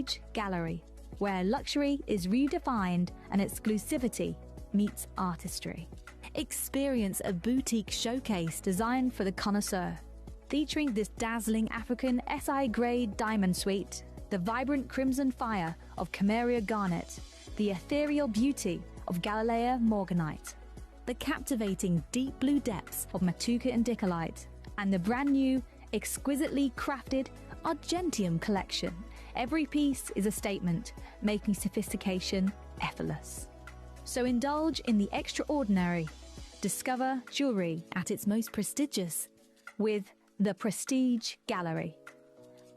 Prestige Gallery, where luxury is redefined and exclusivity meets artistry. Experience a boutique showcase designed for the connoisseur, featuring this dazzling African SI-grade diamond suite, the vibrant crimson fire of Cameria garnet, the ethereal beauty of Galilea morganite, the captivating deep blue depths of Matuka indicolite, and the brand new, exquisitely crafted Argentium collection. Every piece is a statement, making sophistication effortless. So indulge in the extraordinary. Discover jewelry at its most prestigious with the Prestige Gallery.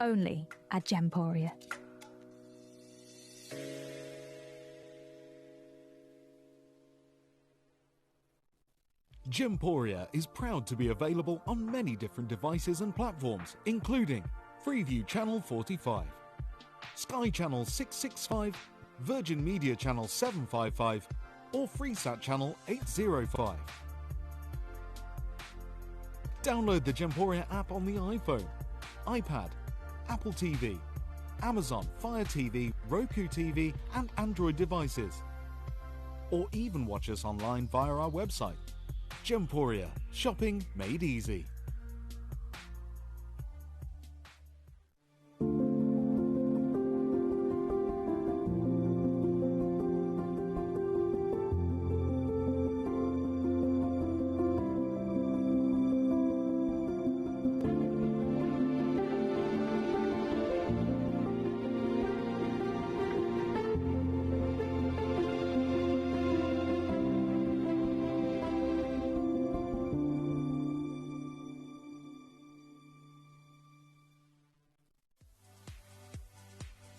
Only at Gemporia. Gemporia is proud to be available on many different devices and platforms, including Freeview Channel 45, Sky Channel 665, Virgin Media Channel 755, or Freesat Channel 805. Download the Gemporia app on the iPhone, iPad, Apple TV, Amazon Fire TV, Roku TV, and Android devices. Or even watch us online via our website. Gemporia, shopping made easy.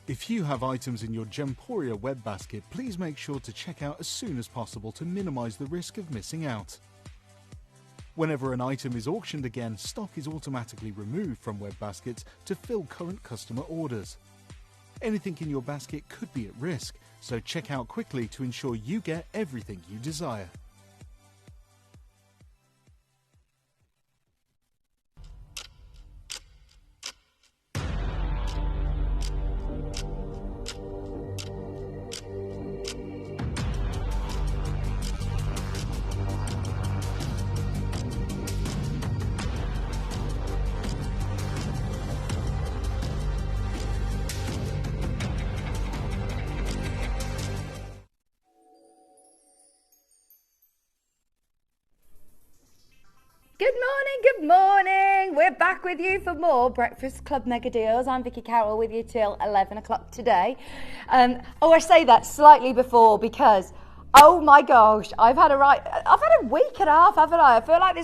If you have items in your Gemporia web basket, please make sure to check out as soon as possible to minimize the risk of missing out. Whenever an item is auctioned again, stock is automatically removed from web baskets to fill current customer orders. Anything in your basket could be at risk, so check out quickly to ensure you get everything you desire. Good morning. We're back with you for more Breakfast Club Mega Deals. I'm Vicky Carroll with you till 11 o'clock today. I say that slightly before because, oh my gosh, I've had a week and a half, haven't I? I feel like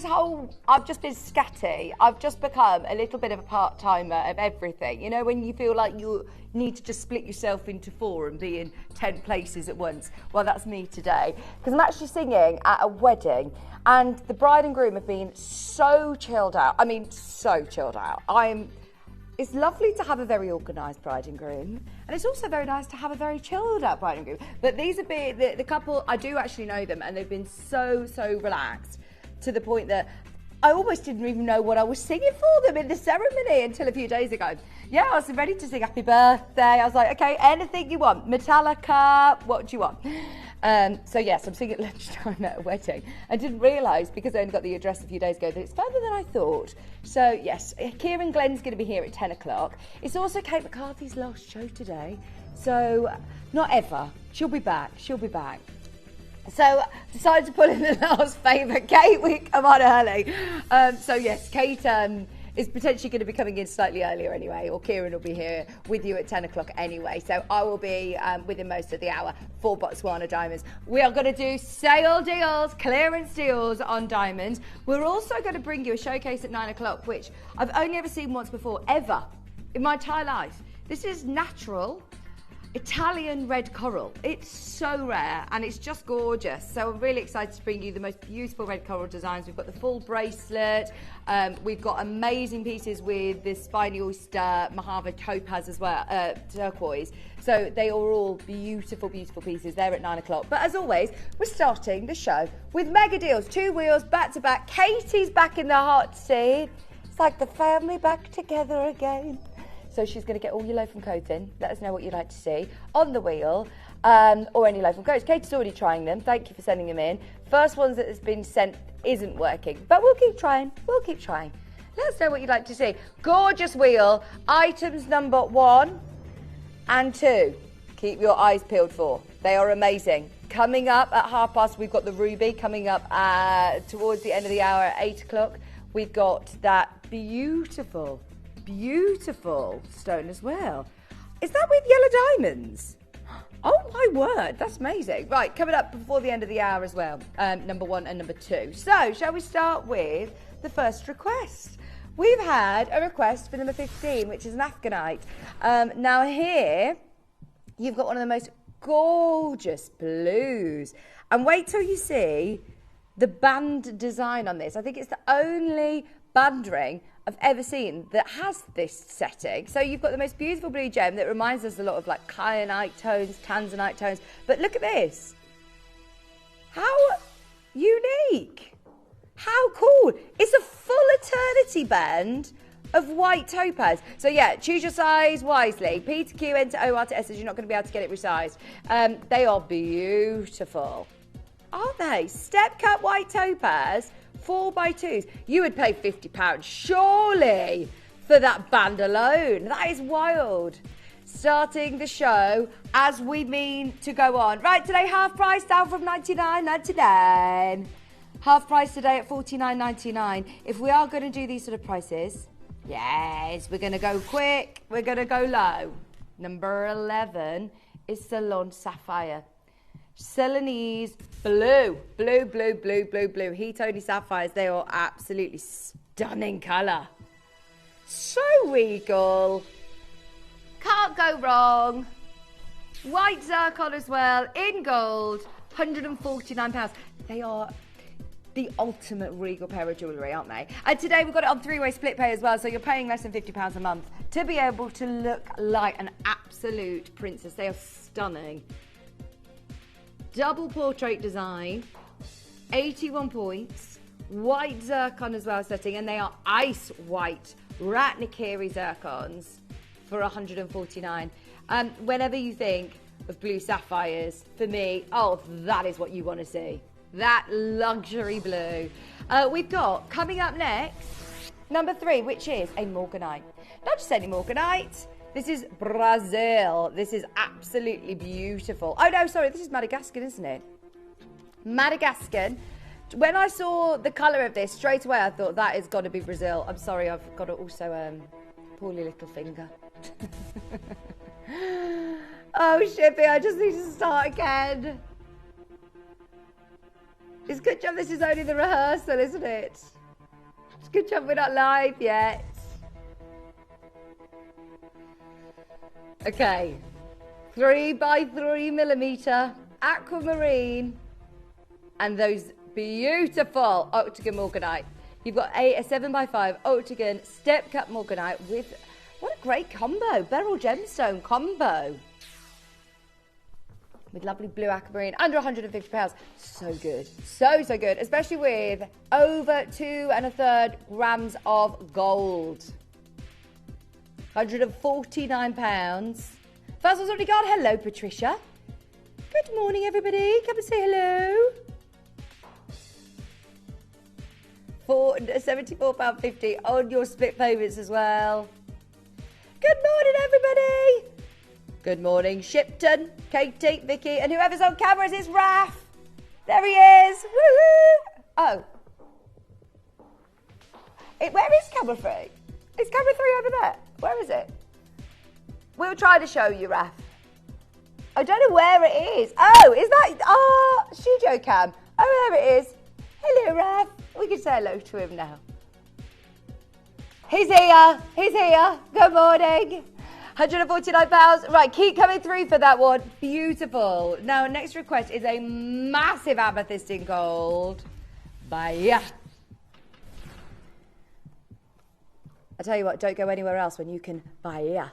I've just been scatty. I've just become a little bit of a part-timer of everything. You know, when you feel like you need to just split yourself into four and be in 10 places at once. Well, that's me today. Because I'm actually singing at a wedding. And the bride and groom have been so chilled out. I mean, so chilled out. It's lovely to have a very organised bride and groom. And it's also very nice to have a very chilled out bride and groom. But these have been, the couple, I do actually know them. And they've been so relaxed to the point that I almost didn't even know what I was singing for them in the ceremony until a few days ago. Yeah, I was ready to sing happy birthday. I was like, okay, anything you want. Metallica, what do you want? So yes, I'm singing at lunchtime at a wedding. I didn't realise, because I only got the address a few days ago, that it's further than I thought. So yes, Kieran Glenn's going to be here at 10 o'clock. It's also Kate McCarthy's last show today. So, not ever. She'll be back. So, decided to pull in the last favour. Kate, we come on early. So yes, Kate is potentially going to be coming in slightly earlier anyway, or Kieran will be here with you at 10 o'clock anyway. So I will be with him most of the hour for Botswana Diamonds. We are going to do sale deals, clearance deals on diamonds. We're also going to bring you a showcase at 9 o'clock, which I've only ever seen once before, ever, in my entire life. This is natural Italian red coral. It's so rare and it's just gorgeous. So I'm really excited to bring you the most beautiful red coral designs. We've got the full bracelet. We've got amazing pieces with this Spinel Mojave topaz as well, turquoise. So they are all beautiful, beautiful pieces. They're at 9 o'clock. But as always, we're starting the show with mega deals. 2 wheels, back to back. Katie's back in the hot seat. It's like the family back together again. So she's going to get all your loaf and coating. Let us know what you'd like to see on the wheel, or any loaf and coats. Kate's already trying them. Thank you for sending them in. First ones that has been sent isn't working, but we'll keep trying. We'll keep trying. Let us know what you'd like to see. Gorgeous wheel. Items number 1 and 2. Keep your eyes peeled for. They are amazing. Coming up at 1:30, we've got the ruby. Coming up towards the end of the hour at 8 o'clock, we've got that beautiful, beautiful stone as well. Is that with yellow diamonds? Oh my word, that's amazing. Right, coming up before the end of the hour as well, number 1 and number 2. So, shall we start with the first request? We've had a request for number 15, which is an Afghanite. Now here, you've got one of the most gorgeous blues. And wait till you see the band design on this. I think it's the only band ring I've ever seen that has this setting. So you've got the most beautiful blue gem that reminds us a lot of like kyanite tones, tanzanite tones. But look at this. How unique. How cool. It's a full eternity band of white topaz. So yeah, choose your size wisely. P to Q, N to O, R to S, as you're not going to be able to get it resized. They are beautiful. Aren't they? Step cut white topaz, 4x2s. You would pay £50 surely for that band alone. That is wild. Starting the show as we mean to go on. Right, today half price down from $99.99. Half price today at $49.99. If we are going to do these sort of prices, yes, we're going to go quick. We're going to go low. Number 11 is Ceylon Sapphire. Ceylonese blue. Blue, blue, blue, blue, blue. Heat-only sapphires. They are absolutely stunning colour. So regal. Can't go wrong. White zircon as well. In gold. £149. They are the ultimate regal pair of jewellery, aren't they? And today we've got it on 3-way split pay as well, so you're paying less than £50 a month to be able to look like an absolute princess. They are stunning. Double portrait design, 81 points, white zircon as well setting, and they are ice white Ratnakiri zircons for $149. Whenever you think of blue sapphires, for me, oh, that is what you want to see. That luxury blue. We've got, coming up next, number 3, which is a Morganite. Not just any Morganite. This is Brazil. This is absolutely beautiful. Oh, no, sorry. This is Madagascar, isn't it? Madagascar. When I saw the colour of this, straight away I thought that has got to be Brazil. I'm sorry, I've got to also poorly little finger. Oh, Shippy, I just need to start again. It's good job this is only the rehearsal, isn't it? It's good job we're not live yet. Okay. 3x3mm aquamarine. And those beautiful octagon Morganite. You've got a 7x5 octagon step cut Morganite with, what a great combo. Beryl gemstone combo. With lovely blue aquamarine, under £150. So good. So, so good. Especially with over 2 1/3 grams of gold. £149. First one's already gone. Hello, Patricia. Good morning, everybody. Come and say hello. For £74.50 on your split payments as well. Good morning, everybody. Good morning, Shipton, Katie, Vicky, and whoever's on cameras is Raf. There he is. Woohoo! Oh. Where is camera 3? Is camera 3 over there? Where is it? We'll try to show you, Raf. I don't know where it is. Oh, is that... Oh, studio cam. Oh, there it is. Hello, Raf. We can say hello to him now. He's here. He's here. Good morning. £149. Right, keep coming through for that one. Beautiful. Now, next request is a massive amethyst in gold. Bye. I tell you what, don't go anywhere else when you can buy.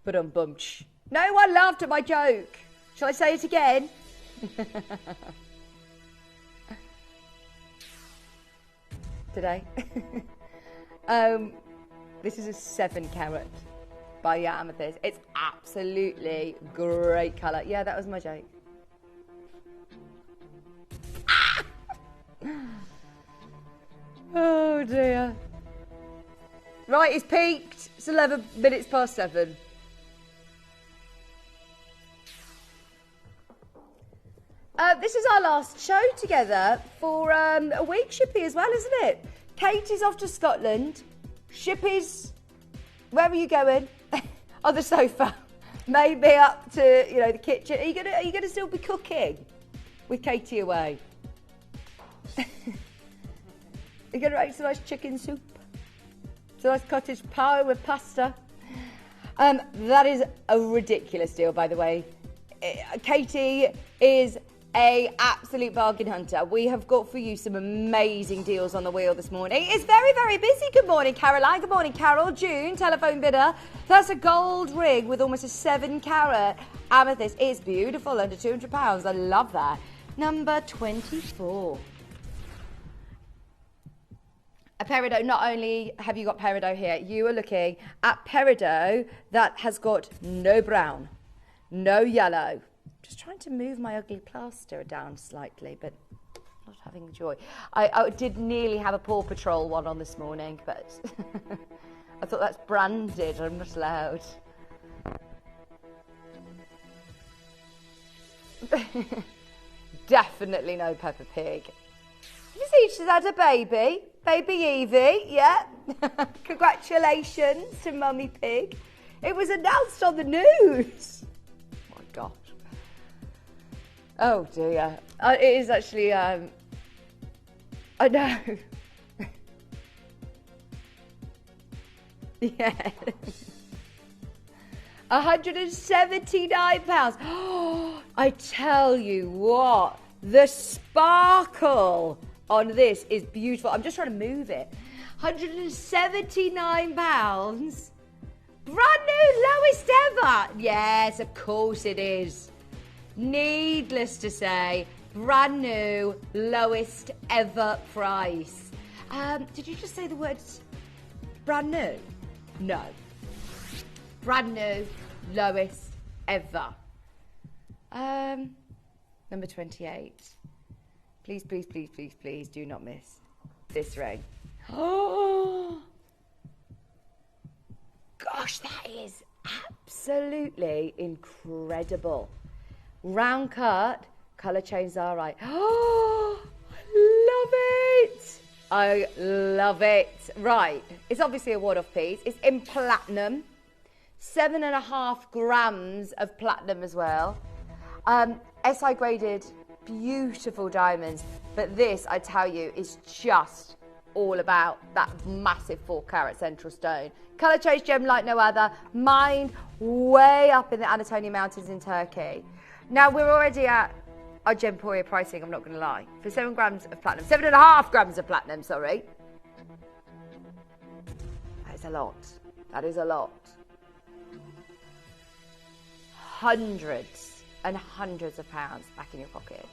Ba-dum-bum-ch. No one laughed at my joke. Shall I say it again? Today. This is a 7 carat by Amethyst. It's absolutely great colour. Yeah, that was my joke. Ah! Oh dear. Right, it's peaked. It's 11 minutes past 7. This is our last show together for a week, Shippy, as well, isn't it? Katie's off to Scotland. Shippy's, where are you going? On the sofa. Maybe up to, you know, the kitchen. Are you gonna still be cooking with Katie away? You're gonna make some nice chicken soup, some nice cottage pie with pasta. That is a ridiculous deal, by the way. Katie is a absolute bargain hunter. We have got for you some amazing deals on the wheel this morning. It's very, very busy. Good morning, Caroline. Good morning, Carol. June, telephone bidder. That's a gold ring with almost a 7 carat amethyst. It's beautiful, under £200. I love that. Number 24. A peridot. Not only have you got peridot here, you are looking at peridot that has got no brown, no yellow. Just trying to move my ugly plaster down slightly, but not having joy. I did nearly have a Paw Patrol one on this morning, but I thought that's branded. I'm not allowed. Definitely no Peppa Pig. You see, she's had a baby. Baby Evie, yeah. Congratulations to Mummy Pig. It was announced on the news. Oh my gosh. Oh dear. It is actually, I know. Yeah. £179. Oh, I tell you what, the sparkle on this is beautiful. I'm just trying to move it. £179. Brand new, lowest ever. Yes, of course it is. Needless to say, brand new, lowest ever price. Did you just say the words brand new? No. Brand new, lowest ever. Number 28. Please, please, please, please, please do not miss this ring. Oh, gosh, that is absolutely incredible. Round cut, colour change Zarite. Oh, I love it. I love it. Right, it's obviously a one-off piece. It's in platinum. 7.5 grams of platinum as well. SI graded, beautiful diamonds. But this, I tell you, is just all about that massive 4 carat central stone. Colour change gem like no other. Mined way up in the Anatolia Mountains in Turkey. Now, we're already at our Gemporia pricing, I'm not going to lie. For 7 grams of platinum. 7.5 grams of platinum, sorry. That is a lot. That is a lot. Hundreds and hundreds of pounds back in your pocket.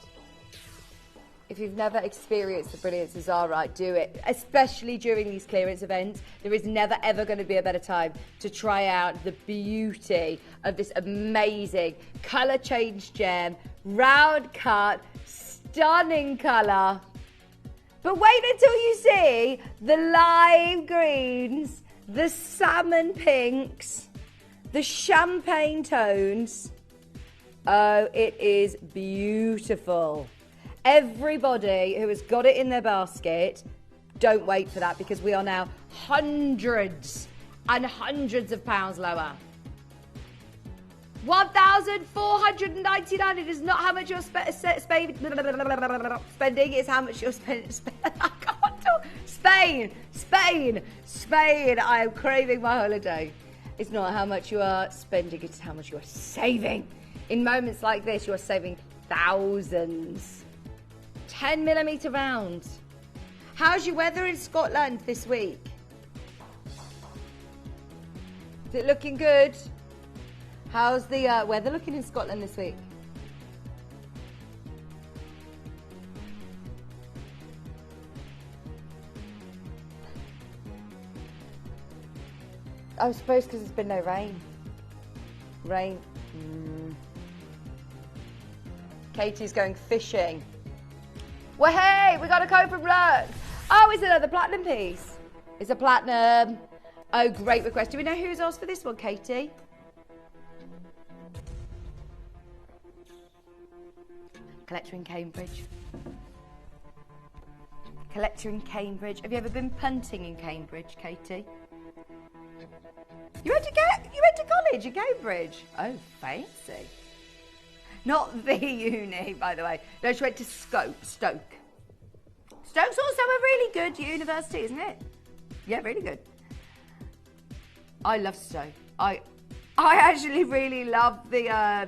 If you've never experienced the brilliance of Zarite, do it, especially during these clearance events. There is never, ever going to be a better time to try out the beauty of this amazing colour change gem, round cut, stunning colour. But wait until you see the lime greens, the salmon pinks, the champagne tones. Oh, it is beautiful. Everybody who has got it in their basket, don't wait for that, because we are now hundreds and hundreds of pounds lower. 1,499. It is not how much you're spending, it's how much you're spending. I can't talk. Spain. I am craving my holiday. It's not how much you are spending, it's how much you are saving. In moments like this, you are saving thousands. 10mm round. How's your weather in Scotland this week? Is it looking good? How's the weather looking in Scotland this week? I suppose because there's been no rain. Rain. Katie's going fishing. Well, hey, we got a code from Lux. Oh, is it another platinum piece? It's a platinum. Oh, great request. Do we know who's asked for this one, Katie? Collector in Cambridge. Collector in Cambridge. Have you ever been punting in Cambridge, Katie? You went to college in Cambridge? Oh, fancy. Not the uni, by the way. No, she went to Stoke. Stoke's also a really good university, isn't it? Yeah, really good. I love Stoke. I actually really love the,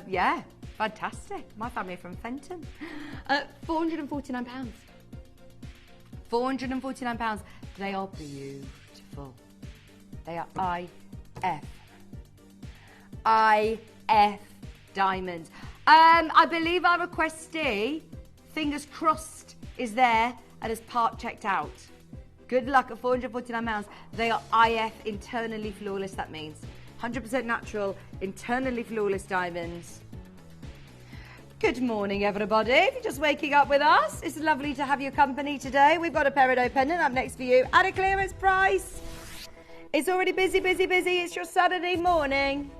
yeah, fantastic. My family are from Fenton. £449. £449. They are beautiful. They are IF diamonds. I believe our requestee, fingers crossed, is there and has part checked out. Good luck at £449. They are IF, internally flawless, that means. 100% natural, internally flawless diamonds. Good morning, everybody. If you're just waking up with us, it's lovely to have your company today. We've got a Peridot pendant up next for you at a clearance price. It's already busy, busy, busy. It's your Saturday morning.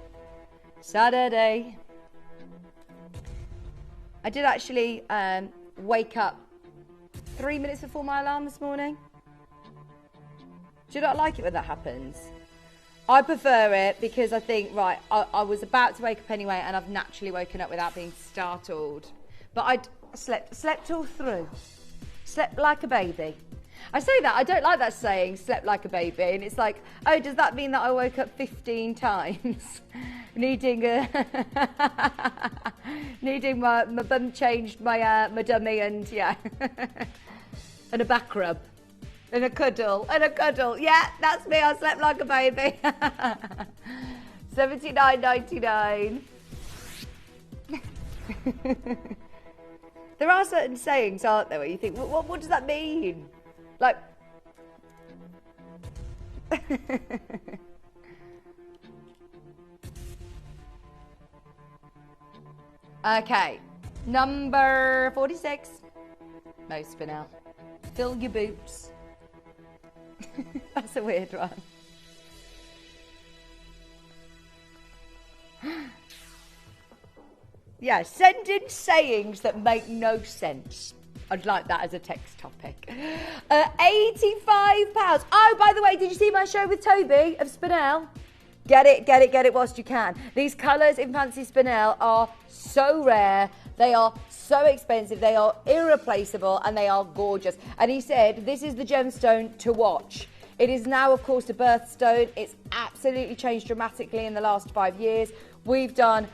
Saturday. I did actually wake up 3 minutes before my alarm this morning. Do you not like it when that happens? I prefer it because I think, right, I was about to wake up anyway and I've naturally woken up without being startled. But I slept all through. Slept like a baby. I say that, I don't like that saying, slept like a baby. And it's like, oh, does that mean that I woke up 15 times? needing my bum changed, my dummy and, yeah. And a back rub. And a cuddle. Yeah, that's me. I slept like a baby. $79.99. There are certain sayings, aren't there, where you think, what does that mean? Like... Okay. Number 46. Mo Spinel. Fill your boots. That's a weird one. Yeah, send in sayings that make no sense. I'd like that as a text topic. £85. Oh, by the way, did you see my show with Toby of Spinel? Get it whilst you can. These colours in Fancy Spinel are so rare. They are so expensive. They are irreplaceable and they are gorgeous. And he said, this is the gemstone to watch. It is now, of course, a birthstone. It's absolutely changed dramatically in the last 5 years. We've done,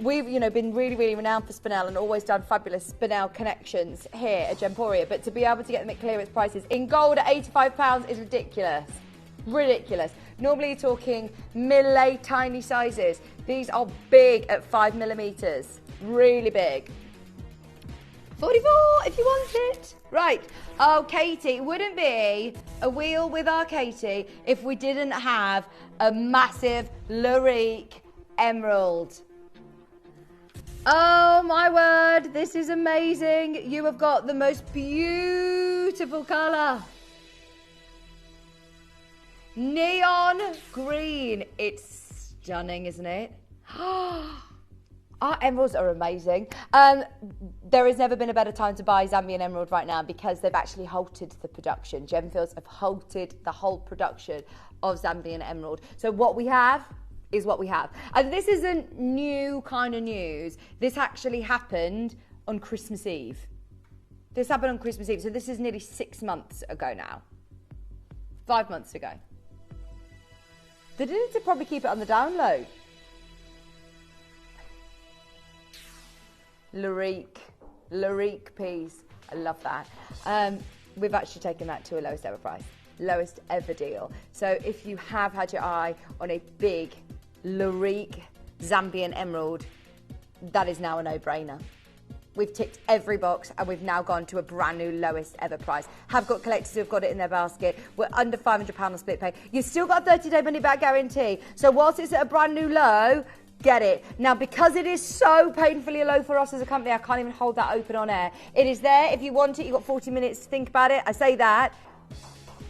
we've been really, really renowned for Spinel and always done fabulous Spinel connections here at Gemporia. But to be able to get them at clearance prices in gold at £85 is ridiculous. Ridiculous. Normally you're talking millet tiny sizes. These are big at 5mm. Really big. 44 if you want it. Right. Oh, Katie, it wouldn't be a wheel with our Katie if we didn't have a massive Zambian Emerald. Oh, my word. This is amazing. You have got the most beautiful colour. Neon green. It's stunning, isn't it? Our emeralds are amazing. There has never been a better time to buy Zambian Emerald right now because they've actually halted the production. Gemfields have halted the whole production of Zambian Emerald. So what we have is what we have. And this isn't new kind of news. This actually happened on Christmas Eve. This happened on Christmas Eve. So this is nearly 6 months ago now. 5 months ago. They needed to probably keep it on the down low. Larique piece. I love that. We've actually taken that to a lowest ever price. Lowest ever deal. So if you have had your eye on a big Larique Zambian Emerald, that is now a no-brainer. We've ticked every box and we've now gone to a brand new lowest ever price. Have got collectors who've got it in their basket. We're under £500 on split pay. You've still got a 30-day money back guarantee. So whilst it's at a brand new low, get it. Now, because it is so painfully low for us as a company, I can't even hold that open on air. It is there. If you want it, you've got 40 minutes to think about it. I say that.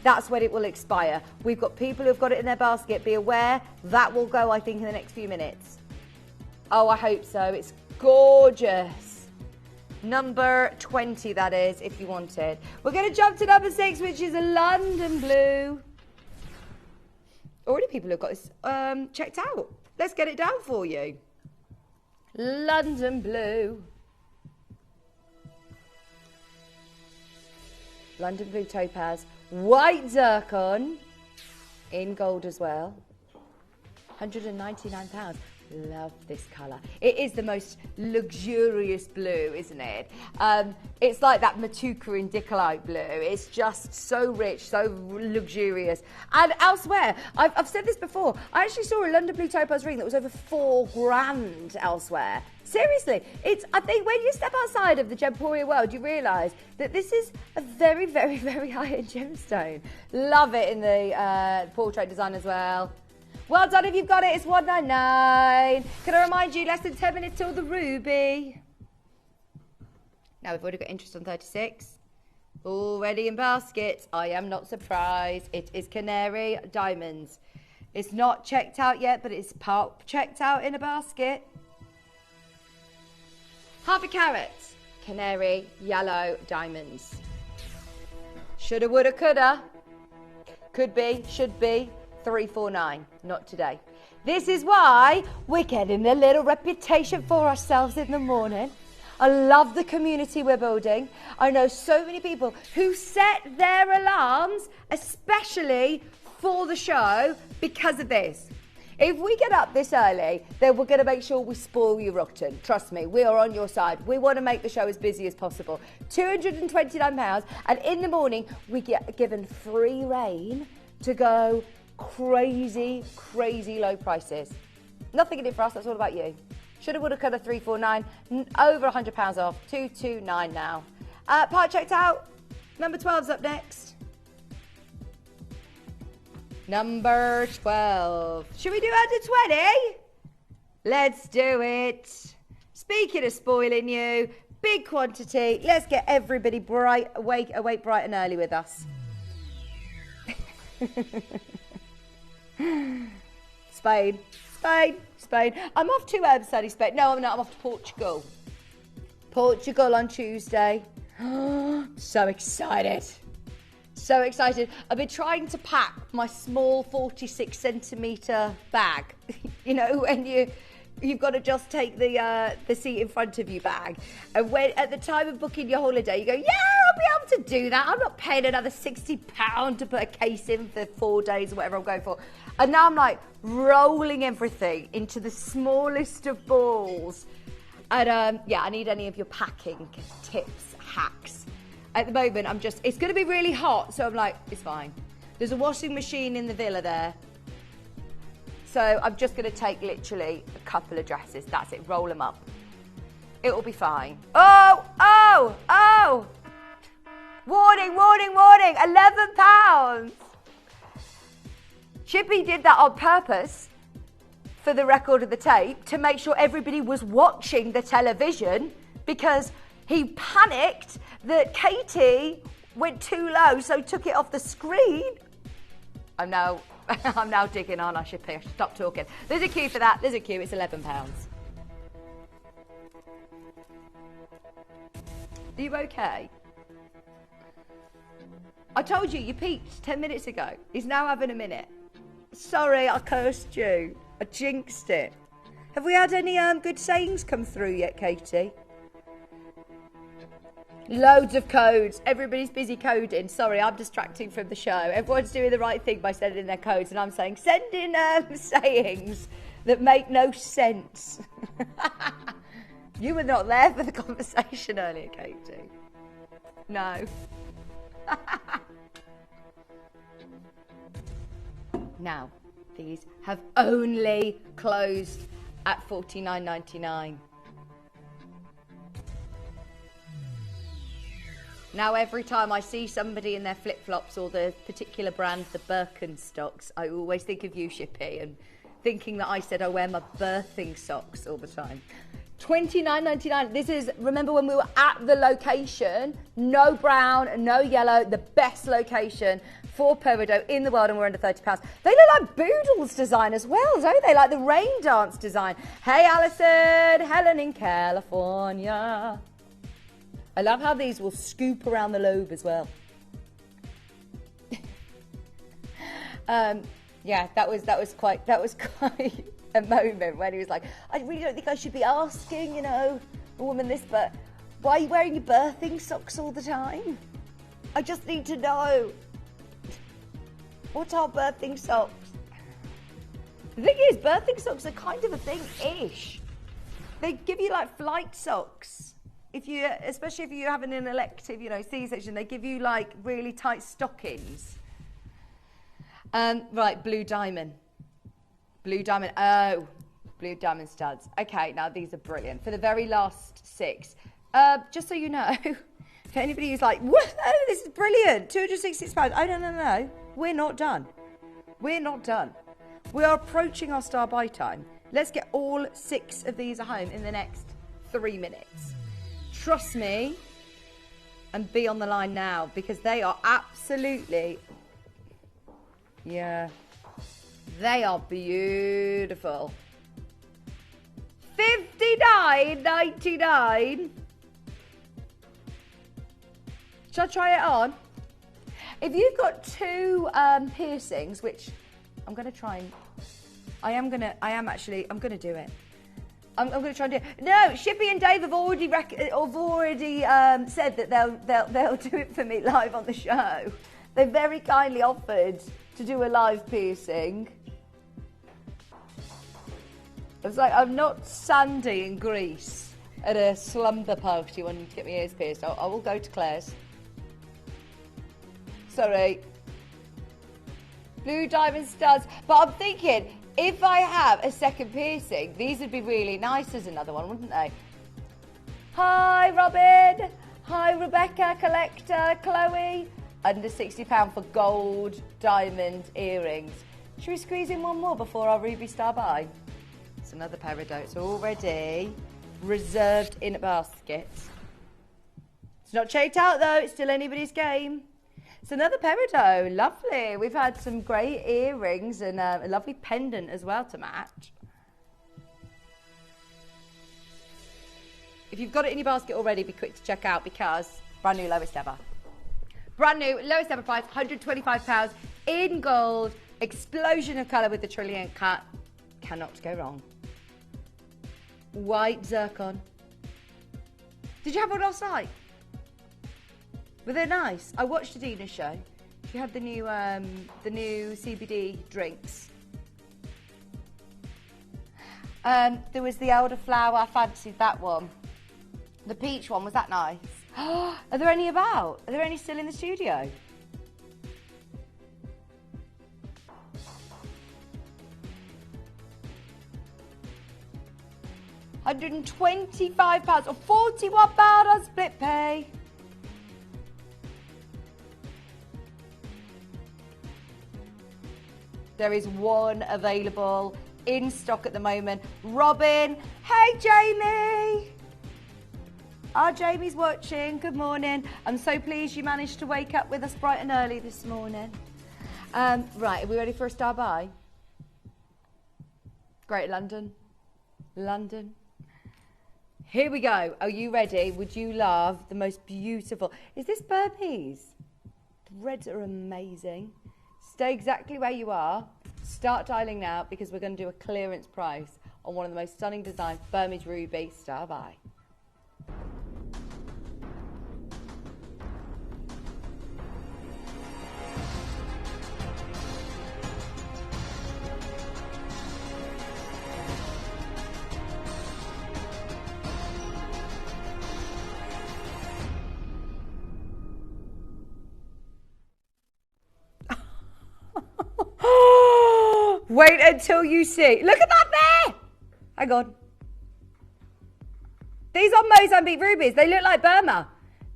That's when it will expire. We've got people who've got it in their basket. Be aware, that will go, I think, in the next few minutes. Oh, I hope so. It's gorgeous. Number 20, that is, if you want it. We're going to jump to number 6, which is a London blue. Already people have got this checked out. Let's get it down for you. London blue. London blue topaz. White zircon. In gold as well. £199. Love this colour. It is the most luxurious blue, isn't it? It's like that Matuka Indicolite blue. It's just so rich, so luxurious. And elsewhere, I've said this before, I actually saw a London blue topaz ring that was over £4,000 elsewhere. Seriously, I think when you step outside of the Gemporia world, you realise that this is a very, very, very high-end gemstone. Love it in the portrait design as well. Well done if you've got it, it's $199. Can I remind you, less than 10 minutes till the ruby. Now we've already got interest on 36. Already in baskets. I am not surprised. It is Canary Diamonds. It's not checked out yet, but it's checked out in a basket. Half a carat. Canary Yellow Diamonds. Shoulda, woulda, coulda. Could be, should be. 349, not today. This is why we're getting a little reputation for ourselves in the morning. I love the community we're building. I know so many people who set their alarms, especially for the show, because of this. If we get up this early, then we're going to make sure we spoil you rotten. Trust me, we are on your side. We want to make the show as busy as possible. £229, and in the morning, we get given free reign to go crazy, crazy low prices. Nothing in it for us, that's all about you. Shoulda, woulda, coulda, 349, over £100 off, 229 now. Part checked out, number 12's up next. Number 12. Should we do under 20? Let's do it. Speaking of spoiling you, big quantity, let's get everybody awake bright and early with us. Spain. I'm off to Spain. No, I'm not. I'm off to Portugal. Portugal on Tuesday. So excited. So excited. I've been trying to pack my small 46 centimetre bag. You know, when you've got to just take the seat in front of you bag. And when at the time of booking your holiday, you go, yeah, I'll be able to do that. I'm not paying another £60 to put a case in for 4 days or whatever I'm going for. And now I'm like rolling everything into the smallest of balls. And yeah, I need any of your packing tips, hacks. At the moment, it's going to be really hot. So I'm like, it's fine. There's a washing machine in the villa there. So I'm just going to take literally a couple of dresses. That's it. Roll them up. It will be fine. Oh! Warning, warning, warning. £11. Chippy did that on purpose for the record of the tape to make sure everybody was watching the television because he panicked that Katie went too low, so took it off the screen. I'm now digging on. I should stop talking. There's a queue for that. There's a queue. It's £11. Are you okay? I told you peaked 10 minutes ago. He's now having a minute. Sorry, I cursed you. I jinxed it. Have we had any good sayings come through yet, Katie? Loads of codes. Everybody's busy coding. Sorry, I'm distracting from the show. Everyone's doing the right thing by sending their codes, and I'm saying, send in sayings that make no sense. You were not there for the conversation earlier, Katie. No. Now, these have only closed at $49.99. Now every time I see somebody in their flip-flops or the particular brand, the Birkenstocks, I always think of you, Shippy, and thinking that I said I wear my birthing socks all the time. $29.99. This is, remember when we were at the location, no brown, no yellow, the best location for Peridot in the world, and we're under £30. They look like Boodle's design as well, don't they? Like the rain dance design. Hey, Alison, Helen in California. I love how these will scoop around the lobe as well. Yeah, that was quite a moment when he was like, I really don't think I should be asking, you know, a woman this, but why are you wearing your birthing socks all the time? I just need to know. What are birthing socks? The thing is, birthing socks are kind of a thing-ish. They give you like flight socks. Especially if you're having an elective, you know, C-section, they give you like really tight stockings. Right, blue diamond. Blue diamond, oh, blue diamond studs. Okay, now these are brilliant. For the very last 6, just so you know, for anybody who's like, what? Oh, this is brilliant, £266. Oh, no, we're not done. We're not done. We are approaching our star buy time. Let's get all 6 of these at home in the next 3 minutes. Trust me, and be on the line now, because they are absolutely, yeah, they are beautiful. $59.99. Shall I try it on? If you've got 2 piercings, which I'm going to try and, I'm going to do it. I'm going to try and do it. No, Shippy and Dave have already said that they'll do it for me live on the show. They very kindly offered to do a live piercing. It's like I'm not Sandy in Greece at a slumber party wanting to get my ears pierced. I will go to Claire's. Sorry. Blue diamond studs. But I'm thinking, if I have a second piercing, these would be really nice as another one, wouldn't they? Hi, Robin. Hi, Rebecca, Collector, Chloe. Under £60 for gold diamond earrings. Should we squeeze in one more before our Ruby Star buy? It's another Peridot. It's already reserved in a basket. It's not checked out though. It's still anybody's game. It's another Peridot. Lovely. We've had some great earrings and a lovely pendant as well to match. If you've got it in your basket already, be quick to check out because brand new, lowest ever. Brand new, lowest ever price, £125 in gold. Explosion of colour with the trillium cut. Cannot go wrong. White zircon. Did you have one last night? Were they nice? I watched Adina's show. She had the new CBD drinks. There was the elderflower. I fancied that one. The peach one, was that nice? Are there any about? Are there any still in the studio? £125 or £41 on split pay. There is one available in stock at the moment. Robin, hey Jamie. Our Jamie's watching, good morning. I'm so pleased you managed to wake up with us bright and early this morning. Right, are we ready for a star buy? Great London. London. Here we go. Are you ready? Would you love the most beautiful? Is this Burmese? The reds are amazing. Stay exactly where you are. Start dialing now because we're going to do a clearance price on one of the most stunning designs, Burmese Ruby Star Buy. Wait until you see. Look at that there. Hang on. These are Mozambique rubies. They look like Burma.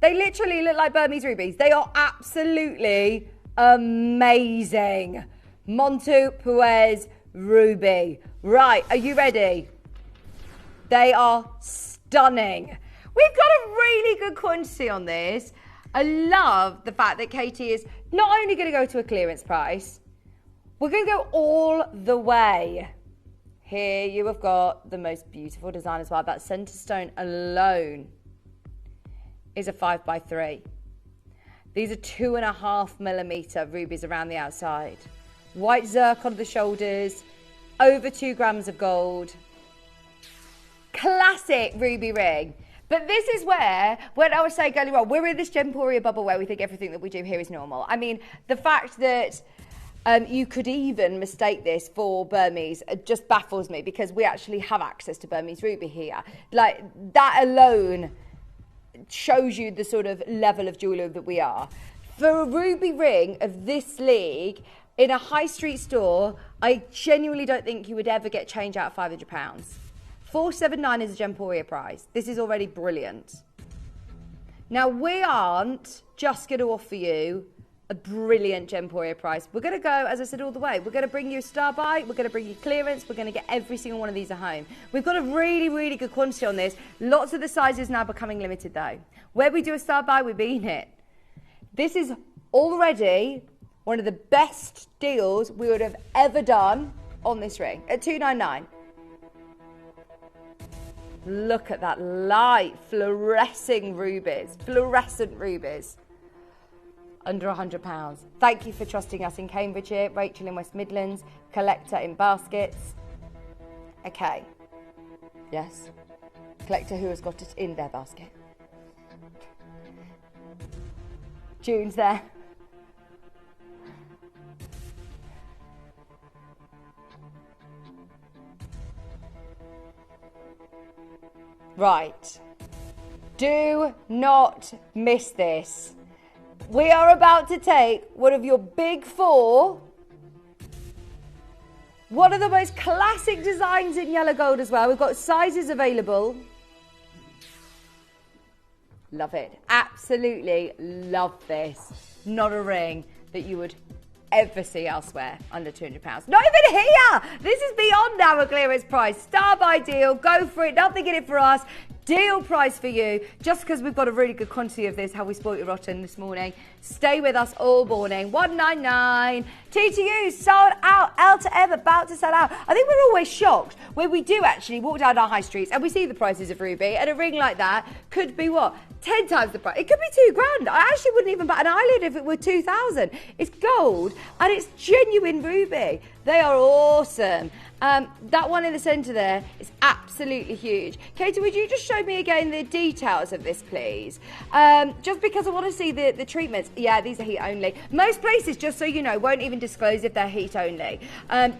They literally look like Burmese rubies. They are absolutely amazing. Montepuez ruby. Right, are you ready? They are stunning. We've got a really good quantity on this. I love the fact that Katie is not only going to go to a clearance price, we're going to go all the way. Here you have got the most beautiful design as well. That center stone alone is a 5x3. These are 2.5mm rubies around the outside. White zircon on the shoulders, over 2 grams of gold. Classic ruby ring. But this is where, when I was saying earlier on, we're in this Gemporia bubble where we think everything that we do here is normal. I mean, the fact that you could even mistake this for Burmese just baffles me, because we actually have access to Burmese ruby here. Like, that alone shows you the sort of level of jeweller that we are. For a ruby ring of this league, in a high street store, I genuinely don't think you would ever get change out of £500. $479 is a Gemporia price. This is already brilliant. Now, we aren't just going to offer you a brilliant Gemporia price. We're going to go, as I said, all the way. We're going to bring you a star buy. We're going to bring you clearance. We're going to get every single one of these at home. We've got a really, really good quantity on this. Lots of the sizes now becoming limited, though. Where we do a star buy, we beat it. This is already one of the best deals we would have ever done on this ring at $299. Look at that light, fluorescent rubies. Under £100. Thank you for trusting us in Cambridgeshire, Rachel in West Midlands, Collector in Baskets. Okay. Yes. Collector who has got it in their basket. June's there. Right. Do not miss this. We are about to take one of your big four, one of the most classic designs in yellow gold as well. We've got sizes available. Love it. Absolutely love this. Not a ring that you would ever see elsewhere under £200. Not even here! This is beyond our clearance price. Star by deal. Go for it. Nothing in it for us. Deal price for you, just because we've got a really good quantity of this. How we spoilt you rotten this morning. Stay with us all morning. 199. TTU sold out. L to M about to sell out. I think we're always shocked when we do actually walk down our high streets and we see the prices of ruby, and a ring like that could be what? 10 times the price. It could be £2,000. I actually wouldn't even bat an eyelid if it were 2,000. It's gold and it's genuine ruby. They are awesome. That one in the centre there is absolutely huge. Katie, would you just show me again the details of this, please? Just because I want to see the treatments. Yeah, these are heat only. Most places, just so you know, won't even disclose if they're heat only,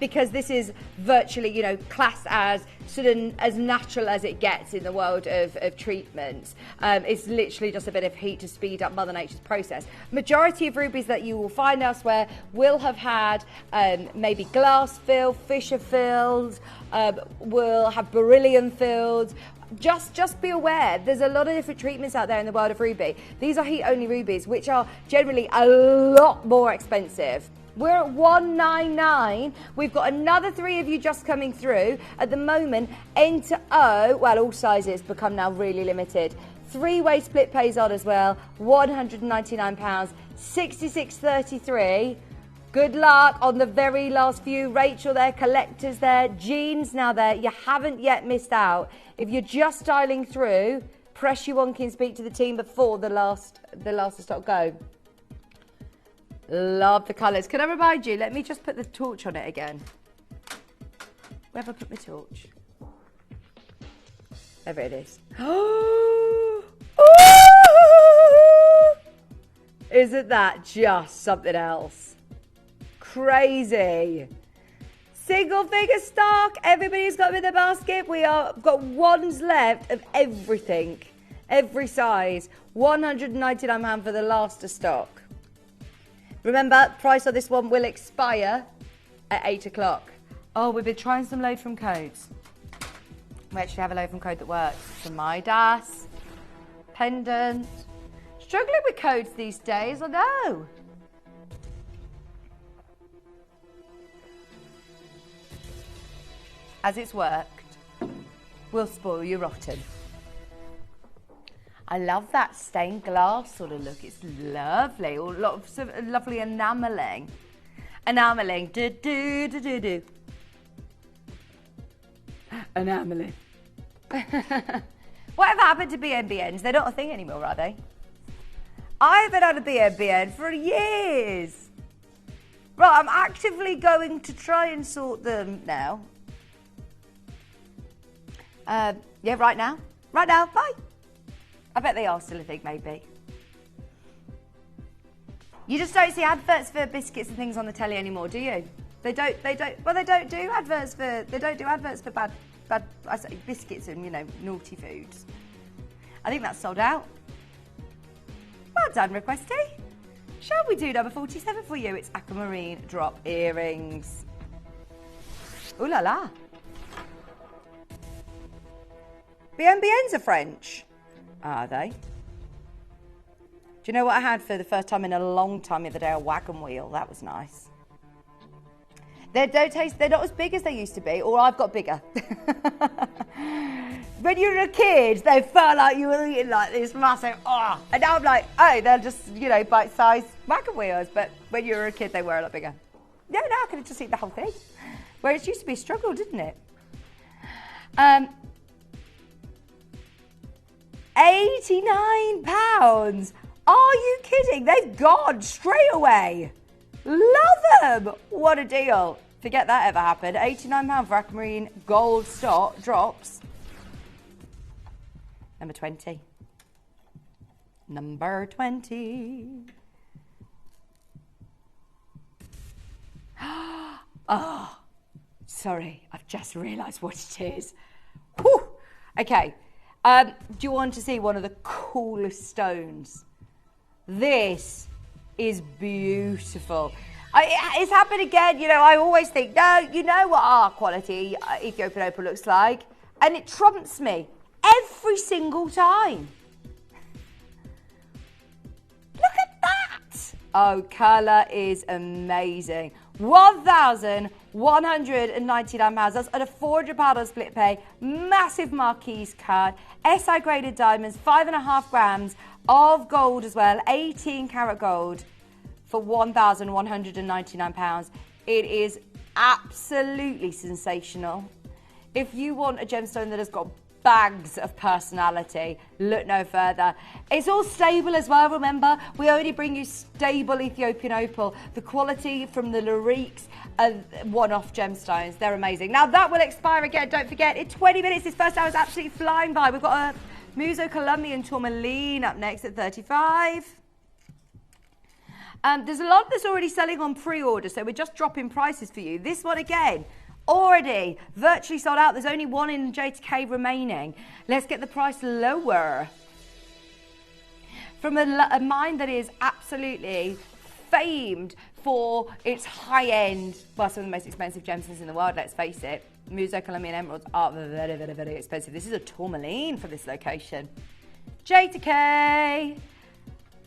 because this is virtually, you know, classed as sort of as natural as it gets in the world of treatments. It's literally just a bit of heat to speed up Mother Nature's process. Majority of rubies that you will find elsewhere will have had maybe glass fill, fissure fills, will have beryllium filled. Just be aware, there's a lot of different treatments out there in the world of ruby. These are heat only rubies, which are generally a lot more expensive. We're at 199. We've got another 3 of you just coming through. At the moment, N to O, well, all sizes become now really limited. 3-way split pays on as well, £199, 66.33. Good luck on the very last few. Rachel there, Collectors there, Jean's now there. You haven't yet missed out. If you're just dialing through, press your 1 key and speak to the team before the last to stock go. Love the colours. Can I remind you, let me just put the torch on it again. Where have I put my torch? There it is. Isn't that just something else? Crazy. Single figure stock. Everybody's got them in their basket. We are got ones left of everything. Every size. £199 for the last to stock. Remember, price on this one will expire at 8 o'clock. Oh, we've been trying some load from codes. We actually have a load from code that works. So Midas, pendant, struggling with codes these days, I know. As it's worked, will spoil you rotten. I love that stained glass sort of look. It's lovely. Or a lot of sort of lovely enamelling. Enamelling. Do, do, do, do, do. Enamelling. Whatever happened to BNBNs? They're not a thing anymore, are they? I haven't had a BNBN for years. Right, I'm actively going to try and sort them now. Yeah, right now. Right now, bye. I bet they are still a thing, maybe. You just don't see adverts for biscuits and things on the telly anymore, do you? They don't do adverts for bad, I say biscuits and, you know, naughty foods. I think that's sold out. Well done, Requesty. Shall we do number 47 for you? It's aquamarine drop earrings. Ooh la la. BNBNs are French. Are they? Do you know what I had for the first time in a long time the other day? A wagon wheel. That was nice. They're not as big as they used to be, or I've got bigger. When you were a kid, they felt like you were eating like this massive, and now I'm like, oh, they're just, you know, bite-sized wagon wheels, but when you were a kid, they were a lot bigger. No, now I can just eat the whole thing. Whereas it used to be a struggle, didn't it? £89. Are you kidding? They've gone straight away. Love them. What a deal. Forget that ever happened. £89 for aquamarine gold drops. Number 20. Number 20. Oh, sorry. I've just realised what it is. Whew. Okay. Do you want to see one of the coolest stones? This is beautiful. It's happened again. You know, I always think, no, you know what our quality Ethiopian opal looks like. And it trumps me every single time. Look at that. Oh, colour is amazing. £1,199. That's at a £400 on split pay. Massive marquise card. SI graded diamonds, 5.5 grams of gold as well. 18 karat gold for £1,199. It is absolutely sensational. If you want a gemstone that has got bags of personality, look no further. It's all stable as well, remember? We only bring you stable Ethiopian opal. The quality from the Lariques are one-off gemstones. They're amazing. Now that will expire again, don't forget. In 20 minutes, this first hour is absolutely flying by. We've got a Muso-Colombian tourmaline up next at 35. There's a lot that's already selling on pre-order, so we're just dropping prices for you. This one again, already virtually sold out. There's only one in J2K remaining. Let's get the price lower. From a mine that is absolutely famed for its high-end, well, some of the most expensive gemstones in the world, let's face it. Muso-Colombian emeralds are very, very, very expensive. This is a tourmaline for this location. J2K,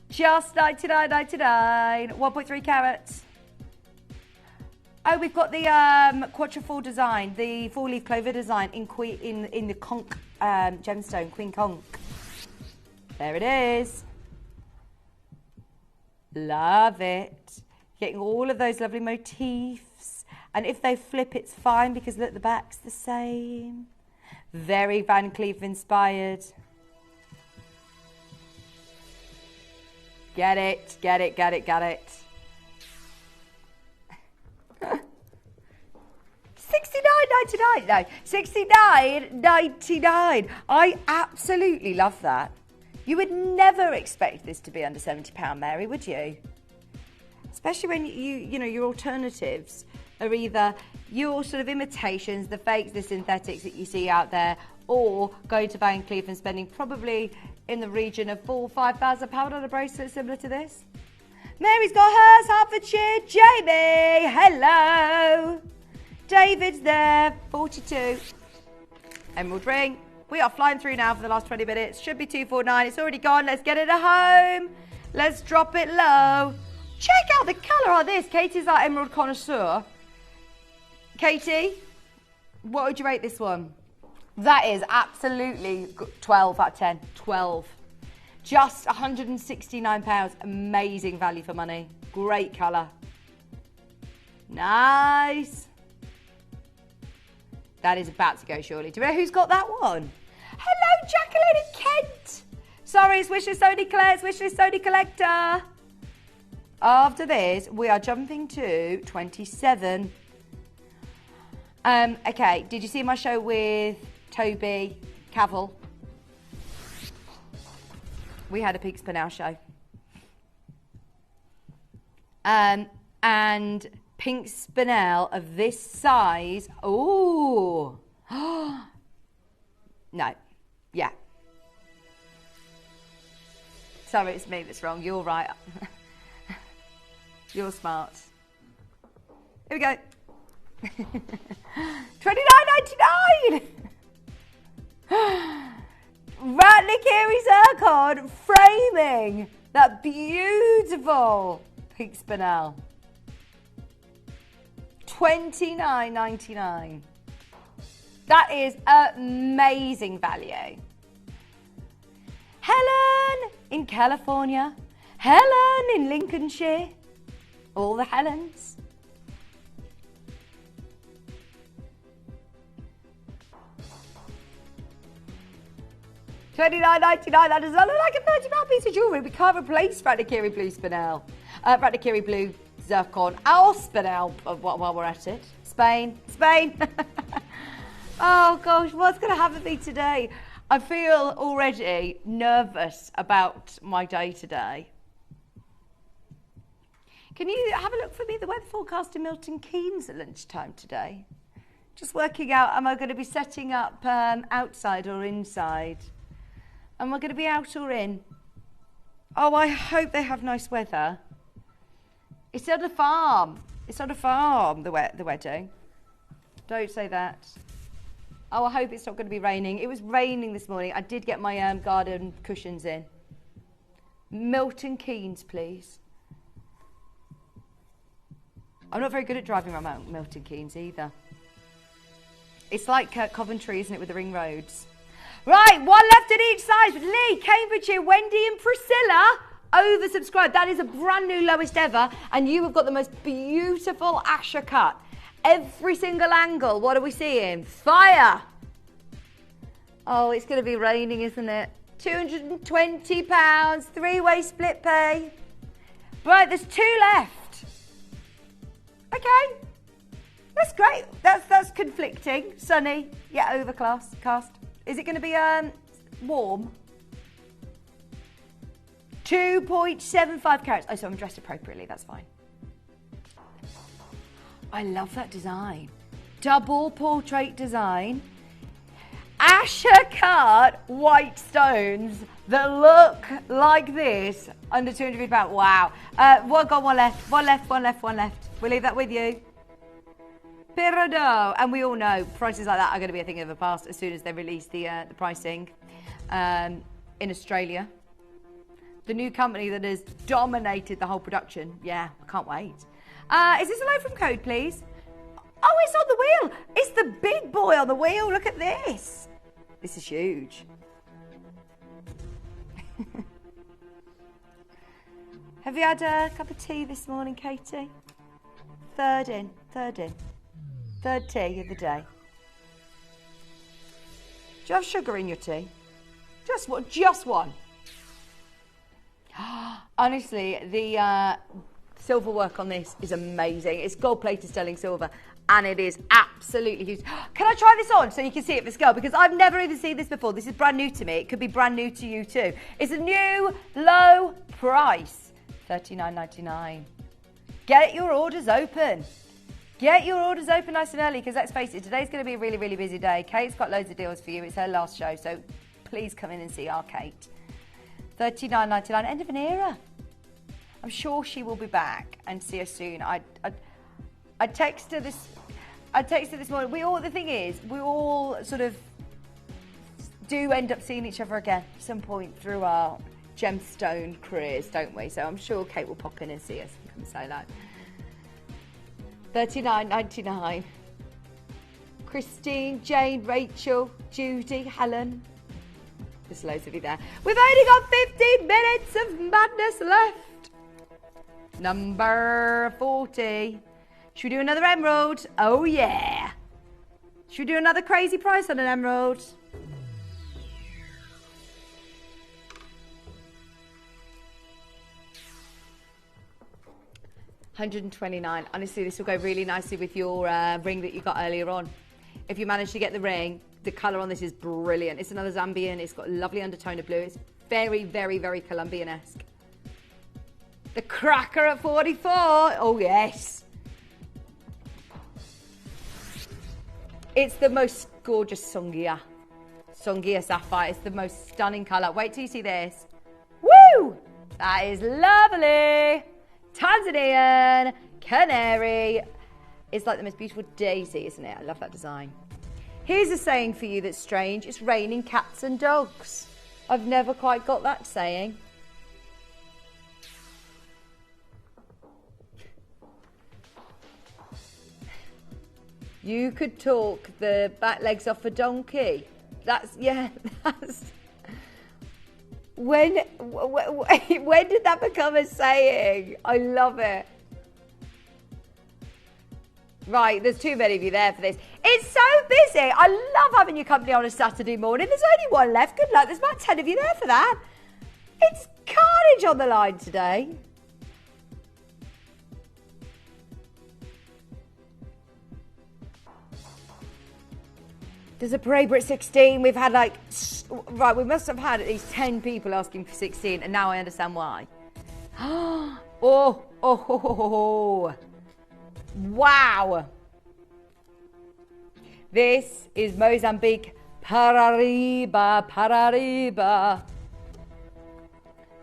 just $99.99, 1.3 carats. Oh, we've got the quatrefoil design, the four-leaf clover design in the conch gemstone, Queen Conch. There it is. Love it. Getting all of those lovely motifs. And if they flip, it's fine because look, the back's the same. Very Van Cleef inspired. Get it, get it, get it, get it. $69.99. No, $69.99. I absolutely love that. You would never expect this to be under £70, Mary, would you? Especially when you know your alternatives are either your sort of imitations, the fakes, the synthetics that you see out there, or going to Van Cleef and spending probably in the region of £4,000 or £5,000 on a bracelet similar to this. Mary's got hers, Hertfordshire. Jamie, hello. David's there, 42. Emerald ring, We are flying through now for the last 20 minutes. Should be 249. It's already gone. Let's get it at home. Let's drop it low. Check out the colour on this. Katie's our emerald connoisseur. Katie, what would you rate this one? That is absolutely 12 out of 10. 12. Just £169. Amazing value for money. Great colour. Nice. That is about to go, surely. Do you know who's got that one? Hello, Jacqueline and Kent. Sorry, it's Wishlist Only Claire. It's Wishlist Only Collector. After this, we are jumping to 27. Okay, did you see my show with Toby Cavill? We had a pink Spinel show. And pink Spinel of this size. Ooh. No. Yeah. Sorry, it's me that's wrong. You're right. You're smart. Here we go. $29.99. Ratnikiri zircon framing that beautiful pink Spinel. $29.99. That is amazing value. Helen in California. Helen in Lincolnshire. All the Helens. $29.99. That does not look like a £30 piece of jewellery. We can't replace Ratnikiri Blue Spinel. Ratnikiri Blue Zircon. Our Spinel, while we're at it. Spain. Oh gosh, what's going to happen to me today? I feel already nervous about my day today. Can you have a look for me, the weather forecast in Milton Keynes at lunchtime today? Just working out, am I going to be setting up outside or inside? Am I going to be out or in? Oh, I hope they have nice weather. It's on a farm. It's on a farm, the wedding. Don't say that. Oh, I hope it's not going to be raining. It was raining this morning. I did get my garden cushions in. Milton Keynes, please. I'm not very good at driving around Milton Keynes either. It's like Coventry, isn't it, with the ring roads? Right, one left at each side. Lee, Cambridgeshire, Wendy and Priscilla oversubscribed. That is a brand new lowest ever. And you have got the most beautiful Asher cut. Every single angle, what are we seeing? Fire! Oh, it's going to be raining, isn't it? £220, three-way split pay. Right, there's 2 left. Okay, that's great. That's conflicting. Sunny, yeah, overcast. Is it going to be warm? 2.75 carats. Oh, so I'm dressed appropriately. That's fine. I love that design. Double portrait design. Asher cut white stones that look like this under £250. Wow. One left. We'll leave that with you. Peridot. And we all know prices like that are going to be a thing of the past as soon as they release the pricing in Australia. The new company that has dominated the whole production. Yeah, I can't wait. Is this a load from Code, please? Oh, it's on the wheel. It's the big boy on the wheel. Look at this. This is huge. Have you had a cup of tea this morning, Katie? Third tea of the day. Do you have sugar in your tea? Just one. Honestly, the silver work on this is amazing. It's gold-plated sterling silver, and it is absolutely huge. Can I try this on so you can see it for scale? Because I've never even seen this before. This is brand new to me. It could be brand new to you too. It's a new low price, $39.99. Get your orders open. Get your orders open nice and early, because let's face it, today's going to be a really, really busy day. Kate's got loads of deals for you. It's her last show, so please come in and see our Kate. $39.99, end of an era. I'm sure she will be back and see her soon. I text her this morning. The thing is, we all sort of do end up seeing each other again at some point through our gemstone careers, don't we? So I'm sure Kate will pop in and see us and come and say hello. $39.99. Christine, Jane, Rachel, Judy, Helen. There's loads of you there. We've only got 15 minutes of madness left. Number 40. Should we do another emerald? Oh yeah. Should we do another crazy price on an emerald? $129. Honestly, this will go really nicely with your ring that you got earlier on. If you manage to get the ring, the colour on this is brilliant. It's another Zambian. It's got a lovely undertone of blue. It's very, very, very Colombian-esque. The cracker at 44. Oh, yes. It's the most gorgeous Songia sapphire. It's the most stunning colour. Wait till you see this. Woo! That is lovely. Tanzanian, canary. It's like the most beautiful daisy, isn't it? I love that design. Here's a saying for you that's strange. It's raining cats and dogs. I've never quite got that saying. You could talk the back legs off a donkey. That's. When did that become a saying? I love it. Right, there's too many of you there for this. It's so busy. I love having your company on a Saturday morning. There's only one left. Good luck. There's about 10 of you there for that. It's carnage on the line today. There's a Parade at 16. We've had we must have had at least 10 people asking for 16, and now I understand why. Oh. Wow. This is Mozambique Parariba.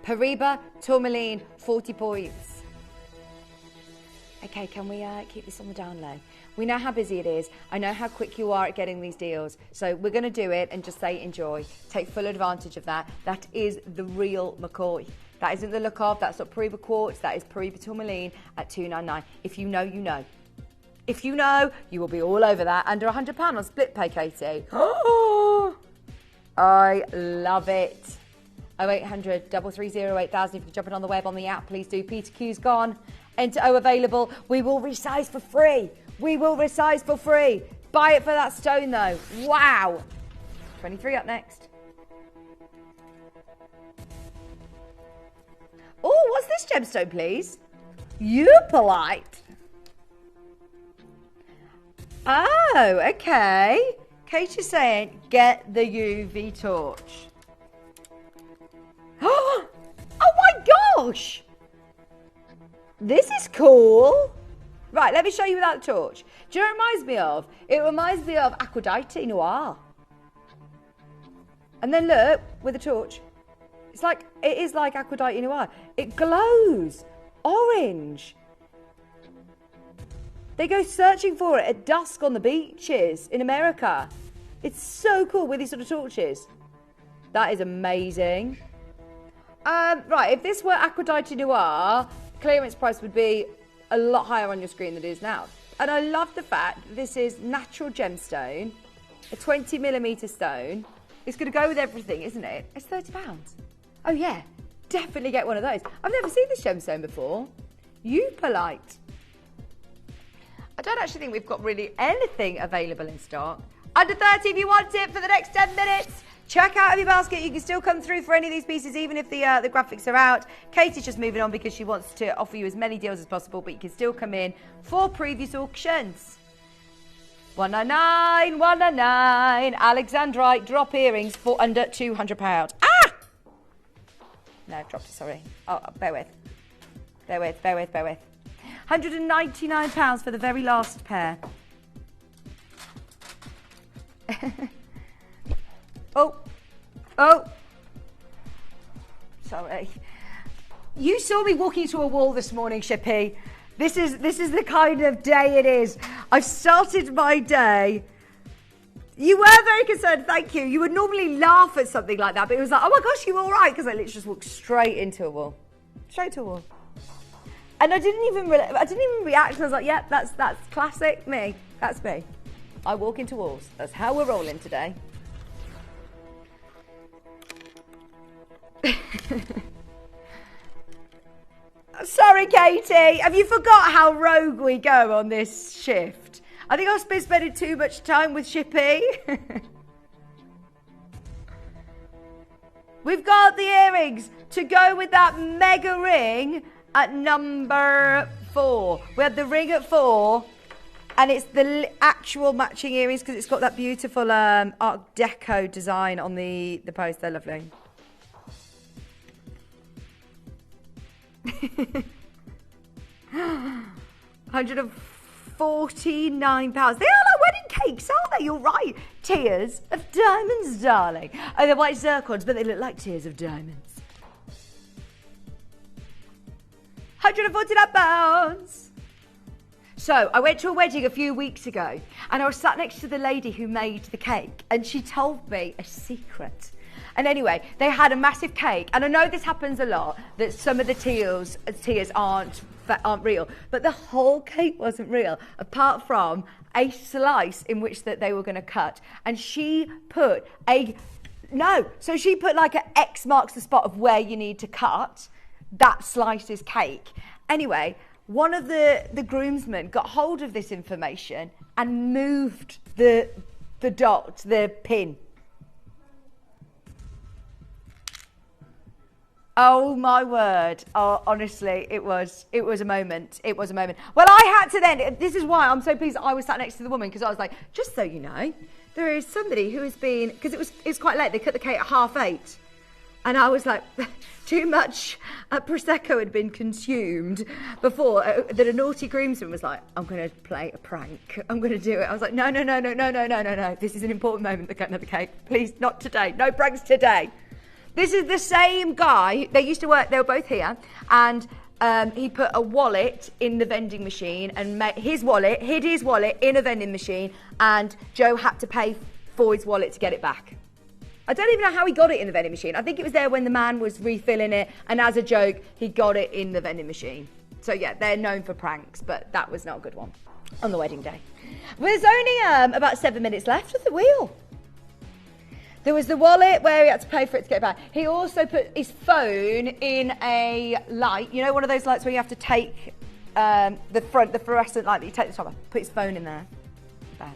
Pariba Tourmaline, 40 points. Okay, can we keep this on the down low? We know how busy it is. I know how quick you are at getting these deals. So we're going to do it and just say enjoy. Take full advantage of that. That is the real McCoy. That isn't the look of. That's not Pariba Quartz. That is Pariba Tourmaline at $299. If you know, you know. If you know, you will be all over that. Under £100 on split pay, Katie. Oh, I love it. 0800 330 8000. If you're jumping on the web on the app, please do. Peter Q's gone. Enter O available. We will resize for free. We will resize for free. Buy it for that stone though. Wow. 23 up next. Oh, what's this gemstone, please? Eupolite. Oh, okay. Kate is saying, get the UV torch. Oh my gosh. This is cool. Right, let me show you without the torch. Do you know what it reminds me of? It reminds me of Aquadite Noir. And then look, with a torch. It is like Aquadite Noir. It glows orange. They go searching for it at dusk on the beaches in America. It's so cool with these sort of torches. That is amazing. Right, if this were Aquadite Noir, clearance price would be a lot higher on your screen than it is now. And I love the fact that this is natural gemstone, a 20mm stone. It's going to go with everything, isn't it? It's £30. Oh yeah, definitely get one of those. I've never seen this gemstone before. Eupolite. I don't actually think we've got really anything available in stock. Under 30 if you want it for the next 10 minutes. Check out your basket. You can still come through for any of these pieces, even if the graphics are out. Katie's just moving on because she wants to offer you as many deals as possible, but you can still come in for previous auctions. 199, 199. Alexandrite drop earrings for under £200. Ah! No, I've dropped it, sorry. Oh, bear with. £199 for the very last pair. Oh. Sorry. You saw me walking to a wall this morning, Shippy. This is the kind of day it is. I've started my day You were very concerned, thank you. You would normally laugh at something like that, but it was like, oh my gosh, you all right? Because I literally just walked straight into a wall. Straight to a wall. And I didn't even react. I was like, yep, that's classic me. That's me. I walk into walls. That's how we're rolling today. Sorry, Katie. Have you forgot how rogue we go on this shift? I think I've been spending too much time with Shippy. We've got the earrings to go with that mega ring at number 4. We had the ring at 4, and it's the actual matching earrings because it's got that beautiful Art Deco design on the post. They're lovely. £149. They are like wedding cakes, aren't they? You're right. Tears of diamonds, darling. Oh, they're white zircons, but they look like tears of diamonds. £149. So I went to a wedding a few weeks ago, and I was sat next to the lady who made the cake, and she told me a secret. And anyway, they had a massive cake, and I know this happens a lot, that some of the tiers aren't real, but the whole cake wasn't real, apart from a slice in which that they were going to cut. And she put like an X marks the spot of where you need to cut. That slice is cake. Anyway, one of the groomsmen got hold of this information and moved the pin. Oh my word. Oh, honestly, it was a moment. It was a moment. Well, I had to then, this is why I'm so pleased I was sat next to the woman, because I was like, just so you know, there is somebody who has been, because it was quite late, they cut the cake at 8:30. And I was like, too much Prosecco had been consumed before, that a naughty groomsman was like, I'm going to play a prank. I'm going to do it. I was like, no. This is an important moment, the cutting of the cake. Please, not today. No pranks today. This is the same guy. They used to work, they were both here, and he put a wallet in the vending machine and hid his wallet in a vending machine, and Joe had to pay for his wallet to get it back. I don't even know how he got it in the vending machine. I think it was there when the man was refilling it, and as a joke, he got it in the vending machine. So yeah, they're known for pranks, but that was not a good one on the wedding day. There's only about 7 minutes left of the wheel. There was the wallet where he had to pay for it to get it back. He also put his phone in a light. You know, one of those lights where you have to take the fluorescent light that you take the top off. Put his phone in there. Bad.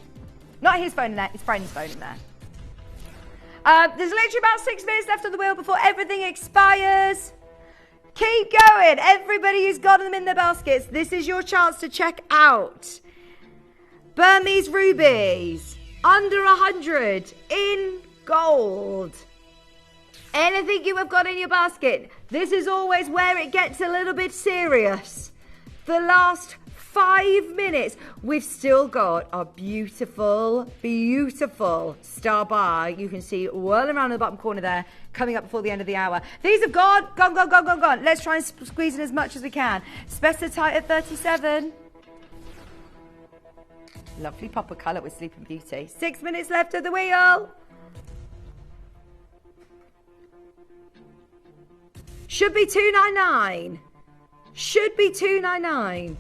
Not his phone in there, his friend's phone in there. There's literally about 6 minutes left on the wheel before everything expires. Keep going. Everybody who's got them in their baskets, this is your chance to check out. Burmese rubies, under 100 in gold. Anything you have got in your basket, this is always where it gets a little bit serious. The last 5 minutes, we've still got our beautiful star bar. You can see well around the bottom corner there, coming up before the end of the hour. These have gone. Let's try and squeeze in as much as we can. Spectatite at 37. Lovely pop of colour with Sleeping Beauty. 6 minutes left of the wheel. Should be $2.99. Should be $2.99.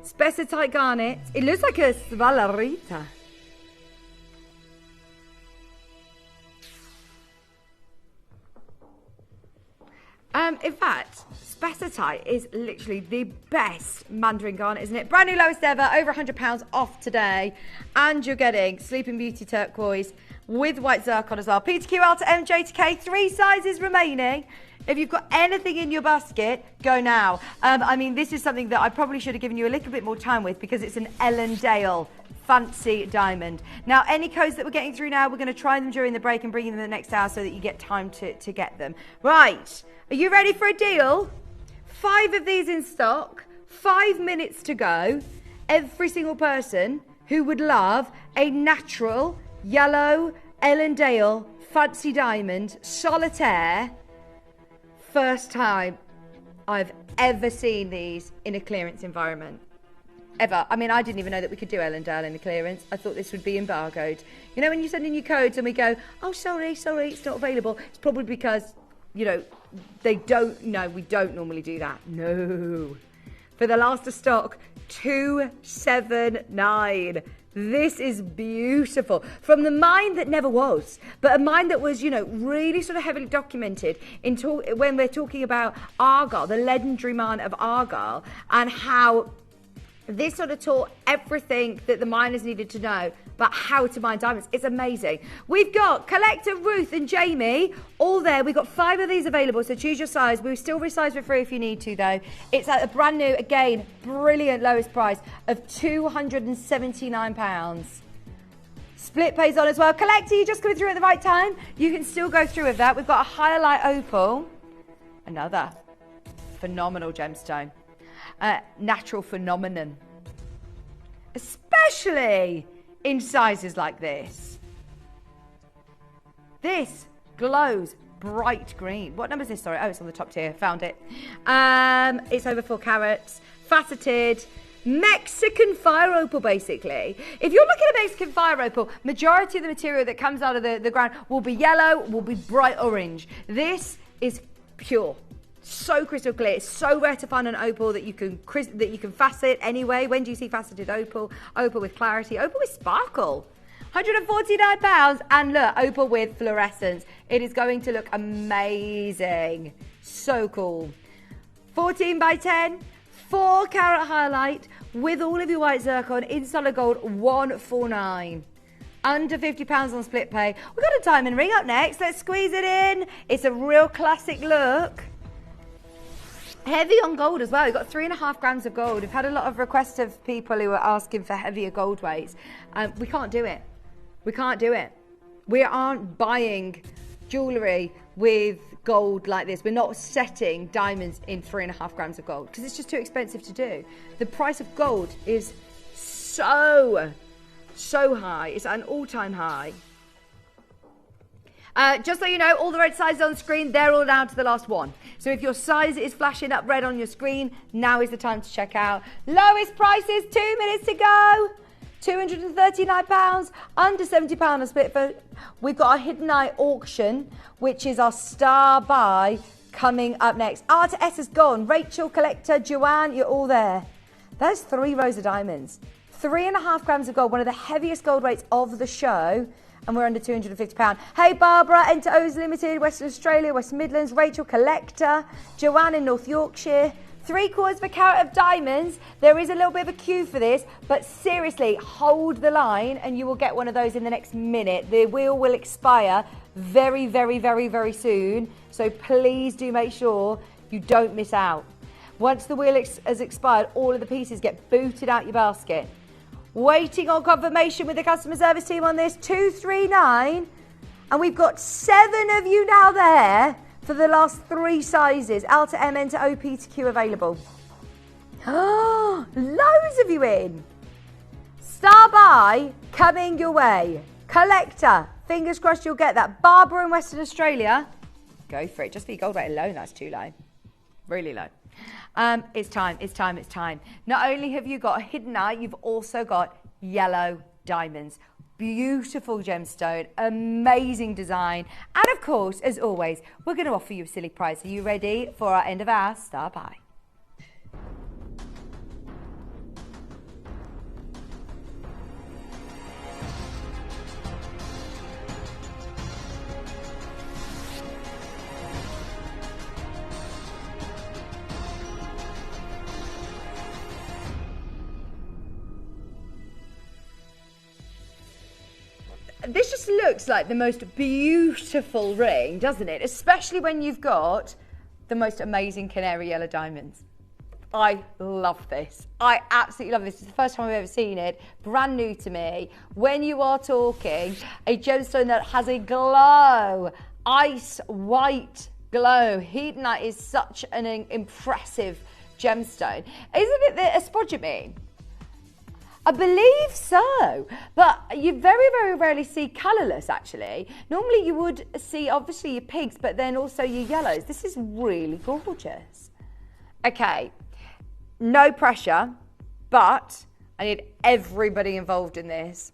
Spectatite garnet. It looks like a Svalarita. In fact, Spectatite is literally the best Mandarin garnet, isn't it? Brand new lowest ever, over £100 off today. And you're getting Sleeping Beauty turquoise with white zircon as well. P to Q, L to M, J to K, 3 sizes remaining. If you've got anything in your basket, go now. I mean, this is something that I probably should have given you a little bit more time with because it's an Ellendale fancy diamond. Now, any codes that we're getting through now, we're going to try them during the break and bring them in the next hour so that you get time to get them. Right. Are you ready for a deal? 5 of these in stock, 5 minutes to go. Every single person who would love a natural yellow Ellendale fancy diamond solitaire. First time I've ever seen these in a clearance environment. ever. I mean, I didn't even know that we could do Ellendale in the clearance. I thought this would be embargoed. You know, when you send in your codes and we go, oh, sorry, it's not available. It's probably because, you know, we don't normally do that. No. For the last of stock, 279. This is beautiful. From the mine that never was, but a mine that was, you know, really sort of heavily documented when we're talking about Argyle, the legendary mine of Argyle, and how this sort of taught everything that the miners needed to know about how to mine diamonds. It's amazing. We've got Collector Ruth and Jamie all there. We've got 5 of these available, so choose your size. We still resize for free if you need to, though. It's at a brand new, again, brilliant lowest price of £279. Split pays on as well. Collector, you just coming through at the right time. You can still go through with that. We've got a highlight opal. Another phenomenal gemstone. Natural phenomenon, especially in sizes like this. This glows bright green. What number is this? Sorry, oh, it's on the top tier. Found it. It's over 4 carats, faceted, Mexican fire opal, basically. If you're looking at Mexican fire opal, majority of the material that comes out of the ground will be yellow, will be bright orange. This is pure. So crystal clear. It's so rare to find an opal that you can facet anyway. When do you see faceted opal? Opal with clarity, opal with sparkle. £149, and look, opal with fluorescence. It is going to look amazing. So cool. 14 by 10, 4 carat highlight with all of your white zircon in solid gold, 149. Under £50 on split pay. We've got a diamond ring up next. Let's squeeze it in. It's a real classic look. Heavy on gold as well. You've got 3.5 grams of gold. We've had a lot of requests of people who are asking for heavier gold weights. We can't do it. We can't do it. We aren't buying jewellery with gold like this. We're not setting diamonds in 3.5 grams of gold because it's just too expensive to do. The price of gold is so high. It's at an all-time high. Just so you know, all the red sizes on the screen, they're all down to the last one. So if your size is flashing up red on your screen, now is the time to check out. Lowest prices, 2 minutes to go. £239, under £70 on split. We've got our Hidden Eye auction, which is our star buy coming up next. Arta S has gone. Rachel, Collector, Joanne, you're all there. There's 3 rows of diamonds. 3.5 grams of gold, one of the heaviest gold weights of the show. And we're under £250. Hey, Barbara, Enter O's Limited, Western Australia, West Midlands, Rachel, Collector, Joanne in North Yorkshire. 3/4 of a carat of diamonds. There is a little bit of a queue for this, but seriously, hold the line and you will get one of those in the next minute. The wheel will expire very, very, very, very soon. So please do make sure you don't miss out. Once the wheel has expired, all of the pieces get booted out your basket. Waiting on confirmation with the customer service team on this, 239. And we've got 7 of you now there for the last 3 sizes. L to M, N to O, P to Q available. Oh, loads of you in. Star buy coming your way. Collector, fingers crossed you'll get that. Barbara in Western Australia, go for it. Just for your gold rate alone, that's too low. Really low. It's time. Not only have you got a Hidden Eye, you've also got yellow diamonds. Beautiful gemstone, amazing design. And of course, as always, we're going to offer you a silly prize. Are you ready for our end of our star buy? This just looks like the most beautiful ring, doesn't it? Especially when you've got the most amazing canary yellow diamonds. I love this. I absolutely love this. It's the first time I've ever seen it. Brand new to me. When you are talking a gemstone that has a glow, ice white glow. Hidden Eye is such an impressive gemstone. Isn't it the spodumene? I believe so, but you very, very rarely see colourless, actually. Normally you would see, obviously, your pinks, but then also your yellows. This is really gorgeous. Okay, no pressure, but I need everybody involved in this.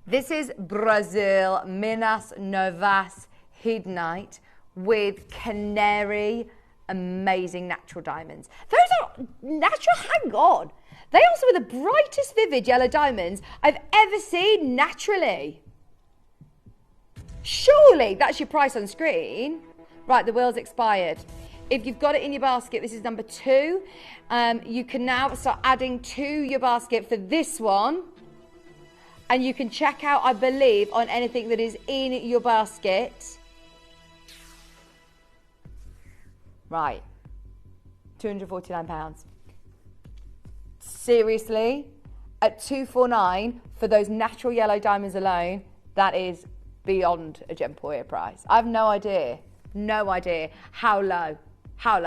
This is Brazil Minas Novas Hedonite with canary, amazing natural diamonds. Those are natural, hang on. They are some of the brightest vivid yellow diamonds I've ever seen naturally. Surely that's your price on screen. Right, the wheel's expired. If you've got it in your basket, this is number 2. You can now start adding to your basket for this one. And you can check out, I believe, on anything that is in your basket. Right, £249. Seriously, at $249 for those natural yellow diamonds alone, that is beyond a Gemporia price. I have no idea how low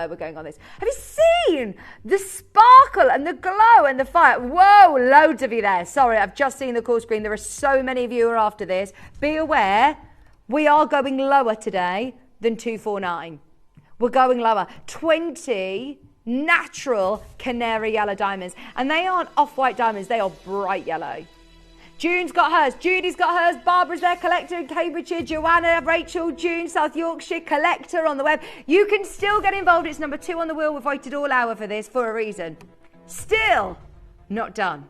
we're going on this. Have you seen the sparkle and the glow and the fire? Whoa, loads of you there. Sorry, I've just seen the call screen. There are so many of you who are after this. Be aware, we are going lower today than $249. We're going lower. 20 natural canary yellow diamonds. And they aren't off-white diamonds, they are bright yellow. June's got hers, Judy's got hers, Barbara's there, collector in Cambridgeshire, Joanna, Rachel, June, South Yorkshire, collector on the web. You can still get involved. It's number 2 on the wheel. We've waited all hour for this for a reason. Still not done.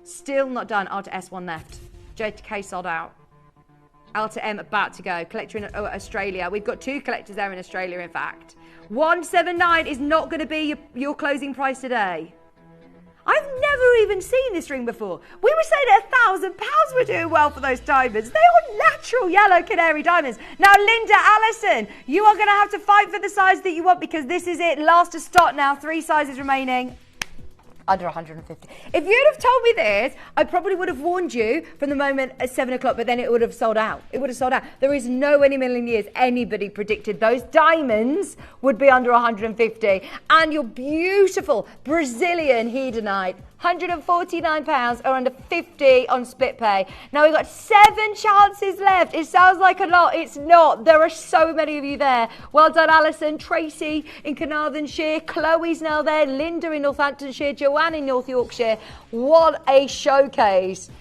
Still not done. R to S1 left. J to K sold out. L to M about to go. Collector in Australia. We've got 2 collectors there in Australia, in fact. 179 is not going to be your closing price today. I've never even seen this ring before. We were saying at £1,000 we're doing well for those diamonds. They are natural yellow canary diamonds. Now, Linda, Allison, you are going to have to fight for the size that you want because this is it. Last to start now. 3 sizes remaining. Under 150. If you'd have told me this, I probably would have warned you from the moment at 7 o'clock, but then it would have sold out. It would have sold out. There is no any million years anybody predicted those diamonds would be under 150. And your beautiful Brazilian hedonite, £149 or under 50 on split pay. Now we've got 7 chances left. It sounds like a lot. It's not. There are so many of you there. Well done, Alison, Tracy in Carnarvonshire, Chloe's now there, Linda in Northamptonshire, Joanne in North Yorkshire. What a showcase.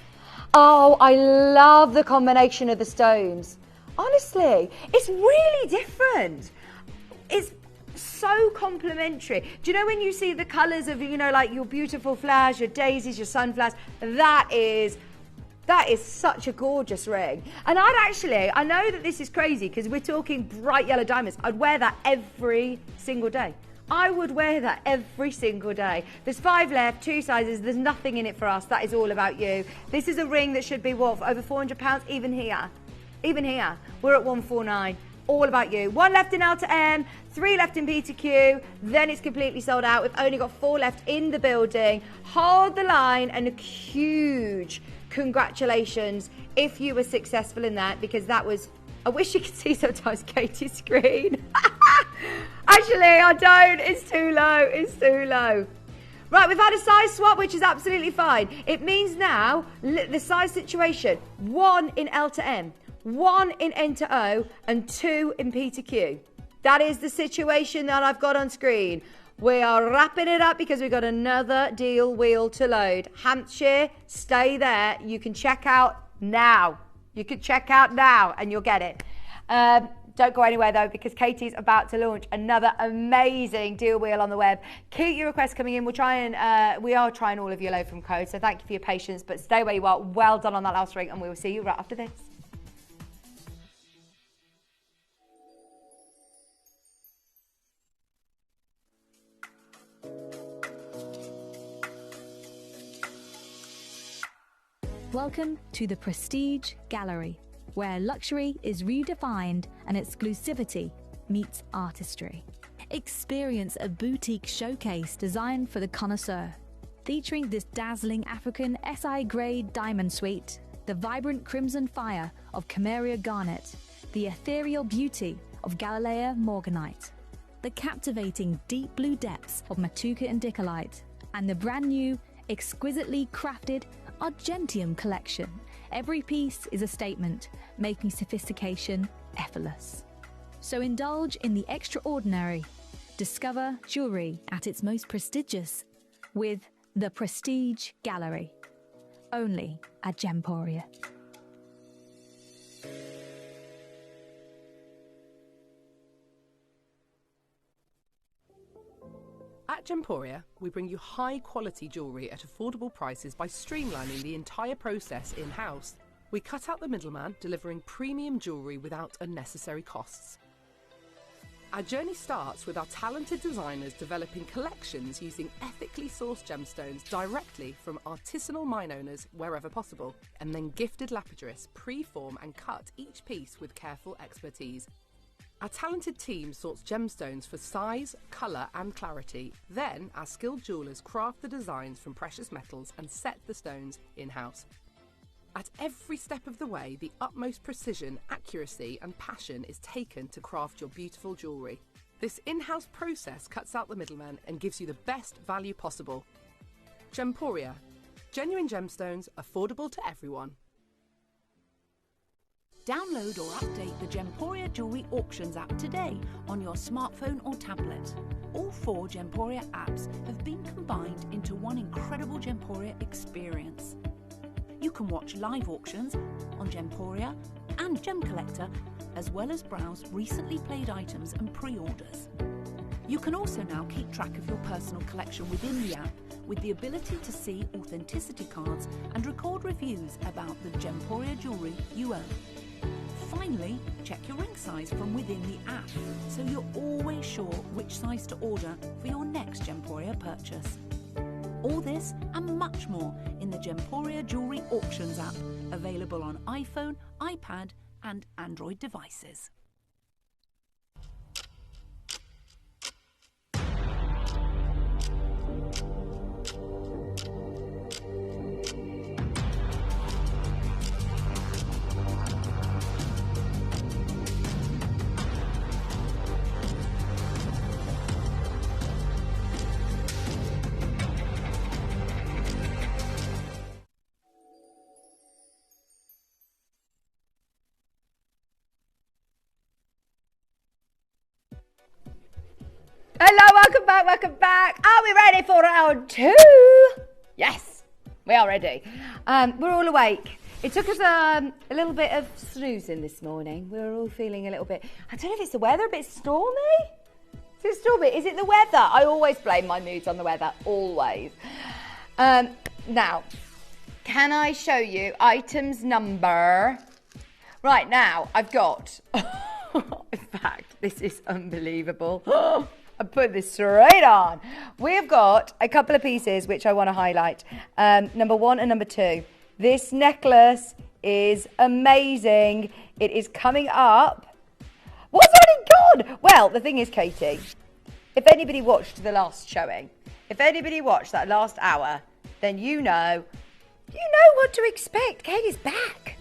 Oh, I love the combination of the stones. Honestly, it's really different. It's so complementary. Do you know when you see the colours of, you know, like your beautiful flowers, your daisies, your sunflowers? That is such a gorgeous ring. And I know that this is crazy because we're talking bright yellow diamonds. I'd wear that every single day. I would wear that every single day. There's 5 left, 2 sizes. There's nothing in it for us. That is all about you. This is a ring that should be, what, for over £400? Even here, we're at 149. All about you. 1 left in L to M, 3 left in P to Q, then it's completely sold out. We've only got 4 left in the building. Hold the line and a huge congratulations if you were successful in that, because that was, I wish you could see sometimes Katie's screen. Actually, I don't. It's too low. It's too low. Right, we've had a size swap, which is absolutely fine. It means now the size situation, 1 in L to M, 1 in N to O, and 2 in P to Q. That is the situation that I've got on screen. We are wrapping it up because we've got another deal wheel to load. Hampshire, stay there. You can check out now. You can check out now and you'll get it. Don't go anywhere though, because Katie's about to launch another amazing deal wheel on the web. Keep your requests coming in. We are trying all of your low from code, so thank you for your patience, but stay where you are. Well done on that last ring, and we will see you right after this. Welcome to the Prestige Gallery, where luxury is redefined and exclusivity meets artistry. Experience a boutique showcase designed for the connoisseur, featuring this dazzling African SI-grade diamond suite, the vibrant crimson fire of Cameria garnet, the ethereal beauty of Galilea morganite, the captivating deep blue depths of Matuka indicolite, and the brand new, exquisitely crafted Argentium collection. Every piece is a statement, making sophistication effortless. So indulge in the extraordinary. Discover jewelry at its most prestigious with The Prestige Gallery. Only at Gemporia. At Gemporia, we bring you high-quality jewellery at affordable prices by streamlining the entire process in-house. We cut out the middleman, delivering premium jewellery without unnecessary costs. Our journey starts with our talented designers developing collections using ethically sourced gemstones directly from artisanal mine owners wherever possible, and then gifted lapidarists pre-form and cut each piece with careful expertise. Our talented team sorts gemstones for size, colour and clarity. Then our skilled jewellers craft the designs from precious metals and set the stones in-house. At every step of the way, the utmost precision, accuracy and passion is taken to craft your beautiful jewellery. This in-house process cuts out the middleman and gives you the best value possible. Gemporia. Genuine gemstones, affordable to everyone. Download or update the Gemporia Jewellery Auctions app today on your smartphone or tablet. All 4 Gemporia apps have been combined into one incredible Gemporia experience. You can watch live auctions on Gemporia and Gem Collector, as well as browse recently played items and pre-orders. You can also now keep track of your personal collection within the app with the ability to see authenticity cards and record reviews about the Gemporia jewellery you own. Finally, check your ring size from within the app, so you're always sure which size to order for your next Gemporia purchase. All this and much more in the Gemporia Jewellery Auctions app, available on iPhone, iPad and Android devices. Hello, welcome back. Are we ready for round 2? Yes, we are ready. We're all awake. It took us a little bit of snoozing this morning. We were all feeling a little bit, I don't know if it's the weather, a bit stormy. Is it stormy? Is it the weather? I always blame my moods on the weather, always. Now, can I show you items number? Right, now, I've got, in fact, this is unbelievable. I put this straight on. We've got a couple of pieces which I want to highlight. Number 1 and number 2. This necklace is amazing. It is coming up. What's already gone? Well, the thing is, Katie, if anybody watched the last showing, if anybody watched that last hour, then you know what to expect. Katie's back.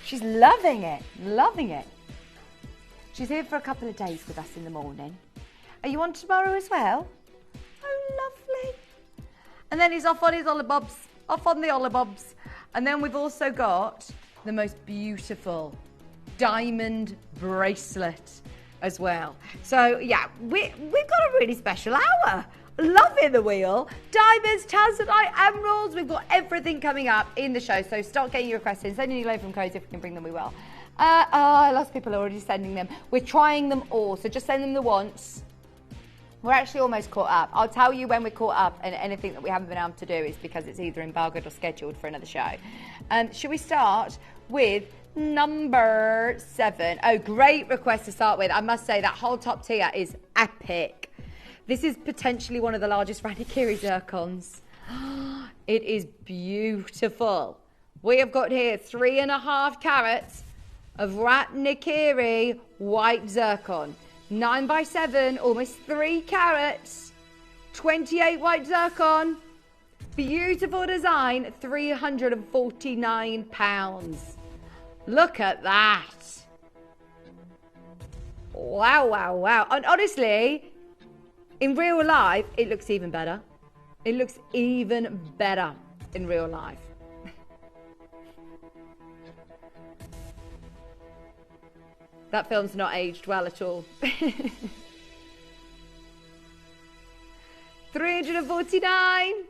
She's loving it, loving it. She's here for a couple of days with us in the morning. Are you on tomorrow as well? Oh, lovely. And then he's off on his ollibobs, off on the ollibobs. And then we've also got the most beautiful diamond bracelet as well. So, yeah, we've got a really special hour. Loving the wheel. Diamonds, tanzanite, emeralds. We've got everything coming up in the show. So start getting your requests in. Send in your low from codes if we can bring them, we will. Lots of people are already sending them. We're trying them all. So just send them the once. We're actually almost caught up. I'll tell you when we're caught up, and anything that we haven't been able to do is because it's either embargoed or scheduled for another show. Should we start with number 7? Oh, great request to start with. I must say that whole top tier is epic. This is potentially one of the largest Ranikiri zircons. It is beautiful. We have got here 3.5 carats of Ranikiri white zircon. 9x7, almost 3 carats, 28 white zircon, beautiful design, £349. Look at that. Wow, wow, wow. And honestly, in real life, it looks even better. It looks even better in real life. That film's not aged well at all. 349.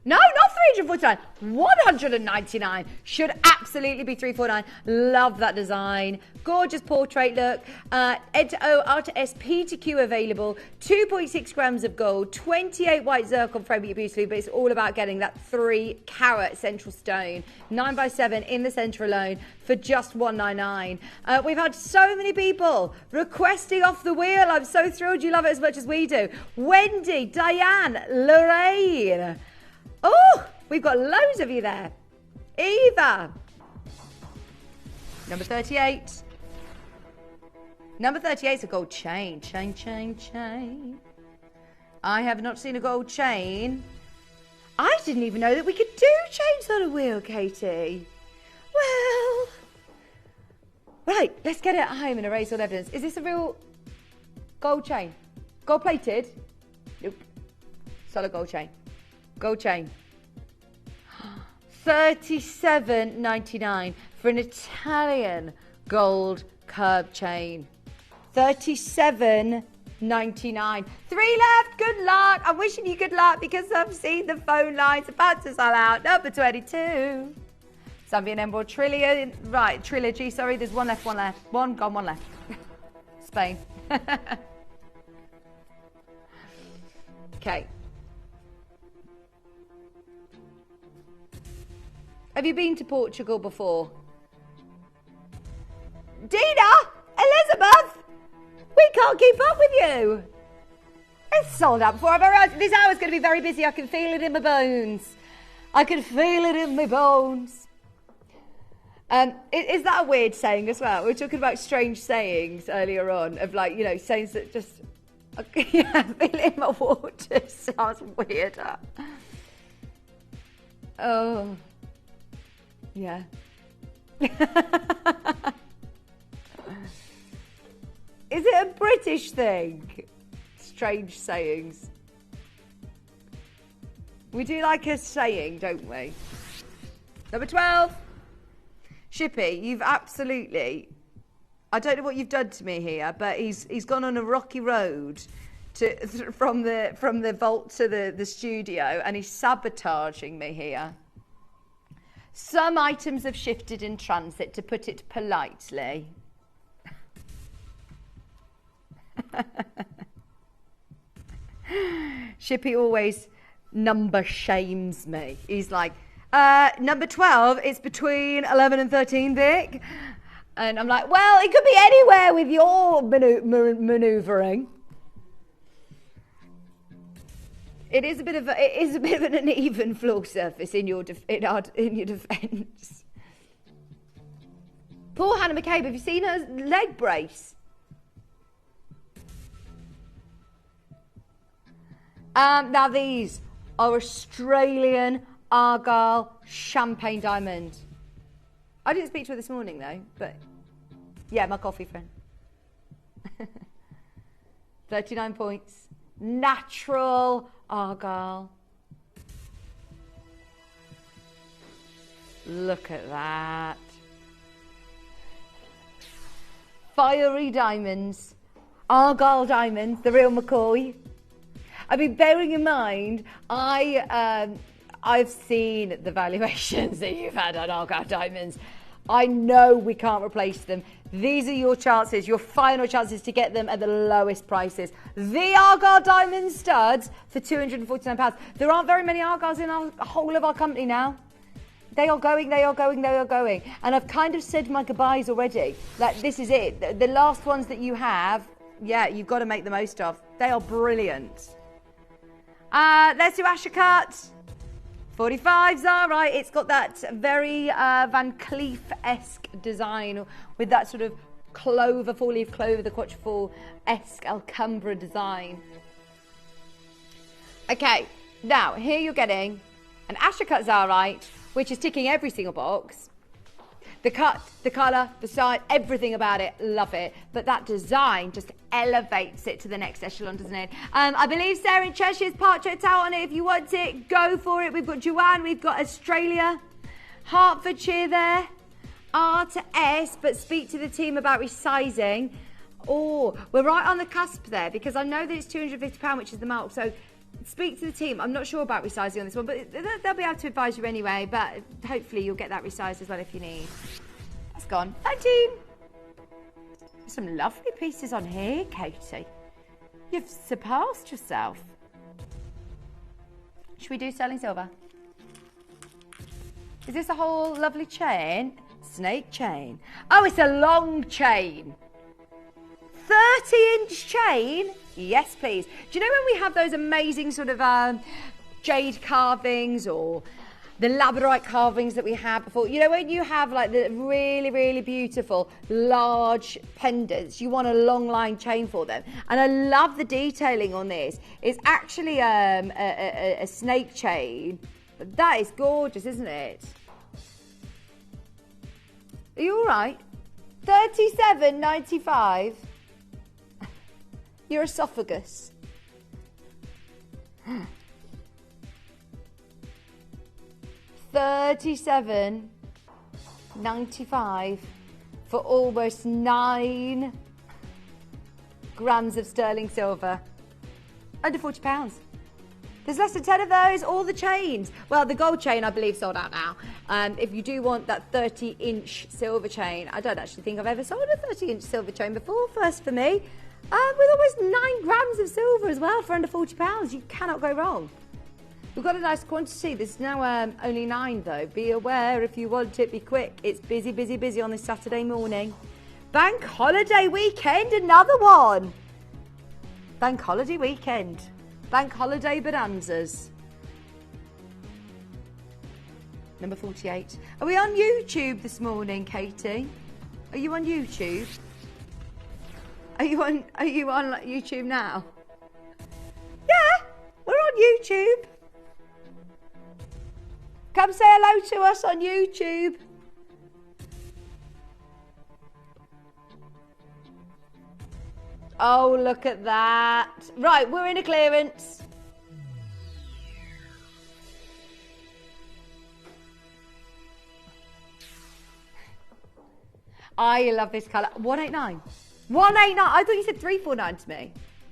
No, not 349. 199 should absolutely be 349. Love that design. Gorgeous portrait look. Ed to O, R to S, P to Q available. 2.6 grams of gold. 28 white zircon frame you beautifully, but it's all about getting that 3 carat central stone. 9x7 in the centre alone for just 199. We've had so many people requesting off the wheel. I'm so thrilled you love it as much as we do. Wendy, Diane, Lorraine. Oh, we've got loads of you there. Eva. Number 38. Number 38 is a gold chain. Chain. I have not seen a gold chain. I didn't even know that we could do chains on a wheel, Katie. Well. Right, let's get it at home and erase all evidence. Is this a real gold chain? Gold plated? Nope. Solid gold chain. Gold chain. $37.99 for an Italian gold curb chain. $37.99. 3 left. Good luck. I'm wishing you good luck because I've seen the phone lines about to sell out. Number 22. Zambian Emerald trilogy. Sorry, there's one left. One gone, one left. Spain. Okay. Have you been to Portugal before? Dina! Elizabeth! We can't keep up with you! It's sold out before I've arrived. This hour's going to be very busy. I can feel it in my bones. I can feel it in my bones. Is that a weird saying as well? We were talking about strange sayings earlier on, of like, you know, sayings that just... Yeah, feel it in my water sounds weirder. Oh... Yeah. Is it a British thing? Strange sayings. We do like a saying, don't we? Number 12. Shippy, you've absolutely... I don't know what you've done to me here, but he's gone on a rocky road from the vault to the studio, and he's sabotaging me here. Some items have shifted in transit, to put it politely. Shippy always number shames me. He's like, number 12, it's between 11 and 13, Vic. And I'm like, well, it could be anywhere with your manoeuvring. It is a bit of an uneven floor surface in your defence. Poor Hannah McCabe, have you seen her leg brace? Now these are Australian Argyle champagne diamond. I didn't speak to her this morning though, but yeah, my coffee friend. 39 points. Natural Argyle. Look at that. Fiery diamonds. Argyle diamonds, the real McCoy. I mean, bearing in mind, I've seen the valuations that you've had on Argyle diamonds. I know we can't replace them. These are your chances, your final chances to get them at the lowest prices. The Argyle diamond studs for £249. There aren't very many Argyles in our whole of our company now. They are going. And I've kind of said my goodbyes already. Like, this is it. The last ones that you have, yeah, you've got to make the most of. They are brilliant. Let's do Ashercut. 45's all right. It's got that very Van Cleef-esque design with that sort of clover, four-leaf clover, the quatrefoil-esque Alcambra design. Okay, now here you're getting an Ashercut Zarite, which is ticking every single box. The cut, the colour, the style, everything about it, love it. But that design just elevates it to the next echelon, doesn't it? I believe Sarah in Cheshire's portrait out on it. If you want it, go for it. We've got Joanne, we've got Australia, Hertfordshire there, R to S, but speak to the team about resizing. Oh, we're right on the cusp there because I know that it's £250, which is the mark. So speak to the team. I'm not sure about resizing on this one, but they'll be able to advise you anyway, but hopefully you'll get that resized as well if you need. That's gone. 19. Some lovely pieces on here, Katie. You've surpassed yourself. Should we do sterling silver? Is this a whole lovely chain? Snake chain. Oh, it's a long chain. 30-inch chain? Yes, please. Do you know when we have those amazing sort of jade carvings or the labradorite carvings that we had before? You know when you have like the really, really beautiful large pendants, you want a long line chain for them. And I love the detailing on this. It's actually a snake chain. But that is gorgeous, isn't it? Are you all right? 37.95. Your esophagus. $37.95 for almost 9 grams of sterling silver. Under £40. There's less than 10 of those, all the chains. Well, the gold chain, I believe, sold out now. If you do want that 30-inch silver chain, I don't actually think I've ever sold a 30-inch silver chain before, first for me. With almost 9 grams of silver as well for under £40. You cannot go wrong. We've got a nice quantity. There's now only 9 though. Be aware if you want it, be quick. It's busy, busy, busy on this Saturday morning. Bank holiday weekend, another one. Bank holiday weekend. Bank holiday bonanzas. Number 48. Are we on YouTube this morning, Katie? Are you on YouTube? Are you on YouTube now? Yeah, we're on YouTube. Come say hello to us on YouTube. Oh, look at that. Right, we're in a clearance. I love this colour. 189. 189. I thought you said 349 to me.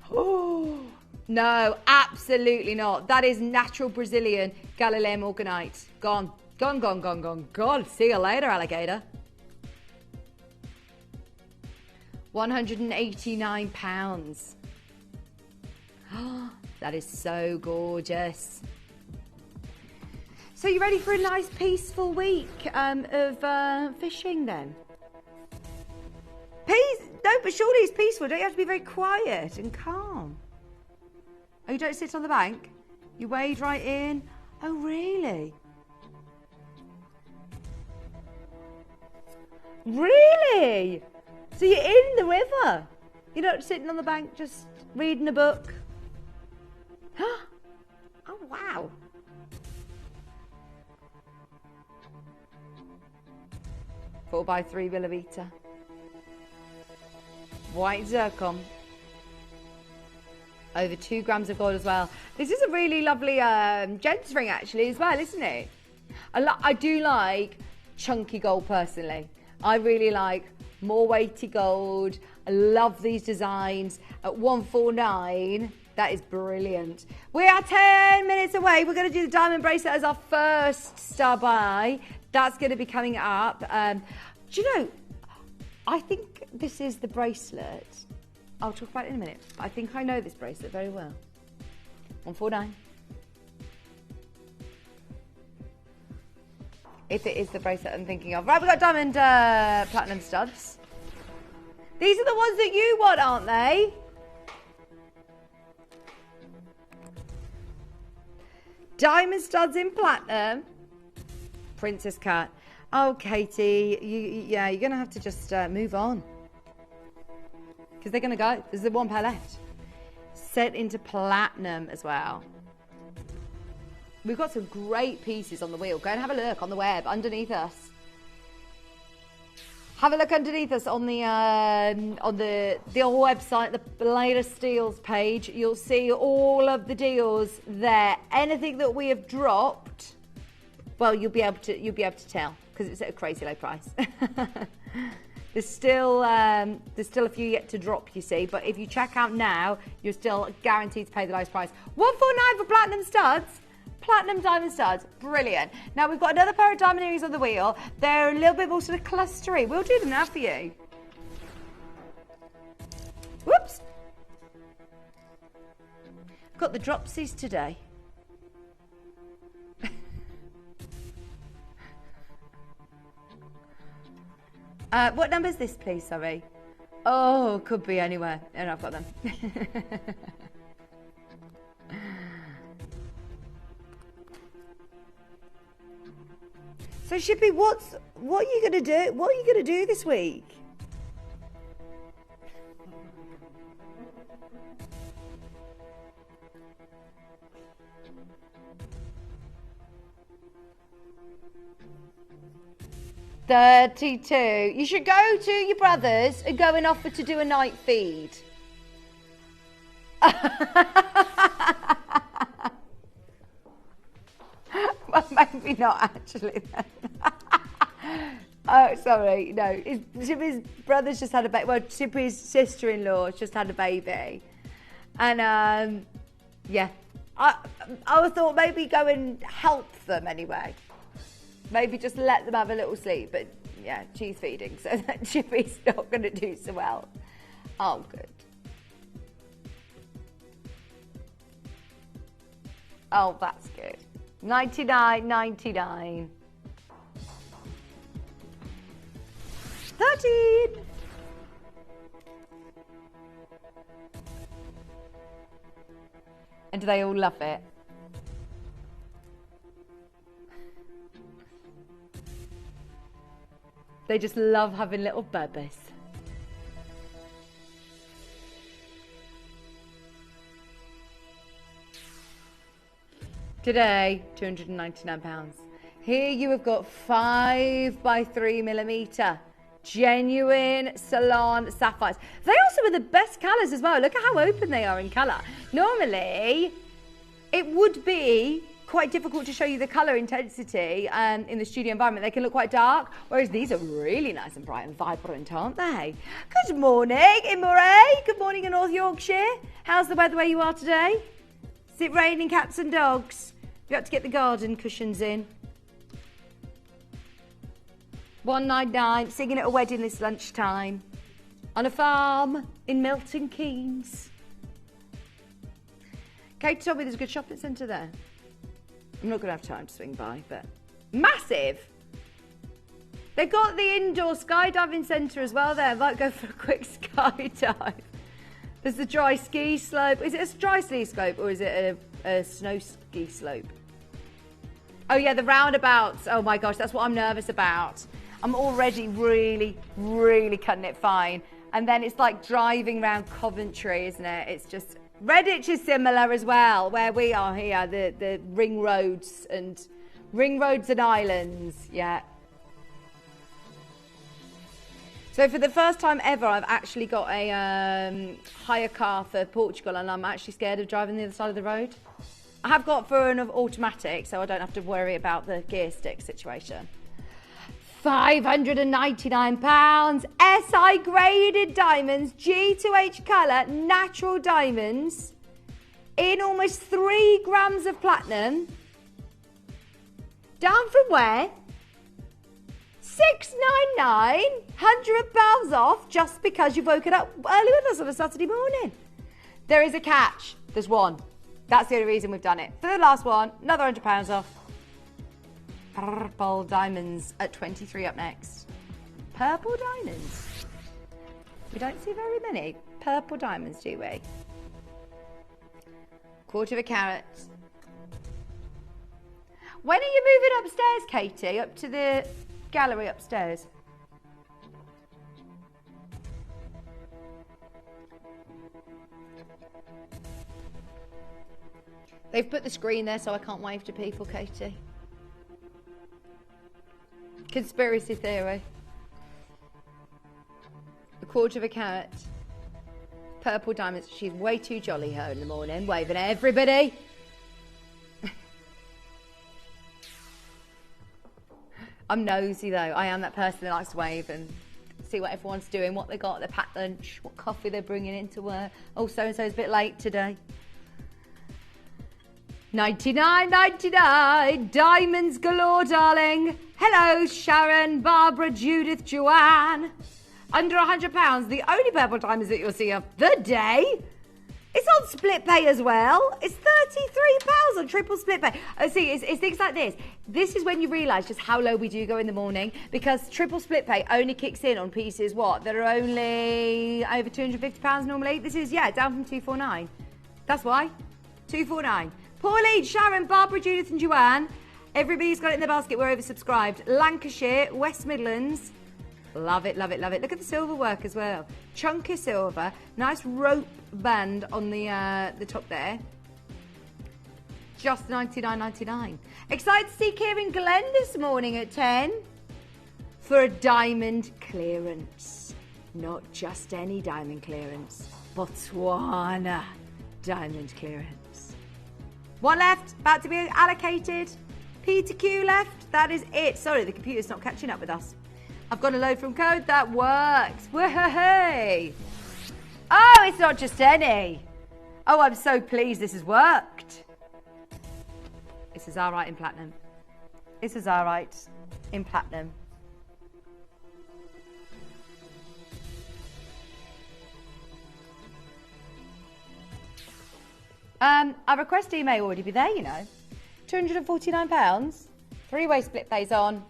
Oh, no, absolutely not. That is natural Brazilian Galileo Morganite. Gone. Gone, gone, gone, gone, gone. See you later, alligator. £189. That is so gorgeous. So you ready for a nice peaceful week of fishing then? No, but surely it's peaceful. Don't you have to be very quiet and calm? Oh, you don't sit on the bank? You wade right in? Oh, really? Really? So you're in the river? You're not sitting on the bank just reading a book? Oh, wow. Four by 3 millimeter. White zircon. Over 2 grams of gold as well. This is a really lovely gents ring actually as well, isn't it? I do like chunky gold personally. I really like more weighty gold. I love these designs. At 149, that is brilliant. We are 10 minutes away. We're going to do the diamond bracelet as our first star buy. That's going to be coming up. Do you know, I think this is the bracelet. I'll talk about it in a minute. I think I know this bracelet very well. 149. If it is the bracelet I'm thinking of. Right, we've got diamond platinum studs. These are the ones that you want, aren't they? Diamond studs in platinum. Princess cut. Oh, Katie, you're going to have to just move on. Because they're going to go. There's the 1 pair left. Set into platinum as well. We've got some great pieces on the wheel. Go and have a look on the web underneath us. Have a look underneath us on the old website, the latest deals page. You'll see all of the deals there. Anything that we have dropped, well, you'll be able to tell because it's at a crazy low price. There's still a few yet to drop, you see. But if you check out now, you're still guaranteed to pay the lowest price. 149 for platinum studs. Platinum diamond studs. Brilliant. Now, we've got another pair of diamond earrings on the wheel. They're a little bit more sort of clustery. We'll do them now for you. Whoops. Got the dropsies today. What number is this, please? Sorry. Oh, could be anywhere. And I've got them. So, Shippy, what are you gonna do? What are you gonna do this week? $32. You should go to your brother's and go and offer to do a night feed. Well, maybe not actually then. Oh, sorry. No, Shippy's brother's just had a baby. Well, Shippy's sister-in-law just had a baby. And, yeah. I thought maybe go and help them anyway. Maybe just let them have a little sleep, but yeah, cheese feeding, so that Chippy's not going to do so well. Oh, good. Oh, that's good. 99.99. 13. And do they all love it? They just love having little babies. Today, £299. Here you have got 5 by 3mm genuine salon sapphires. They also are the best colours as well. Look at how open they are in colour. Normally, it would be quite difficult to show you the colour intensity in the studio environment. They can look quite dark, whereas these are really nice and bright and vibrant, aren't they? Good morning in Moray. Good morning in North Yorkshire. How's the weather where you are today? Is it raining cats and dogs? You have to get the garden cushions in. 199, singing at a wedding this lunchtime. On a farm in Milton Keynes. Kate told me there's a good shopping centre there. I'm not going to have time to swing by, but massive. They've got the indoor skydiving centre as well there. I might go for a quick skydive. There's the dry ski slope. Is it a dry ski slope or is it a snow ski slope? Oh yeah, the roundabouts. Oh my gosh, that's what I'm nervous about. I'm already really, really cutting it fine. And then it's like driving around Coventry, isn't it? It's just... Redditch is similar as well, where we are here, the ring roads and islands, yeah. So for the first time ever, I've actually got a hire car for Portugal, and I'm actually scared of driving the other side of the road. I have got for an automatic, so I don't have to worry about the gear stick situation. £599. SI graded diamonds, G2H colour, natural diamonds, in almost 3 grams of platinum. Down from where? £699, £100 off, just because you've woken up early with us on a Saturday morning. There is a catch. There's one. That's the only reason we've done it. For the last one, another £100 off. Purple diamonds at 23 up next. Purple diamonds. We don't see very many purple diamonds, do we? Quarter of a carat. When are you moving upstairs, Katie? Up to the gallery upstairs? They've put the screen there so I can't wave to people, Katie. Conspiracy theory. A quarter of a carat. Purple diamonds. She's way too jolly her in the morning, waving at everybody. I'm nosy though. I am that person that likes to wave and see what everyone's doing, what they got at their packed lunch, what coffee they're bringing into work. Oh, so-and-so's a bit late today. 99.99, diamonds galore, darling. Hello, Sharon, Barbara, Judith, Joanne. Under £100, the only purple diamonds that you'll see of the day. It's on split pay as well. It's £33 on triple split pay. Oh, see, it's things like this. This is when you realise just how low we do go in the morning, because triple split pay only kicks in on pieces, that are only over £250 normally. This is, down from 249. That's why. 249. Pauline, Sharon, Barbara, Judith and Joanne. Everybody's got it in their basket. We're oversubscribed. Lancashire, West Midlands. Love it, love it, love it. Look at the silver work as well. Chunky silver. Nice rope band on the top there. Just $99.99. Excited to see Kieran Glenn this morning at 10 for a diamond clearance. Not just any diamond clearance. Botswana diamond clearance. One left, about to be allocated. P to Q left. That is it. Sorry, the computer's not catching up with us. I've got a load from code. That works. Woohoo! Oh, it's not just any. Oh, I'm so pleased this has worked. This is all right in platinum. This is all right in platinum. Our request may already be there, you know. £249. Three-way split pays on.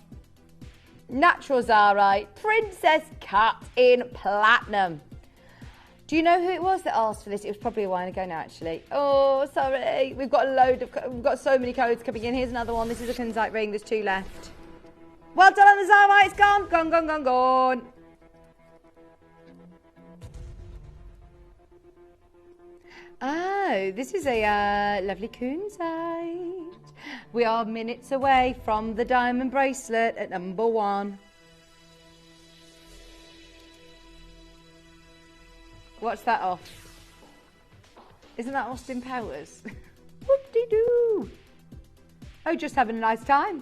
Natural Zarite, Princess Cut in platinum. Do you know who it was that asked for this? It was probably a while ago now, actually. Oh, sorry. We've got so many codes coming in. Here's another one. This is a Kunzite ring. There's 2 left. Well done on the Zarite. It's gone. Gone. Oh, this is a lovely Kunzite. We are minutes away from the diamond bracelet at number 1. Watch that off. Isn't that Austin Powers? Whoop-de-doo. Oh, just having a nice time.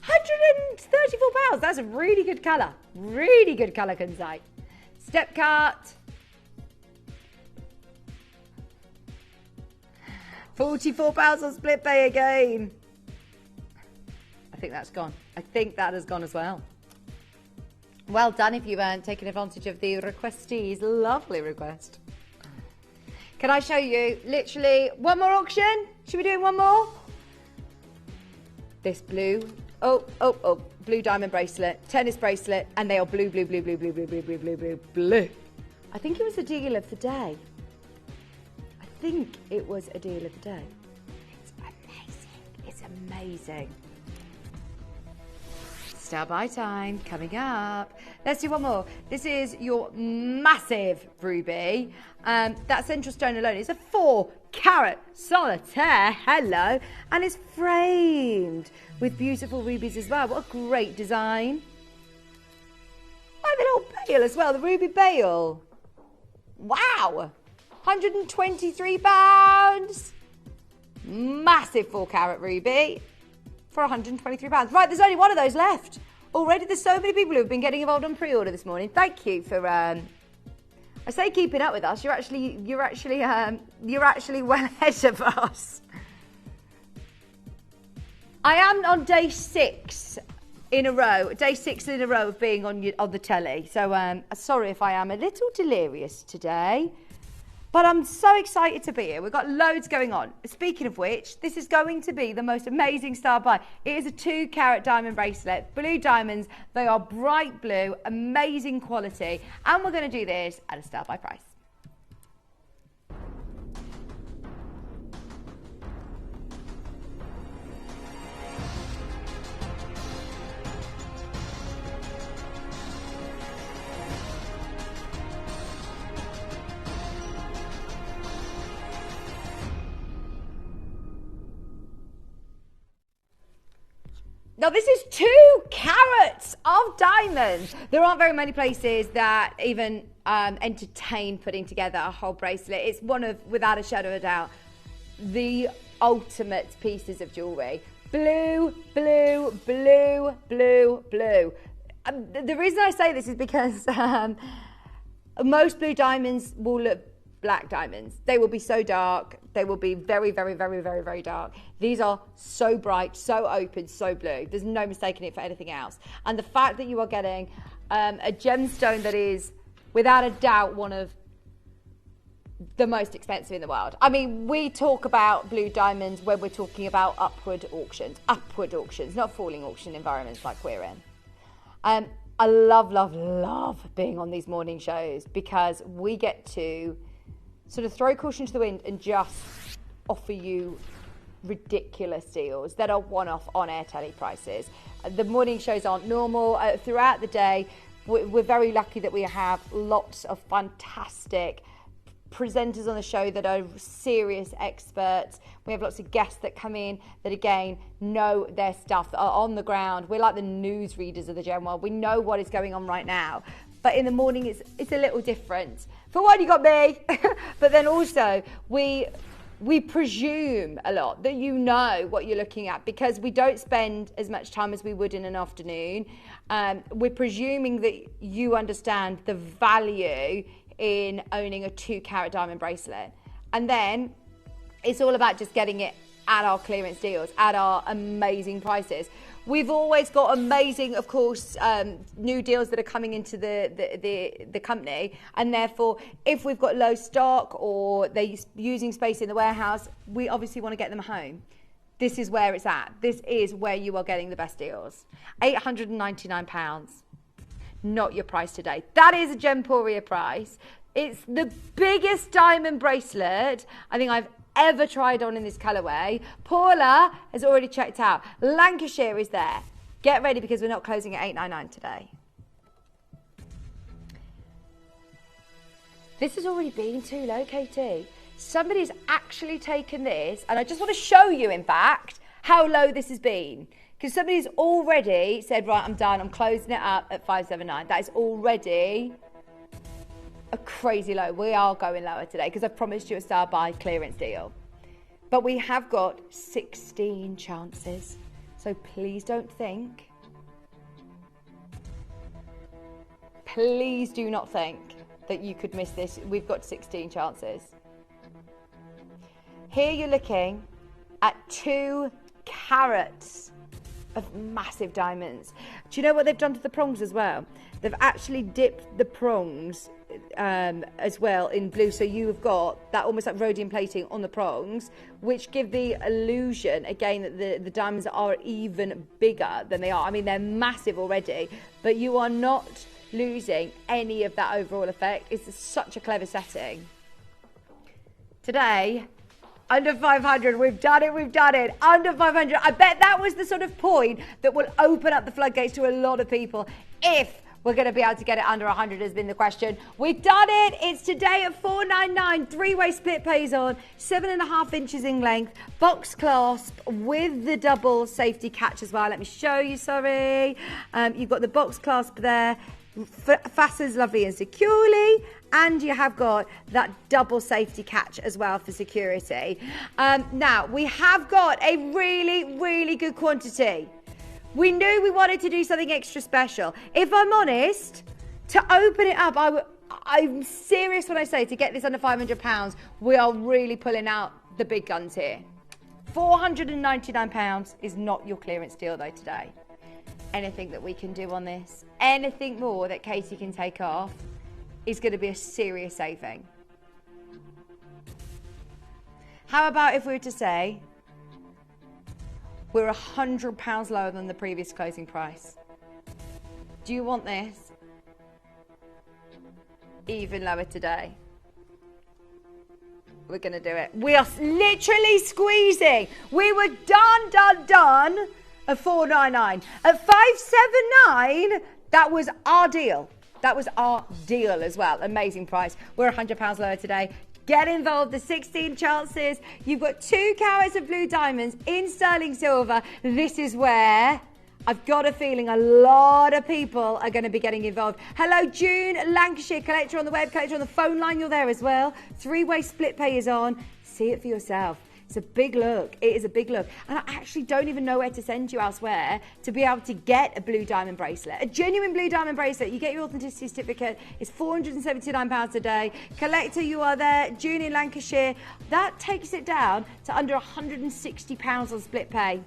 £134. That's a really good colour. Really good colour, Kunzite. Step cut. £44 on split pay again. I think that's gone. I think that has gone as well. Well done if you weren't taking advantage of the requestee's lovely request. Can I show you literally one more auction? Should we do one more? This blue, blue diamond bracelet, tennis bracelet, and they are blue. I think it was a deal of the day. It's amazing. Star buy time coming up. Let's do one more. This is your massive ruby. That central stone alone is a 4-carat solitaire. Hello. And it's framed with beautiful rubies as well. What a great design. Oh, the little bail as well. The ruby bail. Wow. £123. Massive 4-carat ruby for £123. Right, there's only one of those left. Already there's so many people who've been getting involved on pre-order this morning. Thank you for I say keeping up with us. You're actually well ahead of us. I am on day 6 in a row. Day 6 in a row of being on the telly. So sorry if I am a little delirious today. But I'm so excited to be here. We've got loads going on. Speaking of which, this is going to be the most amazing star buy. It is a 2-carat diamond bracelet. Blue diamonds. They are bright blue, amazing quality. And we're going to do this at a star buy price. Now this is 2 carats of diamonds. There aren't very many places that even entertain putting together a whole bracelet. It's one of, without a shadow of a doubt, the ultimate pieces of jewellery. Blue, blue, blue, blue, blue. The reason I say this is because most blue diamonds will look black diamonds. They will be so dark. They will be very, very, very, very, very dark. These are so bright, so open, so blue. There's no mistaking it for anything else. And the fact that you are getting a gemstone that is, without a doubt, one of the most expensive in the world. I mean, we talk about blue diamonds when we're talking about upward auctions, not falling auction environments like we're in. I love, love, love being on these morning shows because we get to sort of throw caution to the wind and just offer you ridiculous deals that are one-off on-air telly prices. The morning shows aren't normal. Throughout the day, we're very lucky that we have lots of fantastic presenters on the show that are serious experts. We have lots of guests that come in that, again, know their stuff, that are on the ground. We're like the news readers of the gem world. We know what is going on right now. But in the morning, it's a little different. For one, you got me. But then also, we presume a lot that you know what you're looking at because we don't spend as much time as we would in an afternoon. We're presuming that you understand the value in owning a 2-carat diamond bracelet. And then it's all about just getting it at our clearance deals, at our amazing prices. We've always got amazing, of course, new deals that are coming into the company. And therefore, if we've got low stock or they're using space in the warehouse, we obviously want to get them home. This is where it's at. This is where you are getting the best deals. £899. Not your price today. That is a Gemporia price. It's the biggest diamond bracelet I think I've ever tried on in this colourway. Paula has already checked out. Lancashire is there. Get ready because we're not closing at £899 today. This has already been too low, Katie. Somebody's actually taken this, and I just want to show you, in fact, how low this has been. Because somebody's already said, right, I'm done, I'm closing it up at $579. That is already a crazy low. We are going lower today because I've promised you a star buy clearance deal. But we have got 16 chances. So please don't think. Please do not think that you could miss this. We've got 16 chances. Here you're looking at 2 carats of massive diamonds. Do you know what they've done to the prongs as well? They've actually dipped the prongs as well in blue, so you have got that almost like rhodium plating on the prongs, which give the illusion again that the diamonds are even bigger than they are. I mean, they're massive already, but you are not losing any of that overall effect. It's such a clever setting. Today, under 500, we've done it, under 500. I bet that was the sort of point that will open up the floodgates to a lot of people. If we're going to be able to get it under 100 has been the question. We've done it. It's today at $499. 3-way split pays on, 7.5 inches in length, box clasp with the double safety catch as well. Let me show you, sorry. You've got the box clasp there. Fastens lovely and securely, and you have got that double safety catch as well for security. Now we have got a really, really good quantity. We knew we wanted to do something extra special. If I'm honest, to open it up, I'm serious when I say to get this under £500, we are really pulling out the big guns here. £499 is not your clearance deal though today. Anything that we can do on this, anything more that Katie can take off, is going to be a serious saving. How about if we were to say we're £100 lower than the previous closing price? Do you want this? Even lower today. We're going to do it. We are literally squeezing. We were done at $499. At $579, that was our deal. That was our deal as well. Amazing price. We're £100 lower today. Get involved. The 16 chances. You've got 2 carats of blue diamonds in sterling silver. This is where I've got a feeling a lot of people are going to be getting involved. Hello, June, Lancashire, collector on the web, collector on the phone line. You're there as well. 3-way split pay is on. See it for yourself. It's a big look. It is a big look. And I actually don't even know where to send you elsewhere to be able to get a blue diamond bracelet. A genuine blue diamond bracelet. You get your authenticity certificate. It's £479 a day. Collector, you are there. June in Lancashire. That takes it down to under £160 on split pay.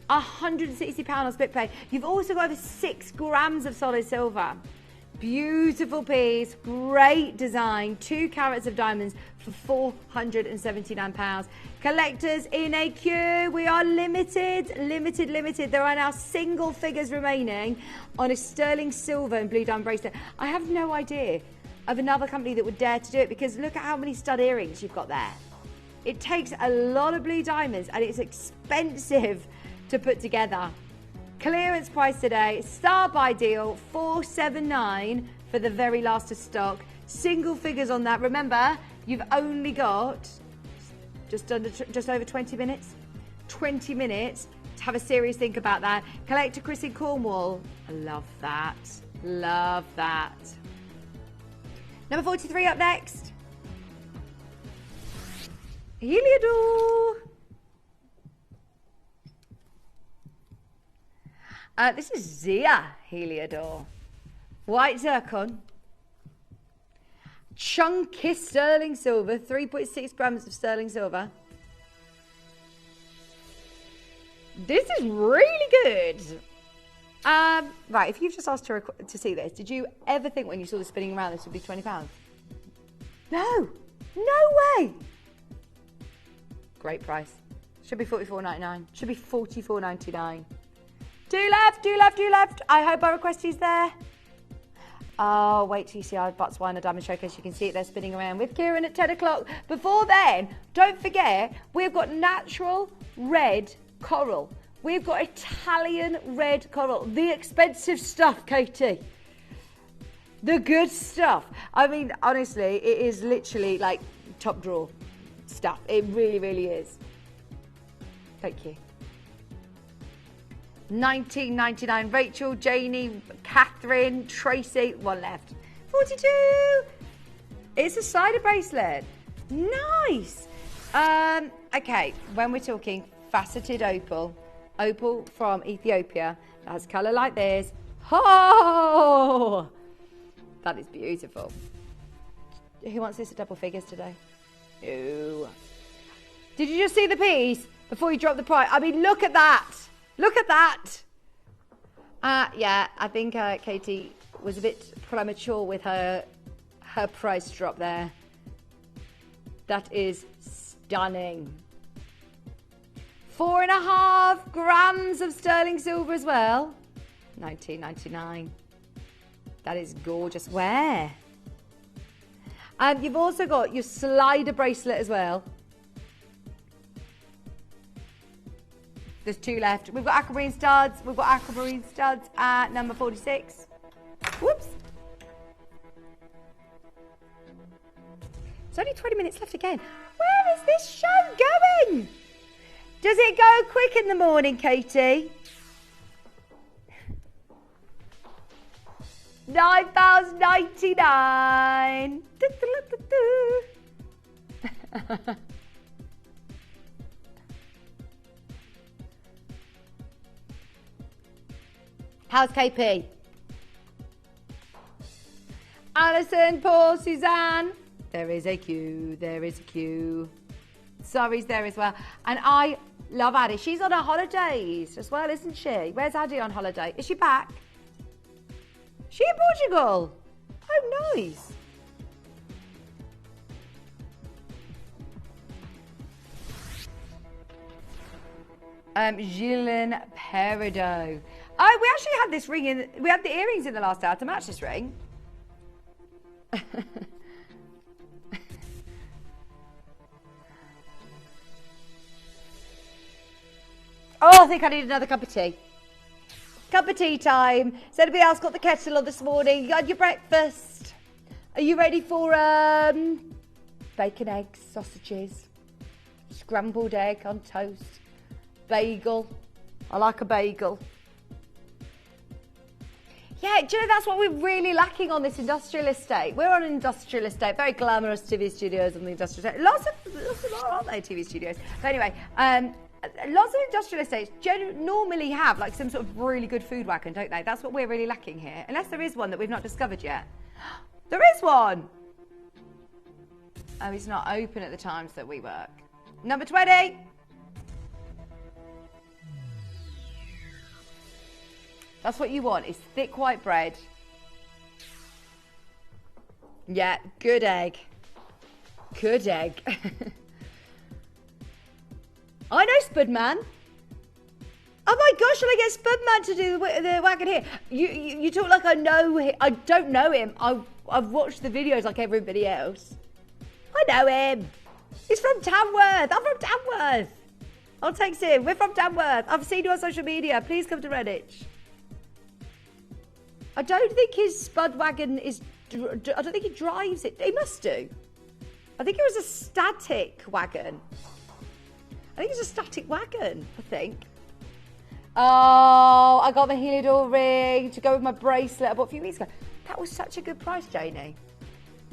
£160 on split pay. You've also got over 6 grams of solid silver. Beautiful piece, great design, 2 carats of diamonds for £479. Collectors in a queue. We are limited. There are now single figures remaining on a sterling silver and blue diamond bracelet. I have no idea of another company that would dare to do it, because look at how many stud earrings you've got there. It takes a lot of blue diamonds and it's expensive to put together. Clearance price today, star buy deal, $479 for the very last of stock. Single figures on that. Remember, you've only got just over 20 minutes. 20 minutes to have a serious think about that. Collector Chris in Cornwall. I love that. Love that. Number 43 up next. Heliodor. This is Zia Heliodor. White zircon. Chunky sterling silver. 3.6 grams of sterling silver. This is really good. Right, if you've just asked to see this, did you ever think when you saw this spinning around this would be £20? No. No way. Great price. Should be $44.99. Should be $44.99. Do left. I hope our request is there. Oh, wait till you see our Botswana Diamond Showcase. You can see it there spinning around with Kieran at 10 o'clock. Before then, don't forget, we've got natural red coral. We've got Italian red coral. The expensive stuff, Katie. The good stuff. I mean, honestly, it is literally like top drawer stuff. It really, really is. Thank you. $19.99. Rachel, Janie, Catherine, Tracy. One left. 42. It's a slider bracelet. Nice. Okay, when we're talking faceted opal from Ethiopia, that has colour like this. Oh, that is beautiful. Who wants this at double figures today? No. Did you just see the piece before you dropped the price? I mean, look at that. Look at that. Yeah, I think Katie was a bit premature with her price drop there. That is stunning. 4.5 grams of sterling silver as well. $19.99. That is gorgeous. Where? And you've also got your slider bracelet as well. There's 2 left. We've got aquamarine studs. We've got aquamarine studs at number 46. Whoops. There's only 20 minutes left again. Where is this show going? Does it go quick in the morning, Katie? £9.99. How's KP? Alison, Paul, Suzanne. There is a queue. There is a queue. Sorry's there as well. And I love Addie. She's on her holidays as well, isn't she? Where's Addie on holiday? Is she back? She in Portugal. Oh, nice. Zambian Peridot. Oh, we actually had this ring in. We had the earrings in the last hour to match this ring. Oh, I think I need another cup of tea. Cup of tea time. Has anybody else got the kettle on this morning? You got your breakfast? Are you ready for bacon, eggs, sausages, scrambled egg on toast, bagel? I like a bagel. Yeah, do you know that's what we're really lacking on this industrial estate? We're on an industrial estate, very glamorous TV studios on the industrial estate. Lots of aren't they, TV studios? But anyway, lots of industrial estates normally have like some sort of really good food wagon, don't they? That's what we're really lacking here. Unless there is one that we've not discovered yet. There is one! Oh, it's not open at the times that we work. Number 20! That's what you want, is thick white bread. Yeah, good egg. Good egg. I know Spudman. Oh my gosh, shall I get Spudman to do the wagon here? You talk like I know him. I don't know him. I've watched the videos like everybody else. I know him. He's from Tamworth. I'm from Tamworth. I'll text him. We're from Tamworth. I've seen you on social media. Please come to Redditch. I don't think his spud wagon is... I don't think he drives it. He must do. I think it was a static wagon. I think it's a static wagon, I think. Oh, I got the Heliodor ring to go with my bracelet I bought a few weeks ago. That was such a good price, Janie.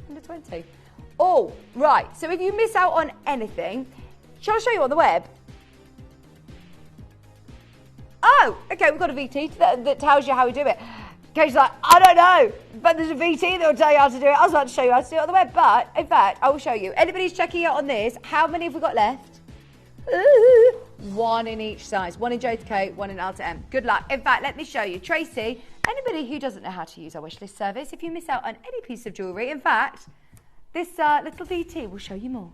Under 20. Oh, right. So if you miss out on anything, shall I show you on the web? Oh, okay, we've got a VT that tells you how we do it. Kate's like, I don't know, but there's a VT that will tell you how to do it. I was about to show you how to do it on the web, but in fact, I will show you. Anybody's checking out on this, how many have we got left? Ooh, one in each size. One in J to K, one in L to M. Good luck. In fact, let me show you. Tracy, anybody who doesn't know how to use our wishlist service, if you miss out on any piece of jewellery, in fact, this little VT will show you more.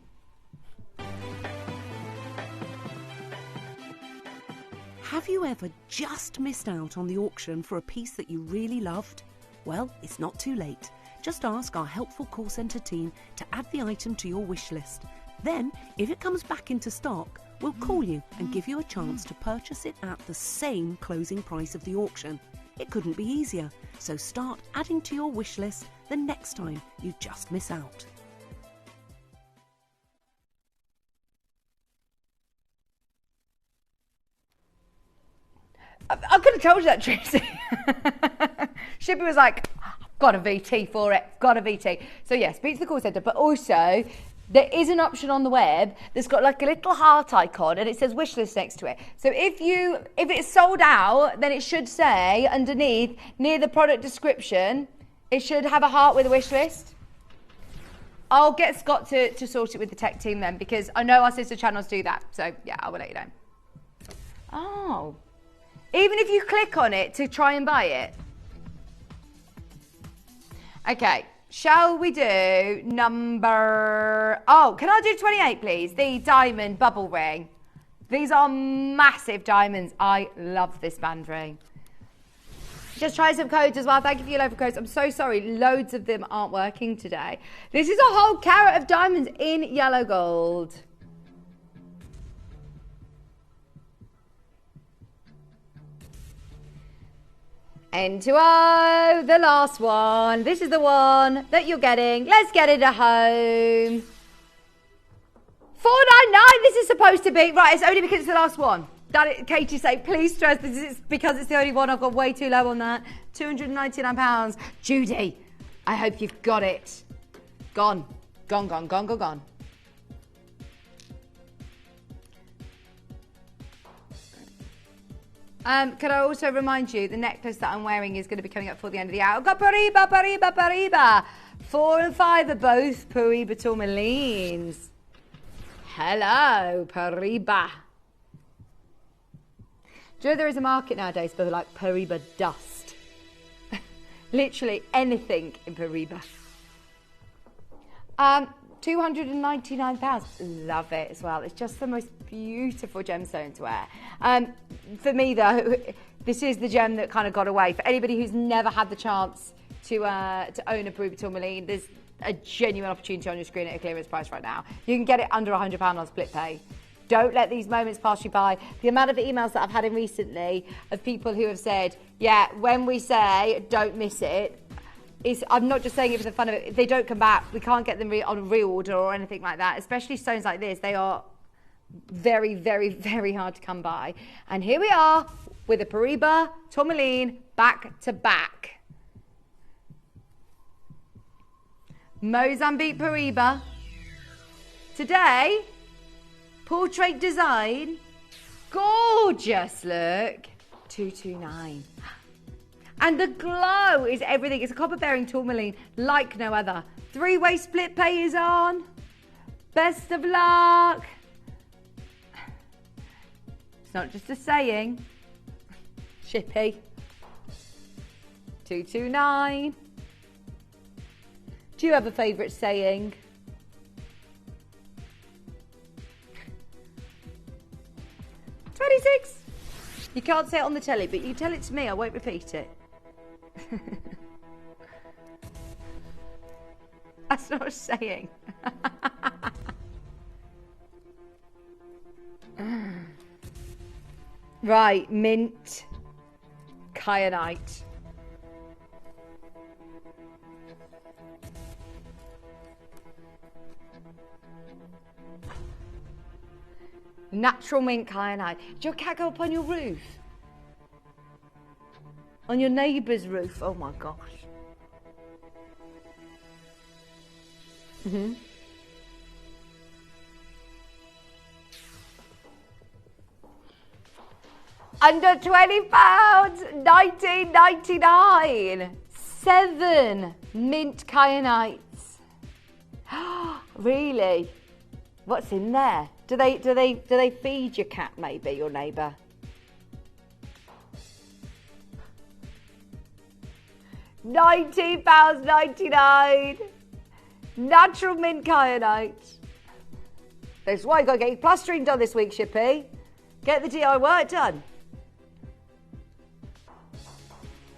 Have you ever just missed out on the auction for a piece that you really loved? Well, it's not too late. Just ask our helpful call centre team to add the item to your wish list. Then, if it comes back into stock, we'll call you and give you a chance to purchase it at the same closing price of the auction. It couldn't be easier, so start adding to your wish list the next time you just miss out. I could have told you that, Tracy. Shippy was like, got a VT for it, got a VT. So yeah, speak to the call centre, but also there is an option on the web that's got like a little heart icon and it says wish list next to it. So if it's sold out, then it should say underneath, near the product description, it should have a heart with a wish list. I'll get Scott to sort it with the tech team then, because I know our sister channels do that. So yeah, I will let you know. Oh. Even if you click on it to try and buy it. Okay, shall we do number... Oh, can I do 28, please? The diamond bubble ring. These are massive diamonds. I love this band ring. Just try some codes as well. Thank you for your local codes. I'm so sorry. Loads of them aren't working today. This is a whole carat of diamonds in yellow gold. N2O, the last one. This is the one that you're getting. Let's get it at home. 499, this is supposed to be. Right, it's only because it's the last one. Katie say, please stress this is because it's the only one. I've got way too low on that. £299. Judy, I hope you've got it. Gone. Gone, gone, gone, gone, gone. Can I also remind you, the necklace that I'm wearing is going to be coming up before the end of the hour. I've got Pariba, Pariba, Pariba. 4 and 5 are both Pariba tourmalines. Hello, Pariba. Do you know there is a market nowadays for like Pariba dust? Literally anything in Pariba. £299. Love it as well. It's just the most beautiful gemstone to wear. For me though, this is the gem that kind of got away. For anybody who's never had the chance to own a Pariba tourmaline, there's a genuine opportunity on your screen at a clearance price right now. You can get it under £100 on split pay. Don't let these moments pass you by. The amount of emails that I've had in recently of people who have said, yeah, when we say don't miss it, I'm not just saying it for the fun of it. They don't come back. We can't get them on reorder or anything like that. Especially stones like this. They are very, very, very hard to come by. And here we are with a Pariba tourmaline back to back. Mozambique Peridot. Today, portrait design. Gorgeous look. 229. And the glow is everything. It's a copper bearing tourmaline like no other. 3-way split pay is on. Best of luck. It's not just a saying. Shippy. 229. Do you have a favourite saying? $26. You can't say it on the telly, but you can tell it to me. I won't repeat it. That's not a saying. Right, mint, kyanite. Natural mint kyanite. Did your cat go up on your roof? On your neighbour's roof? Oh my gosh. Under £20, $19.99. 7 mint kyanites. Really? What's in there? Do they feed your cat, maybe, your neighbour? £19.99. Natural mint kyanite. That's why you got to get your plastering done this week, Shippy. Get the DIY work done.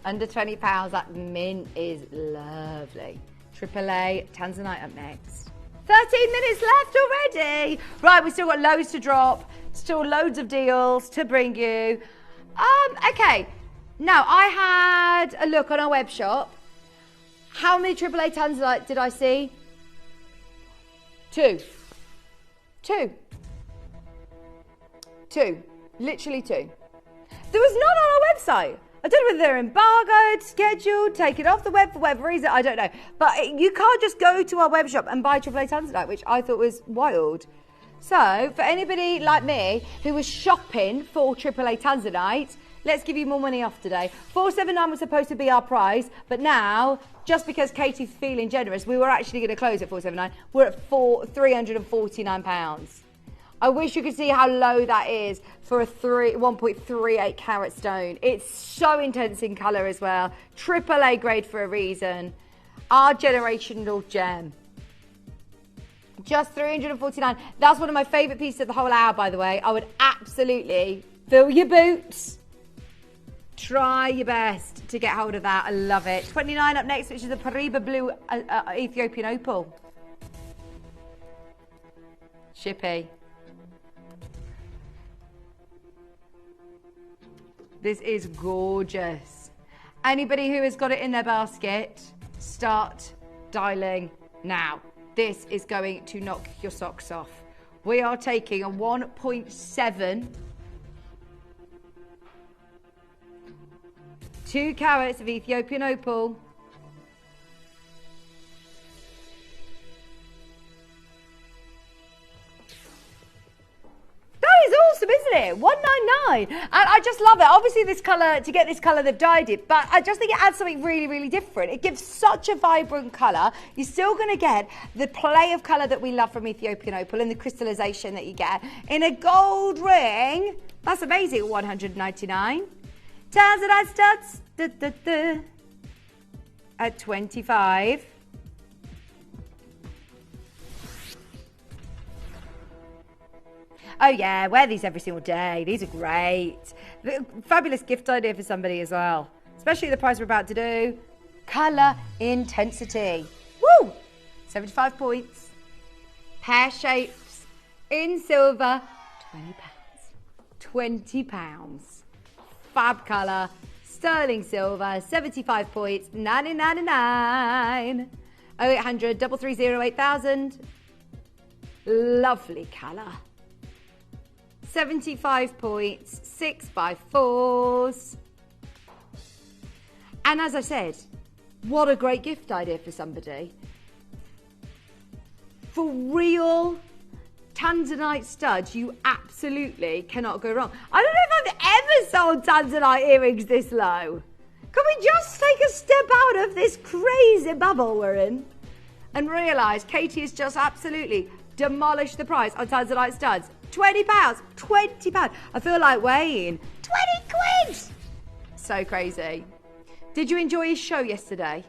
Under £20, that mint is lovely. AAA Tanzanite up next. 13 minutes left already. Right, we've still got loads to drop. Still loads of deals to bring you. Okay. Now, I had a look on our web shop. How many AAA Tanzanite did I see? 2. Literally 2. There was none on our website. I don't know whether they're embargoed, scheduled, taken off the web for whatever reason, I don't know. But you can't just go to our web shop and buy AAA Tanzanite, which I thought was wild. So, for anybody like me who was shopping for AAA Tanzanite, let's give you more money off today. $479 was supposed to be our price, but now, just because Katie's feeling generous, we were actually going to close at $479. We're at £349. I wish you could see how low that is for a 1.38 carat stone. It's so intense in colour as well. AAA grade for a reason. Our generational gem. Just $349. That's one of my favourite pieces of the whole hour, by the way. I would absolutely fill your boots. Try your best to get hold of that. I love it. 29 up next, which is a Peridot Blue Ethiopian Opal. Shippy. This is gorgeous. Anybody who has got it in their basket, start dialing now. This is going to knock your socks off. We are taking a 1.7, 2 carats of Ethiopian Opal. That is awesome, isn't it? $199. And I just love it. Obviously, this colour, to get this colour, they've dyed it. But I just think it adds something really, really different. It gives such a vibrant colour. You're still going to get the play of colour that we love from Ethiopian Opal and the crystallisation that you get. In a gold ring, that's amazing, $199. Tanzanite studs, at $25. Oh yeah, wear these every single day. These are great. Fabulous gift idea for somebody as well. Especially the price we're about to do. Colour intensity. Woo! 75 points. Pear shapes in silver. £20. Fab colour. Sterling silver. 75 points. $9.99. 0800 330 8000. Lovely colour. 75 points, 6x4s. And as I said, what a great gift idea for somebody. for real Tanzanite studs, you absolutely cannot go wrong. I don't know if I've ever sold Tanzanite earrings this low. Can we just take a step out of this crazy bubble we're in and realise Katie has just absolutely demolished the price on Tanzanite studs? £20, £20. I feel like Wayne. 20 quid! So crazy. Did you enjoy his show yesterday?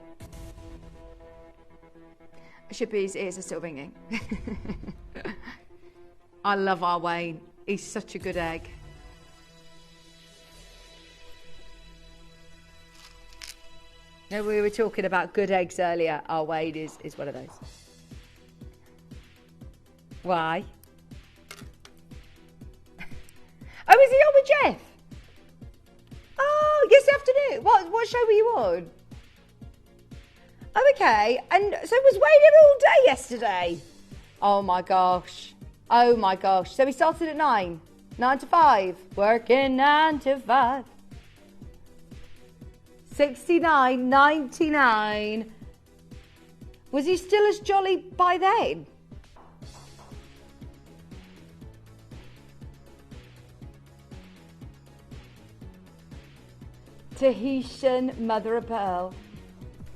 I should be, his ears are still ringing. I love our Wayne. He's such a good egg. No, we were talking about good eggs earlier. Our Wayne is one of those. Why? Oh, is he on with Jeff? Oh, yesterday afternoon. What show were you on? Oh, okay. And so was Wayne here all day yesterday? Oh my gosh. Oh my gosh. So we started at 9 to 5. Working 9 to 5. 69.99. Was he still as jolly by then? Tahitian mother of pearl.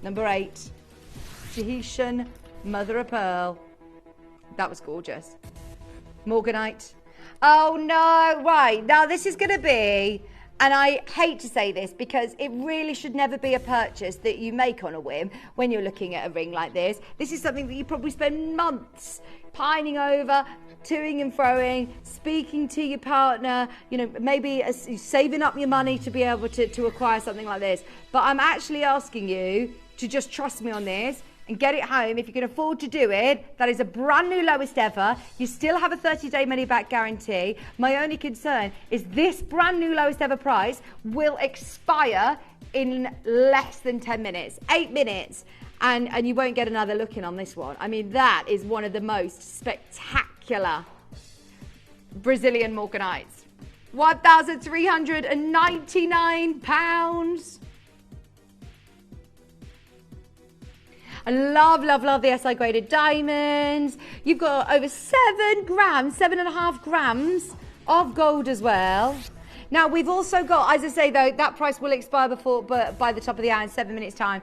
Number 8. Tahitian mother of pearl. That was gorgeous. Morganite. Oh no, right. Now this is going to be, and I hate to say this because it really should never be a purchase that you make on a whim when you're looking at a ring like this. This is something that you probably spend months pining over, toing and froing, speaking to your partner, you know, maybe saving up your money to be able to acquire something like this. But I'm actually asking you to just trust me on this and get it home if you can afford to do it. That is a brand new lowest ever. You still have a 30-day money back guarantee. My only concern is this brand new lowest ever price will expire in less than 10 minutes, 8 minutes, and you won't get another look in on this one. I mean, that is one of the most spectacular Brazilian Morganites. £1,399. I love, love, love the SI graded diamonds. You've got over 7 grams, 7.5 grams of gold as well. Now, we've also got, as I say, though, that price will expire by the top of the hour in 7 minutes' time.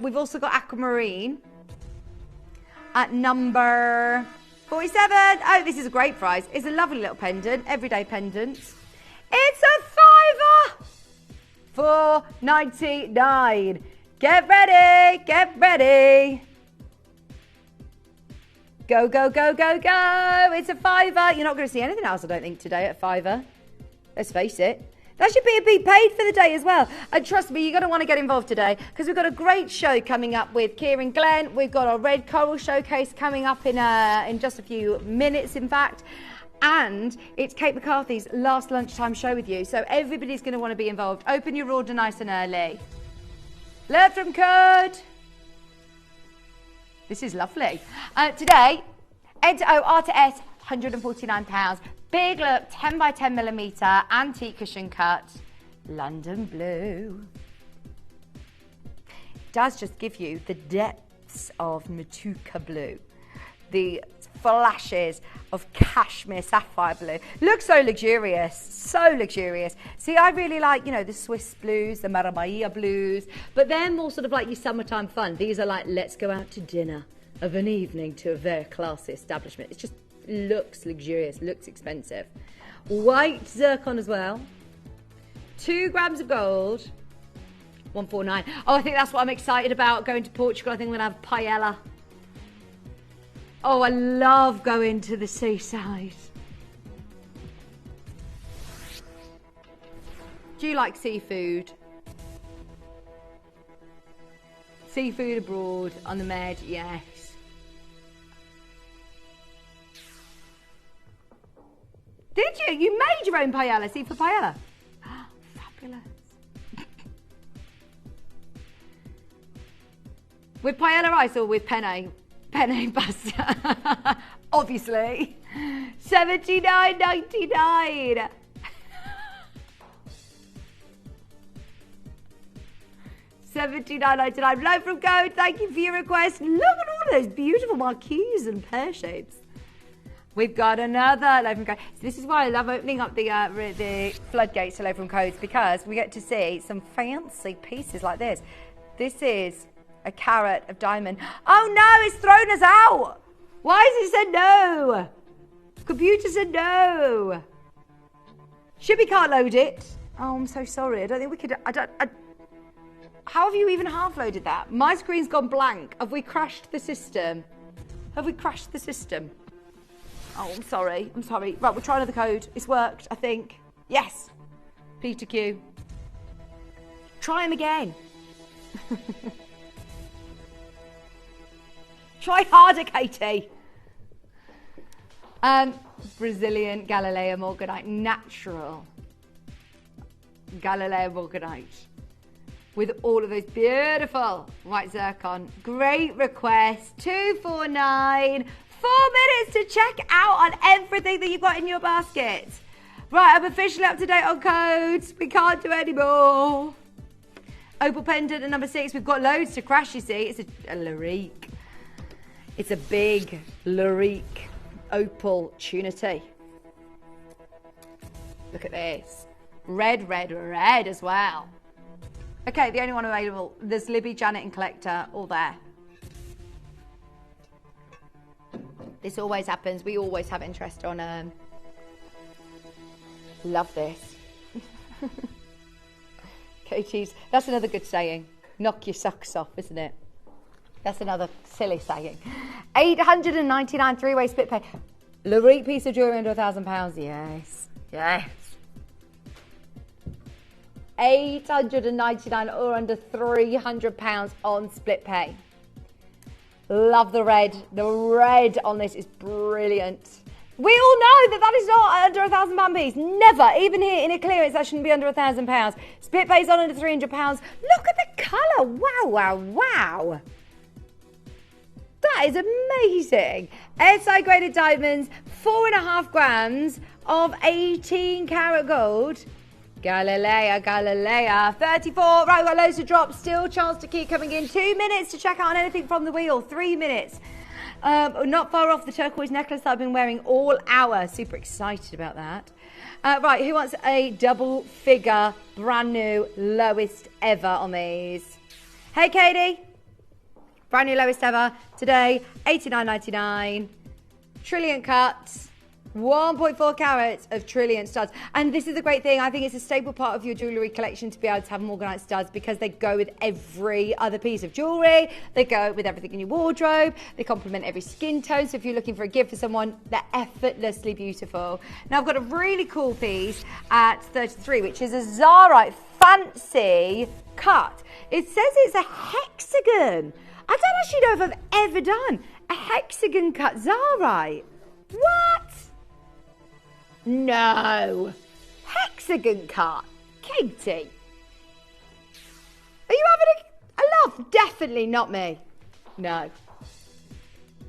We've also got aquamarine at number 47. Oh, this is a great price. It's a lovely little pendant, everyday pendant. It's a £5 $4.99. Get ready, get ready. Go, go, go, go, go. It's a £5. You're not going to see anything else, I don't think, today at £5. Let's face it. That should be paid for the day as well. And trust me, you're going to want to get involved today because we've got a great show coming up with Kieran Glenn. We've got our Red Coral Showcase coming up in just a few minutes, in fact. And it's Kate McCarthy's last lunchtime show with you. So everybody's going to want to be involved. Open your order nice and early. Learn from code. This is lovely. Today, Ed O R to S, £149. Big look, 10 by 10 millimetre, antique cushion cut, London blue. It does just give you the depths of Matuka blue. The flashes of cashmere sapphire blue. Looks so luxurious, so luxurious. See, I really like, you know, the Swiss blues, the Maramaia blues, but they're more sort of like your summertime fun. These are like, let's go out to dinner of an evening to a very classy establishment. It's just looks luxurious, looks expensive. White zircon as well. 2 grams of gold. 149. Oh, I think that's what I'm excited about, going to Portugal. I think I'm going to have paella. Oh, I love going to the seaside. Do you like seafood? Seafood abroad, on the Med, yes. Did you? You made your own paella, seafood paella? Fabulous. With paella rice or with penne pasta? Obviously. £79.99. $79.99. Low from code. Thank you for your request. Look at all those beautiful marquees and pear shapes. We've got another low from code. So this is why I love opening up the floodgates to low from codes, because we get to see some fancy pieces like this. This is a carat of diamond. Oh no, it's thrown us out. Why has it said no? Computer said no. Shibby can't load it. Oh, I'm so sorry. I don't think we could. How have you even half loaded that? My screen's gone blank. Have we crashed the system? Have we crashed the system? Oh, I'm sorry. I'm sorry. Right, we'll try another code. It's worked, I think. Yes. Peter Q. Try him again. Try harder, Katie. Brazilian Galileo Morganite. Natural Galileo Morganite. With all of those beautiful white zircon. Great request. 249. 4 minutes to check out on everything that you've got in your basket. Right, I'm officially up to date on codes. We can't do any more. Opal pendant at number 6. We've got loads to crash, you see. It's a Larique. It's a big Larique opal tunity. Look at this. Red, red, red as well. Okay, the only one available. There's Libby, Janet and Collector, all there. This always happens. We always have interest on... Love this. Katie's... That's another good saying. Knock your socks off, isn't it? That's another silly saying. 899 three-way split pay. Larique piece of jewellery under £1,000. Yes. Yes. 899 or under £300 on split pay. Love the red. The red on this is brilliant. We all know that that is not under £1,000 piece. Never. Even here in a clearance, that shouldn't be under £1,000. Split pay's on under £300. Look at the colour. Wow, wow, wow. That is amazing. SI graded diamonds, 4.5 grams of 18 karat gold. Galilea, Galilea, 34. Right, we've got loads of drops. Still chance to keep coming in. 2 minutes to check out on anything from the wheel. 3 minutes. Not far off the turquoise necklace that I've been wearing all hour. Super excited about that. Right, who wants a double figure, brand new, lowest ever on these? Hey, Katie. Brand new lowest ever. Today, $89.99. Trilliant cuts. 1.4 carats of trilliant studs. And this is a great thing. I think it's a staple part of your jewellery collection to be able to have Morganite studs, because they go with every other piece of jewellery. They go with everything in your wardrobe. They complement every skin tone. So if you're looking for a gift for someone, they're effortlessly beautiful. Now I've got a really cool piece at 33, which is a Zarite fancy cut. It says it's a hexagon. I don't actually know if I've ever done a hexagon cut Zarite. What? No. Hexagon cut. Katie. Are you having a laugh? Definitely not me. No.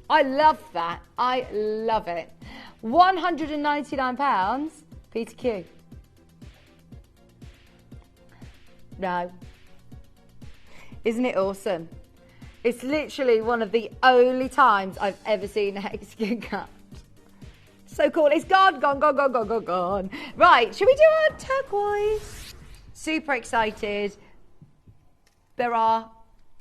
I love that. I love it. £199. Peter Q. No. Isn't it awesome? It's literally one of the only times I've ever seen a hexagon cut. So cool. It's gone, gone, gone, gone, gone, gone, gone. Right, should we do our turquoise? Super excited. There are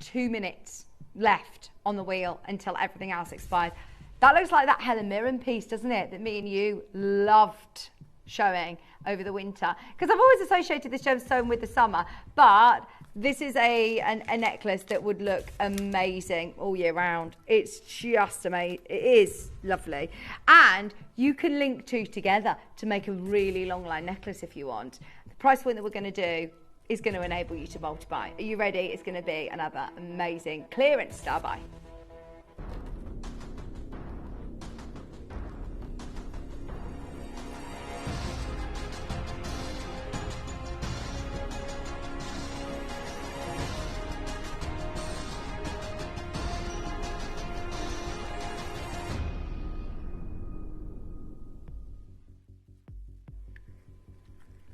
2 minutes left on the wheel until everything else expires. That looks like that Helen Mirren piece, doesn't it? That me and you loved showing over the winter. Because I've always associated this gemstone with the summer, but this is a necklace that would look amazing all year round. It's just amazing. It is lovely. And you can link two together to make a really long line necklace if you want. The price point that we're going to do is going to enable you to multiply. Are you ready? It's going to be another amazing clearance star buy.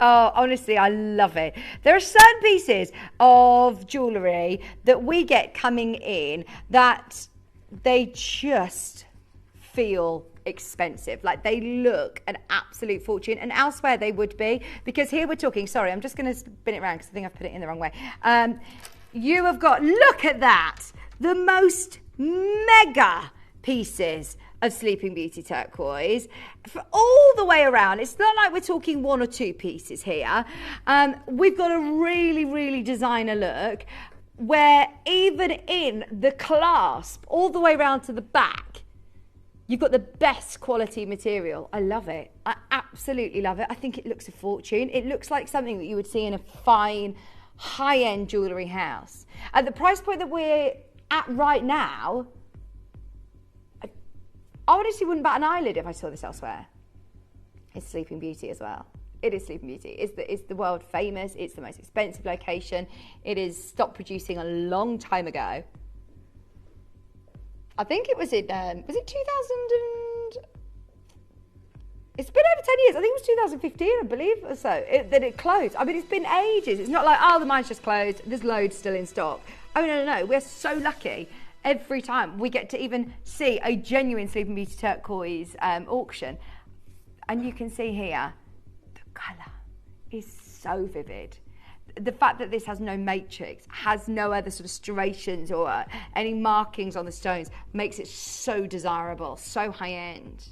Oh, honestly, I love it. There are certain pieces of jewellery that we get coming in that they just feel expensive. Like, they look an absolute fortune, and elsewhere they would be, because here we're talking, sorry, I'm just going to spin it around because I think I've put it in the wrong way. You have got, look at that, the most mega pieces of Sleeping Beauty turquoise for all the way around. It's not like we're talking one or two pieces here. We've got a really, really designer look where even in the clasp all the way around to the back, you've got the best quality material. I love it. I absolutely love it. I think it looks a fortune. It looks like something that you would see in a fine, high-end jewellery house. At the price point that we're at right now, I honestly wouldn't bat an eyelid if I saw this elsewhere. It's Sleeping Beauty as well. It is Sleeping Beauty. It's the world famous. It's the most expensive location. It is stopped producing a long time ago. I think it was in, was it 2000 and... It's been over 10 years. I think it was 2015, I believe, or so, that it closed. I mean, it's been ages. It's not like, oh, the mine's just closed. There's loads still in stock. Oh, no. We're so lucky. Every time we get to even see a genuine Sleeping Beauty turquoise auction. And you can see here, the colour is so vivid. The fact that this has no matrix, has no other sort of striations or any markings on the stones, makes it so desirable, so high-end.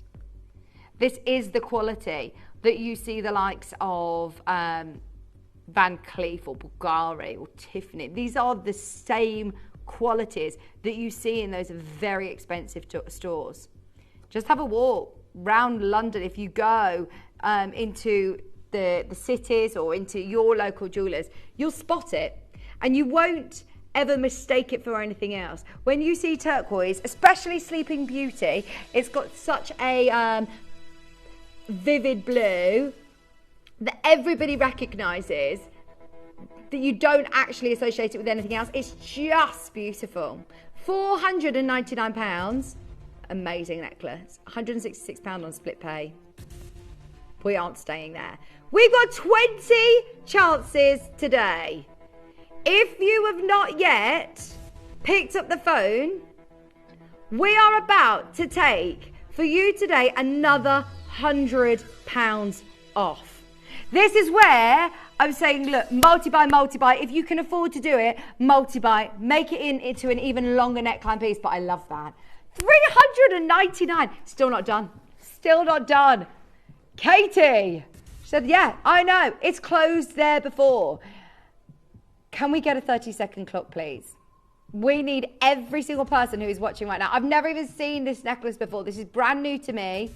This is the quality that you see the likes of Van Cleef or Bulgari or Tiffany. These are the same qualities that you see in those very expensive stores. Just have a walk round London. If you go into the cities or into your local jewellers, you'll spot it and you won't ever mistake it for anything else. When you see turquoise, especially Sleeping Beauty, it's got such a vivid blue that everybody recognises, that you don't actually associate it with anything else. It's just beautiful. £499. Amazing necklace. £166 on split pay. We aren't staying there. We've got 20 chances today. If you have not yet picked up the phone, we are about to take for you today another £100 off. This is where I'm saying, look, multi-buy. If you can afford to do it, multi-buy. Make it into an even longer neckline piece. But I love that. $399. Still not done. Still not done. Katie said, yeah, I know. It's closed there before. Can we get a 30-second clock, please? We need every single person who is watching right now. I've never even seen this necklace before. This is brand new to me.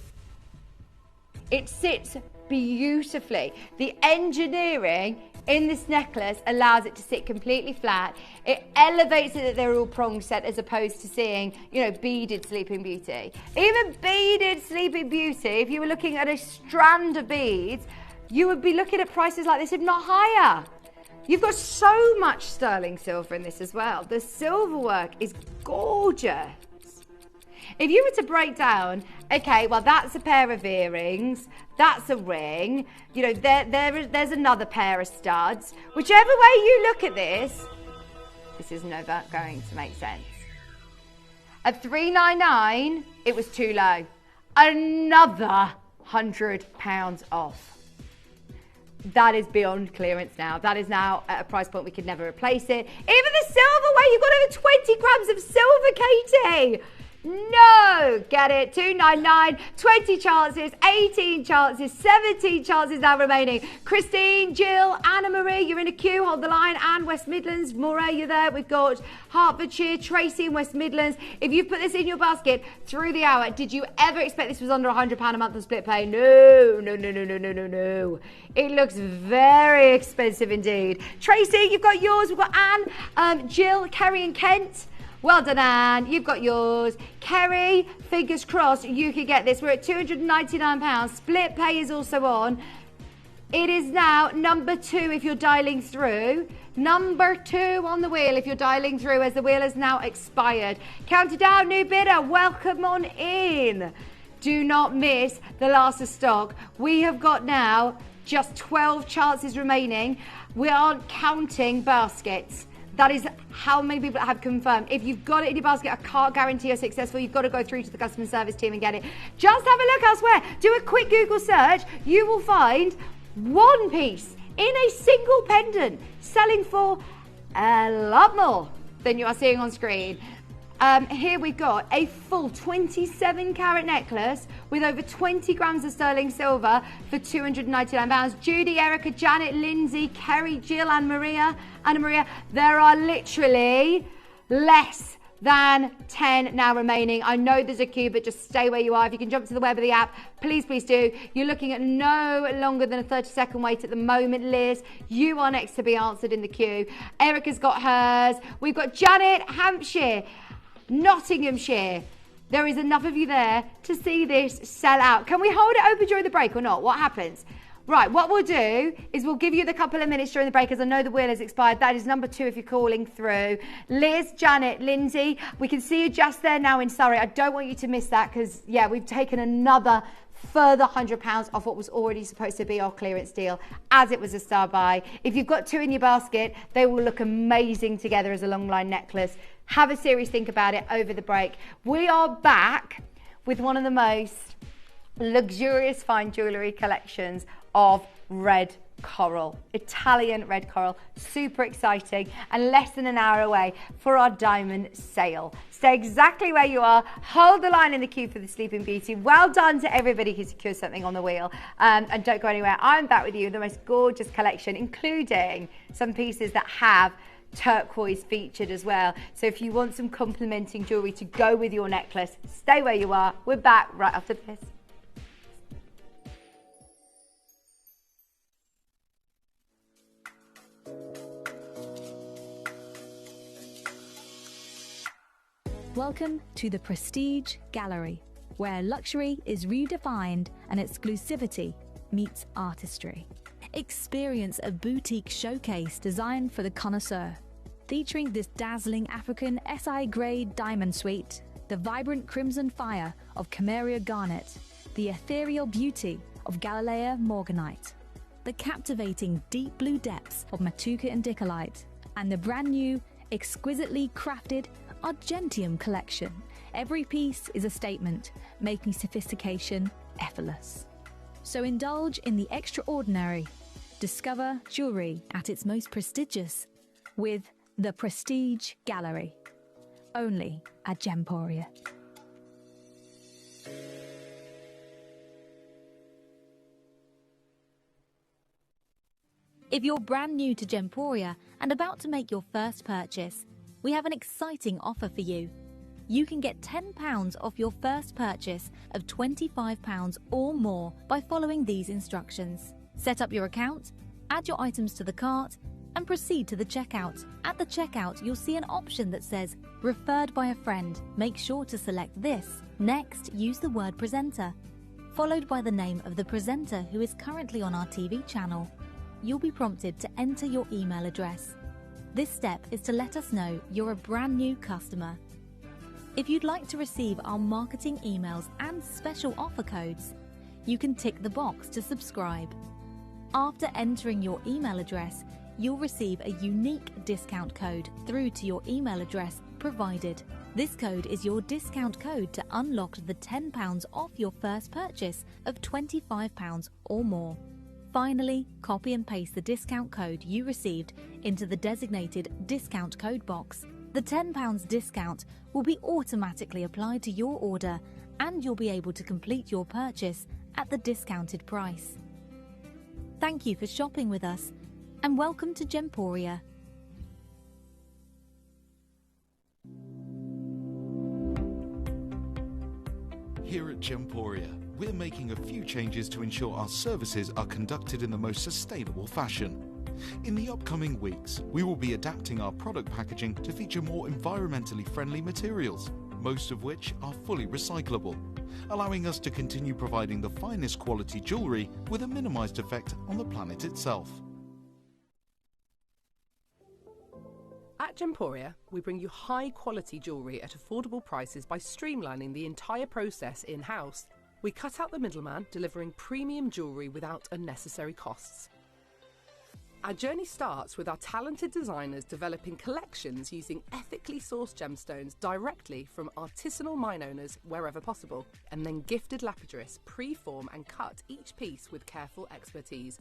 It sits beautifully. The engineering in this necklace allows it to sit completely flat. It elevates it that they're all prong set as opposed to seeing, you know, beaded Sleeping Beauty. Even beaded Sleeping Beauty, if you were looking at a strand of beads, you would be looking at prices like this, if not higher. You've got so much sterling silver in this as well. The silver work is gorgeous. If you were to break down, okay, well, that's a pair of earrings, that's a ring, you know, there's another pair of studs. Whichever way you look at this is never going to make sense. At $399, it was too low. Another £100 off. That is beyond clearance now. That is now at a price point we could never replace it. Even the silverware, you've got over 20 grams of silver, Katie. No, get it, $299, 20 chances, 18 chances, 17 chances now remaining. Christine, Jill, Anna Marie, you're in a queue, hold the line. Anne, West Midlands, Moray, you're there. We've got Hertfordshire, Tracy in West Midlands. If you put this in your basket through the hour, did you ever expect this was under £100 a month on split pay? No. It looks very expensive indeed. Tracy, you've got yours. We've got Anne, Jill, Kerry and Kent. Well done, Anne. You've got yours. Kerry, fingers crossed you could get this. We're at £299. Split pay is also on. It is now number 2 if you're dialing through. Number 2 on the wheel if you're dialing through, as the wheel has now expired. Counted down, new bidder. Welcome on in. Do not miss the last of stock. We have got now Just 12 chances remaining. We aren't counting baskets. That is how many people have confirmed. If you've got it in your basket, I can't guarantee you're successful. You've got to go through to the customer service team and get it. Just have a look elsewhere. Do a quick Google search. You will find one piece in a single pendant selling for a lot more than you are seeing on screen. Here we've got a full 27 carat necklace with over 20 grams of sterling silver for £299. Judy, Erica, Janet, Lindsay, Kerry, Jill, Anna Maria, there are literally less than 10 now remaining. I know there's a queue, but just stay where you are. If you can jump to the web of the app, please do. You're looking at no longer than a 30-second wait at the moment. Liz, you are next to be answered in the queue. Erica's got hers. We've got Janet, Hampshire, Nottinghamshire. There is enough of you there to see this sell out. Can we hold it open during the break or not? What happens? Right, what we'll do is we'll give you the couple of minutes during the break, as I know the wheel has expired. That is number 2 if you're calling through. Liz, Janet, Lindsay, we can see you just there now in Surrey. I don't want you to miss that because, yeah, we've taken another further £100 off what was already supposed to be our clearance deal, as it was a star buy. If you've got 2 in your basket, they will look amazing together as a long line necklace. Have a serious think about it over the break. We are back with one of the most luxurious fine jewellery collections of red coral, Italian red coral. Super exciting, and less than an hour away for our diamond sale. Stay exactly where you are. Hold the line in the queue for the Sleeping Beauty. Well done to everybody who secured something on the wheel. And don't go anywhere. I'm back with you with the most gorgeous collection, including some pieces that have turquoise featured as well. So if you want some complementing jewellery to go with your necklace, stay where you are. We're back right after this. Welcome to the Prestige Gallery, where luxury is redefined and exclusivity meets artistry. Experience a boutique showcase designed for the connoisseur, featuring this dazzling African SI-grade diamond suite, the vibrant crimson fire of Cameria garnet, the ethereal beauty of Galilea morganite, the captivating deep blue depths of Matuka indicolite, and the brand new, exquisitely crafted Argentium collection. Every piece is a statement, making sophistication effortless. So indulge in the extraordinary. Discover jewelry at its most prestigious with the Prestige Gallery. Only at Gemporia. If you're brand new to Gemporia and about to make your first purchase, we have an exciting offer for you. You can get £10 off your first purchase of £25 or more by following these instructions. Set up your account, add your items to the cart, and proceed to the checkout. At the checkout, you'll see an option that says Referred by a friend. Make sure to select this. Next, use the word presenter, followed by the name of the presenter who is currently on our TV channel. You'll be prompted to enter your email address. This step is to let us know you're a brand new customer. If you'd like to receive our marketing emails and special offer codes, you can tick the box to subscribe. After entering your email address, you'll receive a unique discount code through to your email address provided. This code is your discount code to unlock the £10 off your first purchase of £25 or more. Finally, copy and paste the discount code you received into the designated discount code box. The £10 discount will be automatically applied to your order and you'll be able to complete your purchase at the discounted price. Thank you for shopping with us and welcome to Gemporia. Here at Gemporia, we're making a few changes to ensure our services are conducted in the most sustainable fashion. In the upcoming weeks, we will be adapting our product packaging to feature more environmentally friendly materials, most of which are fully recyclable, allowing us to continue providing the finest quality jewellery with a minimised effect on the planet itself. At Gemporia, we bring you high-quality jewellery at affordable prices by streamlining the entire process in-house. We cut out the middleman, delivering premium jewellery without unnecessary costs. Our journey starts with our talented designers developing collections using ethically sourced gemstones directly from artisanal mine owners wherever possible, and then gifted lapidarists pre-form and cut each piece with careful expertise.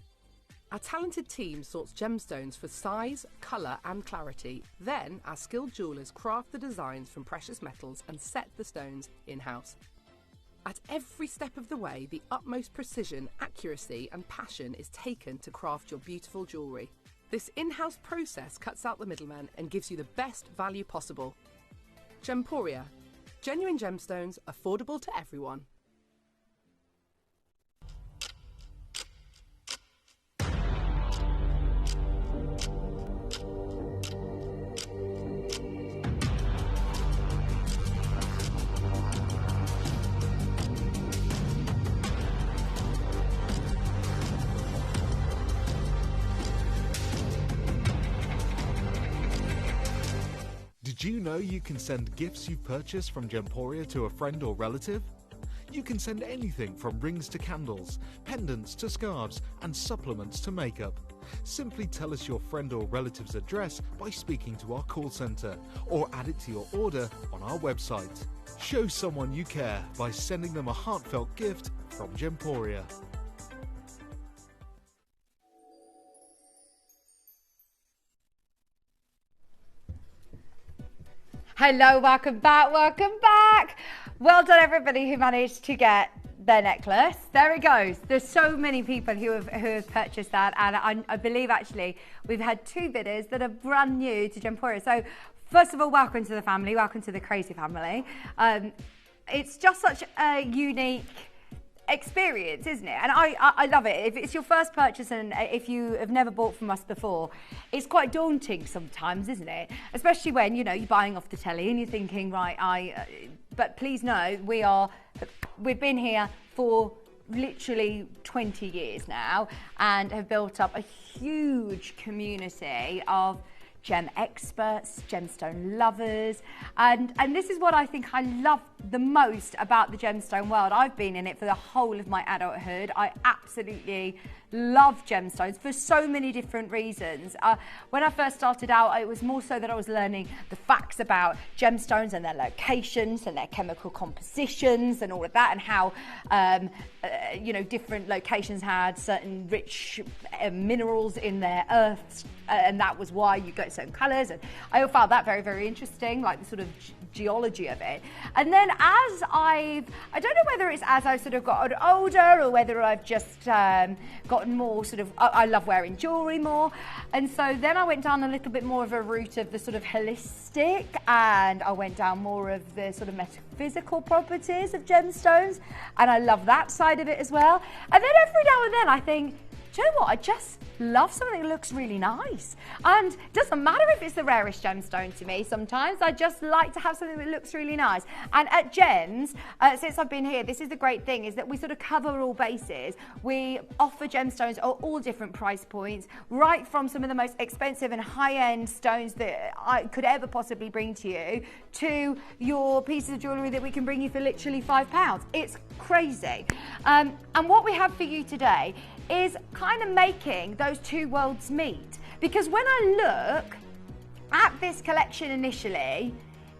Our talented team sorts gemstones for size, colour and clarity. Then our skilled jewellers craft the designs from precious metals and set the stones in-house. At every step of the way, the utmost precision, accuracy and passion is taken to craft your beautiful jewellery. This in-house process cuts out the middleman and gives you the best value possible. Gemporia. Genuine gemstones, affordable to everyone. Did you know you can send gifts you've purchased from Gemporia to a friend or relative? You can send anything from rings to candles, pendants to scarves, and supplements to makeup. Simply tell us your friend or relative's address by speaking to our call centre, or add it to your order on our website. Show someone you care by sending them a heartfelt gift from Gemporia. Hello, welcome back, welcome back. Well done everybody who managed to get their necklace. There it goes. There's so many people who have purchased that, and I believe actually we've had 2 bidders that are brand new to Gemporia. So first of all, welcome to the family, welcome to the crazy family. It's just such a unique experience, isn't it? And I love it. If it's your first purchase and if you have never bought from us before, it's quite daunting sometimes, isn't it? Especially when, you know, you're buying off the telly and you're thinking, right, but please know we've been here for literally 20 years now and have built up a huge community of gem experts, gemstone lovers, and this is what I think I love the most about the gemstone world. I've been in it for the whole of my adulthood. I absolutely love gemstones for so many different reasons. When I first started out, it was more so that I was learning the facts about gemstones and their locations and their chemical compositions and all of that, and how different locations had certain rich minerals in their earths, and that was why you get certain colours. And I found that very, very interesting, like the sort of geology of it. And then I don't know whether it's as I've sort of gotten older or whether I've just gotten more sort of, I love wearing jewellery more. And so then I went down a little bit more of a route of the sort of holistic, and I went down more of the sort of metaphysical properties of gemstones. And I love that side of it as well. And then every now and then I think, do you know what? I just love something that looks really nice. And it doesn't matter if it's the rarest gemstone to me. Sometimes I just like to have something that looks really nice. And at Gems, since I've been here, this is the great thing, is that we sort of cover all bases. We offer gemstones at all different price points, right from some of the most expensive and high-end stones that I could ever possibly bring to you, to your pieces of jewellery that we can bring you for literally £5. It's crazy. And what we have for you today is kind of making those 2 worlds meet. Because when I look at this collection initially,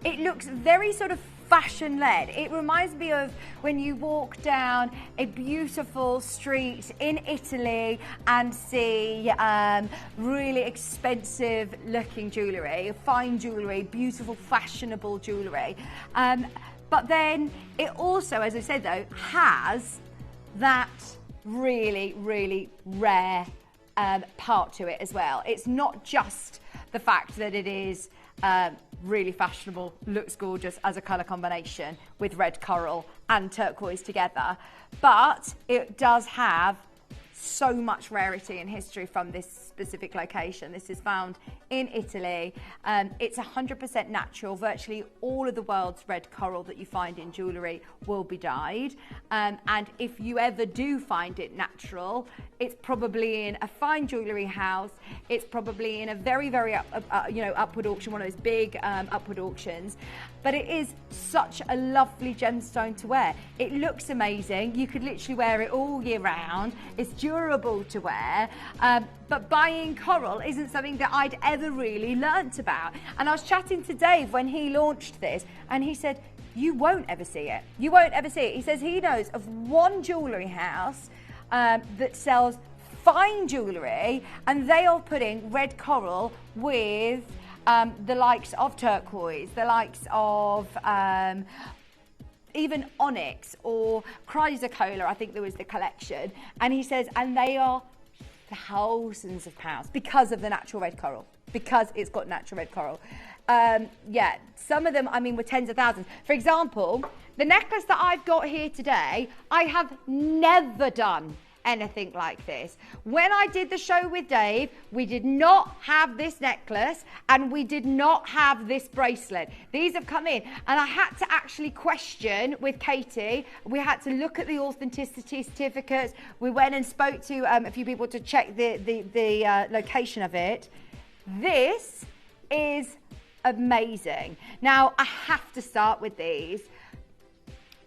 it looks very sort of fashion-led. It reminds me of when you walk down a beautiful street in Italy and see really expensive looking jewellery, fine jewellery, beautiful, fashionable jewellery. But then it also, as I said though, has that really, really rare part to it as well. It's not just the fact that it is really fashionable, looks gorgeous as a colour combination with red coral and turquoise together, but it does have so much rarity and history from this specific location. This is found in Italy. It's 100% natural. Virtually all of the world's red coral that you find in jewellery will be dyed. And if you ever do find it natural, it's probably in a fine jewellery house. It's probably in a very, very upward auction, one of those big upward auctions. But it is such a lovely gemstone to wear. It looks amazing. You could literally wear it all year round. It's durable to wear. But buying coral isn't something that I'd ever really learnt about. And I was chatting to Dave when he launched this, and he said, you won't ever see it. You won't ever see it. He says he knows of one jewellery house that sells fine jewellery, and they are putting red coral with the likes of turquoise, the likes of even onyx or chrysocolla, I think there was the collection. And he says, and they are thousands of pounds because of the natural red coral, because it's got natural red coral. Yeah, some of them, I mean, were tens of thousands. For example, the necklace that I've got here today, I have never done anything like this. When I did the show with Dave, we did not have this necklace and we did not have this bracelet. These have come in, and I had to actually question with Katie. We had to look at the authenticity certificates. We went and spoke to a few people to check the location of it. This is amazing. Now, I have to start with these.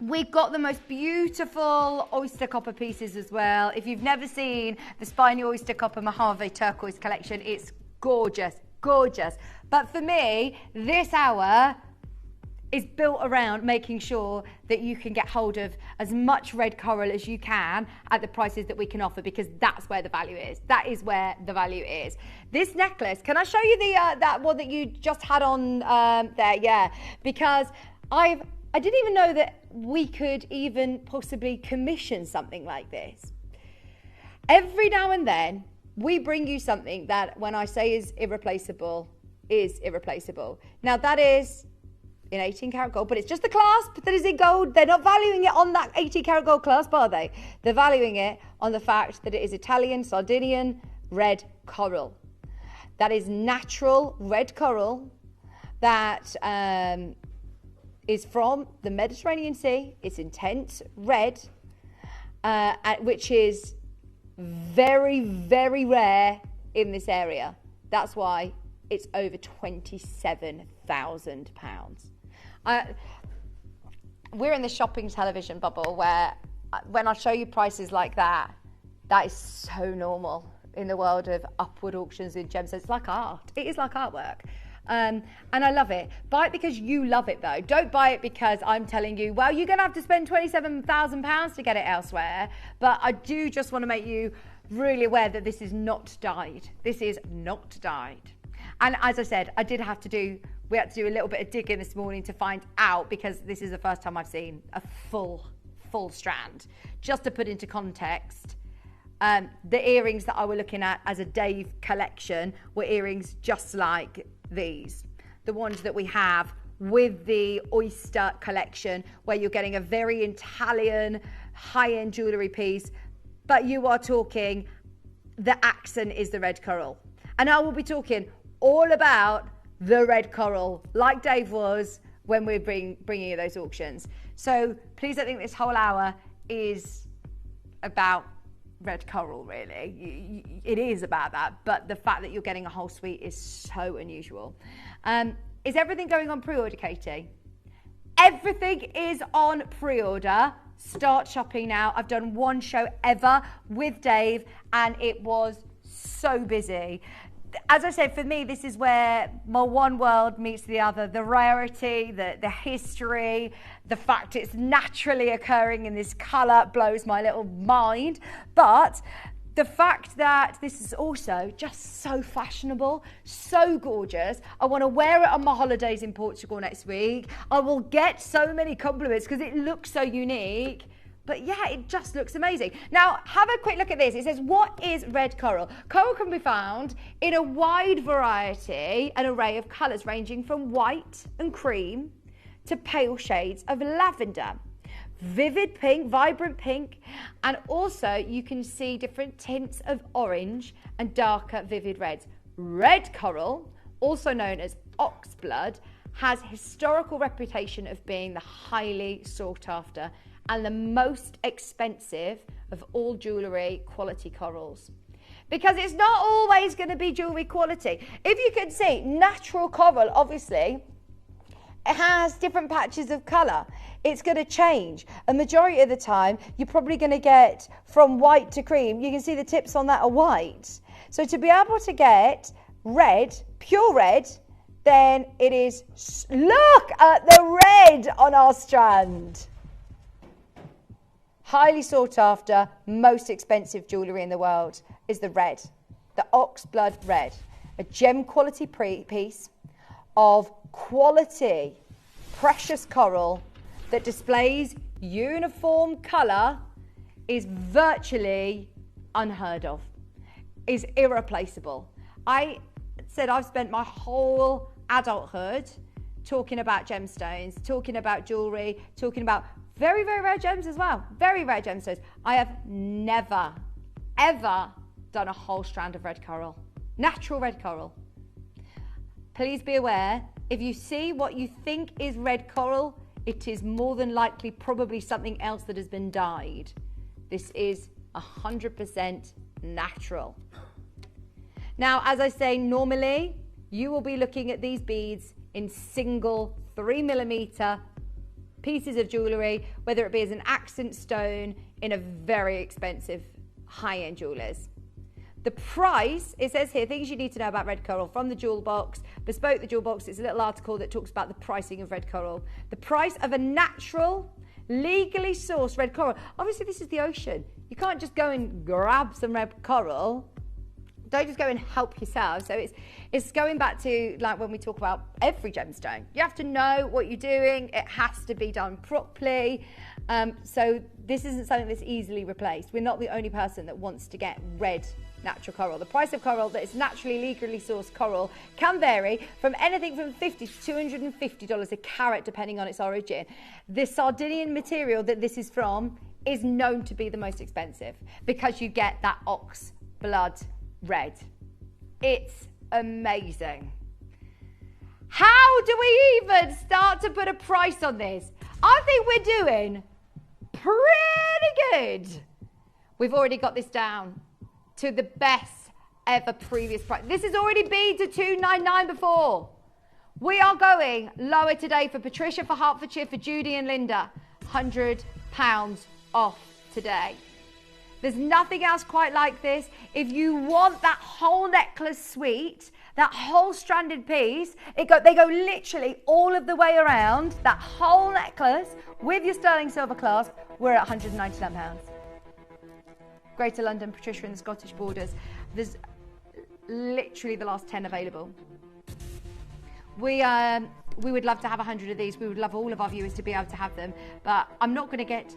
We've got the most beautiful oyster copper pieces as well. If you've never seen the Spinel oyster copper Mojave turquoise collection, it's gorgeous, gorgeous. But for me, this hour is built around making sure that you can get hold of as much red coral as you can at the prices that we can offer, because that's where the value is. That is where the value is. This necklace, can I show you the that one that you just had on there? Yeah, because I didn't even know that we could even possibly commission something like this. Every now and then, we bring you something that, when I say is irreplaceable, is irreplaceable. Now, that is in 18 karat gold, but it's just the clasp that is in gold. They're not valuing it on that 18 karat gold clasp, are they? They're valuing it on the fact that it is Italian, Sardinian red coral. That is natural red coral that is from the Mediterranean Sea. It's intense red, which is very, very rare in this area. That's why it's over £27,000. We're in the shopping television bubble where when I show you prices like that, that is so normal in the world of upward auctions in gems. It's like art. It is like artwork. And I love it. Buy it because you love it, though. Don't buy it because I'm telling you, well, you're going to have to spend £27,000 to get it elsewhere. But I do just want to make you really aware that this is not dyed. This is not dyed. And as I said, we had to do a little bit of digging this morning to find out, because this is the first time I've seen a full strand. Just to put into context, the earrings that I were looking at as a Dave collection were earrings just like these. The ones that we have with the oyster collection, where you're getting a very Italian high-end jewellery piece, but you are talking, the accent is the red coral. And I will be talking all about the red coral, like Dave was when we're bringing you those auctions. So please don't think this whole hour is about red coral, really. It is about that, but the fact that you're getting a whole suite is so unusual. Is everything going on pre-order, Katie? Everything is on pre-order. Start shopping now. I've done one show ever with Dave, and it was so busy. As I said, for me, this is where my one world meets the other. The rarity, the history, the fact it's naturally occurring in this colour blows my little mind. But the fact that this is also just so fashionable, so gorgeous. I want to wear it on my holidays in Portugal next week. I will get so many compliments because it looks so unique. But yeah, it just looks amazing. Now, have a quick look at this. It says, what is red coral? Coral can be found in a wide variety, an array of colours ranging from white and cream to pale shades of lavender. Vivid pink, vibrant pink, And also you can see different tints of orange and darker vivid reds. Red coral, also known as oxblood, has historical reputation of being the highly sought after and the most expensive of all jewellery quality corals. Because it's not always going to be jewellery quality. If you can see, natural coral, obviously, it has different patches of colour. It's going to change. A majority of the time, you're probably going to get from white to cream. You can see the tips on that are white. So to be able to get red, pure red, then it is, look at the red on our strand. Highly sought after, most expensive jewellery in the world is the red, the oxblood red, a gem quality piece of quality, precious coral that displays uniform colour, is virtually unheard of, is irreplaceable. I said I've spent my whole adulthood talking about gemstones, talking about jewellery, talking about very, very rare gems as well, very rare gemstones. I have never, ever done a whole strand of red coral, natural red coral. Please be aware, if you see what you think is red coral, it is more than likely probably something else that has been dyed. This is 100% natural. Now, as I say, normally you will be looking at these beads in single 3mm pieces of jewellery, whether it be as an accent stone in a very expensive high-end jewellers. The price, it says here, things you need to know about red coral from the Jewel Box, Bespoke the Jewel Box. It's a little article that talks about the pricing of red coral. The price of a natural, legally sourced red coral. Obviously, this is the ocean. You can't just go and grab some red coral. Don't just go and help yourself. So it's going back to like when we talk about every gemstone. You have to know what you're doing. It has to be done properly. So this isn't something that's easily replaced. We're not the only person that wants to get red natural coral. The price of coral that is naturally, legally sourced coral can vary from anything from $50 to $250 a carat, depending on its origin. The Sardinian material that this is from is known to be the most expensive because you get that ox blood red. It's amazing. How do we even start to put a price on this? I think we're doing pretty good. We've already got this down to the best ever previous price. This has already been to $299 before. We are going lower today for Patricia, for Hertfordshire, for Judy and Linda. £100 off today. There's nothing else quite like this. If you want that whole necklace suite, that whole stranded piece, they go literally all of the way around, that whole necklace with your sterling silver clasp, we're at £199. Greater London, Patricia and the Scottish borders. There's literally the last 10 available. We would love to have 100 of these. We would love all of our viewers to be able to have them, but I'm not going to get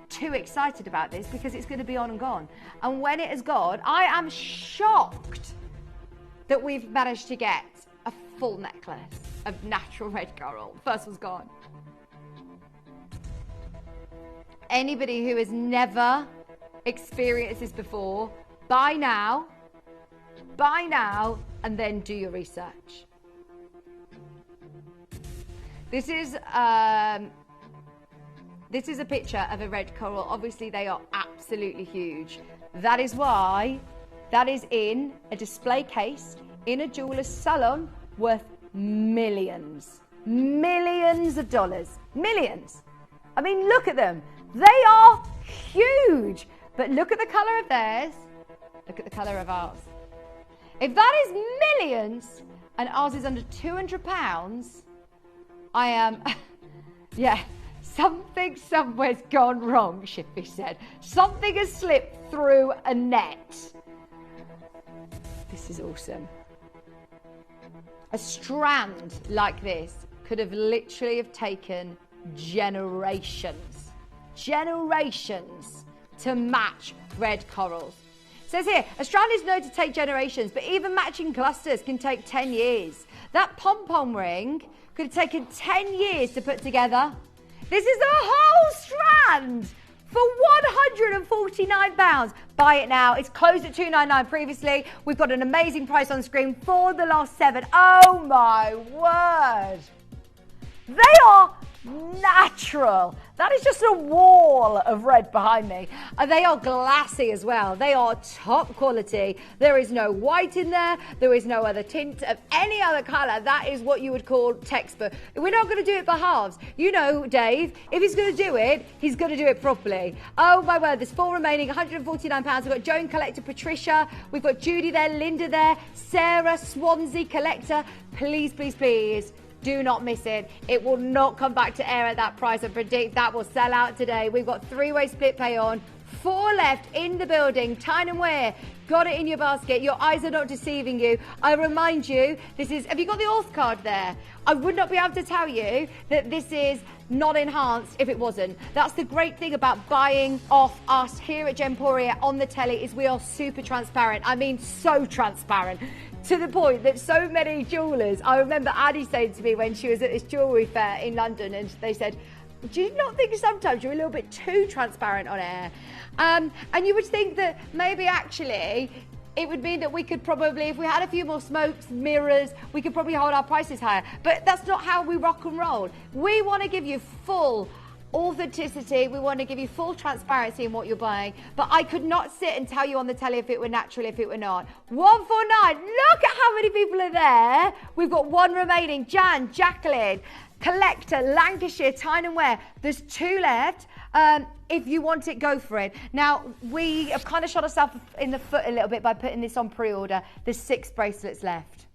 too excited about this because it's going to be on and gone. And when it is gone, I am shocked that we've managed to get a full necklace of natural red coral. First one's gone. Anybody who has never experienced this before, buy now, and then do your research. This is a picture of a red coral. Obviously, they are absolutely huge. That is why that is in a display case in a jeweller's salon worth millions. Millions of dollars. Millions. I mean, look at them. They are huge. But look at the colour of theirs. Look at the colour of ours. If that is millions and ours is under £200, I am, yeah. Something somewhere's gone wrong, Shippy said. Something has slipped through a net. This is awesome. A strand like this could have literally have taken generations to match red corals. It says here, a strand is known to take generations, but even matching clusters can take 10 years. That pom-pom ring could have taken 10 years to put together. This is a whole strand for £149. Buy it now. It's closed at £299 previously. We've got an amazing price on screen for the last 7. Oh my word. They are natural. That is just a wall of red behind me. They are glassy as well. They are top quality. There is no white in there. There is no other tint of any other colour. That is what you would call textbook. We're not going to do it by halves. You know, Dave, if he's going to do it, he's going to do it properly. Oh my word, there's 4 remaining, £149. We've got Joan Collector, Patricia. We've got Judy there, Linda there, Sarah, Swansea Collector. Please, please, please. Do not miss it. It will not come back to air at that price. I predict that will sell out today. We've got 3-way split pay on. 4 left in the building. Tyne and Wear. Got it in your basket. Your eyes are not deceiving you. I remind you, this is, have you got the auth card there? I would not be able to tell you that this is not enhanced if it wasn't. That's the great thing about buying off us here at Gemporia on the telly is we are super transparent. I mean, so transparent. To the point that so many jewellers, I remember Addie saying to me when she was at this jewellery fair in London, and they said, do you not think sometimes you're a little bit too transparent on air? And you would think that maybe actually it would mean that we could probably, if we had a few more smokes, mirrors, we could probably hold our prices higher. But that's not how we rock and roll. We want to give you full authenticity. We want to give you full transparency in what you're buying. But I could not sit and tell you on the telly if it were natural, if it were not. 149. Look at how many people are there. We've got 1 remaining. Jan, Jacqueline, Collector, Lancashire, Tyne and Wear. There's 2 left. If you want it, go for it. Now, we have kind of shot ourselves in the foot a little bit by putting this on pre-order. There's 6 bracelets left.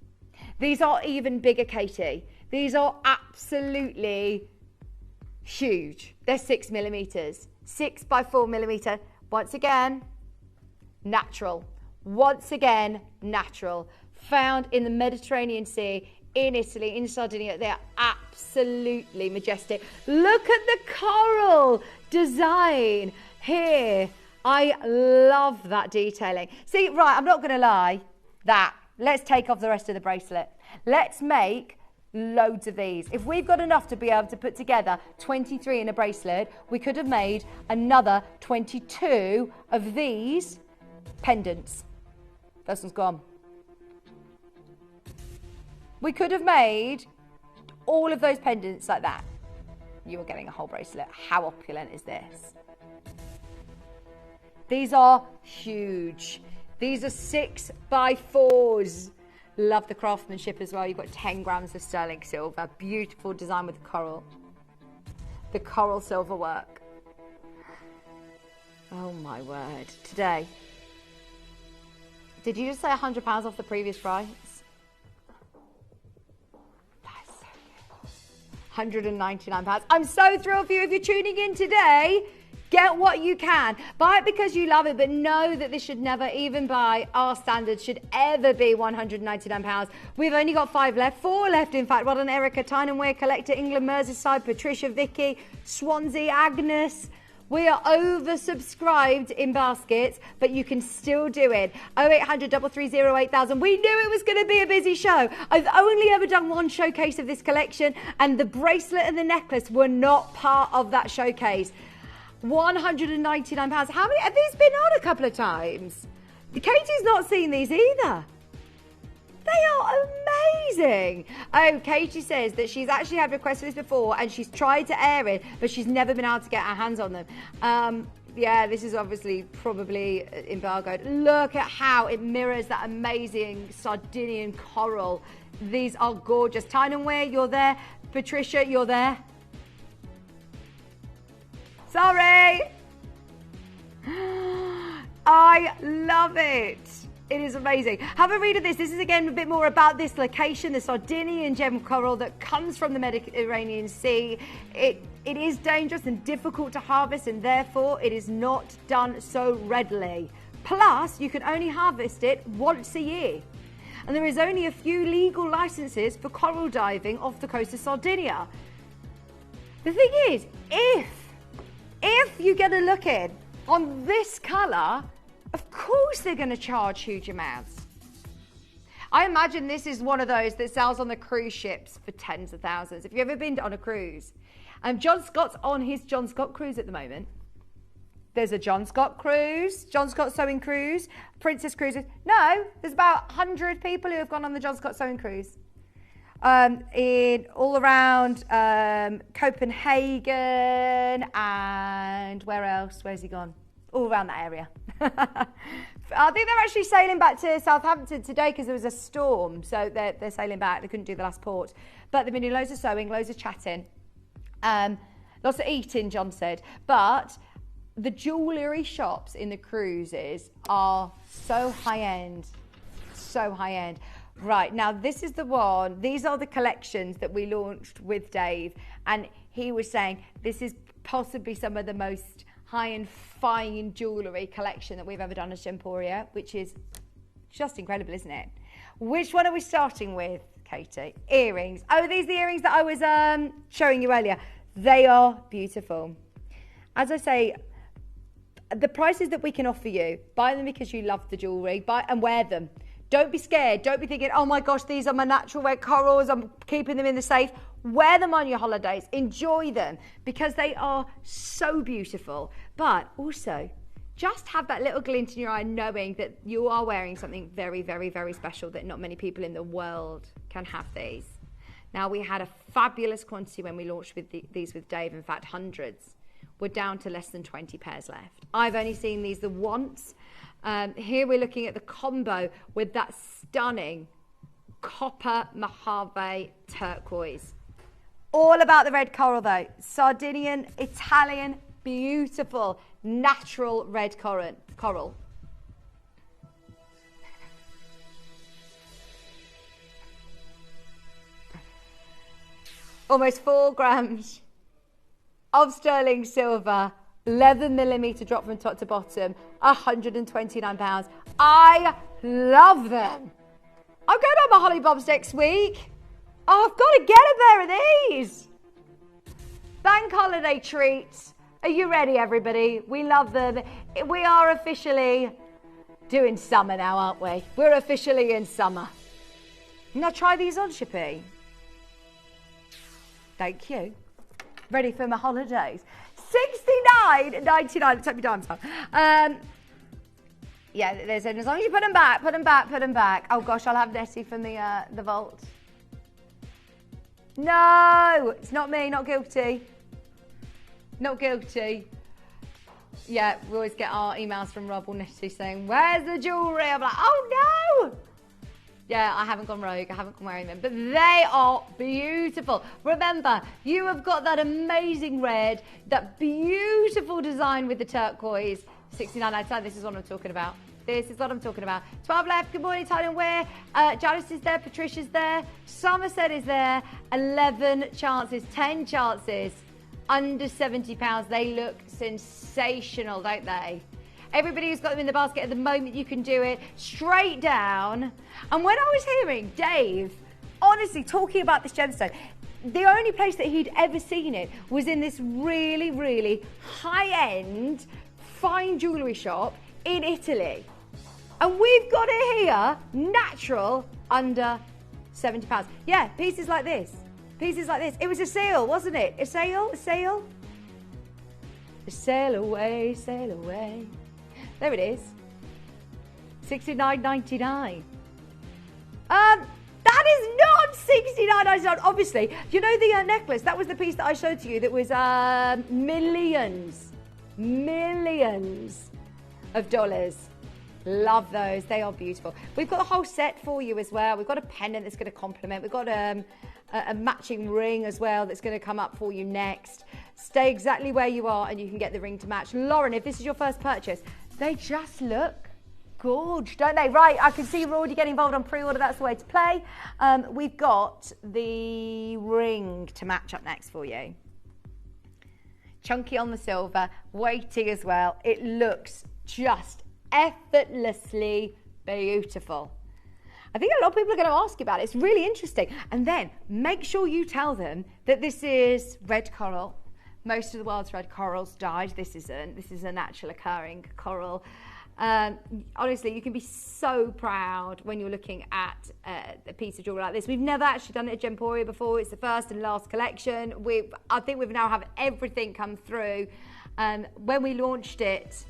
These are even bigger, Katie. These are absolutely huge. They're 6 millimeters. 6 by 4 millimeter. Once again, natural. Once again, natural. Found in the Mediterranean Sea, in Italy, in Sardinia. They are absolutely majestic. Look at the coral design here. I love that detailing. See, right, I'm not going to lie. Let's take off the rest of the bracelet. Let's make loads of these. If we've got enough to be able to put together 23 in a bracelet, we could have made another 22 of these pendants. This one's gone. We could have made all of those pendants like that. You were getting a whole bracelet. How opulent is this? These are huge. These are 6 by 4s. Love the craftsmanship as well. You've got 10 grams of sterling silver. Beautiful design with coral. The coral silver work. Oh my word. Today. Did you just say £100 off the previous price? That's so good. £199. I'm so thrilled for you. If you're tuning in today, get what you can. Buy it because you love it, but know that this should never, even by our standards, should ever be £199. We've only got 5 left, 4 left in fact. Well done, Erica, Tyne and Wear, Collector, England, Merseyside, Patricia, Vicky, Swansea, Agnes. We are oversubscribed in baskets, but you can still do it. 0800 330 8000. We knew it was going to be a busy show. I've only ever done 1 showcase of this collection, and the bracelet and the necklace were not part of that showcase. £199. How many have these been on a couple of times? Katie's not seen these either. They are amazing. Oh, Katie says that she's actually had requests for this before and she's tried to air it, but she's never been able to get her hands on them. Yeah, this is obviously probably embargoed. Look at how it mirrors that amazing Sardinian coral. These are gorgeous. Tyne and Wear, you're there. Patricia, you're there. Sorry. I love it. It is amazing. Have a read of this. This is again a bit more about this location, the Sardinian gem coral that comes from the Mediterranean Sea. It is dangerous and difficult to harvest, and therefore it is not done so readily. Plus, you can only harvest it once a year. And there is only a few legal licenses for coral diving off the coast of Sardinia. The thing is, if you get a look in on this colour, of course they're going to charge huge amounts. I imagine this is one of those that sells on the cruise ships for tens of thousands. If you've ever been on a cruise, John Scott's on his John Scott cruise at the moment. There's a John Scott cruise, John Scott sewing cruise, Princess Cruises. No, there's about 100 people who have gone on the John Scott sewing cruise. In all around Copenhagen and where else? Where's he gone? All around that area. I think they're actually sailing back to Southampton today because there was a storm, so they're sailing back. They couldn't do the last port, but they've been doing loads of sewing, loads of chatting, lots of eating, John said. But the jewellery shops in the cruises are so high end, so high end. Right, now this is the one, these are the collections that we launched with Dave, and he was saying this is possibly some of the most high-end fine jewellery collection that we've ever done as Gemporia, which is just incredible, isn't it? Which one are we starting with, Katie? Earrings. Oh, these are the earrings that I was showing you earlier. They are beautiful. As I say, the prices that we can offer you, buy them because you love the jewellery, buy and wear them. Don't be scared. Don't be thinking, oh my gosh, these are my natural red corals. I'm keeping them in the safe. Wear them on your holidays. Enjoy them because they are so beautiful. But also, just have that little glint in your eye knowing that you are wearing something very, very, very special that not many people in the world can have these. Now, we had a fabulous quantity when we launched with these with Dave. In fact, hundreds. We're down to less than 20 pairs left. I've only seen these the once. Here we're looking at the combo with that stunning copper Mojave turquoise. All about the red coral though. Sardinian, Italian, beautiful, natural red coral. Almost 4 grams of sterling silver, 11mm drop from top to bottom, £129. I love them. I'm going on my Holly Bobs next week. Oh, I've got to get a pair of these. Bank holiday treats. Are you ready, everybody? We love them. We are officially doing summer now, aren't we? We're officially in summer. Now try these on, Shippy. Thank you. Ready for my holidays. $69.99. Take me dimes out. Yeah, they said as long as you put them back, put them back, put them back. Oh gosh, I'll have Nettie from the vault. No, it's not me, not guilty. Not guilty. Yeah, we always get our emails from Rob or Nettie saying, where's the jewellery? I'm like, oh no! Yeah, I haven't gone rogue, I haven't gone wearing them, but they are beautiful. Remember, you have got that amazing red, that beautiful design with the turquoise. $69.99, this is what I'm talking about. This is what I'm talking about. 12 left, good morning, Italian wear. Janice is there, Patricia's there, Somerset is there, 11 chances, 10 chances, under £70. They look sensational, don't they? Everybody who's got them in the basket at the moment, you can do it straight down. And when I was hearing Dave, honestly, talking about this gemstone, the only place that he'd ever seen it was in this really, really high-end, fine jewellery shop in Italy. And we've got it here, natural, under £70. Yeah, pieces like this. Pieces like this. It was a sale, wasn't it? A sale? A sale? Sail away, sail away. There it is. $69.99. That is not $69.99. Obviously, you know the necklace? That was the piece that I showed to you that was millions of dollars. Love those. They are beautiful. We've got a whole set for you as well. We've got a pendant that's going to complement. We've got a matching ring as well that's going to come up for you next. Stay exactly where you are and you can get the ring to match. Lauren, if this is your first purchase, they just look gorgeous, don't they? Right, I can see you're already getting involved on pre-order. That's the way to play. We've got the ring to match up next for you. Chunky on the silver, weighty as well. It looks just effortlessly beautiful. I think a lot of people are going to ask you about it. It's really interesting. And then make sure you tell them that this is red coral. Most of the world's red corals died. This isn't. This is a natural occurring coral. Honestly, you can be so proud when you're looking at a piece of jewelry like this. We've never actually done it at Gemporia before. It's the first and last collection. I think we've now have everything come through. when we launched it,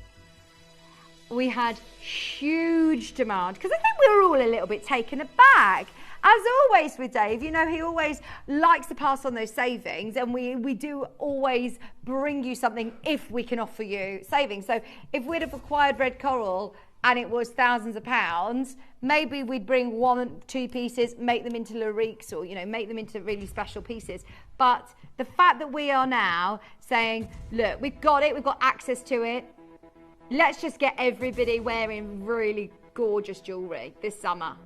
we had huge demand because I think we were all a little bit taken aback. As always with Dave, you know, he always likes to pass on those savings, and we do always bring you something if we can offer you savings. So if we'd have acquired red coral and it was thousands of pounds, maybe we'd bring 1, 2 pieces, make them into lariques, or, you know, make them into really special pieces. But the fact that we are now saying, look, we've got it, we've got access to it, let's just get everybody wearing really gorgeous jewellery this summer.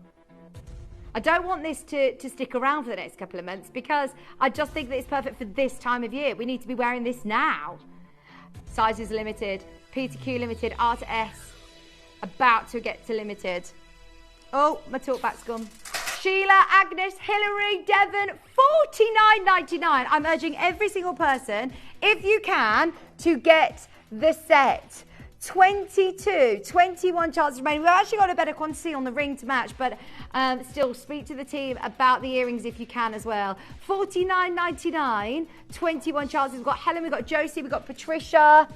I don't want this to stick around for the next couple of months because I just think that it's perfect for this time of year. We need to be wearing this now. Sizes limited, P to Q limited, R to S, about to get to limited. Oh, my talkback's gone. Sheila, Agnes, Hillary, Devon, $49.99. I'm urging every single person, if you can, to get the set. 21 chances remaining. We've actually got a better quantity on the ring to match, but still speak to the team about the earrings if you can as well. $49.99, 21 chances. We've got Helen, we've got Josie, we've got Patricia,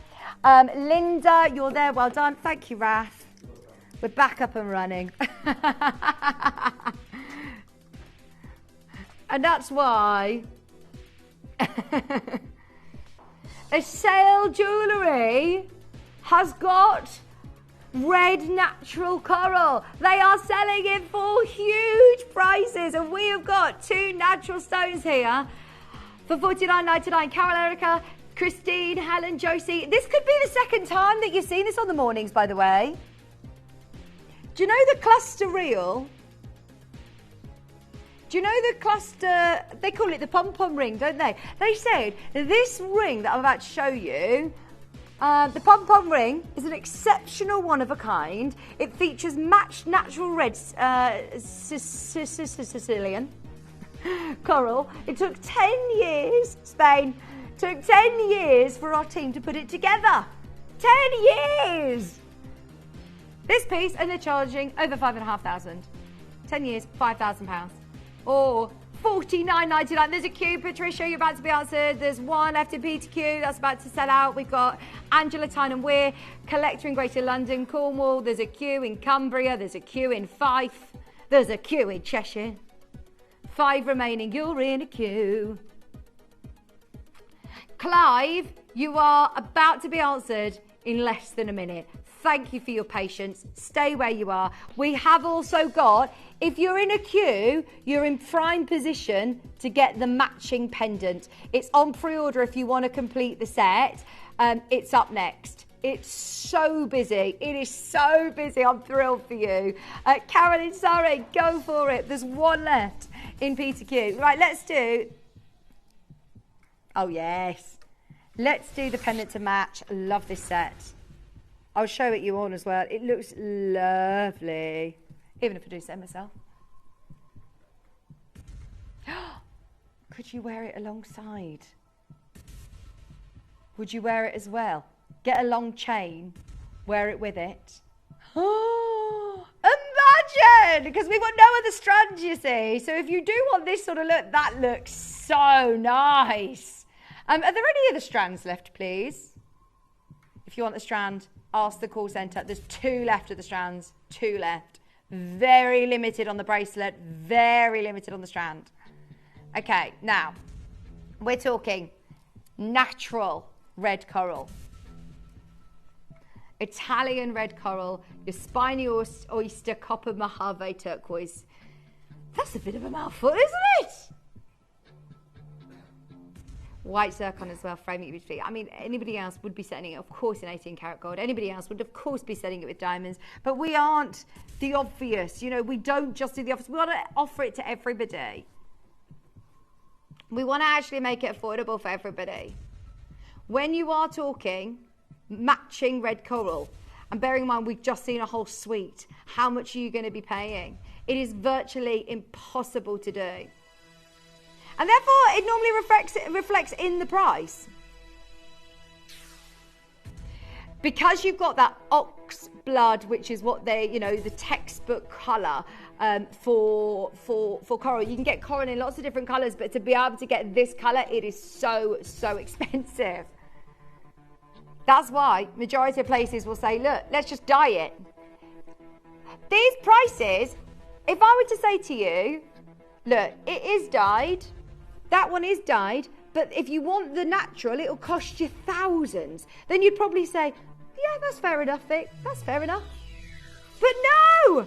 Linda, you're there, well done. Thank you, Raf. We're back up and running. And that's why Sale Jewellery has got red natural coral. They are selling it for huge prices, and we have got 2 natural stones here for $49.99. Carol, Erica, Christine, Helen, Josie. This could be the second time that you've seen this on the mornings, by the way. Do you know the cluster reel? Do you know the cluster, they call it the pom-pom ring, don't they? They said this ring that I'm about to show you, the pom-pom ring is an exceptional one of a kind. It features matched natural red Sicilian coral. It took 10 years, Spain, took 10 years for our team to put it together. 10 years! This piece, and they're charging over £5,500. 10 years, £5,000. Or $49.99. There's a queue, Patricia, you're about to be answered. There's one left in PTQ, that's about to sell out. We've got Angela Tyne and Weir, collector in Greater London, Cornwall. There's a queue in Cumbria. There's a queue in Fife. There's a queue in Cheshire. 5 remaining. You're in a queue. Clive, you are about to be answered in less than a minute. Thank you for your patience. Stay where you are. We have also got, if you're in a queue, you're in prime position to get the matching pendant. It's on pre-order if you want to complete the set. It's up next. It's so busy. It is so busy. I'm thrilled for you. Carolyn, sorry, go for it. There's one left in P2Q. Right, let's do... Oh, yes. Let's do the pendant to match. I love this set. I'll show it you on as well. It looks lovely. Even if I do say myself. Could you wear it alongside? Would you wear it as well? Get a long chain, wear it with it. Imagine! Because we've got no other strands, you see. So if you do want this sort of look, that looks so nice. Are there any other strands left, please? If you want the strand, ask the call centre. There's 2 left of the strands, 2 left. Very limited on the bracelet, very limited on the strand. Okay, now, we're talking natural red coral. Italian red coral, your spiny oyster, copper Mojave turquoise. That's a bit of a mouthful, isn't it? White zircon as well, framing it beautifully. I mean, anybody else would be setting it, of course, in 18 karat gold. Anybody else would, of course, be setting it with diamonds. But we aren't the obvious. You know, we don't just do the obvious. We want to offer it to everybody. We want to actually make it affordable for everybody. When you are talking matching red coral, and bearing in mind we've just seen a whole suite, how much are you going to be paying? It is virtually impossible to do. And therefore, it normally reflects in the price. Because you've got that ox blood, which is what they, you know, the textbook colour for coral. You can get coral in lots of different colours, but to be able to get this colour, it is so, so expensive. That's why majority of places will say, look, let's just dye it. These prices, if I were to say to you, look, it is dyed, that one is dyed, but if you want the natural, it'll cost you thousands. Then you'd probably say, yeah, that's fair enough, Vic, that's fair enough. But no!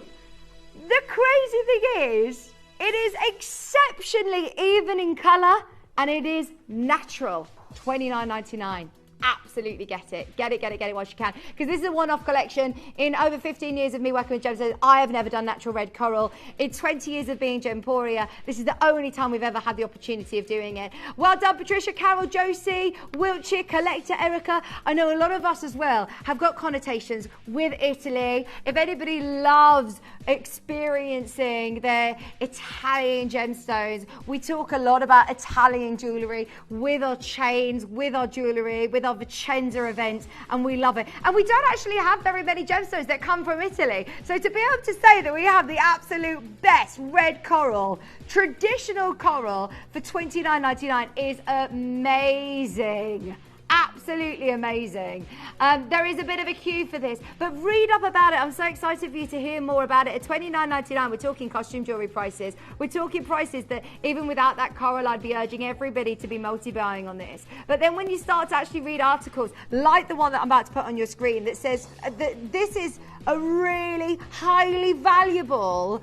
The crazy thing is, it is exceptionally even in colour and it is natural. $29.99. Absolutely get it. Get it whilst you can. Because this is a one-off collection. In over 15 years of me working with gemstones, I have never done natural red coral. In 20 years of being Gemporia, this is the only time we've ever had the opportunity of doing it. Well done, Patricia, Carol, Josie, Wiltshire, Collector, Erica. I know a lot of us as well have got connotations with Italy. If anybody loves experiencing their Italian gemstones, we talk a lot about Italian jewellery with our chains, with our jewellery, with our Vicenza events, and we love it. And we don't actually have very many gemstones that come from Italy. So to be able to say that we have the absolute best red coral, traditional coral for $29.99 is amazing. Absolutely amazing. There is a bit of a queue for this, but read up about it. I'm so excited for you to hear more about it. At $29.99, we're talking costume jewellery prices. We're talking prices that even without that coral, I'd be urging everybody to be multi-buying on this. But then when you start to actually read articles like the one that I'm about to put on your screen that says that this is a really highly valuable,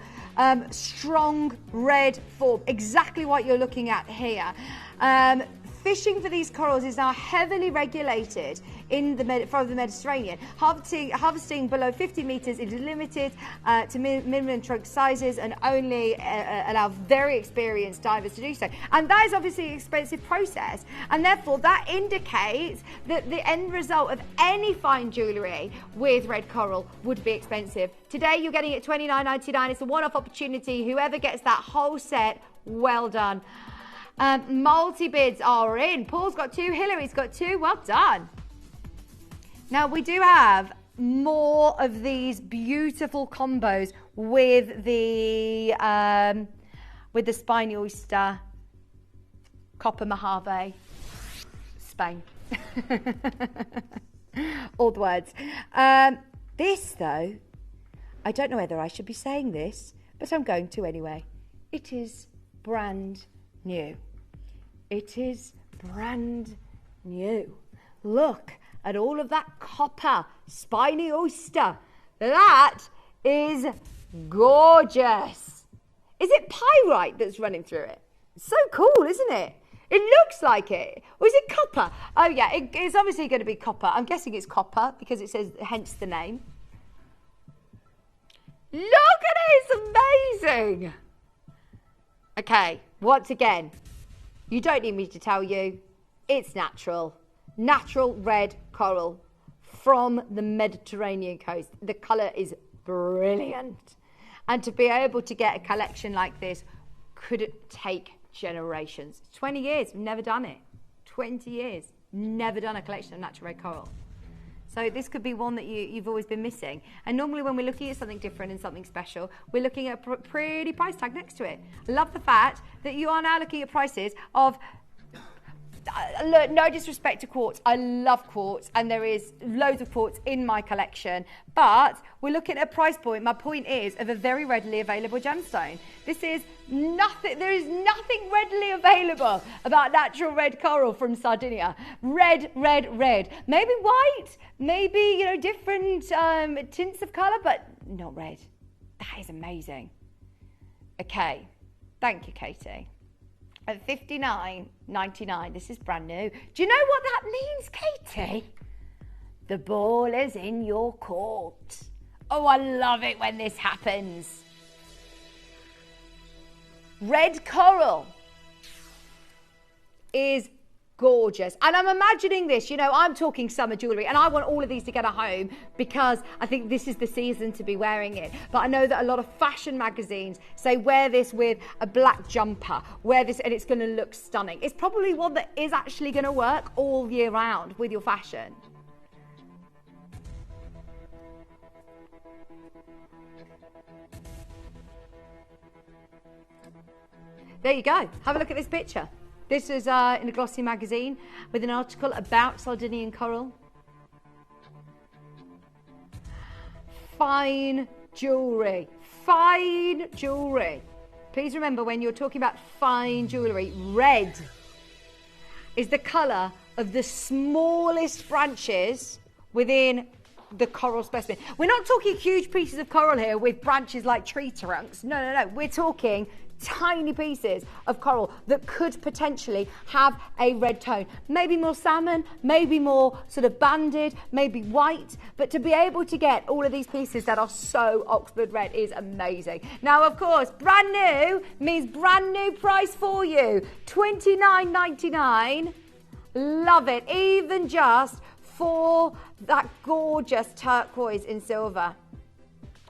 strong red form, exactly what you're looking at here. Fishing for these corals is now heavily regulated in from the Mediterranean. Harvesting below 50 metres is limited to minimum trunk sizes and only allow very experienced divers to do so. And that is obviously an expensive process, and therefore that indicates that the end result of any fine jewellery with red coral would be expensive. Today you're getting it $29.99. It's a one-off opportunity. Whoever gets that whole set, well done. Multi-bids are in. Paul's got 2, Hillary's got 2. Well done. Now we do have more of these beautiful combos with the Spinel oyster, copper Mojave, Spain. All the words. This though, I don't know whether I should be saying this, but I'm going to anyway. It is brand new. It is brand new. Look at all of that copper, spiny oyster. That is gorgeous. Is it pyrite that's running through it? It's so cool, isn't it? It looks like it. Or is it copper? Oh yeah, it's obviously going to be copper. I'm guessing it's copper because it says, hence the name. Look at it, it's amazing. Okay, once again, you don't need me to tell you, it's natural. Natural red coral from the Mediterranean coast. The colour is brilliant. And to be able to get a collection like this could take generations. 20 years, we've never done it. 20 years, never done a collection of natural red coral. So this could be one that you've always been missing. And normally when we're looking at something different and something special, we're looking at a pretty price tag next to it. I love the fact that you are now looking at prices of, look, no disrespect to quartz. I love quartz and there is loads of quartz in my collection, but we're looking at a price point, my point is, of a very readily available gemstone. This is nothing, there is nothing readily available about natural red coral from Sardinia. Red, red, red. Maybe white, maybe, you know, different tints of colour, but not red. That is amazing. Okay, thank you, Katie. At $59.99, this is brand new. Do you know what that means, Katie? The ball is in your court. Oh, I love it when this happens. Red coral is gorgeous. And I'm imagining this, you know, I'm talking summer jewellery and I want all of these to get a home because I think this is the season to be wearing it. But I know that a lot of fashion magazines say wear this with a black jumper, wear this and it's going to look stunning. It's probably one that is actually going to work all year round with your fashion. There you go. Have a look at this picture. This is in a glossy magazine with an article about Sardinian coral. fine jewellery. Fine jewellery. Please remember, when you're talking about fine jewellery, red is the colour of the smallest branches within the coral specimen. We're not talking huge pieces of coral here with branches like tree trunks. No. We're talking tiny pieces of coral that could potentially have a red tone. Maybe more salmon, maybe more sort of banded, maybe white. But to be able to get all of these pieces that are so Oxford red is amazing. Now, of course, brand new means brand new price for you. $29.99. Love it. Even just for that gorgeous turquoise in silver.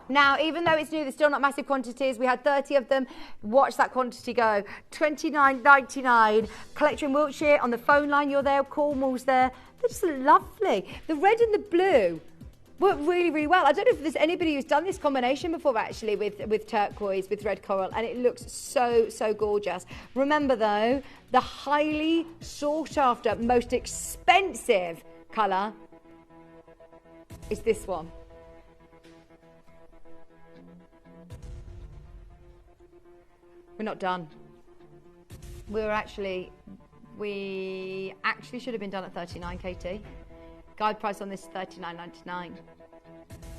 Now, even though it's new, there's still not massive quantities. We had 30 of them. Watch that quantity go. $29.99. Collector in Wiltshire, on the phone line, you're there. Cornwall's there. They're just lovely. The red and the blue work really, really well. I don't know if there's anybody who's done this combination before, actually, with turquoise, with red coral, and it looks so, so gorgeous. Remember, though, the highly sought-after, most expensive colour is this one. We're not done. We actually should have been done at 39, Katie. Guide price on this is $39.99.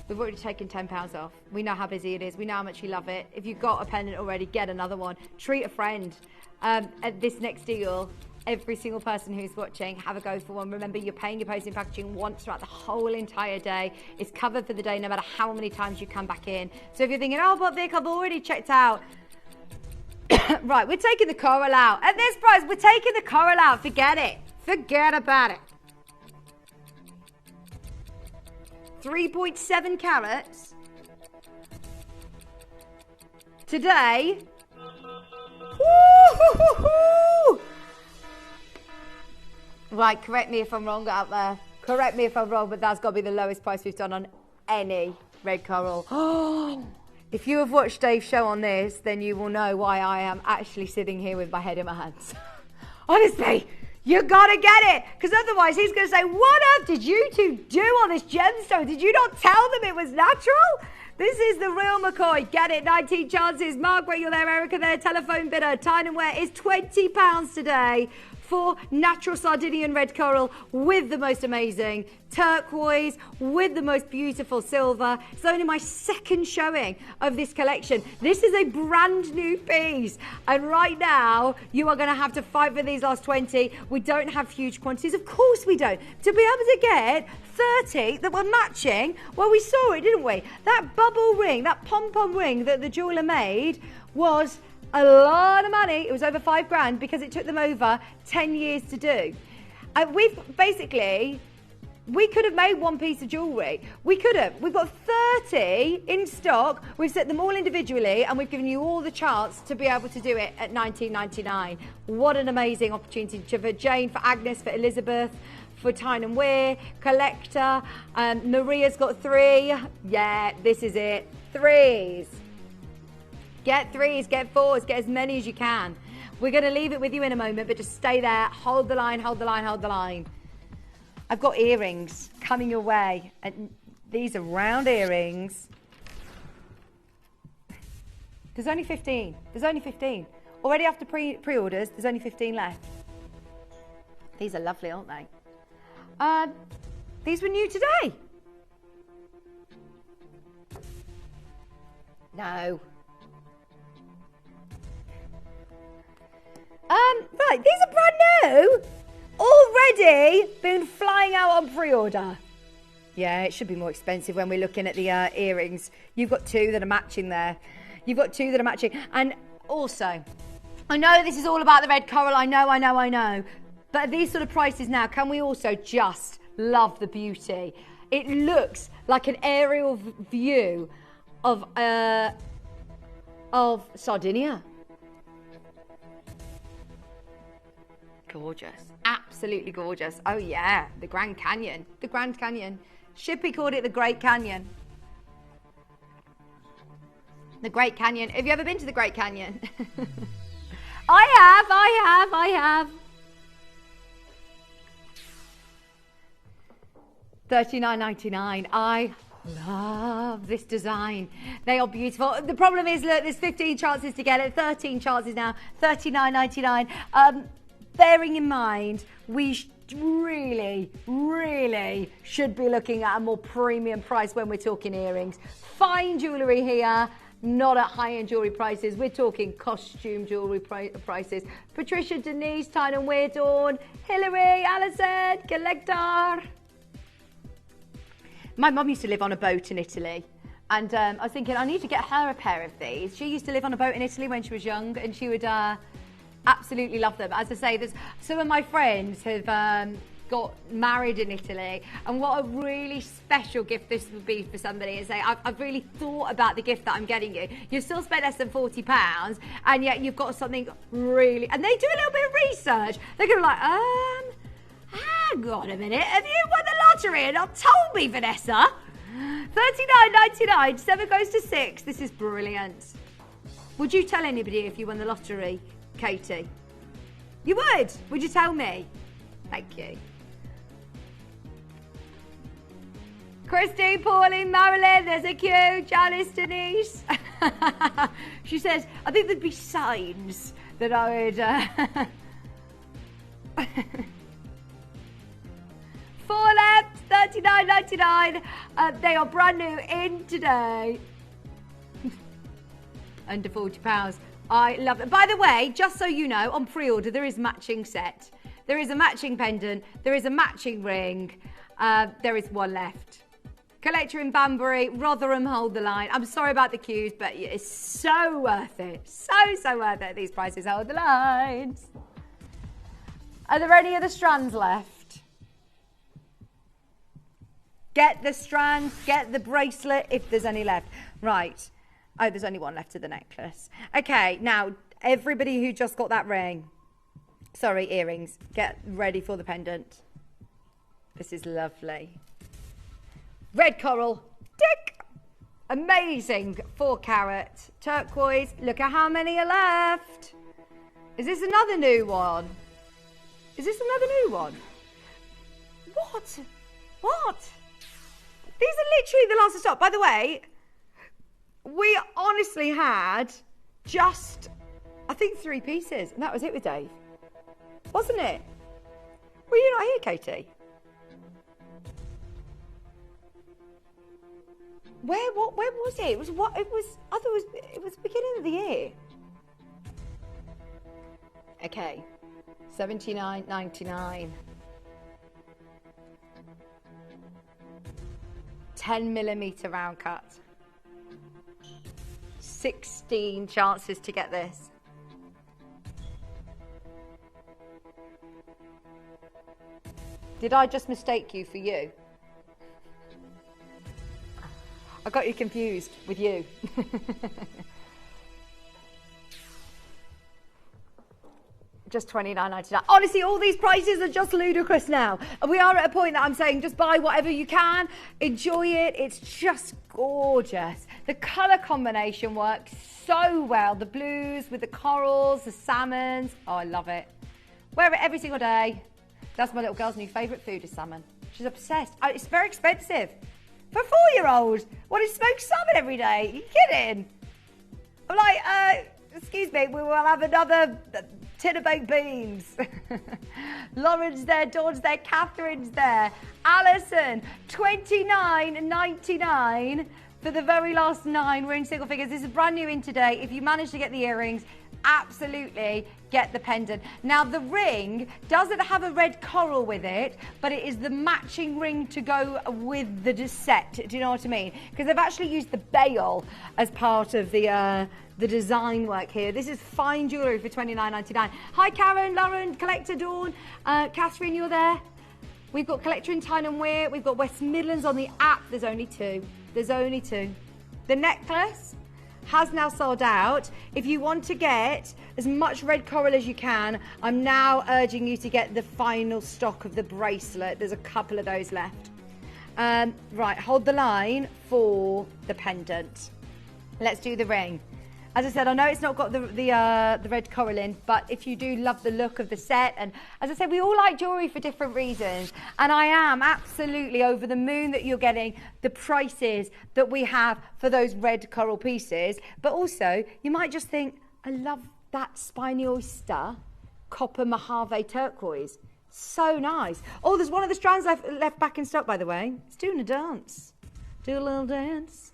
We've already taken £10 off. We know how busy it is. We know how much you love it. If you've got a pendant already, get another one. Treat a friend. At this next deal, every single person who's watching, have a go for one. Remember, you're paying your postage and packaging once throughout the whole entire day. It's covered for the day, no matter how many times you come back in. So if you're thinking, oh, but Vic, I've already checked out. Right, we're taking the coral out. At this price, we're taking the coral out. Forget it. Forget about it. 3.7 carats. Today. Woo-hoo-hoo-hoo! Right, correct me if I'm wrong out there. Correct me if I'm wrong, but that's got to be the lowest price we've done on any red coral. Oh! If you have watched Dave's show on this, then you will know why I am actually sitting here with my head in my hands. Honestly, you gotta get it, because otherwise he's gonna say, what earth did you two do on this gemstone? Did you not tell them it was natural? This is the real McCoy. Get it, 19 chances. Margaret, you're there. Erica there. Telephone bidder. Tyne and Wear is £20 today for natural Sardinian red coral with the most amazing turquoise, with the most beautiful silver. It's only my second showing of this collection. This is a brand new piece. And right now, you are going to have to fight for these last 20. We don't have huge quantities. Of course we don't. To be able to get 30 that were matching, well, we saw it, didn't we? That bubble ring, that pom-pom ring that the jeweller made was a lot of money. It was over £5,000 because it took them over 10 years to do. We could have made one piece of jewellery. We could have. We've got 30 in stock. We've set them all individually and we've given you all the chance to be able to do it at $19.99. What an amazing opportunity for Jane, for Agnes, for Elizabeth, for Tyne and Wear, Collector. Maria's got 3. Yeah, this is it. 3s. Get 3s, get 4s, get as many as you can. We're going to leave it with you in a moment, but just stay there. Hold the line, hold the line, hold the line. I've got earrings coming your way. And these are round earrings. There's only 15. There's only 15. Already after pre-orders, there's only 15 left. These are lovely, aren't they? These were new today. No. Right, these are brand new. Already been flying out on pre-order. Yeah, it should be more expensive when we're looking at the earrings. You've got 2 that are matching there. You've got 2 that are matching. And also, I know this is all about the red coral. I know. But at these sort of prices now, can we also just love the beauty? It looks like an aerial view of Sardinia. Gorgeous. Absolutely gorgeous. Oh yeah, the Grand Canyon. The Grand Canyon. Shippy called it the Great Canyon. The Great Canyon. Have you ever been to the Great Canyon? I have. $39.99. I Love this design. They are beautiful. The problem is, look, there's 15 chances to get it, 13 chances now, $39.99. Bearing in mind, we really should be looking at a more premium price when we're talking earrings. Fine jewellery here, not at high-end jewellery prices. We're talking costume jewellery prices. Patricia, Denise, Tyne and Weir, Dawn, Hilary, Alison, Collector. My mum used to live on a boat in Italy, and I was thinking I need to get her a pair of these. She used to live on a boat in Italy when she was young, and she would absolutely love them. As I say, there's some of my friends have got married in Italy, and what a really special gift this would be for somebody is say, I've really thought about the gift that I'm getting you. You've still spent less than £40, and yet you've got something really, and they do a little bit of research. They're going to be like, hang on a minute, have you won the lottery and not told me, Vanessa? $39.99, 7 goes to 6. This is brilliant. Would you tell anybody if you won the lottery, Katie? You would? Would you tell me? Thank you. Christy, Pauline, Marilyn, there's a queue. Janice, Denise. She says, I think there'd be signs that I would... 4 left, $39.99. They are brand new in today. Under £40. I love it. By the way, just so you know, on pre-order there is matching set. There is a matching pendant. There is a matching ring. There is one left. Collector in Banbury, Rotherham, hold the line. I'm sorry about the queues, but it's so worth it. So worth it. These prices hold the lines. Are there any other strands left? Get the strands, get the bracelet if there's any left. Right. Oh, there's only one left of the necklace. Okay, now, everybody who just got that ring, sorry, earrings, get ready for the pendant. This is lovely. Red coral, tick. Amazing, 4 carat. Turquoise, look at how many are left. Is this another new one? Is this another new one? What? What? These are literally the last to stop. By the way, we honestly had just, I think, 3 pieces. And that was it with Dave. Wasn't it? Were you not here, Katie? Where was it? It was what? It was, I thought it was the beginning of the year. Okay. $79.99. 10mm round cut. 16 chances to get this. Did I just mistake you for you? I got you confused with you. Just $29.99. Honestly, all these prices are just ludicrous now. And we are at a point that I'm saying just buy whatever you can. Enjoy it. It's just gorgeous. The colour combination works so well. The blues with the corals, the salmons. Oh, I love it. Wear it every single day. That's my little girl's new favourite food is salmon. She's obsessed. Oh, it's very expensive. For a 4-year-old, what is smoked salmon every day? Are you kidding? I'm like, excuse me, we will have another tin of baked beans. Lauren's there, Dawn's there, Catherine's there. Alison, $29.99 for the very last 9. We're in single figures. This is brand new in today. If you manage to get the earrings, absolutely get the pendant. Now the ring doesn't have a red coral with it, but it is the matching ring to go with the set. Do you know what I mean? Because they've actually used the bail as part of the design work here. This is fine jewellery for $29.99. Hi Karen, Lauren, Collector Dawn, Catherine, you're there. We've got Collector in Tyne and Weir. We've got West Midlands on the app. There's only 2. There's only 2. The necklace has now sold out. If you want to get as much red coral as you can, I'm now urging you to get the final stock of the bracelet. There's a couple of those left. Right, hold the line for the pendant. Let's do the ring. As I said, I know it's not got the red coral in, but if you do love the look of the set, and as I said, we all like jewellery for different reasons, and I am absolutely over the moon that you're getting the prices that we have for those red coral pieces, but also you might just think, I love that spiny oyster copper Mojave turquoise. So nice. Oh, there's one of the strands left back in stock, by the way. It's doing a dance. Do a little dance.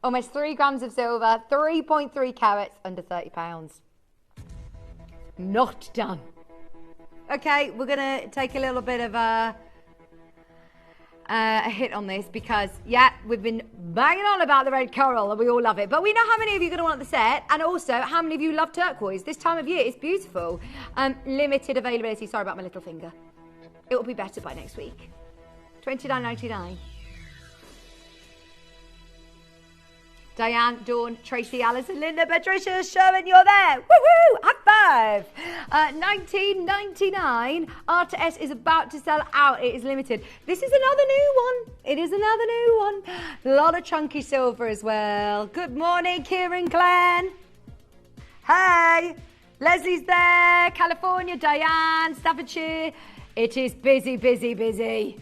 Almost 3 grams of silver, 3.3 carats, under £30. Not done. Okay, we're going to take a little bit of a hit on this because, yeah, we've been banging on about the red coral and we all love it. But we know how many of you are going to want the set, and also how many of you love turquoise. This time of year, it's beautiful. Limited availability. Sorry about my little finger. It will be better by next week. $29.99. Diane, Dawn, Tracy, Alison, Linda, Patricia, Sherman, you're there. Woohoo! High five. $19.99. R2S is about to sell out. It is limited. This is another new one. It is another new one. A lot of chunky silver as well. Good morning, Kieran Glenn. Hey. Leslie's there. California, Diane, Staffordshire. It is busy, busy, busy.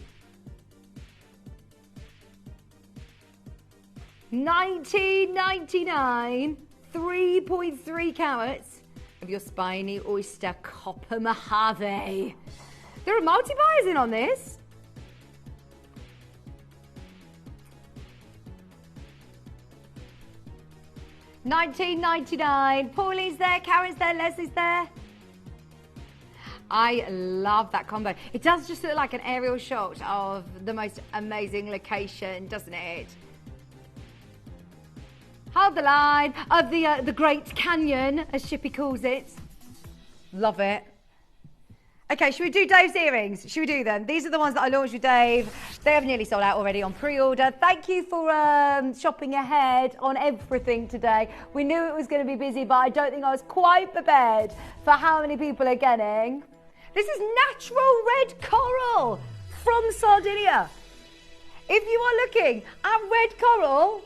$19.99, 3.3 carats of your spiny oyster copper Mojave. There are multi-buyers in on this. $19.99. Pauline's there, Karen's there, Leslie's there. I love that combo. It does just look like an aerial shot of the most amazing location, doesn't it? Hold the line of the Great Canyon, as Shippy calls it. Love it. Okay, should we do Dave's earrings? Should we do them? These are the ones that I launched with Dave. They have nearly sold out already on pre-order. Thank you for shopping ahead on everything today. We knew it was going to be busy, but I don't think I was quite prepared for how many people are getting. This is natural red coral from Sardinia. If you are looking at red coral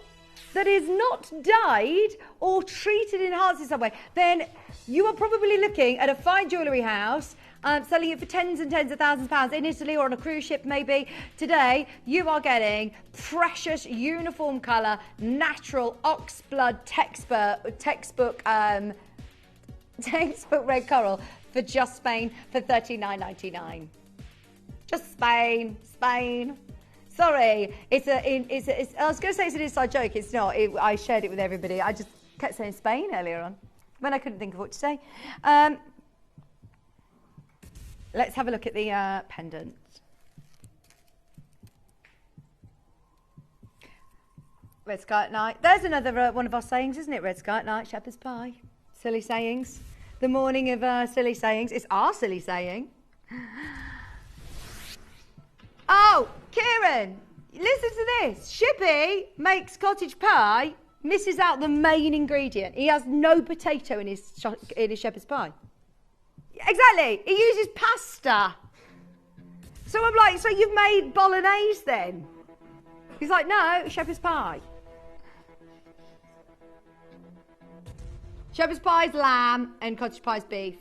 that is not dyed or treated in enhanced in some way, then you are probably looking at a fine jewellery house selling it for tens and tens of thousands of pounds in Italy or on a cruise ship maybe. Today, you are getting precious uniform colour, natural oxblood textbook red coral for just Spain for $39.99. Just Spain. Sorry, I was going to say it's an inside joke. It's not. I shared it with everybody. I just kept saying Spain earlier on when I couldn't think of what to say. Let's have a look at the pendant. Red sky at night. There's another one of our sayings, isn't it? Red sky at night, shepherd's pie. Silly sayings. The morning of silly sayings. It's our silly saying. Oh, Kieran, listen to this. Shippy makes cottage pie, misses out the main ingredient. He has no potato in his shepherd's pie. Exactly. He uses pasta. So I'm like, so you've made bolognese then? He's like, no, shepherd's pie. Shepherd's pie's lamb and cottage pie's beef.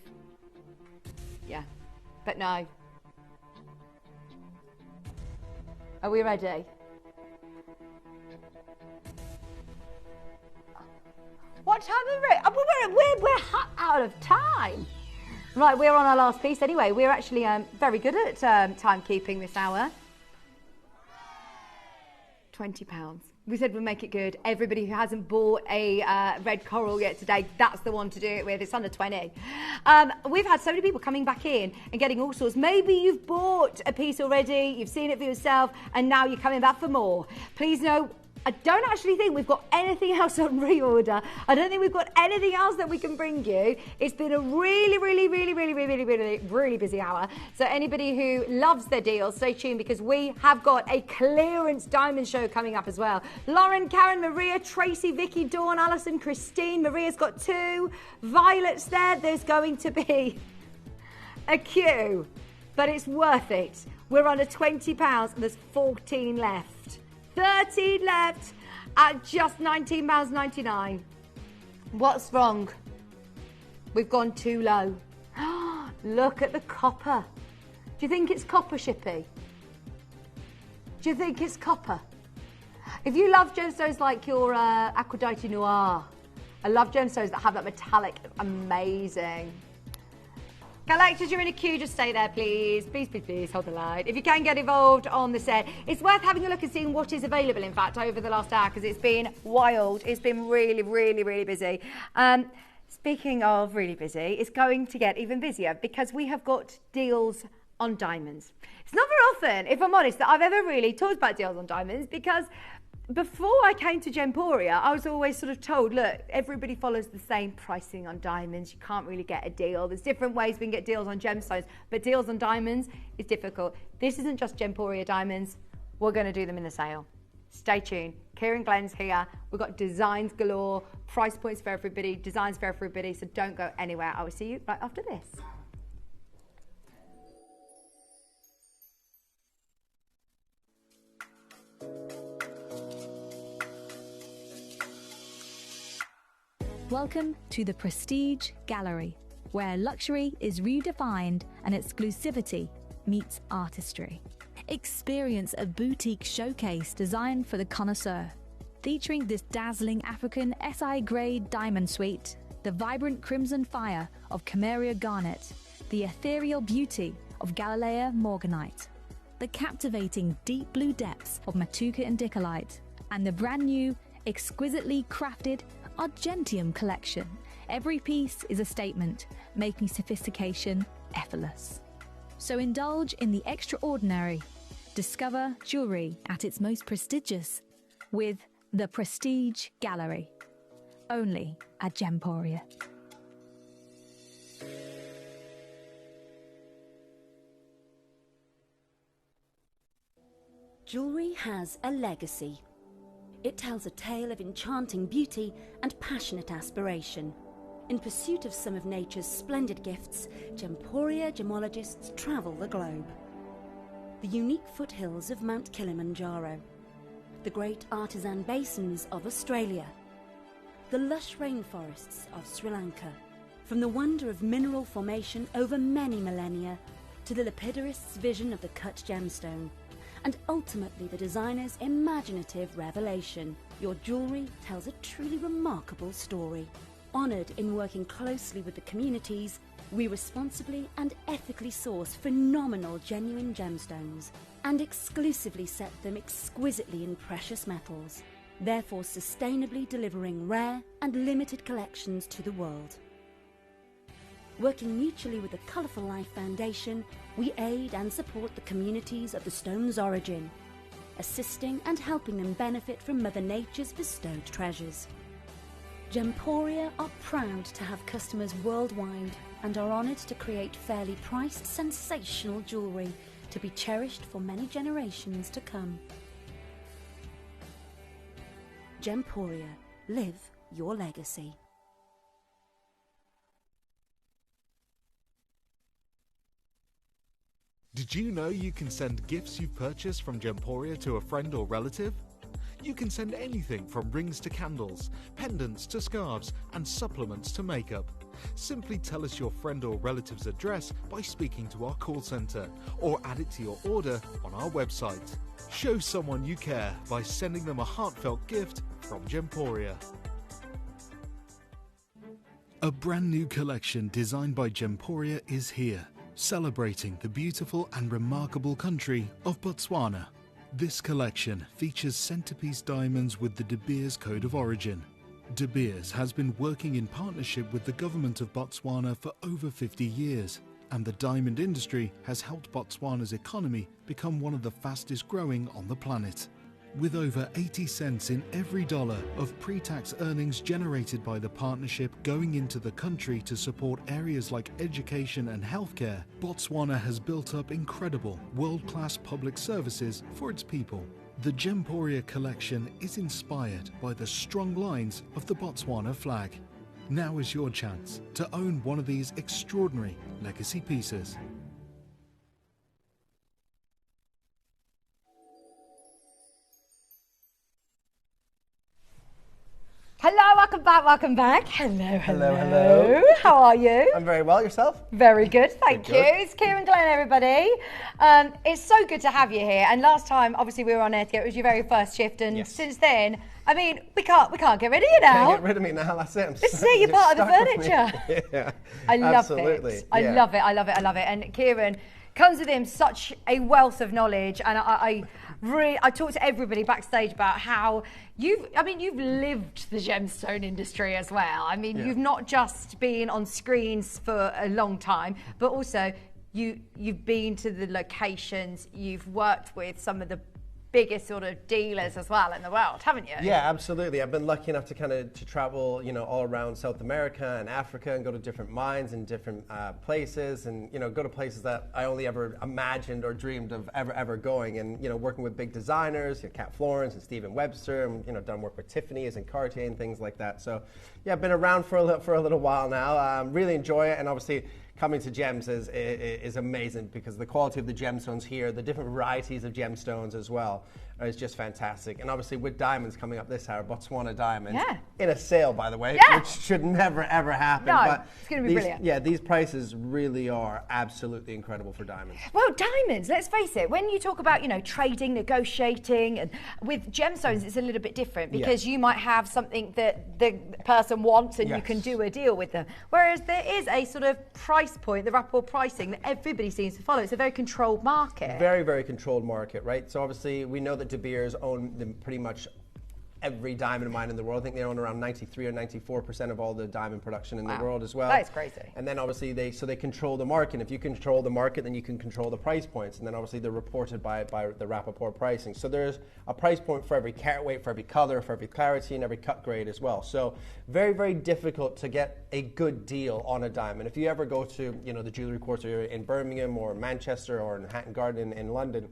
Yeah, but no. Are we ready? What time are we? We're out of time. Right, we're on our last piece anyway. We're actually very good at timekeeping this hour. £20. We said we'd make it good. Everybody who hasn't bought a red coral yet today, that's the one to do it with. It's under 20. We've had so many people coming back in and getting all sorts. Maybe you've bought a piece already, you've seen it for yourself, and now you're coming back for more. Please know, I don't actually think we've got anything else on reorder. I don't think we've got anything else that we can bring you. It's been a really busy hour. So anybody who loves their deals, stay tuned because we have got a clearance diamond show coming up as well. Lauren, Karen, Maria, Tracy, Vicky, Dawn, Alison, Christine. Maria's got 2. Violet's there. There's going to be a queue but it's worth it. We're under £20 and there's 14 left. 13 left at just £19.99. What's wrong? We've gone too low. Look at the copper. Do you think it's copper, Shippy? Do you think it's copper? If you love gemstones like your Aquadite Noir, I love gemstones that have that metallic, amazing. Collectors, you're in a queue, just stay there, please. Please, please, please, hold the line. If you can get involved on the set, it's worth having a look and seeing what is available, in fact, over the last hour, because it's been wild. It's been really, really, really busy. Speaking of really busy, it's going to get even busier because we have got deals on diamonds. It's not very often, if I'm honest, that I've ever really talked about deals on diamonds, because before I came to Gemporia, I was always sort of told, look, everybody follows the same pricing on diamonds. You can't really get a deal. There's different ways we can get deals on gemstones, but deals on diamonds is difficult. This isn't just Gemporia diamonds. We're going to do them in the sale. Stay tuned. Kieran Glenn's here. We've got designs galore, price points for everybody, designs for everybody, so don't go anywhere. I will see you right after this. Welcome to the Prestige Gallery, where luxury is redefined and exclusivity meets artistry. Experience a boutique showcase designed for the connoisseur, featuring this dazzling African SI-grade diamond suite, the vibrant crimson fire of Cameria garnet, the ethereal beauty of Galilea morganite, the captivating deep blue depths of Matuka indicolite, and the brand new, exquisitely crafted Argentium collection. Every piece is a statement, making sophistication effortless. So indulge in the extraordinary. Discover jewelry at its most prestigious with the Prestige Gallery. Only at Gemporia. Jewelry has a legacy. It tells a tale of enchanting beauty and passionate aspiration. In pursuit of some of nature's splendid gifts, Gemporia gemologists travel the globe. The unique foothills of Mount Kilimanjaro, the great artisan basins of Australia, the lush rainforests of Sri Lanka, from the wonder of mineral formation over many millennia to the lapidarists' vision of the cut gemstone, and ultimately the designer's imaginative revelation. Your jewellery tells a truly remarkable story. Honoured in working closely with the communities, we responsibly and ethically source phenomenal genuine gemstones and exclusively set them exquisitely in precious metals, therefore sustainably delivering rare and limited collections to the world. Working mutually with the Colourful Life Foundation, we aid and support the communities of the stone's origin, assisting and helping them benefit from Mother Nature's bestowed treasures. Gemporia are proud to have customers worldwide and are honoured to create fairly priced, sensational jewellery to be cherished for many generations to come. Gemporia, live your legacy. Did you know you can send gifts you've purchased from Gemporia to a friend or relative? You can send anything from rings to candles, pendants to scarves, and supplements to makeup. Simply tell us your friend or relative's address by speaking to our call centre, or add it to your order on our website. Show someone you care by sending them a heartfelt gift from Gemporia. A brand new collection designed by Gemporia is here, celebrating the beautiful and remarkable country of Botswana. This collection features centerpiece diamonds with the De Beers Code of Origin. De Beers has been working in partnership with the government of Botswana for over 50 years, and the diamond industry has helped Botswana's economy become one of the fastest growing on the planet. With over 80 cents in every dollar of pre-tax earnings generated by the partnership going into the country to support areas like education and healthcare, Botswana has built up incredible, world-class public services for its people. The Gemporia collection is inspired by the strong lines of the Botswana flag. Now is your chance to own one of these extraordinary legacy pieces. Hello, welcome back. Hello. Hello. How are you? I'm very well. Yourself? Very good, thank you. Good. It's Kieran Glenn, everybody. It's so good to have you here. And last time, obviously, we were on air together. It was your very first shift, and Yes. since then, I mean, we can't get rid of you now. Can't get rid of me now. That's it. This is it. You're part of the stuck with me. furniture. Yeah, I love absolutely. it. I love it. And Kieran comes with him such a wealth of knowledge, and I talk to everybody backstage about how you've lived the gemstone industry as well. I mean, you've not just been on screens for a long time, but also you've been to the locations, you've worked with some of the biggest sort of dealers as well in the world, haven't you? Yeah, absolutely. I've been lucky enough to to travel, all around South America and Africa and go to different mines and different places and, go to places that I only ever imagined or dreamed of ever going and, working with big designers, Cat Florence and Stephen Webster and, done work with Tiffany's and Cartier and things like that. So, yeah, I've been around for a little while now. Really enjoy it, and obviously coming to gems is amazing because the quality of the gemstones here, the different varieties of gemstones as well, is just fantastic. And obviously with diamonds coming up this hour, Botswana diamonds, in a sale, by the way, which should never ever happen. No, but it's going to be brilliant. Yeah, these prices really are absolutely incredible for diamonds. Well, diamonds, let's face it, when you talk about, trading, negotiating, and with gemstones, it's a little bit different because you might have something that the person wants and you can do a deal with them. Whereas there is a sort of price point, the rapport pricing that everybody seems to follow. It's a very controlled market. Very, very controlled market, right? So obviously we know that De Beers own pretty much every diamond mine in the world. I think they own around 93 or 94% of all the diamond production in the world as well. That's crazy. And then obviously they control the market. If you control the market, then you can control the price points. And then obviously they're reported by the rapport pricing. So there's a price point for every carat weight, for every color, for every clarity, and every cut grade as well. So very, very difficult to get a good deal on a diamond. If you ever go to the Jewellery Quarter in Birmingham or Manchester or in Hatton Garden in London,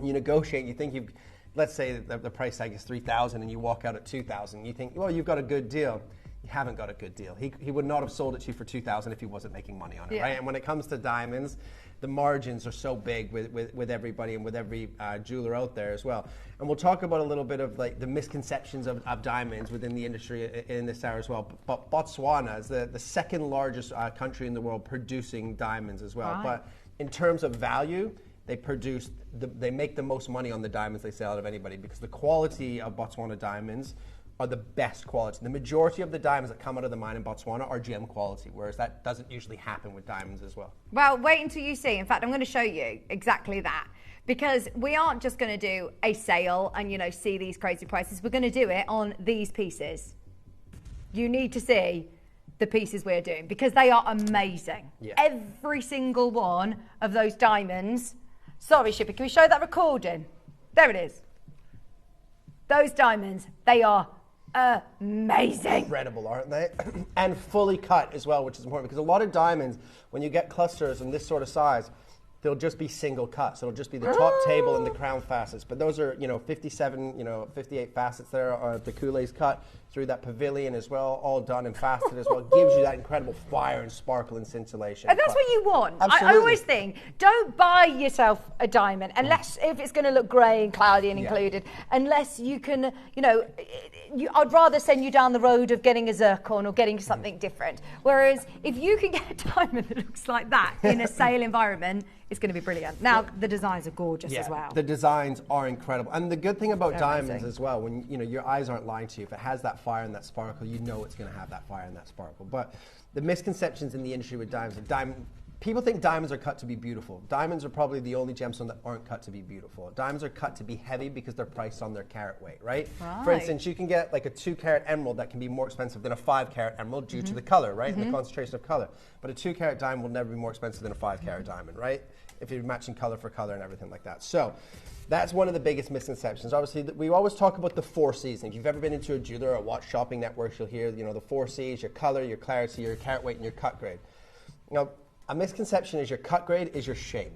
you negotiate, you think let's say the price tag is 3,000 and you walk out at 2,000. You think, well, you've got a good deal. You haven't got a good deal. He would not have sold it to you for 2,000 if he wasn't making money on it, right? And when it comes to diamonds, the margins are so big with everybody and with every jeweler out there as well. And we'll talk about a little bit of like the misconceptions of diamonds within the industry in this hour as well. But Botswana is the second largest country in the world producing diamonds as well. Right. But in terms of value, they make the most money on the diamonds they sell out of anybody because the quality of Botswana diamonds are the best quality. The majority of the diamonds that come out of the mine in Botswana are gem quality, whereas that doesn't usually happen with diamonds as well. Well, wait until you see. In fact, I'm going to show you exactly that because we aren't just going to do a sale and, see these crazy prices. We're going to do it on these pieces. You need to see the pieces we're doing because they are amazing. Yeah. Every single one of those diamonds. Sorry, Shippy, can we show that recording? There it is. Those diamonds, they are amazing. Incredible, aren't they? And fully cut as well, which is important because a lot of diamonds, when you get clusters in this sort of size, they'll just be single cut. So it'll just be the top table and the crown facets. But those are, 57, 58 facets there are the coulées cut through that pavilion as well, all done and faceted as well. It gives you that incredible fire and sparkle and scintillation. And that's what you want. Absolutely. I always think, don't buy yourself a diamond unless if it's going to look grey and cloudy and included, unless you can, I'd rather send you down the road of getting a zircon or getting something different. Whereas if you can get a diamond that looks like that in a sale environment, it's going to be brilliant. Now, the designs are gorgeous as well. The designs are incredible. And the good thing about diamonds as well, when your eyes aren't lying to you, if it has that fire and that sparkle, you know it's going to have that fire and that sparkle. But the misconceptions in the industry with diamonds, people think diamonds are cut to be beautiful. Diamonds are probably the only gemstone that aren't cut to be beautiful. Diamonds are cut to be heavy because they're priced on their carat weight, right? For instance, you can get like a 2-carat emerald that can be more expensive than a 5-carat emerald due to the color, right? And the concentration of color. But a 2-carat diamond will never be more expensive than a 5-carat diamond, right? If you're matching color for color and everything like that. So that's one of the biggest misconceptions. Obviously, we always talk about the 4 C's. If you've ever been into a jeweler or watched shopping networks, you'll hear, the 4 C's, your color, your clarity, your carat weight, and your cut grade. Now, a misconception is your cut grade is your shape,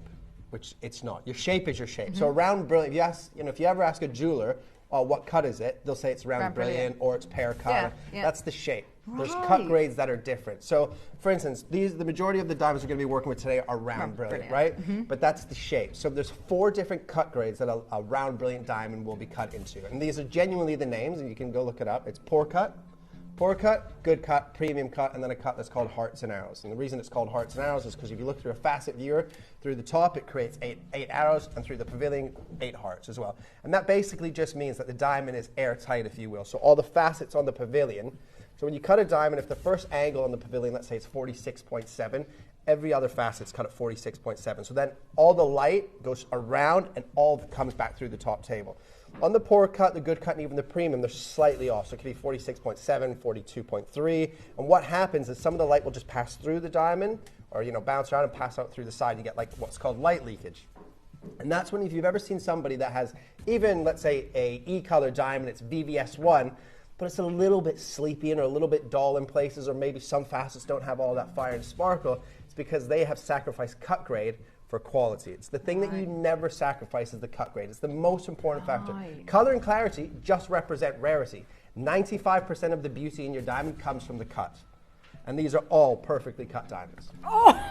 which it's not. Your shape is your shape. So a round brilliant, if you ever ask a jeweler, what cut is it? They'll say it's round brilliant or it's pear cut. Yeah. That's the shape. There's cut grades that are different. So, for instance, the majority of the diamonds we're going to be working with today are round brilliant, right? But that's the shape. So there's 4 different cut grades that a round brilliant diamond will be cut into. And these are genuinely the names, and you can go look it up. It's pour cut, Poor cut, good cut, premium cut, and then a cut that's called hearts and arrows. And the reason it's called hearts and arrows is because if you look through a facet viewer, through the top it creates eight arrows, and through the pavilion, 8 hearts as well. And that basically just means that the diamond is airtight, if you will. So all the facets on the pavilion, so when you cut a diamond, if the first angle on the pavilion, let's say it's 46.7, every other facet's cut at 46.7. So then all the light goes around and all comes back through the top table. On the poor cut, the good cut, and even the premium, they're slightly off. So it could be 46.7, 42.3. And what happens is some of the light will just pass through the diamond or, bounce around and pass out through the side. You get like what's called light leakage. And that's when, if you've ever seen somebody that has even, let's say, a E-color diamond, it's VVS1, but it's a little bit sleepy and or a little bit dull in places, or maybe some facets don't have all that fire and sparkle, it's because they have sacrificed cut grade for quality. It's the thing that you never sacrifice is the cut grade. It's the most important factor. Color and clarity just represent rarity. 95% of the beauty in your diamond comes from the cut. And these are all perfectly cut diamonds. Oh,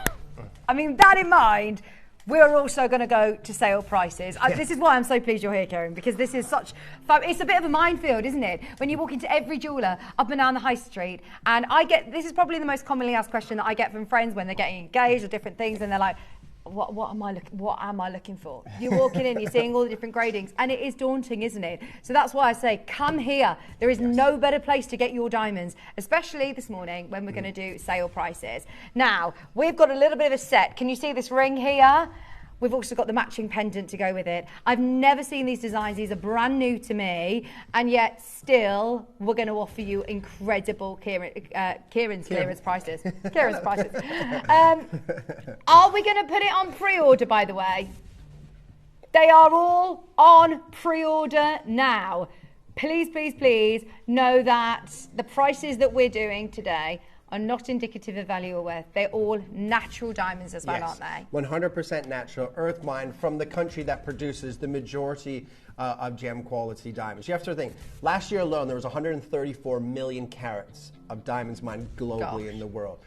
I mean, that in mind, we're also going to go to sale prices. This is why I'm so pleased you're here, Kieran, because this is such fun. It's a bit of a minefield, isn't it? When you walk into every jeweller up and down the high street, and this is probably the most commonly asked question that I get from friends when they're getting engaged or different things, and they're like, what am I looking for? You're walking in, you're seeing all the different gradings, and it is daunting, isn't it? So that's why I say, come here. There is no better place to get your diamonds, especially this morning when we're going to do sale prices. Now, we've got a little bit of a set. Can you see this ring here? We've also got the matching pendant to go with it. I've never seen these designs. These are brand new to me, and yet still we're going to offer you incredible Kieran's clearance prices. Kieran's prices. Are we going to put it on pre-order, by the way? They are all on pre-order now. Please, please, please know that the prices that we're doing today are not indicative of value or worth. They're all natural diamonds as well, aren't they? 100% natural, earth mined from the country that produces the majority of gem quality diamonds. You have to think, last year alone, there was 134 million carats of diamonds mined globally in the world.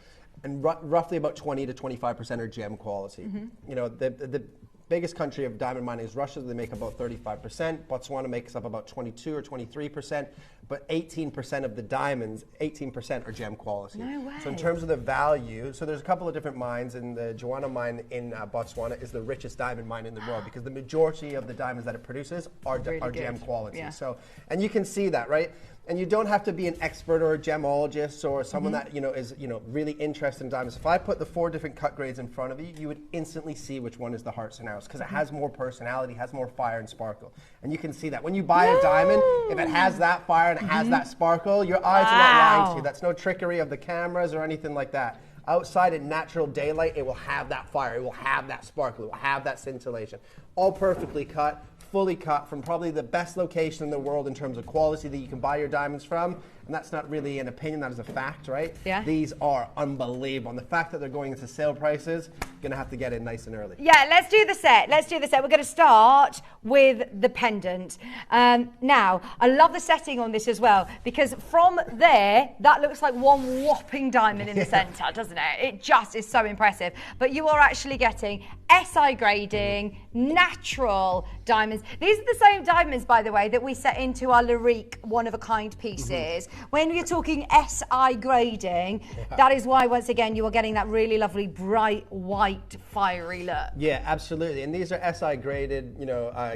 And roughly about 20 to 25% are gem quality. The biggest country of diamond mining is Russia. They make about 35%. Botswana makes up about 22 or 23%. But 18% of the diamonds, 18% are gem quality. No way. So in terms of the value, so there's a couple of different mines, and the Joria mine in Botswana is the richest diamond mine in the world because the majority of the diamonds that it produces are gem quality. Yeah. So, and you can see that, right? And you don't have to be an expert or a gemologist or someone that is really interested in diamonds. If I put the 4 different cut grades in front of you, you would instantly see which one is the hearts and arrows because it has more personality, has more fire and sparkle. And you can see that when you buy a diamond, if it has that fire and it has that sparkle, your eyes are not lying to you. That's no trickery of the cameras or anything like that. Outside in natural daylight, it will have that fire, it will have that sparkle, it will have that scintillation. All perfectly cut, fully cut from probably the best location in the world in terms of quality that you can buy your diamonds from. And that's not really an opinion, that is a fact, right? Yeah. These are unbelievable. And the fact that they're going into sale prices, you're going to have to get in nice and early. Yeah, let's do the set. We're going to start with the pendant. Now, I love the setting on this as well, because from there, that looks like one whopping diamond in the center, doesn't it? It just is so impressive. But you are actually getting SI grading, natural diamonds. These are the same diamonds, by the way, that we set into our Lyrique one-of-a-kind pieces. When you're talking SI grading, that is why, once again, you are getting that really lovely, bright, white, fiery look. Yeah, absolutely. And these are SI graded,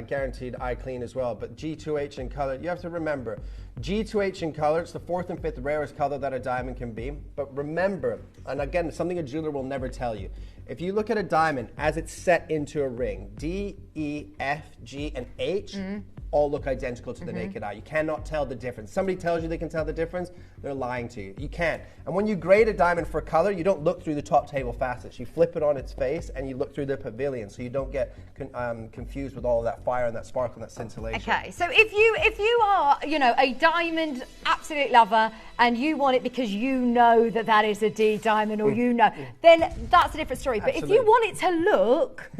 guaranteed eye clean as well. But G2H in color, you have to remember, G2H in color, it's the 4th and 5th rarest color that a diamond can be. But remember, and again, something a jeweler will never tell you, if you look at a diamond as it's set into a ring, D, E, F, G, and H, all look identical to the naked eye. You cannot tell the difference. Somebody tells you they can tell the difference, they're lying to you. You can't. And when you grade a diamond for color, you don't look through the top table facets. You flip it on its face and you look through the pavilion, so you don't get confused with all of that fire and that sparkle and that scintillation. Okay, so if you are, a diamond absolute lover and you want it because you know that is a D diamond or then that's a different story. But Absolutely. if you want it to look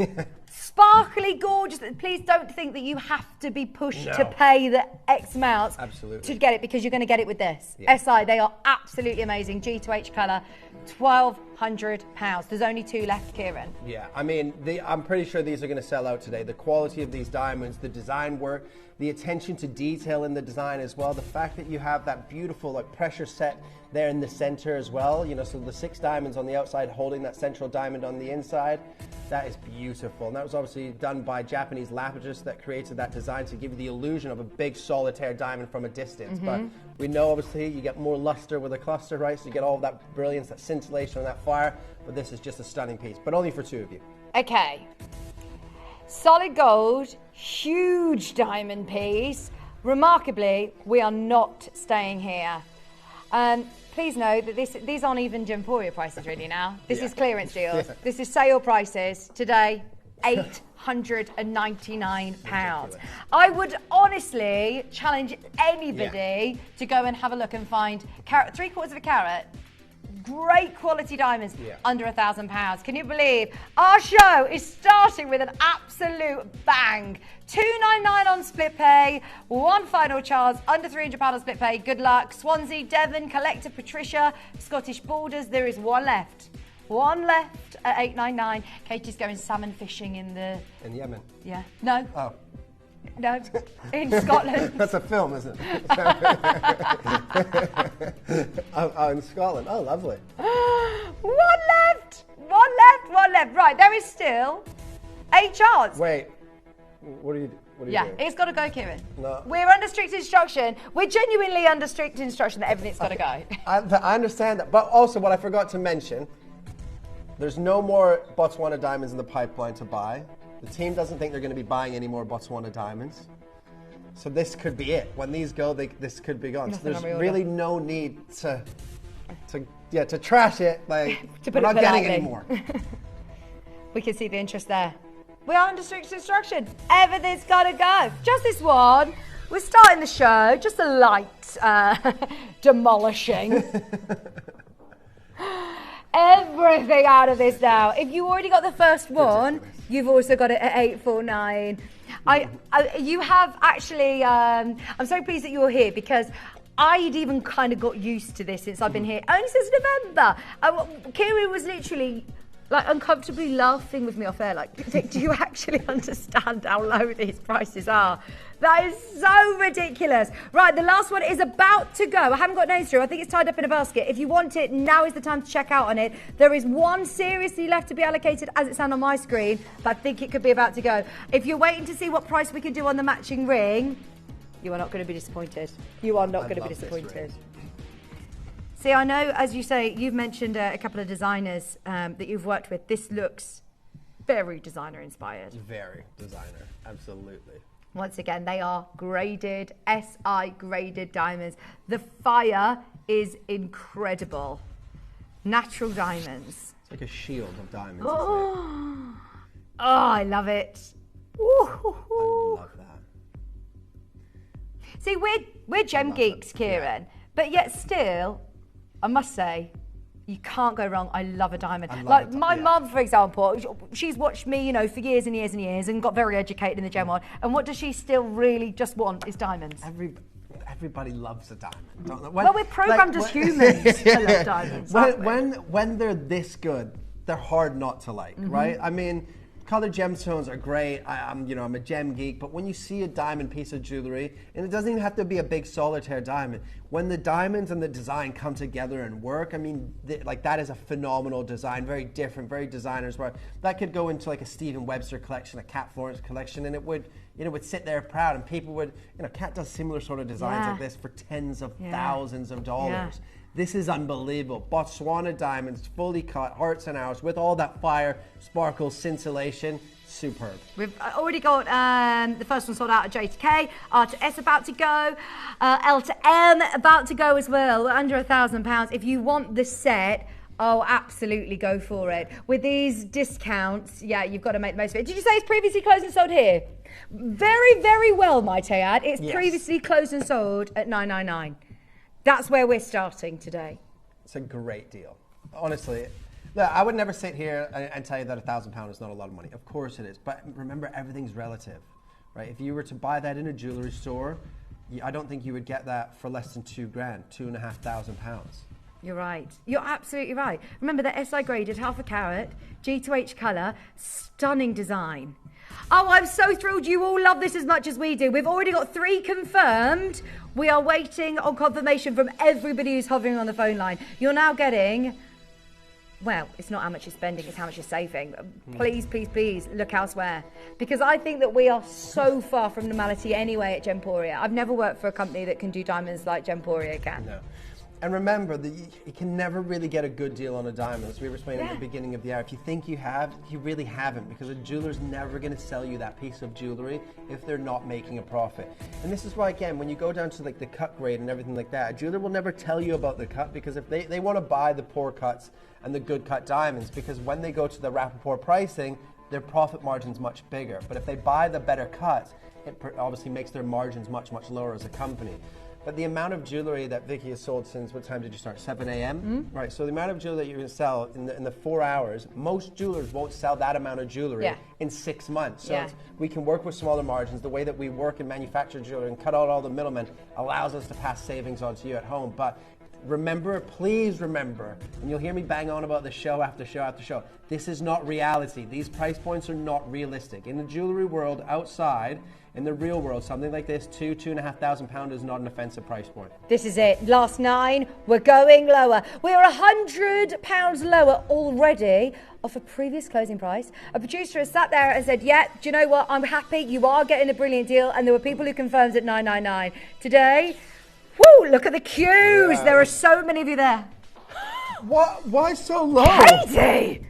sparkly, gorgeous, please don't think that you have to be push to pay the X amounts to get it, because you're going to get it with this. Yeah. SI, they are absolutely amazing. G to H colour, £1,200. There's only 2 left, Kieran. Yeah, I mean, I'm pretty sure these are going to sell out today. The quality of these diamonds, the design work, the attention to detail in the design as well, the fact that you have that beautiful like pressure set there in the center as well, you know, so the 6 diamonds on the outside holding that central diamond on the inside, that is beautiful. And that was obviously done by Japanese lapidus that created that design to give you the illusion of a big solitaire diamond from a distance. But we know obviously you get more luster with a cluster, right? So you get all of that brilliance, that scintillation, and that fire. But this is just a stunning piece, but only for 2 of you. Okay. Solid gold, huge diamond piece. Remarkably, we are not staying here. Please know that these aren't even Gemporia prices really now. This is clearance deals. Yeah. This is sale prices today, £899. I would honestly challenge anybody to go and have a look and find carat, 3/4 of a carat, great quality diamonds under £1,000. Can you believe our show is starting with an absolute bang? $299 on split pay, 1 final chance, under £300 on split pay. Good luck. Swansea, Devon, Collector, Patricia, Scottish Borders. There is 1 left. 1 left at $899. Katie's going salmon fishing in Yemen. Yeah. No. Oh. No, in Scotland. That's a film, isn't it? In Scotland. Oh, lovely. 1 left. 1 left. 1 left. Right, there is still a chance. Wait. What are you doing? It's got to go, Kieran. No. We're under strict instruction. We're genuinely under strict instruction that everything's got to go. I understand that. But also what I forgot to mention, there's no more Botswana diamonds in the pipeline to buy. The team doesn't think they're going to be buying any more Botswana diamonds. So this could be it. When these go, this could be gone. Nothing so there's really no need to trash it. Like, to we're put not it getting politely. any more. We can see the interest there. We are under strict instruction. Everything's got to go. Just this one. We're starting the show. Just a light demolishing. Everything out of this now. If you already got the first one, you've also got it at 849. You have actually, I'm so pleased that you're here, because I'd even kind of got used to this since I've been here, only since November. Kieran was literally like uncomfortably laughing with me off air, like, do you actually understand how low these prices are? That is so ridiculous. Right, the last one is about to go. I haven't got names through. I think it's tied up in a basket. If you want it, now is the time to check out on it. There is 1 seriously left to be allocated as it stands on my screen, but I think it could be about to go. If you're waiting to see what price we can do on the matching ring, you are not going to be disappointed. You are not going to be disappointed. See, I know, as you say, you've mentioned a couple of designers that you've worked with. This looks very designer inspired. Very designer, absolutely. Once again, they are graded, SI graded diamonds. The fire is incredible. Natural diamonds. It's like a shield of diamonds, Oh, I love it. Ooh. I love that. See, we're gem geeks, Kieran, but yet still, I must say, you can't go wrong. I love a diamond. Like my mum, for example, she's watched me, you know, for years and years and years, and got very educated in the gem world. And what does she still really just want is diamonds. Everybody loves a diamond, don't they? Well, we're programmed as humans to love diamonds. When they're this good, they're hard not to like, right? I mean, colored gemstones are great. I'm a gem geek, but when you see a diamond piece of jewelry, and it doesn't even have to be a big solitaire diamond, when the diamonds and the design come together and work, I mean, that is a phenomenal design, very different, very designers. Where that could go into like a Stephen Webster collection, a Cat Florence collection, and it would sit there proud, and people would, Cat does similar sort of designs like this for tens of thousands of dollars. Yeah. This is unbelievable. Botswana diamonds, fully cut, hearts and hours, with all that fire, sparkle, scintillation. Superb. We've already got the first one sold out at J to K, R to S about to go, L to M about to go as well. We're under £1,000. If you want the set, oh, absolutely go for it. With these discounts, yeah, you've got to make the most of it. Did you say it's previously closed and sold here? Very, very well, might I add. It's previously closed and sold at $999. That's where we're starting today. It's a great deal. Honestly, look, I would never sit here and tell you that £1,000 is not a lot of money. Of course it is. But remember, everything's relative, right? If you were to buy that in a jewelry store, I don't think you would get that for less than £2,000, £2,500. You're right. You're absolutely right. Remember, they're SI graded, half a carat, G2H colour, stunning design. Oh, I'm so thrilled you all love this as much as we do. We've already got 3 confirmed. We are waiting on confirmation from everybody who's hovering on the phone line. You're now getting... Well, it's not how much you're spending, it's how much you're saving. Please, please, please look elsewhere. Because I think that we are so far from normality anyway at Gemporia. I've never worked for a company that can do diamonds like Gemporia can. No. And remember, that you can never really get a good deal on a diamond. As we were explaining at the beginning of the hour, if you think you have, you really haven't, because a jeweler's never going to sell you that piece of jewelry if they're not making a profit. And this is why, again, when you go down to like the cut grade and everything like that, a jeweler will never tell you about the cut, because if they want to buy the poor cuts and the good cut diamonds, because when they go to the Rappaport pricing, their profit margin's much bigger. But if they buy the better cut, it obviously makes their margins much, much lower as a company. But the amount of jewelry that Vicky has sold since, what time did you start? 7 a.m.? Right, so the amount of jewelry that you're going to sell in the 4 hours, most jewelers won't sell that amount of jewelry in 6 months. So we can work with smaller margins. The way that we work and manufacture jewelry and cut out all the middlemen allows us to pass savings on to you at home. But remember, please remember, and you'll hear me bang on about the show after show after show, this is not reality. These price points are not realistic. In the jewelry world outside, in the real world, something like this, £2,500 is not an offensive price point. This is it. Last 9, we're going lower. We're £100 lower already off a previous closing price. A producer has sat there and said, yeah, do you know what? I'm happy. You are getting a brilliant deal. And there were people who confirmed at £999. Today, whoo, look at the queues. Yeah. There are so many of you there. What? Why so low? Katie,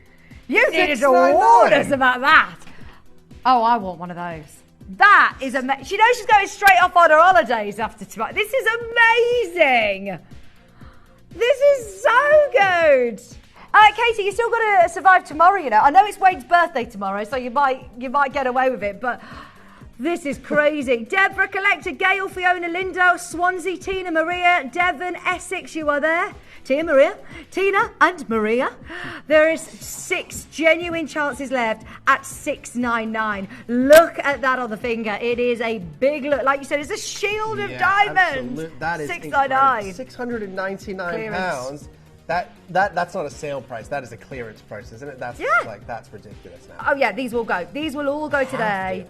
you needed to warn us about that. Oh, I want one of those. That is amazing. She knows she's going straight off on her holidays after tomorrow. This is amazing. This is so good. Katie, you still got to survive tomorrow, you know. I know it's Wayne's birthday tomorrow, so you might get away with it, but this is crazy. Deborah, Collector, Gail, Fiona, Lindo, Swansea, Tina, Maria, Devon, Essex, you are there. Tina and Maria. There is 6 genuine chances left at $699. Look at that on the finger. It is a big look. Like you said, it's a shield of diamonds. That is $699. £699. That's not a sale price. That is a clearance price, isn't it? That's that's ridiculous now. Oh yeah, these will go. These will all go today.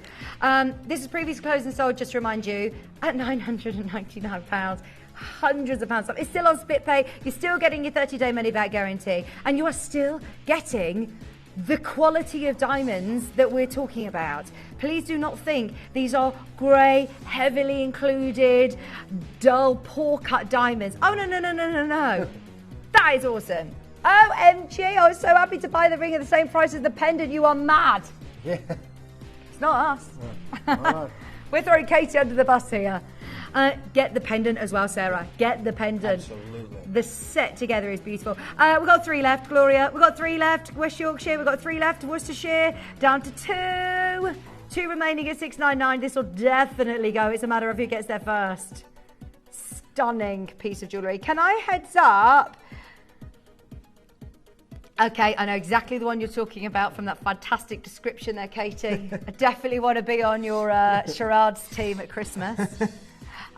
This is previously closed and sold, just to remind you, at £999. Hundreds of pounds. It's still on split pay. You're still getting your 30-day money-back guarantee, and you are still getting the quality of diamonds that we're talking about. Please do not think these are grey, heavily included, dull, poor-cut diamonds. Oh no! That is awesome. OMG! I was so happy to buy the ring at the same price as the pendant. You are mad. Yeah. It's not us. Yeah. We're throwing Katie under the bus here. Get the pendant as well, Sarah. Get the pendant. Absolutely. The set together is beautiful. We've got 3 left, Gloria. We've got 3 left, West Yorkshire. We've got 3 left, Worcestershire. Down to 2. 2 remaining at $699. This will definitely go. It's a matter of who gets there first. Stunning piece of jewellery. Can I heads up? Okay, I know exactly the one you're talking about from that fantastic description there, Katie. I definitely want to be on your charades team at Christmas.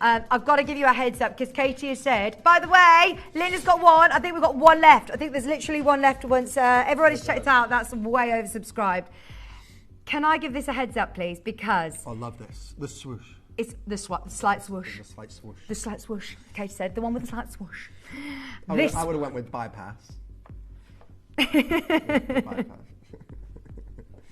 I've got to give you a heads up because Katie has said, by the way, Linda's got 1. I think we've got 1 left. I think there's literally 1 left once everybody's checked out. That's way oversubscribed. Can I give this a heads up, please? Because... I love this. The swoosh. It's the slight swoosh. The slight swoosh. The slight swoosh. Katie said, the one with the slight swoosh. I would have went with bypass.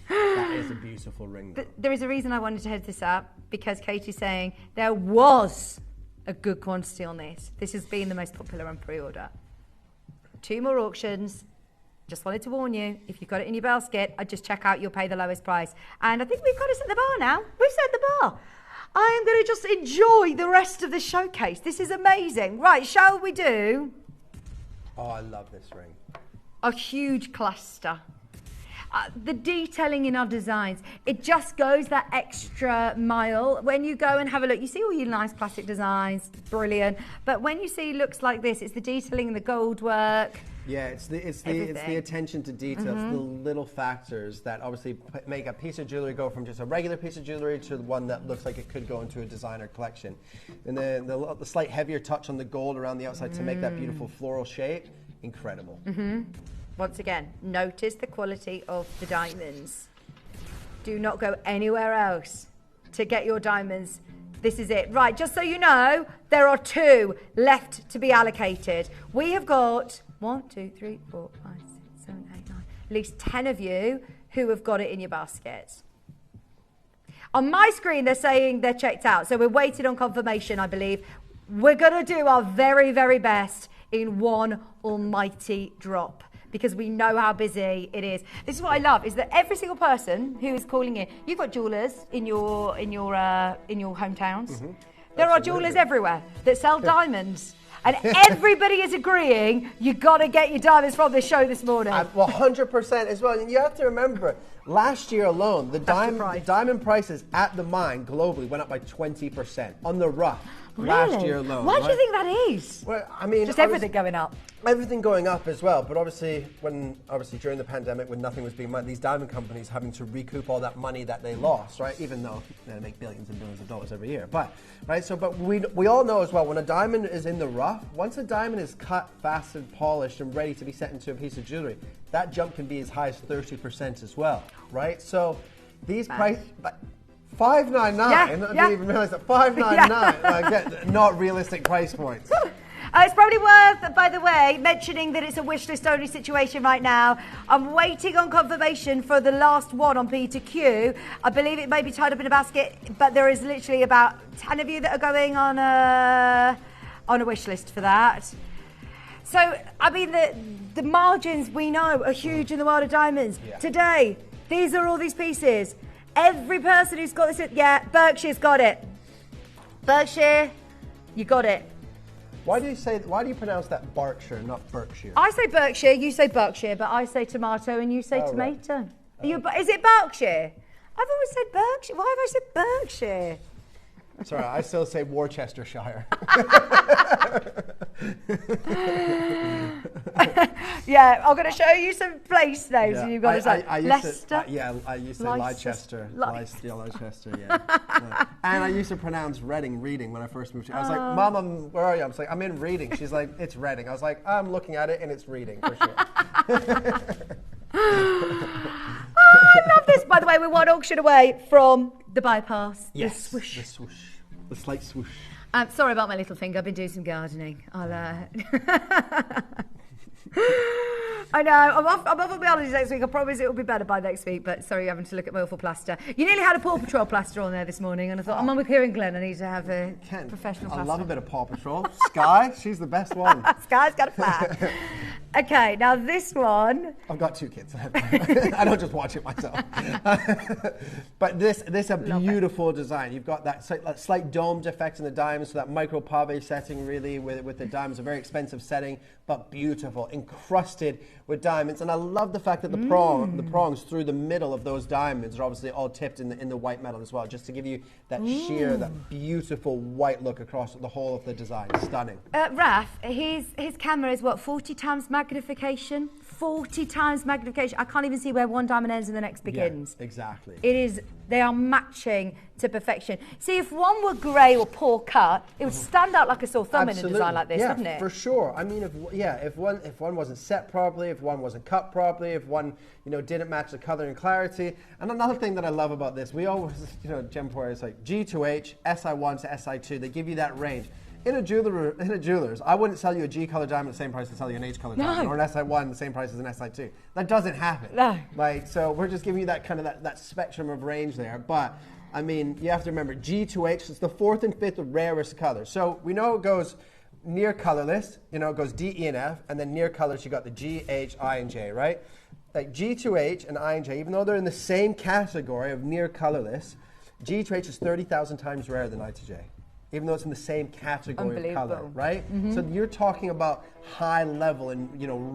That is a beautiful ring. There is a reason I wanted to head this up, because Katie's saying there was a good quantity on this. This has been the most popular on pre-order. 2 more auctions. Just wanted to warn you, if you've got it in your basket, I'd just check out, you'll pay the lowest price. And I think we've got to set the bar now. We've set the bar. I am going to just enjoy the rest of the showcase. This is amazing. Right, shall we do? Oh, I love this ring. A huge cluster. The detailing in our designs, it just goes that extra mile. When you go and have a look, you see all your nice classic designs, brilliant. But when you see looks like this, it's the detailing and the gold work. Yeah, it's the attention to detail, it's the little factors that obviously make a piece of jewelry go from just a regular piece of jewelry to one that looks like it could go into a designer collection. And then the slight heavier touch on the gold around the outside to make that beautiful floral shape, incredible. Once again, notice the quality of the diamonds. Do not go anywhere else to get your diamonds. This is it. Right, just so you know, there are 2 left to be allocated. We have got 1, 2, 3, 4, 5, 6, 7, 8, 9. At least 10 of you who have got it in your basket. On my screen, they're saying they're checked out. So we're waiting on confirmation, I believe. We're going to do our very, very best in one almighty drop, because we know how busy it is. This is what I love, is that every single person who is calling in, you've got jewelers in your hometowns. There are jewelers everywhere that sell diamonds. And everybody is agreeing you got to get your diamonds from this show this morning. Well, 100% as well. And you have to remember, last year alone, the diamond prices at the mine globally went up by 20% on the rough. Really? Last year alone. Why do you think that is? Well, I mean, just everything going up. Everything going up as well, but obviously during the pandemic, when nothing was being mined, these diamond companies having to recoup all that money that they lost, right? Even though they make billions and billions of dollars every year, but we all know as well, when a diamond is in the rough, once a diamond is cut, faceted, polished, and ready to be set into a piece of jewelry, that jump can be as high as 30% as well, right? So these prices. $599. I didn't even realize that $599. Not realistic price points. It's probably worth, by the way, mentioning that it's a wish list only situation right now. I'm waiting on confirmation for the last one on P2Q. I believe it may be tied up in a basket, but there is literally about 10 of you that are going on a wish list for that. So, I mean, the margins we know are huge in the world of diamonds. Yeah. Today, these are all these pieces. Every person who's got this, Berkshire's got it. Berkshire, you got it. Why do you pronounce that Berkshire, not Berkshire? I say Berkshire, you say Berkshire, but I say tomato and you say tomato. Right. Is it Berkshire? I've always said Berkshire. Why have I said Berkshire? Sorry, I still say Worcestershire. Yeah, I'm going to show you some place names. Yeah. And you've got to say Leicester. I used to say Leicester. Leicester, yeah. And I used to pronounce Reading when I first moved here. I was like, Mom, where are you? I was like, I'm in Reading. She's like, it's Reading. I was like, I'm looking at it and it's Reading for sure. I love this. By the way, we're one auction away from the bypass. Yes, the swoosh. The swoosh. The slight swoosh. Sorry about my little finger. I've been doing some gardening. I know. I'm off on my holidays next week. I promise it will be better by next week. But sorry, you're having to look at my awful plaster. You nearly had a Paw Patrol plaster on there this morning, and I thought, I'm on here in Glen. I need to have a professional plaster. I love a bit of Paw Patrol. Sky, she's the best one. Sky's got a flag. Okay, now this one. I've got 2 kids. I don't just watch it myself. But this is a beautiful design. You've got that slight domed effect in the diamonds, so that micro pave setting really with the diamonds, a very expensive setting, but beautiful, encrusted with diamonds. And I love the fact that the prongs through the middle of those diamonds are obviously all tipped in the white metal as well, just to give you that sheer, that beautiful white look across the whole of the design. Stunning. Raf, his camera is what, 40 times magnification? 40 times magnification. I can't even see where one diamond ends and the next begins. Yeah, exactly. They are matching to perfection. See, if one were grey or poor cut, it would stand out like a sore thumb in a design like this, wouldn't it? Yeah, for sure. I mean, if one wasn't set properly, if one wasn't cut properly, if one didn't match the color and clarity. And another thing that I love about this, we always, Gemporia is like G2H, SI1 to SI2. They give you that range. In a jeweler's, I wouldn't sell you a G color diamond at the same price as sell you an H color diamond, or an SI1 the same price as an SI2. That doesn't happen. No. So we're just giving you that kind of that spectrum of range there. But I mean, you have to remember G2H is the 4th and 5th rarest color. So we know it goes near colorless, it goes D, E, and F, and then near colors you got the G, H, I, and J, right? Like G2H and I and J, even though they're in the same category of near colorless, G2H is 30,000 times rarer than I to J, even though it's in the same category of color, right? Mm-hmm. So you're talking about high level and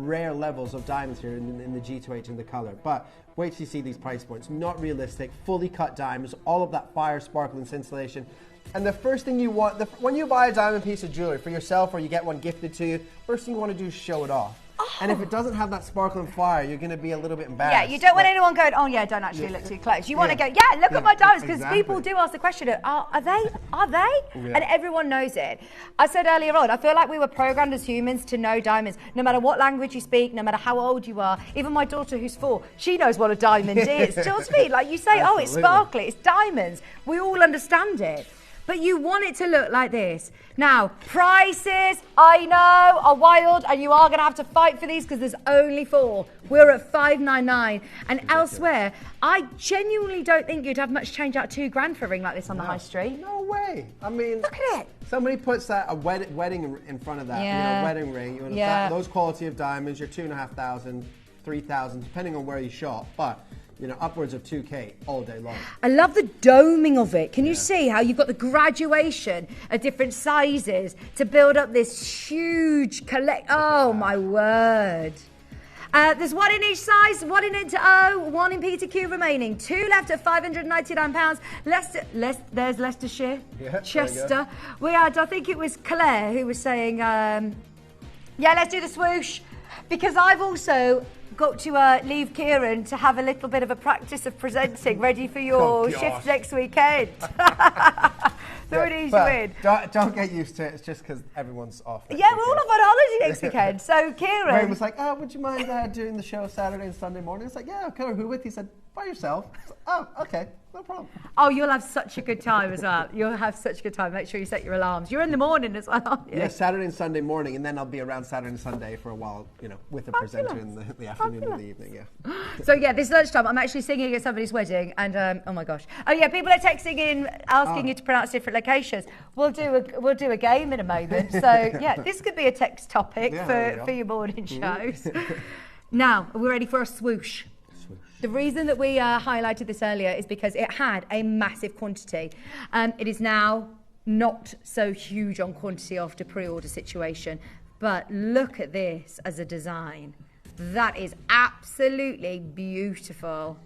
rare levels of diamonds here in the G2H in the color. But wait till you see these price points. Not realistic, fully cut diamonds, all of that fire, sparkle, and scintillation. And the first thing you want, when you buy a diamond piece of jewelry for yourself or you get one gifted to you, first thing you want to do is show it off. And if it doesn't have that sparkle and fire, you're going to be a little bit embarrassed. Yeah, you don't want anyone going, oh yeah, don't actually look too close. You want to go, yeah, look at my diamonds, because people do ask the question, are they? And everyone knows it. I said earlier on, I feel like we were programmed as humans to know diamonds. No matter what language you speak, no matter how old you are, even my daughter who's 4, she knows what a diamond is. Do you know what I mean? Like you say, oh, it's sparkly, it's diamonds. We all understand it. But you want it to look like this. Now, prices, I know, are wild, and you are going to have to fight for these because there's only 4. We're at $599. And elsewhere, I genuinely don't think you'd have much change out $2,000 for a ring like this on the high street. No way. I mean, look at it. Somebody puts a wedding in front of that, wedding ring. You know, those quality of diamonds, you're $2,500, $3,000, depending on where you shop. But upwards of $2,000 all day long. I love the doming of it. Can you see how you've got the graduation of different sizes to build up this huge Oh my word. There's 1 in each size, 1 in into O, 1 in P to Q remaining. 2 left at £599. There's Leicestershire, Chester. We had, I think it was Claire who was saying, yeah, let's do the swoosh. Because I've also got to leave Kieran to have a little bit of a practice of presenting ready for your shift next weekend. Thought it easy win. Don't get used to it. It's just because everyone's off. Yeah, we're all off on holiday next weekend. So Kieran... Ray was like, oh, would you mind doing the show Saturday and Sunday morning? It's like, yeah, okay, who with you? He said, by yourself. Like, oh, okay, no problem. Oh, you'll have such a good time as well. You'll have such a good time. Make sure you set your alarms. You're in the morning as well, aren't you? Yeah, Saturday and Sunday morning, and then I'll be around Saturday and Sunday for a while, with the presenter in the afternoon and the evening, So yeah, this lunchtime, I'm actually singing at somebody's wedding, and oh my gosh. Oh yeah, people are texting in, asking you to pronounce different locations. We'll do a game in a moment. So yeah, this could be a text topic for your morning shows. Now, are we ready for a swoosh? The reason that we highlighted this earlier is because it had a massive quantity. It is now not so huge on quantity after pre-order situation, but look at this as a design. That is absolutely beautiful.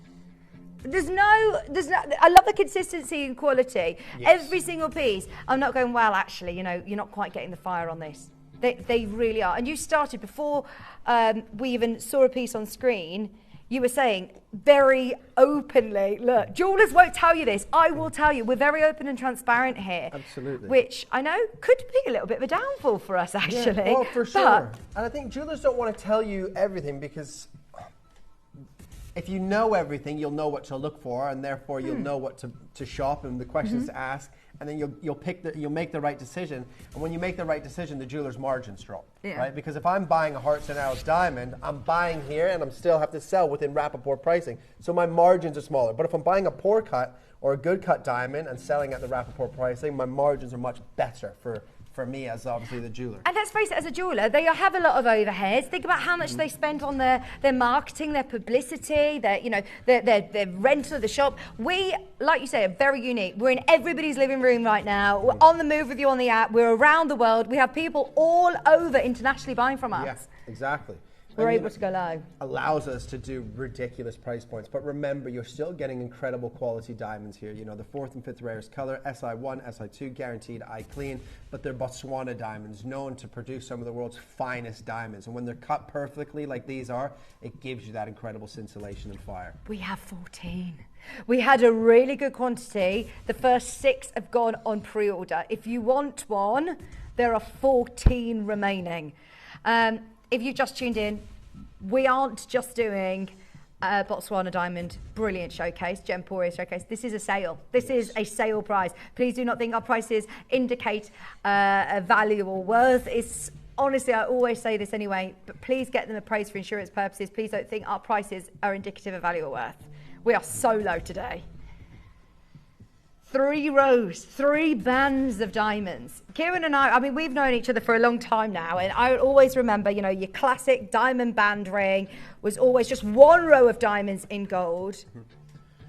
I love the consistency and quality. Yes. Every single piece. I'm not going, well, actually, you're not quite getting the fire on this. They really are. And you started before we even saw a piece on screen. You were saying very openly, look, jewelers won't tell you this. I will tell you. We're very open and transparent here. Absolutely. Which I know could be a little bit of a downfall for us, actually. Yeah, well, for sure. And I think jewelers don't want to tell you everything because if you know everything, you'll know what to look for, and therefore you'll know what to shop and the questions to ask, and then you'll make the right decision. And when you make the right decision, the jeweler's margins drop, right? Because if I'm buying a Hearts and Arrows diamond, I'm buying here and I'm still have to sell within Rappaport pricing, so my margins are smaller. But if I'm buying a poor cut or a good cut diamond and selling at the Rappaport pricing, my margins are much better for me as obviously the jeweler. And let's face it, as a jeweler, they have a lot of overheads. Think about how much they spend on their marketing, their publicity, their rental of the shop. We, like you say, are very unique. We're in everybody's living room right now. We're on the move with you on the app. We're around the world. We have people all over internationally buying from us. Yeah, exactly. We're able to go low. Allows us to do ridiculous price points. But remember, you're still getting incredible quality diamonds here. The 4th and 5th rarest color, SI1, SI2, guaranteed eye clean. But they're Botswana diamonds, known to produce some of the world's finest diamonds. And when they're cut perfectly like these are, it gives you that incredible scintillation and fire. We have 14. We had a really good quantity. The first 6 have gone on pre-order. If you want one, there are 14 remaining. If you've just tuned in, we aren't just doing Botswana Diamond Brilliant Showcase, Gemporia Showcase. This is a sale. This is a sale price. Please do not think our prices indicate a value or worth. It's honestly, I always say this anyway, but please get them appraised for insurance purposes. Please don't think our prices are indicative of value or worth. We are so low today. 3 rows, 3 bands of diamonds. Kieran and I mean, we've known each other for a long time now, and I always remember, your classic diamond band ring was always just 1 row of diamonds in gold.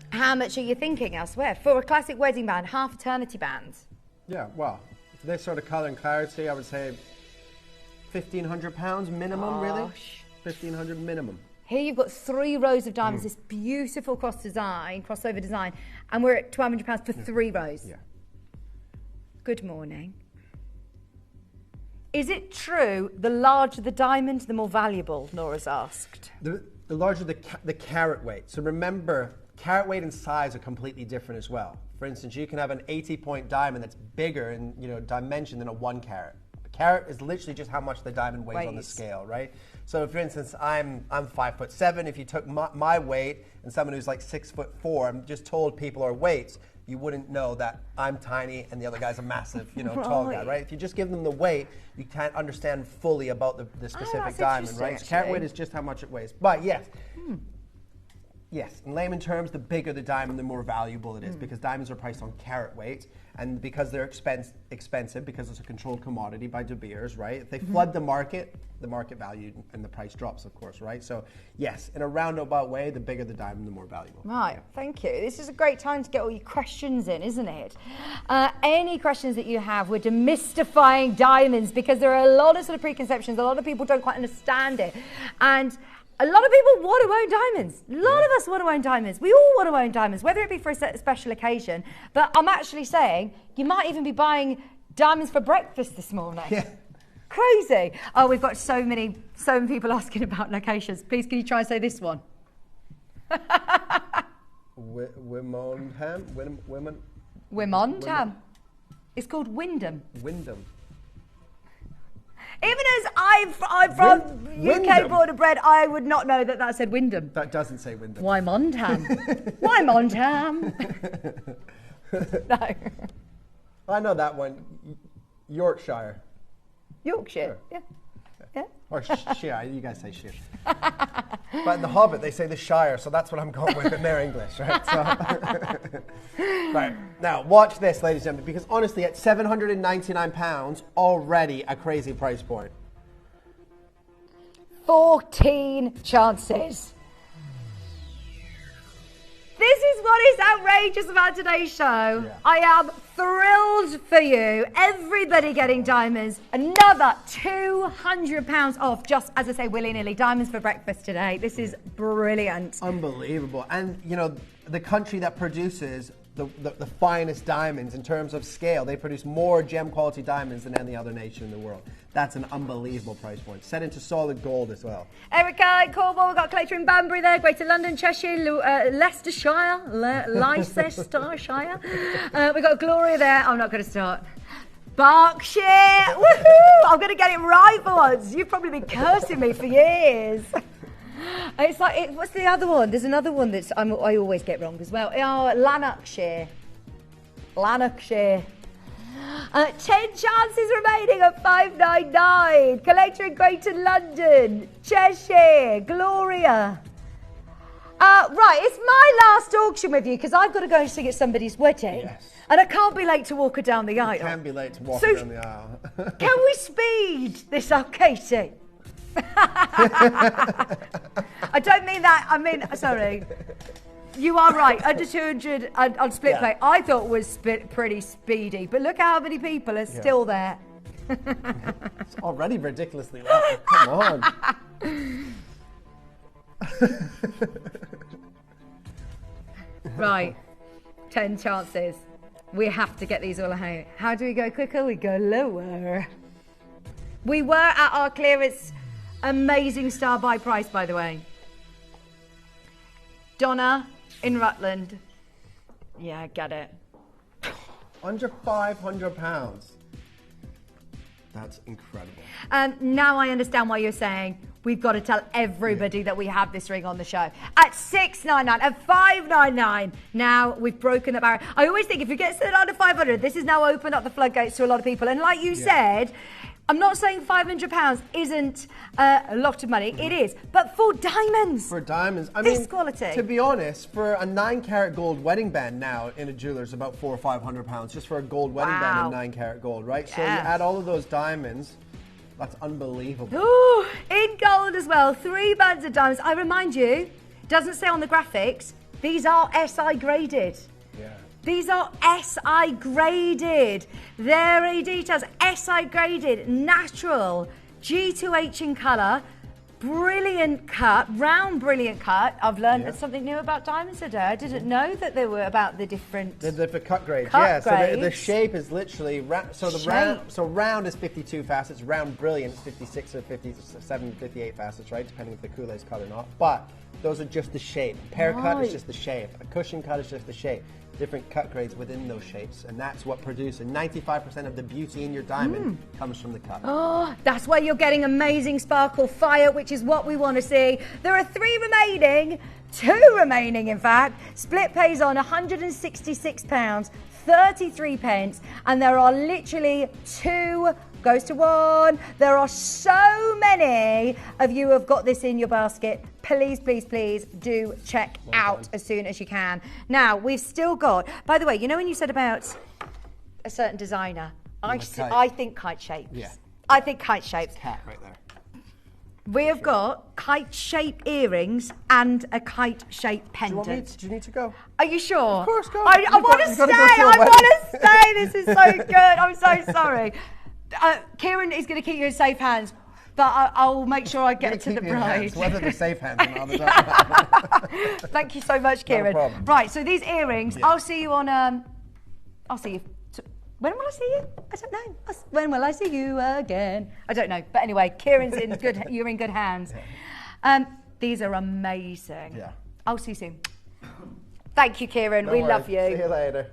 How much are you thinking elsewhere? For a classic wedding band, half eternity bands. Yeah, well, for this sort of colour and clarity, I would say £1,500 minimum, really. £1,500 minimum. Here you've got 3 rows of diamonds, this beautiful crossover design, and we're at £1,200 for 3 rows. Yeah. Good morning. Is it true the larger the diamond, the more valuable, Nora's asked? The larger the carat weight. So remember, carat weight and size are completely different as well. For instance, you can have an 80-point diamond that's bigger in dimension than a 1 carat. A carat is literally just how much the diamond weighs on the scale, right? So for instance, I'm 5'7". If you took my weight and someone who's like 6'4", I'm just told people are weights, you wouldn't know that I'm tiny and the other guy's a massive, tall guy, right? If you just give them the weight, you can't understand fully about the specific diamond, right? So carat weight is just how much it weighs. But yes, yes, in layman terms, the bigger the diamond, the more valuable it is, because diamonds are priced on carat weight, and because they're expensive, because it's a controlled commodity by De Beers, right? If they flood the market value and the price drops, of course, right? So yes, in a roundabout way, the bigger the diamond, the more valuable. Right, thank you. This is a great time to get all your questions in, isn't it? Any questions that you have, we're demystifying diamonds, because there are a lot of sort of preconceptions. A lot of people don't quite understand it. And a lot of people want to own diamonds. A lot of us want to own diamonds. We all want to own diamonds, whether it be for a special occasion. But I'm actually saying you might even be buying diamonds for breakfast this morning. Yeah. Crazy. Oh, we've got so many people asking about locations. Please, can you try and say this one? Wimonham. It's called Wyndham. Wyndham. Even as I'm from UK born and bred, I would not know that said Wyndham. That doesn't say Wyndham. Wymondham. Wymondham. No. I know that one. Yorkshire. Yorkshire. Sure. Yeah. Or Shire. You guys say Shire. But in The Hobbit, they say the Shire, so that's what I'm going with in their English, right? So right. Now, watch this, ladies and gentlemen, because honestly, at £799, already a crazy price point. 14 chances. This is what is outrageous about today's show. Yeah. I am thrilled for you. Everybody getting diamonds. Another £200 off, just as I say, willy-nilly. Diamonds for breakfast today. This is brilliant. Unbelievable. And, the country that produces the finest diamonds in terms of scale, they produce more gem quality diamonds than any other nation in the world. That's an unbelievable price point. Set into solid gold as well. Erica in Cornwall, we've got a collector in Banbury there, Greater London, Cheshire, Leicestershire, Leicestershire. We've got Gloria there. I'm not going to start. Berkshire, woohoo! I'm going to get it right for once. You've probably been cursing me for years. It's like, what's the other one? There's another one that I always get wrong as well. Oh, Lanarkshire. 10 chances remaining at £599. Collector in Greater London, Cheshire, Gloria. Right, it's my last auction with you because I've got to go and sing at somebody's wedding. Yes. And I can't be late to walk her down the aisle. You can be late to walk her down the aisle. Can we speed this up, Katie? I don't mean that. I mean, sorry. You are right. Under 200 on split plate, I thought was pretty speedy. But look how many people are still there. It's already ridiculously low. Come on. Right. 10 chances. We have to get these all out. How do we go quicker? We go lower. We were at our clearance amazing star buy price, by the way. Donna in Rutland. Yeah, I get it. Under £500. That's incredible. Now I understand why you're saying we've got to tell everybody that we have this ring on the show. At $699, at $599. Now we've broken the barrier. I always think if you get it under 500, this has now opened up the floodgates to a lot of people. And like you said, I'm not saying £500 isn't a lot of money. It is. But for diamonds. For diamonds. I this mean, quality. To be honest, for a 9-carat gold wedding band now in a jeweler's about £400 or £500 just for a gold wedding band in 9-carat gold, right? Yes. So you add all of those diamonds, that's unbelievable. Ooh, in gold as well. 3 bands of diamonds. I remind you, doesn't say on the graphics, these are SI graded. Yeah. These are SI graded. Very details. SI graded, natural, G2H in colour. Brilliant cut, round brilliant cut. I've learned something new about diamonds today. I didn't know that they were about the different cut grades. Cut So grades. the shape is literally round is 52 facets, round brilliant is 56 or 57, 58 facets, right? Depending if the coulee is cut or not. But those are just the shape. Pear cut is just the shape. A cushion cut is just the shape. Different cut grades within those shapes, and that's what produces 95% of the beauty in your diamond comes from the cut. Oh, that's why you're getting amazing sparkle fire, which is what we want to see. There are two remaining in fact. Split pays on £166, 33 pence, and there are literally 2 goes to 1. There are so many of you who have got this in your basket. Please, please, please do check out as soon as you can. Now, we've still got, by the way, you know when you said about a certain designer, I think kite shapes. Yeah. I think kite shapes. Cat right there. We have got kite shape earrings and a kite shape pendant. Do you need to go? Are you sure? Of course, go. I want to stay. I want to stay. This is so good. I'm so sorry. Kieran is going to keep you in safe hands, but I'll make sure I get to the bride. Whether they're safe hands or not. Thank you so much, Kieran. Not a problem. Right, so these earrings, I'll see you on. I'll see you. When will I see you? I don't know. When will I see you again? I don't know. But anyway, Kieran's in good. You're in good hands. These are amazing. Yeah. I'll see you soon. Thank you, Kieran. We love you. See you later.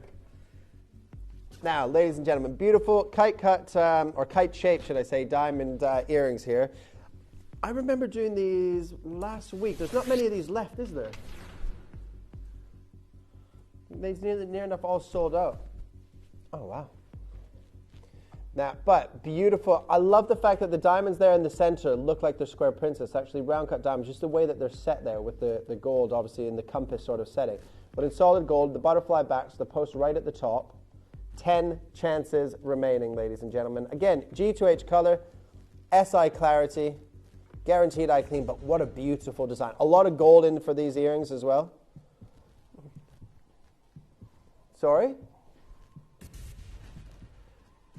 Now, ladies and gentlemen, beautiful kite cut, or kite shape, should I say, diamond earrings here. I remember doing these last week. There's not many of these left, is there? These near enough all sold out. Oh, wow. Now, but beautiful. I love the fact that the diamonds there in the center look like they're square princess, actually round cut diamonds, just the way that they're set there with the gold, obviously, in the compass sort of setting. But in solid gold, the butterfly backs, the post right at the top. 10 chances remaining, ladies and gentlemen. Again, G2H color, SI clarity, guaranteed eye clean, but what a beautiful design. A lot of gold in for these earrings as well. Sorry?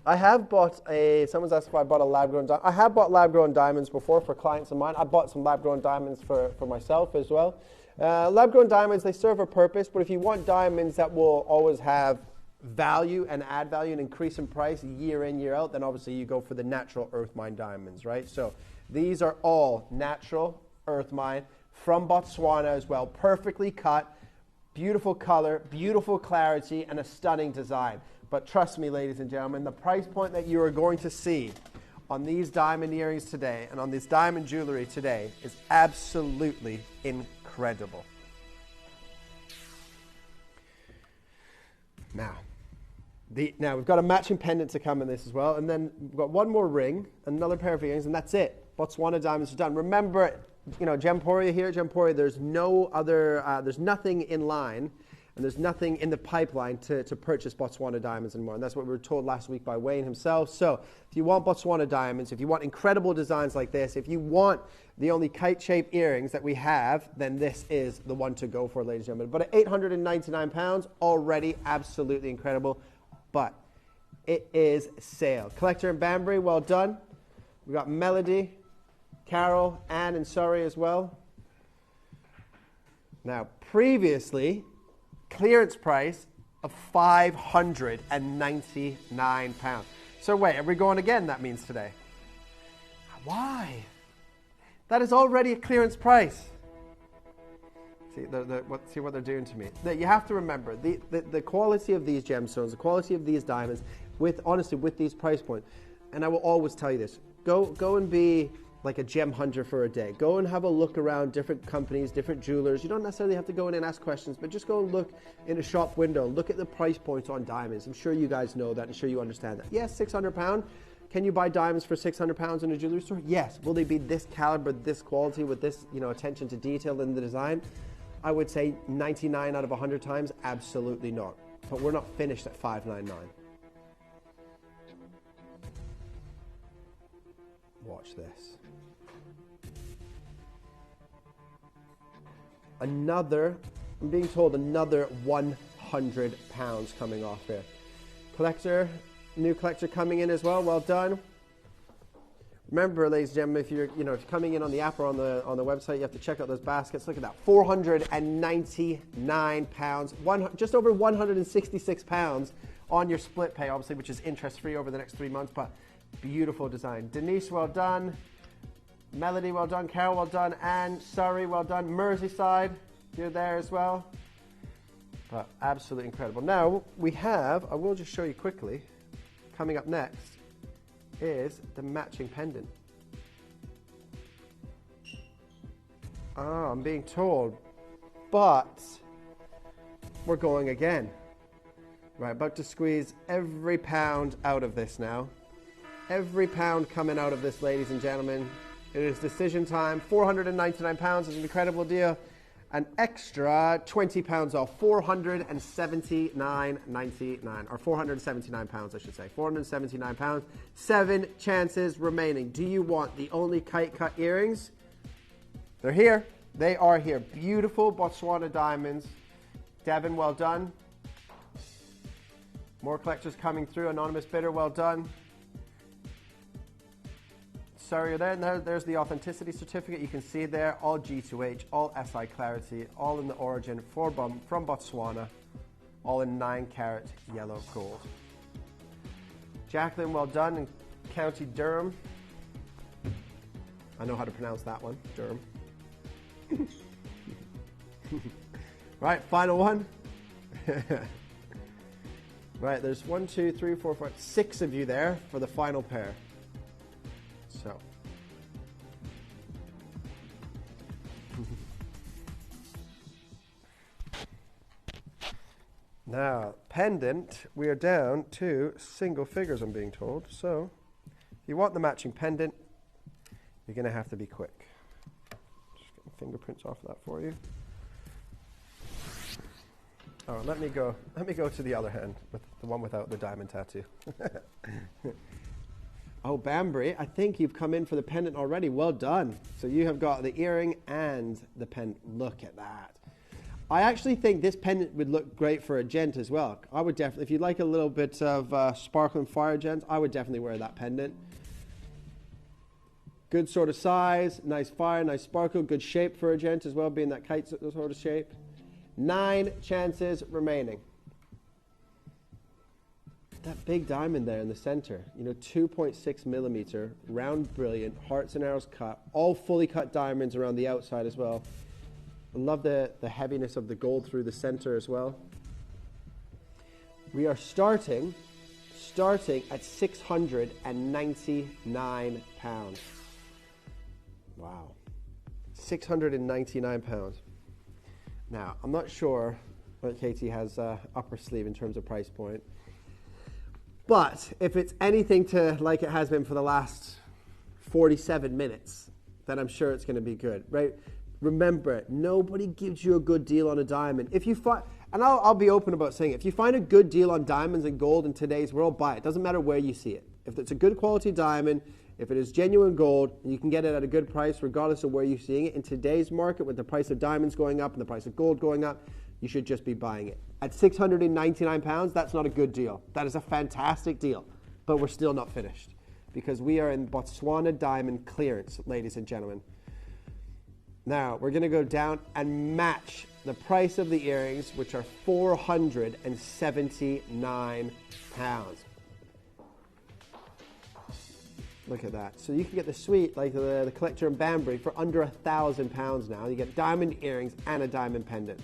I have bought someone's asked if I bought a lab-grown diamond. I have bought lab-grown diamonds before for clients of mine. I bought some lab-grown diamonds for myself as well. Lab-grown diamonds, they serve a purpose, but if you want diamonds that will always have value and add value and increase in price year in, year out, then obviously you go for the natural earth mine diamonds, right? So these are all natural earth mine from Botswana as well, perfectly cut, beautiful color, beautiful clarity, and a stunning design. But trust me, ladies and gentlemen, the price point that you are going to see on these diamond earrings today and on this diamond jewelry today is absolutely incredible. Now we've got a matching pendant to come in this as well, and then we've got one more ring, another pair of earrings, and that's it. Botswana diamonds are done. Remember, Gemporia here, Gemporia, there's no other, there's nothing in line, and there's nothing in the pipeline to purchase Botswana diamonds anymore, and that's what we were told last week by Wayne himself. So if you want Botswana diamonds, if you want incredible designs like this, if you want the only kite-shaped earrings that we have, then this is the one to go for, ladies and gentlemen. But at £899, already absolutely incredible, but it is sale. Collector and Banbury, well done. We've got Melody, Carol, Anne, and Surrey as well. Now, previously, clearance price of £599. So wait, are we going again, that means today? Why? That is already a clearance price. See what they're doing to me. You have to remember, the quality of these gemstones, the quality of these diamonds, honestly, with these price points, and I will always tell you this, go and be like a gem hunter for a day. Go and have a look around different companies, different jewelers. You don't necessarily have to go in and ask questions, but just go and look in a shop window. Look at the price points on diamonds. I'm sure you guys know that. I'm sure you understand that. Yes, £600. Can you buy diamonds for £600 in a jewelry store? Yes. Will they be this caliber, this quality, with this attention to detail in the design? I would say 99 out of 100 times, absolutely not. But we're not finished at $599. Watch this. I'm being told another £100 coming off here. Collector, new collector coming in as well, well done. Remember, ladies and gentlemen, if you're, if you're coming in on the app or on the website, you have to check out those baskets. Look at that, 499 pounds, just over 166 pounds on your split pay, obviously, which is interest-free over the next 3 months, but beautiful design. Denise, well done. Melody, well done. Carol, well done. And Surrey, well done. Merseyside, you're there as well. But absolutely incredible. Now, we have, I will just show you quickly, coming up next, is the matching pendant. Oh, I'm being told, but we're going again. Right, about to squeeze every pound out of this now. Every pound coming out of this, ladies and gentlemen. It is decision time. 499 pounds is an incredible deal. An extra 20 pounds off, 479.99, or 479 pounds, I should say. 479 pounds, 7 chances remaining. Do you want the only kite cut earrings? They're here. They are here. Beautiful Botswana diamonds. Devin, well done. More collectors coming through. Anonymous bidder, well done. Sorry, you're there. And there's the authenticity certificate. You can see there, all G2H, all SI clarity, all in the origin from Botswana, all in 9-carat yellow gold. Jacqueline, well done, in County Durham. I know how to pronounce that one, Durham. Right, final one. Right, there's 1, 2, 3, 4, 5, 6 of you there for the final pair. So, now, pendant, we are down to single figures, I'm being told. So, if you want the matching pendant, you're going to have to be quick. Just get my fingerprints off of that for you. Oh, let me go to the other hand, with the one without the diamond tattoo. Oh, Banbury, I think you've come in for the pendant already. Well done. So you have got the earring and the pendant. Look at that. I actually think this pendant would look great for a gent as well. I would definitely, if you like a little bit of sparkle and fire, gents, I would definitely wear that pendant. Good sort of size, nice fire, nice sparkle, good shape for a gent as well, being that kite sort of shape. 9 chances remaining. That big diamond there in the center, 2.6 millimeter, round, brilliant, hearts and arrows cut, all fully cut diamonds around the outside as well. I love the heaviness of the gold through the center as well. We are starting at 699 pounds. Wow. 699 pounds. Now, I'm not sure what Katie has up her sleeve in terms of price point. But if it's anything to like it has been for the last 47 minutes, then I'm sure it's going to be good, right? Remember, nobody gives you a good deal on a diamond. If you find, and I'll be open about saying it, if you find a good deal on diamonds and gold in today's world, buy it. It doesn't matter where you see it. If it's a good quality diamond, if it is genuine gold, and you can get it at a good price regardless of where you're seeing it, in today's market with the price of diamonds going up and the price of gold going up, you should just be buying it. At 699 pounds, that's not a good deal. That is a fantastic deal, but we're still not finished because we are in Botswana diamond clearance, ladies and gentlemen. Now, we're going to go down and match the price of the earrings, which are 479 pounds. Look at that. So you can get the suite, like the collector in Banbury, for under £1,000 now. You get diamond earrings and a diamond pendant.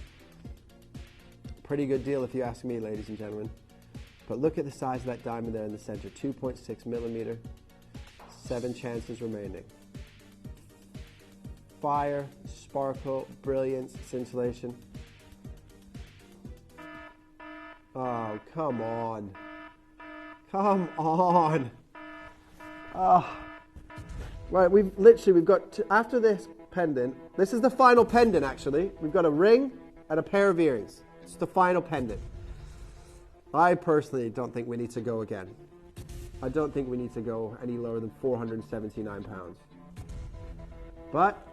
Pretty good deal if you ask me, ladies and gentlemen. But look at the size of that diamond there in the center, 2.6 millimeter, 7 chances remaining. Fire, sparkle, brilliance, scintillation. Oh, come on. Come on. Oh. Right, we've got, after this pendant, this is the final pendant actually. We've got a ring and a pair of earrings. It's the final pendant. I personally don't think we need to go again. I don't think we need to go any lower than 479 pounds. But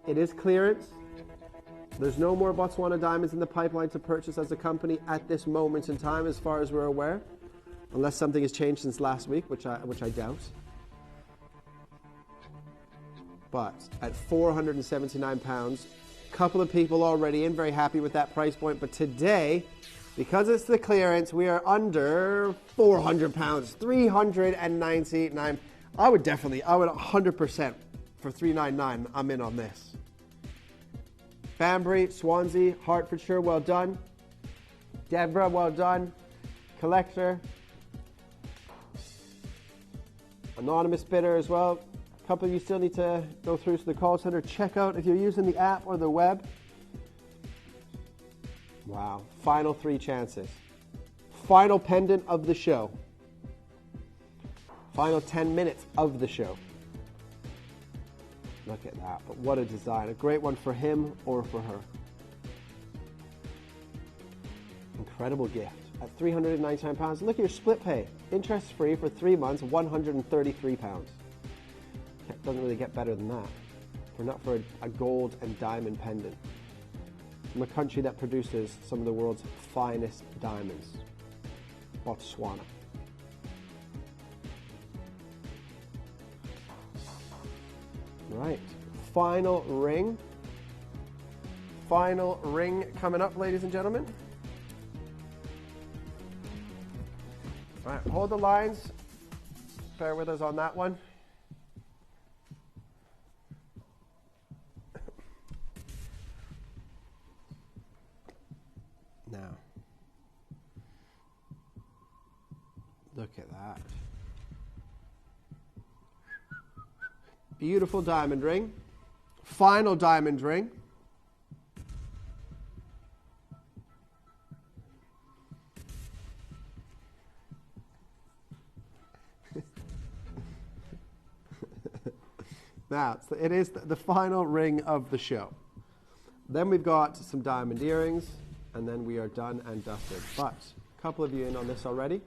it is clearance. There's no more Botswana diamonds in the pipeline to purchase as a company at this moment in time, as far as we're aware, unless something has changed since last week, which I doubt. But at £479, a couple of people already in, very happy with that price point. But today, because it's the clearance, we are under £400, $399. I would 100% for $399, I'm in on this. Banbury, Swansea, Hertfordshire, well done. Deborah, well done. Collector. Anonymous bidder as well. A couple of you still need to go through to the call center. Check out if you're using the app or the web. Wow. Final 3 chances. Final pendant of the show. Final 10 minutes of the show. Look at that. But what a design. A great one for him or for her. Incredible gift. At £399. Look at your split pay. Interest free for 3 months, £133. Doesn't really get better than that. For a gold and diamond pendant. From a country that produces some of the world's finest diamonds. Botswana. Right. Final ring. Final ring coming up, ladies and gentlemen. All right, hold the lines. Bear with us on that one. Now, look at that. Beautiful diamond ring. Final diamond ring. Now, it is the final ring of the show. Then we've got some diamond earrings, and then we are done and dusted. But a couple of you in on this already.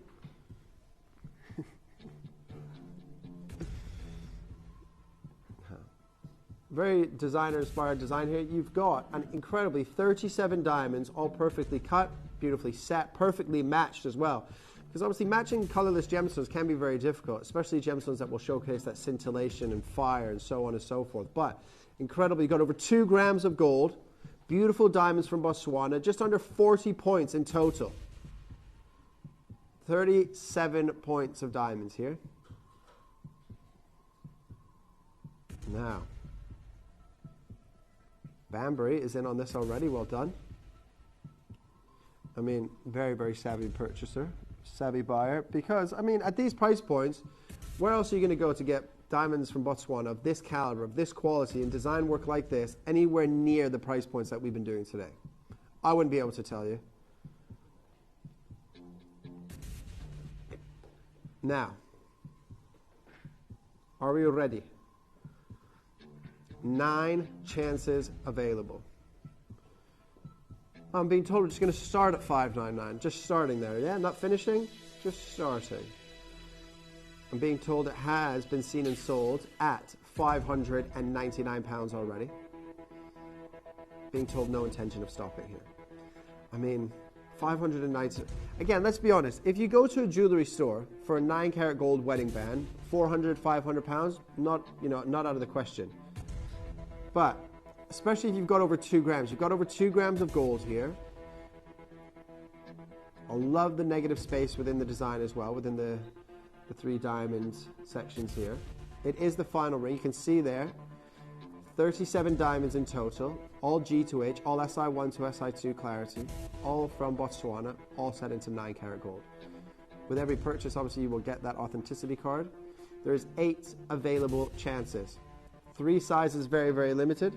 Very designer-inspired design here. You've got an incredibly 37 diamonds, all perfectly cut, beautifully set, perfectly matched as well. Because obviously matching colorless gemstones can be very difficult, especially gemstones that will showcase that scintillation and fire and so on and so forth. But incredibly, you've got over 2 grams of gold, beautiful diamonds from Botswana, just under 40 points in total. 37 points of diamonds here. Now, Banbury is in on this already, well done. I mean, very, very savvy purchaser. Savvy buyer, because I mean at these price points, where else are you going to go to get diamonds from Botswana of this caliber, of this quality, and design work like this anywhere near the price points that we've been doing today? I wouldn't be able to tell you. Now, are we ready? 9 chances available. I'm being told we're just going to start at $599. Just starting there, yeah? Not finishing, just starting. I'm being told it has been seen and sold at £599 already. Being told no intention of stopping here. I mean, 590. Again, let's be honest. If you go to a jewelry store for a 9-carat gold wedding band, £400–500, not out of the question. But especially if you've got over 2 grams. You've got over 2 grams of gold here. I love the negative space within the design as well, within the 3 diamond sections here. It is the final ring. You can see there, 37 diamonds in total, all G2H, all SI1 to SI2 clarity, all from Botswana, all set into 9-carat gold. With every purchase, obviously, you will get that authenticity card. There's 8 available chances. 3 sizes, very, very limited.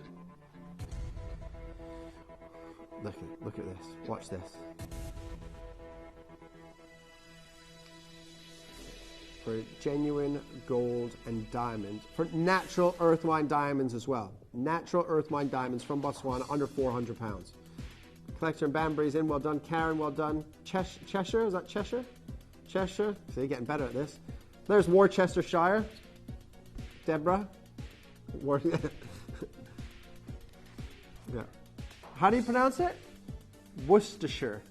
Look at this. Watch this. For genuine gold and diamond. For natural earth mine diamonds as well. Natural earth mine diamonds from Botswana, under £400. Collector and Banbury's in, well done. Karen, well done. Cheshire, is that Cheshire? Cheshire. See, you're getting better at this. There's Worcestershire. Deborah. Yeah. How do you pronounce it? Worcestershire.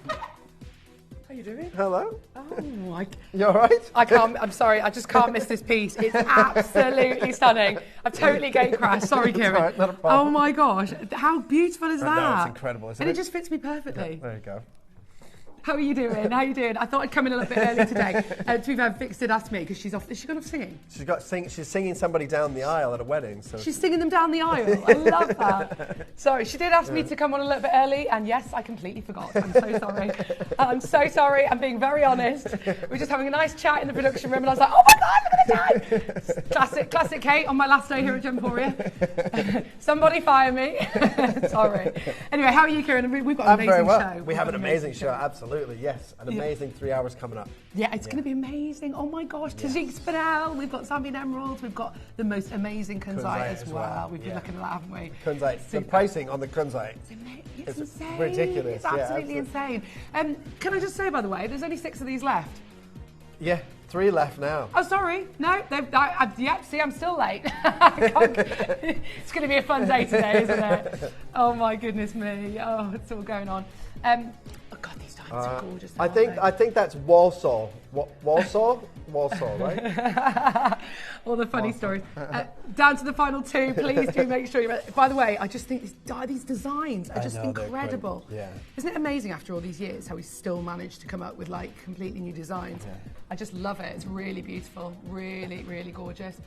How you doing? Hello. Oh, You all right? I can't. I'm sorry. I just can't miss this piece. It's absolutely stunning. I've totally gate crashed. Sorry, Kieran. All right, not a problem. Oh my gosh, how beautiful is that? No, it's incredible, isn't and it? it just fits me perfectly. Yeah, there you go. How are you doing? How are you doing? I thought I'd come in a little bit early today. To be fair, Vix did ask me because she's off. Is she gone off singing? She's singing somebody down the aisle at a wedding. So She's singing them down the aisle. I love that. Sorry, she did ask me to come on a little bit early, and yes, I completely forgot. I'm so sorry. I'm so sorry. I'm being very honest. We're just having a nice chat in the production room, and I was like, oh my God, look at the time. Classic Kate on my last day here at Gemporia. Somebody fire me. Sorry. Anyway, how are you, Kieran? We've got an amazing show. We have an amazing show, absolutely. Yes, an amazing 3 hours coming up. Yeah, it's going to be amazing. Oh my gosh, Tajik Spinel, we've got Zambian Emerald, we've got the most amazing kunzite as well. We've been looking at that, haven't we? Kunzite, the pricing on the kunzite. It's insane. Ridiculous. It's absolutely insane. Can I just say, by the way, there's only 6 of these left. Yeah, 3 left now. Oh, sorry. No, yep, see, I'm still late. It's going to be a fun day today, isn't it? Oh my goodness me. Oh, it's all going on. Oh God, these diamonds are gorgeous. I think that's Walsall. Walsall, right? All the funny stories. Down to the final 2. Please do make sure you're. By the way, I just think these designs are just incredible. Yeah. Isn't it amazing after all these years how we still managed to come up with like completely new designs? Yeah. I just love it. It's really beautiful. Really, really gorgeous.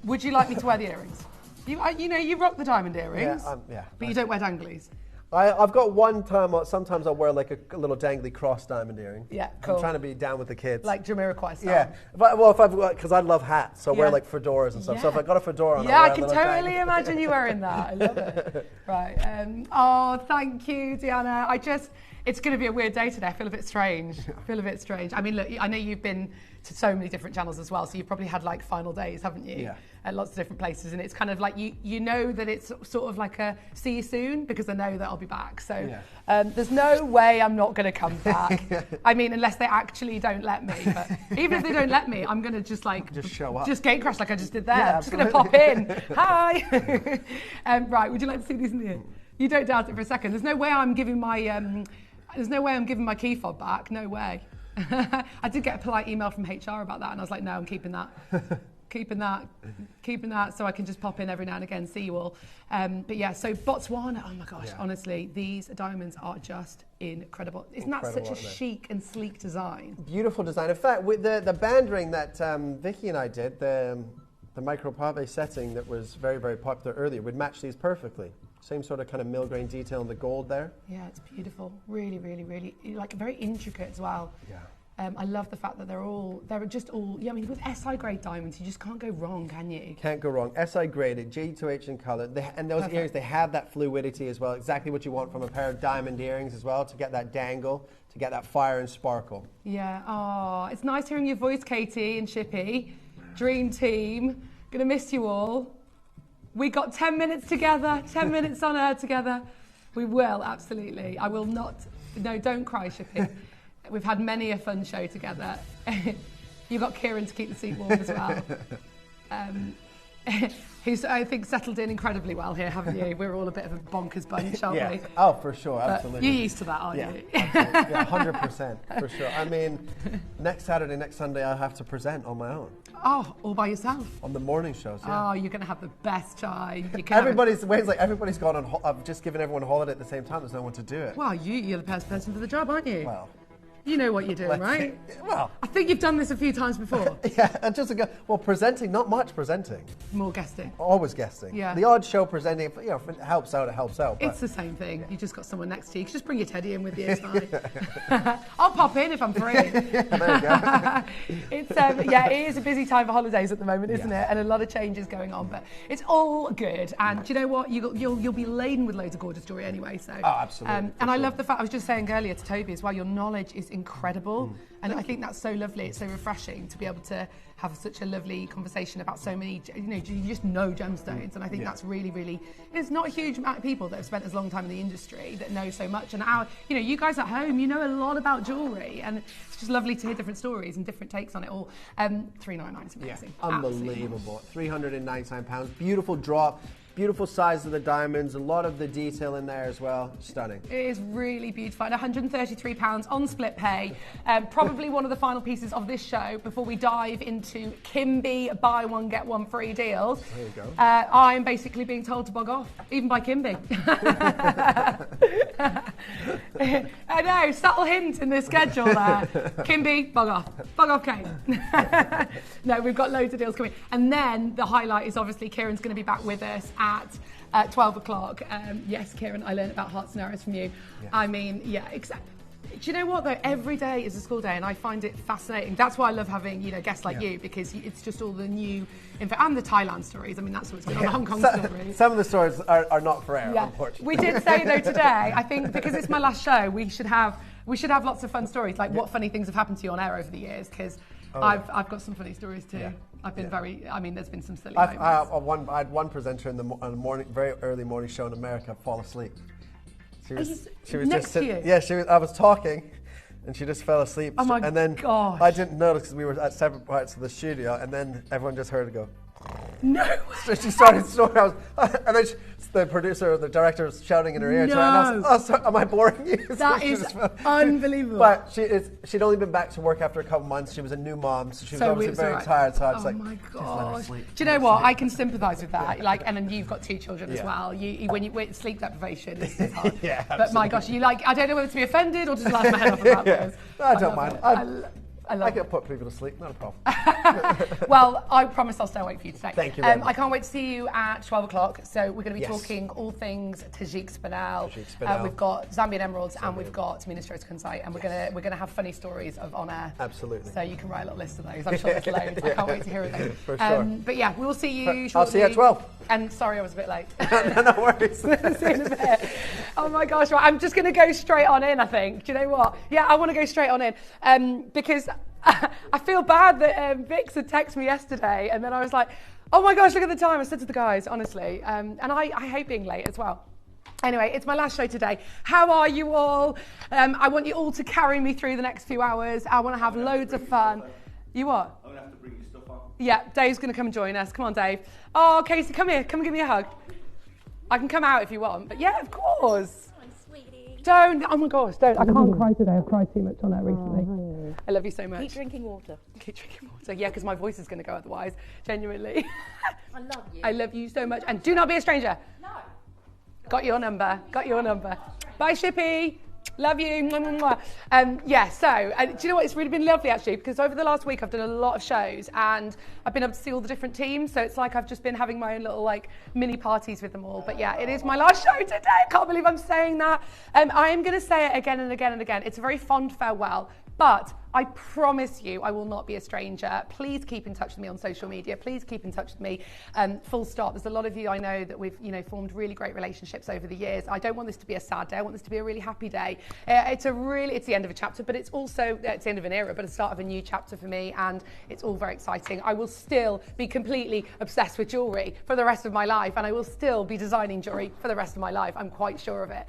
Would you like me to wear the earrings? You rock the diamond earrings. Yeah. But you don't wear danglies. I've got one time, sometimes I'll wear like a little dangly cross diamond earring. Yeah, cool. I'm trying to be down with the kids. Like Jamiroquai style. Yeah. Because I love hats, so I wear like fedoras and stuff. Yeah. So if I got a fedora on, I can totally imagine you wearing that. I love it. Right. Oh, thank you, Diana. It's going to be a weird day today. I feel a bit strange. I mean, look, I know you've been to so many different channels as well, so you've probably had like final days, haven't you? Yeah. At lots of different places, and it's kind of like you know that it's sort of like a see you soon because I know that I'll be back. So there's no way I'm not going to come back. I mean, unless they actually don't let me. But even if they don't let me, I'm going to just show up, just gate crash like I just did there. Yeah, I'm just going to pop in. Hi. Right. Would you like to see these in the end? You don't doubt it for a second. There's no way I'm giving my my key fob back. No way. I did get a polite email from HR about that, and I was like, no, I'm keeping that. Keeping that so I can just pop in every now and again, see you all. But yeah, so Botswana, oh my gosh, honestly, these diamonds are just incredible. Isn't that such a chic and sleek design? Beautiful design. In fact, with the band ring that Vicky and I did, the micropave setting that was very, very popular earlier, would match these perfectly. Same sort of kind of mill grain detail in the gold there. Yeah, it's beautiful. Really, really, really, like very intricate as well. Yeah. I love the fact that they're just all, I mean, with SI grade diamonds, you just can't go wrong, can you? Can't go wrong. SI graded, G2H in colour, and those earrings, they have that fluidity as well, exactly what you want from a pair of diamond earrings as well, to get that dangle, to get that fire and sparkle. Yeah, oh, it's nice hearing your voice, Katie and Shippy. Dream team, gonna miss you all. We got 10 minutes together, 10 minutes on air together. We will, absolutely. I will not, no, don't cry, Shippy. We've had many a fun show together. You've got Kieran to keep the seat warm as well. Who's, I think, settled in incredibly well here, haven't you? We're all a bit of a bonkers bunch, aren't we? Oh, for sure, absolutely. You're used to that, aren't you? Yeah, 100%, for sure. I mean, next Saturday, next Sunday, I'll have to present on my own. Oh, all by yourself? On the morning shows, yeah. Oh, you're going to have the best time. Everybody's gone on, I've just given everyone a holiday at the same time. There's no one to do it. Well, you're the best person for the job, aren't you? Well. You know what you're doing, right? Well, I think you've done this a few times before. Yeah, presenting, not much presenting. More guesting. Always guesting. Yeah. The odd show presenting, if it helps out, it helps out. It's the same thing. You just got someone next to you. You can just bring your teddy in with you. It's fine. I'll pop in if I'm free. Yeah, there you go. It's it is a busy time for holidays at the moment, isn't it? And a lot of changes going on, but it's all good. And do you know what? You'll be laden with loads of gorgeous jewelry anyway. So. Oh, absolutely. And I love the fact I was just saying earlier to Toby as well. Your knowledge is incredible, and I think that's so lovely. It's so refreshing to be able to have such a lovely conversation about so many, you just know gemstones, and I think that's really, really, it's not a huge amount of people that have spent as long time in the industry that know so much, and you guys at home, you know a lot about jewellery, and it's just lovely to hear different stories and different takes on it all. $399 is amazing. Unbelievable. £399, beautiful drop. beautiful size of the diamonds, a lot of the detail in there as well. Stunning. It is really beautiful. And £133 on split pay. Probably one of the final pieces of this show before we dive into Kimby buy one get one free deals. There you go. I'm basically being told to bug off, even by Kimby. I know, subtle hint in the schedule there. Kimby, bug off. Bug off, Kate. No, we've got loads of deals coming. And then the highlight is obviously Kieran's going to be back with us at 12 o'clock. Yes, Kieran, I learned about heart scenarios from you. Yes. I mean, yeah, exactly. Do you know what though? Every day is a school day, and I find it fascinating. That's why I love having guests like you, because it's just all the new info and the Thailand stories. I mean, that's what's going on. The Hong Kong stories. Some of the stories are not for air, unfortunately. We did say though today, I think because it's my last show, we should have lots of fun stories, like what funny things have happened to you on air over the years, because I've got some funny stories too. Yeah. I've been there's been some silly moments. I had one presenter in the morning, very early morning show in America fall asleep. She was next to you? Yeah, I was talking, and she just fell asleep. Oh my and then gosh. I didn't notice because we were at separate parts of the studio, and then everyone just heard her go. No way. So she started snoring, and then the producer or the director was shouting in her ear. No. And I was, oh, sorry, am I boring you? That is unbelievable. But she'd only been back to work after a couple months. She was a new mom, so she was obviously very tired. So I was oh my gosh. Do you know what? I can sympathise with that. And then you've got two children as well. When sleep deprivation is hard. Yeah, but my gosh, I don't know whether to be offended or just laugh my head off about this. No, I don't mind. I can it. put people to sleep, not a problem. Well, I promise I'll stay awake for you today. Thank you very much. I can't wait to see you at 12 o'clock. So we're going to be talking all things Tajik Spinel. We've got Zambian Emeralds and we've got Minestrone Kunzite, and we're going to have funny stories of on air. Absolutely. So you can write a little list of those. I'm sure there's loads. I can't wait to hear of them. For sure. But yeah, we'll see you shortly. I'll see you at 12. And sorry I was a bit late. No worries. See you in a bit. Oh my gosh, right. I'm just going to go straight on in, I think. Do you know what? Yeah, I want to go straight on in because I feel bad that Vix had texted me yesterday, and then I was like, oh my gosh, look at the time. I said to the guys, honestly, and I hate being late as well. Anyway, it's my last show today. How are you all? I want you all to carry me through the next few hours. I want to have loads of fun. You what? I'm going to have to bring your stuff on. Yeah, Dave's going to come and join us. Come on, Dave. Oh, Casey, come here. Come and give me a hug. I can come out if you want, but yeah, of course. Don't. Oh my gosh, don't. I can't cry today. I've cried too much on air recently. Oh, I love you so much. Keep drinking water. Keep drinking water. Yeah, because my voice is going to go otherwise. Genuinely. I love you. I love you so much. And do not be a stranger. No. Got your number. Got your number. Bye, Shippy. Love you. Mwah, mwah. So do you know what? It's really been lovely actually, because over the last week I've done a lot of shows and I've been able to see all the different teams. So it's like I've just been having my own little mini parties with them all. But yeah, it is my last show today. I can't believe I'm saying that. I am going to say it again and again and again. It's a very fond farewell. But I promise you, I will not be a stranger. Please keep in touch with me on social media. Please keep in touch with me. Full stop. There's a lot of you I know that we've, formed really great relationships over the years. I don't want this to be a sad day. I want this to be a really happy day. It's the end of a chapter, but it's also it's the end of an era, but the start of a new chapter for me, and it's all very exciting. I will still be completely obsessed with jewellery for the rest of my life, and I will still be designing jewellery for the rest of my life. I'm quite sure of it,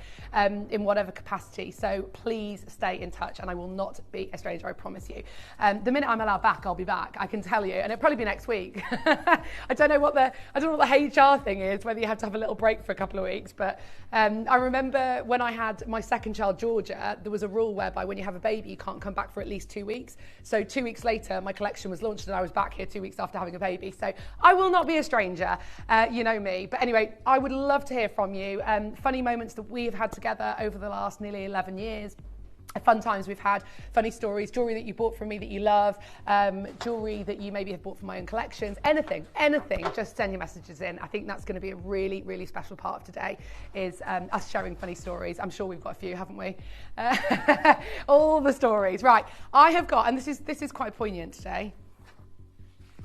in whatever capacity. So please stay in touch, and I will not be a stranger, I promise you. The minute I'm allowed back, I'll be back. I can tell you, and it'll probably be next week. I don't know what the HR thing is, whether you have to have a little break for a couple of weeks. But I remember when I had my second child, Georgia, there was a rule whereby when you have a baby, you can't come back for at least 2 weeks. So 2 weeks later, my collection was launched, and I was back here 2 weeks after having a baby. So I will not be a stranger. You know me. But anyway, I would love to hear from you. Funny moments that we have had together over the last nearly 11 years. Fun times we've had, funny stories, jewellery that you bought from me that you love, jewellery that you maybe have bought from my own collections, anything, just send your messages in. I think that's going to be a really, really special part of today, is us sharing funny stories. I'm sure we've got a few, haven't we? All the stories. Right, I have got, and this is quite poignant today.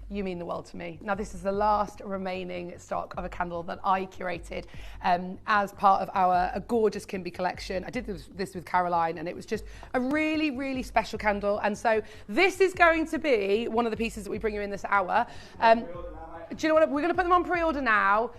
You mean the world to me. Now, this is the last remaining stock of a candle that I curated as part of a gorgeous Kimby collection. I did this with Caroline, and it was just a really, really special candle. And so this is going to be one of the pieces that we bring you in this hour. do you know what? We're going to put them on pre-order now.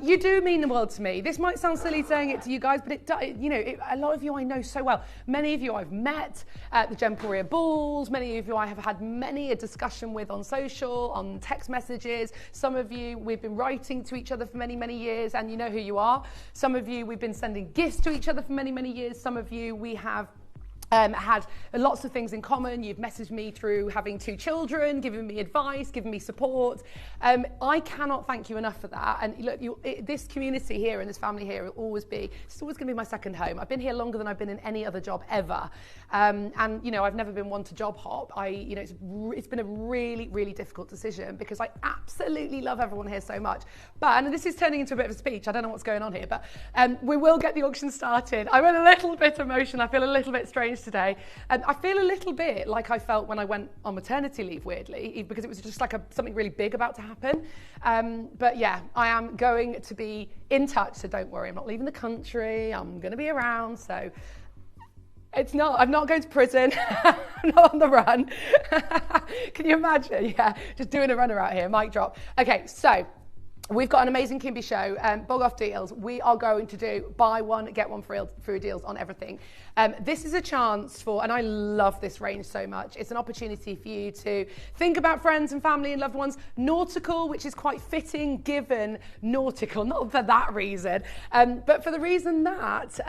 You do mean the world to me. This might sound silly saying it to you guys, but a lot of you I know so well. Many of you I've met at the Gemporia balls. Many of you I have had many a discussion with on social, on text messages. Some of you we've been writing to each other for many, many years, and you know who you are. Some of you we've been sending gifts to each other for many, many years. Some of you we have had lots of things in common. You've messaged me through having 2 children, given me advice, given me support. I cannot thank you enough for that. And look, this community here and this family here will always be, it's always going to be my second home. I've been here longer than I've been in any other job ever. And, I've never been one to job hop. It's been a really, really difficult decision because I absolutely love everyone here so much. But, and this is turning into a bit of a speech, I don't know what's going on here, but we will get the auction started. I'm a little bit emotional. I feel a little bit strange today. I feel a little bit like I felt when I went on maternity leave, weirdly, because it was just like something really big about to happen. But yeah, I am going to be in touch, so don't worry, I'm not leaving the country, I'm going to be around, so I'm not going to prison, I'm not on the run. Can you imagine? Yeah, just doing a runner out here, mic drop. Okay, so we've got an amazing Kimby show, bog off deals. We are going to do buy one, get one free deals on everything. This is a chance for, and I love this range so much, it's an opportunity for you to think about friends and family and loved ones. Nautical, which is quite fitting given nautical, not for that reason, but for the reason that,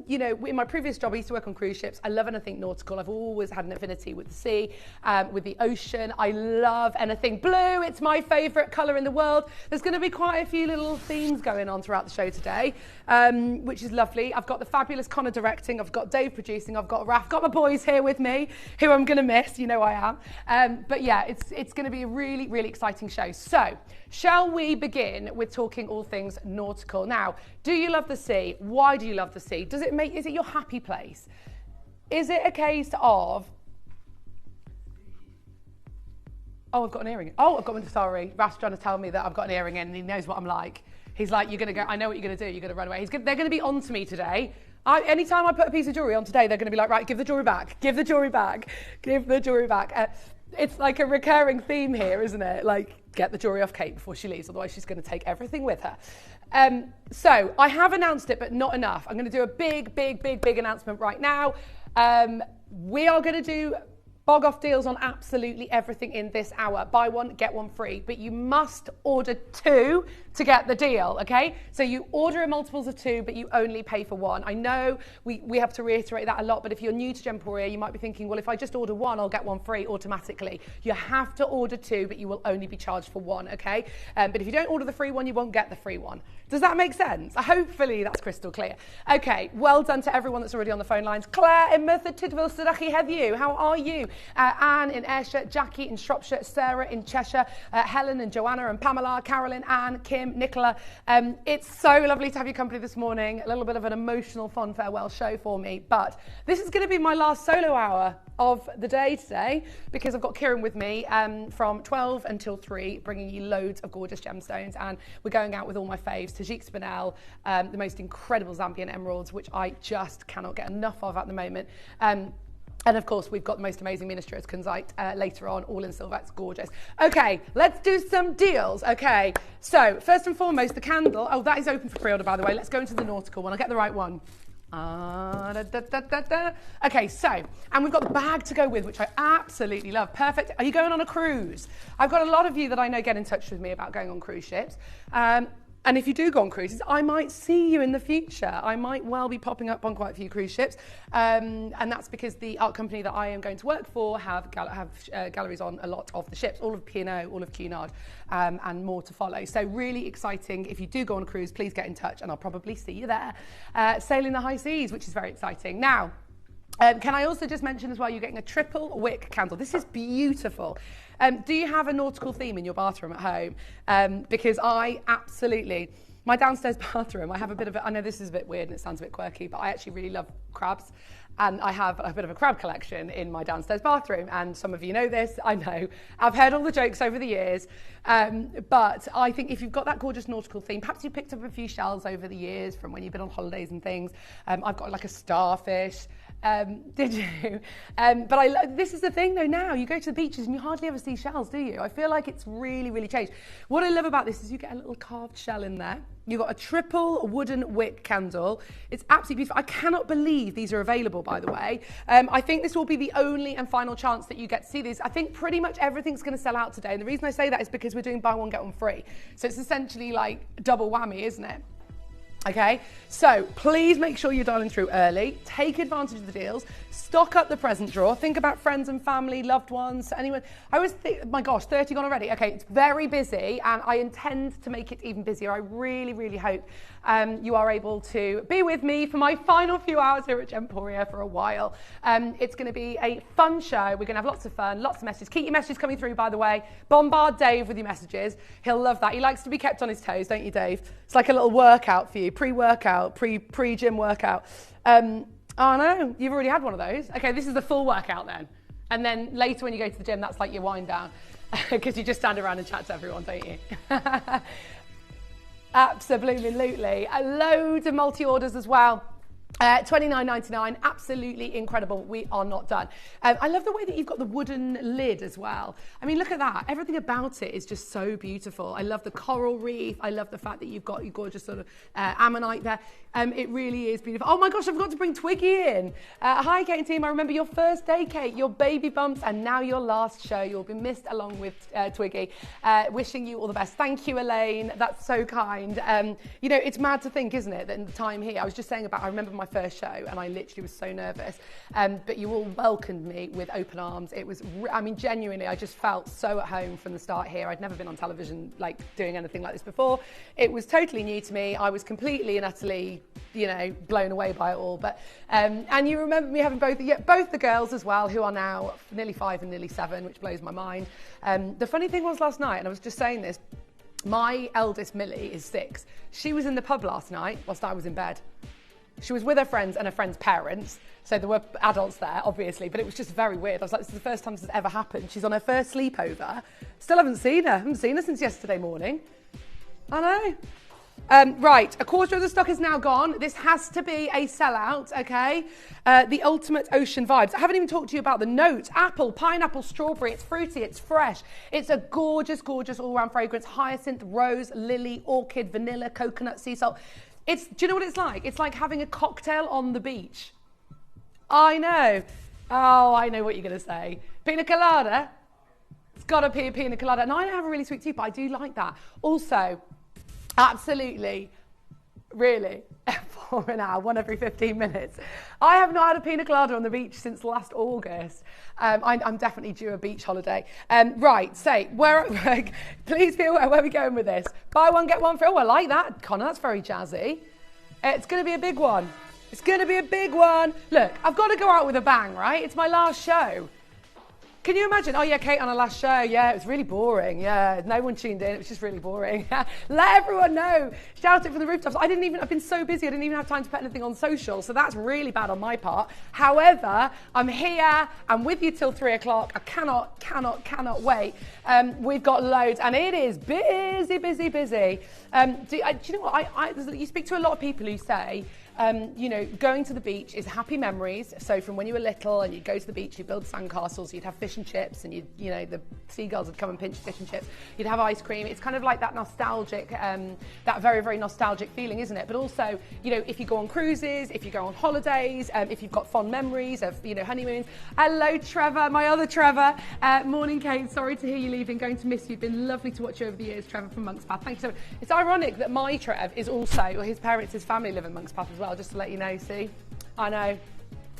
in my previous job, I used to work on cruise ships. I love anything nautical. I've always had an affinity with the sea, with the ocean. I love anything blue. It's my favourite colour in the world. There's going to be quite a few little themes going on throughout the show today, which is lovely. I've got the fabulous Connor directing, I've got Dave producing, I've got Raf, got my boys here with me, who I'm going to miss, you know I am. But yeah, it's going to be a really, really exciting show. So, shall we begin with talking all things nautical? Now, do you love the sea? Why do you love the sea? Is it your happy place? Is it a case of, oh, I've got an earring. Oh, I've got one. Sorry. Raf's trying to tell me that I've got an earring in and he knows what I'm like. He's like, you're going to go, I know what you're going to do. You're going to run away. They're going to be on to me today. Anytime I put a piece of jewellery on today, they're going to be like, right, give the jewellery back. Give the jewellery back. Give the jewellery back. It's like a recurring theme here, isn't it? Like, get the jewellery off Kate before she leaves. Otherwise, she's going to take everything with her. So I have announced it, but not enough. I'm going to do a big announcement right now. We are going to do bog off deals on absolutely everything in this hour. Buy one, get one free. But you must order 2 to get the deal, okay? So you order in multiples of 2, but you only pay for 1. I know we have to reiterate that a lot, but if you're new to Gemporia, you might be thinking, well, if I just order 1, I'll get 1 free automatically. You have to order 2, but you will only be charged for 1, okay? But if you don't order the free one, you won't get the free one. Does that make sense? Hopefully that's crystal clear. Okay, well done to everyone that's already on the phone lines. Claire in Merthyr Tydfil Sydachi heddiw, how are you? Anne in Ayrshire, Jackie in Shropshire, Sarah in Cheshire, Helen and Joanna and Pamela, Carolyn, Anne, Kim, Nicola. It's so lovely to have your company this morning. A little bit of an emotional, fond farewell show for me, but this is going to be my last solo hour of the day today because I've got Kieran with me from 12 until 3, bringing you loads of gorgeous gemstones, and we're going out with all my faves, Tajik Spinel, the most incredible Zambian Emeralds, which I just cannot get enough of at the moment. And of course, we've got the most amazing miniature Kunzite later on, all in silver. It's gorgeous. Okay, let's do some deals. Okay, so first and foremost, the candle. Oh, that is open for pre-order, by the way. Let's go into the nautical one. I'll get the right one. Okay, so, and we've got the bag to go with, which I absolutely love. Perfect. Are you going on a cruise? I've got a lot of you that I know get in touch with me about going on cruise ships. And if you do go on cruises, I might see you in the future. I might well be popping up on quite a few cruise ships. And that's because the art company that I am going to work for have galleries on a lot of the ships, all of P&O, all of Cunard, and more to follow. So really exciting. If you do go on a cruise, please get in touch and I'll probably see you there. Sailing the high seas, which is very exciting. Now, can I also just mention as well, you're getting a triple wick candle. This is beautiful. Do you have a nautical theme in your bathroom at home? Because I absolutely, my downstairs bathroom, I have a bit of I know this is a bit weird and it sounds a bit quirky, but I actually really love crabs. And I have a bit of a crab collection in my downstairs bathroom. And some of you know this, I know. I've heard all the jokes over the years. But I think if you've got that gorgeous nautical theme, perhaps you picked up a few shells over the years from when you've been on holidays and things. I've got like a starfish. Did you? But this is the thing though, now you go to the beaches and you hardly ever see shells, do you? I feel like it's really, really changed. What I love about this is you get a little carved shell in there. You've got a triple wooden wick candle. It's absolutely beautiful. I cannot believe these are available, by the way. I think this will be the only and final chance that you get to see these. I think pretty much everything's going to sell out today. And the reason I say that is because we're doing buy one, get one free. So it's essentially like double whammy, isn't it? Okay, so please make sure you're dialing through early. Take advantage of the deals. Stock up the present drawer. Think about friends and family, loved ones, anyone. I always think, my gosh, 30 gone already. Okay, it's very busy and I intend to make it even busier. I really, really hope you are able to be with me for my final few hours here at Gemporia for a while. It's going to be a fun show. We're going to have lots of fun, lots of messages. Keep your messages coming through, by the way. Bombard Dave with your messages. He'll love that. He likes to be kept on his toes, don't you, Dave? It's like a little workout for you, pre-workout, pre-gym workout. Oh no, you've already had one of those. Okay, this is the full workout then. And then later when you go to the gym, that's like your wind down because you just stand around and chat to everyone, don't you? Absolutely. Loads of multi-orders as well. $29.99, absolutely incredible. We are not done. I love the way that you've got the wooden lid as well. I mean, look at that. Everything about it is just so beautiful. I love the coral reef. I love the fact that you've got your gorgeous sort of ammonite there. It really is beautiful. Oh my gosh, I forgot to bring Twiggy in. Hi, Kate and team. I remember your first day, Kate, your baby bumps, and now your last show. You'll be missed along with Twiggy. Wishing you all the best. Thank you, Elaine. That's so kind. You know, it's mad to think, isn't it, that in the time here, I was just saying about, I remember my first show and I literally was so nervous, but you all welcomed me with open arms. It was, I mean, genuinely, I just felt so at home from the start here. I'd never been on television like doing anything like this before. It was totally new to me. I was completely and utterly, you know, blown away by it all. But and you remember me having both the girls as well, who are now nearly 5 and nearly 7, which blows my mind. The funny thing was last night, and I was just saying this, my eldest Millie is 6. She was in the pub last night whilst I was in bed. She was with her friends and her friends' parents, so there were adults there, obviously, but it was just very weird. I was like, this is the first time this has ever happened. She's on her first sleepover. Still haven't seen her. Haven't seen her since yesterday morning. I know. Right, a quarter of the stock is now gone. This has to be a sellout, okay? The ultimate ocean vibes. I haven't even talked to you about the notes. Apple, pineapple, strawberry. It's fruity, it's fresh. It's a gorgeous, gorgeous all-round fragrance. Hyacinth, rose, lily, orchid, vanilla, coconut, sea salt. Do you know what it's like? It's like having a cocktail on the beach. I know. Oh, I know what you're going to say. Pina colada? It's got to be a pina colada. And I don't have a really sweet tooth, but I do like that. Also, absolutely, really, for an hour, one every 15 minutes. I have not had a pina colada on the beach since last August. I'm definitely due a beach holiday. Right, so, please be aware where we're going with this. Buy one, get one free. Oh, I like that, Connor. That's very jazzy. It's going to be a big one. It's going to be a big one. Look, I've got to go out with a bang, right? It's my last show. Can you imagine? Oh yeah, Kate on her last show. Yeah, it was really boring. Yeah, no one tuned in. It was just really boring. Let everyone know. Shout it from the rooftops. I've been so busy. I didn't even have time to put anything on social. So that's really bad on my part. However, I'm here. I'm with you till 3 o'clock. I cannot wait. We've got loads and it is busy. Do you know what? You speak to a lot of people who say, you know, going to the beach is happy memories. So from when you were little and you'd go to the beach, you'd build sandcastles, you'd have fish and chips, and you know, the seagulls would come and pinch fish and chips. You'd have ice cream. It's kind of like that nostalgic, that very, very nostalgic feeling, isn't it? But also, you know, if you go on cruises, if you go on holidays, if you've got fond memories of, you know, honeymoons. Hello, Trevor, my other Trevor. Morning, Kate. Sorry to hear you leaving. Going to miss you. Been lovely to watch you over the years, Trevor from Monk's Path. Thank you so much. It's ironic that my Trev is also, or his parents, his family live in Monk's Path as well. Just to let you know, see? I know.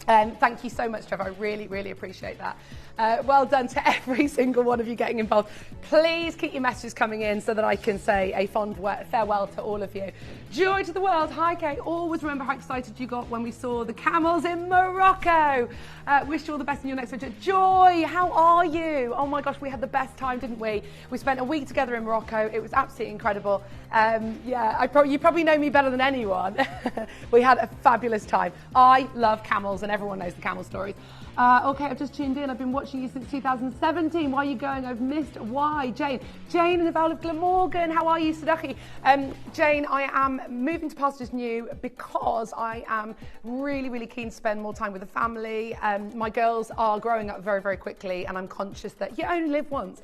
Thank you so much, Trevor. I really, really appreciate that. Well done to every single one of you getting involved. Please keep your messages coming in so that I can say a fond farewell to all of you. Joy to the world. Hi, Kate. Always remember how excited you got when we saw the camels in Morocco. Wish you all the best in your next venture. Joy, how are you? Oh my gosh, we had the best time, didn't we? We spent a week together in Morocco. It was absolutely incredible. Yeah, you probably know me better than anyone. We had a fabulous time. I love camels and everyone knows the camel stories. Okay, I've just tuned in. I've been watching you since 2017. Why are you going? I've missed. Why? Jane in the Vale of Glamorgan. How are you, Sadaki? Jane, I am moving to Pastures New because I am really, really keen to spend more time with the family. My girls are growing up very, very quickly, and I'm conscious that you only live once.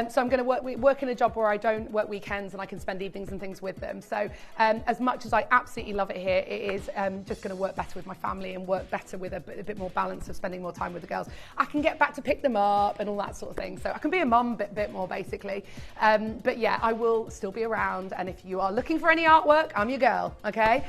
So I'm going to work in a job where I don't work weekends and I can spend evenings and things with them. So as much as I absolutely love it here, it is just going to work better with my family and work better with a bit more balance of spending more time with the girls. I can get back to pick them up and all that sort of thing. So I can be a mum a bit more, basically. But yeah, I will still be around. And if you are looking for any artwork, I'm your girl, okay?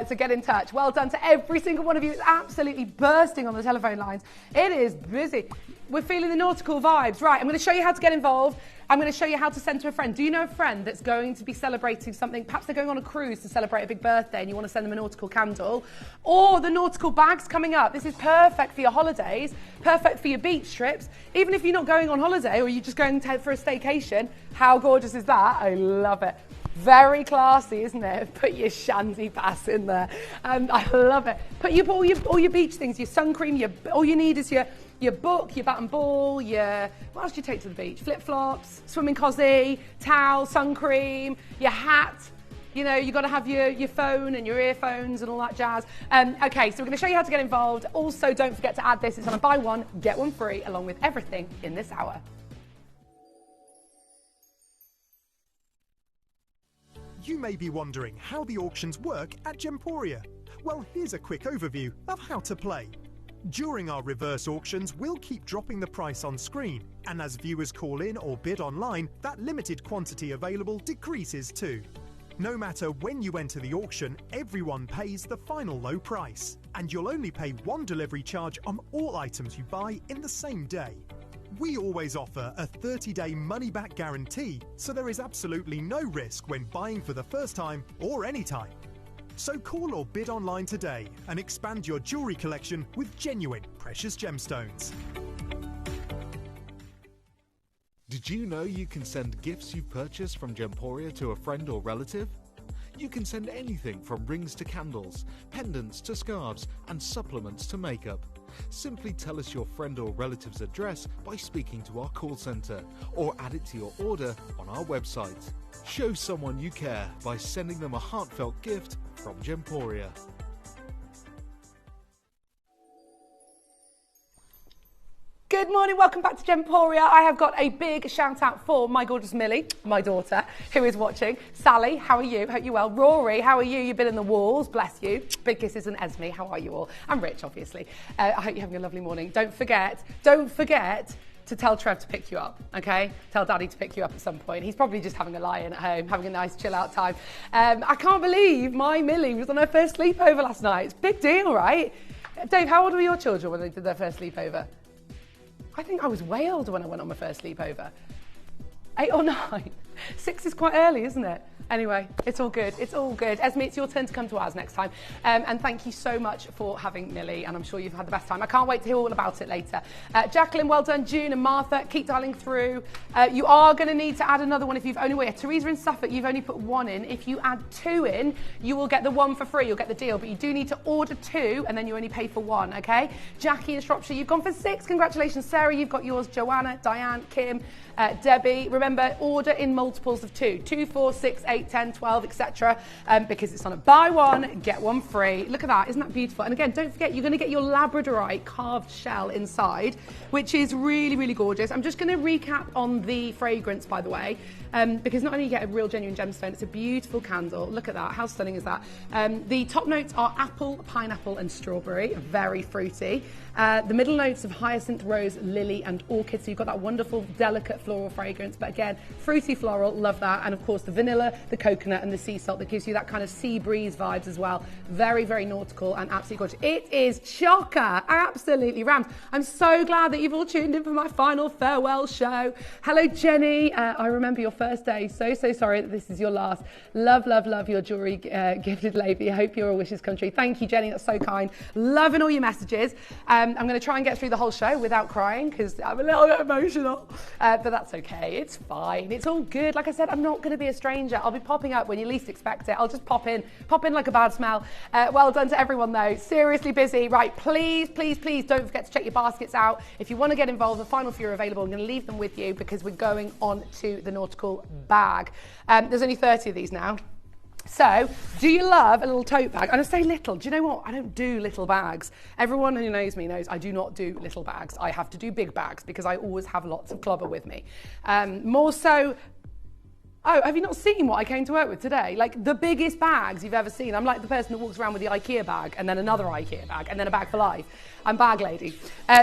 So get in touch. Well done to every single one of you. It's absolutely bursting on the telephone lines. It is busy. We're feeling the nautical vibes. Right, I'm going to show you how to get involved. I'm going to show you how to send to a friend. Do you know a friend that's going to be celebrating something? Perhaps they're going on a cruise to celebrate a big birthday and you want to send them a nautical candle. Or the nautical bag's coming up. This is perfect for your holidays, perfect for your beach trips. Even if you're not going on holiday or you're just going for a staycation, how gorgeous is that? I love it. Very classy, isn't it? Put your shanty pass in there. I love it. Put all your beach things, your sun cream, all you need is your book, your bat and ball, what else do you take to the beach? Flip-flops, swimming cosy, towel, sun cream, your hat. You know, you've got to have your phone and your earphones and all that jazz. Okay, so we're going to show you how to get involved. Also, don't forget to add this. It's on a buy one, get one free, along with everything in this hour. You may be wondering how the auctions work at Gemporia. Well, here's a quick overview of how to play. During our reverse auctions, we'll keep dropping the price on screen, and as viewers call in or bid online, that limited quantity available decreases too. No matter when you enter the auction, everyone pays the final low price, and you'll only pay one delivery charge on all items you buy in the same day. We always offer a 30-day money-back guarantee, so there is absolutely no risk when buying for the first time or any time. So call or bid online today and expand your jewellery collection with genuine precious gemstones. Did you know you can send gifts you've purchased from Gemporia to a friend or relative? You can send anything from rings to candles, pendants to scarves, and supplements to makeup. Simply tell us your friend or relative's address by speaking to our call centre, or add it to your order on our website. Show someone you care by sending them a heartfelt gift from Gemporia. Good morning, welcome back to Gemporia. I have got a big shout out for my gorgeous Millie, my daughter, who is watching. Sally, how are you? Hope you're well. Rory, how are you? You've been in the walls, bless you. Big kisses. And Esme, how are you all? And Rich, obviously. I hope you're having a lovely morning. Don't forget to tell Trev to pick you up, okay? Tell Daddy to pick you up at some point. He's probably just having a lie-in at home, having a nice chill-out time. I can't believe my Millie was on her first sleepover last night. It's a big deal, right? Dave, how old were your children when they did their first sleepover? I think I was way older when I went on my first sleepover. 8 or 9. 6 is quite early, isn't it? Anyway, it's all good. It's all good. Esme, it's your turn to come to ours next time. And thank you so much for having Millie, and I'm sure you've had the best time. I can't wait to hear all about it later. Jacqueline, well done. June and Martha, keep dialing through. You are going to need to add another one if you've only... Teresa in Suffolk, you've only put 1 in. If you add 2 in, you will get the 1 for free. You'll get the deal, but you do need to order 2, and then you only pay for 1, okay? Jackie in Shropshire, you've gone for 6. Congratulations. Sarah, you've got yours. Joanna, Diane, Kim, Debbie. Remember, order in multiples of 2. 2, 4, 6, 8, 10, 12, etc. Because it's on a buy one, get one free. Look at that, isn't that beautiful? And again, don't forget, you're going to get your labradorite carved shell inside, which is really, really gorgeous. I'm just going to recap on the fragrance, by the way, because not only you get a real genuine gemstone, it's a beautiful candle. Look at that, how stunning is that? The top notes are apple, pineapple and strawberry, very fruity. The middle notes of hyacinth, rose, lily and orchid, so you've got that wonderful, delicate floral fragrance, but again, fruity floral, love that. And of course the vanilla, the coconut and the sea salt that gives you that kind of sea breeze vibes as well. Very, very nautical and absolutely gorgeous. It is chocker, absolutely rammed. I'm so glad that you've all tuned in for my final farewell show. Hello Jenny, I remember your first day, so sorry that this is your last. Love, love, love your jewellery gifted lady. I hope your wishes come true. Thank you Jenny, that's so kind. Loving all your messages. I'm going to try and get through the whole show without crying because I'm a little bit emotional, but that's okay, it's fine, it's all good. good. Like I said, I'm not going to be a stranger. I'll be popping up when you least expect it. I'll just pop in like a bad smell. Well done to everyone though. Seriously busy. Right, please don't forget to check your baskets out. If you want to get involved, the final few are available. I'm going to leave them with you because we're going on to the nautical bag. There's only 30 of these now. So, do you love a little tote bag? And I say little, do you know what? I don't do little bags. Everyone who knows me knows I do not do little bags. I have to do big bags because I always have lots of clobber with me. More so, oh, have you not seen what I came to work with today? Like the biggest bags you've ever seen. I'm like the person that walks around with the IKEA bag and then another IKEA bag and then a bag for life. I'm bag lady.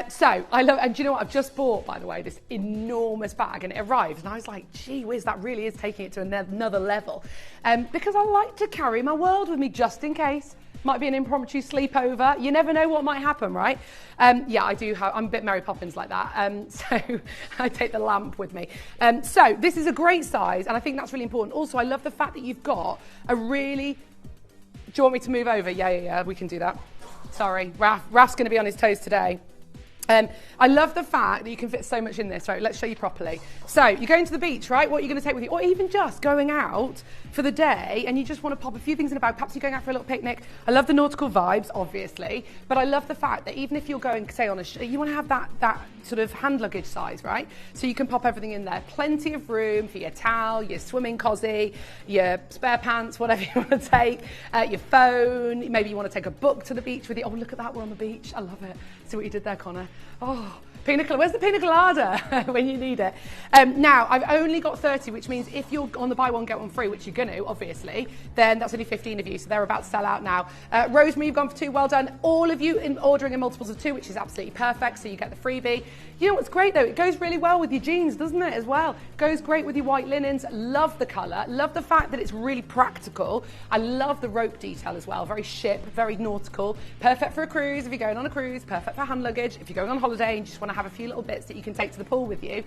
So I love, and do you know what? I've just bought, by the way, this enormous bag and it arrived and I was like, gee whiz, that really is taking it to another level. Because I like to carry my world with me just in case. Might be an impromptu sleepover. You never know what might happen, right? Yeah, I do have, I'm a bit Mary Poppins like that. So I take the lamp with me. So this is a great size and I think that's really important. Also, I love the fact that you've got a really, do you want me to move over? Yeah, we can do that. Sorry, Raf's going to be on his toes today. I love the fact that you can fit so much in this. Right, let's show you properly. So you're going to the beach, right? What are you going to take with you? Or even just going out for the day and you just want to pop a few things in a bag. Perhaps you're going out for a little picnic. I love the nautical vibes, obviously. But I love the fact that even if you're going, say, on a you want to have that sort of hand luggage size, right? So you can pop everything in there. Plenty of room for your towel, your swimming cosy, your spare pants, whatever you want to take, your phone. Maybe you want to take a book to the beach with you. Oh, look at that, we're on the beach. I love it. See what you did there, Connor? Oh, pina colada. Where's the pina colada when you need it? Now, I've only got 30, which means if you're on the buy one, get one free, which you're going to, obviously, then that's only 15 of you, so they're about to sell out now. Rosemary, you've gone for 2, well done. All of you in ordering in multiples of 2, which is absolutely perfect, so you get the freebie. You know what's great, though? It goes really well with your jeans, doesn't it, as well? Goes great with your white linens. Love the colour. Love the fact that it's really practical. I love the rope detail as well. Very ship, very nautical. Perfect for a cruise if you're going on a cruise. Perfect for hand luggage if you're going on holiday and you just want to have a few little bits that you can take to the pool with you.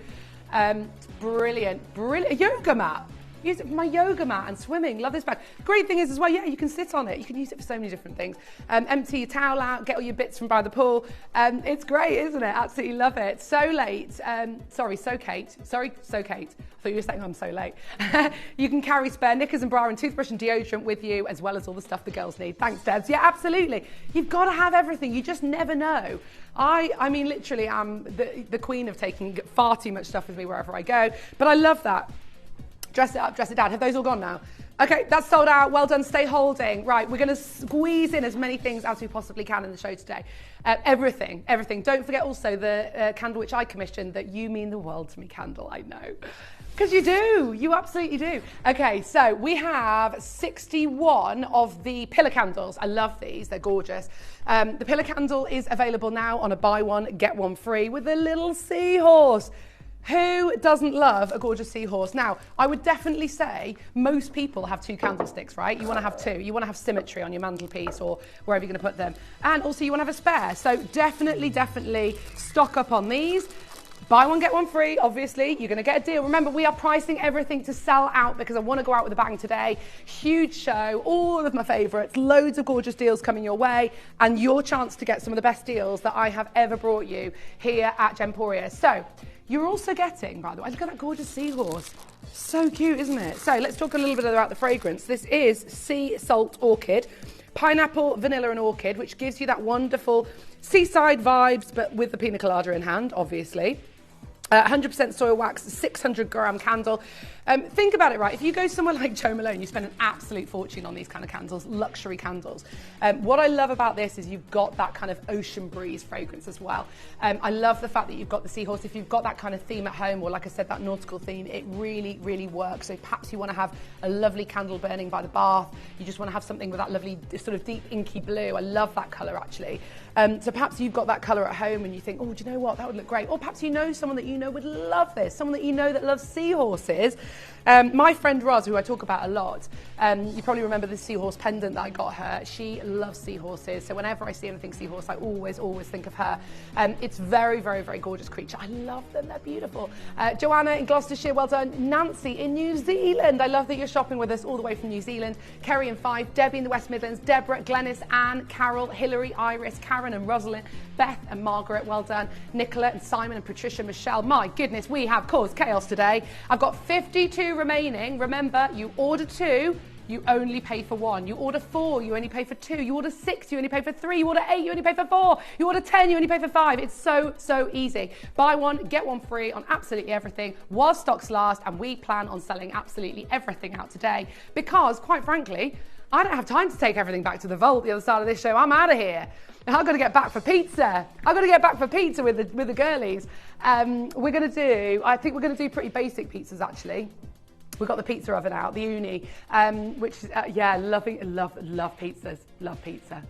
It's brilliant. A yoga mat. Use it for my yoga mat and swimming. Love this bag. Great thing is as well, yeah, you can sit on it. You can use it for so many different things. Empty your towel out, get all your bits from by the pool. It's great, isn't it? Absolutely love it. So late. So Kate. I thought you were saying I'm so late. You can carry spare knickers and bra and toothbrush and deodorant with you, as well as all the stuff the girls need. Thanks, Debs. Yeah, absolutely. You've got to have everything. You just never know. I mean, literally, I'm the queen of taking far too much stuff with me wherever I go. But I love that. Dress it up, dress it down. Have those all gone now? Okay, that's sold out. Well done, stay holding. Right, we're going to squeeze in as many things as we possibly can in the show today. Everything. Don't forget also the candle which I commissioned, that You Mean the World to Me candle, I know. Because you do, you absolutely do. Okay, so we have 61 of the pillar candles. I love these, they're gorgeous. The pillar candle is available now on a buy one, get one free with a little seahorse. Who doesn't love a gorgeous seahorse? Now, I would definitely say most people have 2 candlesticks, right? You want to have 2. You want to have symmetry on your mantelpiece or wherever you're going to put them. And also you want to have a spare. So definitely stock up on these. Buy one, get one free, obviously. You're going to get a deal. Remember, we are pricing everything to sell out because I want to go out with a bang today. Huge show, all of my favourites, loads of gorgeous deals coming your way, and your chance to get some of the best deals that I have ever brought you here at Gemporia. So, you're also getting, by the way, look at that gorgeous seahorse. So cute, isn't it? So let's talk a little bit about the fragrance. This is Sea Salt Orchid, pineapple, vanilla and orchid, which gives you that wonderful seaside vibes, but with the pina colada in hand, obviously. 100% soil wax, 600-gram candle. Think about it, right? If you go somewhere like Jo Malone, you spend an absolute fortune on these kind of candles, luxury candles. What I love about this is you've got that kind of ocean breeze fragrance as well. I love the fact that you've got the seahorse. If you've got that kind of theme at home, or like I said, that nautical theme, it really, really works. So perhaps you want to have a lovely candle burning by the bath. You just want to have something with that lovely sort of deep inky blue. I love that colour, actually. So perhaps you've got that colour at home and you think, oh, do you know what? That would look great. Or perhaps you know someone that you know would love this, someone that you know that loves seahorses. My friend Roz, who I talk about a lot, you probably remember the seahorse pendant that I got her. She loves seahorses, so whenever I see anything seahorse, I always think of her. It's very, very, very gorgeous creature. I love them, they're beautiful. Joanna in Gloucestershire, well done. Nancy in New Zealand, I love that you're shopping with us all the way from New Zealand. Kerry in Fife, Debbie in the West Midlands, Deborah, Glenys, Anne, Carol, Hilary, Iris, Karen and Rosalind, Beth and Margaret, well done. Nicola and Simon and Patricia, Michelle, my goodness, we have caused chaos today. I've got 52 remaining. Remember, you order 2, you only pay for 1. You order 4, you only pay for 2. You order 6, you only pay for 3. You order 8, you only pay for 4. You order 10, you only pay for 5. It's so easy. Buy 1, get 1 free on absolutely everything while stocks last, and we plan on selling absolutely everything out today because, quite frankly, I don't have time to take everything back to the vault the other side of this show. I'm out of here. I've got to get back for pizza. I've got to get back for pizza with the girlies. I think we're going to do pretty basic pizzas, actually. We've got the pizza oven out, the uni, which, love pizzas. Love pizza.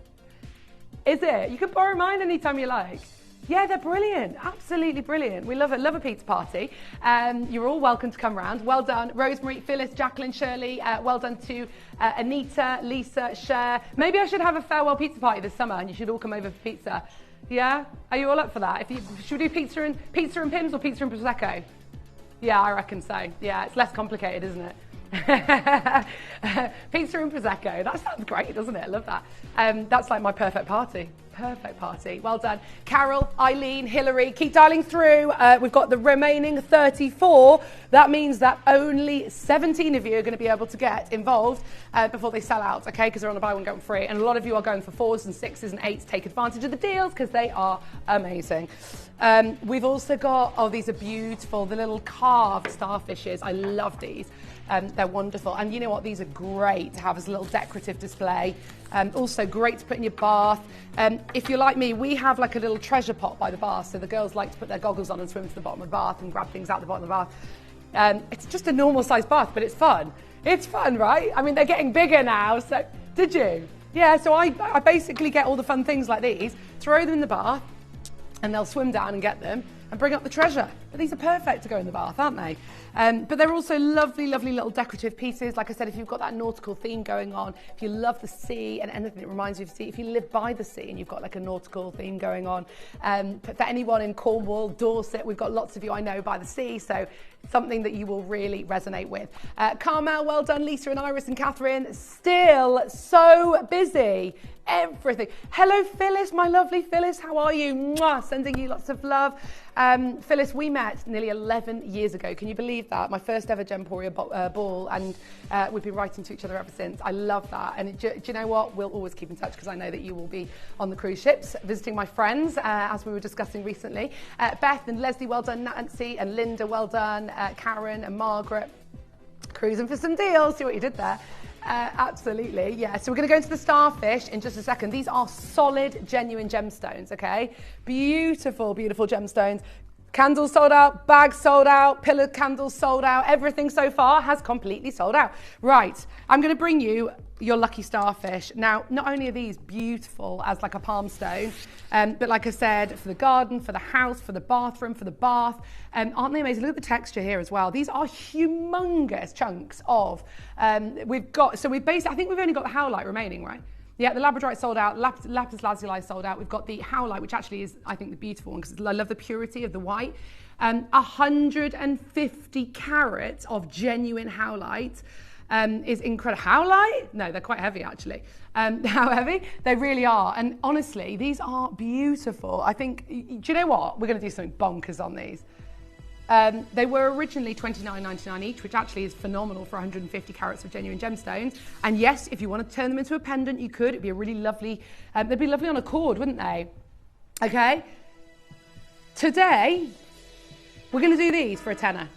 Is it? You can borrow mine anytime you like. Yeah, they're brilliant. Absolutely brilliant. We love it. Love a pizza party. You're all welcome to come round. Well done, Rosemary, Phyllis, Jacqueline, Shirley. Well done to Anita, Lisa, Cher. Maybe I should have a farewell pizza party this summer and you should all come over for pizza. Yeah? Are you all up for that? Should we do pizza and Pimm's or pizza and Prosecco? Yeah, I reckon so. Yeah, it's less complicated, isn't it? Pizza and Prosecco. That sounds great, doesn't it? I love that. That's like my perfect party. Perfect party. Well done. Carol, Eileen, Hillary, keep dialing through. We've got the remaining 34. That means that only 17 of you are going to be able to get involved before they sell out, okay? Because they're on a buy one, get one free. And a lot of you are going for 4s and 6s and 8s. Take advantage of the deals because they are amazing. We've also got, these are beautiful, the little carved starfishes. I love these. They're wonderful. And you know what? These are great to have as a little decorative display. Also great to put in your bath. If you're like me, we have like a little treasure pot by the bath. So the girls like to put their goggles on and swim to the bottom of the bath and grab things out the bottom of the bath. It's just a normal sized bath, but it's fun. It's fun, right? I mean, they're getting bigger now. So did you? Yeah, so I basically get all the fun things like these, throw them in the bath, and they'll swim down and get them and bring up the treasure. But these are perfect to go in the bath, aren't they? But they're also lovely, lovely little decorative pieces. Like I said, if you've got that nautical theme going on, if you love the sea and anything that reminds you of the sea, if you live by the sea and you've got like a nautical theme going on, for anyone in Cornwall, Dorset, we've got lots of you I know by the sea, so something that you will really resonate with. Carmel, well done. Lisa and Iris and Catherine, still so busy. Everything. Hello, Phyllis, my lovely Phyllis. How are you? Mwah, sending you lots of love. Phyllis, we met nearly 11 years ago. Can you believe that? My first ever Gemporia ball, and we've been writing to each other ever since. I love that. And do you know what? We'll always keep in touch because I know that you will be on the cruise ships visiting my friends, as we were discussing recently. Beth and Leslie, well done. Nancy and Linda, well done. Karen and Margaret, cruising for some deals. See what you did there. Absolutely, yeah. So we're going to go into the starfish in just a second. These are solid, genuine gemstones, okay? Beautiful, beautiful gemstones. Candles sold out, bags sold out, pillar candles sold out. Everything so far has completely sold out. Right, I'm going to bring you your lucky starfish. Now, not only are these beautiful as like a palm stone, but like I said, for the garden, for the house, for the bathroom, for the bath, aren't they amazing? Look at the texture here as well. These are humongous chunks of, I think we've only got the howlite remaining, right? Yeah, the labradorite sold out, lapis lazuli sold out. We've got the howlite, which actually is, I think, the beautiful one because I love the purity of the white. 150 carats of genuine howlite. Is incredible. Howlite? No, they're quite heavy actually. How heavy? They really are. And honestly, these are beautiful. I think, do you know what? We're going to do something bonkers on these. They were originally $29.99 each, which actually is phenomenal for 150 carats of genuine gemstones. And yes, if you want to turn them into a pendant, you could. It'd be a really lovely, they'd be lovely on a cord, wouldn't they? Okay. Today, we're going to do these for a tenner.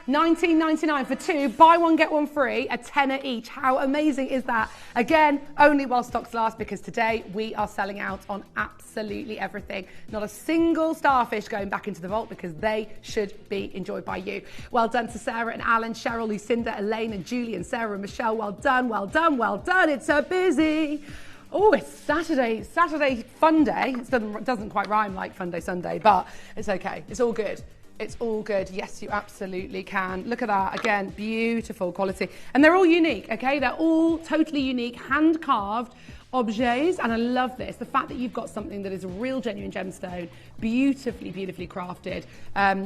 $19.99 for 2, buy one, get one free, a tenner each. How amazing is that? Again, only while stocks last, because today we are selling out on absolutely everything. Not a single starfish going back into the vault because they should be enjoyed by you. Well done to Sarah and Alan, Cheryl, Lucinda, Elaine and Julie and Sarah and Michelle. Well done, well done, well done. It's so busy. Oh, it's Saturday fun day. It doesn't quite rhyme like fun day Sunday, but it's okay. It's all good. It's all good. Yes, you absolutely can. Look at that. Again, beautiful quality. And they're all unique, okay? They're all totally unique, hand-carved objets, and I love this. The fact that you've got something that is a real genuine gemstone, beautifully, beautifully crafted.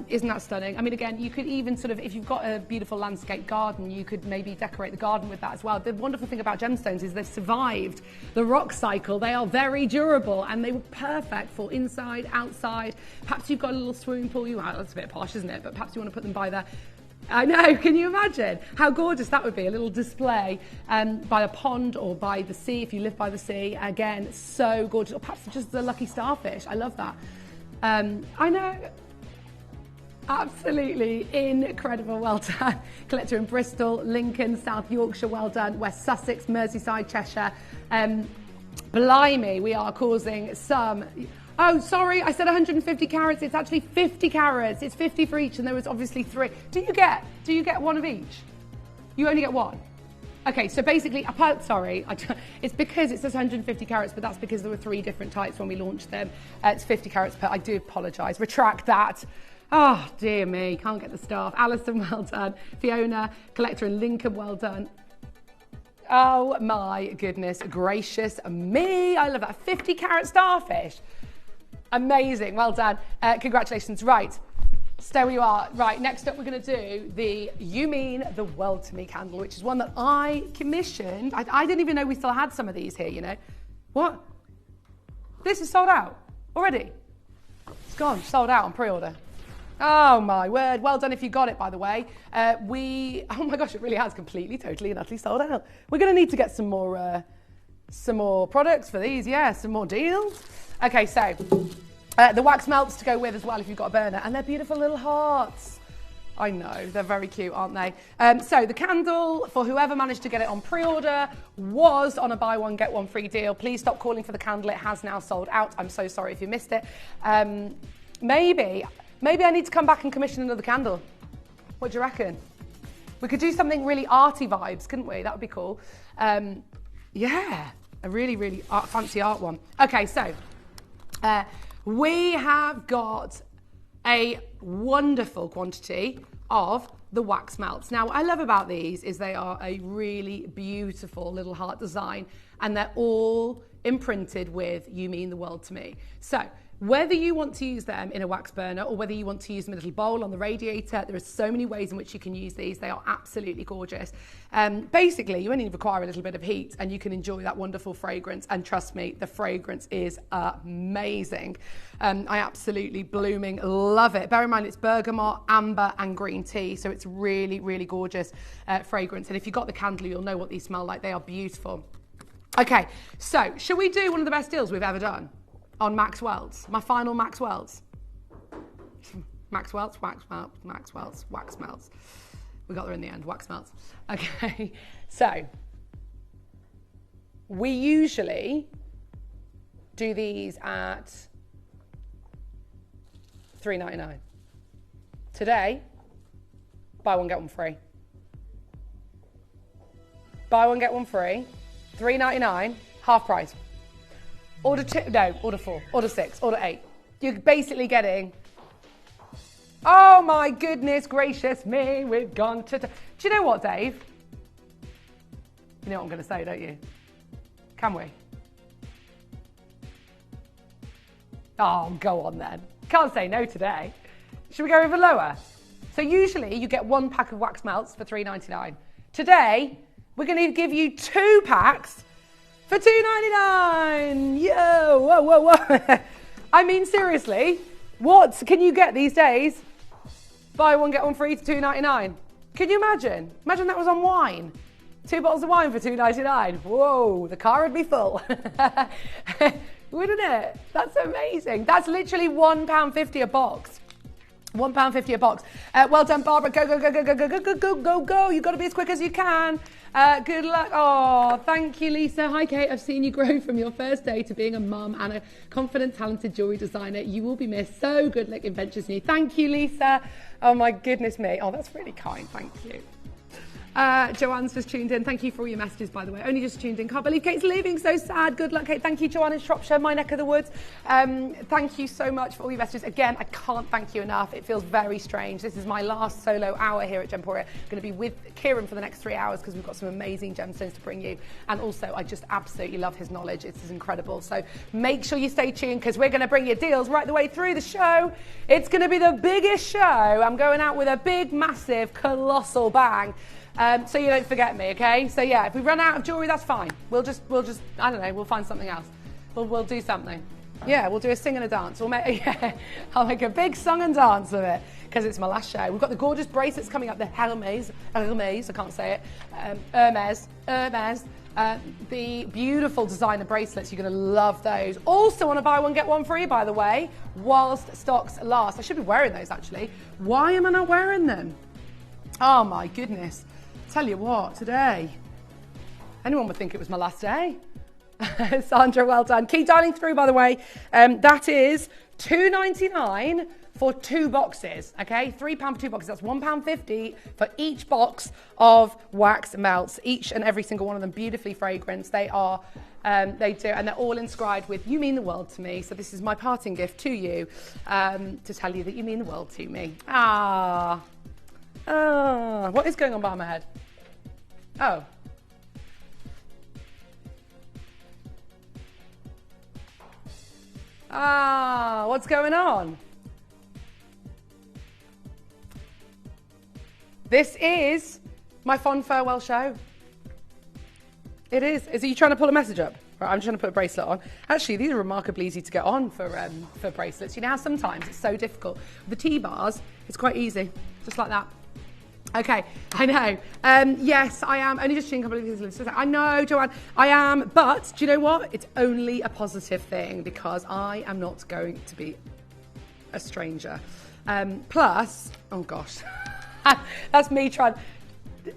Isn't that stunning? I mean, again, you could even sort of, if you've got a beautiful landscape garden, you could maybe decorate the garden with that as well. The wonderful thing about gemstones is they've survived the rock cycle. They are very durable, and they were perfect for inside, outside. Perhaps you've got a little swimming pool. That's a bit posh, isn't it? But perhaps you want to put them by there. I know, can you imagine how gorgeous that would be? A little display by a pond or by the sea, if you live by the sea. Again, so gorgeous. Or perhaps just a lucky starfish. I love that. I know. Absolutely incredible. Well done. Collector in Bristol, Lincoln, South Yorkshire, well done. West Sussex, Merseyside, Cheshire. Blimey, we are causing some... Oh, sorry, I said 150 carats. It's actually 50 carats. It's 50 for each, and there was obviously 3. Do you get one of each? You only get one. Okay, so basically, it's because it says 150 carats, but that's because there were 3 different types when we launched them. It's 50 carats per. I do apologise. Retract that. Oh, dear me, can't get the staff. Alison, well done. Fiona, collector in Lincoln, well done. Oh my goodness gracious me. I love that. 50 carat starfish. Amazing, well done. Congratulations. Right, stay where you are. Right, next up we're going to do the You Mean the World to Me candle, which is one that I commissioned. I didn't even know we still had some of these here, you know. What? This is sold out already. It's gone, sold out on pre-order. Oh my word, well done if you got it, by the way. Oh my gosh, it really has completely, totally and utterly sold out. We're going to need to get some more products for these, yeah, some more deals. Okay, so the wax melts to go with as well if you've got a burner, and they're beautiful little hearts. I know, they're very cute, aren't they? So the candle, for whoever managed to get it on pre-order, was on a buy one, get one free deal. Please stop calling for the candle, it has now sold out. I'm so sorry if you missed it. Maybe I need to come back and commission another candle. What do you reckon? We could do something really arty vibes, couldn't we? That would be cool. Yeah, a really, really fancy art one. Okay, so we have got a wonderful quantity of the wax melts. Now, what I love about these is they are a really beautiful little heart design, and they're all imprinted with You Mean the World to Me. So whether you want to use them in a wax burner or whether you want to use them in a little bowl on the radiator, there are so many ways in which you can use these. They are absolutely gorgeous. Basically, you only require a little bit of heat and you can enjoy that wonderful fragrance. And trust me, the fragrance is amazing. I absolutely blooming love it. Bear in mind, it's bergamot, amber and green tea. So it's really, really gorgeous fragrance. And if you've got the candle, you'll know what these smell like. They are beautiful. Okay, so shall we do one of the best deals we've ever done? On Max Welds, my final Max Welds. Max Welds, wax melts, Max Welds, wax melts. We got there in the end, wax melts. Okay, so we usually do these at $3.99. Today, buy one, get one free. Buy one, get one free, $3.99, half price. Order 2, no, order 4, order 6, order 8. You're basically getting, oh my goodness gracious me, we've gone to, do you know what, Dave? You know what I'm going to say, don't you? Can we? Oh, go on then. Can't say no today. Should we go even lower? So usually you get 1 pack of wax melts for $3.99. Today, we're going to give you 2 packs for $2.99. Yo, whoa, whoa, whoa. I mean, seriously, what can you get these days? Buy one, get one free to $2.99. Can you imagine? Imagine that was on wine. 2 bottles of wine for $2.99. Whoa, the car would be full. Wouldn't it? That's amazing. That's literally £1.50 a box. £1.50 a box. Well done, Barbara. Go, go, go, go, go, go, go, go, go, go, go. You've got to be as quick as you can. Good luck. Oh, thank you, Lisa. Hi, Kate. I've seen you grow from your first day to being a mum and a confident, talented jewellery designer. You will be missed. So good luck in ventures new. Thank you, Lisa. Oh, my goodness me. Oh, that's really kind. Thank you. Joanne's just tuned in. Thank you for all your messages, by the way. Only just tuned in. Can't believe Kate's leaving. So sad. Good luck, Kate. Thank you, Joanne in Shropshire, my neck of the woods. Thank you so much for all your messages. Again, I can't thank you enough. It feels very strange. This is my last solo hour here at Gemporia. I'm going to be with Kieran for the next 3 hours because we've got some amazing gemstones to bring you. And also, I just absolutely love his knowledge. It's incredible. So make sure you stay tuned because we're going to bring you deals right the way through the show. It's going to be the biggest show. I'm going out with a big, massive, colossal bang. So you don't forget me, okay? So yeah, if we run out of jewellery, that's fine. We'll just, I don't know, we'll find something else. We'll do something. Yeah, we'll do a sing and a dance. I'll make a big song and dance of it because it's my last show. We've got the gorgeous bracelets coming up, the Hermes, I can't say it, Hermes, the beautiful designer bracelets. You're going to love those. Also want to buy one, get one free, by the way, whilst stocks last. I should be wearing those, actually. Why am I not wearing them? Oh, my goodness. Tell you what, today, anyone would think it was my last day. Sandra, well done. Keep dialing through, by the way. That is $2.99 for 2 boxes, okay? £3 for 2 boxes. That's £1.50 for each box of wax melts. Each and every single one of them beautifully fragrant. They are, they do, and they're all inscribed with "You mean the world to me." So this is my parting gift to you, to tell you that you mean the world to me. What is going on behind my head? Oh. What's going on? This is my fond farewell show. It is. Is you trying to pull a message up? Right, I'm trying to put a bracelet on. Actually, these are remarkably easy to get on for bracelets. You know how sometimes it's so difficult. The T-bars, it's quite easy, just like that. Okay, I know. Yes, I am. Only just checking a couple of these. I know, Joanne, I am. But do you know what? It's only a positive thing because I am not going to be a stranger. Plus, oh gosh, that's me trying.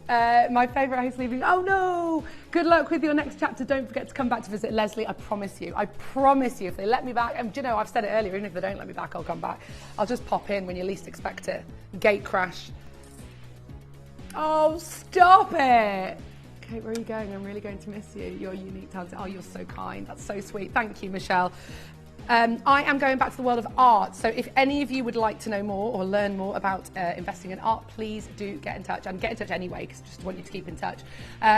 My favourite host leaving. Oh no! Good luck with your next chapter. Don't forget to come back to visit Leslie. I promise you. If they let me back, and do you know, I've said it earlier, even if they don't let me back, I'll come back. I'll just pop in when you least expect it. Gate crash. Oh, stop it. Kate, where are you going? I'm really going to miss you. You're unique talent. Oh, you're so kind. That's so sweet. Thank you, Michelle. I am going back to the world of art. So if any of you would like to know more or learn more about investing in art, please do get in touch. And get in touch anyway, because I just want you to keep in touch.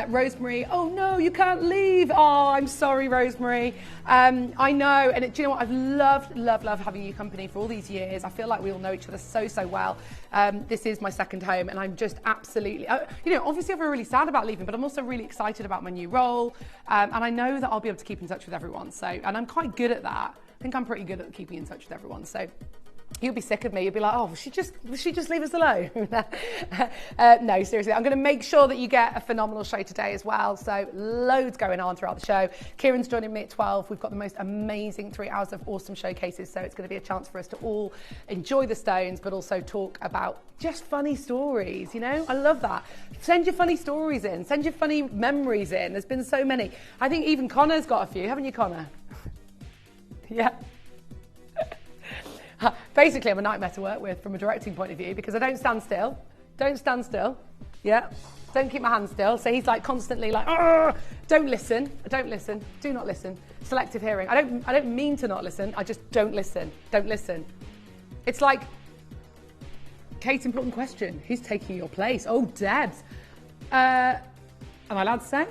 Rosemary, oh no, you can't leave. Oh, I'm sorry, Rosemary. I know. And do you know what? I've loved having your company for all these years. I feel like we all know each other so well. This is my second home, and I'm just absolutely, obviously I'm really sad about leaving, but I'm also really excited about my new role. And I know that I'll be able to keep in touch with everyone. So, and I'm quite good at that. I think I'm pretty good at keeping in touch with everyone. So you'll be sick of me. You'll be like, oh, will she just leave us alone? No, seriously. I'm going to make sure that you get a phenomenal show today as well. So loads going on throughout the show. Kieran's joining me at 12. We've got the most amazing 3 hours of awesome showcases. So it's going to be a chance for us to all enjoy the stones, but also talk about just funny stories. You know, I love that. Send your funny stories in. Send your funny memories in. There's been so many. I think even Connor's got a few. Haven't you, Connor? Yeah. Basically, I'm a nightmare to work with from a directing point of view because I don't stand still. Yeah. Don't keep my hands still. So he's like constantly like, don't listen. Do not listen. Selective hearing. I don't mean to not listen. I just don't listen. Don't listen. It's like, Kate, important question. Who's taking your place? Oh, Debs. Am I allowed to say?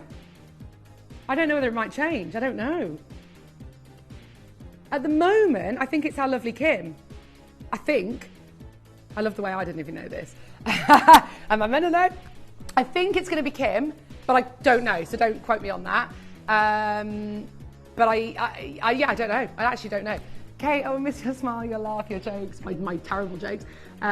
I don't know whether it might change. I don't know. At the moment, I think it's our lovely Kim. I think. I love the way I didn't even know this. Am I meant to know? I think it's going to be Kim, but I don't know, so don't quote me on that. But I don't know. I actually don't know. Kate, I miss your smile, your laugh, your jokes, my terrible jokes,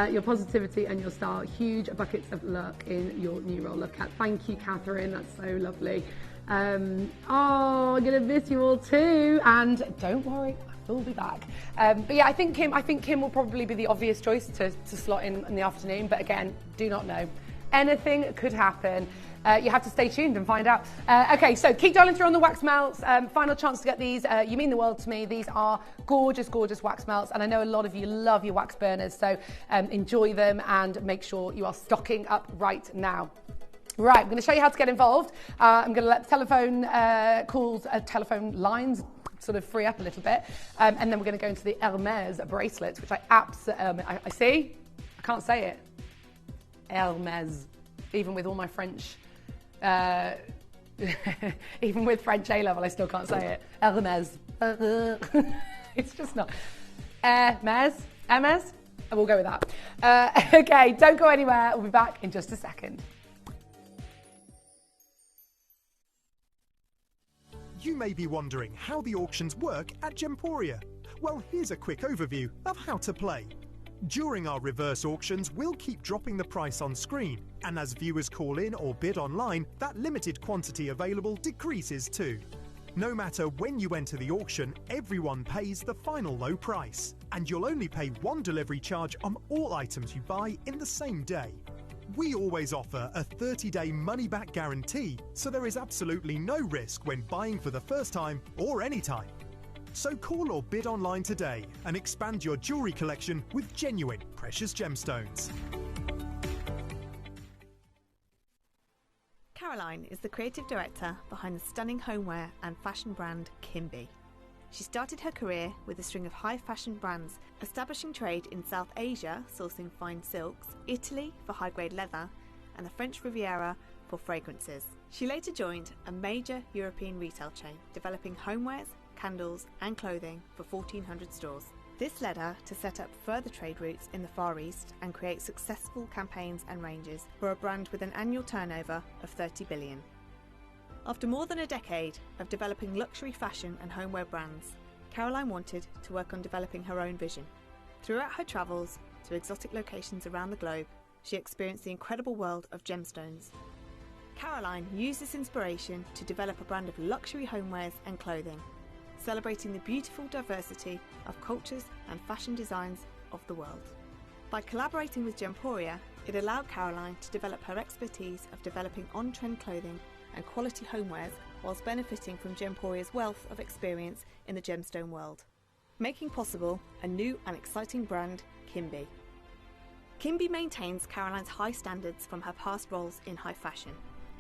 your positivity and your style. Huge buckets of luck in your new role. Love, Kat. Thank you, Catherine. That's so lovely. I'm going to miss you all too. And don't worry, I will be back. But yeah, I think Kim will probably be the obvious choice to slot in the afternoon. But again, do not know. Anything could happen. You have to stay tuned and find out. Okay, so keep dialing through on the wax melts. Final chance to get these. You mean the world to me. These are gorgeous, gorgeous wax melts. And I know a lot of you love your wax burners. So enjoy them and make sure you are stocking up right now. Right, I'm going to show you how to get involved. I'm going to let telephone calls, telephone lines sort of free up a little bit. And then we're going to go into the Hermes bracelets, which I absolutely, I see, I can't say it. Hermes, even with all my French, even with French A-level, I still can't say it. Hermes. It's just not. Hermes, Hermes, and we'll go with that. Okay, don't go anywhere. We'll be back in just a second. You may be wondering how the auctions work at Gemporia. Well, here's a quick overview of how to play. During our reverse auctions, we'll keep dropping the price on screen, and as viewers call in or bid online, that limited quantity available decreases too. No matter when you enter the auction, everyone pays the final low price, and you'll only pay one delivery charge on all items you buy in the same day. We always offer a 30-day money-back guarantee, so there is absolutely no risk when buying for the first time or any time. So call or bid online today and expand your jewellery collection with genuine precious gemstones. Caroline is the creative director behind the stunning homeware and fashion brand Kimby. She started her career with a string of high fashion brands, establishing trade in South Asia, sourcing fine silks, Italy for high-grade leather, and the French Riviera for fragrances. She later joined a major European retail chain, developing homewares, candles and clothing for 1,400 stores. This led her to set up further trade routes in the Far East and create successful campaigns and ranges for a brand with an annual turnover of 30 billion. After more than a decade of developing luxury fashion and homeware brands, Caroline wanted to work on developing her own vision. Throughout her travels to exotic locations around the globe, she experienced the incredible world of gemstones. Caroline used this inspiration to develop a brand of luxury homewares and clothing, celebrating the beautiful diversity of cultures and fashion designs of the world. By collaborating with Gemporia, it allowed Caroline to develop her expertise of developing on-trend clothing and quality homewares whilst benefiting from Gemporia's wealth of experience in the gemstone world, making possible a new and exciting brand, Kimby. Kimby maintains Caroline's high standards from her past roles in high fashion,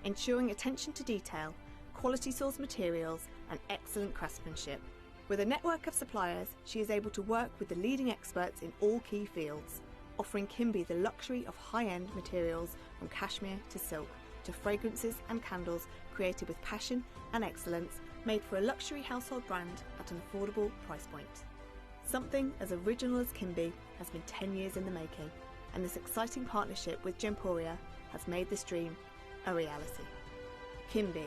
ensuring attention to detail, quality sourced materials and excellent craftsmanship. With a network of suppliers, she is able to work with the leading experts in all key fields, offering Kimby the luxury of high-end materials from cashmere to silk, to fragrances and candles created with passion and excellence, made for a luxury household brand at an affordable price point. Something as original as Kimby has been 10 years in the making, and this exciting partnership with Gemporia has made this dream a reality. Kimby,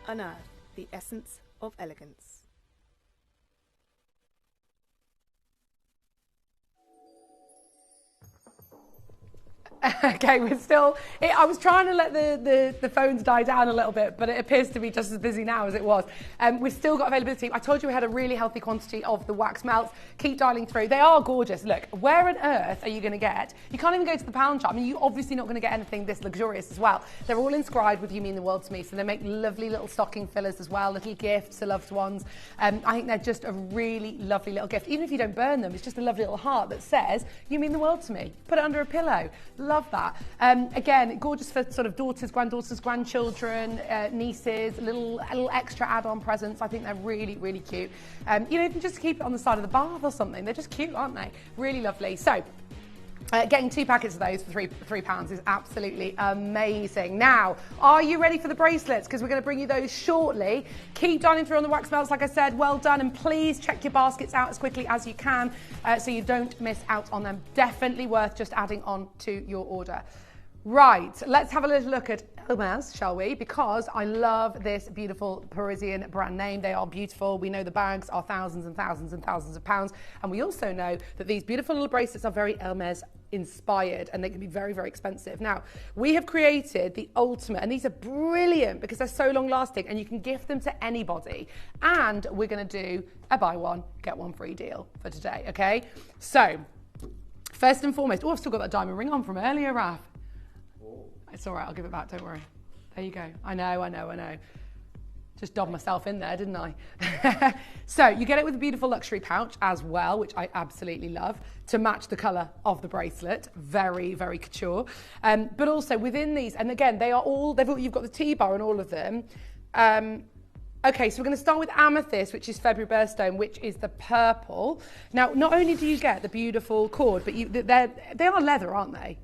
unearth the essence of elegance. Okay, we're still, I was trying to let the phones die down a little bit, but it appears to be just as busy now as it was. We've still got availability. I told you we had a really healthy quantity of the wax melts. Keep dialing through. They are gorgeous. Look, where on earth are you going to get? You can't even go to the pound shop. I mean, you're obviously not going to get anything this luxurious as well. They're all inscribed with "You Mean the World to Me," so they make lovely little stocking fillers as well, little gifts to loved ones. I think they're just a really lovely little gift. Even if you don't burn them, it's just a lovely little heart that says, "You mean the world to me." Put it under a pillow. Love that. Again, gorgeous for sort of daughters, granddaughters, grandchildren, nieces, little extra add-on presents. I think they're really, really cute. You know, you can just keep it on the side of the bath or something. They're just cute, aren't they? Really lovely. So, getting 2 packets of those for £3 is absolutely amazing. Now, are you ready for the bracelets? Because we're going to bring you those shortly. Keep dialing through on the wax melts, like I said. Well done, and please check your baskets out as quickly as you can so you don't miss out on them. Definitely worth just adding on to your order. Right, let's have a little look at Hermes, shall we? Because I love this beautiful Parisian brand name. They are beautiful. We know the bags are thousands and thousands and thousands of pounds. And we also know that these beautiful little bracelets are very Hermes inspired, and they can be very, very expensive. Now, we have created the ultimate, and these are brilliant because they're so long lasting and you can gift them to anybody. And we're going to do a buy one, get one free deal for today, okay? So, first and foremost, I've still got that diamond ring on from earlier, Raf. It's all right, I'll give it back, don't worry. There you go. I know. Just dobbed myself in there, didn't I? So you get it with a beautiful luxury pouch as well, which I absolutely love, to match the colour of the bracelet. Very, very couture. But also within these, and again, you've got the T-bar on all of them. Okay, so we're going to start with Amethyst, which is February birthstone, which is the purple. Now, not only do you get the beautiful cord, but they are leather, aren't they?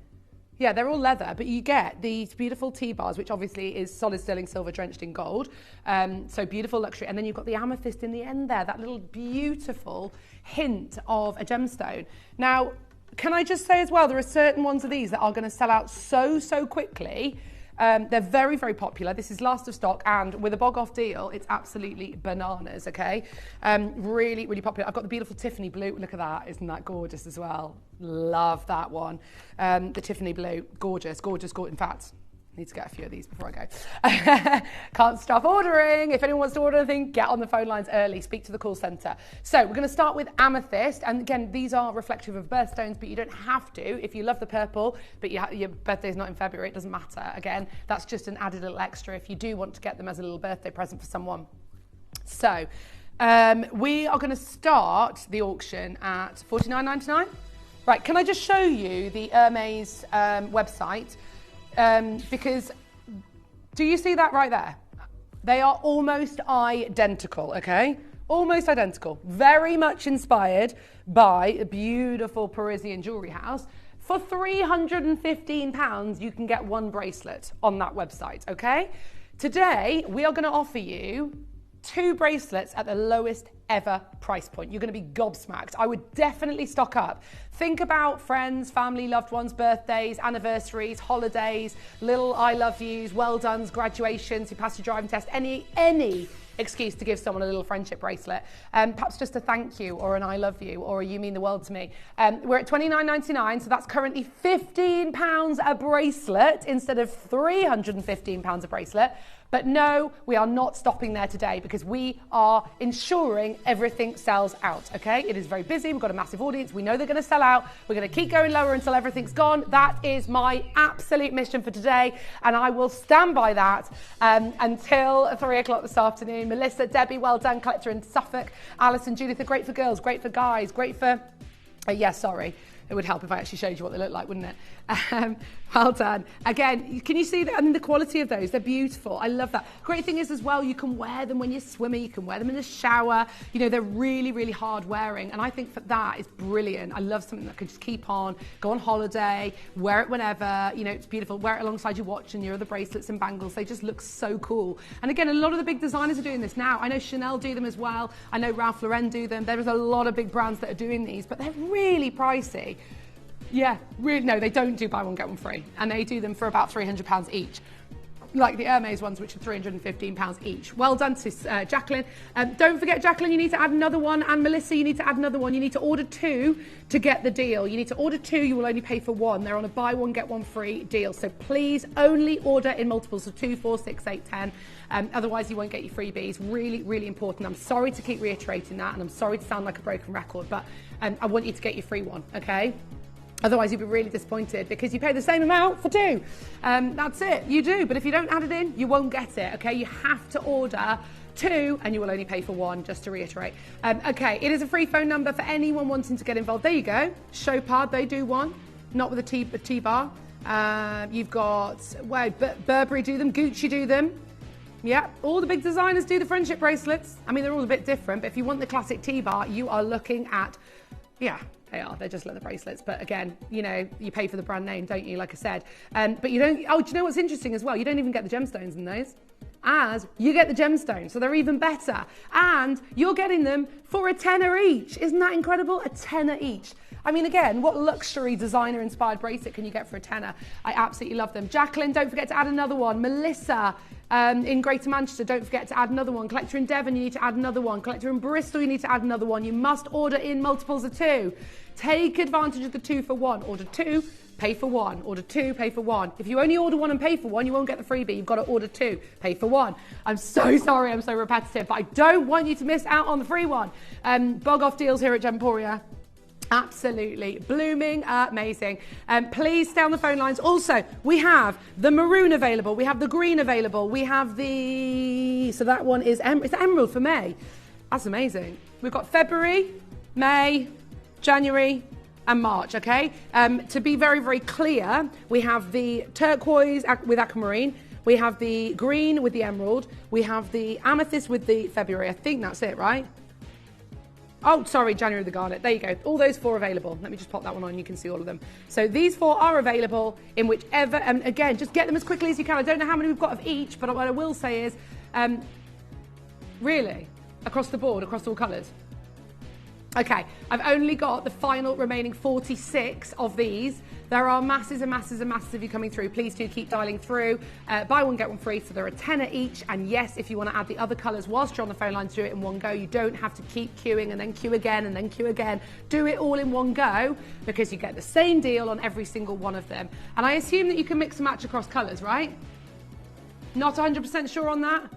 Yeah, they're all leather, but you get these beautiful T-bars, which obviously is solid sterling silver drenched in gold. So beautiful luxury. And then you've got the amethyst in the end there, that little beautiful hint of a gemstone. Now, can I just say as well, there are certain ones of these that are going to sell out so quickly. They're very, very popular. This is last of stock, and with a bog-off deal, it's absolutely bananas, okay? Really, really popular. I've got the beautiful Tiffany blue. Look at that. Isn't that gorgeous as well? Love that one. The Tiffany blue. Gorgeous, gorgeous, gorgeous. In fact, I need to get a few of these before I go. Can't stop ordering. If anyone wants to order anything, get on the phone lines early. Speak to the call centre. So we're going to start with Amethyst. And again, these are reflective of birthstones, but you don't have to. If you love the purple, but your birthday's not in February, it doesn't matter. Again, that's just an added little extra if you do want to get them as a little birthday present for someone. So we are going to start the auction at $49.99. Right, can I just show you the Hermes website? Because do you see that right there? They are almost identical, okay? Almost identical. Very much inspired by a beautiful Parisian jewellery house. For £315, you can get one bracelet on that website, okay? Today, we are going to offer you 2 bracelets at the lowest ever price point. You're going to be gobsmacked. I would definitely stock up. Think about friends, family, loved ones, birthdays, anniversaries, holidays, little I love yous, well dones, graduations, you passed your driving test, any excuse to give someone a little friendship bracelet. Perhaps just a thank you or an I love you or a you mean the world to me. We're at $29.99, so that's currently £15 a bracelet instead of £315 a bracelet. But no, we are not stopping there today because we are ensuring everything sells out, okay? It is very busy. We've got a massive audience. We know they're going to sell out. We're going to keep going lower until everything's gone. That is my absolute mission for today, and I will stand by that until 3 o'clock this afternoon. Melissa, Debbie, well done. Collector in Suffolk. Alison, Judith are great for girls, great for guys, great for... sorry. It would help if I actually showed you what they look like, wouldn't it? Well done. Again, can you see that? I mean, the quality of those, they're beautiful. I love that. Great thing is as well, you can wear them when you're swimming, you can wear them in the shower. You know, they're really, really hard wearing. And I think that is brilliant. I love something that can just keep on, go on holiday, wear it whenever, you know, it's beautiful. Wear it alongside your watch and your other bracelets and bangles. They just look so cool. And again, a lot of the big designers are doing this now. I know Chanel do them as well. I know Ralph Lauren do them. There is a lot of big brands that are doing these, but they're really pricey. Yeah, really, no, they don't do buy one, get one free. And they do them for about £300 each. Like the Hermes ones, which are £315 each. Well done to Jacqueline. Don't forget, Jacqueline, you need to add another one. And Melissa, you need to add another one. You need to order 2 to get the deal. You need to order 2, you will only pay for 1. They're on a buy one, get one free deal. So please only order in multiples of 2, 4, 6, 8, 10. Otherwise, you won't get your freebies. Really, really important. I'm sorry to keep reiterating that, and I'm sorry to sound like a broken record, but I want you to get your free one, okay? Otherwise, you'd be really disappointed because you pay the same amount for 2. That's it. You do. But if you don't add it in, you won't get it. OK, you have to order 2 and you will only pay for 1, just to reiterate. OK, it is a free phone number for anyone wanting to get involved. There you go. Chopard, they do one. Not with a T-bar. You've got, Burberry do them. Gucci do them. Yeah, all the big designers do the friendship bracelets. I mean, they're all a bit different. But if you want the classic T-bar, you are looking at, they are. They're just leather bracelets. But again, you know, you pay for the brand name, don't you? Like I said. But you don't... Oh, do you know what's interesting as well? You don't even get the gemstones in those. As you get the gemstones, so they're even better. And you're getting them for £10 each. Isn't that incredible? £10 each. I mean, again, what luxury designer-inspired bracelet can you get for £10? I absolutely love them. Jacqueline, don't forget to add another one. Melissa, in Greater Manchester, don't forget to add another one. Collector in Devon, you need to add another one. Collector in Bristol, you need to add another one. You must order in multiples of 2. Take advantage of the 2 for 1. Order 2, pay for 1. Order 2, pay for 1. If you only order 1 and pay for 1, you won't get the freebie. You've got to order 2, pay for 1. I'm so sorry, I'm so repetitive, but I don't want you to miss out on the free one. Bog off deals here at Gemporia. Absolutely blooming amazing. Please stay on the phone lines. Also, we have the maroon available, we have the green available, we have the, so that one is it's emerald for May. That's amazing. We've got February, May, January and March, okay? To be very, very clear, we have the turquoise with aquamarine, we have the green with the emerald, we have the amethyst with the February. I think that's it, right? Oh, sorry, January the garnet. There you go. All those 4 available. Let me just pop that one on. You can see all of them. So these 4 are available in whichever, and again, just get them as quickly as you can. I don't know how many we've got of each, but what I will say is, really, across the board, across all colours. Okay, I've only got the final remaining 46 of these. There are masses and masses and masses of you coming through. Please do keep dialing through. Buy one, get one free, so they're a tenner each. And yes, if you want to add the other colours whilst you're on the phone line, do it in one go. You don't have to keep queuing and then queue again and then queue again. Do it all in one go because you get the same deal on every single one of them. And I assume that you can mix and match across colours, right? Not 100% sure on that?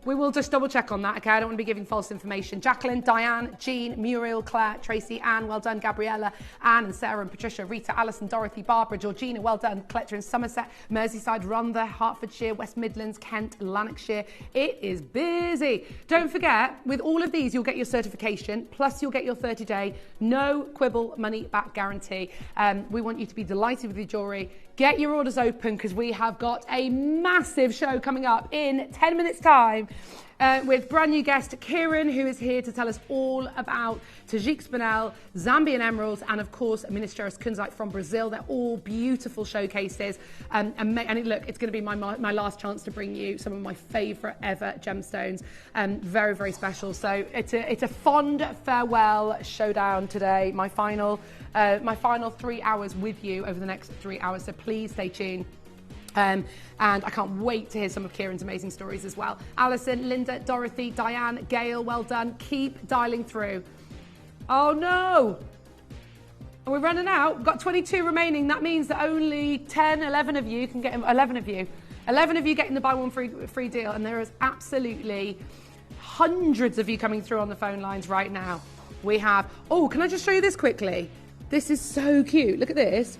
We will just double check on that, okay? I don't want to be giving false information. Jacqueline, Diane, Jean, Muriel, Claire, Tracy, Anne, well done. Gabriella, Anne and Sarah and Patricia, Rita, Alison, Dorothy, Barbara, Georgina, well done. Collector in Somerset, Merseyside, Rhondda, Hertfordshire, West Midlands, Kent, Lanarkshire. It is busy. Don't forget, with all of these, you'll get your certification, plus you'll get your 30-day, no quibble, money back guarantee. We want you to be delighted with your jewellery. Get your orders open because we have got a massive show coming up in 10 minutes time with brand new guest Kieran, who is here to tell us all about Tajik Spinel, Zambian Emeralds, and of course Ministerious Kunzite from Brazil. They're all beautiful showcases. And look, it's going to be my last chance to bring you some of my favourite ever gemstones. Very, very special. So it's a fond farewell showdown today. My final 3 hours with you over the next 3 hours. So please stay tuned. And I can't wait to hear some of Kieran's amazing stories as well. Alison, Linda, Dorothy, Diane, Gail, well done. Keep dialing through. Oh no! We're running out. We've got 22 remaining. That means that only 11 of you getting the buy one free deal. And there is absolutely hundreds of you coming through on the phone lines right now. We have, oh, can I just show you this quickly? This is so cute. Look at this.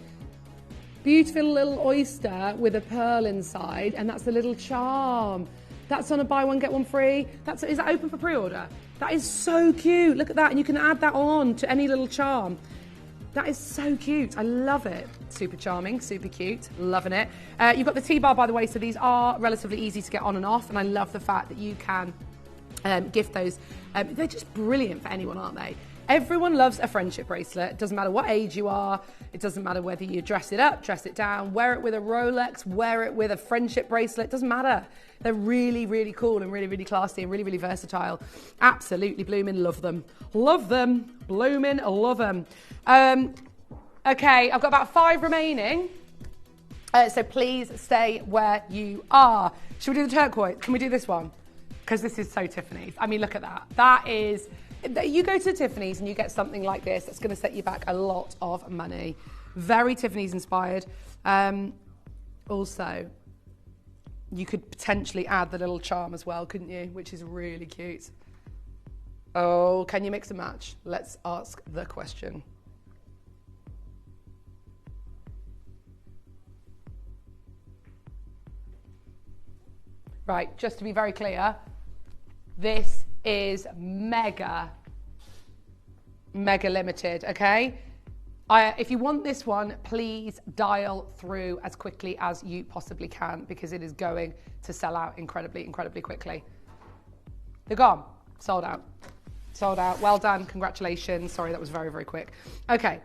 Beautiful little oyster with a pearl inside, and that's the little charm. That's on a buy one, get one free. Is that open for pre-order? That is so cute. Look at that, and you can add that on to any little charm. That is so cute. I love it. Super charming, super cute. Loving it. You've got the T-bar, by the way, so these are relatively easy to get on and off, and I love the fact that you can gift those. They're just brilliant for anyone, aren't they? Everyone loves a friendship bracelet. It doesn't matter what age you are. It doesn't matter whether you dress it up, dress it down, wear it with a Rolex, wear it with a friendship bracelet. It doesn't matter. They're really, really cool and really, really classy and really, really versatile. Absolutely blooming love them. Love them. Blooming love them. Okay, I've got about 5 remaining. So please stay where you are. Should we do the turquoise? Can we do this one? Because this is so Tiffany's. I mean, look at that. That is... You go to Tiffany's and you get something like this that's going to set you back a lot of money. Very Tiffany's inspired. Also, you could potentially add the little charm as well, couldn't you? Which is really cute. Oh, can you mix and match? Let's ask the question. Right, just to be very clear, this is mega limited, okay? If you want this one, please dial through as quickly as you possibly can because it is going to sell out incredibly quickly. They're gone. Sold out. Sold out. Well done. Congratulations. Sorry, that was very, very quick. Okay.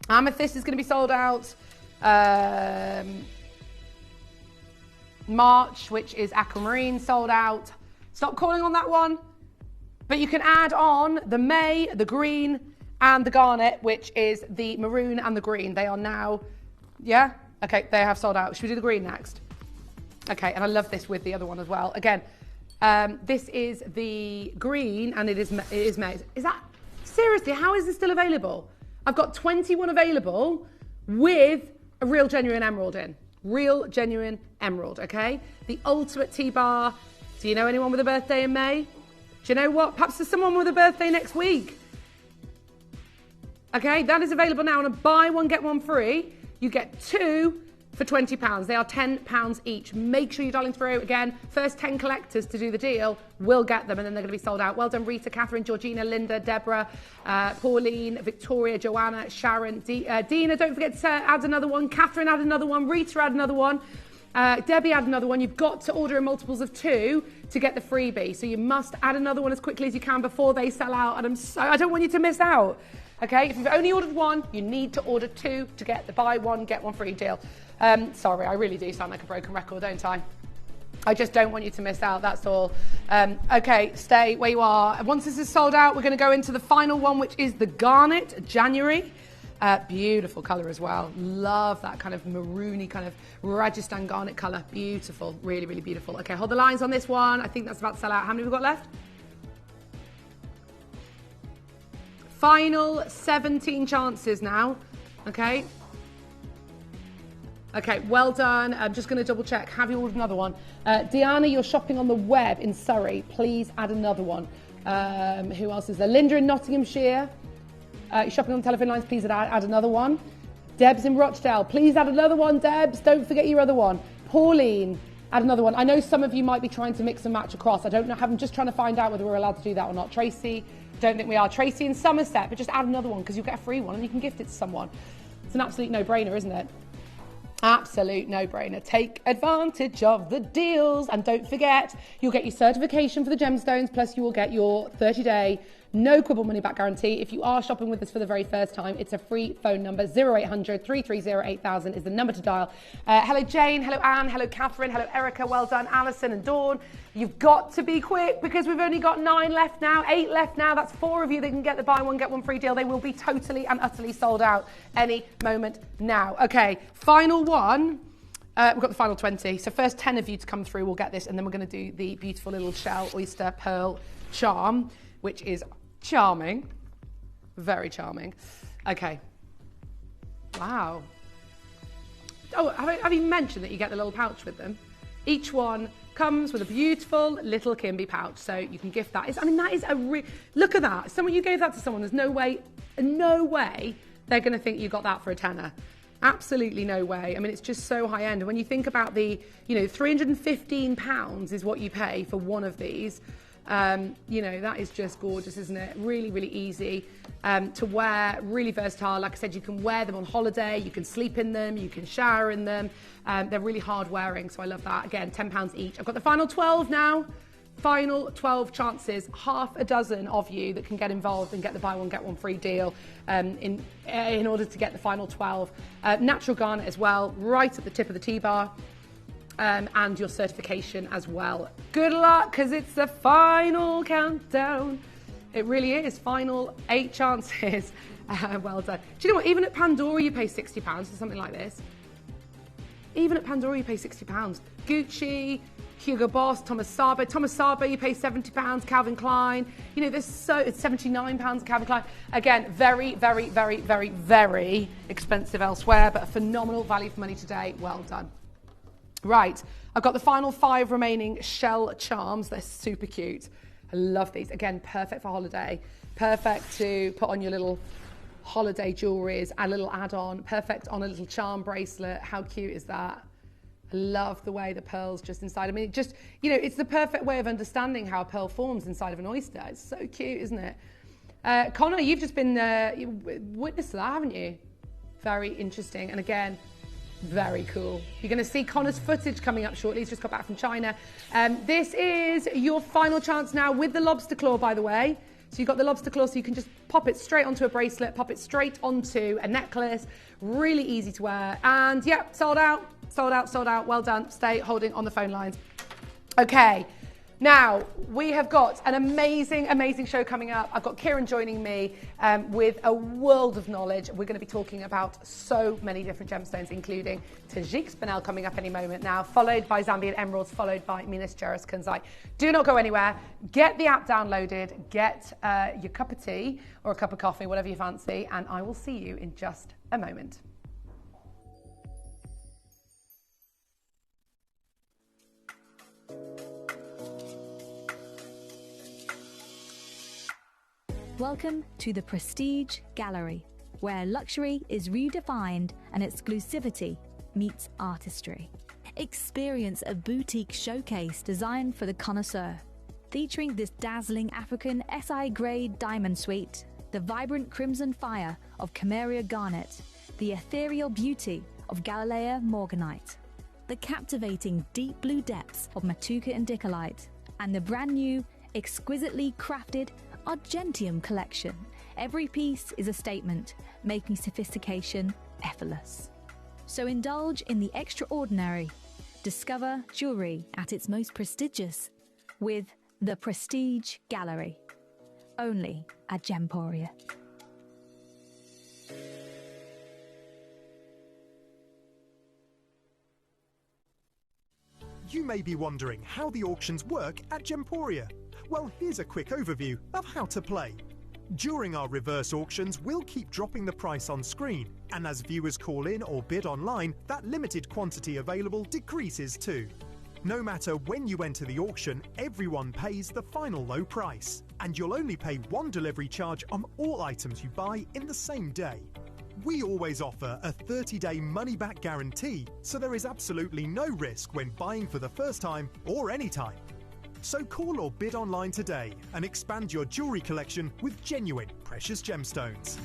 Amethyst is going to be sold out. March, which is aquamarine, sold out. Stop calling on that one. But you can add on the May, the green, and the garnet, which is the maroon and the green. They are now, yeah? Okay, they have sold out. Should we do the green next? Okay, and I love this with the other one as well. Again, this is the green, and it is May. Is that, seriously, how is this still available? I've got 21 available with a real genuine emerald in. Real genuine emerald, okay? The ultimate T-bar. Do you know anyone with a birthday in May? Do you know what? Perhaps there's someone with a birthday next week. Okay, that is available now on a buy one, get one free. You get 2 for £20. They are £10 each. Make sure you're dialing through. Again, first 10 collectors to do the deal will get them, and then they're going to be sold out. Well done, Rita, Catherine, Georgina, Linda, Deborah, Pauline, Victoria, Joanna, Sharon, Dina. Don't forget to add another one. Catherine, add another one. Rita, add another one. Debbie, add another one. You've got to order in multiples of 2 to get the freebie. So you must add another one as quickly as you can before they sell out. And I don't want you to miss out. Okay, if you've only ordered 1, you need to order 2 to get the buy 1, get 1 free deal. Sorry, I really do sound like a broken record, don't I? I just don't want you to miss out, that's all. Okay, stay where you are. Once this is sold out, we're going to go into the final one, which is the Garnet January. Beautiful colour as well. Love that kind of maroony, kind of Rajasthan garnet colour. Beautiful, really, really beautiful. Okay, hold the lines on this one. I think that's about to sell out. How many have we got left? Final 17 chances now. Okay. Okay, well done. I'm just going to double check. Have you ordered another one? Diana, you're shopping on the web in Surrey. Please add another one. Who else is there? Linda in Nottinghamshire. You're shopping on the telephone lines. Please add another one. Deb's in Rochdale. Please add another one, Debs. Don't forget your other one. Pauline, add another one. I know some of you might be trying to mix and match across. I don't know. I'm just trying to find out whether we're allowed to do that or not. Tracy, don't think we are. Tracy in Somerset, but just add another one because you'll get a free one and you can gift it to someone. It's an absolute no-brainer, isn't it? Absolute no-brainer. Take advantage of the deals. And don't forget, you'll get your certification for the gemstones, plus you will get your 30-day no quibble money back guarantee. If you are shopping with us for the very first time, it's a free phone number. 0800 330 8000 is the number to dial. Hello Jane, hello Anne, hello Catherine, hello Erica, well done, Alison and Dawn. You've got to be quick because we've only got 9 left now, 8 left now. That's 4 of you that can get the buy one, get one free deal. They will be totally and utterly sold out any moment now. Okay, final one. We've got the final 20. So first 10 of you to come through will get this, and then we're going to do the beautiful little shell oyster pearl charm, which is charming. Very charming. Okay. Wow. Oh, have you mentioned that you get the little pouch with them? Each one comes with a beautiful little Kimby pouch, so you can gift that. I mean, that is look at that. Someone, you gave that to someone, there's no way they're going to think you got that for a tenner. Absolutely no way. I mean, it's just so high end. And when you think about the, £315 is what you pay for one of these. That is just gorgeous, isn't it? Really, really easy to wear, really versatile. Like I said, you can wear them on holiday, you can sleep in them, you can shower in them. They're really hard wearing, so I love that. Again, £10 each. I've got the final 12 now. Final 12 chances, half a dozen of you that can get involved and get the buy one, get one free deal in order to get the final 12. Natural garnet as well, right at the tip of the T-bar. And your certification as well. Good luck, because it's the final countdown. It really is. Final 8 chances. Well done. Do you know what? Even at Pandora, you pay £60 for something like this. Even at Pandora, you pay £60. Gucci, Hugo Boss, Thomas Sabo. Thomas Sabo, you pay £70. Calvin Klein. It's £79 at Calvin Klein. Again, very, very, very, very, very expensive elsewhere, but a phenomenal value for money today. Well done. Right, I've got the final 5 remaining shell charms. They're super cute. I love these. Again, perfect for holiday. Perfect to put on your little holiday jewelries, a little add-on. Perfect on a little charm bracelet. How cute is that? I love the way the pearls just inside. I mean, it's the perfect way of understanding how a pearl forms inside of an oyster. It's so cute, isn't it? Connor, you've just been witness to that, haven't you? Very interesting. And again, very cool. You're going to see Connor's footage coming up shortly. He's just got back from China. This is your final chance now with the lobster claw, by the way. So you've got the lobster claw, so you can just pop it straight onto a bracelet, pop it straight onto a necklace. Really easy to wear. And yeah, sold out, sold out, sold out. Well done. Stay holding on the phone lines. Okay. Now, we have got an amazing, amazing show coming up. I've got Kieran joining me with a world of knowledge. We're going to be talking about so many different gemstones, including Tajik Spinel coming up any moment now, followed by Zambian Emeralds, followed by Minas Gerais Kunzite. Do not go anywhere. Get the app downloaded, get your cup of tea or a cup of coffee, whatever you fancy, and I will see you in just a moment. Welcome to the Prestige Gallery, where luxury is redefined and exclusivity meets artistry. Experience a boutique showcase designed for the connoisseur, featuring this dazzling African SI-grade diamond suite, the vibrant crimson fire of Cameria garnet, the ethereal beauty of Galilea morganite, the captivating deep blue depths of Matuka indicolite, and the brand new, exquisitely crafted Argentium collection. Every piece is a statement, making sophistication effortless. So indulge in the extraordinary. Discover jewelry at its most prestigious with the Prestige Gallery. Only at Gemporia. You may be wondering how the auctions work at Gemporia. Well, here's a quick overview of how to play. During our reverse auctions, we'll keep dropping the price on screen, and as viewers call in or bid online, that limited quantity available decreases too. No matter when you enter the auction, everyone pays the final low price, and you'll only pay one delivery charge on all items you buy in the same day. We always offer a 30-day money-back guarantee, so there is absolutely no risk when buying for the first time or any time. So call or bid online today and expand your jewelry collection with genuine precious gemstones.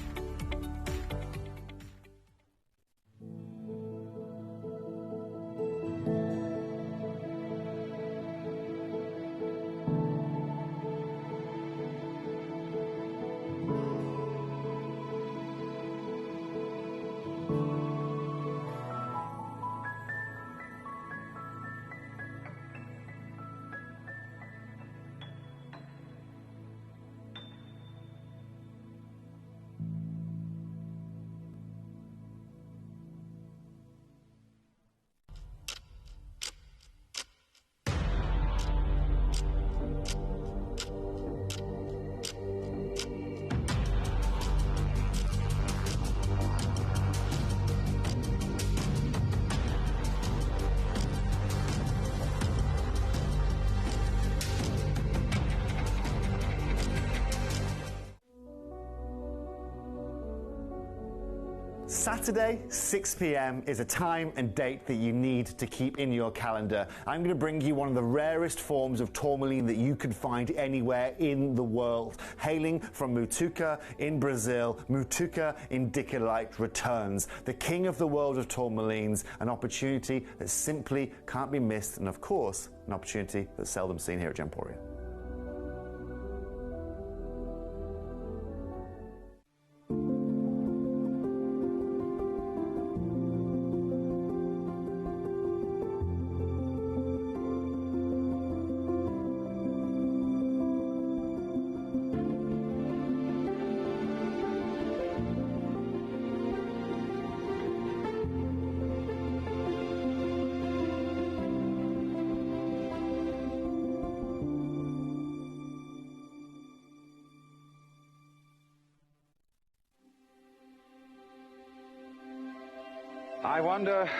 Saturday, 6 p.m. is a time and date that you need to keep in your calendar. I'm going to bring you one of the rarest forms of tourmaline that you can find anywhere in the world. Hailing from Mutuca in Brazil, Mutuca indicolite returns. The king of the world of tourmalines, an opportunity that simply can't be missed, and of course, an opportunity that's seldom seen here at Gemporia.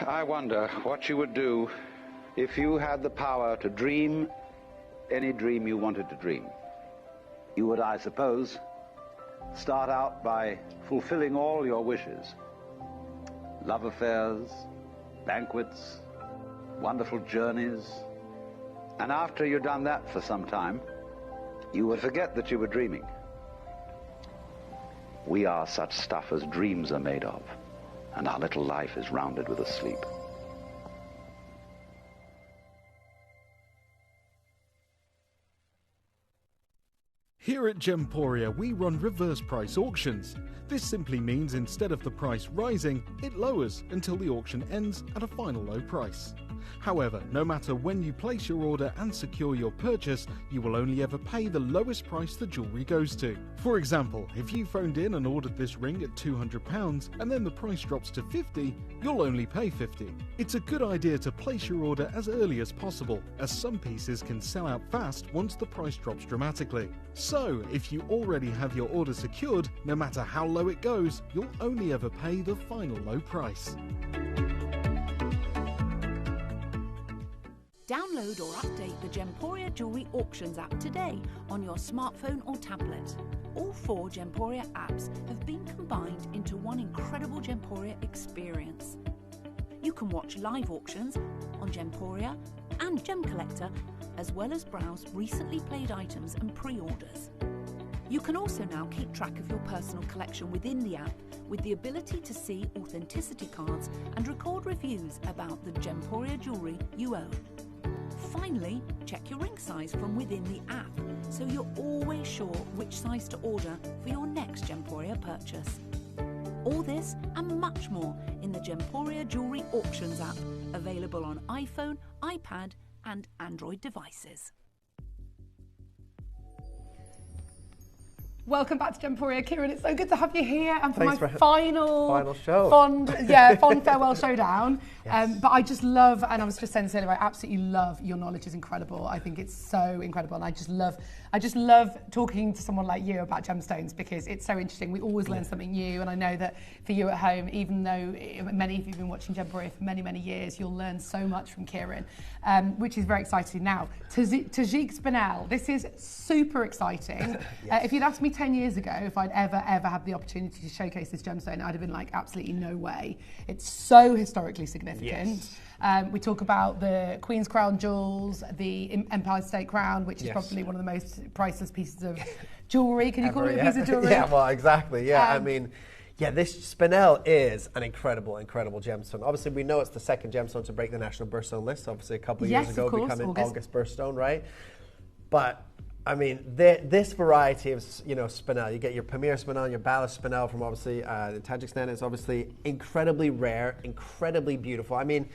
I wonder what you would do if you had the power to dream any dream you wanted to dream. You would, I suppose, start out by fulfilling all your wishes. Love affairs, banquets, wonderful journeys. And after you'd done that for some time, you would forget that you were dreaming. We are such stuff as dreams are made of, and our little life is rounded with a sleep. Here at Gemporia, we run reverse price auctions. This simply means instead of the price rising, it lowers until the auction ends at a final low price. However, no matter when you place your order and secure your purchase, you will only ever pay the lowest price the jewellery goes to. For example, if you phoned in and ordered this ring at £200 and then the price drops to £50, you'll only pay £50. It's a good idea to place your order as early as possible, as some pieces can sell out fast once the price drops dramatically. So, if you already have your order secured, no matter how low it goes, you'll only ever pay the final low price. Download or update the Gemporia Jewellery Auctions app today on your smartphone or tablet. All 4 Gemporia apps have been combined into one incredible Gemporia experience. You can watch live auctions on Gemporia and Gem Collector, as well as browse recently played items and pre-orders. You can also now keep track of your personal collection within the app with the ability to see authenticity cards and record reviews about the Gemporia jewellery you own. Finally, check your ring size from within the app so you're always sure which size to order for your next Gemporia purchase. All this and much more in the Gemporia Jewellery Auctions app, available on iPhone, iPad and Android devices. Welcome back to Gemporia, Kieran. It's so good to have you here and for Thanks my for final show. fond farewell showdown. Yes. But I just love, and I was just saying this earlier, I absolutely love your knowledge is incredible. I think it's so incredible, and I just love talking to someone like you about gemstones because it's so interesting. We always learn something new, and I know that for you at home, even though many of you have been watching Gemporia for many, many years, you'll learn so much from Kieran, which is very exciting. Now, Tajik Spinel, this is super exciting. Yes. If you'd asked me 10 years ago if I'd ever had the opportunity to showcase this gemstone, I'd have been like, absolutely no way. It's so historically significant. Yes. We talk about the Queen's Crown jewels, the Empire State Crown, which is Yes. probably one of the most priceless pieces of jewellery. Can you call it a yeah. piece of jewellery? Yeah, well, exactly. Yeah, I mean, yeah, this Spinel is an incredible, incredible gemstone. Obviously, we know it's the second gemstone to break the National Birthstone list. Obviously, a couple of years ago, becoming August Birthstone, right? But I mean, this variety of Spinel, you get your Pamir Spinel, your Balas Spinel from obviously Tajikistan. It's obviously incredibly rare, incredibly beautiful. I mean,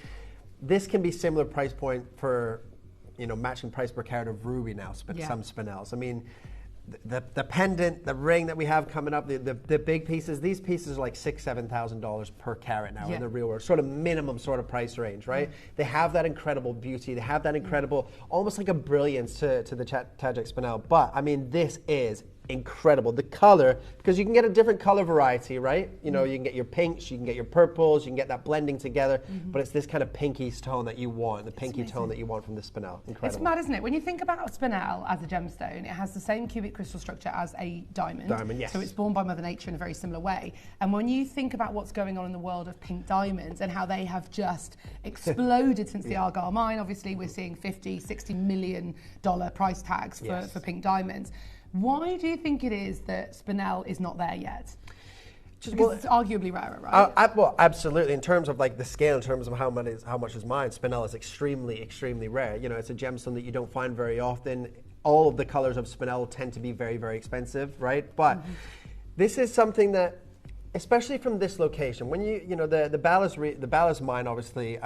this can be similar price point for matching price per carat of ruby now. Some Spinels. I mean, the pendant, the ring that we have coming up, the big pieces. These pieces are like $6,000-$7,000 per carat now in the real world, sort of minimum sort of price range, right? They have that incredible beauty. They have that incredible, almost like a brilliance to the Tajik Spinel. But I mean, this is incredible. The color, because you can get a different color variety, right? You can get your pinks, you can get your purples, you can get that blending together, but it's this kind of pinky tone that you want, the pinky tone that you want from the Spinel. Incredible. It's mad, isn't it? When you think about a Spinel as a gemstone, it has the same cubic crystal structure as a diamond. Yes. So it's born by Mother Nature in a very similar way. And when you think about what's going on in the world of pink diamonds and how they have just exploded since the Argyle mine, obviously we're seeing $50-60 million price tags for pink diamonds. Why do you think it is that Spinel is not there yet? Because it's arguably rarer, right? Well, absolutely. In terms of like the scale, in terms of how much is mine, Spinel is extremely, extremely rare. It's a gemstone that you don't find very often. All of the colors of Spinel tend to be very, very expensive, right? But this is something that, especially from this location, when the Balas mine obviously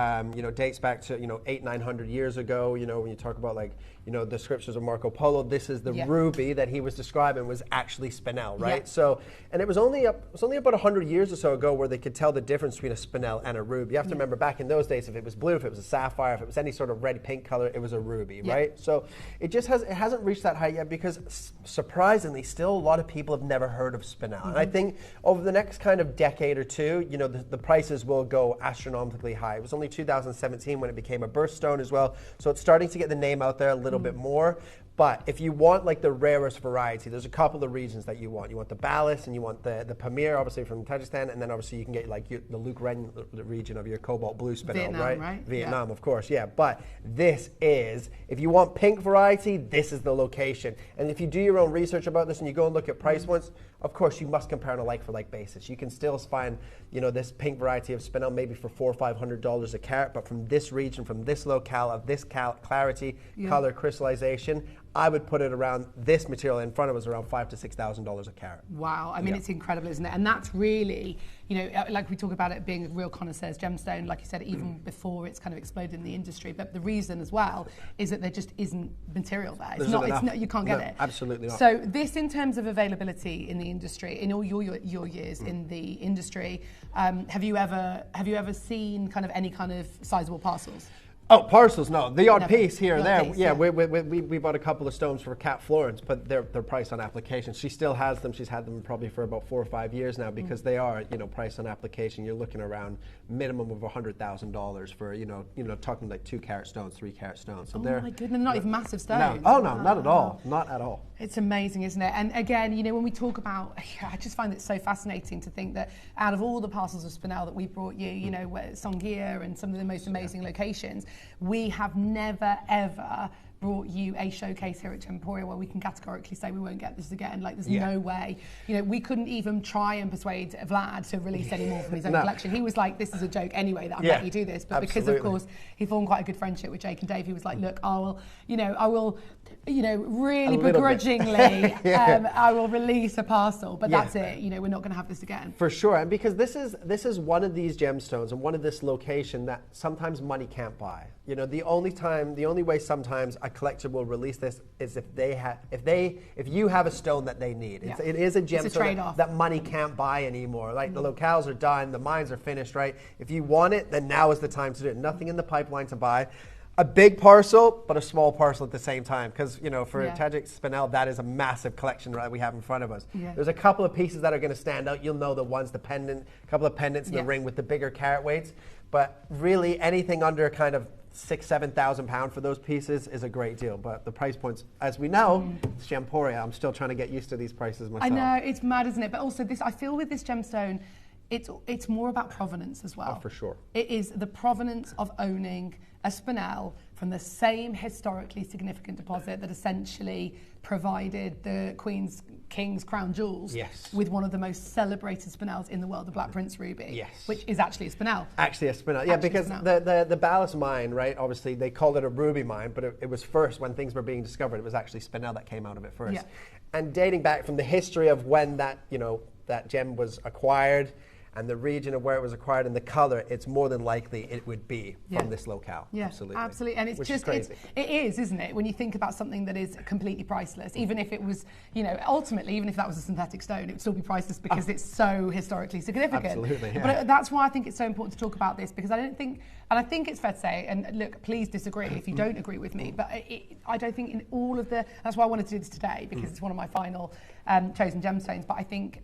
dates back to 800-900 years ago. When you talk about like the scriptures of Marco Polo, this is the ruby that he was describing was actually Spinel, right? Yeah. So, and it was only about 100 years or so ago where they could tell the difference between a Spinel and a ruby. You have to remember back in those days, if it was blue, if it was a sapphire, if it was any sort of red pink color, it was a ruby, right? So it hasn't reached that height yet because surprisingly, still a lot of people have never heard of Spinel. And I think over the next kind of decade or two, the prices will go astronomically high. It was only 2017 when it became a birthstone as well. So it's starting to get the name out there a little bit more. But if you want like the rarest variety, there's a couple of reasons that you want. You want the Balas and you want the Pamir, obviously from Tajikistan, and then obviously you can get like the Luke Ren region of your cobalt blue Spinel, right? Vietnam, of course, yeah. But this is, if you want pink variety, this is the location. And if you do your own research about this and you go and look at price points, of course you must compare on a like-for-like basis. You can still find, this pink variety of Spinel maybe for $400 or $500 a carat, but from this region, from this locale of this clarity, color, crystallization, I would put it around this material in front of us around $5,000 to $6,000 a carat. Wow, I mean, it's incredible, isn't it? And that's really, like we talk about it being a real connoisseur's gemstone, like you said, even before it's kind of exploded in the industry. But the reason as well is that there just isn't material there. It's not, you can't get it. Absolutely not. So this, in terms of availability in the industry, in all your years in the industry, have you ever seen kind of any kind of sizable parcels? Oh, parcels, no. The odd Never. piece here or The there. odd piece, yeah, yeah. we bought a couple of stones for Kat Florence, but they're priced on application. She still has them. She's had them probably for about 4 or 5 years now because they are, priced on application. You're looking around minimum of $100,000 for, talking like 2-carat stones, 3-carat stones. So my goodness, not even massive stones. No, not at all. Not at all. It's amazing, isn't it? And again, when we talk about, I just find it so fascinating to think that out of all the parcels of Spinel that we brought you, Songea and some of the most amazing locations, we have never, ever brought you a showcase here at Gemporia where we can categorically say we won't get this again. Like, there's no way. We couldn't even try and persuade Vlad to release any more from his own collection. He was like, this is a joke anyway that I'm letting you do this. But because, of course, he formed quite a good friendship with Jake and Dave, he was like, look, I will really begrudgingly, I will release a parcel, but that's it. We're not going to have this again. For sure, and because this is one of these gemstones and one of this location that sometimes money can't buy. The only way sometimes a collector will release this is if you have a stone that they need. It is a gemstone that money can't buy anymore. Like the locales are done, the mines are finished, right? If you want it, then now is the time to do it. Nothing in the pipeline to buy. A big parcel, but a small parcel at the same time. Because, for Tajik Spinel, that is a massive collection that we have in front of us. Yeah. There's a couple of pieces that are going to stand out. You'll know the ones, a couple of pendants in the ring with the bigger carat weights. But really, anything under kind of £6,000-7,000 for those pieces is a great deal. But the price points, as we know, it's Gemporia. I'm still trying to get used to these prices myself. I know, it's mad, isn't it? But also, I feel with this gemstone, it's more about provenance as well. Oh, for sure. It is the provenance of owning a Spinel from the same historically significant deposit that essentially provided the King's crown jewels with one of the most celebrated Spinels in the world, the Black Prince Ruby, which is actually a Spinel. Actually a Spinel, yeah, because the Ballas mine, right, obviously they called it a ruby mine, but it was first, when things were being discovered, it was actually Spinel that came out of it first. Yeah. And dating back from the history of when that gem was acquired, and the region of where it was acquired and the color, it's more than likely it would be from this locale. Yeah, absolutely. And it's just, it is, isn't it? When you think about something that is completely priceless, even if it was, ultimately, even if that was a synthetic stone, it would still be priceless because it's so historically significant. Absolutely, yeah. But that's why I think it's so important to talk about this, because I think it's fair to say, and look, please disagree if you don't agree with me, but I don't think in all of that's why I wanted to do this today, because it's one of my final chosen gemstones, but I think,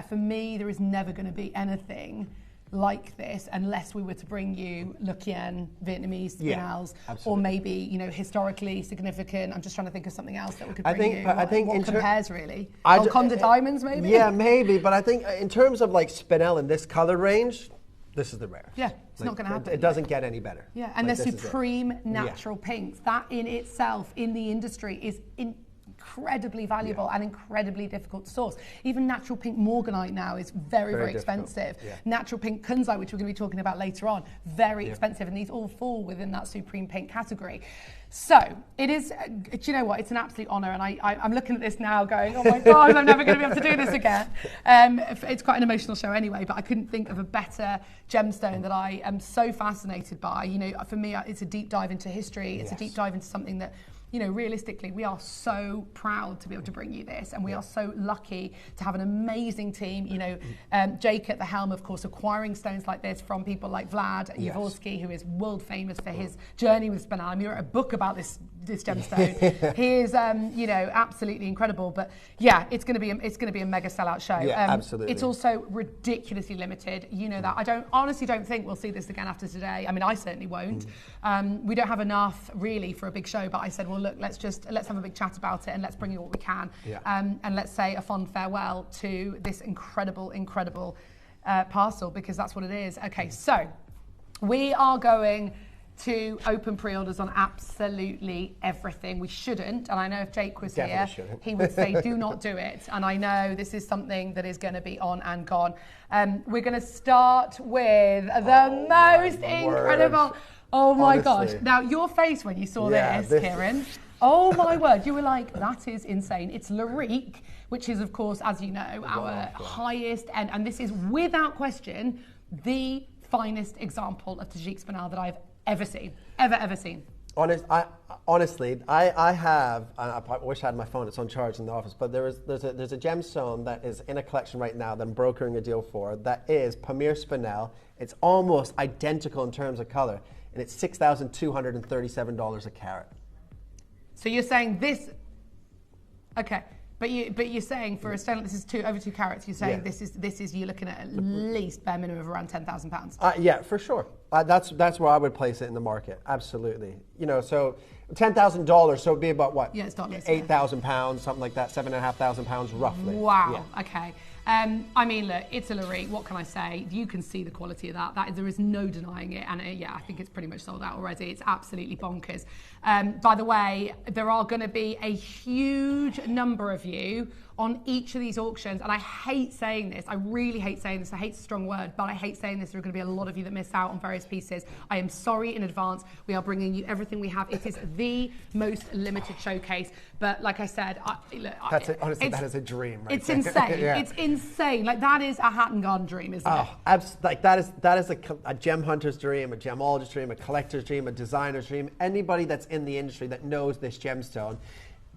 for me, there is never going to be anything like this unless we were to bring you Lucian, Vietnamese Spinels, or maybe, historically significant. I'm just trying to think of something else that we could bring you. I think what compares really? Golconda diamonds, maybe? Yeah, maybe. But I think in terms of like Spinel in this color range, this is the rarest. Yeah, it's not going to happen. It doesn't get any better. Yeah, and they're supreme natural pinks. That in itself, in the industry, is incredibly valuable and incredibly difficult to source. Even natural pink Morganite now is very, very expensive. Yeah. Natural pink Kunzite, which we're going to be talking about later on, very expensive, and these all fall within that supreme pink category. So it is, do you know what, it's an absolute honour, and I'm looking at this now going, oh my God, I'm never going to be able to do this again. It's quite an emotional show anyway, but I couldn't think of a better gemstone that I am so fascinated by. For me, it's a deep dive into history. It's a deep dive into something that, realistically, we are so proud to be able to bring you this, and we are so lucky to have an amazing team. Jake at the helm, of course, acquiring stones like this from people like Vlad Jaworski, who is world famous for his journey with Spinel. I mean, he wrote a book about this gemstone. He is, absolutely incredible. But yeah, it's going to be a mega sellout show. Yeah, absolutely. It's also ridiculously limited. That. I honestly don't think we'll see this again after today. I mean, I certainly won't. We don't have enough really for a big show. But I said, well, look, let's have a big chat about it, and let's bring you what we can, and let's say a fond farewell to this incredible parcel, because that's what it is. Okay, so we are going to open pre-orders on absolutely everything. We shouldn't, and I know if Jake was here, he would say do not do it, and I know this is something that is going to be on and gone. We're going to start with the most incredible. Oh my gosh. Now, your face when you saw this, Kieran, oh my word, you were like, that is insane. It's Larique, which is, of course, as you know, our highest end, and this is without question the finest example of Tajik Spinel that I've ever seen. Ever seen. Honestly, I have, I wish I had my phone, it's on charge in the office, but there's a gemstone that is in a collection right now that I'm brokering a deal for that is Pamir Spinel. It's almost identical in terms of color. and it's $6,237 a carat. So you're saying this, okay. But you're saying for a stone, this is over 2 carats. You're saying this is you're looking at least bare minimum of around £10,000. Yeah, for sure. That's where I would place it in the market. Absolutely. You know, so $10,000. So it'd be about what? Yeah, it's not less. £8,000, something like that. £7,500 roughly. Wow. Yeah. Okay. I mean, look, Italy, what can I say? You can see the quality of that. There is no denying it. And I think it's pretty much sold out already. It's absolutely bonkers. By the way, there are going to be a huge number of you on each of these auctions. And I hate saying this. I really hate saying this. I hate a strong word, but I hate saying this. There are going to be a lot of you that miss out on various pieces. I am sorry in advance. We are bringing you everything we have. It is the most limited showcase. But like I said, honestly, that is a dream. Right? It's insane. Yeah. It's insane. Like that is a Hatton Garden dream, isn't it? Like that is a gem hunter's dream, a gemologist's dream, a collector's dream, a designer's dream. Anybody that's in the industry that knows this gemstone,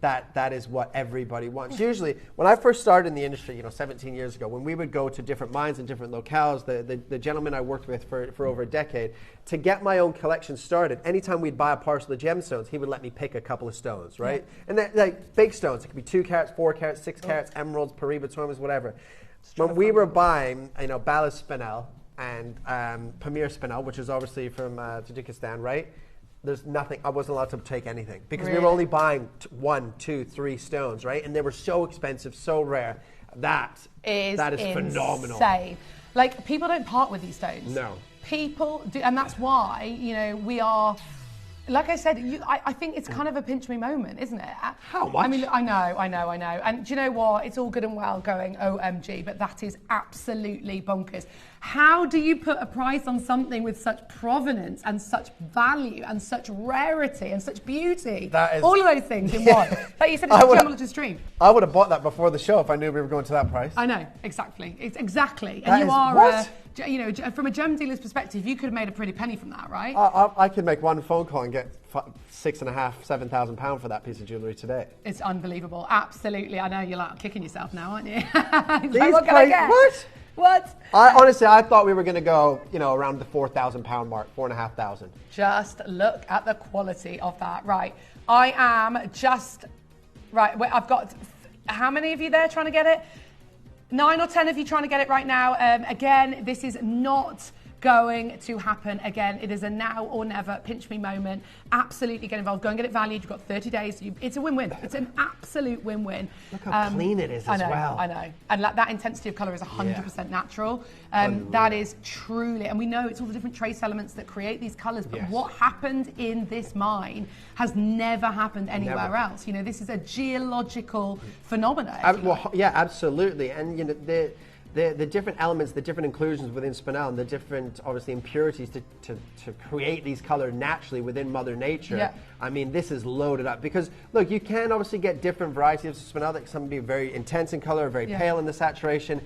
that is what everybody wants. Usually, when I first started in the industry, 17 years ago, when we would go to different mines and different locales, the gentleman I worked with for over a decade, to get my own collection started, anytime we'd buy a parcel of gemstones, he would let me pick a couple of stones, right? Yeah. And they're like big stones. It could be 2 carats, 4 carats, 6 carats, emeralds, Peridot, whatever. When we were buying, Balas Spinel and Pamir Spinel, which is obviously from Tajikistan, right? There's nothing. I wasn't allowed to take anything because we were only buying 1, 2, 3 stones, right? And they were so expensive, so rare. That is phenomenal. Insane. Like people don't part with these stones. No. People do, and that's why we are. Like I said, I think it's kind of a pinch me moment, isn't it? How much? I mean, I know. And do you know what? It's all good and well going OMG, but that is absolutely bonkers. How do you put a price on something with such provenance and such value and such rarity and such beauty? That is all of those things in one. Like you said, it's a gemologist's dream. I would have bought that before the show if I knew we were going to that price. I know, exactly. It's exactly. And you are from a gem dealer's perspective, you could have made a pretty penny from that, right? I could make one phone call and get £6,500, £7,000 for that piece of jewellery today. It's unbelievable. Absolutely. I know you're like kicking yourself now, aren't you? Like, what can I get? What? Honestly, I thought we were going to go, around the £4,000 mark, $4,500. Just look at the quality of that. Right. I am just... Right. I've got... How many of you there trying to get it? 9 or 10 of you trying to get it right now. Again, this is not going to happen again. It is a now or never pinch me moment. Absolutely get involved. Go and get it valued. You've got 30 days. It's a win-win. It's an absolute win-win. Look how clean it is as well. I know. And that intensity of colour is 100% natural. That is truly, and we know it's all the different trace elements that create these colours, but what happened in this mine has never happened anywhere else. This is a geological phenomenon. Yeah, absolutely. And the different elements, the different inclusions within Spinel, and the different, obviously, impurities to create these colors naturally within Mother Nature. Yeah. I mean, this is loaded up because, look, you can obviously get different varieties of Spinel that some be very intense in color, very pale in the saturation.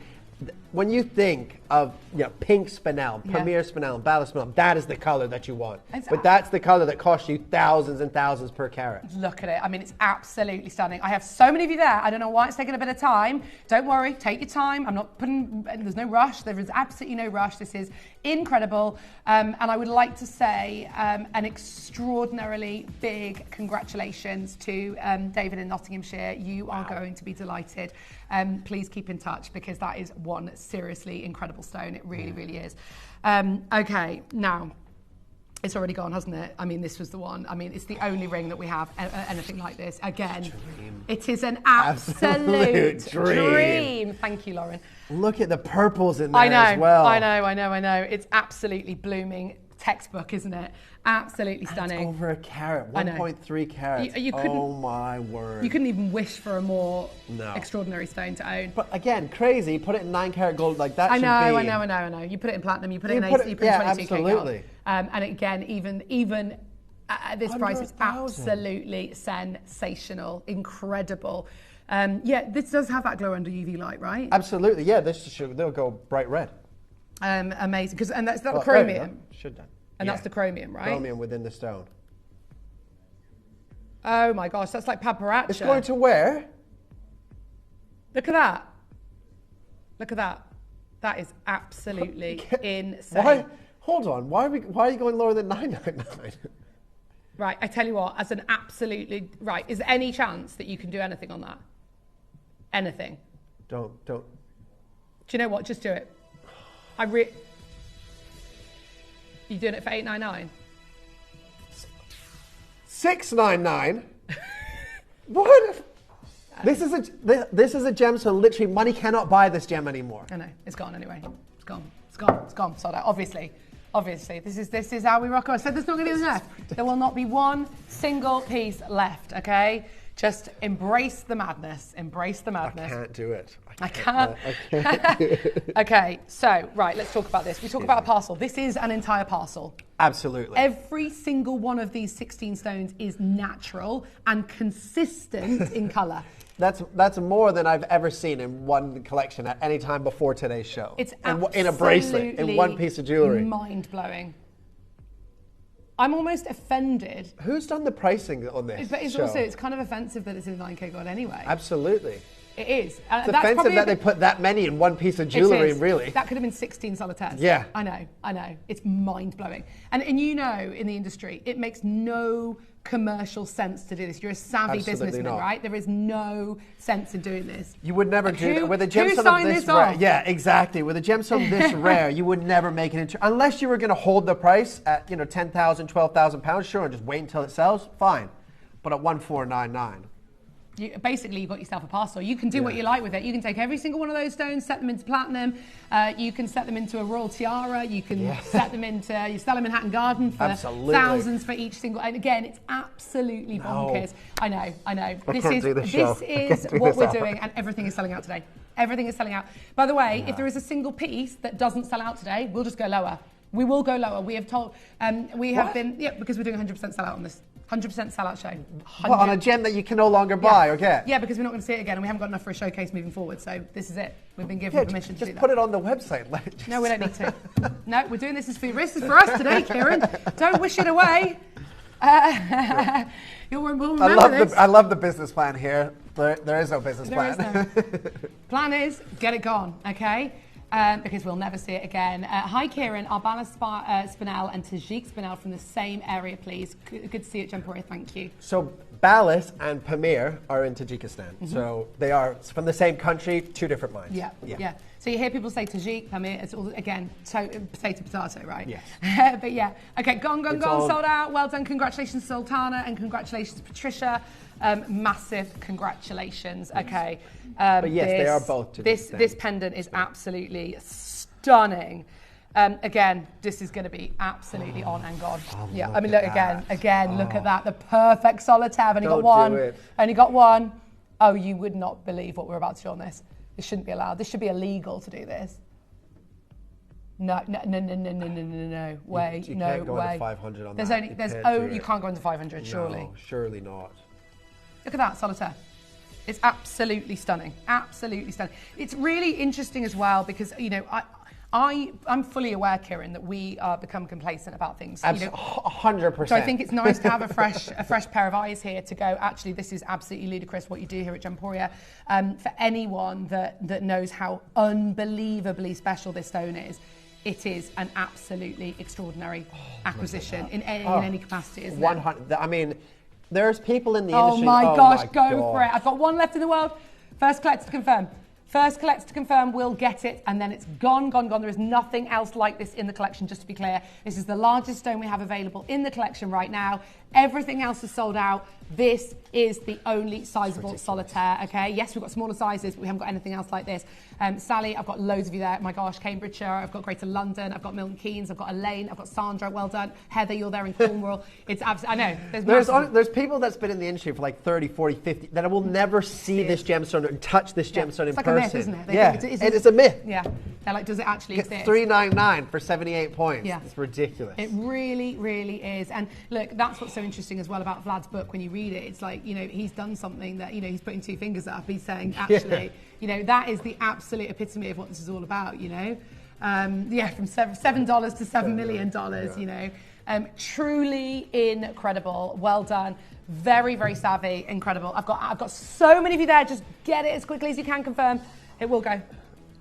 When you think of pink Spinel, Premier Spinel, and Bala Spinel, that is the color that you want. But that's the color that costs you thousands and thousands per carat. Look at it. I mean, it's absolutely stunning. I have so many of you there. I don't know why it's taking a bit of time. Don't worry. Take your time. I'm not putting... There's no rush. There is absolutely no rush. This is incredible. And I would like to say an extraordinarily big congratulations to David in Nottinghamshire. You are going to be delighted. Please keep in touch because that is one seriously incredible stone. It really, really is. Okay, now, it's already gone, hasn't it? I mean, this was the one. I mean, it's the only ring that we have anything like this. Again, it is an absolute dream. Thank you, Lauren. Look at the purples in there as well. I know. It's absolutely blooming textbook, isn't it? Absolutely stunning. It's over a carat, 1.3 carats. Oh my word. You couldn't even wish for a more extraordinary stone to own. But again, crazy, put it in 9 carat gold like that. I know. You put it in platinum, you put it in AC, you put it in 22K gold. And again, even at this price, it's absolutely sensational, incredible. This does have that glow under UV light, right? Absolutely, yeah. They'll go bright red. Amazing, and that's the chromium. Should done. And that's the chromium, right? Chromium within the stone. Oh my gosh, that's like paparazzi. It's going to where? Look at that. Look at that. That is absolutely insane. Hold on, why are you going lower than 999? Right, I tell you what, as an absolutely, right, is there any chance that you can do anything on that? Anything? Don't. Do you know what? Just do it. You doing it for $8.99? $6.99? What? This is a gemstone. Literally, money cannot buy this gem anymore. I know, it's gone anyway. It's gone. Sold out. Obviously, this is how we rock. I said there's not going to be left. There will not be one single piece left. Okay, just embrace the madness. Embrace the madness. I can't do it. I can't do it. Okay, so right, let's talk about this. We talk about a parcel. This is an entire parcel. Absolutely. Every single one of these 16 stones is natural and consistent in colour. That's more than I've ever seen in one collection at any time before today's show. It's in a bracelet, in one piece of jewellery. Mind-blowing. I'm almost offended. Who's done the pricing on this But it's show? also, it's kind of offensive that it's in 9K gold anyway. Absolutely. It is. It's offensive that they put that many in one piece of jewellery, really. That could have been 16 solitaires. Yeah. I know. It's mind-blowing. And you know, in the industry, it makes no commercial sense to do this. You're a savvy businessman, right? There is no sense in doing this. You would never do that. With a who gemstone signed of this this rare. off? Yeah, exactly. With a gemstone this rare, you would never make it into, unless you were going to hold the price at, you know, 10,000, 12,000 pounds, sure, and just wait until it sells, fine. But at 1,499. Basically, you've got yourself a parcel. You can do what you like with it. You can take every single one of those stones, set them into platinum. You can set them into a royal tiara. You can set them into, you sell them in Hatton Garden for thousands for each single. And again, it's absolutely bonkers. I know. This is what we're doing, and everything is selling out today. Everything is selling out. By the way, if there is a single piece that doesn't sell out today, we'll just go lower. We will go lower. We have told, because we're doing 100% sellout on this. 100% sellout show. What, on a gem that you can no longer buy or get? Yeah, because we're not going to see it again, and we haven't got enough for a showcase moving forward. So this is it. We've been given permission to do that. Just put it on the website. No, we don't need to. No, we're doing this as for us today, Kieran. Don't wish it away. We'll remember this. I love the business plan here. There is no business plan. There is no. Plan is get it gone, okay? Because we'll never see it again. Hi, Kieran. Arbala Spinel and Tajik Spinel from the same area, please. Good to see you at Gemporia. Thank you. So Balas and Pamir are in Tajikistan. So they are from the same country, two different mines. Yeah. So you hear people say Tajik, Pamir. It's all, again, potato, right? Yes. But yeah. Okay, gone, sold out. Well done. Congratulations, Sultana, and congratulations, Patricia. Massive congratulations. Okay. But yes, they are both. This pendant is absolutely stunning. Again, this is going to be absolutely on and gone. Yeah, I mean, look again. Look at that. The perfect solitaire. I've only got one. Only got one. Oh, you would not believe what we're about to do on this. This shouldn't be allowed. This should be illegal to do this. No way. You no can't go way. into 500 on there's that. You can't go into 500, surely. No, surely not. Look at that solitaire. It's absolutely stunning. Absolutely stunning. It's really interesting as well because, you know, I'm fully aware, Kieran, that we become complacent about things. 100%. So I think it's nice to have a fresh pair of eyes here to go, actually, this is absolutely ludicrous what you do here at Gemporia. For anyone that knows how unbelievably special this stone is, it is an absolutely extraordinary acquisition in any capacity, isn't it? I mean, there's people in the industry. Oh my gosh, go for it. I've got one left in the world. First collector to confirm. First collector to confirm will get it, and then it's gone. There is nothing else like this in the collection, just to be clear. This is the largest stone we have available in the collection right now. Everything else is sold out. This is the only sizable solitaire, okay? Yes, we've got smaller sizes, but we haven't got anything else like this. Sally, I've got loads of you there. My gosh, Cambridgeshire, I've got Greater London, I've got Milton Keynes, I've got Elaine, I've got Sandra, well done. Heather, you're there in Cornwall. It's absolutely, I know. There's people that's been in the industry for like 30, 40, 50, that will never see this gemstone or touch this gemstone in person. It's like a myth, isn't it? It's a myth. Yeah. They're like, does it actually exist? $399 for 78 points. Yeah. It's ridiculous. It really, really is. And look, that's what's so interesting as well about Vlad's book when you read it. It's like, you know, he's done something that, you know, he's putting two fingers up. He's saying, actually, you know, that is the absolute epitome of what this is all about, you know. From $7 to $7 million, you know. Truly incredible. Well done. Very, very savvy. Incredible. I've got so many of you there. Just get it as quickly as you can. Confirm. It will go.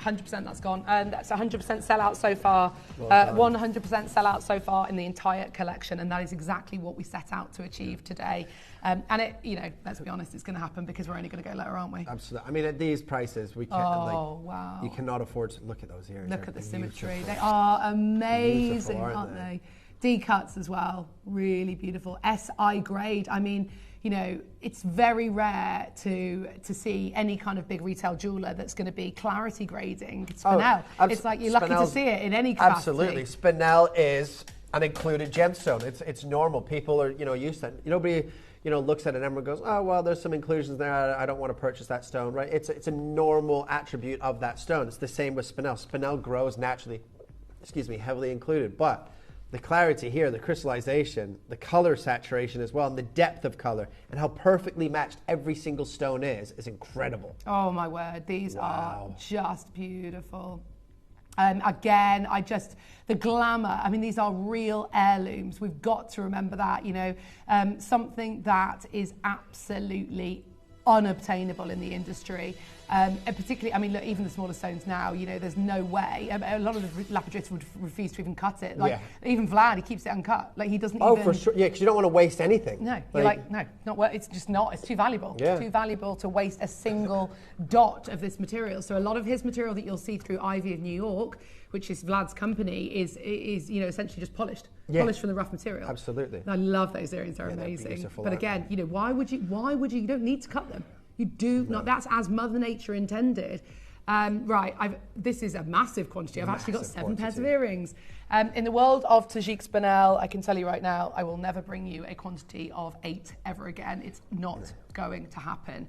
100% that's gone. And that's 100% sellout so far. 100% sellout so far in the entire collection. And that is exactly what we set out to achieve today. And it, you know, let's be honest, it's going to happen because we're only going to go lower, aren't we? Absolutely. I mean, at these prices, we can't. Wow. You cannot afford to look at those earrings. Look at the symmetry. Beautiful. They are amazing, Beautiful, aren't they? D-cuts as well. Really beautiful. SI grade. I mean, you know, it's very rare to see any kind of big retail jeweler that's going to be clarity grading Spinel. It's like you're lucky to see it in any capacity. Absolutely. Spinel is an included gemstone. It's normal. People are, you know, used to it. Nobody, you know, looks at an emerald and goes, oh, well, there's some inclusions there. I don't want to purchase that stone, right? It's a normal attribute of that stone. It's the same with Spinel. Spinel grows naturally, heavily included. But the clarity here, the crystallization, the color saturation as well, and the depth of color, and how perfectly matched every single stone is incredible. Oh my word, these are just beautiful. Again, the glamour, I mean, these are real heirlooms. We've got to remember that, you know, something that is absolutely unobtainable in the industry. And particularly, I mean, look, even the smaller stones now, you know, there's no way. A lot of the lapidarists would refuse to even cut it. Like, even Vlad, he keeps it uncut. Like, he doesn't even... Oh, for sure. Yeah, because you don't want to waste anything. No, you're like, no, not worth. It's just not. It's too valuable. Yeah. It's too valuable to waste a single dot of this material. So a lot of his material that you'll see through Ivy of New York, which is Vlad's company, is you know, essentially just polished. Yeah. Polished from the rough material. Absolutely. I love those earrings. They're amazing. But again, you know, why would you? You don't need to cut them. You do not. That's as Mother Nature intended. Right. This is a massive quantity. I've actually got 7 pairs of earrings. In the world of Tajik Spinel, I can tell you right now, I will never bring you a quantity of 8 ever again. It's not going to happen.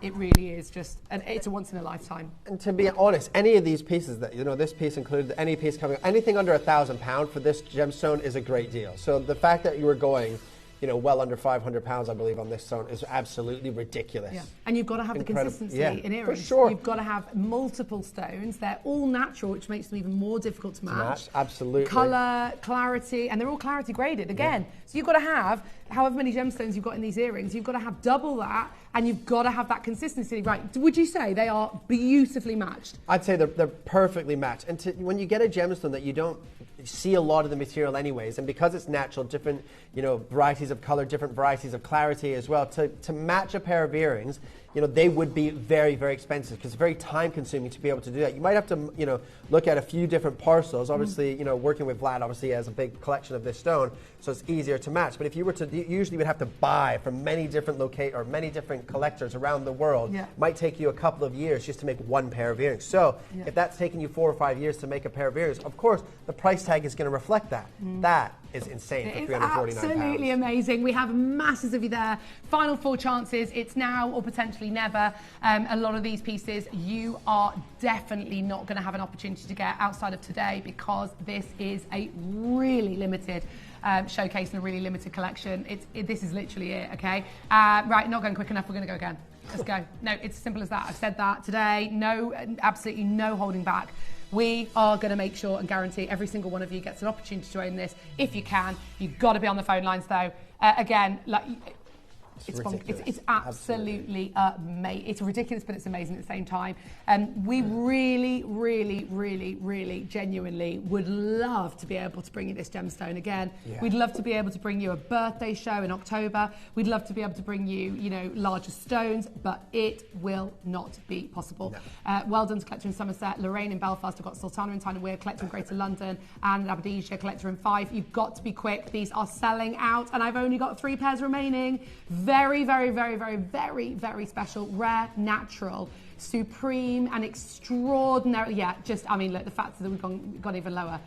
It really is just, it's a once in a lifetime. And to be honest, any of these pieces that, you know, this piece included, any piece coming, anything under £1,000 for this gemstone is a great deal. So the fact that you were going, you know, well under £500, I believe, on this stone is absolutely ridiculous. Yeah. And you've got to have the consistency in earrings. For sure. You've got to have multiple stones. They're all natural, which makes them even more difficult to match. Absolutely. Colour, clarity, and they're all clarity graded again. Yeah. So you've got to have, however many gemstones you've got in these earrings, you've got to have double that, and you've got to have that consistency. Right, would you say they are beautifully matched? I'd say they're perfectly matched. And when you get a gemstone that you don't see a lot of the material anyways, and because it's natural, different, you know, varieties of color, different varieties of clarity as well, to match a pair of earrings, you know, they would be very, very expensive because it's very time consuming to be able to do that. You might have to, you know, look at a few different parcels. Obviously, you know, working with Vlad obviously has a big collection of this stone, so it's easier to match. But if you were to, you usually would have to buy from many different many different collectors around the world. Yeah. Might take you a couple of years just to make one pair of earrings. So if that's taking you 4 or 5 years to make a pair of earrings, of course, the price tag is going to reflect that. That is insane for £349. Absolutely amazing. We have masses of you there. Final 4 chances. It's now or potentially never. A lot of these pieces you are definitely not going to have an opportunity to get outside of today because this is a really limited showcase and a really limited collection. This is literally it, okay? Right, not going quick enough. We're going to go again. Let's go. No, it's as simple as that. I've said that today. No, absolutely no holding back. We are going to make sure and guarantee every single one of you gets an opportunity to own this. If you can, you've got to be on the phone lines though. Again, like, it's absolutely amazing. It's ridiculous, but it's amazing at the same time. We really, really, really, really genuinely would love to be able to bring you this gemstone again. Yeah. We'd love to be able to bring you a birthday show in October. We'd love to be able to bring you, you know, larger stones, but it will not be possible. No. Well done to Collector in Somerset, Lorraine in Belfast. I've got Sultana in Tyne and Weir, Collector in Greater London, and Aberdeenshire, Collector in Fife. You've got to be quick. These are selling out, and I've only got 3 pairs remaining. Very, very, very, very, very, very special, rare, natural, supreme, and extraordinary. Yeah, just, I mean, look, the fact that we've gone even lower.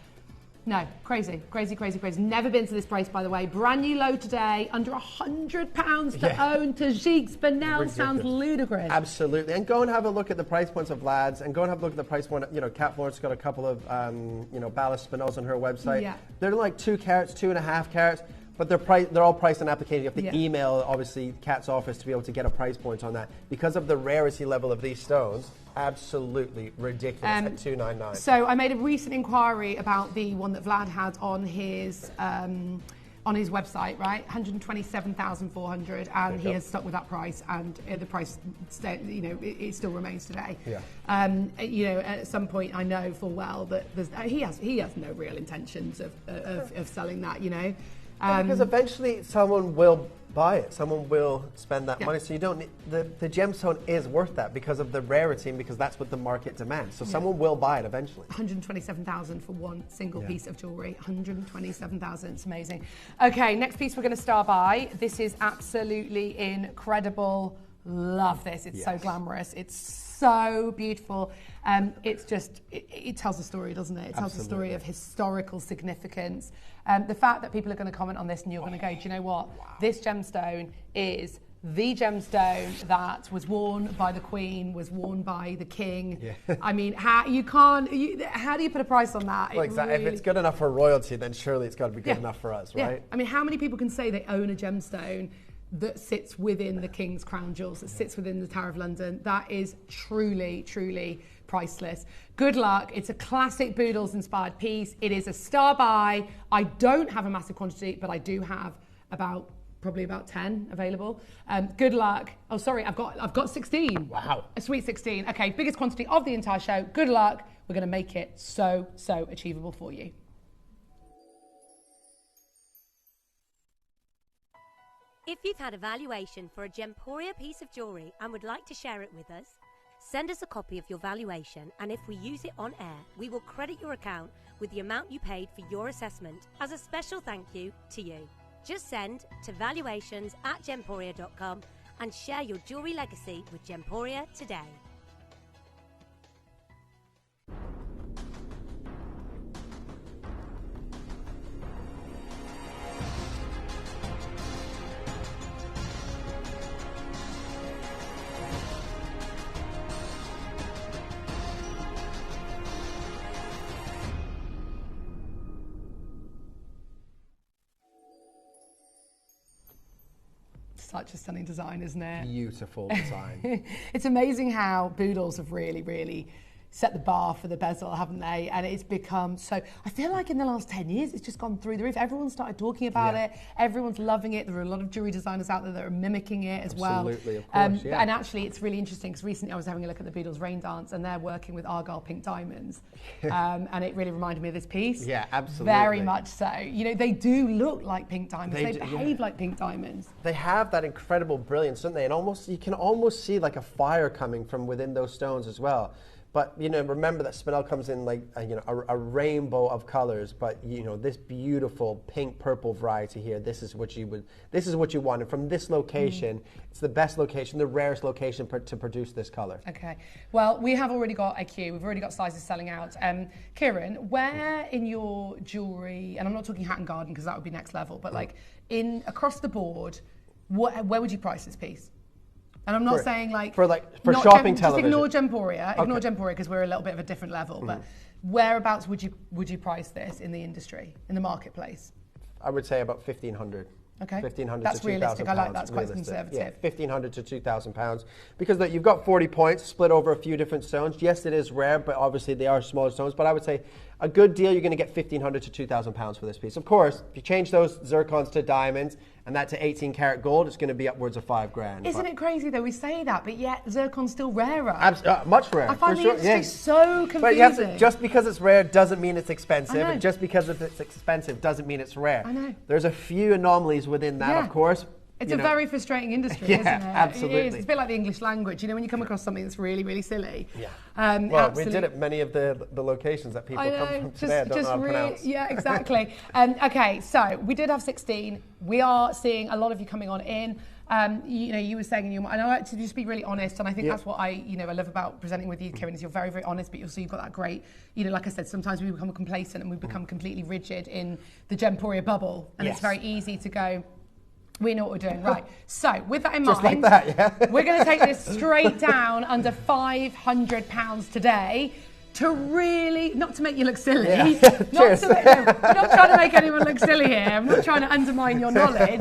No, crazy, crazy, crazy, crazy. Never been to this price, by the way. Brand new low today, under £100 to own. Tajik Spinel sounds ludicrous. Absolutely, and go and have a look at the price points of Vlad's, and go and have a look at the price point. You know, Kat Florence got a couple of, you know, ballast Spinels on her website. Yeah. They're like 2 carats, 2.5 carats. But they're all priced on application. You have to email, obviously, Kat's office to be able to get a price point on that. Because of the rarity level of these stones, absolutely ridiculous at $299. So I made a recent inquiry about the one that Vlad had on his on his website, right? 127,400, and he has stuck with that price, and the price, it still remains today. Yeah. At some point, I know full well that he has no real intentions of selling that. Because eventually someone will buy it. Someone will spend that money. So you don't need, the gemstone is worth that because of the rarity and because that's what the market demands. So someone will buy it eventually. 127,000 for one single piece of jewellery. 127,000. It's amazing. Okay, next piece we're going to star by. This is absolutely incredible. Love this. It's so glamorous. It's so beautiful. It's just, it tells a story, doesn't it? It tells a story of historical significance. The fact that people are going to comment on this and you're going to go, do you know what? This gemstone is the gemstone that was worn by the Queen, was worn by the King. Yeah. I mean, how do you put a price on that? Well, exactly. If it's good enough for royalty, then surely it's got to be good enough for us, right? I mean, how many people can say they own a gemstone that sits within the King's crown jewels, that sits within the Tower of London? That is truly, truly priceless. Good luck. It's a classic Boodles inspired piece. It is a star buy. I don't have a massive quantity, but I do have probably about 10 available. Good luck. Oh, sorry, I've got 16. Wow. A sweet 16. Okay, biggest quantity of the entire show. Good luck. We're going to make it so achievable for you. If you've had a valuation for a Gemporia piece of jewellery and would like to share it with us, send us a copy of your valuation, and if we use it on air, we will credit your account with the amount you paid for your assessment as a special thank you to you. Just send to valuations@gemporia.com and share your jewellery legacy with Gemporia today. Such a stunning design, isn't it? Beautiful design. It's amazing how Boodles have really, really set the bar for the bezel, haven't they? And it's become so, I feel like in the last 10 years, it's just gone through the roof. Everyone started talking about it. Everyone's loving it. There are a lot of jewelry designers out there that are mimicking it as well. Absolutely, of course, And actually, it's really interesting because recently I was having a look at the Boodles Rain Dance and they're working with Argyle Pink Diamonds. And it really reminded me of this piece. Yeah, absolutely. Very much so. They do look like pink diamonds. They behave like pink diamonds. They have that incredible brilliance, don't they? And you can almost see like a fire coming from within those stones as well. But, remember that Spinel comes in like, a rainbow of colors, but, this beautiful pink purple variety here, this is what you want. And from this location, it's the best location, the rarest location to produce this color. Okay. Well, we have already got a queue. We've already got sizes selling out. Kieran, where in your jewelry, and I'm not talking hat and garden because that would be next level, but like across the board, where would you price this piece? And I'm not saying for shopping television. Just ignore Gemporia. Ignore Gemporia because we're a little bit of a different level. But whereabouts would you price this in the industry, in the marketplace? I would say about 1,500. Okay. 1,500 That's to 2,000 realistic. I like pounds. that. It's quite conservative. Yeah, 1,500 to 2,000 pounds. Because you've got 40 points split over a few different stones. Yes, it is rare, but obviously they are smaller stones. But I would say a good deal, you're going to get 1,500 to 2,000 pounds for this piece. Of course, if you change those zircons to diamonds and that to 18 karat gold, it's going to be upwards of $5,000. Isn't it crazy though? We say that, but yet zircon's still rarer. Much rarer. I find the industry so confusing. But just because it's rare doesn't mean it's expensive. And just because it's expensive doesn't mean it's rare. I know. There's a few anomalies within that, of course. It's a very frustrating industry, isn't it? Absolutely. It is. It's a bit like the English language. When you come across something that's really, really silly. Yeah. We did it many of the locations that people come from today. I don't know how to pronounce. Yeah, exactly. Okay, so we did have 16. We are seeing a lot of you coming on in. You were saying, and I like to just be really honest, and I think that's what I love about presenting with you, Kieran, is you're very, very honest, but also you've got that great, like I said, sometimes we become complacent and we become completely rigid in the Gemporia bubble, and it's very easy to go, we know what we're doing, right? So, with that in mind, like that, we're going to take this straight down under £500 today to really, not to make you look silly. We're not trying to make anyone look silly here. I'm not trying to undermine your knowledge.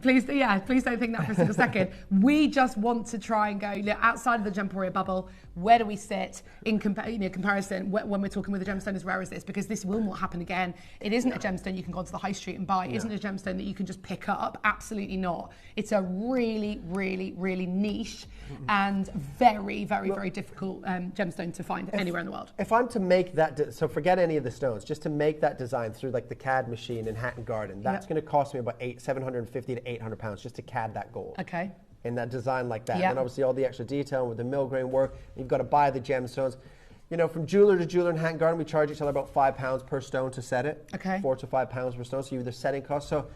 Please don't think that for a single second. We just want to try and go outside of the Gemporia bubble. where do we sit in comparison when we're talking with a gemstone as rare as this? Because this will not happen again. It isn't a gemstone you can go to the high street and buy. It isn't a gemstone that you can just pick up. Absolutely not. It's a really, really, really niche and very, very, very difficult gemstone to find anywhere in the world. If I'm to make that, so forget any of the stones, just to make that design through like the CAD machine in Hatton Garden, that's going to cost me about £750 to £800 just to CAD that gold. Okay. In that design like that. Yeah. And obviously all the extra detail with the mill grain work, you've got to buy the gemstones. You know, from jeweler to jeweler in Hatton Garden, we charge each other about £5 per stone to set it. Okay. £4 to £5 per stone, so you have the setting cost. So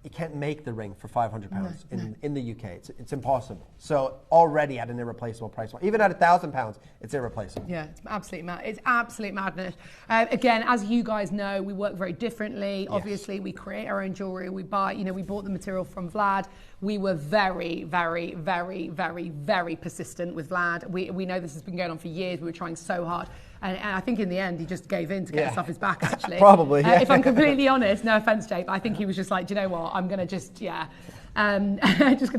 you can't make the ring for £500 in the UK. It's impossible. So already at an irreplaceable price. Even at £1,000, it's irreplaceable. Yeah, it's absolute madness. Again, as you guys know, we work very differently. Yes. Obviously, we create our own jewelry. We buy, we bought the material from Vlad. We were very, very, very, very, very persistent with Vlad. We know this has been going on for years. We were trying so hard. And I think in the end, he just gave in to get us off his back, actually. Probably, yeah. If I'm completely honest, no offense, Jake, but I think he was just like, do you know what? I'm going to just, just going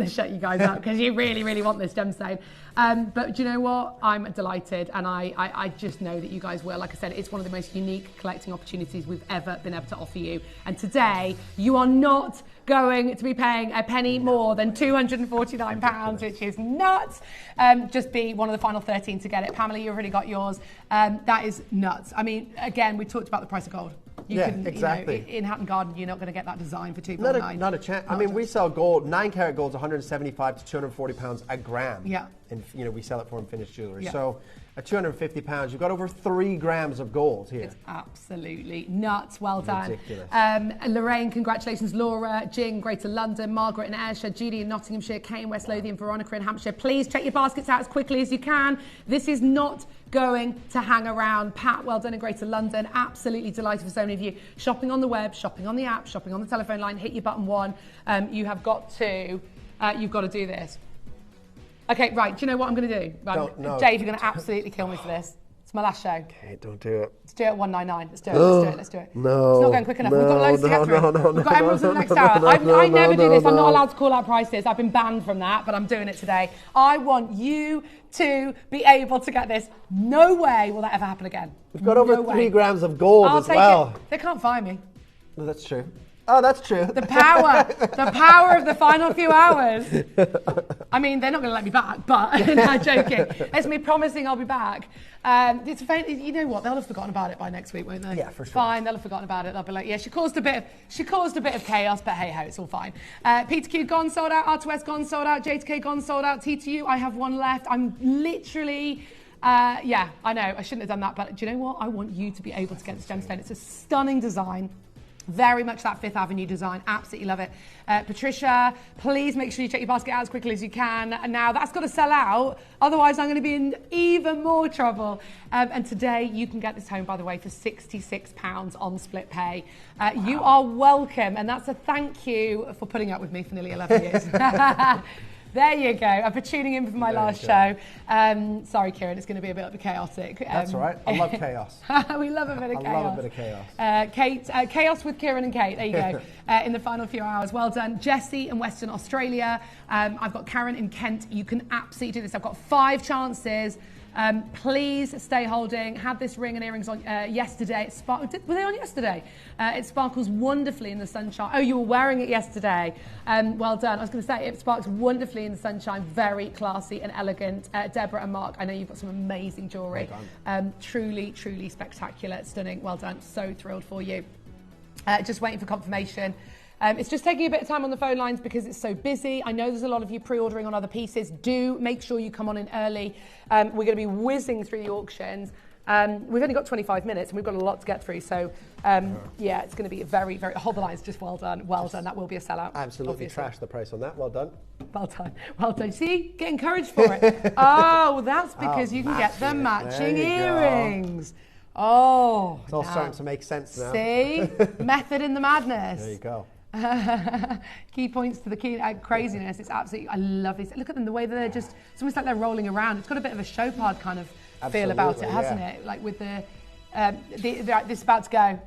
to shut you guys up because you really, really want this gemstone. But do you know what? I'm delighted, and I just know that you guys will. Like I said, it's one of the most unique collecting opportunities we've ever been able to offer you. And today, you are not going to be paying a penny more than £249, which is nuts. Just be one of the final 13 to get it. Pamela, you've already got yours. That is nuts. I mean, again, we talked about the price of gold. Exactly. In Hatton Garden, you're not going to get that design for £249. Not a chance. I mean, we sell gold, 9 carat gold's 175 to £240 a gram. Yeah. And we sell it for finished jewelry. Yeah. So at £250, you've got over 3 grams of gold here. It's absolutely nuts. Well done. Ridiculous. Lorraine, congratulations. Laura, Jing, Greater London, Margaret in Ayrshire, Judy in Nottinghamshire, Kay in West Lothian, Veronica in Hampshire. Please check your baskets out as quickly as you can. This is not going to hang around. Pat, well done in Greater London. Absolutely delighted for so many of you. Shopping on the web, shopping on the app, shopping on the telephone line. Hit your button 1. You have got to, you've got to do this. Okay, right, do you know what I'm going to do? Right, no. Dave, you're going to absolutely kill me for this. It's my last show. Okay, don't do it. Let's do it at 199. Let's do it. Let's do it. No. It's not going quick enough. We've got loads to get through. We've got emeralds in the next hour. I never do this. I'm not allowed to call out prices. I've been banned from that, but I'm doing it today. I want you to be able to get this. No way will that ever happen again. We've got over 3 grams of gold as well. They can't find me. No, that's true. Oh, that's true. The power of the final few hours. I mean, they're not going to let me back, but I'm joking. It's me promising I'll be back. You know what? They'll have forgotten about it by next week, won't they? Yeah, for sure. Fine, they'll have forgotten about it. They'll be like, yeah, she caused a bit of chaos, but hey ho, it's all fine. P2Q gone, sold out. R2S gone, sold out. J2K gone, sold out. T2U, I have one left. I'm literally. I know I shouldn't have done that, but do you know what? I want you to be able to get this gemstone. It's a stunning design. Very much that Fifth Avenue design. Absolutely love it. Patricia, please make sure you check your basket out as quickly as you can. Now, that's got to sell out. Otherwise, I'm going to be in even more trouble. And today, you can get this home, by the way, for £66 on split pay. You are welcome. And that's a thank you for putting up with me for nearly 11 years. There you go. And for tuning in for my last show. Sorry, Kieran, it's going to be a bit chaotic. That's all right. I love chaos. We love a bit of chaos. I love a bit of chaos. Chaos with Kieran and Kate. There you go. In the final few hours. Well done. Jessie in Western Australia. I've got Karen in Kent. You can absolutely do this. I've got 5 chances. Please stay holding. Had this ring and earrings on yesterday. Were they on yesterday? It sparkles wonderfully in the sunshine. Oh, you were wearing it yesterday. Well done. I was going to say, it sparks wonderfully in the sunshine. Very classy and elegant. Deborah and Mark, I know you've got some amazing jewellery. Well truly, truly spectacular. Stunning. Well done. So thrilled for you. Just waiting for confirmation. It's just taking a bit of time on the phone lines because it's so busy. I know there's a lot of you pre-ordering on other pieces. Do make sure you come on in early. We're going to be whizzing through the auctions. We've only got 25 minutes and we've got a lot to get through. So, it's going to be very, very... Hold the lines, just well done. Well done. That will be a sellout. Absolutely trashed the price on that. Well done. Well done. Well done. See? Get encouraged for it. Oh, that's because you can get the matching earrings. Go. Oh, it's all starting to make sense now. See? Method in the madness. There you go. Key points to the key craziness. It's absolutely, I love this. Look at them, the way that they're just, it's almost like they're rolling around. It's got a bit of a show pod kind of feel about it, hasn't it? Like with this is about to go.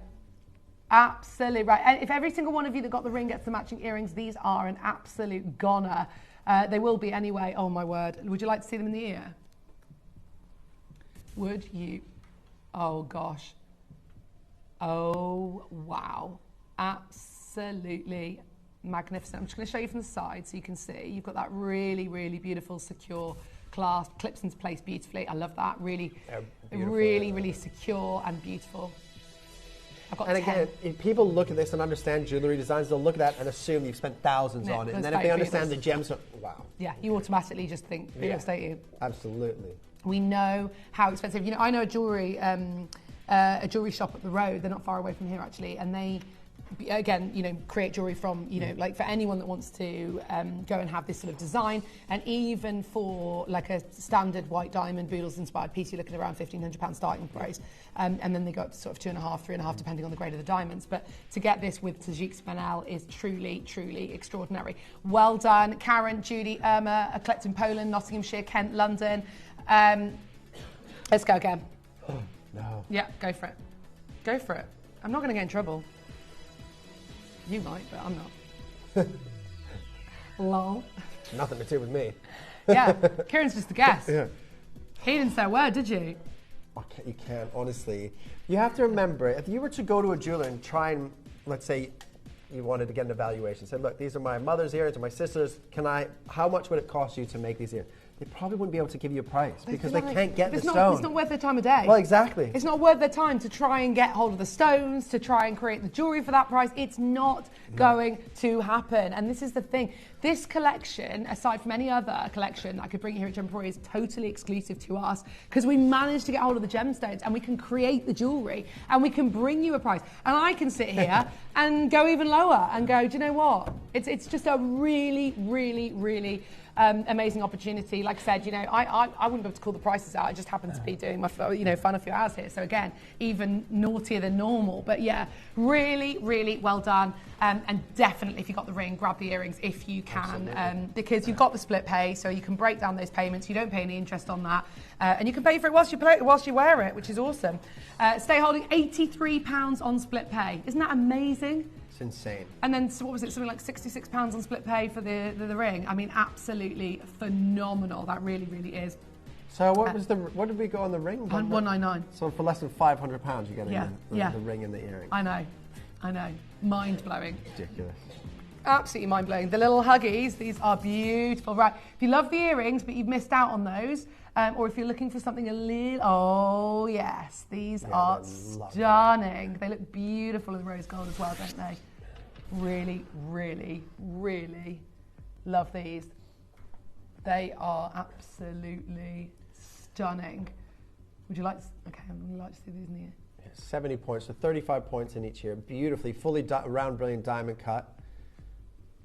Absolutely right. And if every single one of you that got the ring gets the matching earrings, these are an absolute goner. They will be anyway. Oh my word. Would you like to see them in the ear? Would you? Oh, gosh. Oh, wow. Absolutely magnificent. I'm just going to show you from the side so you can see. You've got that really, really beautiful, secure clasp, clips into place beautifully. I love that. Really, really secure and beautiful. I've got 10. Again, if people look at this and understand jewellery designs, they'll look at that and assume you've spent thousands on it. And then if they understand the gems, wow. Yeah, you automatically just think real estate. Absolutely. We know how expensive. You know, I know a jewellery shop up the road. They're not far away from here, actually, and they, again, you know, create jewellery from, you know, like for anyone that wants to go and have this sort of design, and even for like a standard white diamond Boodles inspired piece, you're looking around £1,500 starting price, and then they go up to sort of 2.5, 3.5, depending on the grade of the diamonds. But to get this with Tajik Spinel is truly, truly extraordinary. Well done, Karen, Judy, Irma, collect in Poland, Nottinghamshire, Kent, London. Let's go again. Oh, no. Yeah, go for it. Go for it. I'm not going to get in trouble. You might, but I'm not. Lol. Nothing to do with me. Yeah, Kieran's just a guest. Yeah. He didn't say a word, did you? Okay, you can't, honestly. You have to remember, if you were to go to a jeweler and try and, let's say, you wanted to get an evaluation, said, look, these are my mother's earrings or my sister's, how much would it cost you to make these earrings? They probably wouldn't be able to give you a price because they can't get the stone. It's not worth their time of day. Well, exactly. It's not worth their time to try and get hold of the stones, to try and create the jewellery for that price. It's not going to happen. And this is the thing. This collection, aside from any other collection I could bring here at Gemporia, is totally exclusive to us because we managed to get hold of the gemstones and we can create the jewellery and we can bring you a price. And I can sit here and go even lower and go, do you know what? It's just a really, really, really amazing opportunity. Like I said, you know, I wouldn't be able to call the prices out. I just happen to be doing my, you know, fun a few hours here. So again, even naughtier than normal. But yeah, really, really well done. And definitely, if you got the ring, grab the earrings if you can, because you've got the split pay, so you can break down those payments. You don't pay any interest on that, and you can pay for it whilst you wear it, which is awesome. Stay holding £83 on split pay. Isn't that amazing? It's insane. And then, so what was it, something like £66 on split pay for the ring? I mean, absolutely phenomenal. That really, really is. So what did we go on the ring? £199. So for less than £500 you get the ring and the earring. I know. Mind-blowing. Ridiculous. Absolutely mind-blowing. The little huggies, these are beautiful. Right, if you love the earrings, but you've missed out on those, or if you're looking for something a little... Oh, yes, these are stunning. They look beautiful in rose gold as well, don't they? Really, really, really love these. They are absolutely stunning. Would you like to... Okay, I'm like to see these in the ear. 70 points, so 35 points in each here. Beautifully, fully round, brilliant diamond cut.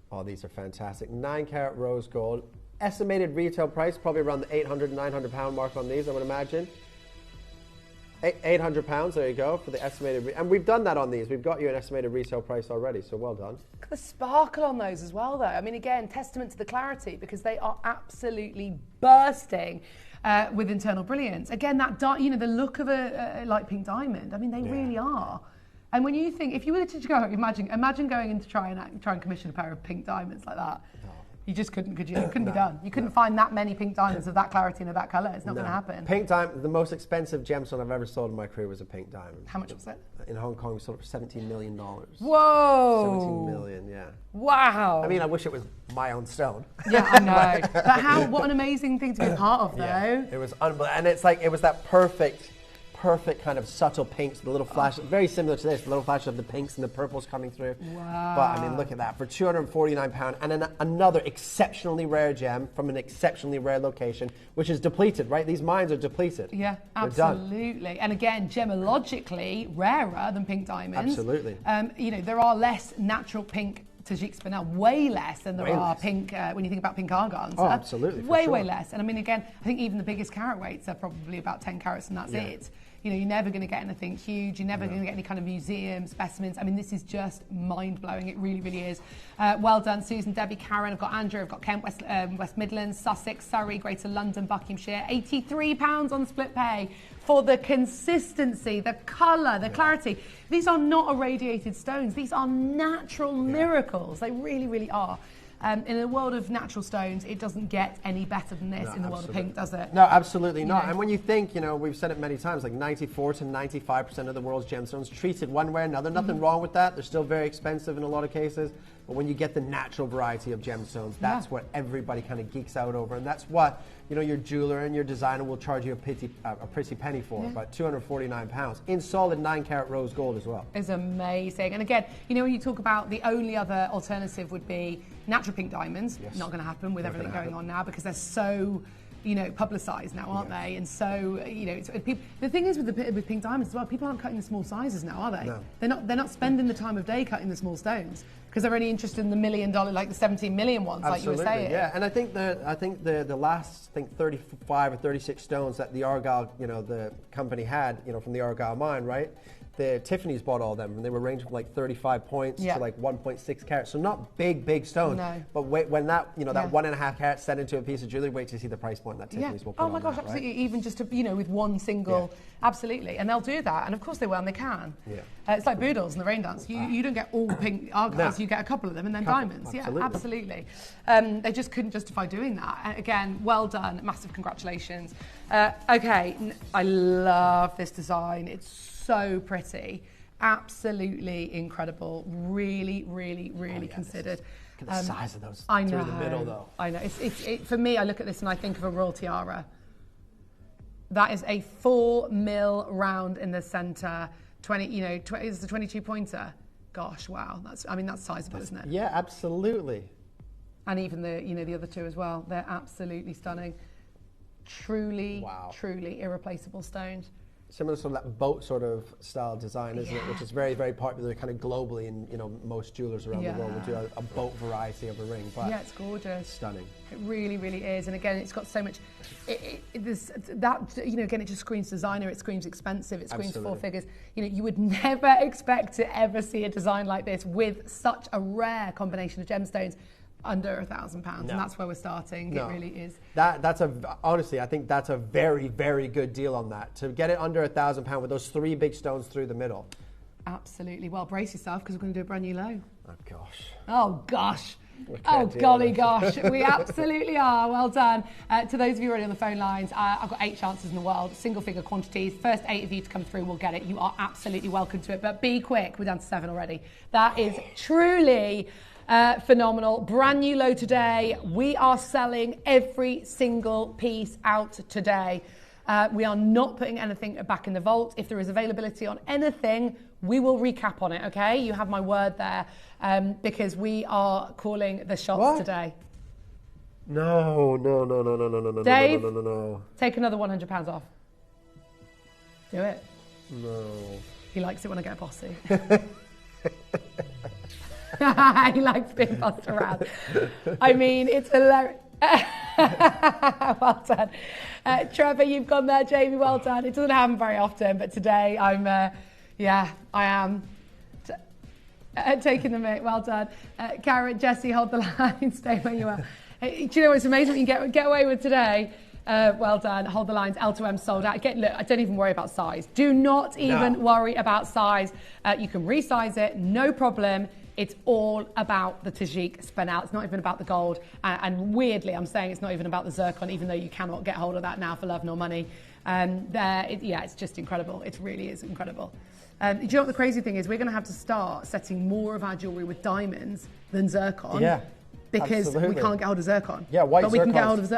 Oh, these are fantastic. 9-carat rose gold. Estimated retail price, probably around the £800, £900 mark on these, I would imagine. £800, there you go, for the estimated. And we've done that on these. We've got you an estimated retail price already, so well done. Look at the sparkle on those as well, though. I mean, again, testament to the clarity, because they are absolutely bursting with internal brilliance. Again, that the look of a light pink diamond. I mean, they really are. And when you think, if you were to go, imagine going in to try and commission a pair of pink diamonds like that. No. You just couldn't, could you? It couldn't be done. You couldn't find that many pink diamonds of that clarity and of that colour. It's not going to happen. Pink diamond, the most expensive gemstone I've ever sold in my career was a pink diamond. How much was it? In Hong Kong, we sold it for $17 million. Whoa! 17 million, yeah. Wow. I mean, I wish it was my own stone. Yeah, I know. But what an amazing thing to be a part of, though. Yeah, it was unbelievable. And it's like, it was that perfect kind of subtle pinks, the little flash, very similar to this, the little flash of the pinks and the purples coming through. Wow. But I mean, look at that, for £249, and then another exceptionally rare gem from an exceptionally rare location, which is depleted, right? These mines are depleted. Yeah, absolutely. And again, gemologically rarer than pink diamonds. Absolutely. You know, there are less natural pink Tajik Spinel, way less than there are pink, when you think about pink argons. Oh, absolutely. Way less. And I mean, again, I think even the biggest carat weights are probably about 10 carats and that's it. You know, you're never going to get anything huge. You're never going to get any kind of museum specimens. I mean, this is just mind-blowing. It really, really is. Well done, Susan, Debbie, Karen. I've got Andrew. I've got Kent, West Midlands, Sussex, Surrey, Greater London, Buckinghamshire. £83 on split pay for the consistency, the colour, the clarity. These are not irradiated stones. These are natural miracles. They really, really are. In a world of natural stones, it doesn't get any better than this in the world of pink, does it? No, absolutely not. And when you think, we've said it many times, like 94 to 95% of the world's gemstones treated one way or another. Nothing wrong with that. They're still very expensive in a lot of cases. But when you get the natural variety of gemstones, that's what everybody kind of geeks out over. And that's what, your jeweler and your designer will charge you a pretty penny for, about £249 in solid 9-carat rose gold as well. It's amazing. And again, when you talk about the only other alternative would be natural pink diamonds. Yes. Not going to happen with everything going on now because they're so publicised now, aren't they? And so, the thing is with pink diamonds as well, people aren't cutting the small sizes now, are they? No. They're not spending the time of day cutting the small stones because they're only interested in the $1 million, like the 17 million ones, Absolutely, like you were saying. Yeah, and I think the last 35 or 36 stones that the Argyle, the company had, from the Argyle mine, right? The Tiffany's bought all of them, and they were ranging from like 35 points to like 1.6 carats. So not big stones. No. But when that, that 1.5 carat set into a piece of jewelry, wait to see the price point that Tiffany's will put on. Oh my gosh, absolutely. Right? Even just with one single, absolutely. And they'll do that, and of course they will, and they can. Yeah. It's like Boodles and the rain dance. You don't get all pink Argyles, you get a couple of them, and then diamonds. Absolutely. Yeah, absolutely. They just couldn't justify doing that. And again, well done, massive congratulations. Okay, I love this design. It's so pretty, absolutely incredible, really considered. Look at the size of those through the middle, though. I know. It's for me, I look at this and I think of a royal tiara. That is a 4 mil round in the centre. 20, is the 22 pointer. Gosh, wow. That's sizable, isn't it? Yeah, absolutely. And even the other two as well. They're absolutely stunning. Truly irreplaceable stones. Similar to that boat sort of style design, isn't it? Which is very, very popular kind of globally, and most jewelers around the world will do a boat variety of a ring. But yeah, it's gorgeous. Stunning. It really is. And again, it's got so much. Again, it just screams designer. It screams expensive. It screams Absolutely. 4 figures. You would never expect to ever see a design like this with such a rare combination of gemstones. Under £1,000, and that's where we're starting. It really is. Honestly, I think that's a very, very good deal on that. To get it under £1,000 with those 3 big stones through the middle. Absolutely. Well, brace yourself because we're going to do a brand new low. Oh gosh. Oh golly gosh, we absolutely are. Well done. To those of you already on the phone lines, I've got 8 chances in the world, single figure quantities. First 8 of you to come through will get it. You are absolutely welcome to it, but be quick. We're down to 7 already. That is truly phenomenal. Brand new low today. We are selling every single piece out today. We are not putting anything back in the vault. If there is availability on anything, we will recap on it, okay? You have my word there, because we are calling the shots today. No. Dave, no. Take another £100 off. Do it. No. He likes it when I get bossy. He likes being bossed around. I mean, it's hilarious. Well done. Trevor, you've gone there. Jamie, well done. It doesn't happen very often, but today I am taking the mic. Well done. Karen, Jesse, hold the line. Stay where you are. Do you know what's amazing what you can get away with today? Well done. Hold the lines. L2M sold out. Look, I don't even worry about size. Do not even worry about size. You can resize it, no problem. It's all about the Tajik Spinel. It's not even about the gold. And weirdly, I'm saying it's not even about the zircon, even though you cannot get hold of that now for love nor money. It's just incredible. It really is incredible. Do you know what the crazy thing is? We're going to have to start setting more of our jewellery with diamonds than zircon. Yeah. Because we can't get hold of zircon. Yeah, white zircons. But we can get hold of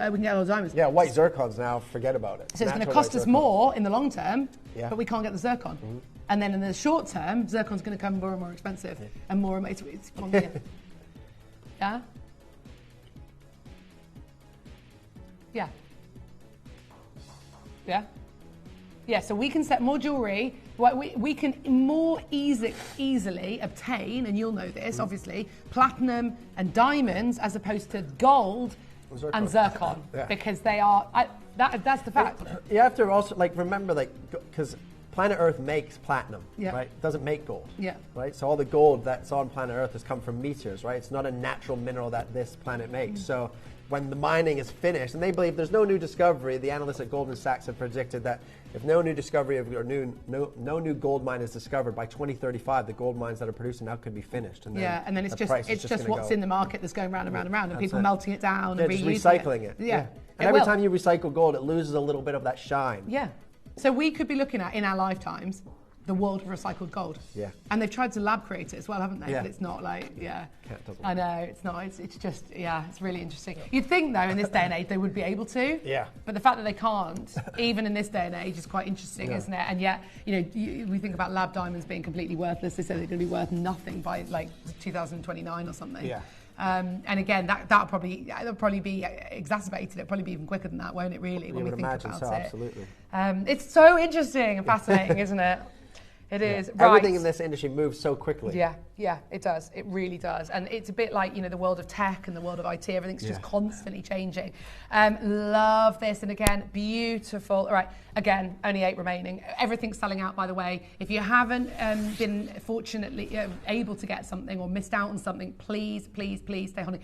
diamonds. Yeah, white zircons now, forget about it. So it's going to cost us more in the long term, but we can't get the zircon. Mm-hmm. And then in the short term, zircon's going to come more and more expensive. And more and more, it's come on here. Yeah? Yeah. Yeah? Yeah, so we can set more jewellery. We can more easily obtain, and you'll know this, obviously, platinum and diamonds as opposed to gold and zircon. Because they are, that's the fact. You have to also, remember, because planet Earth makes platinum, right? It doesn't make gold, right? So all the gold that's on planet Earth has come from meteors, right? It's not a natural mineral that this planet makes. So when the mining is finished, and they believe there's no new discovery. The analysts at Goldman Sachs have predicted that if no new discovery or no new gold mine is discovered by 2035, the gold mines that are producing now could be finished. And then it's just what's in the market that's going round and round and round, and people melting it down and just reusing recycling it. Yeah. And every time you recycle gold, it loses a little bit of that shine. Yeah. So we could be looking at, in our lifetimes, the world of recycled gold. Yeah. And they've tried to lab create it as well, haven't they? Yeah. But it's not like, Can't I know, it's not. It's just, it's really interesting. You'd think, though, in this day and age, they would be able to. Yeah. But the fact that they can't, even in this day and age, is quite interesting, isn't it? And yet, we think about lab diamonds being completely worthless. They say they're going to be worth nothing by, 2029 or something. Yeah. And again, that'll probably be exacerbated. It'll probably be even quicker than that, won't it? Really, when we think about it. Absolutely. It's so interesting and fascinating, isn't it? It is. Right. Everything in this industry moves so quickly. Yeah, it does. It really does. And it's a bit like, the world of tech and the world of IT. Everything's just constantly changing. Love this. And again, beautiful. All right, again, only 8 remaining. Everything's selling out, by the way. If you haven't been fortunately able to get something or missed out on something, please, please, please stay on.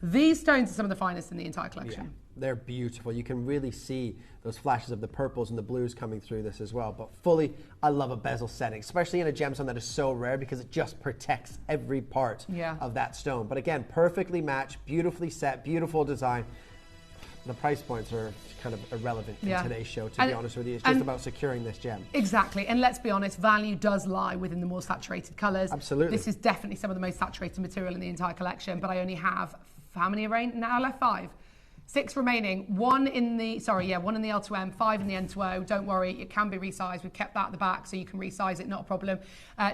These stones are some of the finest in the entire collection. Yeah, they're beautiful. You can really see those flashes of the purples and the blues coming through this as well. But fully, I love a bezel setting, especially in a gemstone that is so rare because it just protects every part of that stone. But again, perfectly matched, beautifully set, beautiful design. The price points are kind of irrelevant in today's show, to be honest with you. It's just about securing this gem. Exactly. And let's be honest, value does lie within the more saturated colours. Absolutely. This is definitely some of the most saturated material in the entire collection, but I only have, how many now left? 5. 6 remaining. One in the L2M, 5 in the N2O. Don't worry, it can be resized. We've kept that at the back so you can resize it, not a problem.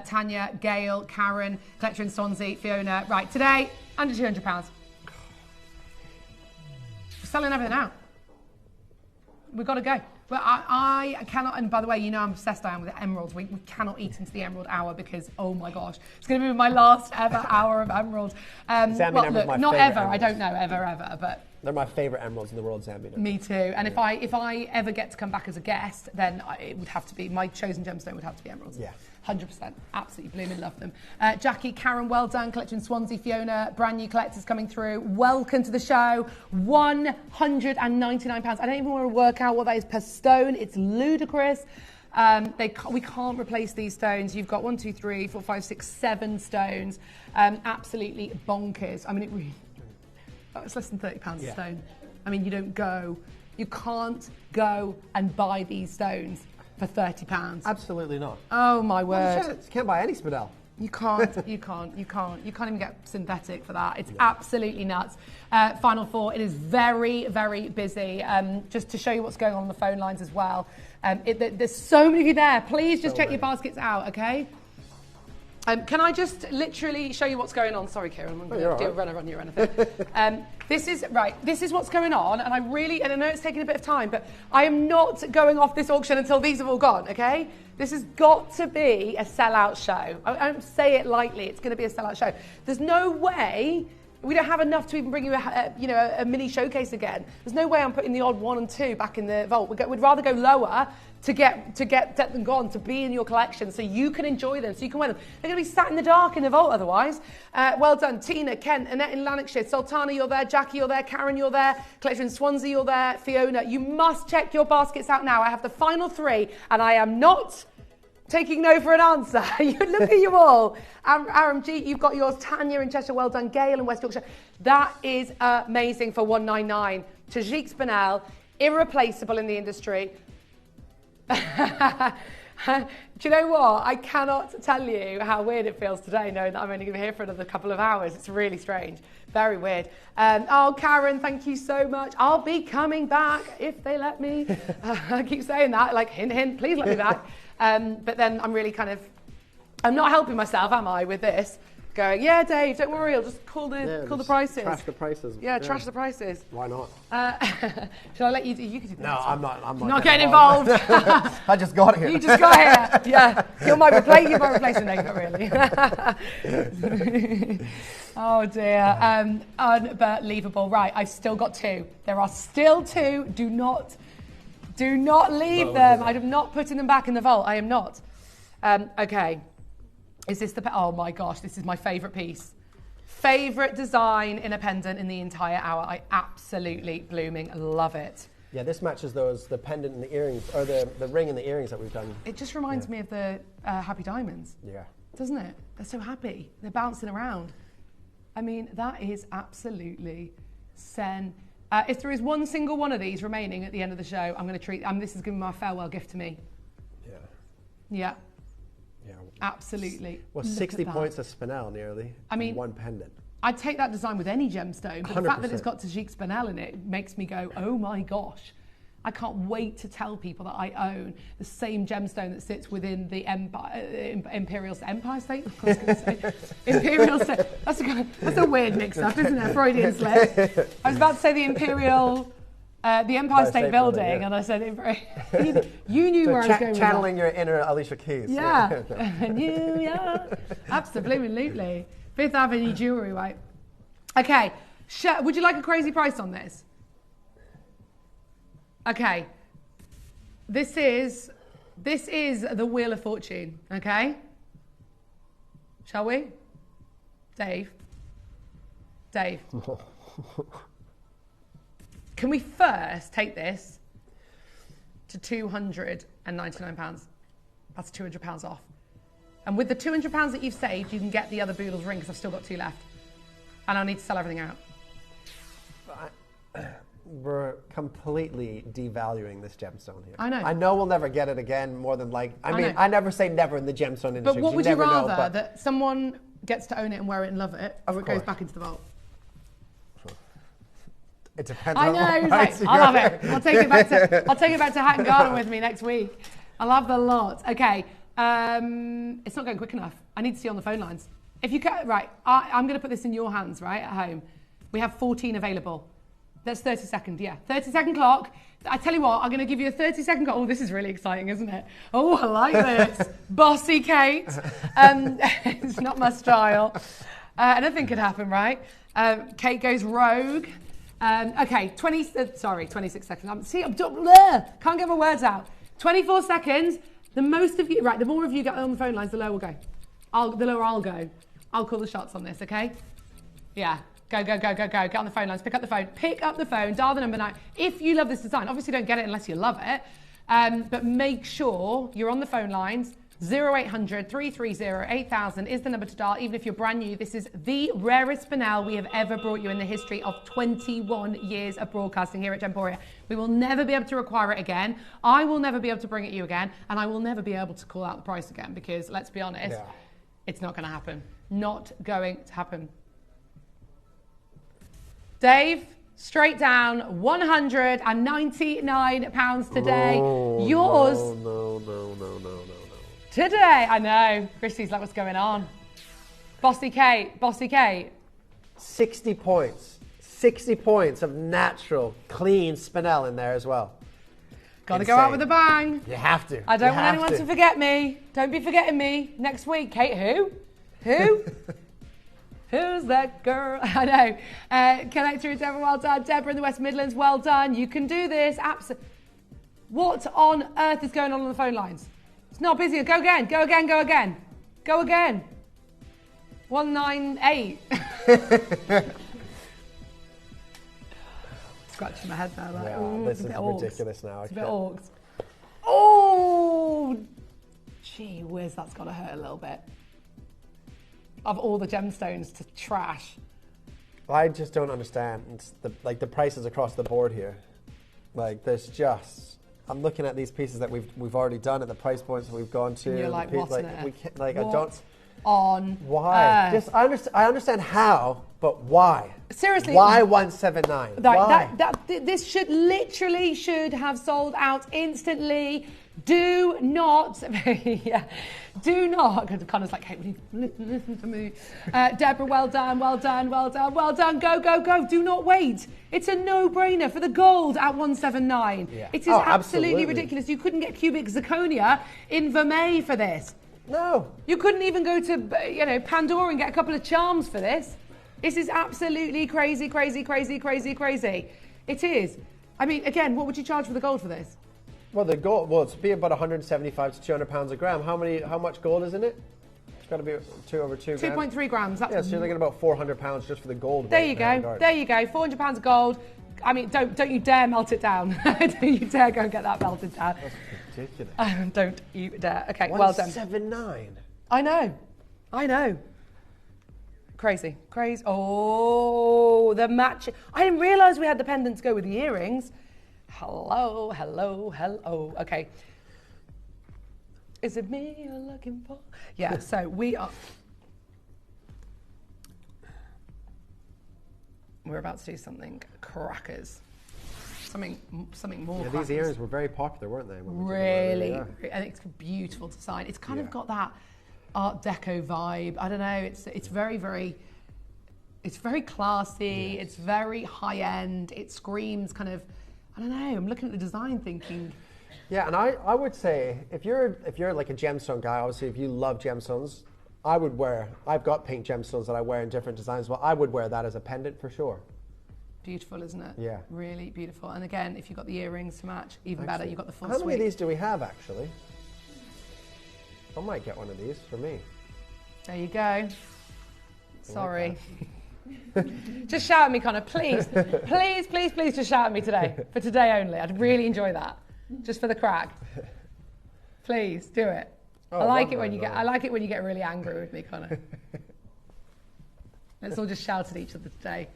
Tanya, Gail, Karen, Collector in Swansea, Fiona. Right, today, under £200. We're selling everything out. We've got to go. But I cannot, and by the way, I'm obsessed I am with emeralds. We cannot eat into the emerald hour because, oh my gosh, it's going to be my last ever hour of emeralds. Zambian Emerald, my not favorite ever, emeralds. I don't know, ever, but... They're my favorite emeralds in the world, Zambian Emerald. Me too. And if I ever get to come back as a guest, then it would have to be, my chosen gemstone would have to be emeralds. Yeah. 100%. Absolutely blooming love them. Jackie, Karen, well done. Collection Swansea, Fiona, brand new collectors coming through. Welcome to the show. £199. I don't even want to work out what that is per stone. It's ludicrous. We can't replace these stones. You've got 1, 2, 3, 4, 5, 6, 7 stones. Absolutely bonkers. I mean, it really... it's less than £30 a stone. I mean, you can't go and buy these stones for £30. Absolutely not. Oh my word. You can't buy any Spinel. You can't even get synthetic for that. It's absolutely nuts. Final 4, it is very, very busy. Just to show you what's going on the phone lines as well. There's so many of you there. Please just check your baskets out, okay? Can I just literally show you what's going on? Sorry, Kieran, I'm going to do a runner on you or anything. This is what's going on, and I know it's taking a bit of time, but I am not going off this auction until these have all gone, okay? This has got to be a sellout show. I don't say it lightly, it's going to be a sellout show. There's no way, we don't have enough to even bring you a mini showcase again. There's no way I'm putting the odd 1 and 2 back in the vault. We'd rather go lower to get them gone, to be in your collection so you can enjoy them, so you can wear them. They're going to be sat in the dark in the vault otherwise. Well done. Tina, Ken, Annette in Lanarkshire, Sultana, you're there, Jackie, you're there, Karen, you're there, Collector in Swansea, you're there, Fiona. You must check your baskets out now. I have the final 3 and I am not taking no for an answer. Look at you all. RMG, you've got yours. Tanya in Cheshire, well done. Gail in West Yorkshire. That is amazing for 199. Tajik Spinel, irreplaceable in the industry. Do you know what? I cannot tell you how weird it feels today knowing that I'm only going to be here for another couple of hours. It's really strange. Very weird. Karen, thank you so much. I'll be coming back if they let me. I keep saying that, like hint, hint, please let me back. But then I'm really I'm not helping myself, am I, with this? Going, yeah, Dave, don't worry, I'll just call the prices. Trash the prices. Yeah, trash the prices. Why not? Shall I let you do? You can do that. No, I'm not. Not getting involved. I just got here. You just got here. Yeah, you're my replacement. No, not really. Oh dear, unbelievable. Right, I've still got 2. There are still 2. Do not leave them. I am not putting them back in the vault. I am not. Okay. Is this oh my gosh, this is my favourite piece. Favourite design in a pendant in the entire hour. I absolutely blooming love it. Yeah, this matches the pendant and the earrings, or the ring and the earrings that we've done. It just reminds me of the Happy Diamonds. Yeah. Doesn't it? They're so happy. They're bouncing around. I mean, that is absolutely sen. If there is one single one of these remaining at the end of the show, I'm going to treat. This is going to be my farewell gift to me. Yeah. Yeah. Yeah. Absolutely. Well, 60 points of Spinel nearly. I mean, one pendant. I'd take that design with any gemstone, but 100%. the fact that it's got Tajik Spinel in it makes me go, oh my gosh. I can't wait to tell people that I own the same gemstone that sits within the Imperial State. I was going to say Imperial State. That's a weird mix-up, isn't it? Freudian slip. I was about to say the Empire State Building, and I said you knew where I was going. Channeling your inner Alicia Keys. Yeah, New York. Absolutely. Fifth Avenue jewelry, right? Okay. Would you like a crazy price on this? Okay, this is the Wheel of Fortune, okay? Shall we? Dave? Can we first take this to £299? That's £200 off. And with the £200 that you've saved, you can get the other Boodles ring, because I've still got 2 left. And I need to sell everything out. We're completely devaluing this gemstone here. I know. I know we'll never get it again, more than like... I never say never in the gemstone industry. But what would you rather? Know, that someone gets to own it and wear it and love it, or it goes back into the vault? It depends I on know. what I love it. I'll take it back to Hatton Garden with me next week. I love the lot. Okay. It's not going quick enough. I need to see on the phone lines. If you can, right, I'm going to put this in your hands, right, at home. We have 14 available. That's 30 seconds, yeah. 30-second clock. I tell you what, I'm going to give you a 30-second clock. Oh, this is really exciting, isn't it? Oh, I like this. Bossy Kate. It's not my style. Anything could happen, right? Kate goes rogue. Okay, 26 seconds. Can't get my words out. 24 seconds. The most of you, right, the more of you get on the phone lines, the lower we'll go. The lower I'll go. I'll call the shots on this, okay? Yeah. Go. Get on the phone lines. Pick up the phone. Dial the number 9. If you love this design, obviously don't get it unless you love it. But make sure you're on the phone lines. 0800 330 8000 is the number to dial, even if you're brand new. This is the rarest Spinel we have ever brought you in the history of 21 years of broadcasting here at Gemporia. We will never be able to require it again. I will never be able to bring it to you again. And I will never be able to call out the price again, because let's be honest, it's not going to happen. Not going to happen. Dave, straight down, £199 today. Oh, Yours. No. Today, I know. Christy's like, what's going on? Bossy Kate. 60 points. 60 points of natural, clean Spinel in there as well. Got to go out with a bang. You have to. I don't want anyone to forget me. Don't be forgetting me. Next week, Kate, who? Who's that girl? I know. Connector in Deborah, well done. Deborah in the West Midlands, well done. You can do this. Absolutely. What on earth is going on the phone lines? It's not busy. Go again. 198. Scratching my head now. Like, yeah, this is ridiculous now. It's a bit orcs. Oh, gee whiz, that's got to hurt a little bit. Of all the gemstones to trash. I just don't understand the prices across the board here. Like, there's just... I'm looking at these pieces that we've already done at the price points that we've gone to. And you're like, what's on we can't, like, what I don't... on Why? earth? I understand how, but why? Seriously. Why 179? Why? This should have sold out instantly. Do not, Connor's like, hey, listen to me. Deborah, well done. Go. Do not wait. It's a no-brainer for the gold at 179. Yeah. It is absolutely ridiculous. You couldn't get cubic zirconia in Vermeil for this. No. You couldn't even go to, Pandora and get a couple of charms for this. This is absolutely crazy. It is. I mean, again, what would you charge for the gold for this? Well, the gold, it's be about 175 to 200 pounds a gram. How much gold is in it? It's got to be over 2 grams. 2.3 grams. That's yeah, so you're looking at about £400 just for the gold. There you go. There you go. £400 of gold. I mean, don't you dare melt it down. Don't you dare go and get that melted down. That's ridiculous. Don't you dare. Okay, well done. 179. I know. Crazy. Oh, the match. I didn't realise we had the pendants go with the earrings. Hello. Okay. Is it me you're looking for? Yeah, so we're about to do something crackers. Something more Yeah, crackers. these earrings were very popular, weren't they? Really, and it's a beautiful design. It's kind of got that Art Deco vibe. I don't know. It's very, it's very classy. Yes. It's very high end. It screams kind of. I don't know. I'm looking at the design, thinking. Yeah, and I would say if you're like a gemstone guy, obviously if you love gemstones, I've got pink gemstones that I wear in different designs. Well, I would wear that as a pendant for sure. Beautiful, isn't it? Yeah. Really beautiful. And again, if you've got the earrings to match, even better. You've got the full suite. How many of these do we have, actually? I might get one of these for me. There you go. Sorry. Just shout at me, Connor, please. please just shout at me today. For today only. I'd really enjoy that. Just for the crack. Please, do it. Oh, I like it when you get really angry with me, Connor. Let's all just shout at each other today.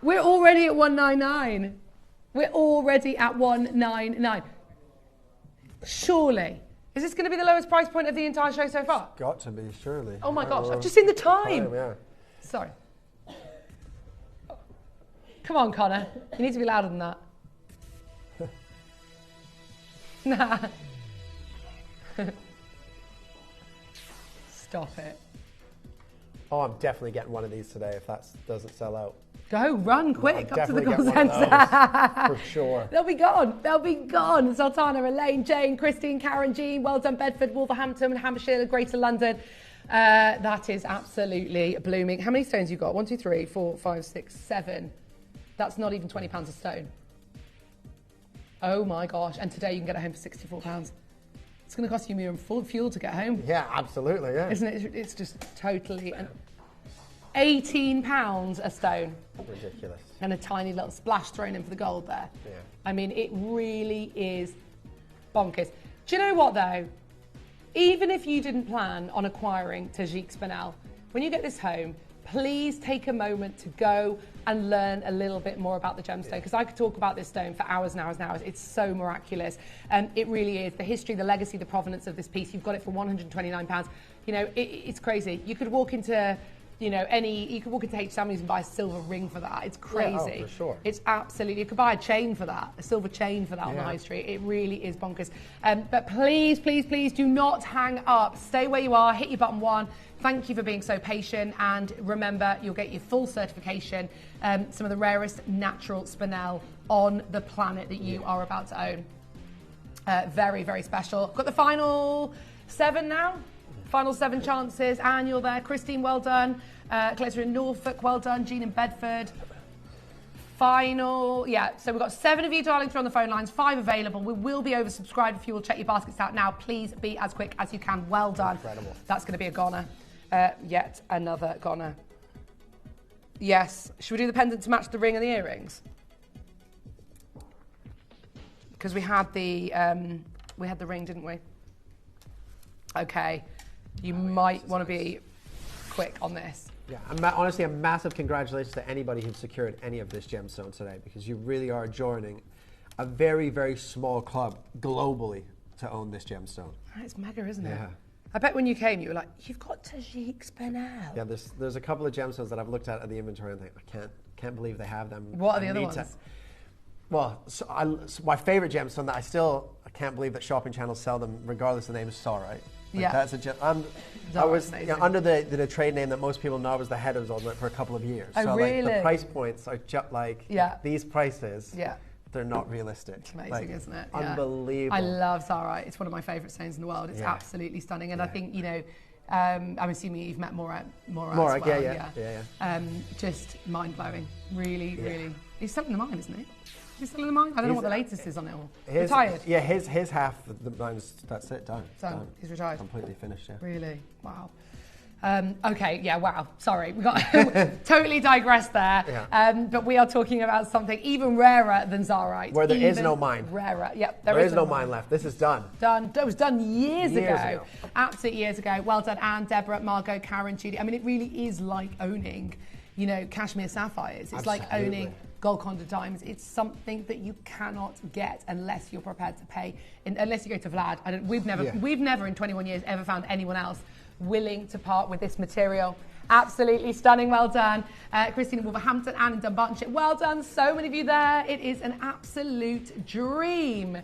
We're already at 199. We're already at 199. Surely. Is this going to be the lowest price point of the entire show so far? Got to be, surely. Oh my gosh, I've just seen the time. Yeah. Sorry. Come on, Connor. You need to be louder than that. Nah. Stop it. Oh, I'm definitely getting one of these today if that doesn't sell out. Go, run quick up to the gold centre. For sure. They'll be gone. Sultana, Elaine, Jane, Christine, Karen, Jean, well done, Bedford, Wolverhampton, Hampshire, Greater London. That is absolutely blooming. How many stones you got? 1, 2, 3, 4, 5, 6, 7. That's not even £20 a stone. Oh my gosh. And today you can get it home for £64. It's going to cost you more than fuel to get home. Yeah, absolutely, yeah. Isn't it? It's just totally... £18 a stone. Ridiculous. And a tiny little splash thrown in for the gold there. Yeah. I mean, it really is bonkers. Do you know what, though? Even if you didn't plan on acquiring Tajik Spinel, when you get this home, please take a moment to go and learn a little bit more about the gemstone, because I could talk about this stone for hours and hours and hours. It's so miraculous. It really is. The history, the legacy, the provenance of this piece. You've got it for £129. You know, it's crazy. You could walk into... you could walk into H. Samuels and buy a silver ring for that. It's crazy. Yeah, oh, for sure. It's absolutely, you could buy a chain for that, a silver chain for that on the high street. It really is bonkers. But please do not hang up. Stay where you are, hit your button 1. Thank you for being so patient. And remember, you'll get your full certification, some of the rarest natural spinel on the planet that you are about to own. Very, very special. Got the final 7 now. Final 7 chances. Anne, you're there. Christine, well done. Collector in Norfolk, well done. Jean in Bedford. Final, so we've got 7 of you dialing through on the phone lines, 5 available. We will be oversubscribed if you will check your baskets out now. Please be as quick as you can. Well done. Incredible. That's going to be a goner. Yet another goner. Yes. Should we do the pendant to match the ring and the earrings? Because we had the ring, didn't we? Okay. You might want to be quick on this. Yeah, honestly, a massive congratulations to anybody who's secured any of this gemstone today, because you really are joining a very, very small club globally to own this gemstone. It's mega, isn't it? Yeah. I bet when you came, you were like, you've got Tajik Spinel. Yeah, there's a couple of gemstones that I've looked at the inventory and think, I can't believe they have them. What are the other ones? So my favorite gemstone that I can't believe that shopping channels sell them regardless of the name is Saurite. That's I was under the trade name that most people know. I was the head of it for a couple of years. Oh, so really? Like the price points are just like these prices. Yeah. They're not realistic. It's amazing, isn't it? Yeah. Unbelievable. I love Saurite. It's one of my favourite stones in the world. It's absolutely stunning. And I think, I'm assuming you've met Morak as well. Yeah. Just mind-blowing. Really. He's something in the mine, isn't he? Is he still in the mine? I don't know what the latest is on it all. His, Retired? Yeah, his half, the mine's, that's it, done. Done. He's retired. Completely finished, yeah. Really? Wow. Okay, yeah, wow. Sorry, we got totally digressed there. Yeah. But we are talking about something even rarer than Zarite. Where there is no mine. Rarer, yep. There is no mine left. This is done. Done. It was done years ago. Absolute years ago. Well done, Anne, Deborah, Margot, Karen, Judy. I mean, it really is like owning, you know, cashmere sapphires. It's like owning Golconda diamonds. It's something that you cannot get unless you're prepared to pay. Unless you go to Vlad. We've never in 21 years ever found anyone else willing to part with this material. Absolutely stunning, well done. Christine in Wolverhampton, Anne in Dumbartonshire, well done. So many of you there. It is an absolute dream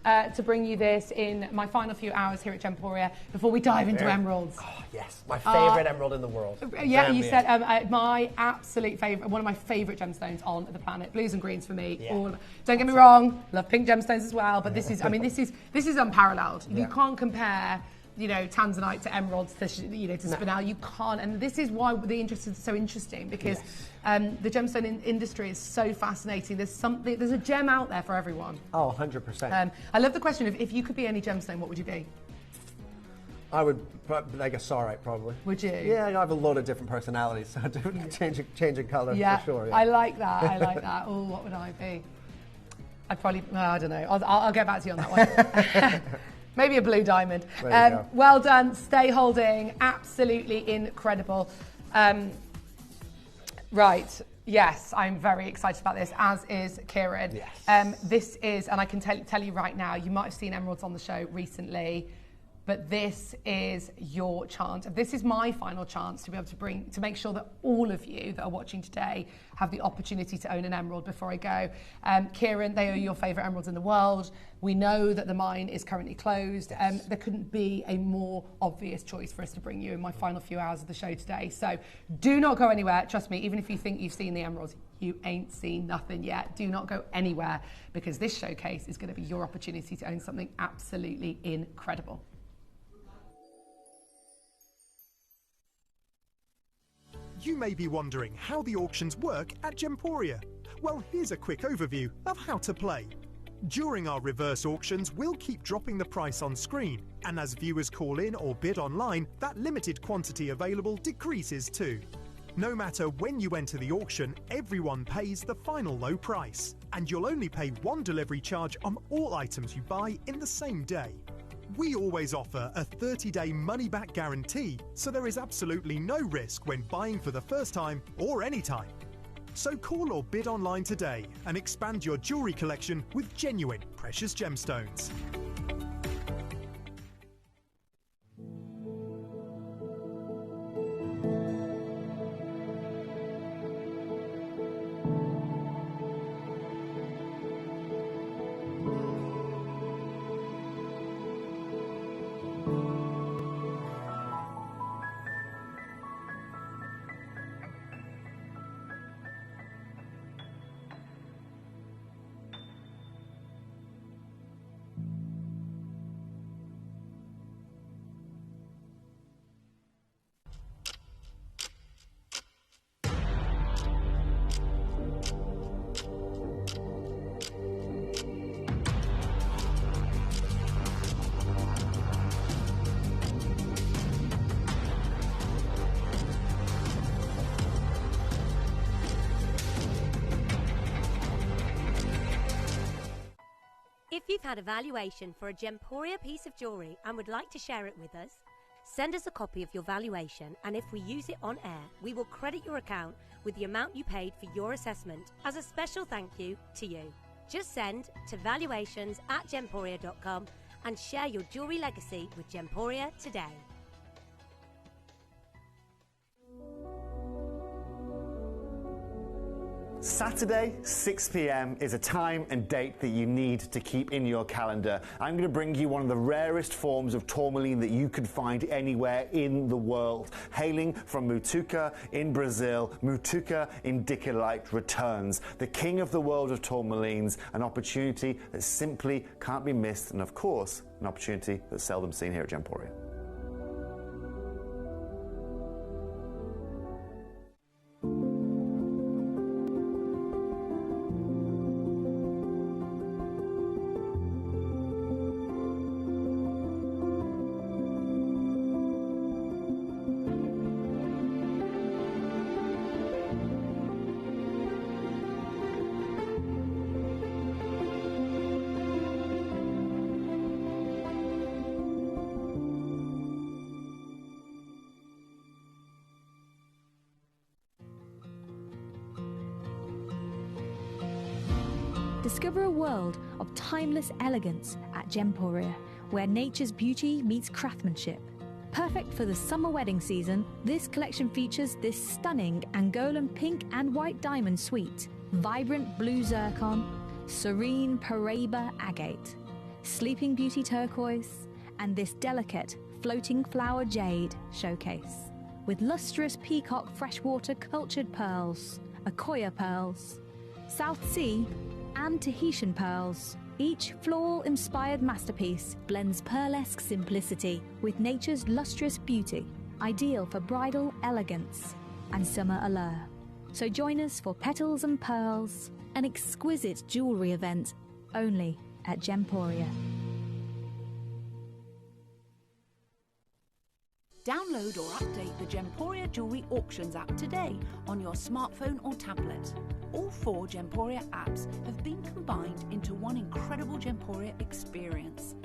to bring you this in my final few hours here at Gemporia before we dive into emeralds. Oh, yes, my favourite emerald in the world. Yeah, you said my absolute favourite, one of my favourite gemstones on the planet. Blues and greens for me. Yeah. Don't get me wrong, love pink gemstones as well, but this is, I mean, this is unparalleled. Yeah. You can't compare, you know, tanzanite to emeralds to, you know, to spinel. You can't, and this is why the interest is so interesting, because the gemstone industry is so fascinating. There's a gem out there for everyone. Oh, 100%. I love the question of if you could be any gemstone, what would you be? I would, like a Zarite probably. Would you? Yeah, I have a lot of different personalities, so changing colour for sure. Yeah. I like that. I like that. Oh, what would I be? I'd probably, I don't know. I'll get back to you on that one. Maybe a blue diamond. Well done. Stay holding. Absolutely incredible. Right. Yes, I'm very excited about this, as is Kieran. Yes. This is, and I can tell you right now, you might have seen emeralds on the show recently, but this is your chance. This is my final chance to be able to make sure that all of you that are watching today have the opportunity to own an emerald before I go. Kieran, they are your favourite emeralds in the world. We know that the mine is currently closed. There couldn't be a more obvious choice for us to bring you in my final few hours of the show today. So do not go anywhere. Trust me, even if you think you've seen the emeralds, you ain't seen nothing yet. Do not go anywhere, because this showcase is going to be your opportunity to own something absolutely incredible. You may be wondering how the auctions work at Gemporia. Well, here's a quick overview of how to play. During our reverse auctions, we'll keep dropping the price on screen, and as viewers call in or bid online, that limited quantity available decreases too. No matter when you enter the auction, everyone pays the final low price, and you'll only pay one delivery charge on all items you buy in the same day. We always offer a 30-day money-back guarantee, so there is absolutely no risk when buying for the first time or any time. So call or bid online today and expand your jewellery collection with genuine precious gemstones. If you've had a valuation for a Gemporia piece of jewellery and would like to share it with us, send us a copy of your valuation, and if we use it on air, we will credit your account with the amount you paid for your assessment as a special thank you to you. Just send to valuations@gemporia.com and share your jewellery legacy with Gemporia today. Saturday, 6 p.m. is a time and date that you need to keep in your calendar. I'm going to bring you one of the rarest forms of tourmaline that you could find anywhere in the world. Hailing from Mutuca in Brazil, Mutuca indicolite returns. The king of the world of tourmalines, an opportunity that simply can't be missed, and of course, an opportunity that's seldom seen here at Gemporia. Discover a world of timeless elegance at Gemporia, where nature's beauty meets craftsmanship. Perfect for the summer wedding season, this collection features this stunning Angolan pink and white diamond suite, vibrant blue zircon, serene Paraiba agate, sleeping beauty turquoise, and this delicate floating flower jade showcase, with lustrous peacock freshwater cultured pearls, Akoya pearls, South Sea and Tahitian pearls. Each floral-inspired masterpiece blends pearlesque simplicity with nature's lustrous beauty, ideal for bridal elegance and summer allure. So join us for Petals and Pearls, an exquisite jewellery event only at Gemporia. Download or update the Gemporia Jewellery Auctions app today on your smartphone or tablet. All 4 Gemporia apps have been combined into one incredible Gemporia experience.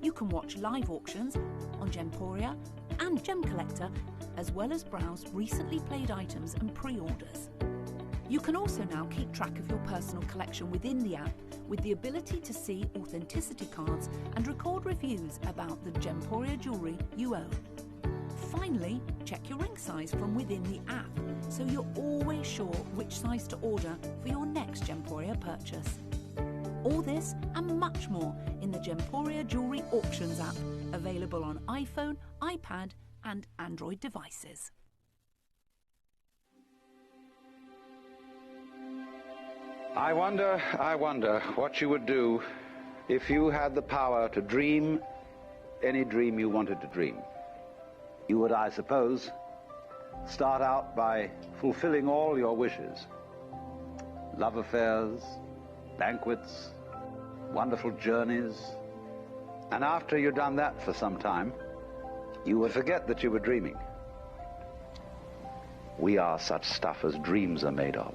You can watch live auctions on Gemporia and Gem Collector, as well as browse recently played items and pre-orders. You can also now keep track of your personal collection within the app with the ability to see authenticity cards and record reviews about the Gemporia jewellery you own. Finally, check your ring size from within the app, so you're always sure which size to order for your next Gemporia purchase. All this and much more in the Gemporia Jewellery Auctions app, available on iPhone, iPad and Android devices. I wonder what you would do if you had the power to dream any dream you wanted to dream. You would, I suppose, start out by fulfilling all your wishes. Love affairs, banquets, wonderful journeys. And after you'd done that for some time, you would forget that you were dreaming. We are such stuff as dreams are made of,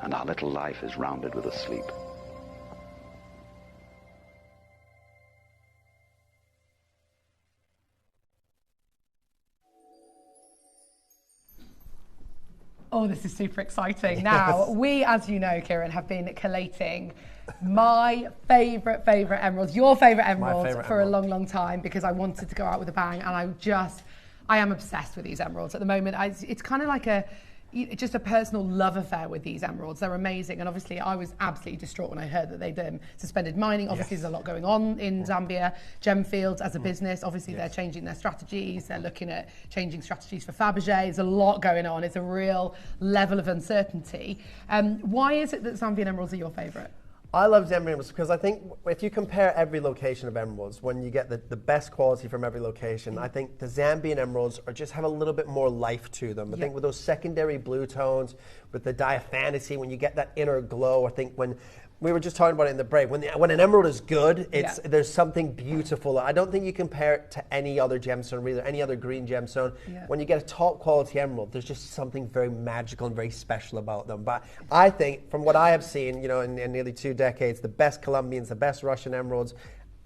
and our little life is rounded with a sleep. Oh, this is super exciting. Now, we, as you know, Kieran, have been collating my favourite emeralds, your favourite emeralds, for a long, long time, because I wanted to go out with a bang, and I am obsessed with these emeralds at the moment. It's kind of like just a personal love affair with these emeralds. They're amazing, and obviously I was absolutely distraught when I heard that they'd suspended mining. Obviously there's a lot going on in Zambia. Gemfields as a business, obviously they're changing their strategies. They're looking at changing strategies for Fabergé. There's a lot going on. It's a real level of uncertainty. Why is it that Zambian emeralds are your favourite? I love Zambian emeralds because I think if you compare every location of emeralds, when you get the best quality from every location, I think the Zambian emeralds just have a little bit more life to them. I think with those secondary blue tones, with the diaphantasy, when you get that inner glow, I think when we were just talking about it in the break, when an emerald is good, there's something beautiful. I don't think you compare it to any other gemstone, really, any other green gemstone. When you get a top quality emerald, there's just something very magical and very special about them. But I think, from what I have seen, in nearly 2 decades, the best Colombians, the best Russian emeralds,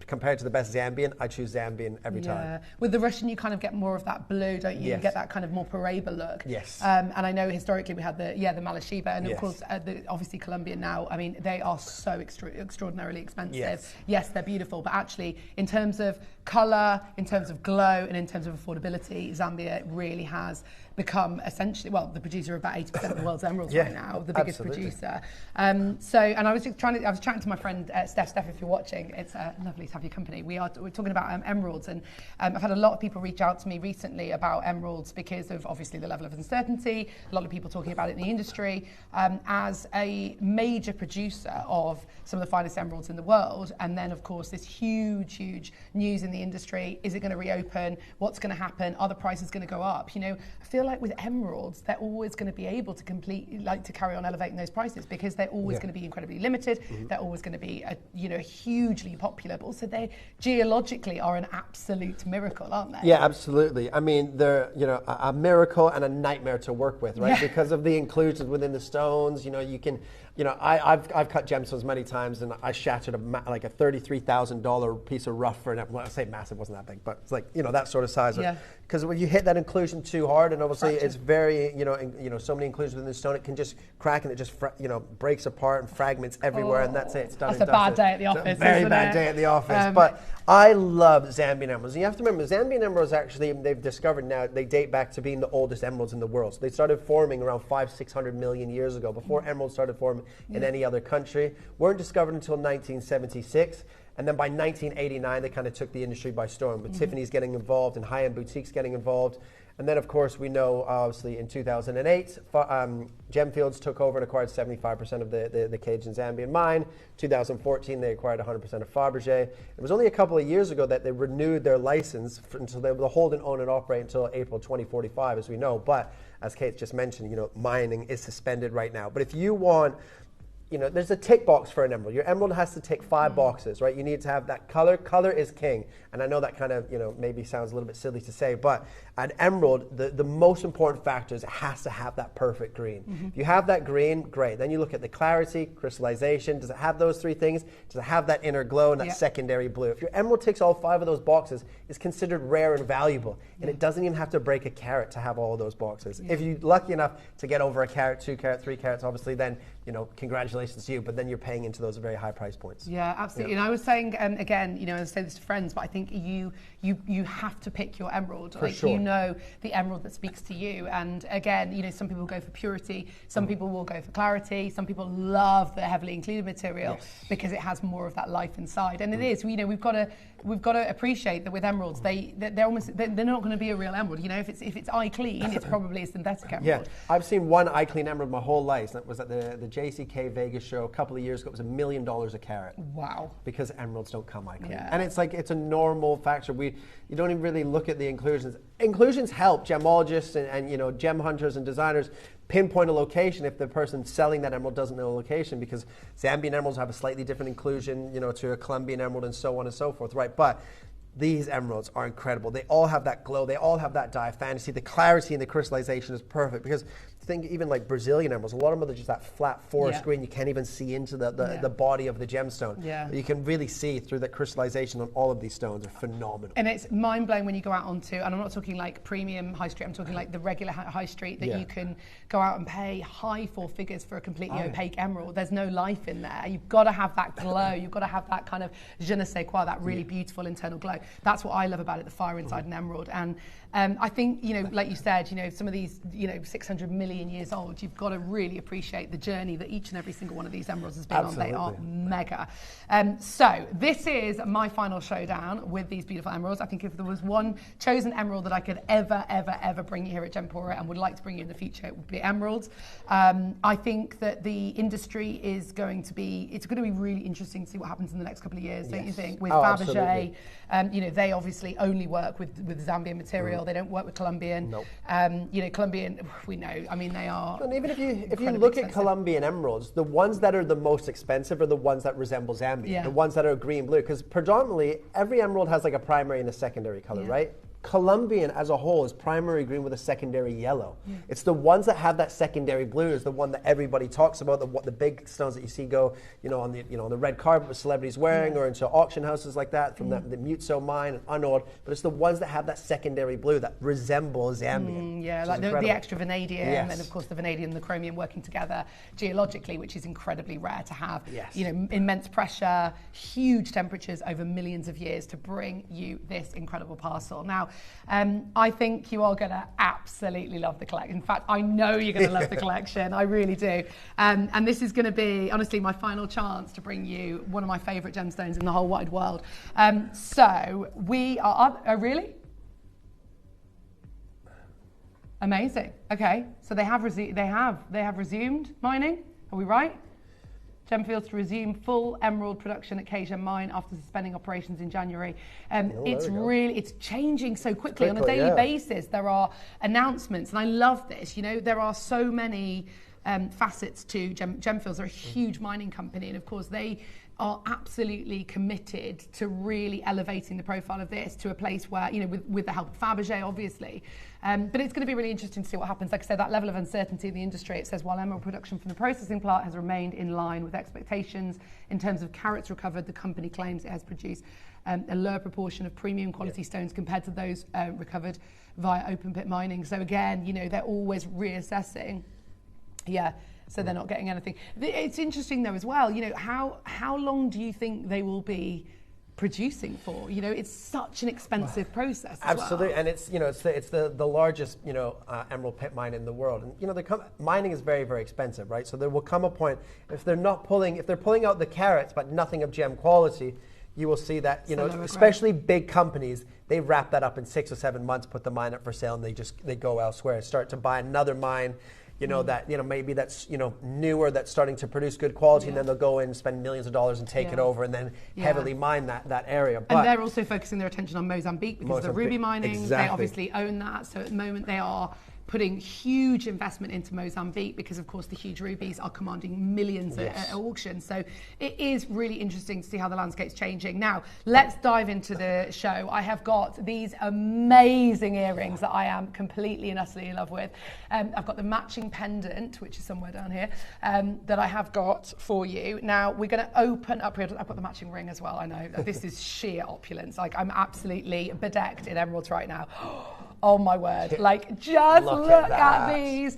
compared to the best Zambian, I choose Zambian every time. With the Russian, you kind of get more of that blue, don't you? You get that kind of more Paraiba look. Yes. And I know historically we had the Malasheba, and of course, obviously Colombian now. I mean, they are so extraordinarily expensive. Yes, they're beautiful, but actually, in terms of colour, in terms of glow, and in terms of affordability, Zambia really has become essentially, the producer of about 80% of the world's emeralds right now, the biggest producer. And I was chatting to my friend Steph, if you're watching, it's lovely to have your company. We're talking about emeralds, and I've had a lot of people reach out to me recently about emeralds because of obviously the level of uncertainty, a lot of people talking about it in the industry, as a major producer of some of the finest emeralds in the world. And then of course this huge news in the industry. Is it going to reopen? What's going to happen? Are the prices going to go up? I feel like with emeralds, they're always going to be able to to carry on elevating those prices, because they're always going to be incredibly limited. They're always going to be hugely popular, but also they geologically are an absolute miracle, aren't they? Yeah, absolutely. I mean, they're a miracle and a nightmare to work with, right? Because of the inclusions within the stones. You can you know, I've cut gemstones many times, and I shattered like a $33,000 piece of rough for an, well, I say massive, wasn't that big, but it's like, you know, that sort of size. Yeah. Because when you hit that inclusion too hard, and obviously it's very, you know, so many inclusions within the stone, it can just crack and it just, you know, breaks apart and fragments everywhere, and that's it. It's done. That's a bad day at the office. It's a very bad day at the office. But I love Zambian emeralds. And you have to remember, Zambian emeralds actually, they've discovered now, they date back to being the oldest emeralds in the world. So they started forming around 500-600 million years ago, before emeralds started forming in any other country. Weren't discovered until 1976. And then by 1989, they kind of took the industry by storm, with Tiffany's getting involved and high-end boutiques getting involved. And then, of course, we know, obviously, in 2008, Gemfields took over and acquired 75% of the Cajun Zambian mine. 2014, they acquired 100% of Fabergé. It was only a couple of years ago that they renewed their license until they will hold and own and operate until April 2045, as we know. But as Kate just mentioned, you know, mining is suspended right now. But if you want, you know, there's a tick box for an emerald. Your emerald has to tick 5 boxes, right? You need to have that color. Color is king. And I know that kind of, you know, maybe sounds a little bit silly to say, but an emerald, the most important factor is it has to have that perfect green. If you have that green, great. Then you look at the clarity, crystallization. Does it have those 3 things? Does it have that inner glow and that secondary blue? If your emerald ticks all 5 of those boxes, it's considered rare and valuable. And it doesn't even have to break a carat to have all of those boxes. If you're lucky enough to get over a carat, 2 carat, 3 carats, obviously then, you know, congratulations to you, but then you're paying into those very high price points. Yeah, absolutely. And I was saying, again, you know, I say this to friends, but I think you have to pick your emerald. For sure. You know the emerald that speaks to you. And again, you know, some people go for purity, some people will go for clarity, some people love the heavily included material because it has more of that life inside. And it is, you know, we've got to appreciate that with emeralds, they're not going to be a real emerald. You know, if it's eye clean, it's probably a synthetic emerald. Yeah, I've seen one eye clean emerald my whole life. That was at the JCK Vegas show a couple of years ago. It was $1 million a carat. Wow. Because emeralds don't come eye clean. Yeah. And it's like, it's a normal factor. You don't even really look at the inclusions. Inclusions help gemologists and you know, gem hunters and designers pinpoint a location if the person selling that emerald doesn't know a location, because Zambian emeralds have a slightly different inclusion, you know, to a Colombian emerald and so on and so forth, right? But these emeralds are incredible. They all have that glow. They all have that diaphantasy. The clarity and the crystallization is perfect, because think even like Brazilian emeralds, a lot of them are just that flat forest green. You can't even see into the body of the gemstone. Yeah. You can really see through the crystallization on all of these stones. Are phenomenal. And it's mind-blowing when you go out onto, and I'm not talking like premium high street, I'm talking like the regular high street that you can go out and pay high 4 figures for a completely opaque emerald. There's no life in there. You've got to have that glow. You've got to have that kind of je ne sais quoi, that really beautiful internal glow. That's what I love about it, the fire inside an emerald. And I think, you know, like you said, you know, some of these, you know, 600 million years old, you've got to really appreciate the journey that each and every single one of these emeralds has been on. They are mega. So this is my final showdown with these beautiful emeralds. I think if there was one chosen emerald that I could ever bring you here at Gemporia and would like to bring you in the future, it would be emeralds. I think that the industry is going to be, it's going to be really interesting to see what happens in the next couple of years, don't you think? With Fabergé, you know, they obviously only work with Zambian material. They don't work with Colombian. Nope. You know, Colombian, we know, I mean, they are. And even if you look at Colombian emeralds, the ones that are the most expensive are the ones that resemble Zambia, the ones that are green blue, because predominantly every emerald has like a primary and a secondary color, right? Colombian as a whole is primary green with a secondary yellow. It's the ones that have that secondary blue is the one that everybody talks about, the big stones that you see go, you know, on the red carpet with celebrities wearing, or into auction houses like that from the Mutso mine and Unold. But it's the ones that have that secondary blue that resemble Zambian. Like the extra vanadium, and of course the vanadium and the chromium working together geologically, which is incredibly rare to have. You know, immense pressure, huge temperatures over millions of years to bring you this incredible parcel. Now, I think you are going to absolutely love the collection. In fact, I know you're going to love the collection. I really do. And this is going to be, honestly, my final chance to bring you one of my favourite gemstones in the whole wide world. So we are, oh, really? Amazing. Okay, so they have resumed mining. Are we right? Gemfields to resume full emerald production at Cajun Mine after suspending operations in January. It's changing so quickly on a daily basis. There are announcements, and I love this. You know, there are so many facets to Gemfields. They're a huge mining company, and of course they are absolutely committed to really elevating the profile of this to a place where, you know, with the help of Fabergé, obviously. But it's going to be really interesting to see what happens. Like I said, that level of uncertainty in the industry, it says while emerald production from the processing plant has remained in line with expectations in terms of carats recovered, the company claims it has produced a lower proportion of premium quality stones compared to those recovered via open pit mining. So again, you know, they're always reassessing. Yeah. So they're not getting anything. It's interesting though as well, you know, how long do you think they will be producing for? You know, it's such an expensive process as Absolutely, well. and it's, you know, it's the largest, you know, emerald pit mine in the world, and you know, mining is very, very expensive, right? So there will come a point if they're pulling out the carats but nothing of gem quality, you will see that, you know, especially big companies, they wrap that up in 6 or 7 months, put the mine up for sale, and they go elsewhere, start to buy another mine. You know, that, you know, maybe that's, you know, newer, that's starting to produce good quality, and then they'll go in and spend millions of dollars and take it over and then heavily mine that area. But and they're also focusing their attention on Mozambique because of the ruby mining. Exactly. They obviously own that. So at the moment they are putting huge investment into Mozambique because of course the huge rubies are commanding millions at auction. So it is really interesting to see how the landscape's changing. Now, let's dive into the show. I have got these amazing earrings that I am completely and utterly in love with. I've got the matching pendant, which is somewhere down here, that I have got for you. Now, we're going to open up here. I've got the matching ring as well, I know. This is sheer opulence. Like, I'm absolutely bedecked in emeralds right now. Oh my word, like just look at these.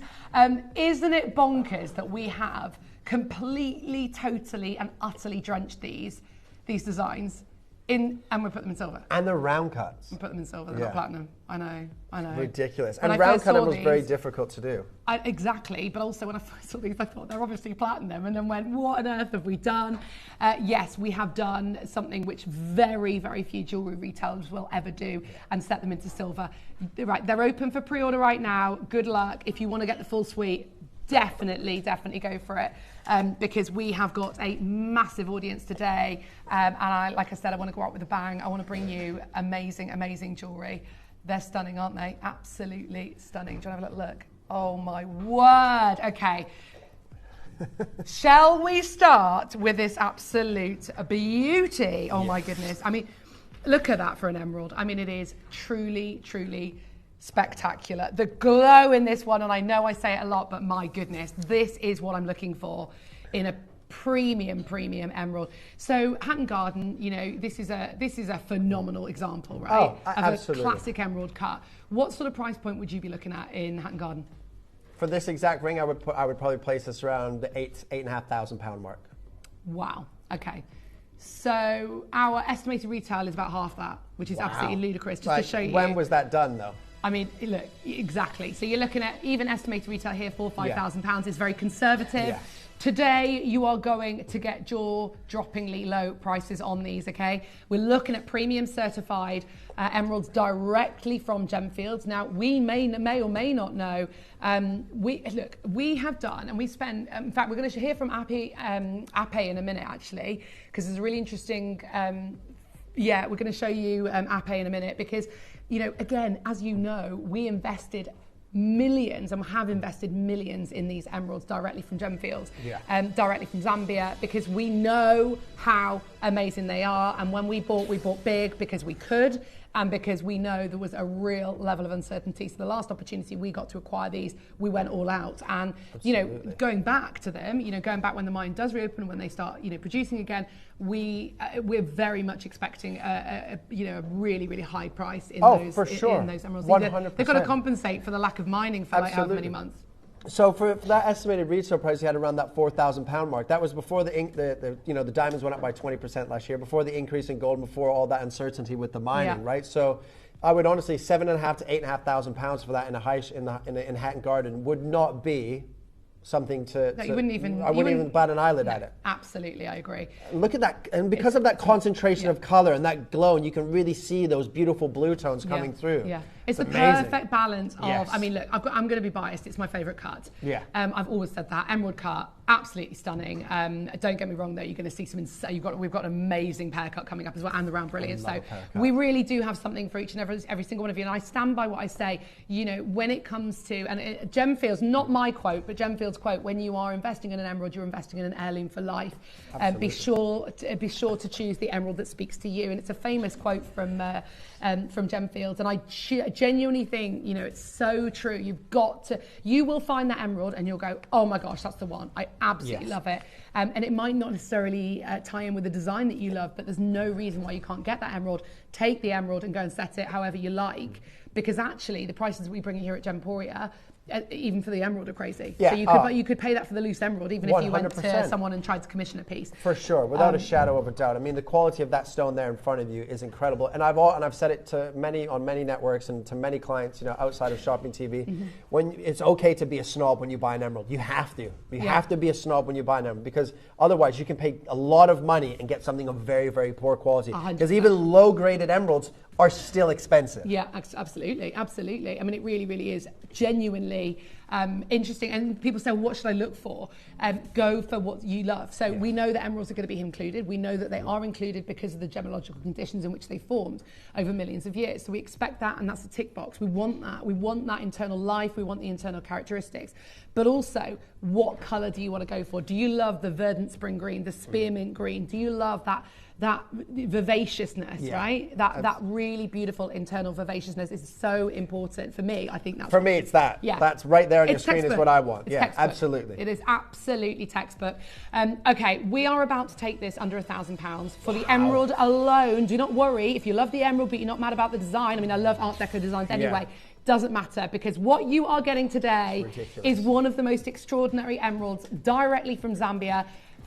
Isn't it bonkers that we have completely, totally and utterly drenched these designs in, and we put them in silver. And they're round cuts. We put them in silver, they're not platinum. I know. Ridiculous. And round cut was very difficult to do. Exactly, but also when I first saw these, I thought they're obviously platinum, and then went, what on earth have we done? Yes, we have done something which very, very few jewellery retailers will ever do, and set them into silver. Right, they're open for pre-order right now. Good luck. If you want to get the full suite, definitely go for it, because we have got a massive audience today, and like I said, I want to go out with a bang. I want to bring you amazing, amazing jewellery. They're stunning, aren't they? Absolutely stunning. Do you want to have a little look? Oh my word. Okay. Shall we start with this absolute beauty? Oh my goodness. I mean, look at that for an emerald. I mean, it is truly, truly spectacular. The glow in this one, and I know I say it a lot, but my goodness, this is what I'm looking for in a premium emerald. So Hatton Garden, you know, this is a phenomenal example, right? Oh, of absolutely. a classic emerald cut. What sort of price point would you be looking at in Hatton Garden? For this exact ring, I would probably place this around the £8,500 mark. Wow. Okay. So our estimated retail is about half that, which is absolutely ludicrous. Just to show you. When was that done, though? I mean, look, exactly. So you're looking at even estimated retail here, £4,000-5,000 is very conservative. Yeah. Today, you are going to get jaw-droppingly low prices on these, okay? We're looking at premium certified emeralds directly from Gemfields. Now, we may or may not know, we have done, and we spend, in fact, we're going to hear from Ape in a minute, actually, because there's a really interesting, we're going to show you Ape in a minute, because, you know, again, as you know, we invested millions and have invested millions in these emeralds directly from Gemfields, directly from Zambia, because we know how amazing they are. And when we bought big because we could, and because we know there was a real level of uncertainty. So the last opportunity we got to acquire these, we went all out. And you know, going back to them, you know, going back when the mine does reopen, when they start, you know, producing again, we're very much expecting a really, really high price in those in those emeralds. 100%. They've got to compensate for the lack of mining for like however many months. So for that estimated retail price, you had around that £4,000 mark. That was before the diamonds went up by 20% last year, before the increase in gold, before all that uncertainty with the mining, right? So I would honestly £7,500 to £8,500 for that in Hatton Garden would not be something to I wouldn't even bat an eyelid at it. Absolutely, I agree. Look at that, and because of that concentration of color and that glow, and you can really see those beautiful blue tones coming through. Yeah, it's the perfect balance of. I mean, look, I'm going to be biased. It's my favorite cut. Yeah. I've always said that emerald cut. Absolutely stunning. Don't get me wrong, though. You're going to see some. We've got an amazing pear cut coming up as well, and the round brilliant. So we really do have something for each and every single one of you. And I stand by what I say. You know, when it comes to Gemfield's, not my quote, but Gemfield's quote: when you are investing in an emerald, you're investing in an heirloom for life. Be sure to choose the emerald that speaks to you. And it's a famous quote from Gemfield's, and I genuinely think, you know, it's so true. You will find that emerald, and you'll go, oh my gosh, that's the one. I absolutely love it. And it might not necessarily tie in with the design that you love, but there's no reason why you can't get that emerald. Take the emerald and go and set it however you like, because actually the prices we bring here at Gemporia, even for the emerald, are crazy. Yeah. So you could pay that for the loose emerald, even 100%. If you went to someone and tried to commission a piece. For sure, without a shadow of a doubt. I mean, the quality of that stone there in front of you is incredible. And I've said it to on many networks and to many clients, you know, outside of Shopping TV. When it's okay to be a snob when you buy an emerald, you have to. You have to be a snob when you buy an emerald, because otherwise you can pay a lot of money and get something of very, very poor quality. Because even low-graded emeralds are still expensive. Yeah, absolutely. I mean, it really, really is genuinely interesting. And people say, well, what should I look for? Go for what you love. So we know that emeralds are going to be included. We know that they are included because of the gemological conditions in which they formed over millions of years. So we expect that, and that's a tick box. We want that. We want that internal life. We want the internal characteristics. But also, what colour do you want to go for? Do you love the verdant spring green, the spearmint green? Do you love that vivaciousness, right? That really beautiful internal vivaciousness is so important for me. I think that's for me. It's that. Yeah, that's right there on your screen textbook. Is what I want. It's yeah, textbook. Absolutely. It is absolutely textbook. Okay, we are about to take this under £1,000 for the emerald alone. Do not worry if you love the emerald, but you're not mad about the design. I mean, I love Art Deco designs anyway. Yeah. Doesn't matter, because what you are getting today is one of the most extraordinary emeralds directly from Zambia,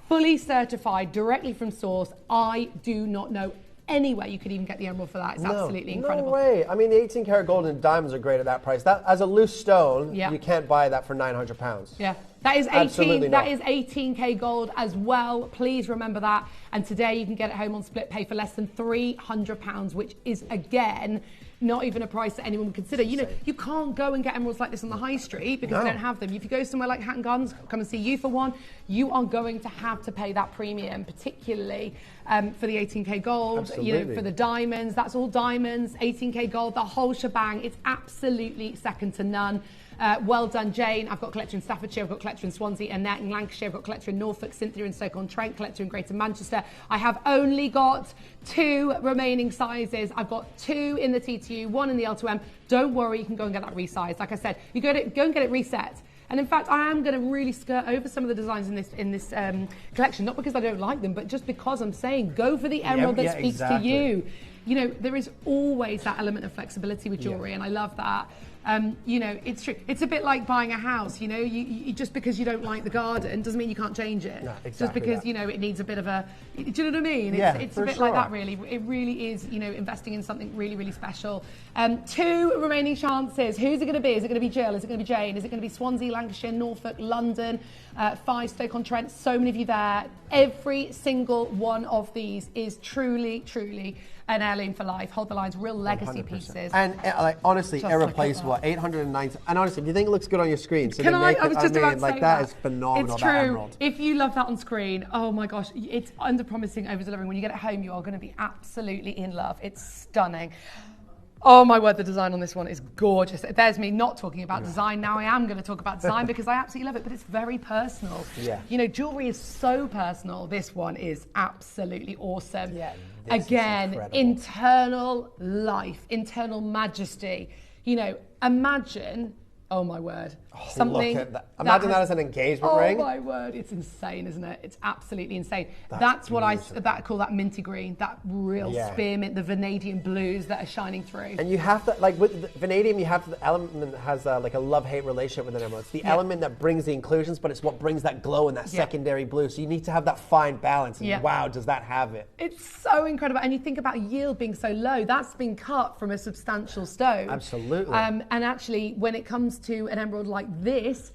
fully certified, directly from source. I do not know anywhere you could even get the emerald for that. It's absolutely incredible. No way. I mean, the 18 karat gold and diamonds are great at that price. That, as a loose stone, you can't buy that for £900. Yeah. That is 18. That is 18k gold as well. Please remember that. And today you can get it home on split pay for less than £300, which is, again, not even a price that anyone would consider. You know, you can't go and get emeralds like this on the high street because they don't have them. If you go somewhere like Hatton Gardens, come and see you for one, you are going to have to pay that premium, particularly for the 18k gold, you know, for the diamonds. That's all diamonds, 18k gold, the whole shebang. It's absolutely second to none. Well done, Jane. I've got a collector in Staffordshire, I've got a collector in Swansea, Annette in Lancashire, I've got a collector in Norfolk, Cynthia in Stoke-on-Trent, collector in Greater Manchester. I have only got 2 remaining sizes. I've got 2 in the TTU, 1 in the L2M. Don't worry, you can go and get that resized. Like I said, you go and get it reset. And in fact, I am going to really skirt over some of the designs in this collection, not because I don't like them, but just because I'm saying go for the emerald that speaks to you. You know, there is always that element of flexibility with jewellery, and I love that. You know, it's true. It's a bit like buying a house. You know, you just because you don't like the garden doesn't mean you can't change it. No, exactly. Just because you know it needs a bit of a. Do you know what I mean? It's a bit like that, really. It really is. You know, investing in something really, really special. 2 remaining chances. Who's it going to be? Is it going to be Jill? Is it going to be Jane? Is it going to be Swansea, Lancashire, Norfolk, London? 5 Stoke-on-Trent. So many of you there. Every single one of these is truly, truly an heirloom for life. Hold the lines, real legacy 100%. Pieces. And like honestly, just irreplaceable. 890. And honestly, if you think it looks good on your screen, so I was just about to say that is phenomenal. It's true. If you love that on screen, oh my gosh, it's under promising, over delivering. When you get it home, you are going to be absolutely in love. It's stunning. Oh my word, the design on this one is gorgeous. There's me not talking about design. Now I am going to talk about design because I absolutely love it, but it's very personal. Yeah. You know, jewellery is so personal. This one is absolutely awesome. Yeah. Again, internal life, internal majesty. You know, imagine, oh my word, something. Look at that. Imagine that as an engagement ring. Oh my word, it's insane, isn't it? It's absolutely insane. That's what I call that minty green, that real spearmint, the vanadium blues that are shining through. And you have to, like with the vanadium, you have the element that has like a love-hate relationship with an emerald. It's the element that brings the inclusions, but it's what brings that glow and that secondary blue. So you need to have that fine balance. And wow, does that have it? It's so incredible. And you think about yield being so low, that's been cut from a substantial stone. Absolutely. And actually, when it comes to an emerald like this,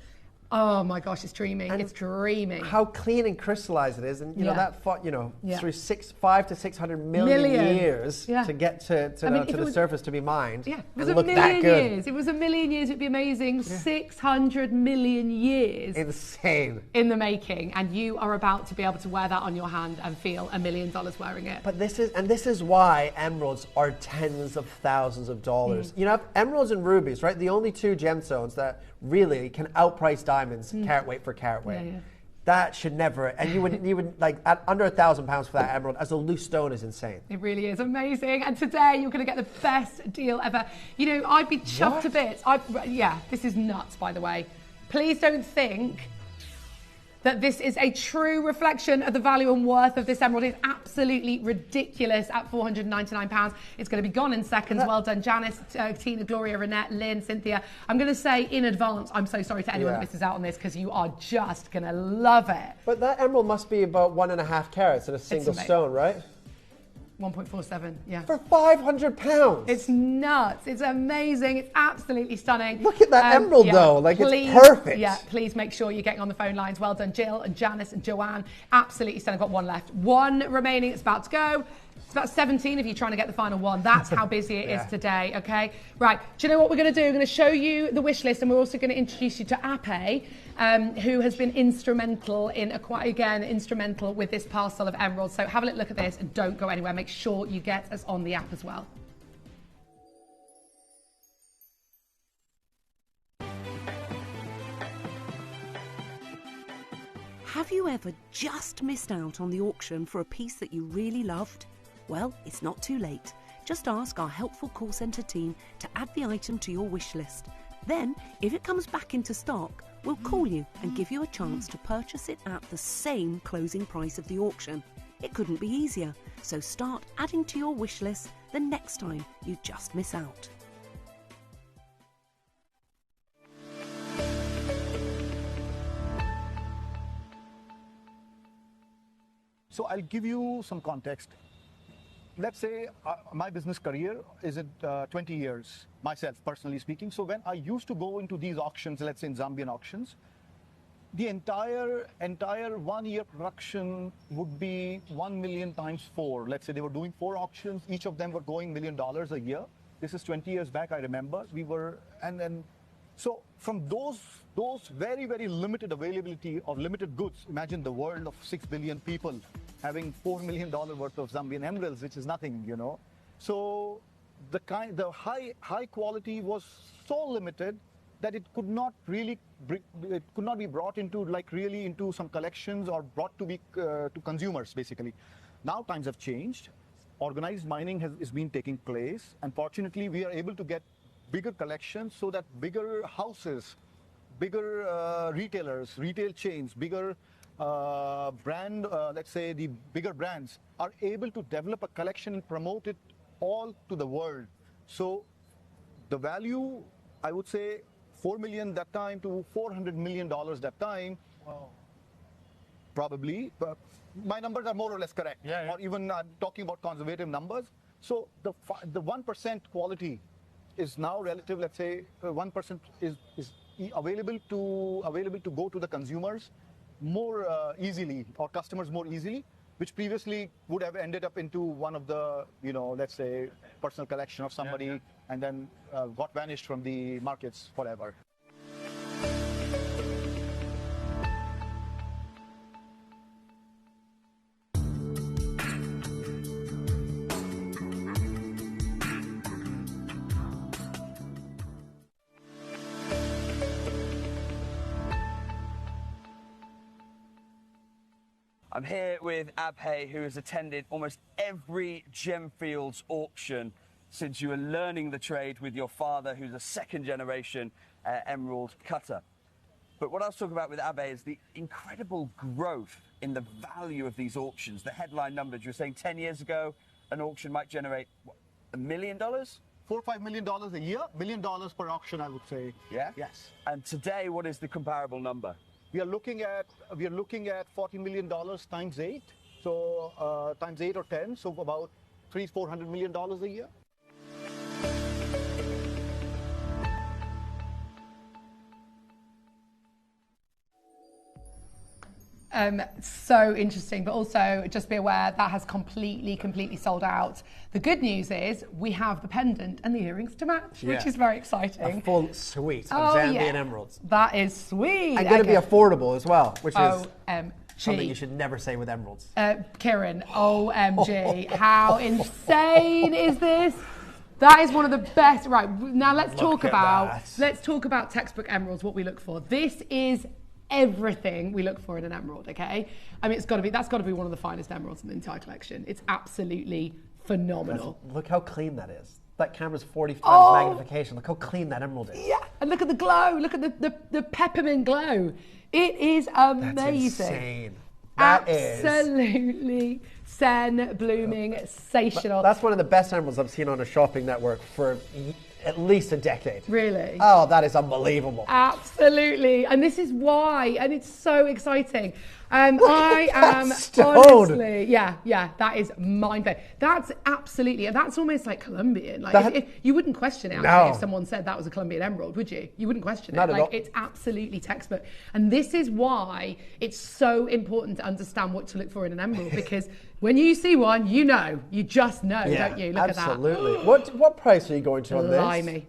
Oh my gosh, it's dreaming. It's dreaming. How clean and crystallized it is, and you know that fought, through 500 to 600 million years to get to the surface to be mined. Yeah, it was a million years. It was a million years. It'd be amazing. 600 million years. Insane. In the making, and you are about to be able to wear that on your hand and feel $1 million wearing it. But this is why emeralds are tens of thousands of dollars. You know, emeralds and rubies, right? The only two gemstones that really can outprice diamonds, carat weight for carat weight. Yeah. That should never, and you would like at under £1,000 for that emerald as a loose stone is insane. It really is amazing. And today you're going to get the best deal ever. You know, I'd be chuffed to bits. Yeah, this is nuts, by the way. Please don't think that this is a true reflection of the value and worth of this emerald. It's absolutely ridiculous at £499. It's going to be gone in seconds. Well done, Janice, Tina, Gloria, Renette, Lynn, Cynthia. I'm going to say in advance, I'm so sorry to anyone that misses out on this because you are just going to love it. But that emerald must be about 1.5 carats in a single stone, right? 1.47, yeah. For £500. It's nuts. It's amazing. It's absolutely stunning. Look at that emerald though. Like, it's perfect. Yeah, please make sure you're getting on the phone lines. Well done, Jill and Janice and Joanne. Absolutely stunning. I've got one left. One remaining. It's about to go. It's about 17 if you're trying to get the final one. That's how busy it is today, okay? Right, do you know what we're going to do? We're going to show you the wish list, and we're also going to introduce you to Ape, who has been instrumental instrumental with this parcel of emeralds. So have a little look at this and don't go anywhere. Make sure you get us on the app as well. Have you ever just missed out on the auction for a piece that you really loved? Well, it's not too late. Just ask our helpful call centre team to add the item to your wish list. Then, if it comes back into stock, we'll call you and give you a chance to purchase it at the same closing price of the auction. It couldn't be easier, so start adding to your wish list the next time you just miss out. So I'll give you some context. Let's say my business career is at 20 years, myself personally speaking. So when I used to go into these auctions, let's say in Zambian auctions, the entire 1 year production would be 1 million times 4. Let's say they were doing 4 auctions, each of them were going $1 million a year. This is 20 years back, I remember. So from those very, very limited availability of limited goods, imagine the world of 6 billion people having $4 million worth of Zambian emeralds, which is nothing, you know. So the high quality was so limited that it could not really be brought into into some collections or brought to be to consumers basically. Now times have changed. Organized mining is been taking place, and fortunately we are able to get bigger collections so that bigger houses, bigger retailers, retail chains, bigger let's say the bigger brands are able to develop a collection and promote it all to the world. So the value, I would say, 4 million that time to $400 million that time. Wow. Probably, but my numbers are more or less correct. Yeah. Or even I'm talking about conservative numbers. So the 1% quality is now relative. Let's say 1% is available to go to the consumers more easily, or customers more easily, which previously would have ended up into one of the, let's say, personal collection of somebody, and then got vanished from the markets forever. I'm here with Abhay, who has attended almost every Gemfields auction since you were learning the trade with your father, who's a second-generation emerald cutter. But what I was talking about with Abhay is the incredible growth in the value of these auctions. The headline numbers, you were saying 10 years ago, an auction might generate, what, $1 million? $4 or $5 million a year, $1 million per auction, I would say. Yeah? Yes. And today, what is the comparable number? We are looking at $40 million times 8, so times 8 or 10, so about $300-400 million a year. So interesting, but also just be aware that has completely sold out. The good news is we have the pendant and the earrings to match, which is very exciting. A full suite of Zambian emeralds. That is sweet. And going to be affordable as well, which is OMG. something you should never say with emeralds. Kieran, OMG. How insane is this? That is one of the best. Right, now let's talk about textbook emeralds, what we look for. This is everything we look for in an emerald, okay? I mean, that's got to be one of the finest emeralds in the entire collection. It's absolutely phenomenal. Look how clean that is. That camera's 40 times magnification. Look how clean that emerald is. Yeah, and look at the glow. Look at the peppermint glow. It is amazing. That's insane. Absolutely blooming sensational. That's one of the best emeralds I've seen on a shopping network for at least a decade. Really? Oh, that is unbelievable. Absolutely. And this is why, and it's so exciting. I am stoned. honestly, that is mind-blowing. That's almost like Colombian. Like you wouldn't question it actually if someone said that was a Colombian emerald, would you? You wouldn't question it. Not at all. It's absolutely textbook. And this is why it's so important to understand what to look for in an emerald, because when you see one, you just know, don't you? Look absolutely. at that. What price are you going to on this? Blimey.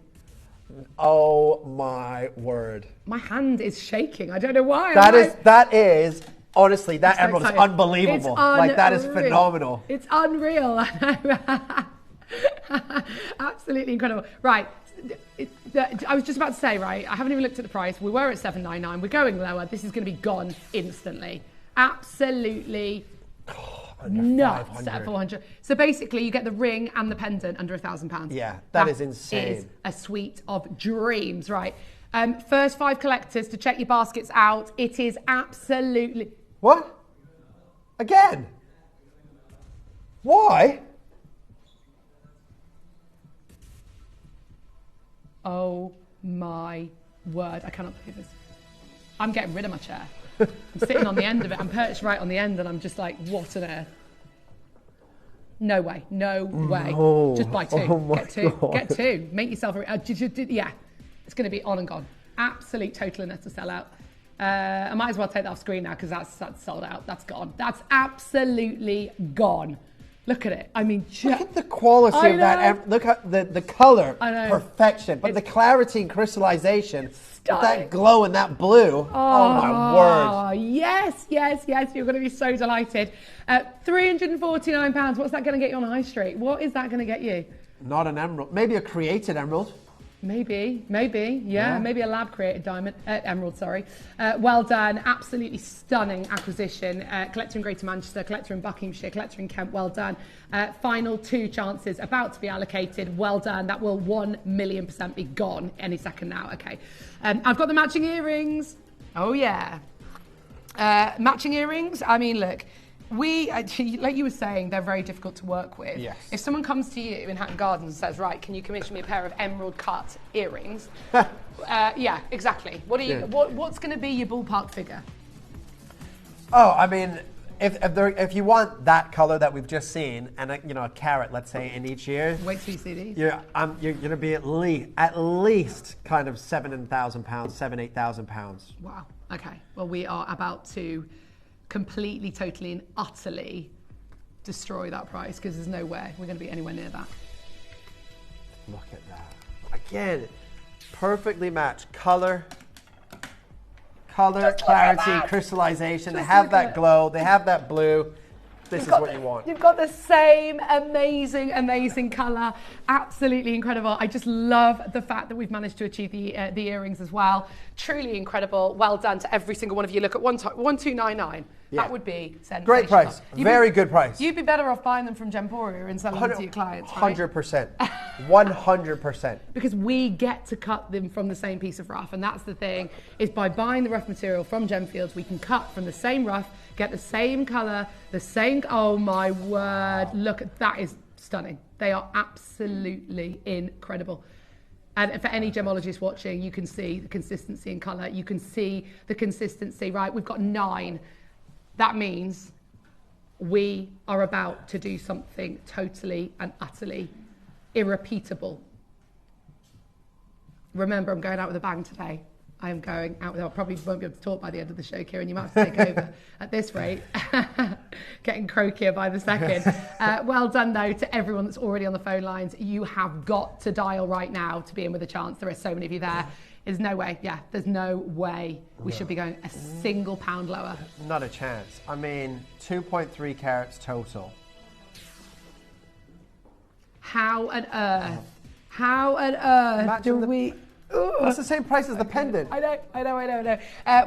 Oh my word. My hand is shaking. I don't know why. That is honestly, that emerald is unbelievable. Like, that is phenomenal. It's unreal. Absolutely incredible. Right. I was just about to say, right, I haven't even looked at the price. We were at $799. We're going lower. This is going to be gone instantly. Absolutely nuts at $400. So basically, you get the ring and the pendant under £1,000. Yeah, that is insane. Is a suite of dreams, right? First 5 collectors to check your baskets out. It is absolutely... What? Again? Why? Oh my word, I cannot believe this. I'm getting rid of my chair. I'm sitting on the end of it. I'm perched right on the end and I'm just like, what on earth? No way. No. Just buy 2. Get 2. God. Get 2. Make yourself yeah. It's going to be on and gone. Absolute total and utter sellout. I might as well take that off screen now because that's sold out. That's gone. That's absolutely gone. Look at it. I mean, look at the quality of that. Look at the color, perfection. But the clarity and crystallization, that glow and that blue. Oh my word. Yes. You're going to be so delighted. £349. What's that going to get you on High Street? What is that going to get you? Not an emerald. Maybe a created emerald. Maybe, yeah. Maybe a lab-created emerald, sorry. Well done, absolutely stunning acquisition. Collector in Greater Manchester, collector in Buckinghamshire, collector in Kent, well done. Final 2 chances about to be allocated, well done. That will 1,000,000% be gone any second now, okay. I've got the matching earrings. Oh yeah. Matching earrings, I mean, look. Like you were saying, they're very difficult to work with. Yes. If someone comes to you in Hatton Gardens and says, right, can you commission me a pair of emerald cut earrings? Yeah, exactly. What's going to be your ballpark figure? Oh, I mean, if you want that color that we've just seen, and a carat, let's say, in each ear. Wait till you see these. You're going to be at least kind of £7,000, £8,000. Wow. Okay. Well, we are about to completely, totally, and utterly destroy that price because there's no way we're going to be anywhere near that. Look at that. Again, perfectly matched color, clarity, crystallization. They have that glow. They have that blue. This is what you want. You've got the same amazing colour. Absolutely incredible. I just love the fact that we've managed to achieve the earrings as well. Truly incredible. Well done to every single one of you. Look at 1299. Yeah. That would be sensational. Great price. Very good price. You'd be better off buying them from Gemporia and selling them to your clients, right? 100%. 100%. Because we get to cut them from the same piece of rough. And that's the thing, is by buying the rough material from Gemfields, we can cut from the same rough, get the same colour, the same, oh my word, look, that is stunning. They are absolutely incredible. And for any gemologist watching, you can see the consistency in colour, you can see the consistency, right? We've got 9. That means we are about to do something totally and utterly irrepeatable. Remember, I'm going out with a bang today. I am going out. I probably won't be able to talk by the end of the show, Kieran. You might have to take over at this rate. Getting croakier by the second. Well done, though, to everyone that's already on the phone lines. You have got to dial right now to be in with a chance. There are so many of you there. There's no way. Yeah, there's no way we should be going a single pound lower. Not a chance. I mean, 2.3 carats total. How on earth? How on earth do we... That's the same price as the pendant. I know.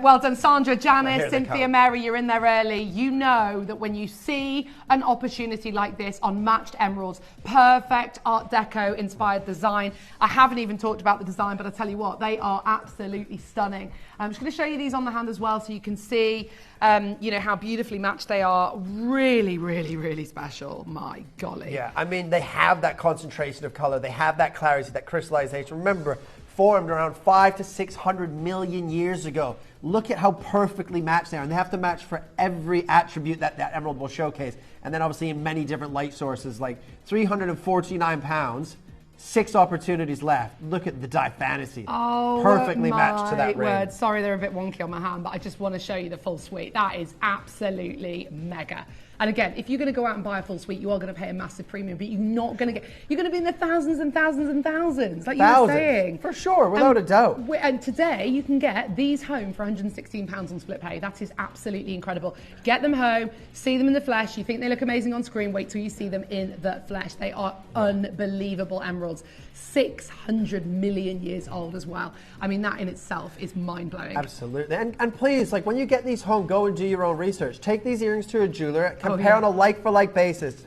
Well done, Sandra, Janice, Cynthia, Mary, you're in there early. You know that when you see an opportunity like this on matched emeralds, perfect Art Deco inspired design. I haven't even talked about the design, but I tell you what, they are absolutely stunning. I'm just going to show you these on the hand as well so you can see how beautifully matched they are. Really, really, really special. My golly. Yeah, I mean, they have that concentration of color. They have that clarity, that crystallization. Remember, formed around 500 to 600 million years ago. Look at how perfectly matched they are. And they have to match for every attribute that emerald will showcase. And then obviously in many different light sources, like 349 pounds, 6 opportunities left. Look at the dye fantasy. Oh, perfectly matched to that ring. Word. Sorry, they're a bit wonky on my hand, but I just want to show you the full suite. That is absolutely mega. And again, if you're going to go out and buy a full suite, you are going to pay a massive premium, but you're not going to get, you're going to be in the thousands and thousands and thousands, like you were saying. For sure, without a doubt. And today, you can get these home for £116 on split pay. That is absolutely incredible. Get them home, see them in the flesh. You think they look amazing on screen, wait till you see them in the flesh. They are unbelievable emeralds. 600 million years old as well. I mean, that in itself is mind-blowing. Absolutely. And please, like when you get these home, go and do your own research. Take these earrings to a jeweler, compare on a like-for-like basis.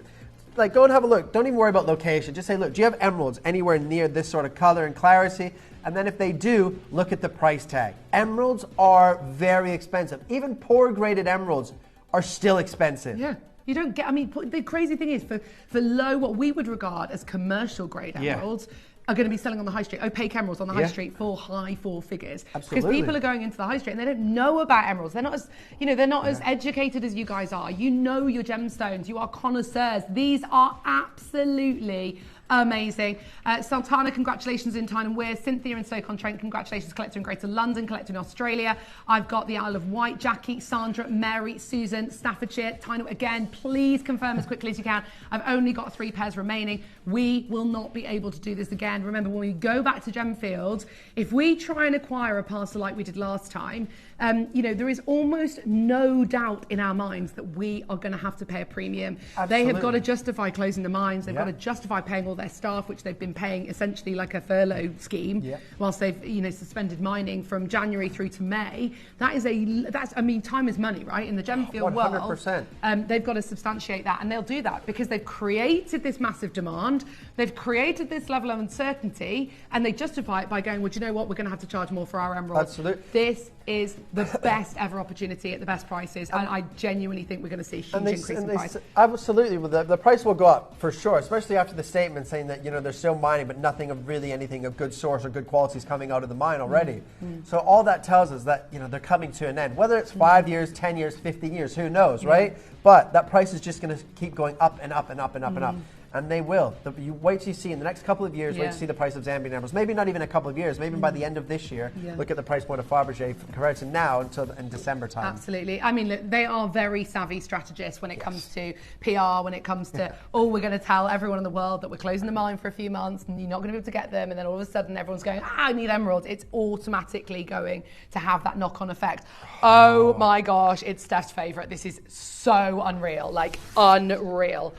Like, go and have a look. Don't even worry about location. Just say, look, do you have emeralds anywhere near this sort of color and clarity? And then if they do, look at the price tag. Emeralds are very expensive. Even poor graded emeralds are still expensive. Yeah. You don't get, I mean, the crazy thing is for low, what we would regard as commercial grade emeralds are going to be selling on the high street, opaque emeralds on the high street for high 4 figures. Absolutely. Because people are going into the high street and they don't know about emeralds. They're not as, they're not as educated as you guys are. You know your gemstones. You are connoisseurs. These are absolutely amazing. Sultana, congratulations in Tyne and Weir. Cynthia in Stoke-on-Trent, congratulations. Collector in Greater London, collector in Australia. I've got the Isle of Wight, Jackie, Sandra, Mary, Susan, Staffordshire, Tyne. Again, please confirm as quickly as you can. I've only got 3 pairs remaining. We will not be able to do this again. Remember, when we go back to Gemfield, if we try and acquire a parcel like we did last time, there is almost no doubt in our minds that we are going to have to pay a premium. Absolutely. They have got to justify closing the mines. They've got to justify paying all their staff, which they've been paying essentially like a furlough scheme, whilst they've suspended mining from January through to May. I mean, time is money, right? In the Gemfield 100%. world, they've got to substantiate that, and they'll do that because they've created this massive demand, they've created this level of uncertainty, and they justify it by going, well, do you know what? We're going to have to charge more for our emeralds. Absolutely. This is the best ever opportunity at the best prices, and I genuinely think we're going to see a huge increase in price. Absolutely, well, the price will go up for sure, especially after the statement saying that they're still mining, but nothing of really anything of good source or good quality is coming out of the mine already. So all that tells us that they're coming to an end. Whether it's 5 years, 10 years, 50 years, who knows, right? But that price is just going to keep going up and up and up and up and up. And they will. You wait till you see in the next couple of years, wait to see the price of Zambian Emeralds. Maybe not even a couple of years, maybe by the end of this year, look at the price point of Fabergé compared to now until in December time. Absolutely. I mean, look, they are very savvy strategists when it comes to PR, when it comes to, we're going to tell everyone in the world that we're closing the mine for a few months and you're not going to be able to get them. And then all of a sudden everyone's going, I need emeralds. It's automatically going to have that knock-on effect. Oh my gosh, it's Steph's favourite. This is so unreal, like unreal.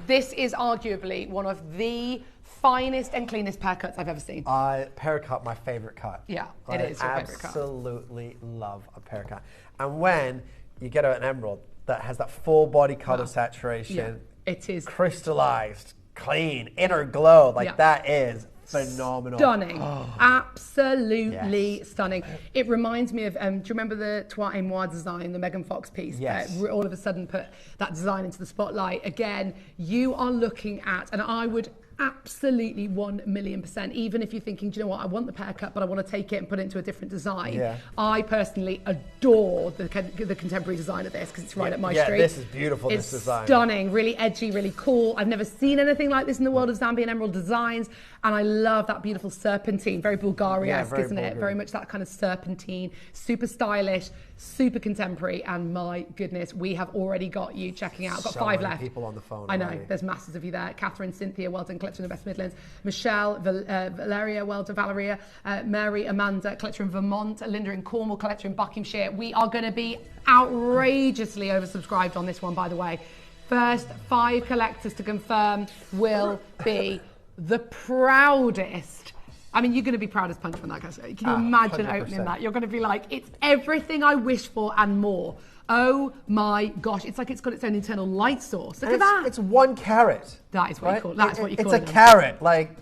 This is arguably one of the finest and cleanest pear cuts I've ever seen. Pear cut, my favorite cut. Yeah, it is your favorite cut. I absolutely love a pear cut. And when you get an emerald that has that full body color saturation, it is crystallized, clean, inner glow, that is phenomenal. Stunning. Absolutely stunning. It reminds me of, do you remember the Toi et Moi design, the Megan Fox piece? Yes. All of a sudden put that design into the spotlight. Again, you are looking at, and I would absolutely 1,000,000%. Even if you're thinking, do you know what, I want the pear cut, but I want to take it and put it into a different design. Yeah. I personally adore the contemporary design of this because it's right up my street. Yeah, this is beautiful, this design. It's stunning, really edgy, really cool. I've never seen anything like this in the world of Zambian Emerald designs. And I love that beautiful serpentine, very Bulgaria-esque, isn't it? Very much that kind of serpentine, super stylish, super contemporary. And my goodness, we have already got you checking out. I've got 5 left. People on the phone. I know, there's masses of you there. Catherine, Cynthia, well done, collector in the West Midlands. Michelle, Valeria, well done, Valeria. Mary, Amanda, collector in Vermont. Linda in Cornwall, collector in Buckinghamshire. We are going to be outrageously oversubscribed on this one, by the way. First 5 collectors to confirm will be the proudest. I mean, you're going to be proud as punch when that goes. Can you imagine 100%. Opening that? You're going to be like, it's everything I wish for and more. Oh my gosh, it's like it's got its own internal light source. Look at that. It's 1 carat. That is what you call it. That's what you call it. It's a carat. Like,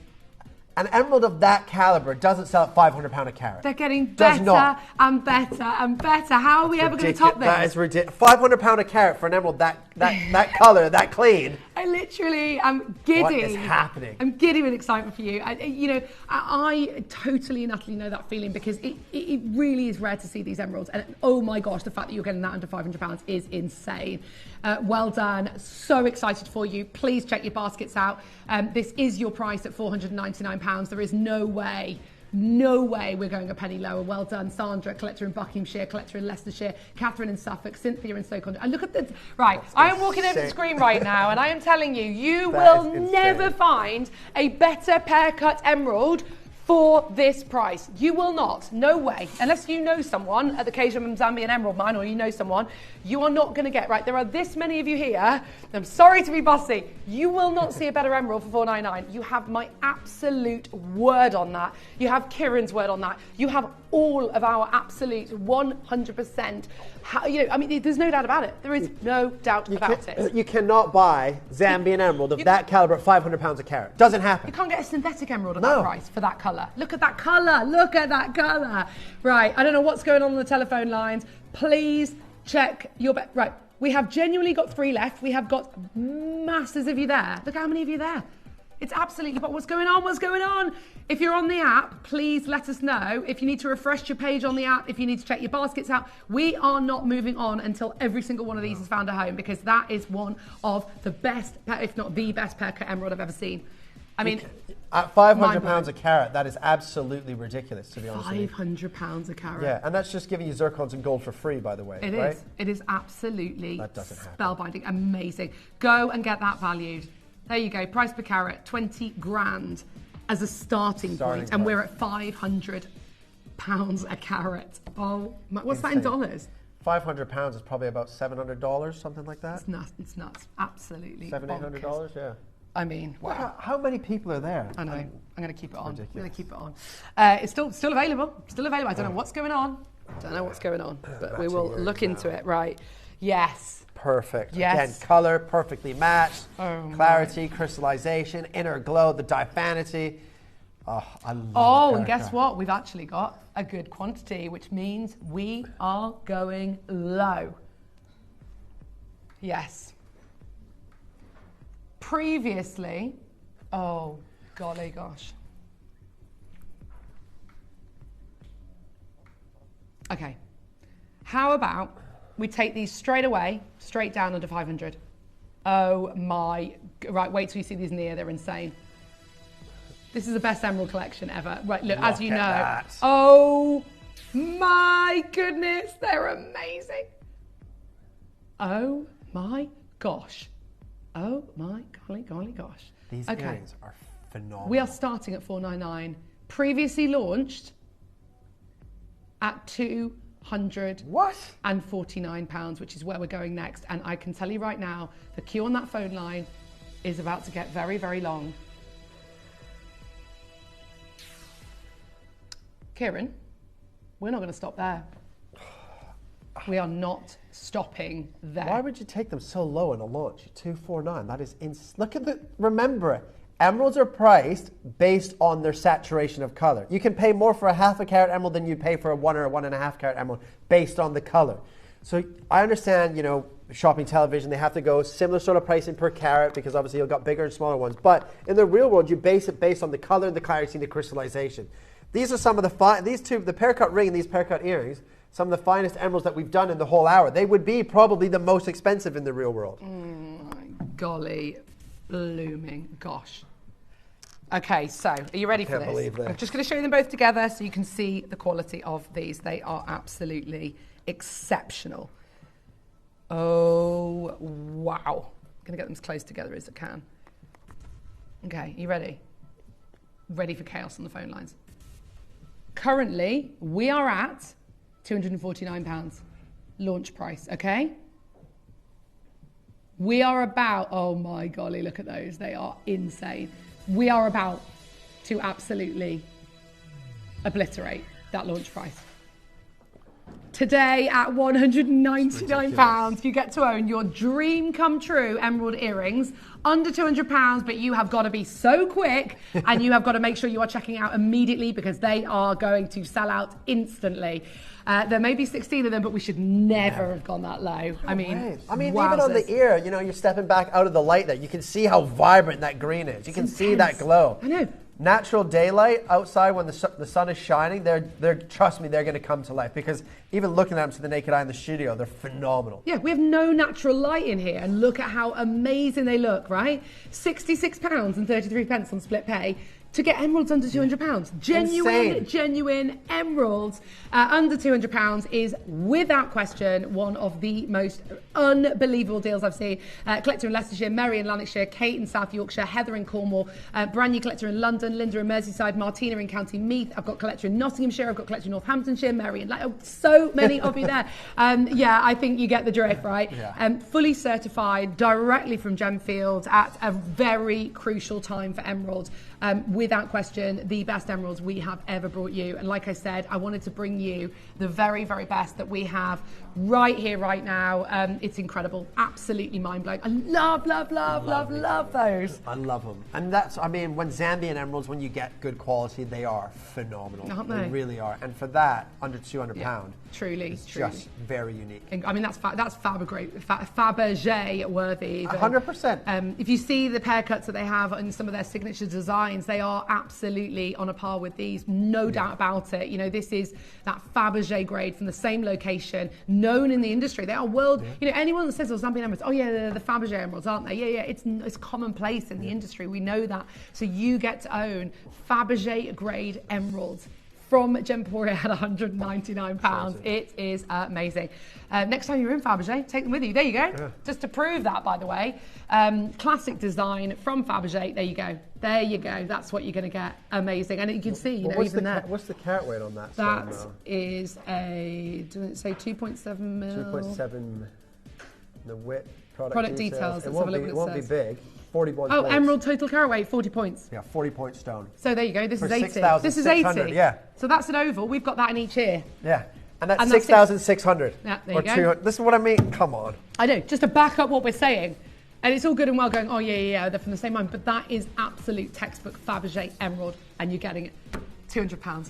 an emerald of that caliber doesn't sell at £500 a carat. They're getting better and better and better. How are we ever going to top this? That is ridiculous. £500 a carat for an emerald that colour, that clean. I literally am giddy. What is happening? I'm giddy with excitement for you. I totally and utterly know that feeling because it really is rare to see these emeralds. And oh my gosh, the fact that you're getting that under £500 is insane. Well done. So excited for you. Please check your baskets out. This is your price at £499. There is no way we're going a penny lower. Well done, Sandra, collector in Buckinghamshire, collector in Leicestershire, Catherine in Suffolk, Cynthia in Stoke-on-Trent. And look at this. Right, I am walking over the screen right now and I am telling you, you will never find a better pear cut emerald for this price. You will not. No way. Unless you know someone at the Cajun Zambian Emerald Mine or you know someone, you are not going to get, right, there are this many of you here. I'm sorry to be bossy. You will not see a better emerald for $499. You have my absolute word on that. You have Kieran's word on that. You have all of our absolute 100%. There's no doubt about it. There is no doubt about it. You cannot buy Zambian Emerald of that caliber at £500 a carat. Doesn't happen. You can't get a synthetic emerald at that price for that colour. Look at that colour. Look at that colour. Right, I don't know what's going on the telephone lines. Please check your... Right, we have genuinely got 3 left. We have got masses of you there. Look how many of you there. It's absolutely... But what's going on? What's going on? If you're on the app, please let us know. If you need to refresh your page on the app, if you need to check your baskets out, we are not moving on until every single one of these has found a home because that is one of the best, if not the best pear cut emerald I've ever seen. I mean... At £500 a carat, that is absolutely ridiculous, to be honest with you. £500 a carat. Yeah, and that's just giving you zircons and gold for free, by the way. It right? is. It is absolutely that doesn't happen. Spellbinding. Amazing. Go and get that valued. There you go. Price per carat, 20 grand as a starting point. And we're at £500 a carat. Oh, what's that in dollars? £500 is probably about $700, something like that. It's nuts. It's nuts. Absolutely. $700-800, yeah. I mean, wow. How many people are there? I know. I'm going to keep it on. Ridiculous. I'm going to keep it on. It's still available. Still available. I don't know what's going on. But we will look into it. Right. Yes. Perfect. Yes. Again, color perfectly matched. Clarity, crystallization, inner glow, the diaphanity. Oh, I love it. Oh, and guess what? We've actually got a good quantity, which means we are going low. Yes. Previously, oh, golly gosh. Okay. How about we take these straight away, straight down under 500? Oh my, right, wait till you see these in the ear, they're insane. This is the best emerald collection ever. Right, look, as you know. That. Oh my goodness, they're amazing. Oh my gosh. Oh my golly gosh. These earrings are phenomenal. We are starting at $499. Previously launched at £249, which is where we're going next. And I can tell you right now, the queue on that phone line is about to get very, very long. Kieran, we're not going to stop there. We are not stopping there. Why would you take them so low in a launch? $249. That is look at the. Remember, emeralds are priced based on their saturation of color. You can pay more for a ½ carat emerald than you'd pay for a 1 or a 1.5 carat emerald based on the color. So I understand, shopping television, they have to go similar sort of pricing per carat because obviously you've got bigger and smaller ones. But in the real world, you base it based on the color, the clarity, and the crystallization. These are some of the these two, the pear-cut ring and these pear-cut earrings, some of the finest emeralds that we've done in the whole hour. They would be probably the most expensive in the real world. Golly, blooming gosh. Okay, so are you ready for this? Can't believe this. I'm just going to show you them both together so you can see the quality of these. They are absolutely exceptional. Oh, wow. I'm going to get them as close together as I can. Okay, you ready? Ready for chaos on the phone lines. Currently, we are at £249 launch price, okay? We are about, oh my golly, look at those. They are insane. We are about to absolutely obliterate that launch price. Today at £199, you get to own your dream come true emerald earrings. Under £200, but you have got to be so quick and you have got to make sure you are checking out immediately because they are going to sell out instantly. There may be 16 of them, but we should never have gone that low. I mean, even on the ear, you know, you're stepping back out of the light there. You can see how vibrant that green is. You can see that glow. I know. Natural daylight outside when the sun is shining, trust me, they're going to come to life because even looking at them to the naked eye in the studio, they're phenomenal. Yeah, we have no natural light in here and look at how amazing they look, right? £66 and 33 pence on split pay. To get emeralds under £200. Genuine emeralds under £200 is without question one of the most unbelievable deals I've seen. Collector in Leicestershire, Mary in Lanarkshire, Kate in South Yorkshire, Heather in Cornwall, brand new collector in London, Linda in Merseyside, Martina in County Meath. I've got collector in Nottinghamshire, I've got collector in Northamptonshire, Mary in so many of you there. Yeah, I think you get the drift, right? Yeah. Fully certified directly from Gemfields at a very crucial time for emeralds. Without question, the best emeralds we have ever brought you. And like I said, I wanted to bring you the very, very best that we have right here, right now. It's incredible. Absolutely mind-blowing. I love those. I love them. And that's, I mean, when Zambian emeralds, when you get good quality, they are phenomenal. Aren't they really are. And for that, under £200, truly, it's just very unique. I mean, that's Fabergé worthy. 100%. If you see the pear cuts that they have and some of their signature designs, they are absolutely on a par with these, no doubt about it. You know, this is that Fabergé grade from the same location, known in the industry. They are world, you know, anyone that says, oh, Zambian emeralds, oh yeah, they're the Fabergé emeralds, aren't they? Yeah, it's commonplace in the industry. We know that. So you get to own Fabergé grade emeralds from Gemporia at £199. Awesome. It is amazing. Next time you're in Fabergé, take them with you. There you go. Yeah. Just to prove that, by the way. Classic design from Fabergé. There you go. There you go. That's what you're going to get. Amazing. And you can see, you know, even there. What's the carat weight on that? That is a, doesn't it say 2.7 mil? 2.7. The width, product details. It won't be big. 41 Oh, points. emerald total carat weight, 40 points. Yeah, 40 point stone. So there you go. This For is 80. 6, this is 80. Yeah. So that's an oval. We've got that in each here. Yeah. And that's 6,600. Yeah, there you go. This is what I mean. Come on. I know. Just to back up what we're saying. And it's all good and well going, oh, yeah, they're from the same mine. But that is absolute textbook Fabergé emerald. And you're getting it. £200.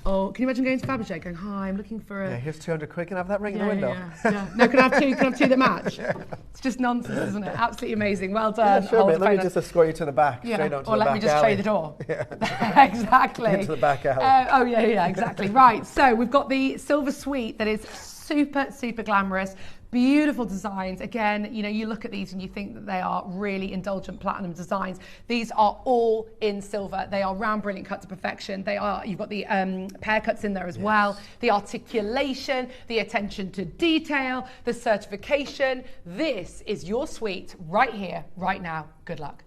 Oh, can you imagine going to Fabergé going, hi, I'm looking for a... Yeah, here's 200 quid. Can I have that ring in the window? Yeah. No, can I have two that match? Yeah. It's just nonsense, isn't it? Absolutely amazing. Well done. Yeah, sure, mate. Let me just escort you to the back. Yeah. Straight on to or the back let me just show you the door. Yeah. Exactly. Into the back alley. Oh, yeah, exactly. Right, so we've got the silver suite that is super, super glamorous. Beautiful designs. Again, you know, you look at these and you think that they are really indulgent platinum designs. These are all in silver. They are round, brilliant, cut to perfection. They are, you've got the pear cuts in there as well. The articulation, the attention to detail, the certification. This is your suite right here, right now. Good luck.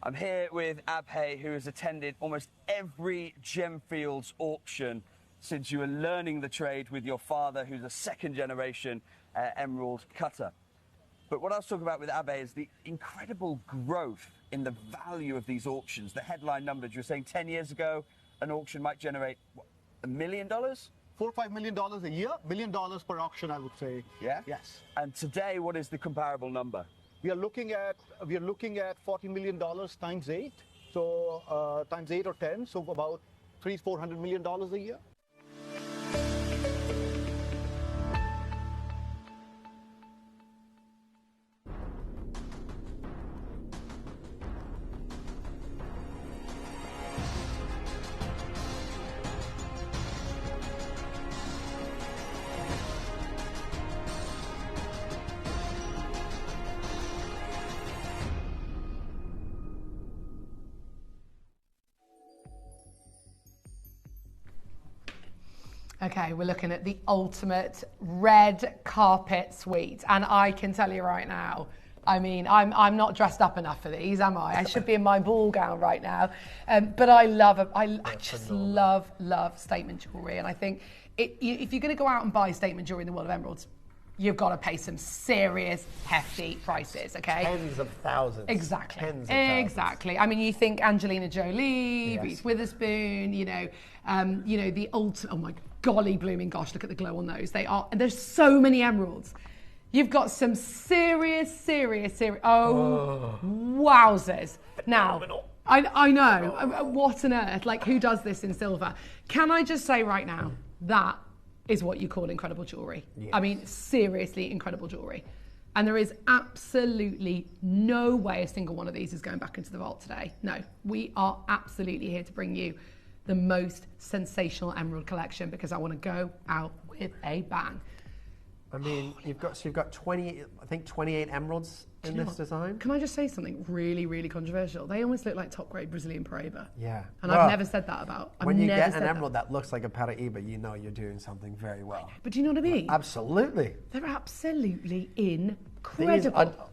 I'm here with Abhay, who has attended almost every Gemfields auction since you were learning the trade with your father, who's a second-generation emerald cutter. But what I was talking about with Abhay is the incredible growth in the value of these auctions. The headline numbers, you were saying 10 years ago, an auction might generate, what, $1 million? $4 or $5 million a year, $1 million per auction, I would say. Yeah? Yes. And today, what is the comparable number? We are looking at $40 million times 8. So times 8 or 10, so about $400 million a year. Okay, we're looking at the ultimate red carpet suite, and I can tell you right now, I mean, I'm not dressed up enough for these, am I? I should be in my ball gown right now, but I just love statement jewellery, and I think if you're going to go out and buy statement jewellery in the world of emeralds, you've got to pay some serious, hefty prices, okay? Tens of thousands. Exactly. Tens of thousands. Exactly. I mean, you think Angelina Jolie, Reese Witherspoon, the ultimate, oh my golly blooming gosh, look at the glow on those. And there's so many emeralds. You've got some serious, wowzers. Now, I know, what on earth, like who does this in silver? Can I just say right now, that is what you call incredible jewellery. Yes. I mean, seriously incredible jewellery. And there is absolutely no way a single one of these is going back into the vault today. No, we are absolutely here to bring you the most sensational emerald collection because I want to go out with a bang. I mean, you've got 28 emeralds in this design. Can I just say something really, really controversial? They almost look like top grade Brazilian Paraiba. Yeah. And I've never said that about. When you get an emerald that looks like a Paraiba, you know you're doing something very well. But do you know what I mean? Absolutely. They're absolutely incredible.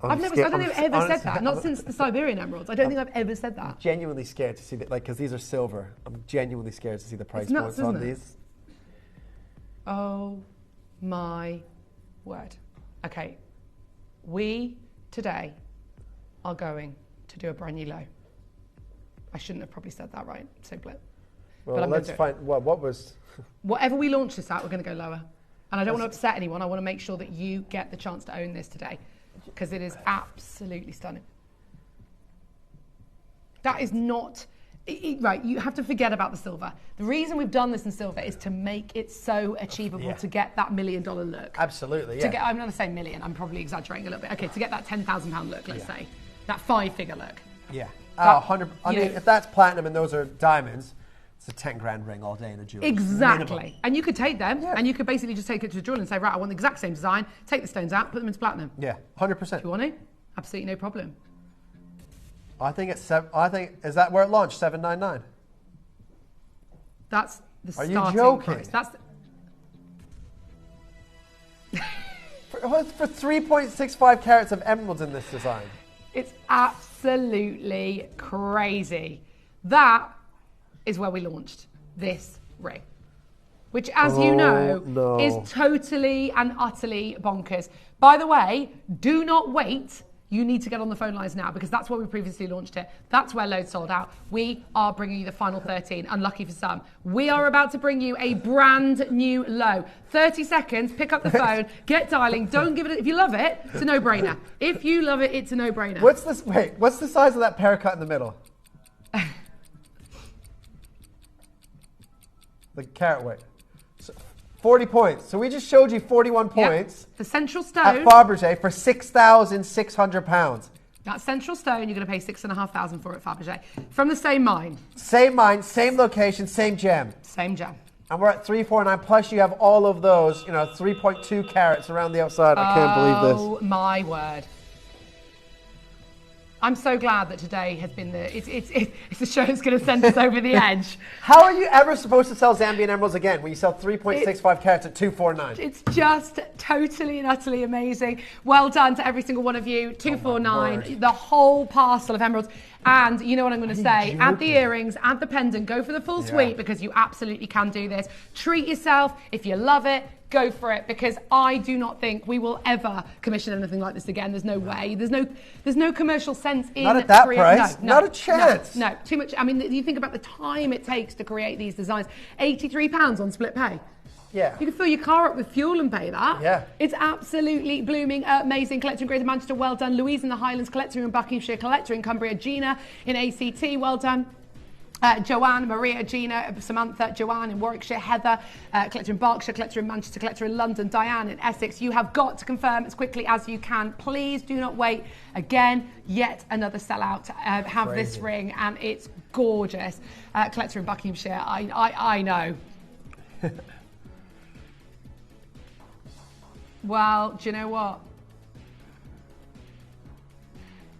I don't think I've ever said that. Not since the Siberian emeralds. I don't think I've ever said that. I'm genuinely scared to see that, because these are silver. I'm genuinely scared to see the price points on these. Oh my word. Okay, we today are going to do a brand new low. I shouldn't have probably said that right, so blip. Well, let's find, what was... Whatever we launch this at, we're going to go lower. And I don't want to upset anyone. I want to make sure that you get the chance to own this today, because it is absolutely stunning. That is not... right, you have to forget about the silver. The reason we've done this in silver is to make it so achievable to get that $1 million look. Absolutely, yeah. I'm not going to say million, I'm probably exaggerating a little bit. Okay, to get that £10,000 look, let's say. That 5-figure look. Yeah. 100. I mean, if that's platinum and those are diamonds, it's a 10 grand ring all day in a jewelry. Exactly. Minimum. And you could take them and you could basically just take it to a jeweler and say, right, I want the exact same design, take the stones out, put them into platinum. Yeah, 100%. Do you want to? Absolutely no problem. I think it's is that where it launched? 799. That's the starting Are you joking? price. That's for 3.65 carats of emeralds in this design. It's absolutely crazy. That is where we launched this ring, which, as you know, is totally and utterly bonkers. By the way, do not wait. You need to get on the phone lines now, because that's where we previously launched it. That's where loads sold out. We are bringing you the final 13, unlucky for some. We are about to bring you a brand new low. 30 seconds, pick up the phone, get dialing, don't give it, if you love it, it's a no-brainer. If you love it, it's a no-brainer. What's the size of that paracut in the middle? The carat weight. 40 points. So we just showed you 41 points. The central stone. At Fabergé for £6,600. That central stone, you're going to pay $6,500 for it at Fabergé. From the same mine. Same mine, same location, same gem. Same gem. And we're at 349, plus you have all of those, 3.2 carats around the outside. I can't believe this. Oh my word. I'm so glad that today has been it's the show that's going to send us over the edge. How are you ever supposed to sell Zambian emeralds again when you sell 3.65 carats at 249? It's just totally and utterly amazing. Well done to every single one of you. 249, the whole parcel of emeralds. And you know what I'm going to say? Add the earrings, add the pendant, go for the full suite, because you absolutely can do this. Treat yourself. If you love it, go for it, because I do not think we will ever commission anything like this again. There's no way. There's no commercial sense in not at that price. No, not a chance. No, too much. I mean, you think about the time it takes to create these designs. £83 on split pay. Yeah. You can fill your car up with fuel and pay that. Yeah. It's absolutely blooming, amazing. Collector in Greater Manchester, well done. Louise in the Highlands, collector in Buckinghamshire, collector in Cumbria, Gina in ACT, well done. Joanne, Maria, Gina, Samantha, Joanne in Warwickshire, Heather, collector in Berkshire, collector in Manchester, collector in London, Diane in Essex. You have got to confirm as quickly as you can. Please do not wait. Again, yet another sellout. Have this ring, and it's gorgeous. Collector in Buckinghamshire, I know. Well, do you know what?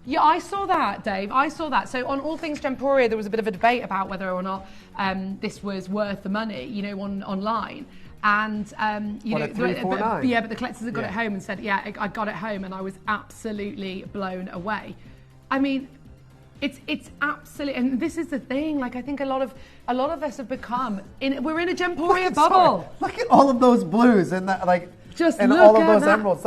Yeah, I saw that, Dave. I saw that. So on All Things Gemporia, there was a bit of a debate about whether or not this was worth the money, you know, online. And you know, but the collectors had got it home and said, yeah, I got it home, and I was absolutely blown away. I mean, it's absolutely, and this is the thing. Like, I think a lot of us have become we're in a Gemporia bubble. Look at all of those blues and that, like. Just and look all of at those that. emeralds.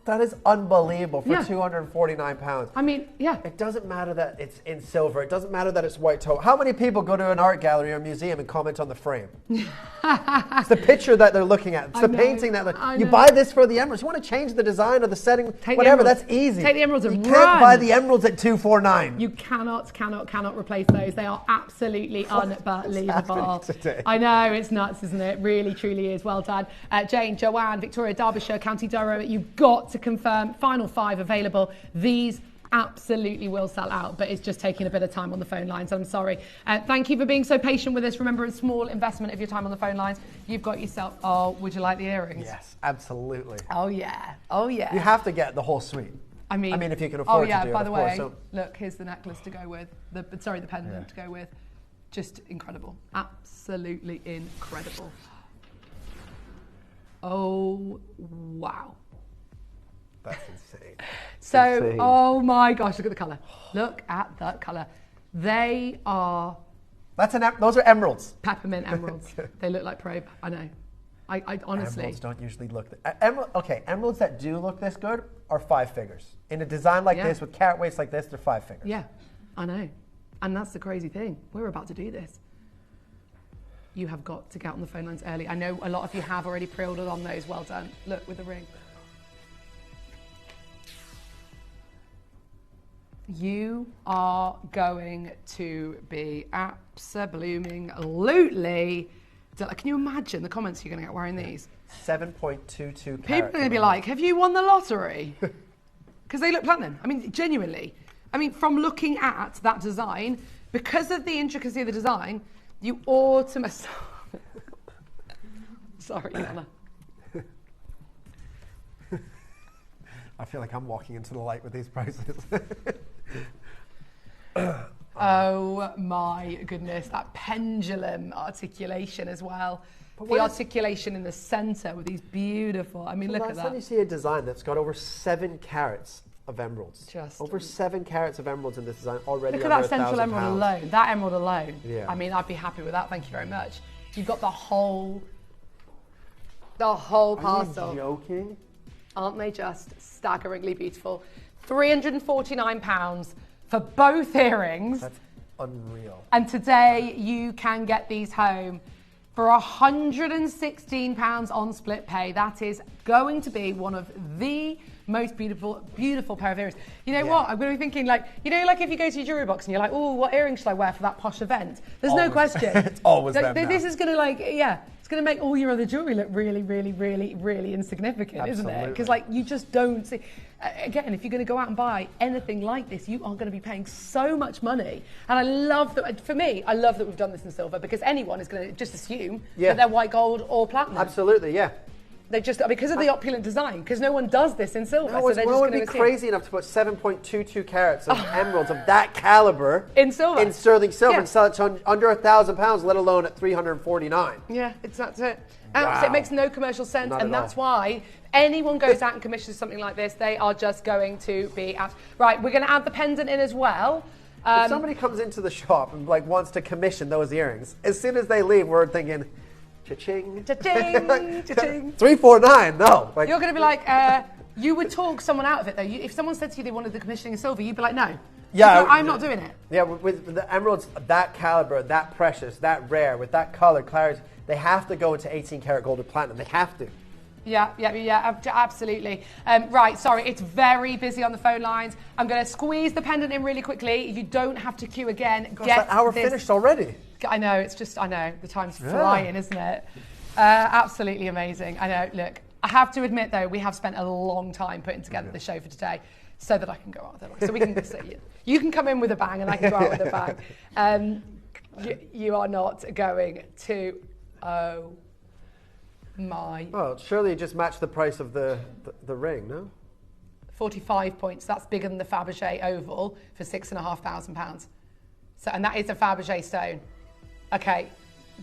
That is unbelievable for £249. I mean, yeah. It doesn't matter that it's in silver. It doesn't matter that it's white toe. How many people go to an art gallery or museum and comment on the frame? It's the picture that they're looking at. It's the painting that you buy this for the emeralds. You want to change the design or the setting, whatever. That's easy. Take the emeralds and you run. can't buy the emeralds at $249. You cannot replace those. They are absolutely unbelievable. I know, it's nuts, isn't it? Really, truly is. Well done. Jane, Joanne, Victoria, Derbyshire, County Durham. You've got to confirm. Final 5 available. These absolutely will sell out, but it's just taking a bit of time on the phone lines. I'm sorry. Thank you for being so patient with us. Remember, a small investment of your time on the phone lines. You've got yourself. Oh, would you like the earrings? Yes, absolutely. Oh yeah. Oh yeah. You have to get the whole suite. I mean, if you can afford to do it. By the way, so. look, here's the necklace to go with. The pendant to go with. Just incredible. Absolutely incredible. Oh, wow. That's insane. So, oh my gosh, look at the colour. Look at that colour. They are... Those are emeralds. Peppermint emeralds. They look like probe. I know. I honestly... Emeralds don't usually look... emeralds that do look this good are 5 figures. In a design like this, with carat weights like this, they're 5 figures. Yeah, I know. And that's the crazy thing. We're about to do this. You have got to get on the phone lines early. I know a lot of you have already pre-ordered on those. Well done. Look, with the ring. You are going to be absolutely... Can you imagine the comments you're going to get wearing these? 7.22 People are going to be like, have you won the lottery? Because they look platinum. I mean, genuinely. I mean, from looking at that design, because of the intricacy of the design, you automatically... Sorry, Anna. I feel like I'm walking into the light with these prices. Oh my goodness, that pendulum articulation as well. The articulation in the centre with these beautiful, I mean, look at that. Last time you see a design that's got over 7 carats of emeralds. Over 7 carats of emeralds in this design already. Look at that central emerald alone, that emerald alone. Yeah. I mean, I'd be happy with that, thank you very much. You've got the whole parcel. Are you joking? Aren't they just staggeringly beautiful? £349 for both earrings. That's unreal. And today you can get these home for £116 on split pay. That is going to be one of the most beautiful pair of earrings. You know what? I'm going to be thinking, like, you know, like if you go to your jewellery box and you're like, oh, what earring should I wear for that posh event? There's no question. It's always like, them this is going to, it's going to make all your other jewellery look really, really, really, really insignificant, isn't it? Because, like, you just don't see... Again, if you're going to go out and buy anything like this, you are going to be paying so much money. And I love that, for me, I love that we've done this in silver, because anyone is going to just assume that they're white gold or platinum. Absolutely, yeah. They just, because of the opulent design, because no one does this in silver. No, so no one would be crazy enough to put 7.22 carats of emeralds of that caliber in silver, in sterling silver, and sell it to under £1,000, let alone at $349. Yeah, that's it. Wow. It makes no commercial sense, and that's why anyone goes out and commissions something like this, they are just going to be out. Right, we're going to add the pendant in as well. If somebody comes into the shop and wants to commission those earrings, as soon as they leave, we're thinking, cha-ching, cha-ching, cha-ching. 349, no. You're going to be like, you would talk someone out of it though. If someone said to you they wanted the commissioning in silver, you'd be like, no. Yeah, I'm not doing it. Yeah, with the emeralds that caliber, that precious, that rare, with that color, clarity, they have to go into 18 karat gold or platinum. They have to. Yeah, absolutely. Right, sorry, it's very busy on the phone lines. I'm going to squeeze the pendant in really quickly. You don't have to queue again. Gosh, that hour finished already. I know, the time's flying, isn't it? Absolutely amazing. I know, look, I have to admit, though, we have spent a long time putting together the show for today so that I can go out with it. So we can say, you can come in with a bang and I can go out with a bang. You are not going to... Oh... my. Well, surely you just match the price of the ring, no? 45 points. That's bigger than the Fabergé oval for £6,500. So, and that is a Fabergé stone. Okay,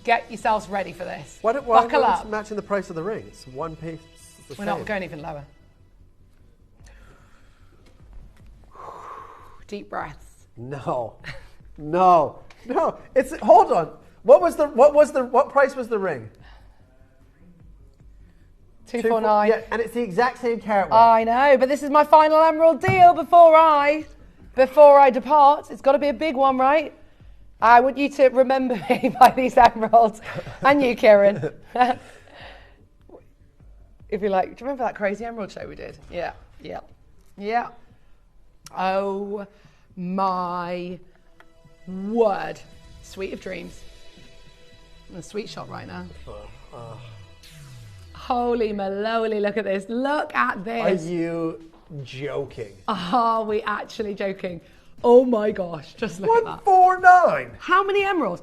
get yourselves ready for this. Buckle up. Matching the price of the ring. It's one piece. We're not going even lower. Deep breaths. No. It's hold on. What price was the ring? 249. Yeah, and it's the exact same carat weight. I know, but this is my final emerald deal before I depart. It's got to be a big one, right? I want you to remember me by these emeralds. And you, Kieran. If you like, do you remember that crazy emerald show we did? Yeah. Oh my word. Sweet of dreams. I'm in a sweet shop right now. Holy maloli, look at this. Look at this. Are you joking? Are we actually joking? Oh my gosh, just look at that. 149. How many emeralds?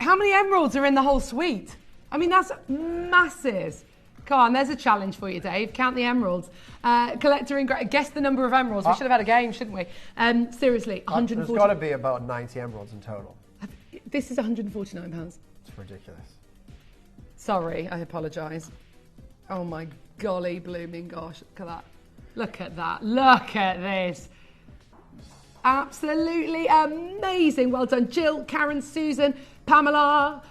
How many emeralds are in the whole suite? I mean, that's massive. Come on, there's a challenge for you, Dave. Count the emeralds. Collector in guess the number of emeralds. We should have had a game, shouldn't we? Seriously, 140. There's got to be about 90 emeralds in total. This is £149. It's ridiculous. Sorry, I apologise. Oh my golly blooming gosh, look at that. Look at that, look at this. Absolutely amazing. Well done, Jill, Karen, Susan, Pamela,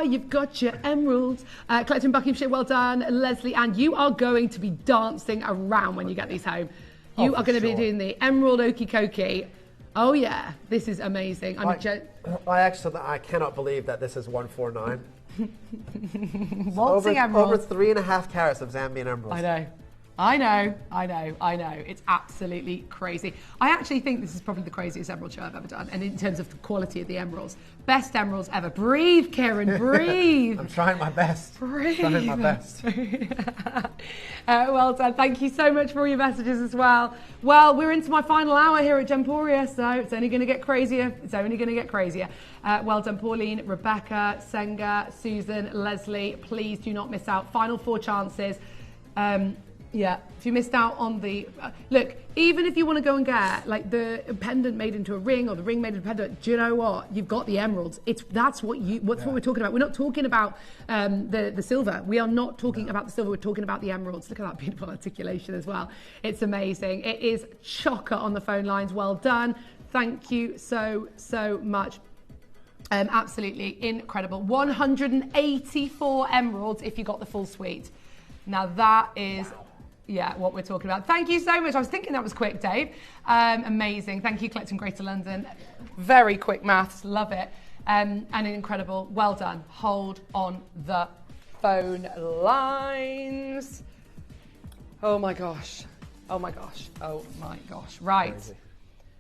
you've got your emeralds. Collecting Buckinghamshire, well done. Leslie, and you are going to be dancing around when you get these home. You are going to be doing the emerald okey cokey. Oh yeah, this is amazing. I cannot believe that this is 149. Waltzing emeralds. Over 3.5 carats of Zambian emeralds. I know. It's absolutely crazy. I actually think this is probably the craziest emerald show I've ever done. And in terms of the quality of the emeralds, best emeralds ever. Breathe, Kieran, breathe. I'm trying my best. Breathe. Trying my best. Well done. Thank you so much for all your messages as well. Well, we're into my final hour here at Gemporia, so it's only going to get crazier. Well done, Pauline, Rebecca, Senga, Susan, Leslie. Please do not miss out. Final 4 chances. Yeah, if you missed out on the... look, even if you want to go and get like the pendant made into a ring or the ring made into a pendant, do you know what? You've got the emeralds. That's what we're talking about. We're not talking about the silver. We are not talking about the silver. We're talking about the emeralds. Look at that beautiful articulation as well. It's amazing. It is chocker on the phone lines. Well done. Thank you so much. Absolutely incredible. 184 emeralds if you got the full suite. Now that is... Wow. Yeah, what we're talking about. Thank you so much. I was thinking that was quick, Dave. Amazing. Thank you, Collecting Greater London. Very quick maths. Love it. And incredible. Well done. Hold on the phone lines. Oh, my gosh. Right. Crazy.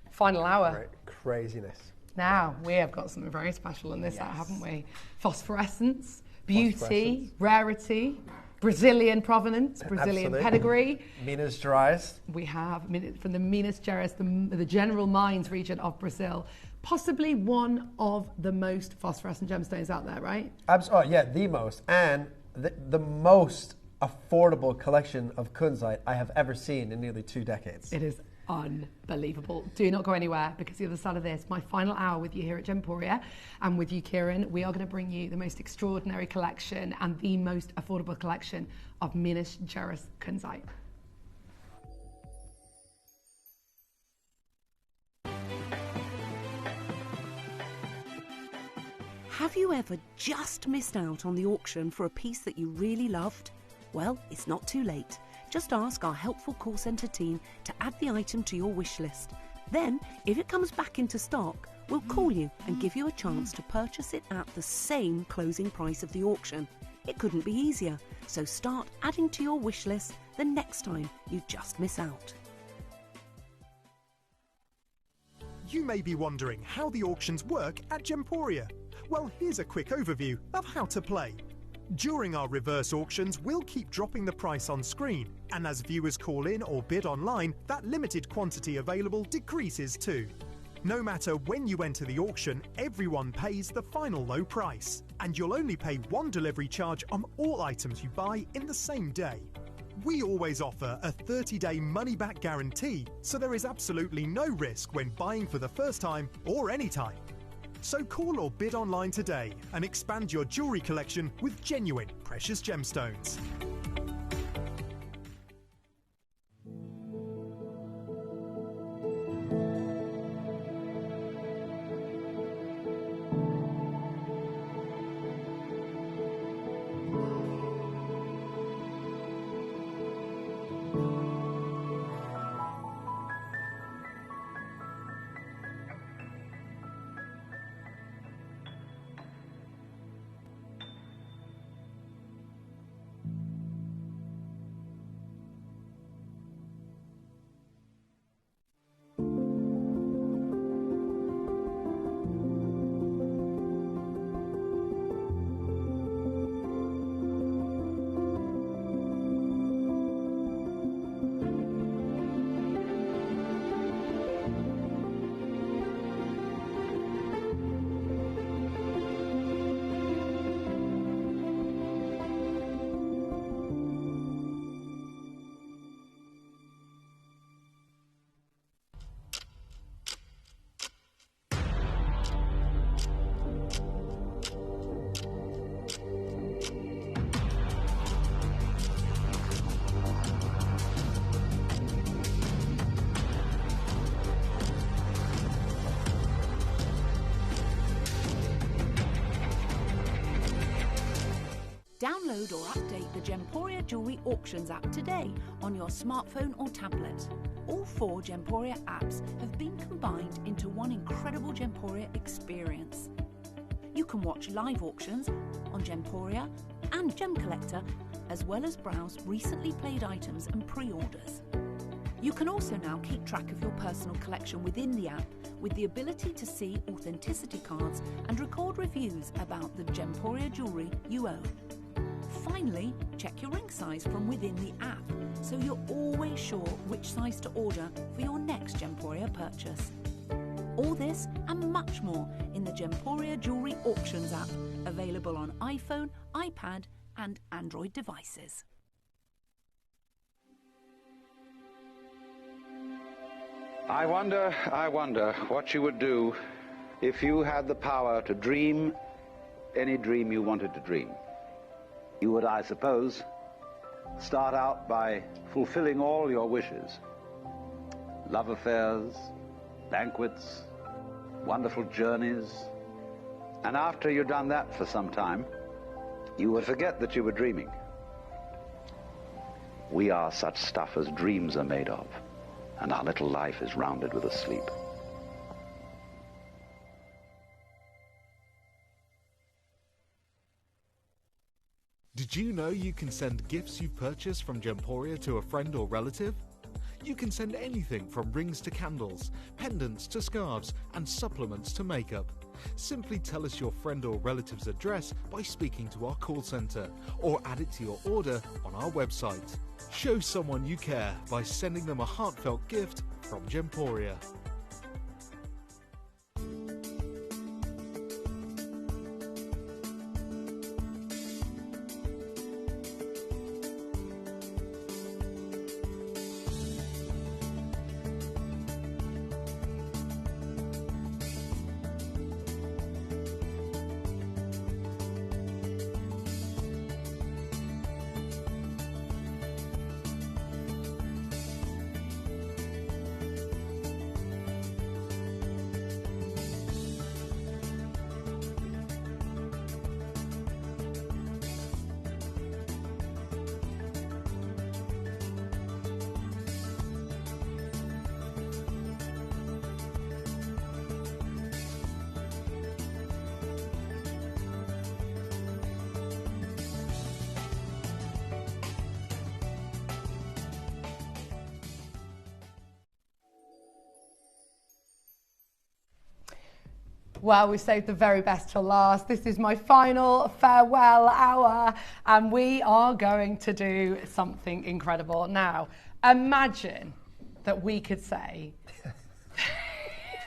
Final hour. Right. Craziness. Now, we have got something very special in this, haven't we? Phosphorescence, beauty, rarity. Brazilian provenance, Brazilian pedigree. Minas Gerais. We have from the Minas Gerais, the general mines region of Brazil. Possibly one of the most phosphorescent gemstones out there, right? The most. And the most affordable collection of kunzite I have ever seen in nearly 2 decades. It is unbelievable. Do not go anywhere, because the other side of this, my final hour with you here at Gemporia and with you, Kieran, we are going to bring you the most extraordinary collection and the most affordable collection of Minas Gerais kunzite. Have you ever just missed out on the auction for a piece that you really loved? Well, it's not too late. Just ask our helpful call centre team to add the item to your wish list. Then, if it comes back into stock, we'll call you and give you a chance to purchase it at the same closing price of the auction. It couldn't be easier, so start adding to your wish list the next time you just miss out. You may be wondering how the auctions work at Gemporia. Well, here's a quick overview of how to play. During our reverse auctions, we'll keep dropping the price on screen, and as viewers call in or bid online, that limited quantity available decreases too. No matter when you enter the auction, everyone pays the final low price, and you'll only pay one delivery charge on all items you buy in the same day. We always offer a 30-day money-back guarantee, so there is absolutely no risk when buying for the first time or any time. So call or bid online today and expand your jewellery collection with genuine precious gemstones. Download or update the Gemporia Jewellery Auctions app today on your smartphone or tablet. All 4 Gemporia apps have been combined into one incredible Gemporia experience. You can watch live auctions on Gemporia and Gem Collector, as well as browse recently played items and pre-orders. You can also now keep track of your personal collection within the app with the ability to see authenticity cards and record reviews about the Gemporia jewellery you own. Finally, check your ring size from within the app, so you're always sure which size to order for your next Gemporia purchase. All this and much more in the Gemporia Jewellery Auctions app, available on iPhone, iPad and Android devices. I wonder what you would do if you had the power to dream any dream you wanted to dream. You would, I suppose, start out by fulfilling all your wishes. Love affairs, banquets, wonderful journeys. And after you'd done that for some time, you would forget that you were dreaming. We are such stuff as dreams are made of, and our little life is rounded with a sleep. Did you know you can send gifts you've purchased from Gemporia to a friend or relative? You can send anything from rings to candles, pendants to scarves, and supplements to makeup. Simply tell us your friend or relative's address by speaking to our call centre, or add it to your order on our website. Show someone you care by sending them a heartfelt gift from Gemporia. Well, we saved the very best till last. This is my final farewell hour, and we are going to do something incredible. Now, imagine that we could say,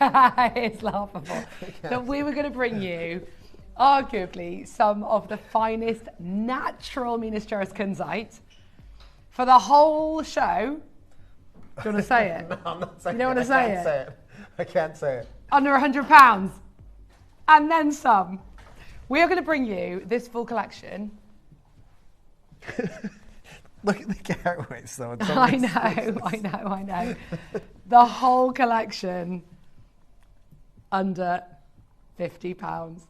it's laughable, that we were going to bring you arguably some of the finest natural Minas Gerais kunzite for the whole show. Do you want to say it? No, I'm not saying it. You don't want to say it? I can't say it. Under £100. And then some. We are going to bring you this full collection. Look at the carat weights, though. I know. The whole collection under £50.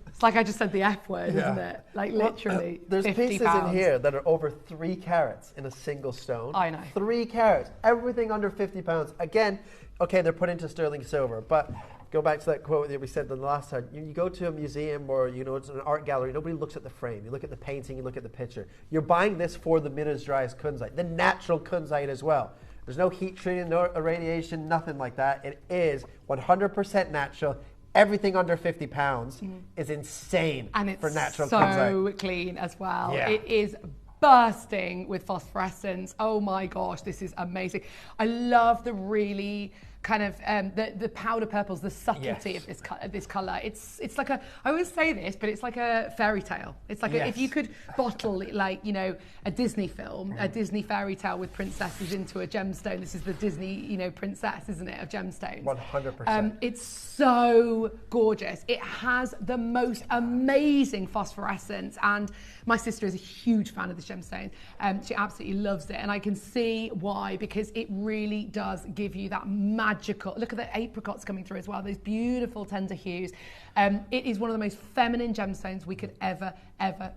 It's like I just said the F word, isn't it? Like literally. There's £50. pieces in here that are over 3 carats in a single stone. I know. 3 carats. Everything under £50. Again, okay, they're put into sterling silver, but go back to that quote that we said the last time. You go to a museum or it's an art gallery, nobody looks at the frame. You look at the painting, you look at the picture. You're buying this for the Minas Gerais kunzite, the natural kunzite as well. There's no heat treating, no irradiation, nothing like that. It is 100% natural. Everything under £50 is insane for natural kunzite. So clean as well. Yeah. It is bursting with phosphorescence. Oh my gosh, this is amazing. I love the really kind of the powder purples, the subtlety of this color. It's like I always say this, but it's like a fairy tale. It's like if you could bottle like a Disney film, a Disney fairy tale with princesses into a gemstone. This is the Disney princess, isn't it, of gemstones? 100%. It's so gorgeous. It has the most amazing phosphorescence, and my sister is a huge fan of this gemstone. She absolutely loves it, and I can see why, because it really does give you that magical. Look at the apricots coming through as well. Those beautiful tender hues. It is one of the most feminine gemstones we could ever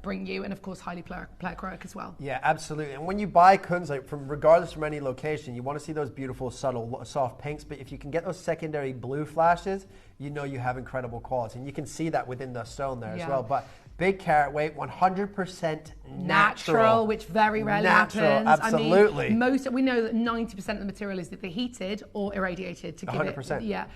bring you, and of course highly pleicroic as well. Yeah, absolutely. And when you buy kunzite, regardless from any location, you want to see those beautiful, subtle, soft pinks. But if you can get those secondary blue flashes, you know you have incredible quality, and you can see that within the stone there as well. But big carat weight, 100% natural, which very rarely happens. Absolutely. I mean, we know that 90% of the material is either heated or irradiated to give 100%. it. Yeah.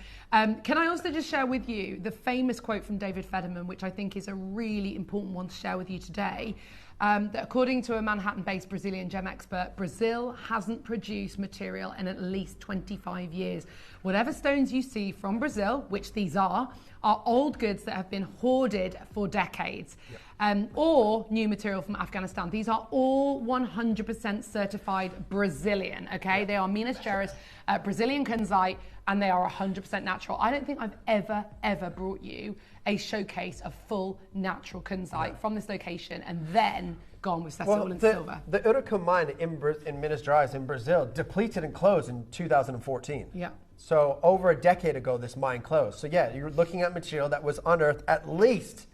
Can I also just share with you the famous quote from David Federman, which I think is a really important one to share with you today. That according to a Manhattan-based Brazilian gem expert, Brazil hasn't produced material in at least 25 years. Whatever stones you see from Brazil, which these are old goods that have been hoarded for decades. Or new material from Afghanistan. These are all 100% certified Brazilian, okay? They are Minas Gerais Brazilian kunzite, and they are 100% natural. I don't think I've ever brought you a showcase of full natural kunzite from this location and then gone with Cecil and silver. The Urucum mine in Minas Gerais in Brazil depleted and closed in 2014. Yeah. So over a decade ago, this mine closed. So yeah, you're looking at material that was unearthed at least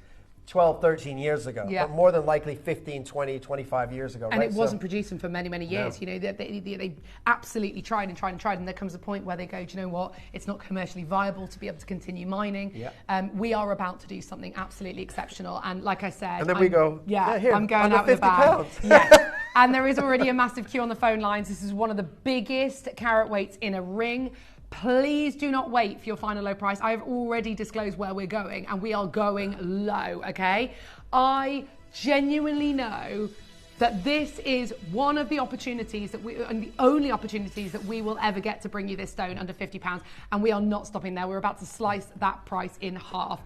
12, 13 years ago, but more than likely 15, 20, 25 years ago. And it wasn't producing for many, many years. No. They absolutely tried, and there comes a point where they go, do you know what? It's not commercially viable to be able to continue mining. Yeah. We are about to do something absolutely exceptional. And like I said, and then we go, here, I'm going out with a bag. Yes. And there is already a massive queue on the phone lines. This is one of the biggest carat weights in a ring. Please do not wait for your final low price. I have already disclosed where we're going, and we are going low, okay? I genuinely know that this is one of the opportunities and the only opportunities that we will ever get to bring you this stone under £50, and we are not stopping there. We're about to slice that price in half.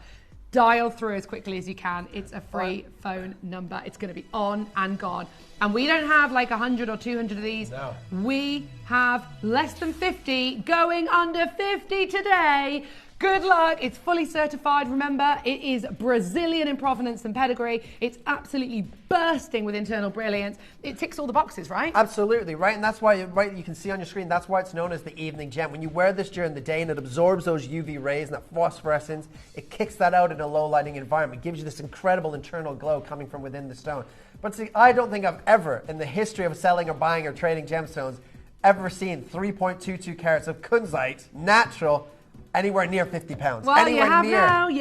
Dial through as quickly as you can. It's a free phone number. It's going to be on and gone. And we don't have like 100 or 200 of these. No. We have less than 50 going under 50 today. Good luck. It's fully certified. Remember, it is Brazilian in provenance and pedigree. It's absolutely bursting with internal brilliance. It ticks all the boxes, right? Absolutely, right? And that's why, you can see on your screen, that's why it's known as the evening gem. When you wear this during the day and it absorbs those UV rays and that phosphorescence, it kicks that out in a low lighting environment. It gives you this incredible internal glow coming from within the stone. But see, I don't think I've ever, in the history of selling or buying or trading gemstones, ever seen 3.22 carats of kunzite, natural, anywhere near £50. Well, you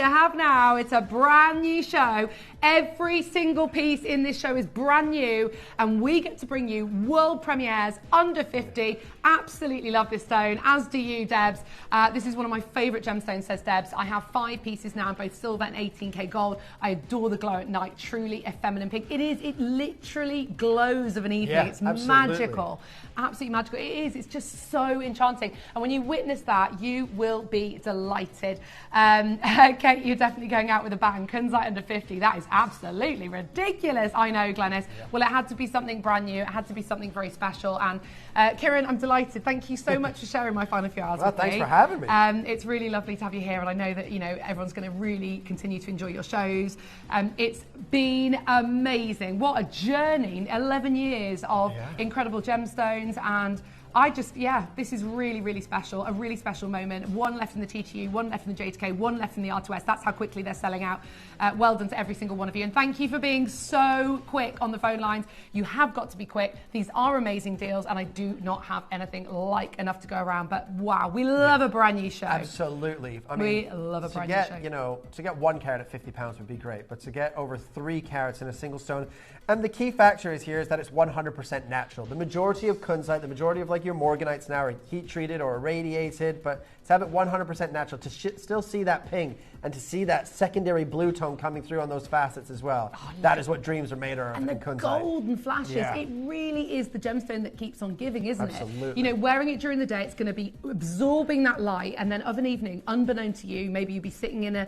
have now. It's a brand new show. Every single piece in this show is brand new, and we get to bring you world premieres under 50. Absolutely love this stone, as do you, Debs. This is one of my favourite gemstones, says Debs. I have 5 pieces now in both silver and 18K gold. I adore the glow at night. Truly a feminine pink. It literally glows of an evening. Yeah, it's absolutely. magical. Absolutely magical. It is. It's just so enchanting. And when you witness that, you will be delighted. Kate, you're definitely going out with a bang. Kunzite under 50. That is absolutely ridiculous. I know, Glenys. Yeah. Well, it had to be something brand new. It had to be something very special. And Kieran, I'm delighted. Thank you so much for sharing my final few hours with me. Thanks for having me. It's really lovely to have you here. And I know that, you know, everyone's going to really continue to enjoy your shows. It's been amazing. What a journey. 11 years of incredible gemstones. And I just, this is really, really special. A really special moment. One left in the TTU, one left in the J2K, one left in the R2S. That's how quickly they're selling out. Well done to every single one of you. And thank you for being so quick on the phone lines. You have got to be quick. These are amazing deals, and I do not have anything like enough to go around. But wow, we love a brand new show. Absolutely. I mean, we love a brand new show. You know, to get 1 carat at £50 would be great, but to get over 3 carats in a single stone, and the key factor is here is that it's 100% natural. The majority of kunzite, the majority of like your morganites now are heat treated or irradiated, but to have it 100% natural, to still see that pink and to see that secondary blue tone coming through on those facets as well. That is what dreams are made of. And the kunzite. golden flashes, it really is the gemstone that keeps on giving, isn't Absolutely. it? You know, wearing it during the day, it's going to be absorbing that light, and then of an evening, unbeknown to you, maybe you'll be sitting in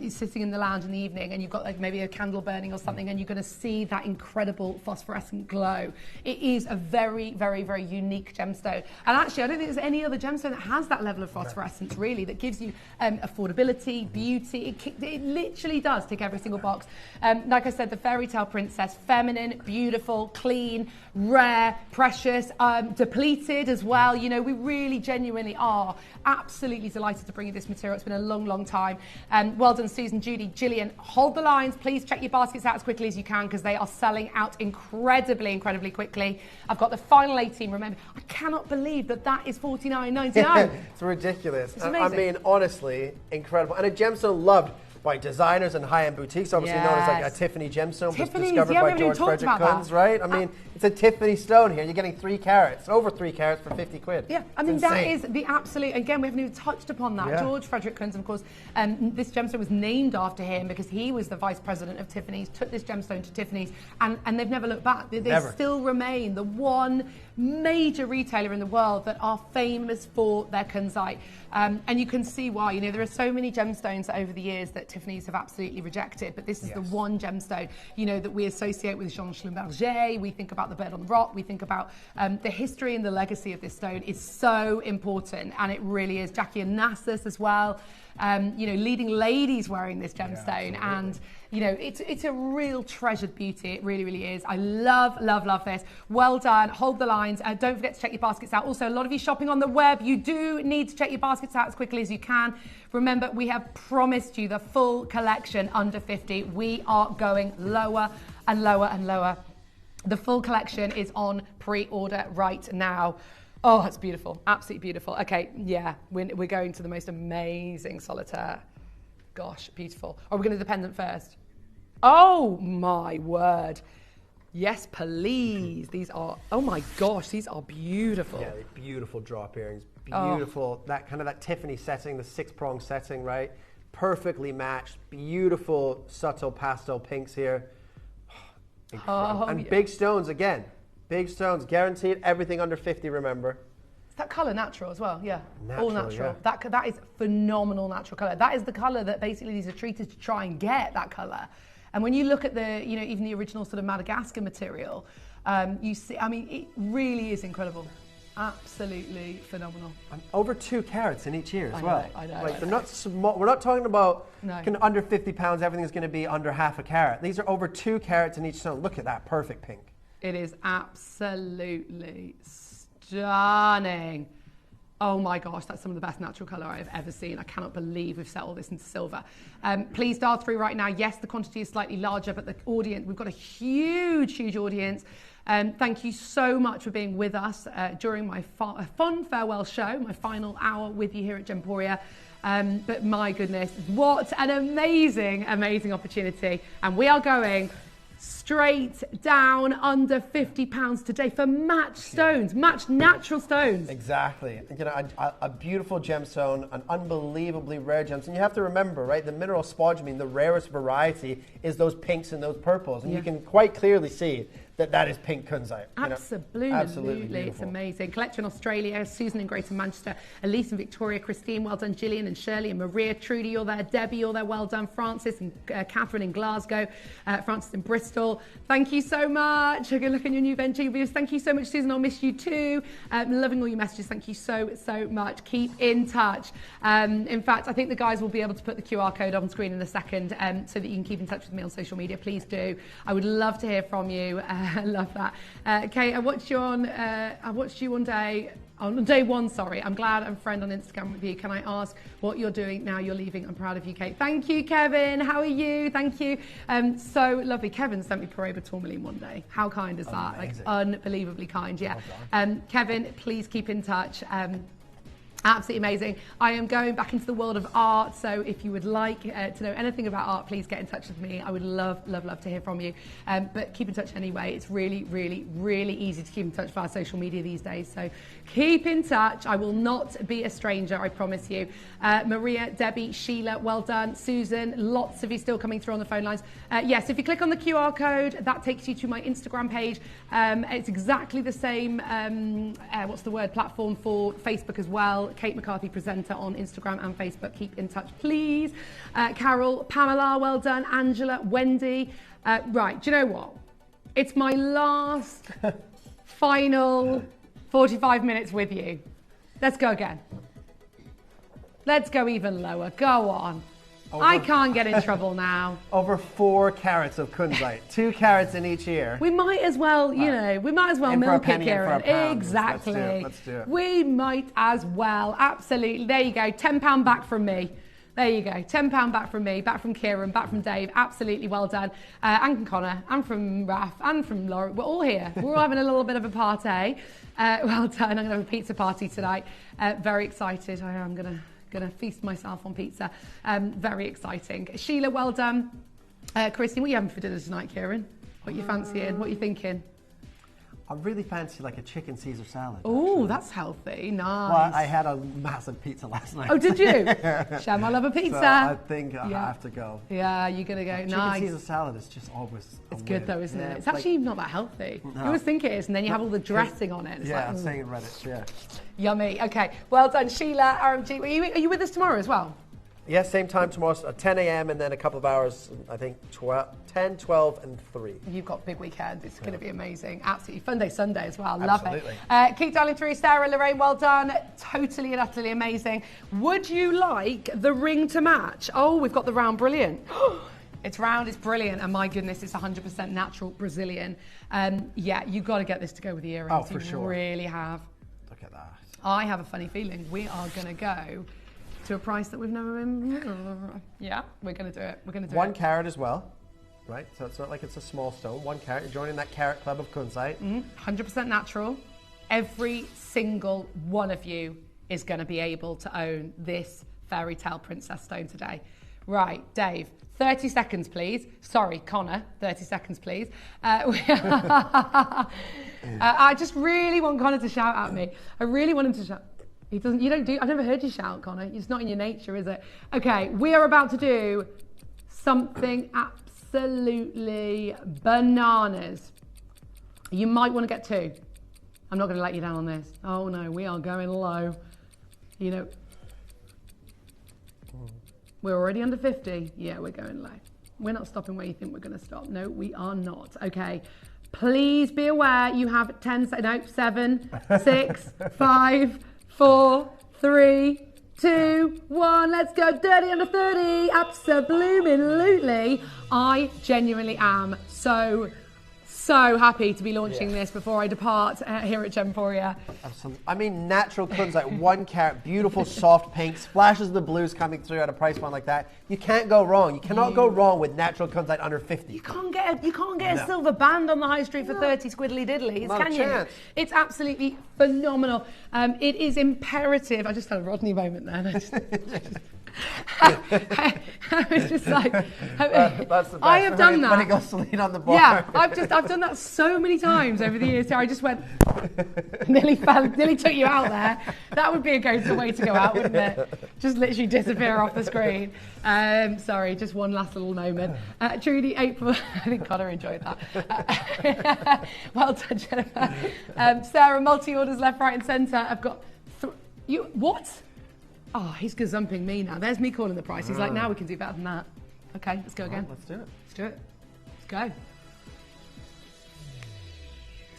sitting in the lounge in the evening, and you've got like maybe a candle burning or something, and you're going to see that incredible phosphorescent glow. It is a very, very, very unique gemstone. And actually, I don't think there's any other gemstone that has that level of phosphorescence, really, that gives you affordability, beauty. It literally does tick every single box. Like I said, the fairy tale princess, feminine, beautiful, clean, rare, precious, depleted as well. You know, we really genuinely are absolutely delighted to bring you this material. It's been a long, long time. Well done, Susan, Judy, Gillian. Hold the lines. Please check your baskets out as quickly as you can, because they are selling out incredibly, incredibly quickly. I've got the final 18. Remember, I cannot believe that that is $49.99. It's ridiculous. It's amazing. I mean, honestly, incredible. And a gemstone loved by designers and high-end boutiques, obviously known as like a Tiffany gemstone, was discovered by George Frederick Kunz, right? I mean, it's a Tiffany stone here. You're getting 3 carats, over 3 carats for 50 quid. Yeah, I mean, that is the absolute, again, we haven't even touched upon that. Yeah. George Frederick Kunz, of course, this gemstone was named after him because he was the vice president of Tiffany's, took this gemstone to Tiffany's, and they've never looked back. They still remain the one major retailer in the world that are famous for their kunzite. And you can see why. You know, there are so many gemstones over the years that Tiffany's have absolutely rejected, but this is the one gemstone, you know, that we associate with Jean Schlumberger. We think about the bird on the rock. We think about the history and the legacy of this stone is so important, and it really is. Jackie Onassis as well. You know, leading ladies wearing this gemstone, and you know, it's a real treasured beauty. It really, really is. I love, love, love this. Well done. Hold the lines. Don't forget to check your baskets out. Also, a lot of you shopping on the web, you do need to check your baskets out as quickly as you can. Remember, we have promised you the full collection under 50. We are going lower and lower and lower. The full collection is on pre-order right now. Oh, it's beautiful. Absolutely beautiful. Okay, yeah, we're going to the most amazing solitaire. Gosh, beautiful. Are we going to the pendant first? Oh, my word. Yes, please. These are, oh my gosh, these are beautiful. Yeah, they're beautiful drop earrings. Beautiful, that kind of that Tiffany setting, the 6-prong setting, right? Perfectly matched. Beautiful, subtle pastel pinks here. And big stones again. Big stones, guaranteed. Everything under 50, remember. Is that colour natural as well? Yeah, all natural. Yeah. That is phenomenal natural colour. That is the colour that basically these are treated to try and get that colour. And when you look at the, you know, even the original sort of Madagascar material, you see, I mean, it really is incredible. Absolutely phenomenal. And over 2 carats in each ear as well. I know. Like, they're not small. We're not talking about kind of under 50 pounds, everything's going to be under half a carat. These are over 2 carats in each stone. Look at that perfect pink. It is absolutely stunning. Oh my gosh, that's some of the best natural colour I've ever seen. I cannot believe we've set all this into silver. Please dial through right now. Yes, the quantity is slightly larger, but the audience, we've got a huge, huge audience. Thank you so much for being with us during my fun farewell show, my final hour with you here at Gemporia. But my goodness, what an amazing, amazing opportunity. And we are going straight down under £50 today for matched stones, matched natural stones. Exactly. You know, a beautiful gemstone, an unbelievably rare gemstone. You have to remember, right, the mineral spodumene, the rarest variety, is those pinks and those purples. And you can quite clearly see that is pink kunzite. Absolutely. It's amazing. Collector in Australia, Susan in Greater Manchester, Elise and Victoria, Christine, well done, Gillian and Shirley and Maria, Trudy, you're there, Debbie, you're there, well done, Francis and Catherine in Glasgow, Francis in Bristol. Thank you so much. Good luck on your new venture. Thank you so much, Susan. I'll miss you too. Loving all your messages. Thank you so much. Keep in touch. In fact, I think the guys will be able to put the QR code on screen in a second so that you can keep in touch with me on social media. Please do. I would love to hear from you. I love that. Kate, I watched you on day one, sorry. I'm glad I'm friend on Instagram with you. Can I ask what you're doing now you're leaving? I'm proud of you, Kate. Thank you, Kevin. How are you? Thank you. So lovely. Kevin sent me Paraiba tourmaline one day. How kind is that? Amazing. Like unbelievably kind, yeah. Kevin, please keep in touch. Absolutely amazing. I am going back into the world of art, so if you would like to know anything about art, please get in touch with me. I would love to hear from you. But keep in touch anyway. It's really, really, really easy to keep in touch via social media these days. So keep in touch. I will not be a stranger, I promise you. Maria, Debbie, Sheila, well done. Susan, lots of you still coming through on the phone lines. Yes, if you click on the QR code, that takes you to my Instagram page. It's exactly the same, platform for Facebook as well. Kate McCarthy presenter on Instagram and Facebook. Keep in touch, please. Carol, Pamela, well done. Angela, Wendy. Right, do you know what? It's my last final 45 minutes with you. Let's go again. Let's go even lower. Go on. I can't get in trouble now. Over 4 carats of kunzite, 2 carats in each ear. We might as well, we might as well milk it, Kieran. Exactly. Let's do it. We might as well. Absolutely. There you go. £10 back from me. There you go. £10 back from me, back from Kieran, back from Dave. Absolutely well done. And from Connor, and from Raf, and from Laura. We're all here. We're all having a little bit of a party. Well done. I'm going to have a pizza party tonight. Very excited. I am going to feast myself on pizza. Very exciting. Sheila, well done. Christine, what are you having for dinner tonight, Kieran? What are you fancying? What are you thinking? I really fancy like a chicken Caesar salad. Oh, that's healthy. Nice. Well, I had a massive pizza last night. Oh, did you? Shem, I love a pizza. So I think I have to go. Yeah, you're going to go. Nice. Chicken Caesar salad is just always It's good though, isn't it? It's like, actually not that healthy. No. You always think it is, and then you have all the dressing on it. It's yeah, like, I'm saying Reddit, yeah. Yummy. Okay, well done, Sheila, RMG. Are you with us tomorrow as well? Yeah, same time tomorrow at 10 a.m. and then a couple of hours, I think 10, 12 and 3. You've got a big weekend. It's going to be amazing. Absolutely. Fun day Sunday as well. Absolutely. Love it. Keep dialing through. Sarah, Lorraine, well done. Totally and utterly amazing. Would you like the ring to match? Oh, we've got the round. Brilliant. It's round, it's brilliant, and my goodness, it's 100% natural Brazilian. Yeah, you've got to get this to go with the earrings. Oh, for sure. You really have. Look at that. I have a funny feeling we are going to go to a price that we've never been. Yeah, we're going to do it. We're going to do it. 1 carat as well, right? So it's not like it's a small stone. 1 carat. You're joining that carat club of kunzite. 100% natural. Every single one of you is going to be able to own this fairy tale princess stone today. Right, Dave. 30 seconds, please. Sorry, Connor. 30 seconds, please. I just really want Connor to shout at me. I really want him to shout. He doesn't. You don't do. I've never heard you shout, Connor. It's not in your nature, is it? Okay, we are about to do something absolutely bananas. You might want to get 2. I'm not going to let you down on this. Oh no, we are going low. You know, we're already under 50. Yeah, we're going low. We're not stopping where you think we're going to stop. No, we are not. Okay. Please be aware you have 7, 6, 5, 4, 3, 2, 1. Let's go. Dirty under 30. Absolutely. I genuinely am so so happy to be launching this before I depart here at Gemporia. Absolutely. I mean, natural kunzite, 1 carat, beautiful soft pink, splashes of the blues coming through at a price point like that. You can't go wrong. You cannot go wrong with natural kunzite under 50. You can't get a silver band on the high street for 30 squiddly diddlies, can you? It's absolutely phenomenal. It is imperative. I just had a Rodney moment there. I was just like, that's the best. I have done that. When it goes to lean on the bar. Yeah, I've done that so many times over the years. So I just went, nearly took you out there. That would be a go-to way to go out, wouldn't it? Just literally disappear off the screen. Sorry, just one last little moment. Trudy, April, I think Connor enjoyed that. Well done, Jennifer. Sarah, multi-orders left, right and centre. I've got, what? Oh, he's gazumping me now. There's me calling the price. He's like, now we can do better than that. Okay, let's go again. Let's do it. Let's do it. Let's go.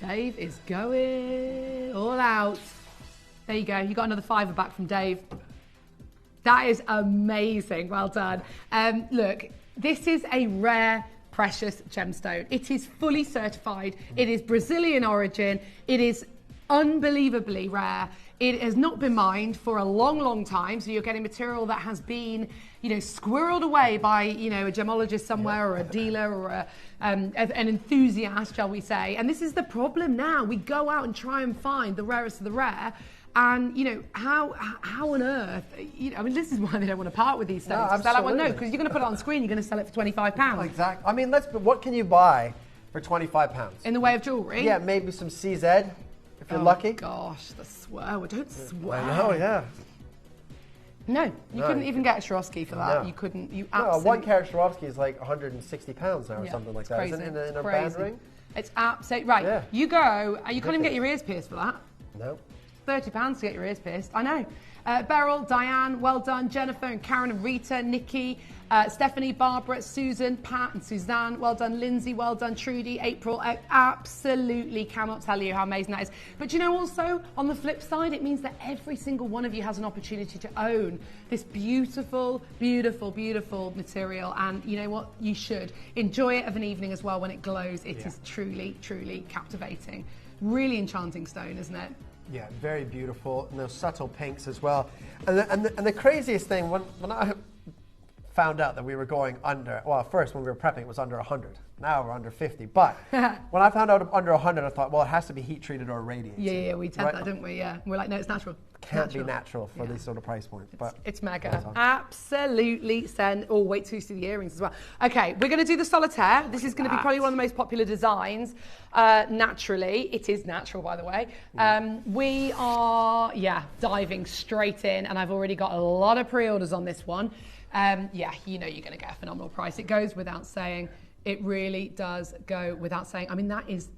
Dave is going all out. There you go. You got another £5 back from Dave. That is amazing. Well done. Look, this is a rare, precious gemstone. It is fully certified. It is Brazilian origin. It is unbelievably rare. It has not been mined for a long, long time, so you're getting material that has been, squirreled away by, a gemologist somewhere or a dealer or an enthusiast, shall we say. And this is the problem now. We go out and try and find the rarest of the rare. And, how on earth, this is why they don't want to part with these stones. No, They're like, well, no, absolutely. because you're going to put it on screen, you're going to sell it for £25. Exactly. I mean, what can you buy for £25? In the way of jewellery? Yeah, maybe some CZ. If you're lucky. Oh gosh, the swear. Well, don't swear. I know, yeah. No, you couldn't even get a Swarovski for that. No. You couldn't. You No, a absolutely. 1 carat Swarovski is like £160 now or something like that. Crazy. Isn't it in a Crazy. band ring? It's absolutely right. Yeah. You go. You can't even get your ears pierced for that. No. £30 to get your ears pierced. I know. Beryl, Diane, well done. Jennifer and Karen and Rita, Nikki, Stephanie, Barbara, Susan, Pat and Suzanne, well done. Lindsay, well done. Trudy, April, I absolutely cannot tell you how amazing that is. But also on the flip side, it means that every single one of you has an opportunity to own this beautiful, beautiful, beautiful material. And you know what? You should enjoy it of an evening as well when it glows. It is truly, truly captivating. Really enchanting stone, isn't it? Yeah, very beautiful. And those subtle pinks as well. And the craziest thing, when I found out that we were going under, well, first when we were prepping, it was under 100. Now we're under 50. But when I found out under 100, I thought, well, it has to be heat treated or irradiated. Yeah, we said that, didn't we? Yeah. We're like, no, it's natural. Can't be natural for these sort of price points. But it's mega. Absolutely send. Oh, wait till you see the earrings as well. Okay, we're going to do the solitaire. This is going to be probably one of the most popular designs. Naturally, it is natural, by the way. We are, diving straight in, and I've already got a lot of pre-orders on this one. You're going to get a phenomenal price. It goes without saying. It really does go without saying. I mean, that is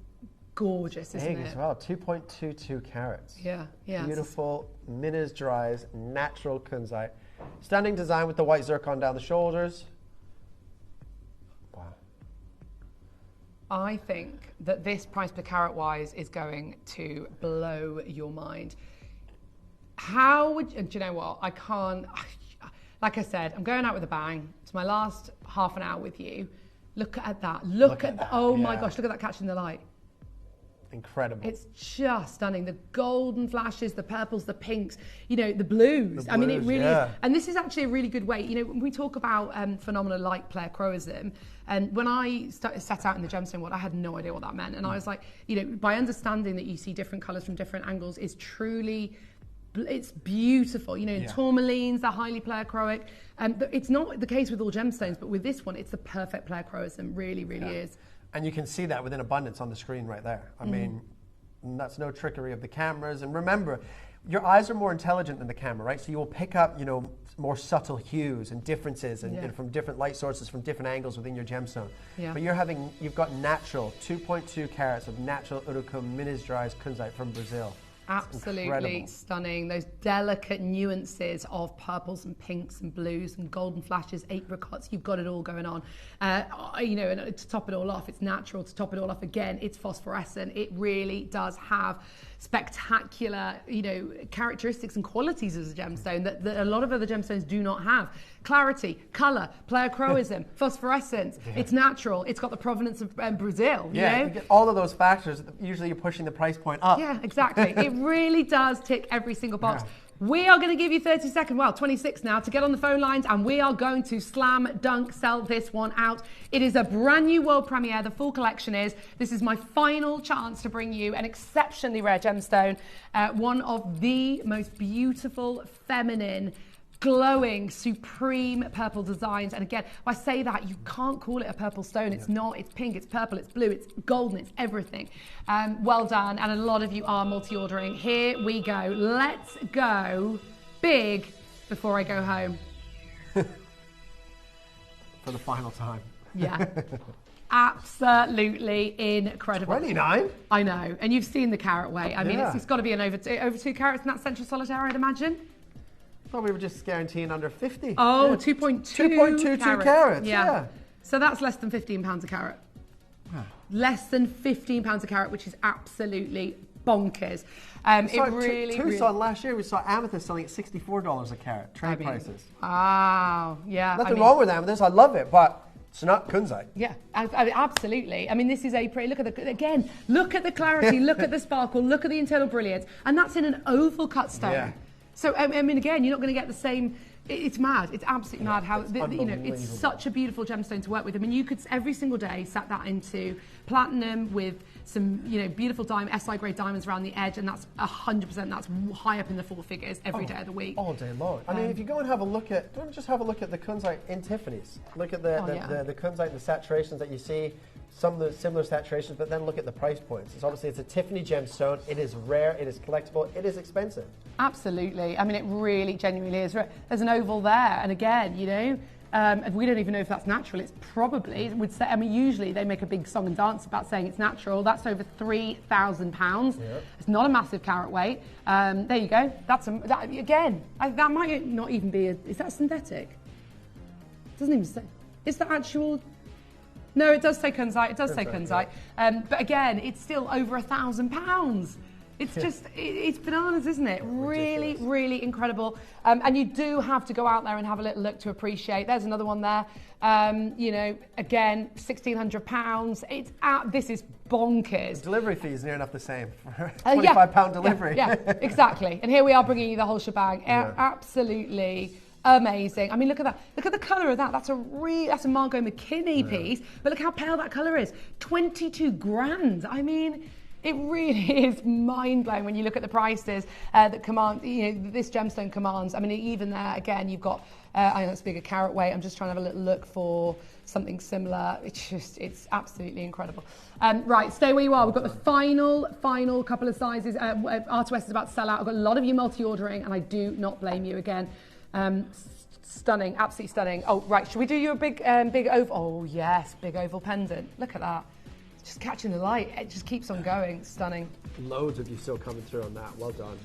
gorgeous, isn't it? Big as well, 2.22 carats. Yeah. Beautiful, Minas dries, natural kunzite. Stunning design with the white zircon down the shoulders. Wow. I think that this price per carat wise is going to blow your mind. How would, do you know what? I can't, like I said, I'm going out with a bang. It's my last half an hour with you. Look at that. Look at that. Oh my gosh, look at that catching the light. Incredible. It's just stunning. The golden flashes, the purples, the pinks, the blues. I mean, it really is. And this is actually a really good way. When we talk about phenomena like plerecroism, and when I set out in the gemstone world, I had no idea what that meant. And I was like, by understanding that you see different colours from different angles is truly, it's beautiful. In tourmalines, they're highly plerecroic. It's not the case with all gemstones, but with this one, it's the perfect plerecroism. Really, really is. And you can see that within abundance on the screen right there. I mean, that's no trickery of the cameras. And remember, your eyes are more intelligent than the camera, right? So you will pick up, more subtle hues and differences and from different light sources from different angles within your gemstone. But you've got natural 2.2 carats of natural Urucum Minas Gerais kunzite from Brazil. Absolutely stunning. Those delicate nuances of purples and pinks and blues and golden flashes, apricots. You've got it all going on. You know, and to top it all off, it's natural. To top it all off again, it's phosphorescent. It really does have spectacular, you know, characteristics and qualities as a gemstone that a lot of other gemstones do not have. Clarity, color, pleochroism, phosphorescence. Yeah. It's natural. It's got the provenance of Brazil. Yeah, you know? You get all of those factors. Usually, you're pushing the price point up. Yeah, exactly. It really does tick every single box. Yeah. We are going to give you 30 seconds, well, 26 now, to get on the phone lines, and we are going to slam dunk sell this one out. It is a brand new world premiere. The full collection is. This is my final chance to bring you an exceptionally rare gemstone, one of the most beautiful, feminine, glowing, supreme purple designs. And again, when I say that, you can't call it a purple stone. It's not. It's pink, it's purple, it's blue, it's golden, it's everything. Well done. And a lot of you are multi-ordering. Here we go. Let's go big before I go home. For the final time. Yeah. Absolutely incredible. 29? I know. And you've seen the carat weight. I mean, it's got to be an over 2 carats in that central solitaire, I'd imagine. I thought we were just guaranteeing under 50. Oh, yeah. 2.22 carats. Yeah. So that's less than £15 a carat. Less than £15 a carat, which is absolutely bonkers. It really, Tucson last year, we saw Amethyst selling at $64 a carat, trade prices. Wow, yeah. Nothing wrong with Amethyst, I love it, but it's not kunzite. Yeah, absolutely. I mean, this is a pretty, look at the clarity, look at the sparkle, look at the internal brilliance, and that's in an oval cut stone. Yeah. So, I mean, again, you're not going to get the same. It's mad. It's absolutely mad how, you know, it's such a beautiful gemstone to work with. I mean, you could every single day set that into platinum with some, you know, beautiful SI grade diamonds around the edge, and that's 100%. That's high up in the 4 figures every day of the week. All day long. I mean, if you go and have a look at, don't just have a look at the kunzite in Tiffany's. Look at the kunzite and the saturations that you see. Some of the similar saturations, but then look at the price points. It's a Tiffany gemstone. It is rare. It is collectible. It is expensive. Absolutely. I mean, it really, genuinely is. There's an oval there, and again, you know, we don't even know if that's natural. It's probably, would say, I mean, usually they make a big song and dance about saying it's natural. That's over £3,000. Yeah. It's not a massive carat weight. There you go. That might not even be is that synthetic? It doesn't even say. Is that actual? No, it does say kunzite. It does say kunzite. But again, it's still over £1,000. It's just, it's bananas, isn't it? Really, really incredible. And you do have to go out there and have a little look to appreciate. There's another one there. You know, again, £1,600. This is bonkers. The delivery fee is near enough the same. £25 delivery. Yeah, exactly. And here we are bringing you the whole shebang. Absolutely amazing. I mean, look at that. Look at the colour of that. That's a Margot McKinney piece. But look how pale that colour is. 22 grand. I mean, it really is mind-blowing when you look at the prices that this gemstone commands. I mean, even there, again, you've got, I know it's bigger carat weight. I'm just trying to have a little look for something similar. It's absolutely incredible. Right, stay where you are. We've got the final couple of sizes. R2S is about to sell out. I've got a lot of you multi-ordering, and I do not blame you again. Stunning, absolutely stunning. Oh, right, should we do you a big oval? Oh, yes, big oval pendant. Look at that. Just catching the light. It just keeps on going. Stunning. Loads of you still coming through on that. Well done.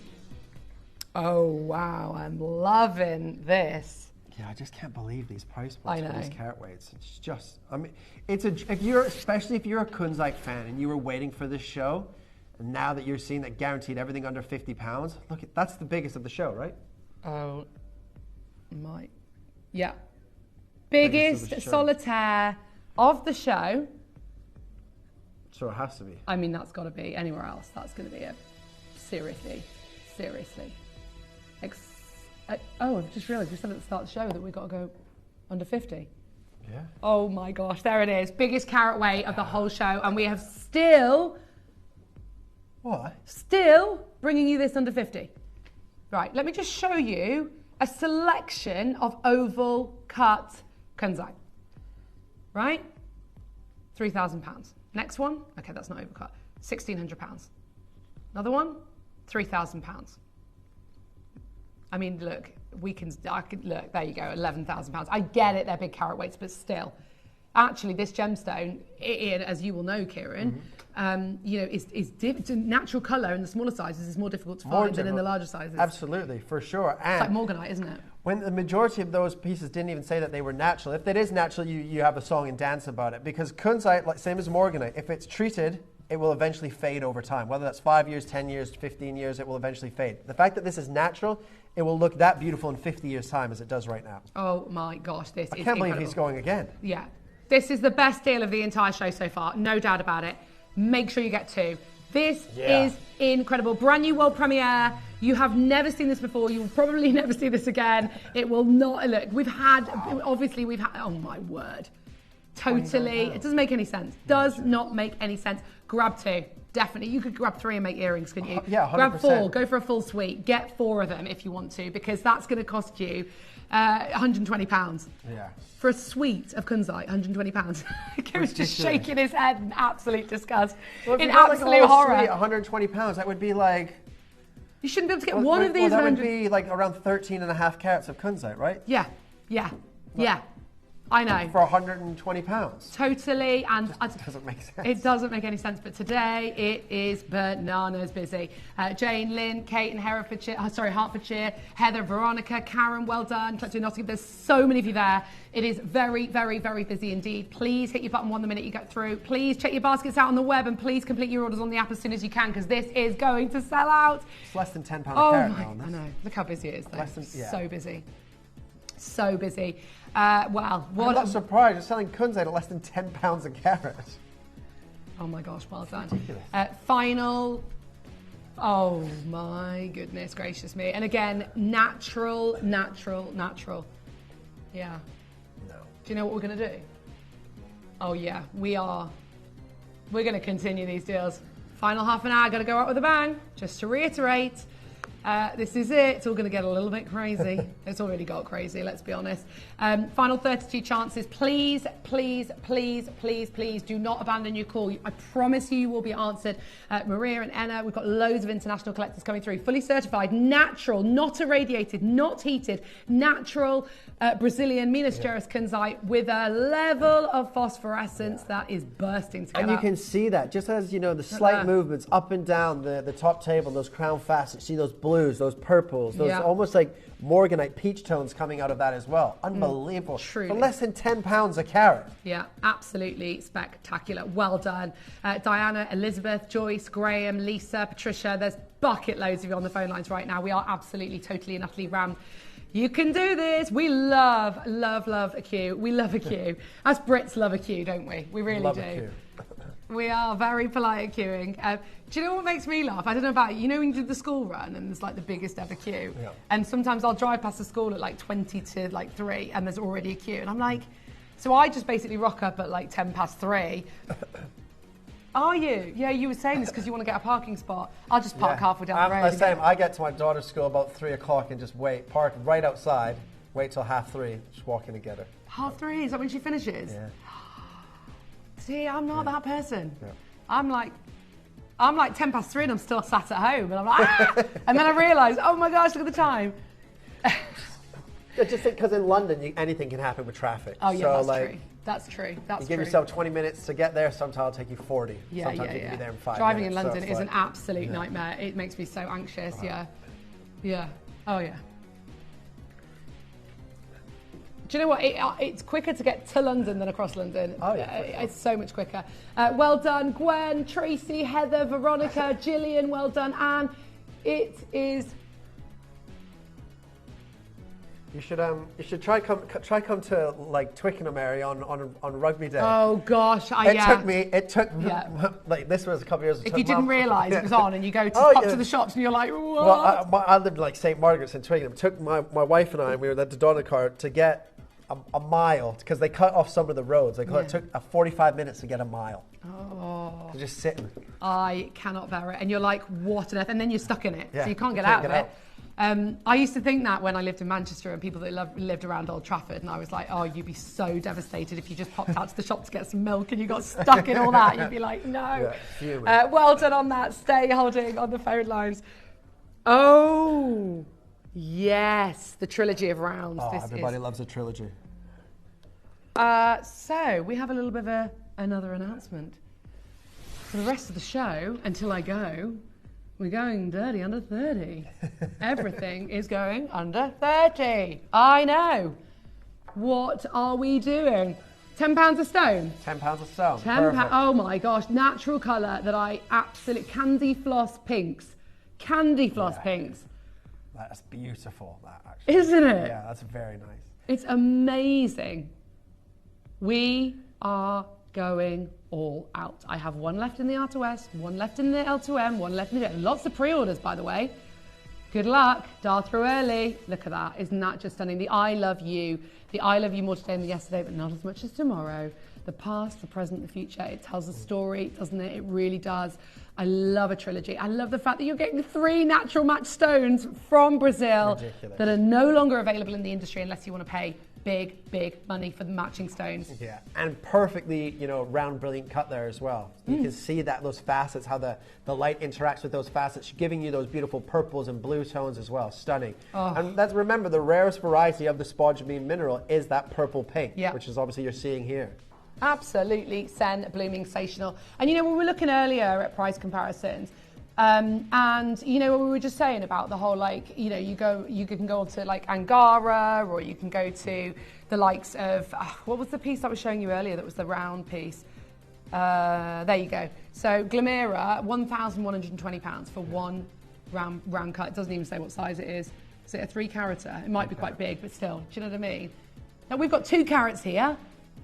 Oh, wow. I'm loving this. Yeah, I just can't believe these price points for these carat weights. It's just, I mean, especially if you're a kunzite fan and you were waiting for this show, and now that you're seeing that guaranteed everything under £50, look, that's the biggest of the show, right? Oh, yeah. Biggest solitaire of the show. So it has to be. I mean, that's got to be anywhere else. That's going to be seriously. I've just realised we said at the start of the show that we've got to go under 50. Yeah. Oh my gosh, there it is. Biggest carat weight of the whole show, and we have still bringing you this under 50. Right, let me just show you a selection of oval cut kunzite. Right? £3,000. Next one, okay, that's not overcut. £1,600. Another one, £3,000. I mean, look, look, there you go, £11,000. I get it, they're big carat weights, but still. Actually, this gemstone, as you will know, Kieran, it's a natural colour in the smaller sizes is more difficult to find than in the larger sizes. Absolutely, for sure. And it's like Morganite, isn't it? When the majority of those pieces didn't even say that they were natural. If it is natural, you have a song and dance about it. Because kunzite, like same as Morganite, if it's treated, it will eventually fade over time. Whether that's 5 years, 10 years, 15 years, it will eventually fade. The fact that this is natural, it will look that beautiful in 50 years' time as it does right now. Oh my gosh, this is I can't believe incredible. he's going again. Yeah. This is the best deal of the entire show so far, no doubt about it. Make sure you get 2. This is incredible. Brand new world premiere. You have never seen this before. You will probably never see this again. It will not, look, obviously we've had, oh my word. Totally. It doesn't make any sense. Does not make any sense. Grab 2. Definitely. You could grab 3 and make earrings, couldn't you? Yeah, 100%. Grab 4. Go for a full suite. Get 4 of them if you want to, because that's going to cost you £120. Yeah. For a suite of kunzite, £120. Kieran's just shaking his head in absolute disgust. Well, in absolute horror. Suite, £120, that would be like... You shouldn't be able to get one of these. Well, that would be like around 13.5 carats of kunzite, right? Yeah. I know. For £120. Totally, and it doesn't make sense. It doesn't make any sense, but today it is bananas busy. Jane, Lynn, Kate in Hertfordshire, Heather, Veronica, Karen, well done. Collector Nottingham, there's so many of you there. It is very, very, very busy indeed. Please hit your button 1 the minute you get through. Please check your baskets out on the web and please complete your orders on the app as soon as you can because this is going to sell out. It's less than £10 a carat now on this. I know. Look how busy it is though. So busy. So busy. I'm not surprised. You're selling kunzite at less than £10 a carat. Oh my gosh, well done. Ridiculous. Final. Oh my goodness gracious me. And again, natural. Yeah. No. Do you know what we're going to do? Oh yeah, we are. We're going to continue these deals. Final half an hour, got to go out with a bang. Just to reiterate, this is it. It's all going to get a little bit crazy. It's already got crazy, let's be honest. Final 32 chances. Please, please, please, please, please do not abandon your call. I promise you will be answered. Maria and Enna, we've got loads of international collectors coming through. Fully certified, natural, not irradiated, not heated, natural Brazilian Minas Gerais kunzite with a level of phosphorescence that is bursting together. And you can see that just as, you know, the slight movements up and down the top table, those crown facets, see those blues, those purples, those almost like Morganite peach tones coming out of that as well. Unbelievable. Truly. For less than £10 a carat. Yeah, absolutely spectacular. Well done. Diana, Elizabeth, Joyce, Graham, Lisa, Patricia, there's bucket loads of you on the phone lines right now. We are absolutely, totally and utterly rammed. You can do this. We love a queue. We love a queue. Us Brits love a queue, don't we? We really do. A queue. We are very polite at queuing. Do you know what makes me laugh? I don't know about you know when you did the school run and there's like the biggest ever queue, and sometimes I'll drive past the school at like 20 to like 3 and there's already a queue, and I'm like, so I just basically rock up at like 10 past 3. Are you? Yeah, you were saying this because you want to get a parking spot. I'll just park halfway down the road. The same. I get to my daughter's school about 3 o'clock and just wait, park right outside, wait till 3:30, just walk in and get her. 3:30? Is that when she finishes? Yeah. See, I'm not that person. Yeah. I'm like 10 past 3 and I'm still sat at home and I'm like, ah! And then I realise, oh my gosh, look at the time. Just because in London, anything can happen with traffic. Oh yeah, so, that's like, true. That's true. That's you give yourself 20 minutes to get there, sometimes it'll take you 40. Sometimes you can be there in 5 Driving minutes. in London is an absolute nightmare. It makes me so anxious, Yeah. Oh yeah. Do you know what? It's quicker to get to London than across London. Oh, yeah. It's so much quicker. Well done, Gwen, Tracy, Heather, Veronica, Gillian, well done, Anne. It is... You should try come to like Twickenham area on Rugby Day. Oh gosh, It took me like this was a couple of years. If you didn't realise it was on, and you go to the shops and you're like, what? Well, I lived like St Margaret's in Twickenham. It took my wife and I, we were at the Donner car to get a mile because they cut off some of the roads. It took 45 minutes to get a mile. Oh, so just sitting. I cannot bear it, and you're like, what on earth? And then you're stuck in it, so you can't get out of it. I used to think that when I lived in Manchester and people that lived around Old Trafford, and I was like, oh, you'd be so devastated if you just popped out to the shop to get some milk and you got stuck in all that. You'd be like, no. Well done on that. Stay holding on the phone lines. Oh, yes, the trilogy of rounds. Oh, everybody loves a trilogy. So we have a little bit of another announcement. for the rest of the show, until I go, we're going dirty under 30. Everything is going under 30. I know. What are we doing? £10 a stone? £10 a stone. £10. Oh my gosh. Natural colour that I absolutely... Candy floss pinks. Candy floss pinks. That's beautiful, that actually. Isn't it? Yeah, that's very nice. It's amazing. We are going all out. I have one left in the R2S, one left in the L2M, one left in the... Lots of pre-orders, by the way. Good luck. Dial through early. Look at that. Isn't that just stunning? The I love you. The I love you more today than yesterday, but not as much as tomorrow. The past, the present, the future. It tells a story, doesn't it? It really does. I love a trilogy. I love the fact that you're getting 3 natural match stones from Brazil that are no longer available in the industry unless you want to pay big money for the matching stones. Yeah, and perfectly, round, brilliant cut there as well. You can see that those facets, how the light interacts with those facets, giving you those beautiful purples and blue tones as well. Stunning. Oh. And remember, the rarest variety of the spodumene mineral is that purple pink, which is obviously you're seeing here. Absolutely, sen, blooming, sensational. And we were looking earlier at price comparisons. And what we were just saying about the whole, you can go to Angara, or you can go to the likes of, what was the piece I was showing you earlier that was the round piece? There you go. So Glamira, £1,120 for one round cut. It doesn't even say what size it is. Is it a 3-carater? It might be quite big, but still, do you know what I mean? Now we've got 2 carats here.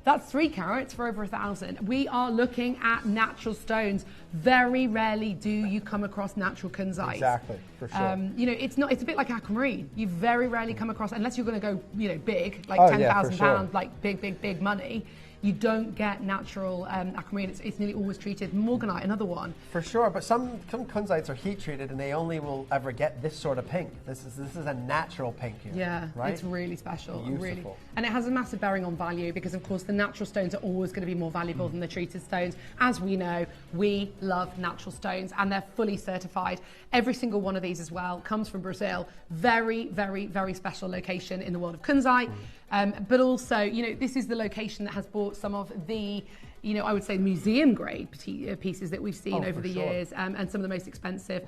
That's 3 carats for over 1,000. We are looking at natural stones. Very rarely do you come across natural kunzite. Exactly, for sure. It's a bit like aquamarine. You very rarely come across, unless you're going to go, big, like £10,000, like big money. You don't get natural aquamarine. It's nearly always treated. Morganite, another one. For sure, but some kunzites are heat treated, and they only will ever get this sort of pink. This is a natural pink here. Yeah, right? It's really special. Beautiful. Really, and it has a massive bearing on value because, of course, the natural stones are always going to be more valuable than the treated stones. As we know, we love natural stones, and they're fully certified. Every single one of these as well comes from Brazil. Very, very, very special location in the world of kunzite. But also, this is the location that has bought some of the, I would say museum grade pieces that we've seen over the years, and some of the most expensive.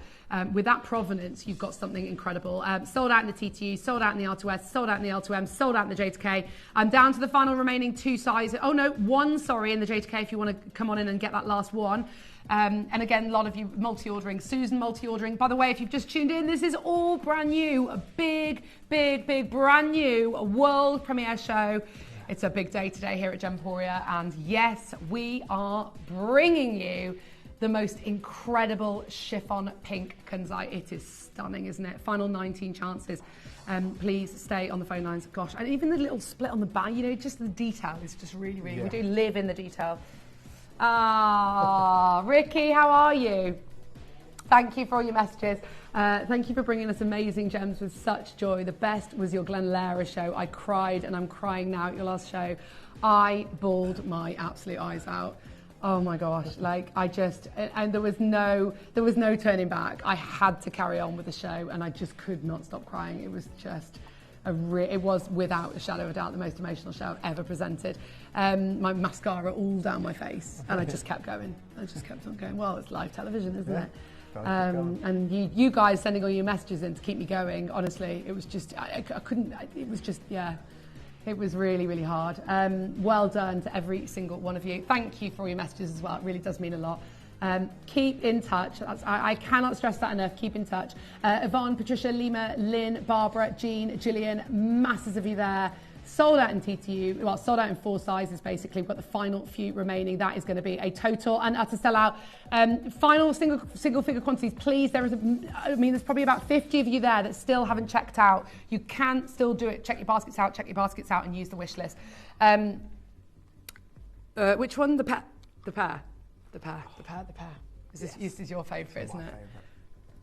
With that provenance, you've got something incredible. Sold out in the TTU, sold out in the R2S, sold out in the L2M, sold out in the J2K. I'm down to the final remaining 2 sizes. Oh no, 1, sorry, in the J2K if you want to come on in and get that last one. And again, a lot of you multi-ordering. Susan multi-ordering. By the way, if you've just tuned in, this is all brand new. A big brand new world premiere show. It's a big day today here at Gemporia. And yes, we are bringing you the most incredible chiffon pink kunzite. It is stunning, isn't it? Final 19 chances. Please stay on the phone lines. Gosh, and even the little split on the back, just the detail is just really, we do live in the detail. Ricky, how are you? Thank you for all your messages. Thank you for bringing us amazing gems with such joy. The best was your Glenlara show. I cried, and I'm crying now at your last show. I bawled my absolute eyes out. Oh my gosh, and there was no turning back. I had to carry on with the show, and I just could not stop crying. It was just it was without a shadow of a doubt the most emotional show I've ever presented. My mascara all down my face, and I just kept going. I just kept on going. Well, it's live television, isn't it? And you guys sending all your messages in to keep me going. Honestly, it was just I couldn't. It was just It was really, really hard. Well done to every single one of you. Thank you for all your messages as well. It really does mean a lot. Keep in touch. I cannot stress that enough. Keep in touch. Yvonne, Patricia, Lima, Lynn, Barbara, Jean, Gillian, masses of you there. Sold out in TTU, well, sold out in 4 sizes basically. We've got the final few remaining. That is going to be a total and utter sellout. Final single figure quantities, please. There's probably about 50 of you there that still haven't checked out. You can still do it. Check your baskets out, and use the wish list. Which one? The pair. This is your favourite, isn't it?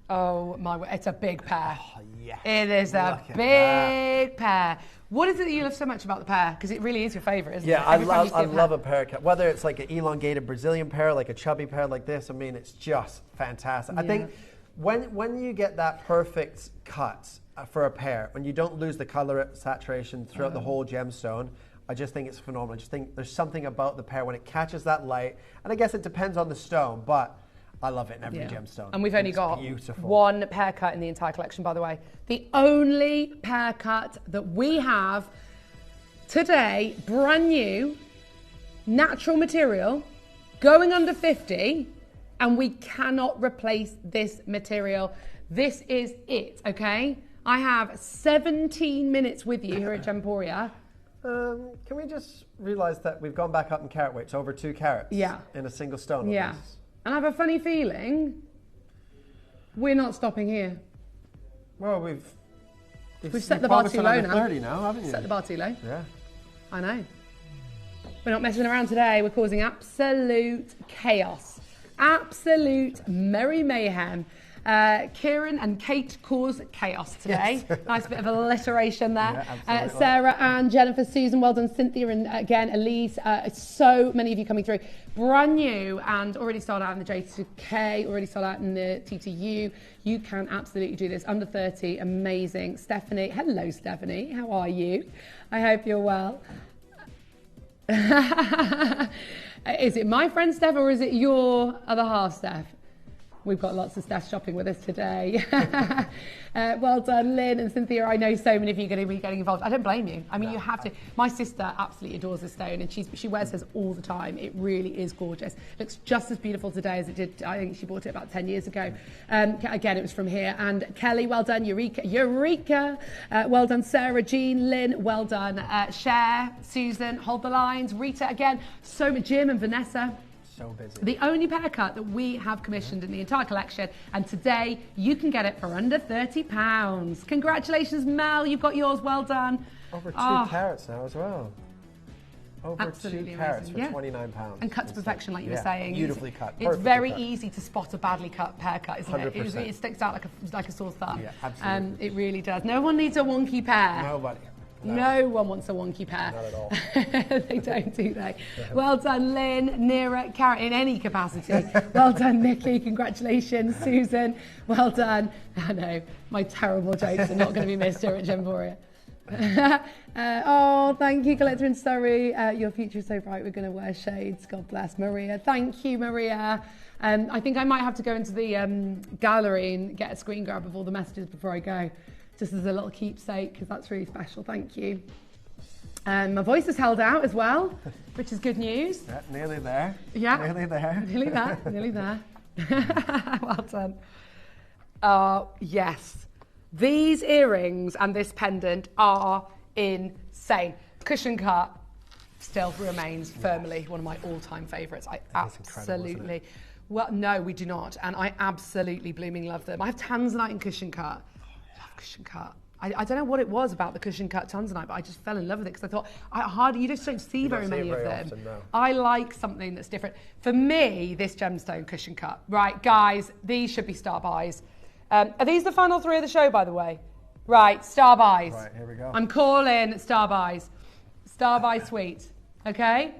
Oh my word, it's a big pair. Oh, yes. It is a big pair. What is it that you love so much about the pair? Because it really is your favourite, isn't it? Yeah, I love a pear cut. Whether it's like an elongated Brazilian pear, like a chubby pear like this, I mean, it's just fantastic. I think when you get that perfect cut for a pear, when you don't lose the colour saturation throughout the whole gemstone, I just think it's phenomenal. I just think there's something about the pair when it catches that light, and I guess it depends on the stone, but I love it in every gemstone. And we've only got beautiful. one pair cut in the entire collection, by the way. The only pair cut that we have today, brand new, natural material, going under 50, and we cannot replace this material. This is it, okay? I have 17 minutes with you here at Gemporia. Can we just realise that we've gone back up in carat weight, so over 2 carats in a single stone? Yeah. And I have a funny feeling we're not stopping here. Well, we've set the bar too low now. 30 now, haven't you? Set the bar too low. Yeah. I know. We're not messing around today. We're causing absolute chaos. Absolute merry mayhem. Kieran and Kate cause chaos today. Yes. Nice bit of alliteration there. Yeah, Sarah and Jennifer, Susan, well done. Cynthia and again Elise. So many of you coming through. Brand new and already sold out in the J2K, already sold out in the T2U. You can absolutely do this. Under 30, amazing. Stephanie, hello Stephanie, how are you? I hope you're well. Is it my friend Steph or is it your other half, Steph? We've got lots of Steph shopping with us today. Well done, Lynn and Cynthia. I know so many of you are going to be getting involved. I don't blame you. I mean, you have to. My sister absolutely adores this stone, and she wears hers all the time. It really is gorgeous. Looks just as beautiful today as it did. I think she bought it about 10 years ago. Again, it was from here. And Kelly, well done. Eureka. Well done, Sarah, Jean, Lynn. Well done. Cher, Susan, hold the lines. Rita, again. So much. Jim and Vanessa. So busy. The only pair cut that we have commissioned in the entire collection, and today you can get it for under £30. Congratulations, Mel, you've got yours, well done. Over 2 carats now as well. Over 2 carats for £29. And cut to perfection, like you were saying. Beautifully cut. It's very easy to spot a badly cut pair cut, isn't 100%. it? It sticks out like a sore thumb. Yeah, absolutely. It really does. No one needs a wonky pair. Nobody. No one wants a wonky pair. Not at all. They don't, do they? Well done, Lynn, Nira, Karen, in any capacity. Well done, Nikki. Congratulations, Susan. Well done. I know, my terrible jokes are not going to be missed here at Gemporia. Oh, thank you, Collector in Surrey. Your future is so bright. We're going to wear shades. God bless, Maria. Thank you, Maria. I think I might have to go into the gallery and get a screen grab of all the messages before I go. Just as a little keepsake, because that's really special. Thank you. My voice is held out as well, which is good news. Yeah, nearly there. Yeah. Nearly there. Nearly there. Nearly there. Well done. Yes. These earrings and this pendant are insane. Cushion cut still remains firmly one of my all-time favourites. I absolutely... Well, no, we do not. And I absolutely blooming love them. I have tanzanite and cushion cut. Cushion cut. I don't know what it was about the cushion cut tanzanite, but I just fell in love with it because I thought, you just don't see very many of them. Often, no. I like something that's different. For me, this gemstone cushion cut. Right, guys, these should be star buys. Are these the final 3 of the show, by the way? Right, star buys. Right, here we go. I'm calling star buys. Star buy sweet, okay?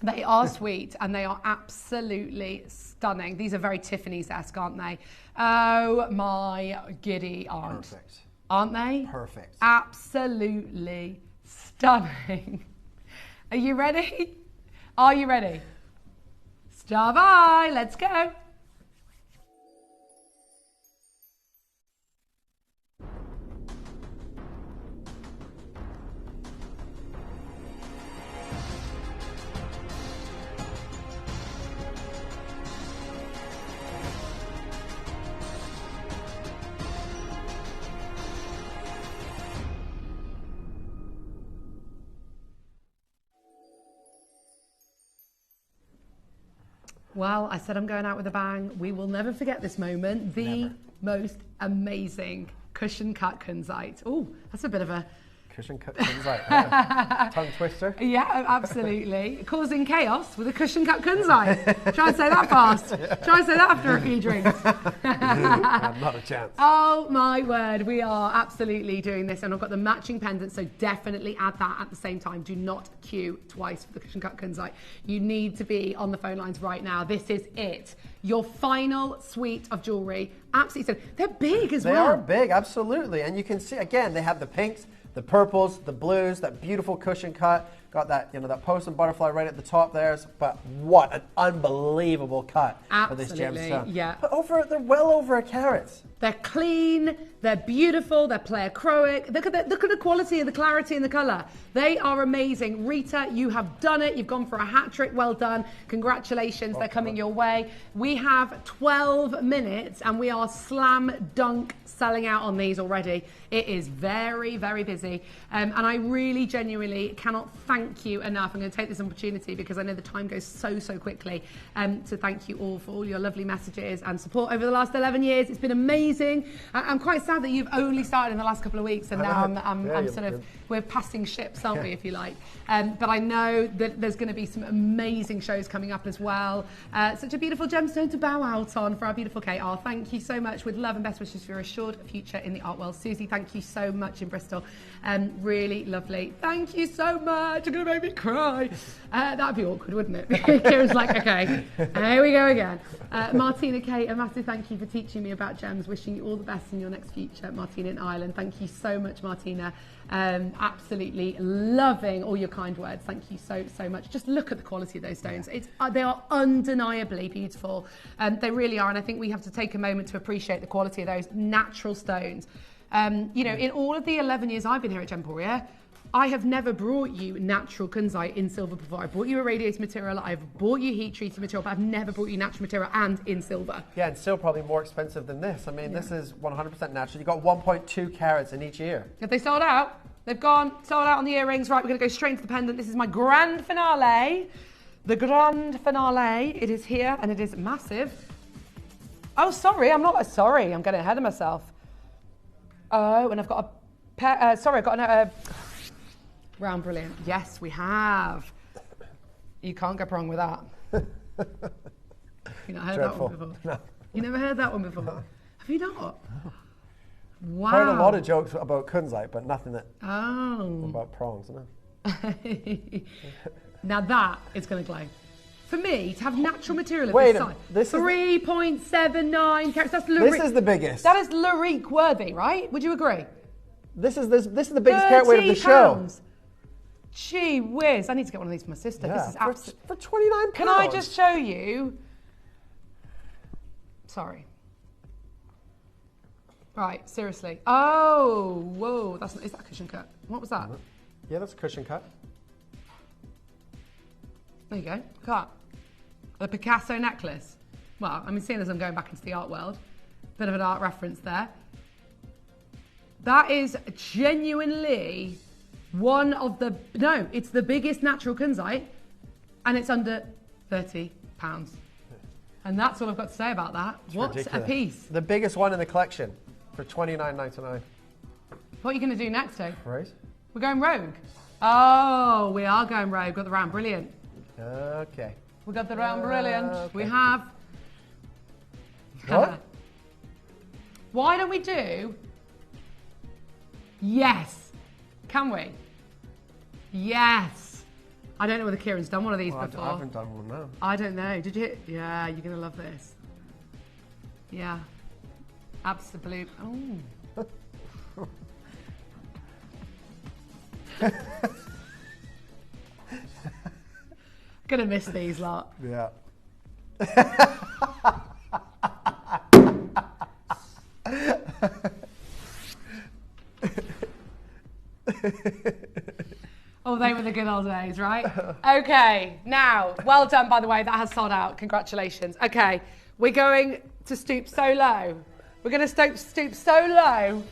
They are sweet and they are absolutely stunning. These are very Tiffany's-esque, aren't they? Oh my giddy aunt. Perfect. Aren't they? Perfect. Absolutely stunning. Are you ready? Are you ready? Star by, let's go. Well, I said I'm going out with a bang. We will never forget this moment. The most amazing cushion cut kunzite. Oh, that's a bit of a... Cushion cut kunzite. Tongue twister. Yeah, absolutely. Causing chaos with a cushion cut kunzite. Try and say that fast. Try and say that after a few drinks. Not a chance. Oh my word, we are absolutely doing this, and I've got the matching pendant, so definitely add that at the same time. Do not queue twice for the cushion cut kunzite. You need to be on the phone lines right now. This is it. Your final suite of jewellery. Absolutely. So they're big as well. They are big, absolutely. And you can see, again, they have the pinks, the purples, the blues, that beautiful cushion cut. Got that, you know, that post and butterfly right at the top there. But what an unbelievable cut for this gemstone. Yeah. But they're well over a carat. They're clean, they're beautiful, they're pleochroic. Look at the quality and the clarity and the colour. They are amazing. Rita, you have done it. You've gone for a hat trick. Well done. Congratulations. They're coming your way. We have 12 minutes and we are slam dunk selling out on these already. It is very, very busy. And I really genuinely cannot thank you enough. I'm going to take this opportunity because I know the time goes so quickly to thank you all for all your lovely messages and support over the last 11 years. It's been amazing. I'm quite sad that you've only started in the last couple of weeks and now I'm sort of, we're passing ships, aren't we, if you like. But I know that there's going to be some amazing shows coming up as well. Such a beautiful gemstone to bow out on for our beautiful KR. Thank you so much. With love and best wishes for your assured future in the art world. Susie, thank you so much in Bristol. Really lovely. Thank you so much. You're going to make me cry. That'd be awkward, wouldn't it? Kieran's like, okay, here we go again. Martina K, a massive thank you for teaching me about gems. Wishing you all the best in your next future. Martina in Ireland. Thank you so much, Martina. Absolutely loving all your kind words. Thank you so much. Just look at the quality of those stones. They are undeniably beautiful. They really are. And I think we have to take a moment to appreciate the quality of those natural stones. You know, in all of the 11 years I've been here at Gemporia, I have never brought you natural kunzite in silver before. I brought you irradiated material, I've brought you heat treated material, but I've never brought you natural material and in silver. Yeah, and still probably more expensive than this. I mean, this is 100% natural. You've got 1.2 carats in each ear. Have they sold out? They've sold out on the earrings. Right, we're going to go straight into the pendant. This is my grand finale. The grand finale. It is here and it is massive. Oh, sorry, I'm getting ahead of myself. Oh, and I've got a pair, I've got a round brilliant. Yes, we have. You can't go wrong with that. You've not heard that one before? No. You never heard that one before? No. Have you not? No. Wow. Heard a lot of jokes about kunzite, but nothing about prongs, no. Now that is going to glow. For me, to have natural material of this size, this 3.79 carats. That's This is the biggest. That is Larique worthy, right? Would you agree? This is the biggest carat weight of the show. Gee whiz! I need to get one of these for my sister. Yeah, this is absolutely for £29. Can I just show you? Sorry. Right, seriously. Oh, whoa! Is that a cushion cut? What was that? Yeah, that's a cushion cut. There you go. Look at that. The Picasso necklace. Well, I mean, seeing as I'm going back into the art world, bit of an art reference there. That is genuinely one of the, no, it's the biggest natural kunzite and it's under £30. And that's all I've got to say about that. What a piece. The biggest one in the collection for $29.99. What are you going to do next, though? Right. We're going rogue. Oh, we are going rogue. Got the round brilliant. Okay. We got the round brilliant. Okay. We have. What? Why don't we do? Yes. Can we? Yes. I don't know whether Kieran's done one of these before. I haven't done one now. I don't know. Did you? Yeah, you're going to love this. Yeah. Absolute. Oh. Gonna miss these lot. Yeah. Oh, they were the good old days, right? Okay, now, well done, by the way, that has sold out. Congratulations. Okay, we're going to stoop so low. We're going to stoop so low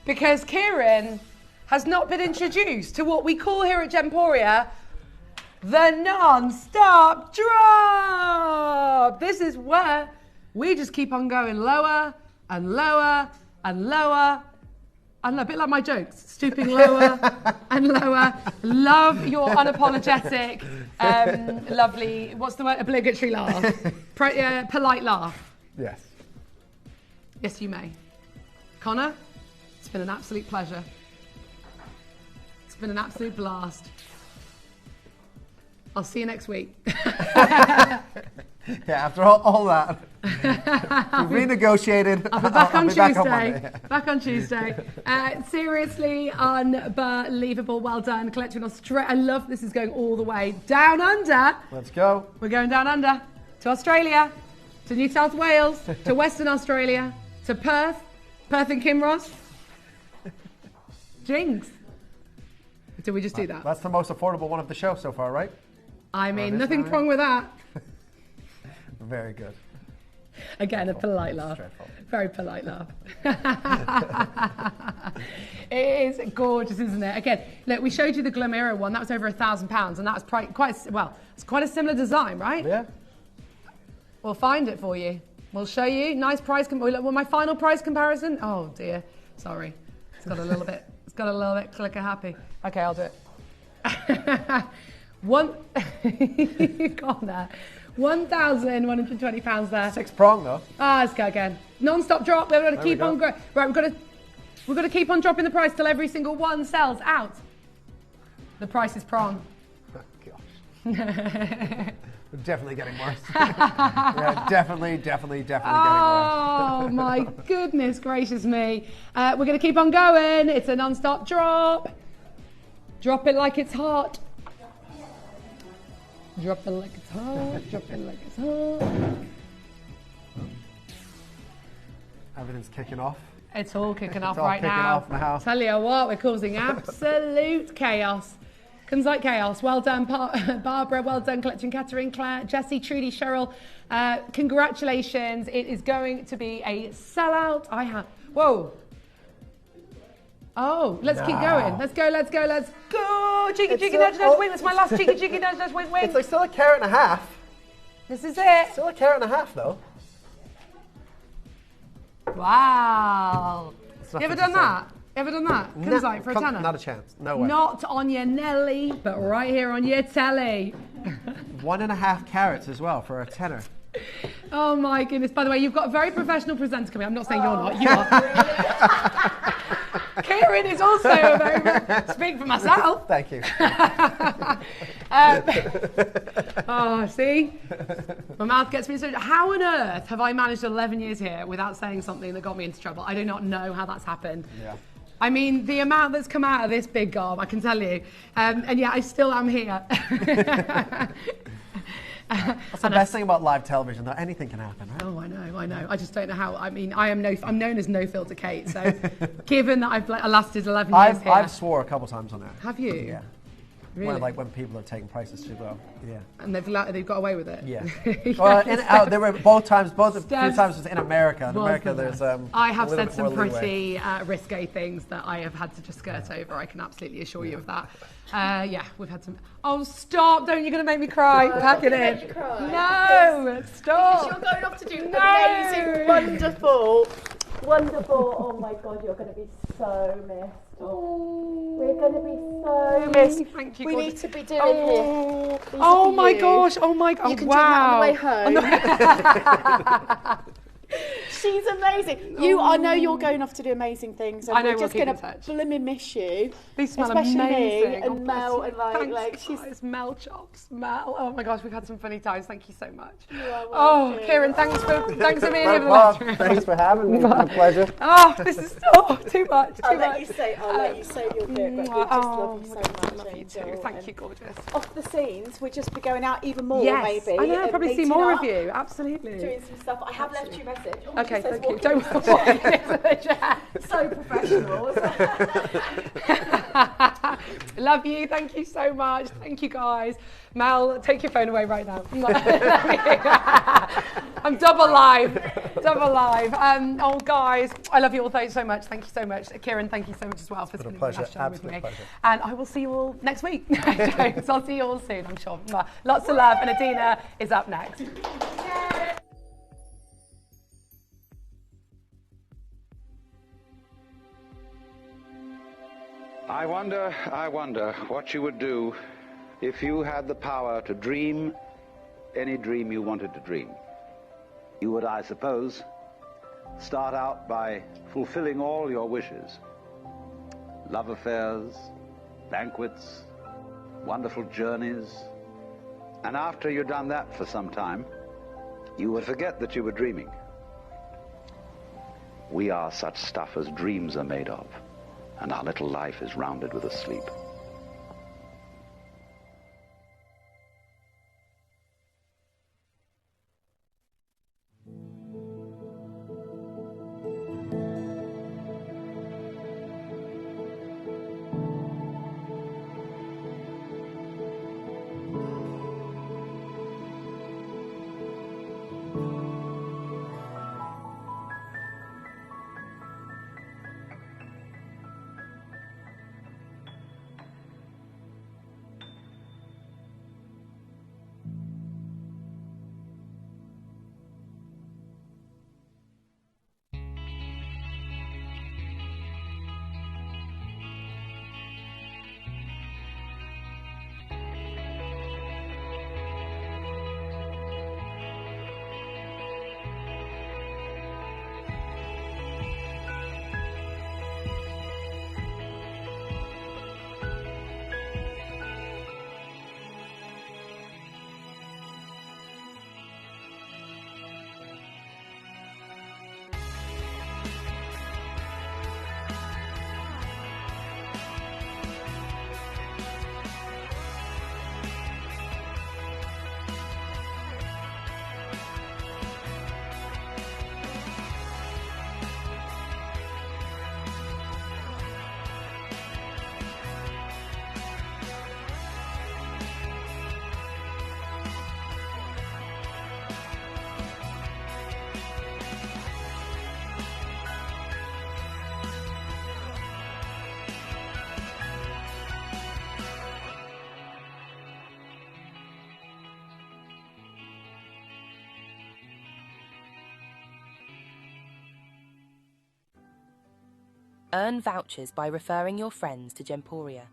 because Kieran has not been introduced to what we call here at Gemporia the non-stop drop. This is where we just keep on going lower and lower and lower. I don't know, a bit like my jokes, stooping lower and lower. Love your unapologetic, lovely, what's the word, obligatory laugh. Polite laugh. Yes. Yes, you may. Connor, it's been an absolute pleasure. It's been an absolute blast. I'll see you next week. Yeah, after all that. We've renegotiated. I'll be back on Tuesday. Monday. Back on Tuesday. Seriously unbelievable. Well done. Collecting Australia. I love this is going all the way down under. Let's go. We're going down under to Australia, to New South Wales, to Western Australia, to Perth and Kinross. Jinx. Did we just do that? That's the most affordable one of the show so far, right? I mean, nothing wrong with that. Very good. Again, a polite laugh. Very polite laugh. It is gorgeous, isn't it? Again, look, we showed you the Glamira one. That was over £1,000, and that was it's quite a similar design, right? Yeah. We'll find it for you. We'll show you. Nice price. Well, my final price comparison. Oh dear. Sorry. It's got a little bit. It's got a little bit clicker happy. Okay, I'll do it. You got there. £1,120 there. 6 prong though. Let's go again. Non-stop drop. We're going to keep on growing. Right, we've got to keep on dropping the price till every single one sells out. The price is prong. Oh, gosh. We're definitely getting worse. Yeah, definitely getting worse. Oh my goodness gracious me. We're going to keep on going. It's a non-stop drop. Drop it like it's hot. Drop it like it's hot. Drop it like it's hot. Everything's kicking off. It's all kicking off all right kicking now. off now. Tell you what, we're causing absolute chaos. Comes like chaos. Well done, Barbara. Well done, Collection Catherine, Claire, Jessie, Trudy, Cheryl. Congratulations. It is going to be a sellout. Whoa. Oh, let's keep going. Let's go. Cheeky, nudge, wing. That's my last cheeky, nudge, wing. It's like still £1.50. This is it. Still £1.50 though. Wow. You ever done that? Comes like for a tenner? Not a chance. No way. Not on your Nelly, but right here on your telly. 1.5 carats as well for a tenner. Oh my goodness. By the way, you've got a very professional presenter coming. I'm not saying you're not. You are. Kieran is also a very... Speak for myself. Thank you. See? My mouth gets me so... How on earth have I managed 11 years here without saying something that got me into trouble? I do not know how that's happened. Yeah. I mean, the amount that's come out of this big gob, I can tell you. And yeah, I still am here. That's the best thing about live television, though. Anything can happen, right? Oh, I know. I just don't know how. I mean, I'm known as No Filter Kate. So, given that I've lasted 11 years here, I've swore a couple times on that. Have you? Yeah. Really? When people are taking prices too low. Yeah. And they've got away with it. Yeah. Well, in and out. There were both a few times was in America. In America, there's I have said some pretty risque things that I have had to just skirt over. I can absolutely assure you of that. Yeah, we've had some. Oh, stop! Don't you're going to make me cry. Pack it in. No, stop. Because you're going off to do amazing, wonderful. Oh my God, you're going to be so missed. Oh, we're going to be so missed. Thank you. We need to be doing here. Oh my gosh. Oh my God. You can wow. do that on the way home. She's amazing. I know you're going off to do amazing things, and we're just going to blimmin' miss you. These smell especially amazing. me and Mel, and like she's Mel chops. Mel. Oh my gosh, we've had some funny times. Thank you so much. You are welcome. Kieran, thanks for being here. Thanks for having me. It's been a pleasure. Oh, this is too much. I'll let you say your bit, but we just love you so much. Love you too. Thank you, gorgeous. Off the scenes, we'll just be going out even more, yes, maybe. I know. I'll probably see more of you. Absolutely. Doing some stuff. I have left you a message. Okay, thank you. Don't worry. So professional. Love you. Thank you so much. Thank you, guys. Mel, take your phone away right now. I'm double live. Oh, guys, I love you all so much. Thank you so much. Kieran, thank you so much as well for spending the last show with me. Pleasure. And I will see you all next week. So I'll see you all soon, I'm sure. Lots of love. And Adina is up next. I wonder what you would do if you had the power to dream any dream you wanted to dream. You would, I suppose, start out by fulfilling all your wishes. Love affairs, banquets, wonderful journeys. And after you've done that for some time, you would forget that you were dreaming. We are such stuff as dreams are made of, and our little life is rounded with a sleep. Earn vouchers by referring your friends to Gemporia.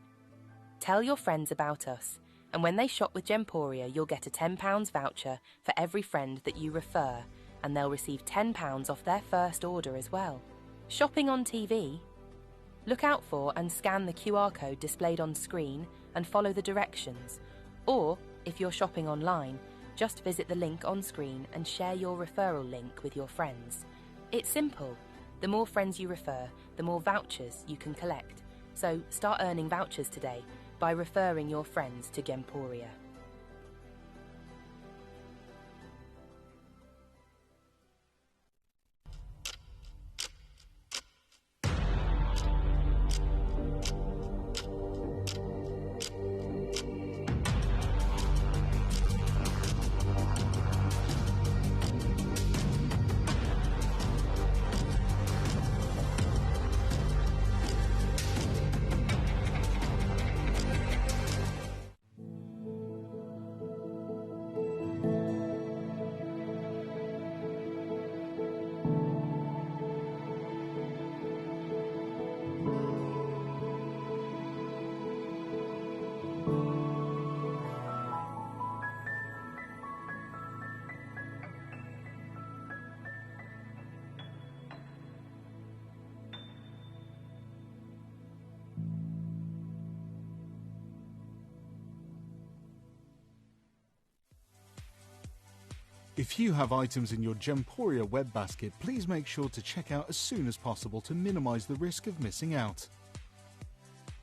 Tell your friends about us, and when they shop with Gemporia, you'll get a £10 voucher for every friend that you refer, and they'll receive £10 off their first order as well. Shopping on TV? Look out for and scan the QR code displayed on screen and follow the directions. Or, if you're shopping online, just visit the link on screen and share your referral link with your friends. It's simple. The more friends you refer, the more vouchers you can collect. So start earning vouchers today by referring your friends to Gemporia. If you have items in your Gemporia web basket, please make sure to check out as soon as possible to minimize the risk of missing out.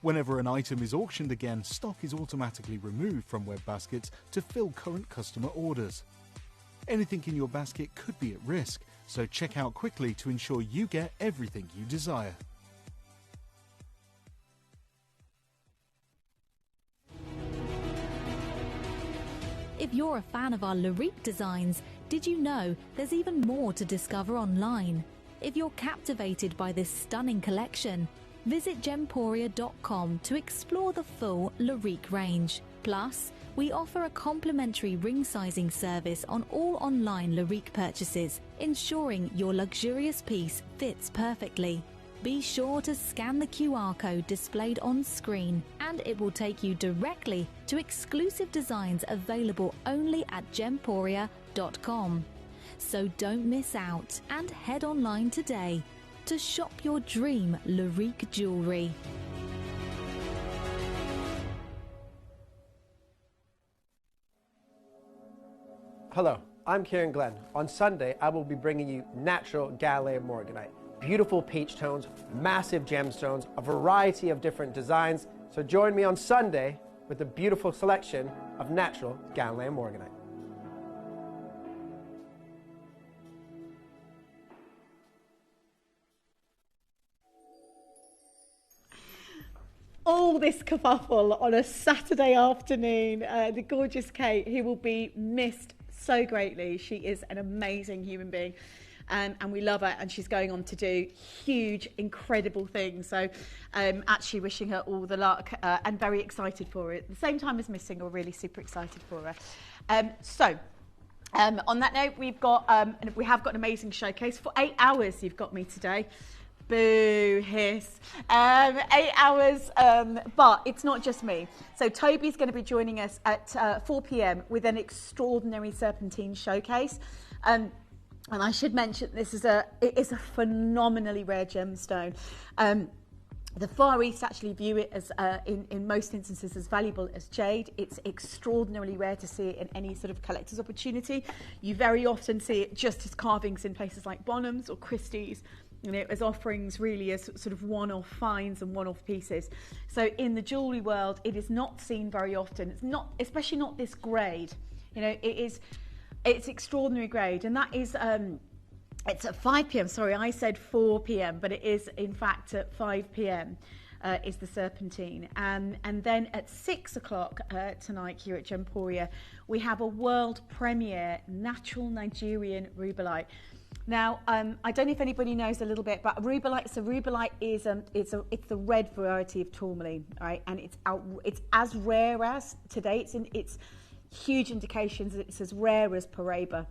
Whenever an item is auctioned again, stock is automatically removed from web baskets to fill current customer orders. Anything in your basket could be at risk, so check out quickly to ensure you get everything you desire. If you're a fan of our Lyrique designs, did you know there's even more to discover online? If you're captivated by this stunning collection, visit gemporia.com to explore the full Lyrique range. Plus, we offer a complimentary ring sizing service on all online Lyrique purchases, ensuring your luxurious piece fits perfectly. Be sure to scan the QR code displayed on screen, and it will take you directly to exclusive designs available only at gemporia.com. So don't miss out and head online today to shop your dream Lyrique jewellery. Hello, I'm Kieran Glenn. On Sunday, I will be bringing you natural Galileo Morganite. Beautiful peach tones, massive gemstones, a variety of different designs. So join me on Sunday with a beautiful selection of natural Galileo Morganite. All this kerfuffle on a Saturday afternoon. The gorgeous Kate, who will be missed so greatly. She is an amazing human being, and we love her, and she's going on to do huge, incredible things. So actually wishing her all the luck and very excited for her. At the same time as missing her, really super excited for her. On that note, we have got an amazing showcase. For 8 hours you've got me today. Boo, hiss. 8 hours, but it's not just me. So Toby's going to be joining us at 4 p.m. with an extraordinary serpentine showcase. And I should mention it is a phenomenally rare gemstone. The Far East actually view it as, in most instances, as valuable as jade. It's extraordinarily rare to see it in any sort of collector's opportunity. You very often see it just as carvings in places like Bonhams or Christie's, as offerings really as sort of one-off finds and one-off pieces. So in the jewellery world, it is not seen very often. It's not, especially not this grade. It's extraordinary grade, and that is, it's at 5 p.m. Sorry, I said 4 p.m., but it is in fact at 5 p.m. Is the serpentine. And then at 6 o'clock tonight here at Gemporia, we have a world premiere natural Nigerian rubellite. Now, I don't know if anybody knows a little bit, but rubellite. So rubellite is it's the red variety of tourmaline, right? And it's as rare as today. It's huge indications that it's as rare as Paraiba.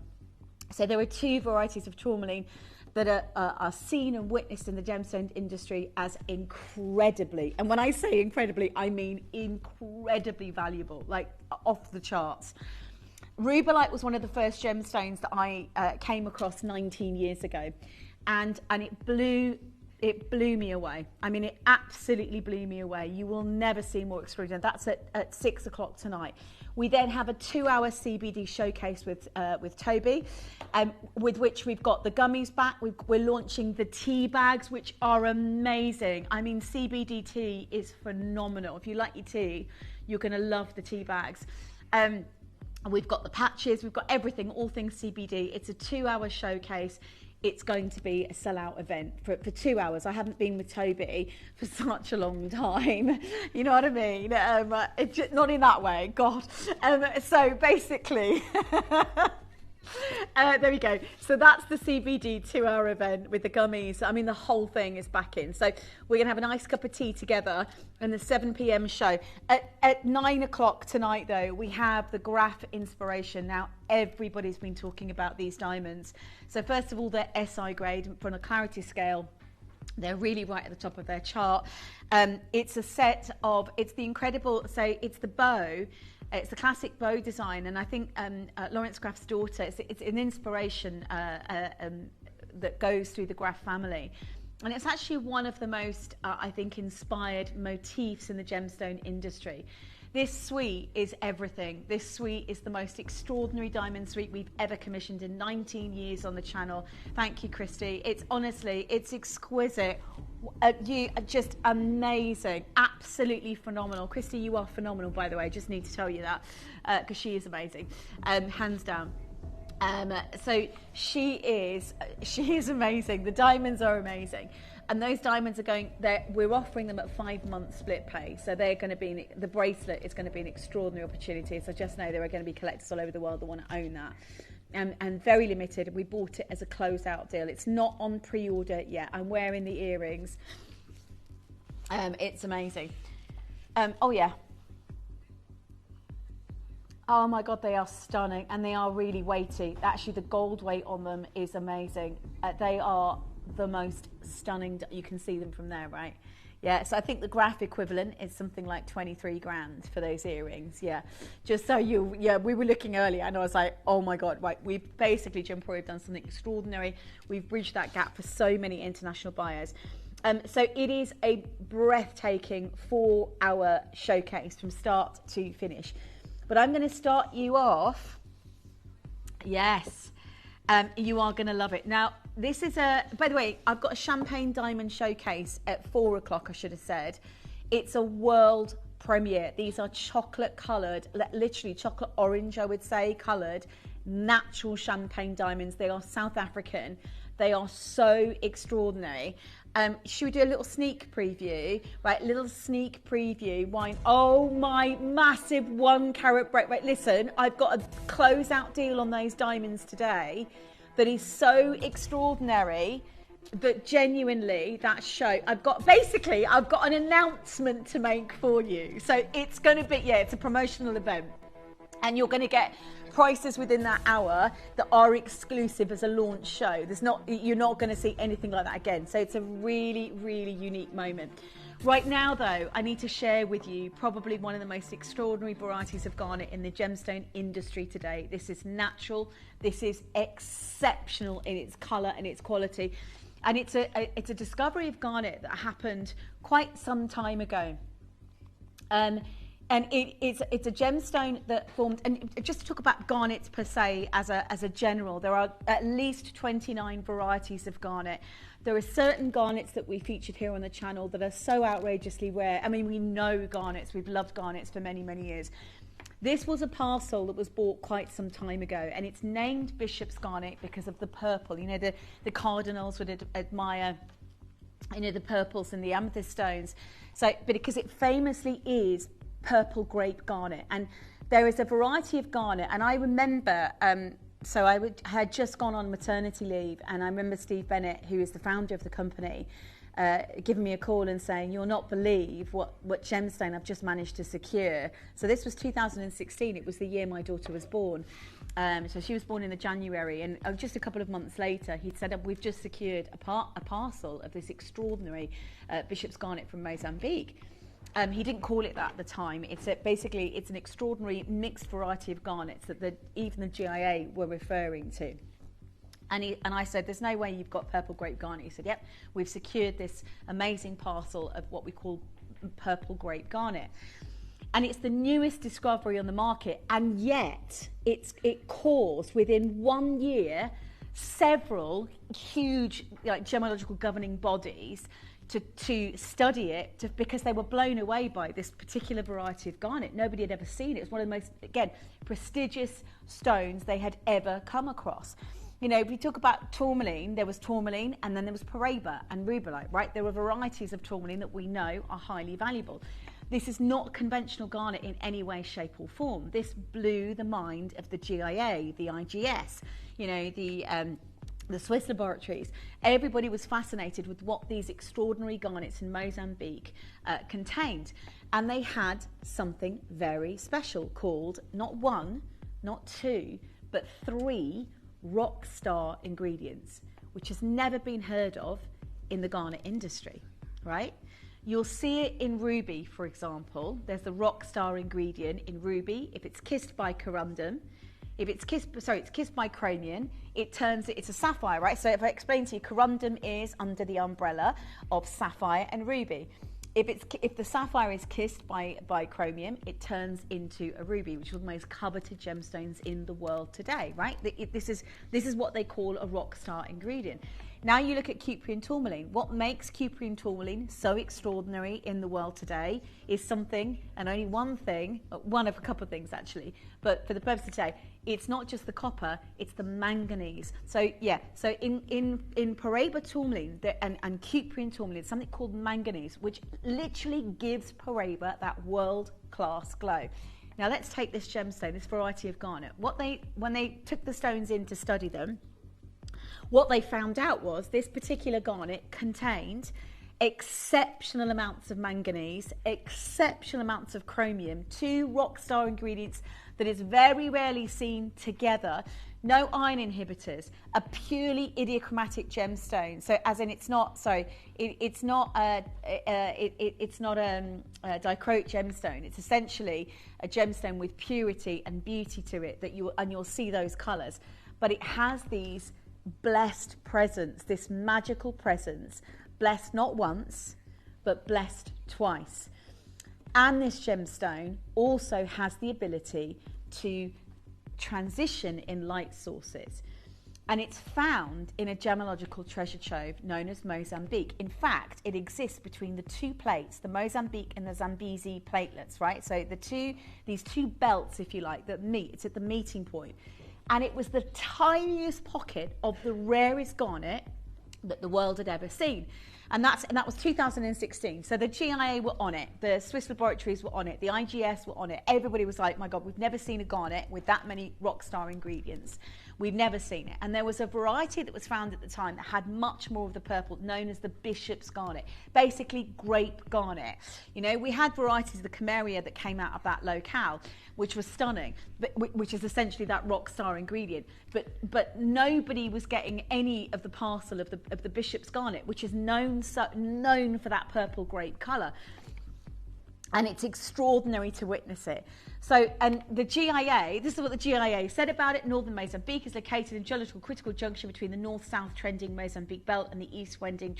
So there are two varieties of tourmaline that are seen and witnessed in the gemstone industry as incredibly, and when I say incredibly, I mean incredibly valuable, like off the charts. Rubellite was one of the first gemstones that I came across 19 years ago, and it blew me away. I mean, it absolutely blew me away. You will never see more extraordinary. That's at 6 o'clock tonight. We then have a 2-hour CBD showcase with Toby, with which we've got the gummies back. We're launching the tea bags, which are amazing. I mean, CBD tea is phenomenal. If you like your tea, you're going to love the tea bags. We've got the patches, we've got everything, all things CBD. It's a 2-hour showcase. It's going to be a sellout event for 2 hours. I haven't been with Toby for such a long time. You know what I mean? Not in that way, God. So basically, there we go. So that's the CBD 2-hour event with the gummies. I mean, the whole thing is back in. So we're going to have a nice cup of tea together and the 7 p.m. show. At 9 o'clock tonight, though, we have the graph inspiration. Now, everybody's been talking about these diamonds. So first of all, they're SI grade from a clarity scale. They're really right at the top of their chart. It's a set of, it's the incredible, so it's the bow. It's the classic bow design, and I think Lawrence Graff's daughter, it's an inspiration that goes through the Graff family. And it's actually one of the most, I think, inspired motifs in the gemstone industry. This suite is everything. This suite is the most extraordinary diamond suite we've ever commissioned in 19 years on the channel. Thank you, Christy. It's honestly, it's exquisite. You are just amazing, absolutely phenomenal. Christy, you are phenomenal, by the way. I just need to tell you that because she is amazing, hands down. So she is amazing. The diamonds are amazing. And those diamonds are going, we're offering them at 5-month split pay. So they're going to be, the bracelet is going to be an extraordinary opportunity. So just know there are going to be collectors all over the world that want to own that. And very limited. We bought it as a closeout deal. It's not on pre-order yet. I'm wearing the earrings. It's amazing. Oh yeah. Oh my God, they are stunning and they are really weighty. Actually, the gold weight on them is amazing. They are the most stunning. You can see them from there, right? Yeah, so I think the graph equivalent is something like 23 grand for those earrings. Yeah, just so you, we were looking earlier and I was like, oh my God, right, we've basically, Gemporia have done something extraordinary. We've bridged that gap for so many international buyers. So it is a breathtaking 4-hour showcase from start to finish. But I'm going to start you off Yes. You are going to love it. Now, this is by the way, I've got a champagne diamond showcase at 4 o'clock, I should have said. It's a world premiere. These are chocolate coloured, literally chocolate orange, I would say, coloured, natural champagne diamonds. They are South African. They are so extraordinary. Should we do a little sneak preview? Right, little sneak preview. Wine. Oh my massive 1 carat break. Right, listen, I've got a closeout deal on those diamonds today that is so extraordinary that genuinely that show. I've got an announcement to make for you. So it's going to be, it's a promotional event. And you're going to get prices within that hour that are exclusive as a launch show. You're not going to see anything like that again. So it's a really, really unique moment. Right now, though, I need to share with you probably one of the most extraordinary varieties of garnet in the gemstone industry today. This is natural. This is exceptional in its colour and its quality. And it's a discovery of garnet that happened quite some time ago. And it's a gemstone that formed, and just to talk about garnets per se as a general, there are at least 29 varieties of garnet. There are certain garnets that we featured here on the channel that are so outrageously rare. I mean, we know garnets, we've loved garnets for many, many years. This was a parcel that was bought quite some time ago, and it's named Bishop's Garnet because of the purple. You know, the cardinals would admire, you know, the purples and the amethyst stones. So, but because it famously is purple grape garnet, and there is a variety of garnet. And I remember, so I had just gone on maternity leave, and I remember Steve Bennett, who is the founder of the company, giving me a call and saying, "You'll not believe what gemstone I've just managed to secure." So this was 2016. It was the year my daughter was born. So she was born in the January, and just a couple of months later, he'd said, "We've just secured a parcel of this extraordinary Bishop's Garnet from Mozambique." He didn't call it that at the time. It's an extraordinary mixed variety of garnets that even the GIA were referring to. And I said, "There's no way you've got purple grape garnet." He said, "Yep, we've secured this amazing parcel of what we call purple grape garnet." And it's the newest discovery on the market, and yet it caused within 1 year several huge gemological governing bodies to study it because they were blown away by this particular variety of garnet. Nobody had ever seen it. It was one of the most, again, prestigious stones they had ever come across. You know, if we talk about tourmaline, there was tourmaline, and then there was paraiba and rubellite, right? There were varieties of tourmaline that we know are highly valuable. This is not conventional garnet in any way, shape or form. This blew the mind of the GIA, the IGS, you know, the Swiss laboratories. Everybody was fascinated with what these extraordinary garnets in Mozambique contained. And they had something very special called not 1, not 2, but 3 rock star ingredients, which has never been heard of in the garnet industry, right? You'll see it in ruby, for example. There's the rock star ingredient in ruby. If it's kissed by corundum, it's kissed by chromium, it's a sapphire, right? So if I explain to you, corundum is under the umbrella of sapphire and ruby. If the sapphire is kissed by chromium, it turns into a ruby, which is one of the most coveted gemstones in the world today, right? This is what they call a rock star ingredient. Now you look at cuprian tourmaline. What makes cuprian tourmaline so extraordinary in the world today is something, and only one thing, one of a couple of things actually, but for the purpose of today, it's not just the copper, it's the manganese. So yeah, so in paraiba tourmaline and cuprian tourmaline, something called manganese, which literally gives paraiba that world-class glow. Now let's take this gemstone, this variety of garnet. When they took the stones in to study them, what they found out was this particular garnet contained exceptional amounts of manganese, exceptional amounts of chromium, 2 rock star ingredients that is very rarely seen together. No iron inhibitors, a purely idiochromatic gemstone. So, as in, it's not a dichroic gemstone. It's essentially a gemstone with purity and beauty to it you'll see those colours. But it has these blessed presence, this magical presence, blessed not once, but blessed twice. And this gemstone also has the ability to transition in light sources. And it's found in a gemological treasure trove known as Mozambique. In fact, it exists between the two plates, the Mozambique and the Zambezi platelets, right? So these two belts, if you like, that meet. It's at the meeting point. And it was the tiniest pocket of the rarest garnet that the world had ever seen. And that was 2016. So the GIA were on it, the Swiss laboratories were on it, the IGS were on it. Everybody was like, my God, we've never seen a garnet with that many rock star ingredients. We've never seen it. And there was a variety that was found at the time that had much more of the purple, known as the Bishop's garnet, basically grape garnet. You know, we had varieties of the Cameria that came out of that locale, which was stunning, but which is essentially that rock star ingredient. But nobody was getting any of the parcel of the Bishop's garnet, which is known for that purple grape colour. And it's extraordinary to witness it. So, and the GIA, this is what the GIA said about it. Northern Mozambique is located in geological critical junction between the north-south trending Mozambique belt and the east-trending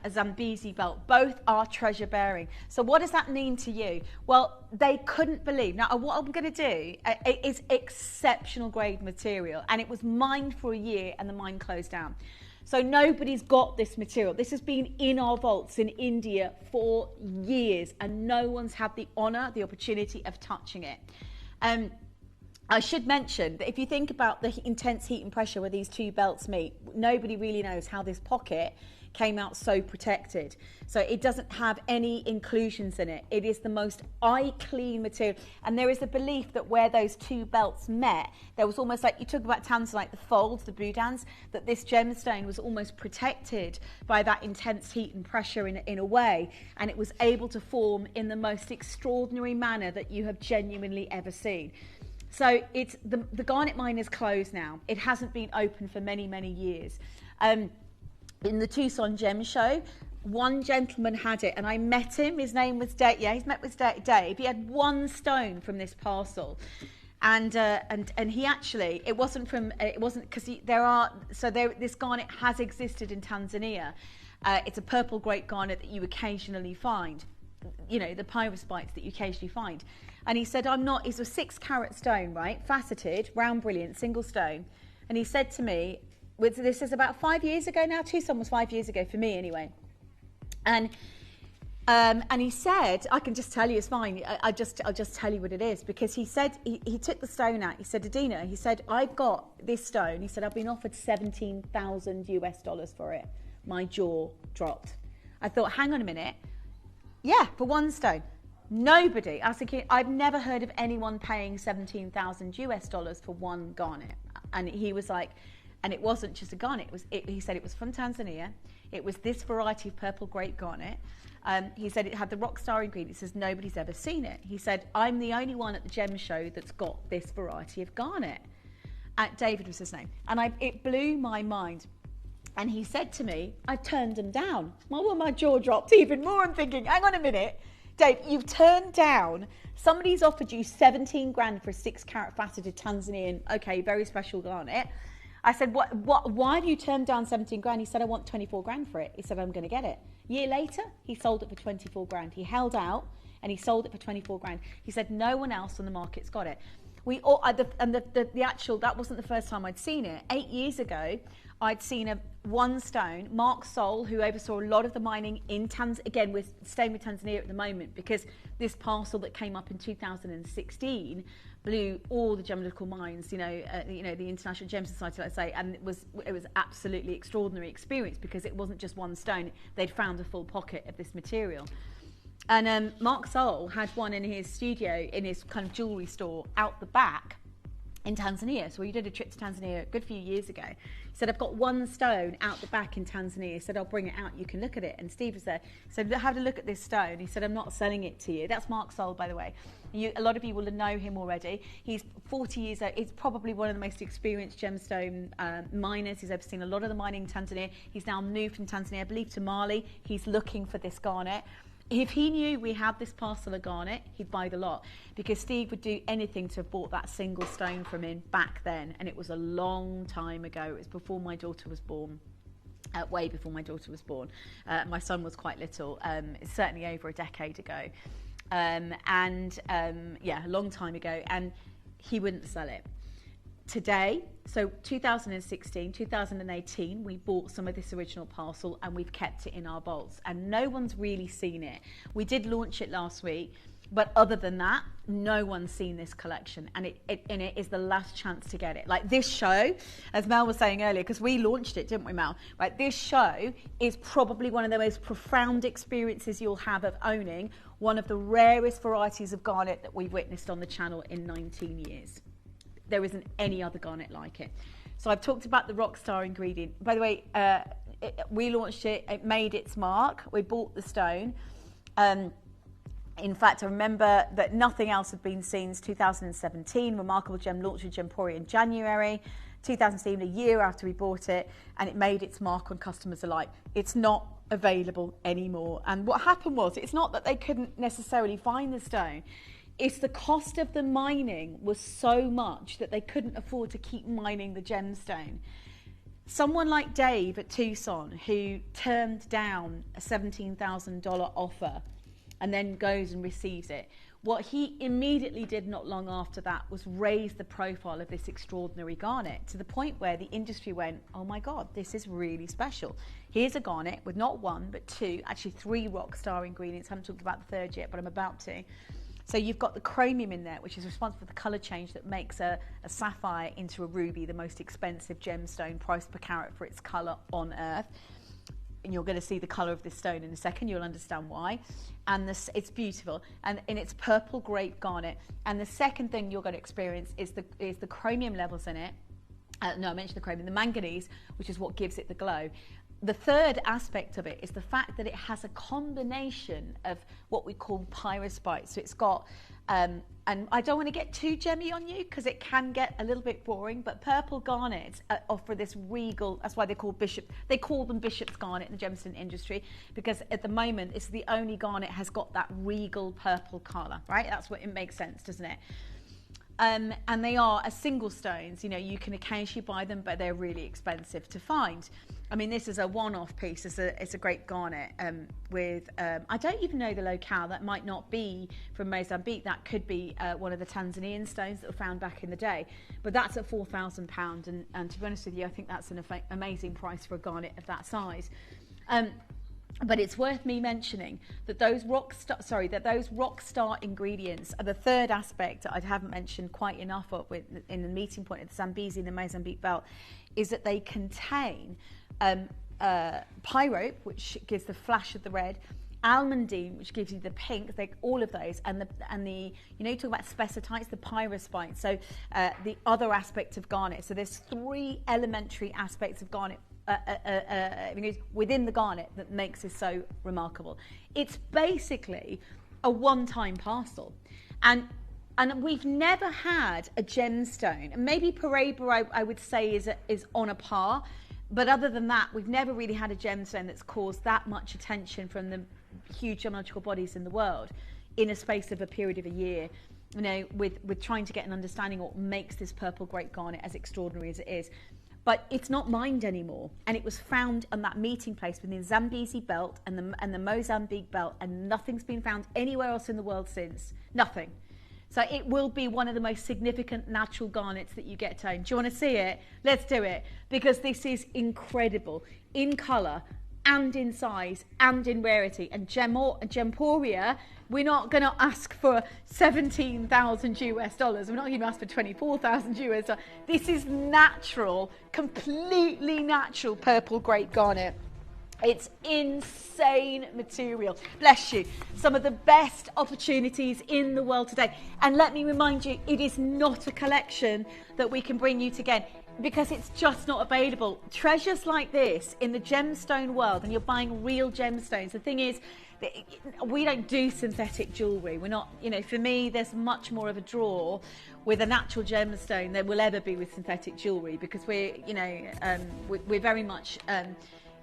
Zambezi belt. Both are treasure-bearing. So what does that mean to you? Well, they couldn't believe. Now, what I'm going to do is exceptional grade material, and it was mined for a year, and the mine closed down. So nobody's got this material. This has been in our vaults in India for years, and no one's had the honour, the opportunity of touching it. I should mention that if you think about the intense heat and pressure where these two belts meet, nobody really knows how this pocket came out so protected. So it doesn't have any inclusions in it. It is the most eye-clean material. And there is a belief that where those two belts met, there was almost like, you talk about tanzanite, the folds, the boudins, that this gemstone was almost protected by that intense heat and pressure in a way. And it was able to form in the most extraordinary manner that you have genuinely ever seen. So it's the garnet mine is closed now. It hasn't been open for many, many years. In the Tucson Gem Show, one gentleman had it, and I met him. His name was Dave. Yeah, he's met with Dave. He had one stone from this parcel, and he actually, it wasn't because this garnet has existed in Tanzania. It's a purple grape garnet that you occasionally find, you know, the pyrospites that you occasionally find. And he said, it's a 6-carat stone, right? Faceted, round, brilliant, single stone. And he said to me, this is about 5 years ago now. Tucson was 5 years ago for me anyway. And he said, I can just tell you, it's fine. I'll just tell you what it is, because he said, he took the stone out. He said, Adina, he said, I've got this stone. He said, I've been offered $17,000 for it. My jaw dropped. I thought, hang on a minute. Yeah, for one stone. Nobody. I was thinking, I've never heard of anyone paying $17,000 for one garnet. And he was like, and it wasn't just a garnet. He said it was from Tanzania. It was this variety of purple grape garnet. He said it had the rock star ingredients. He says nobody's ever seen it. He said, I'm the only one at the gem show that's got this variety of garnet. David was his name. And it blew my mind. And he said to me, I turned him down. My jaw dropped even more. I'm thinking, hang on a minute. Dave, you've turned down, somebody's offered you 17 grand for a 6-carat faceted Tanzanian, okay, very special garnet. I said, why have you turned down 17 grand? He said, I want 24 grand for it. He said, I'm going to get it. A year later, he sold it for 24 grand. He held out and he sold it for 24 grand. He said, no one else on the market's got it. That wasn't the first time I'd seen it. 8 years ago, I'd seen one stone. Mark Sol, who oversaw a lot of the mining in Tanzania, again, we're staying with Tanzania at the moment because this parcel that came up in 2016 blew all the gemological mines, the International Gem Society, let's say, and it was absolutely extraordinary experience because it wasn't just one stone. They'd found a full pocket of this material. And Mark Sol had one in his studio, in his kind of jewellery store out the back in Tanzania. So we did a trip to Tanzania a good few years ago. He said, I've got one stone out the back in Tanzania. He said, I'll bring it out, you can look at it. And Steve was there. He said, have a look at this stone. He said, I'm not selling it to you. That's Mark Sol, by the way. A lot of you will know him already. He's 40 years old. He's probably one of the most experienced gemstone miners. He's overseen a lot of the mining in Tanzania. He's now moved from Tanzania, I believe, to Mali. He's looking for this garnet. If he knew we had this parcel of garnet, he'd buy the lot, because Steve would do anything to have bought that single stone from him back then, and it was a long time ago. It was before my daughter was born, way before my daughter was born. My son was quite little, certainly over a decade ago. Yeah, a long time ago, and he wouldn't sell it. Today, so 2016, 2018, we bought some of this original parcel and we've kept it in our vaults, and no one's really seen it. We did launch it last week, but other than that, no one's seen this collection, and it is the last chance to get it. Like this show, as Mel was saying earlier, because we launched it, didn't we, Mel? Right, this show is probably one of the most profound experiences you'll have of owning one of the rarest varieties of garnet that we've witnessed on the channel in 19 years. There isn't any other garnet like it. So I've talked about the Rockstar ingredient. By the way, we launched it, it made its mark. We bought the stone. In fact, I remember that nothing else had been seen since 2017. Remarkable Gem launched with Gemporia in January 2017, a year after we bought it, and it made its mark on customers alike. It's not available anymore. And what happened was, it's not that they couldn't necessarily find the stone. It's the cost of the mining was so much that they couldn't afford to keep mining the gemstone. Someone like Dave at Tucson, who turned down a $17,000 offer and then goes and receives it, what he immediately did not long after that was raise the profile of this extraordinary garnet to the point where the industry went, oh my God, this is really special. Here's a garnet with not one, but two, actually three Rockstar ingredients. I haven't talked about the third yet, but I'm about to. So you've got the chromium in there, which is responsible for the colour change that makes a sapphire into a ruby, the most expensive gemstone, priced per carat for its colour on Earth. And you're going to see the colour of this stone in a second, you'll understand why. And this, it's beautiful, and it's purple grape garnet. And the second thing you're going to experience is the chromium levels in it. No, I mentioned the chromium, the manganese, which is what gives it the glow. The third aspect of it is the fact that it has a combination of what we call pyrospite. So it's got, and I don't want to get too gemmy on you because it can get a little bit boring, but purple garnets offer this regal, that's why they call them bishop's garnet in the gemstone industry, because at the moment it's the only garnet has got that regal purple colour, right? That's what it makes sense, doesn't it? And they are as single stones. You know, you can occasionally buy them, but they're really expensive to find. I mean, this is a one-off piece. It's a great garnet with, I don't even know the locale. That might not be from Mozambique. That could be one of the Tanzanian stones that were found back in the day. But that's at £4,000. And to be honest with you, I think that's an amazing price for a garnet of that size. But it's worth me mentioning that those Rockstar ingredients are the third aspect that I haven't mentioned quite enough of in the meeting point of the Zambezi and the Mozambique belt, is that they contain pyrope, which gives the flash of the red, almandine, which gives you the pink, all of those, and the you know, you talk about spessartites, the pyrospite, so the other aspect of garnet. So there's three elementary aspects of garnet within the garnet that makes this so remarkable. It's basically a one-time parcel, and we've never had a gemstone. And maybe Paraiba, I would say, is on a par, but other than that, we've never really had a gemstone that's caused that much attention from the huge geological bodies in the world in a space of a period of a year. You know, with trying to get an understanding of what makes this purple great garnet as extraordinary as it is. But it's not mined anymore, and it was found on that meeting place within the Zambezi belt and the Mozambique belt, and nothing's been found anywhere else in the world since. Nothing. So it will be one of the most significant natural garnets that you get to own. Do you want to see it? Let's do it, because this is incredible in colour and in size and in rarity. And Gemporia, we're not going to ask for $17,000 US. We're not going to ask for $24,000 US. This is natural, completely natural purple grape garnet. It's insane material. Bless you. Some of the best opportunities in the world today. And let me remind you, it is not a collection that we can bring you to again, because it's just not available. Treasures like this in the gemstone world, and you're buying real gemstones. The thing is, we don't do synthetic jewellery. We're not, you know, for me, there's much more of a draw with a natural gemstone than will ever be with synthetic jewellery, because we're, you know, we're very much,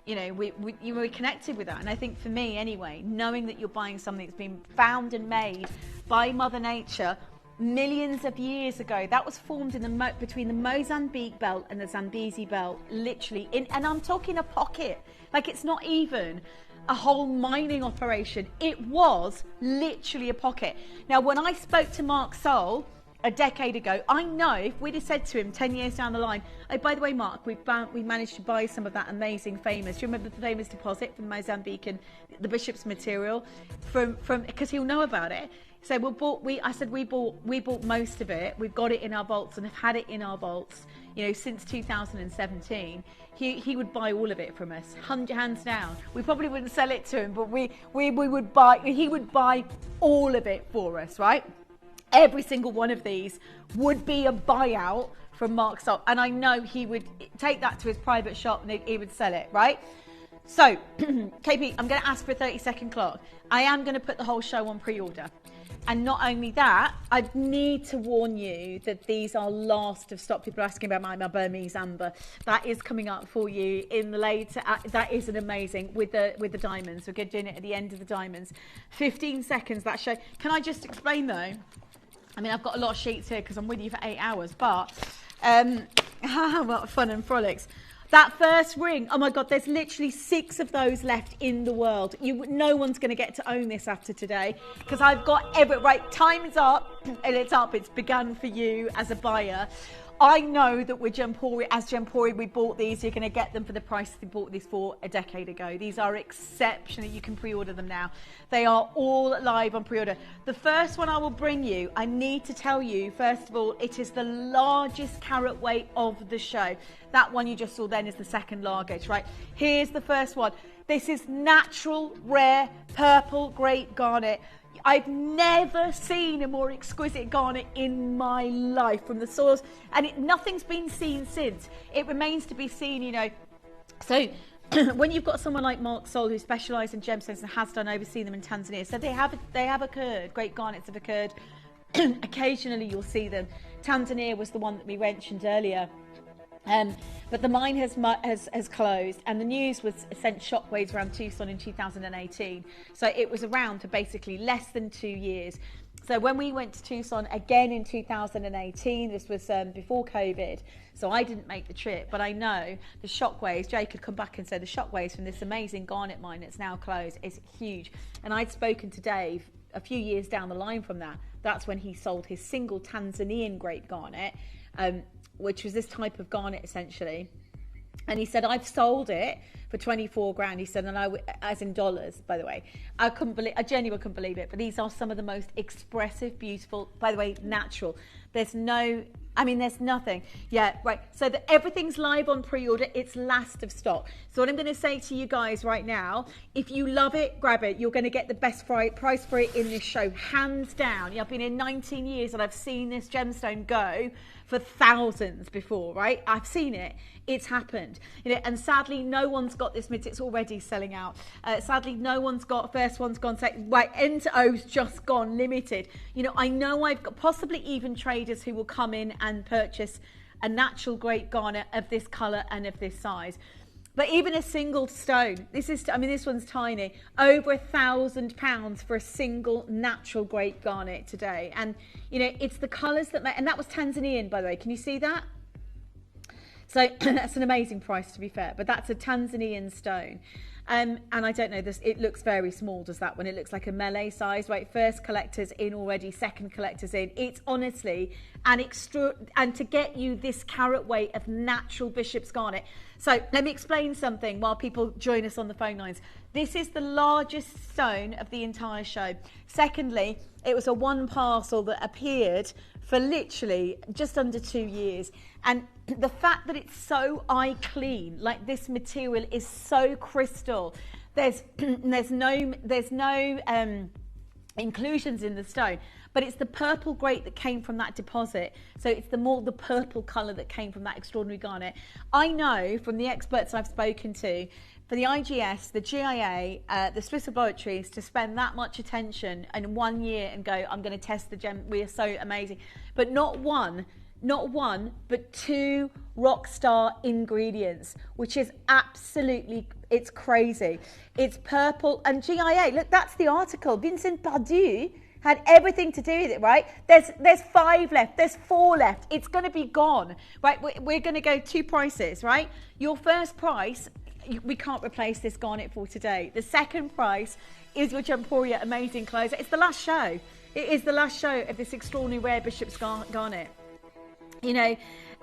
you know, we're connected with that. And I think for me anyway, knowing that you're buying something that's been found and made by Mother Nature millions of years ago, that was formed in between the Mozambique belt and the Zambezi belt, literally and I'm talking a pocket, like it's not even a whole mining operation. It was literally a pocket. Now, when I spoke to Mark Soul a decade ago, I know if we'd have said to him 10 years down the line, oh, by the way, Mark, we managed to buy some of that amazing famous, do you remember the famous deposit from Mozambique and the bishop's material from because he'll know about it. So I said we bought most of it. We've got it in our vaults and have had it in our vaults, you know, since 2017. He would buy all of it from us, hands down. We probably wouldn't sell it to him, but he would buy all of it for us, right? Every single one of these would be a buyout from Mark Soul. And I know he would take that to his private shop and he would sell it, right? So, KP, I'm going to ask for a 30-second clock. I am going to put the whole show on pre-order. And not only that, I need to warn you that these are last of stock. People are asking about my Burmese amber. That is coming up for you in the later. That is an amazing with the diamonds. We're doing it at the end of the diamonds. 15 seconds, that show. Can I just explain though? I mean, I've got a lot of sheets here because I'm with you for 8 hours, but what fun and frolics. That first ring, oh my God, there's literally 6 of those left in the world. No one's going to get to own this after today because I've got right, time's up and it's up. It's begun for you as a buyer. I know that with Gemporia, we bought these. You're going to get them for the price we bought these for a decade ago. These are exceptional. You can pre-order them now. They are all live on pre-order. The first one I will bring you, I need to tell you, first of all, it is the largest carat weight of the show. That one you just saw then is the second largest, right? Here's the first one. This is natural, rare, purple, great garnet. I've never seen a more exquisite garnet in my life from the soils, and nothing's been seen since. It remains to be seen, you know. So when you've got someone like Mark Soul who specialises in gemstones and has done overseen them in Tanzania, so they have occurred. Great garnets have occurred. Occasionally you'll see them. Tanzania was the one that we mentioned earlier. But the mine has closed, and the news was sent shockwaves around Tucson in 2018. So it was around for basically less than 2 years. So when we went to Tucson again in 2018, this was before COVID, so I didn't make the trip, but I know the shockwaves, Jake could come back and say the shockwaves from this amazing garnet mine that's now closed is huge. And I'd spoken to Dave a few years down the line from that. That's when he sold his single Tanzanian great garnet, which was this type of garnet essentially. And he said, I've sold it for 24 grand. He said, and as in dollars, by the way. I genuinely couldn't believe it. But these are some of the most expressive, beautiful, by the way, natural. There's nothing. Yeah, right. So everything's live on pre-order. It's last of stock. So what I'm going to say to you guys right now, if you love it, grab it. You're going to get the best price for it in this show, hands down. I've been in 19 years and I've seen this gemstone go for thousands before, right? I've seen it. It's happened, you know, and sadly no one's got this mint. It's already selling out. Sadly no one's got, first one's gone, right, N2O's just gone, limited. You know, I know I've got possibly even traders who will come in and purchase a natural great garnet of this colour and of this size. But even a single stone, this one's tiny, over £1,000 for a single natural great garnet today. And, you know, it's the colours that make, and that was Tanzanian, by the way. Can you see that? So that's an amazing price, to be fair, but that's a Tanzanian stone. And I don't know, it looks very small, does that one? It looks like a melee size, right? First collector's in already, second collector's in. It's honestly and to get you this carat weight of natural bishop's garnet. So let me explain something while people join us on the phone lines. This is the largest stone of the entire show. Secondly, it was a one parcel that appeared for literally just under 2 years. And the fact that it's so eye clean, like this material is so crystal, there's no inclusions in the stone, but it's the purple great that came from that deposit. So it's the purple colour that came from that extraordinary garnet. I know from the experts I've spoken to, for the IGS, the GIA, the Swiss laboratories, to spend that much attention in 1 year and go, I'm going to test the gem, we are so amazing. But not one, but 2 rock star ingredients, which is absolutely, it's crazy. It's purple and GIA. Look, that's the article. Vincent Pardue had everything to do with it, right? There's 5 left, there's 4 left. It's going to be gone, right? We're going to go 2 prices, right? Your first price we can't replace this garnet for today. The second price is your Gemporia Amazing Closer. It's the last show. It is the last show of this extraordinary rare Bishop's Garnet. You know,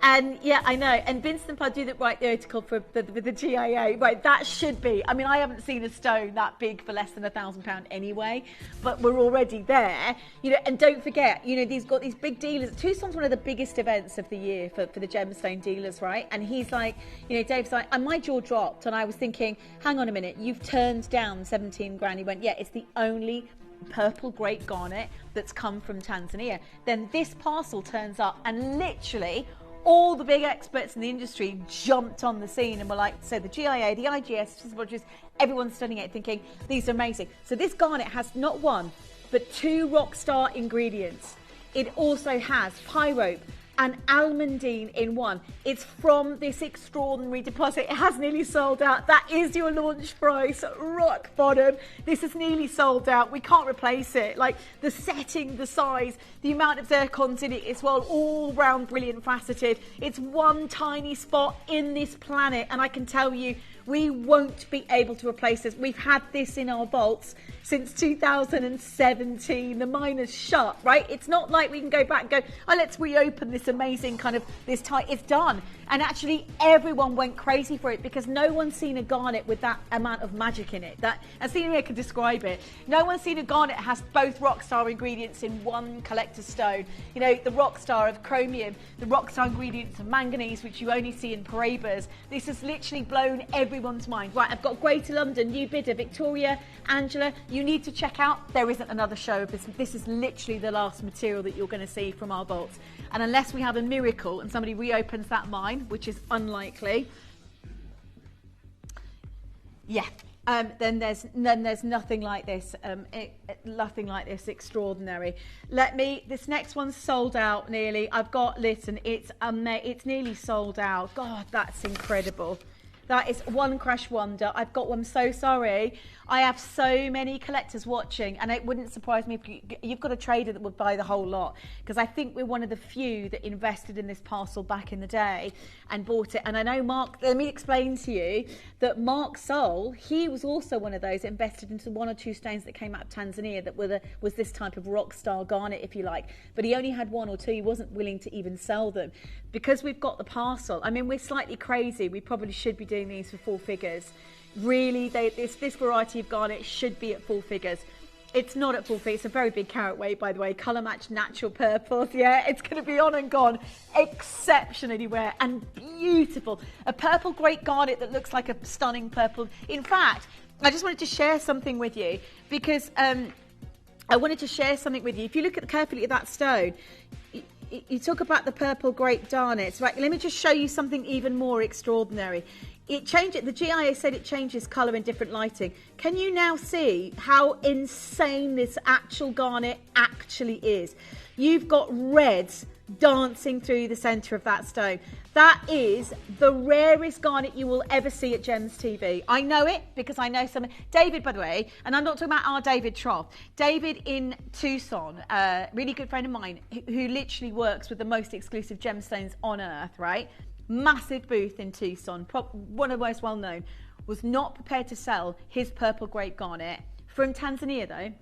and yeah, I know. And Vincent Pardue that write the article for the GIA, right? That should be. I mean, I haven't seen a stone that big for less than £1,000 anyway, but we're already there. You know, and don't forget, you know, these got these big dealers. Tucson's one of the biggest events of the year for the gemstone dealers, right? And he's like, you know, Dave's like, and my jaw dropped, and I was thinking, hang on a minute, you've turned down 17 grand. He went, yeah, it's the only purple great garnet that's come from Tanzania. Then this parcel turns up, and literally all the big experts in the industry jumped on the scene and were like, so the GIA, the IGS, everyone's studying it thinking these are amazing. So this garnet has not one but 2 rock star ingredients. It also has pyrope and almandine in one. It's from this extraordinary deposit. It has nearly sold out. That is your launch price, rock bottom. This is nearly sold out. We can't replace it. Like the setting, the size, the amount of zircons in it as well, all round brilliant faceted. It's one tiny spot in this planet, and I can tell you, we won't be able to replace this. We've had this in our vaults since 2017. The mine is shut, right? It's not like we can go back and go, oh, let's reopen this amazing kind of this type. It's done. And actually everyone went crazy for it because no one's seen a garnet with that amount of magic in it. That, as Celia can describe it, no one's seen a garnet that has both rock star ingredients in one collector's stone. You know, the rock star of chromium, the rock star ingredients of manganese, which you only see in Parabas. This has literally blown everyone's mind. Right, I've got Greater London, new bidder, Victoria, Angela, you need to check out. There isn't another show of this. This is literally the last material that you're going to see from our vaults. And unless we have a miracle and somebody reopens that mine, which is unlikely, yeah, then there's nothing like this. Nothing like this extraordinary. This next one's sold out nearly. I've got, listen, it's nearly sold out. God, that's incredible. That is one crash wonder. I've got one, so sorry. I have so many collectors watching, and it wouldn't surprise me if you've got a trader that would buy the whole lot, because I think we're one of the few that invested in this parcel back in the day and bought it. And I know Mark, let me explain to you that Mark Soul, he was also one of those that invested into 1 or 2 stones that came out of Tanzania that was this type of rock star garnet, if you like. But he only had 1 or 2. He wasn't willing to even sell them. Because we've got the parcel, I mean, we're slightly crazy. We probably should be doing these for 4 figures. Really, this variety of garnet should be at 4 figures. It's not at 4 figures. It's a very big carat weight, by the way. Colour match natural purples. Yeah, it's going to be on and gone. Exceptionally rare and beautiful. A purple great garnet that looks like a stunning purple. In fact, I just wanted to share something with you because I wanted to share something with you. If you look carefully at that stone, you talk about the purple great garnets, right? Let me just show you something even more extraordinary. The GIA said it changes colour in different lighting. Can you now see how insane this actual garnet actually is? You've got reds dancing through the centre of that stone. That is the rarest garnet you will ever see at Gems TV. I know it because I know some. David, by the way, and I'm not talking about our David Trough. David in Tucson, a really good friend of mine who literally works with the most exclusive gemstones on earth, right? Massive booth in Tucson, one of the most well-known, was not prepared to sell his purple grape garnet from Tanzania, though.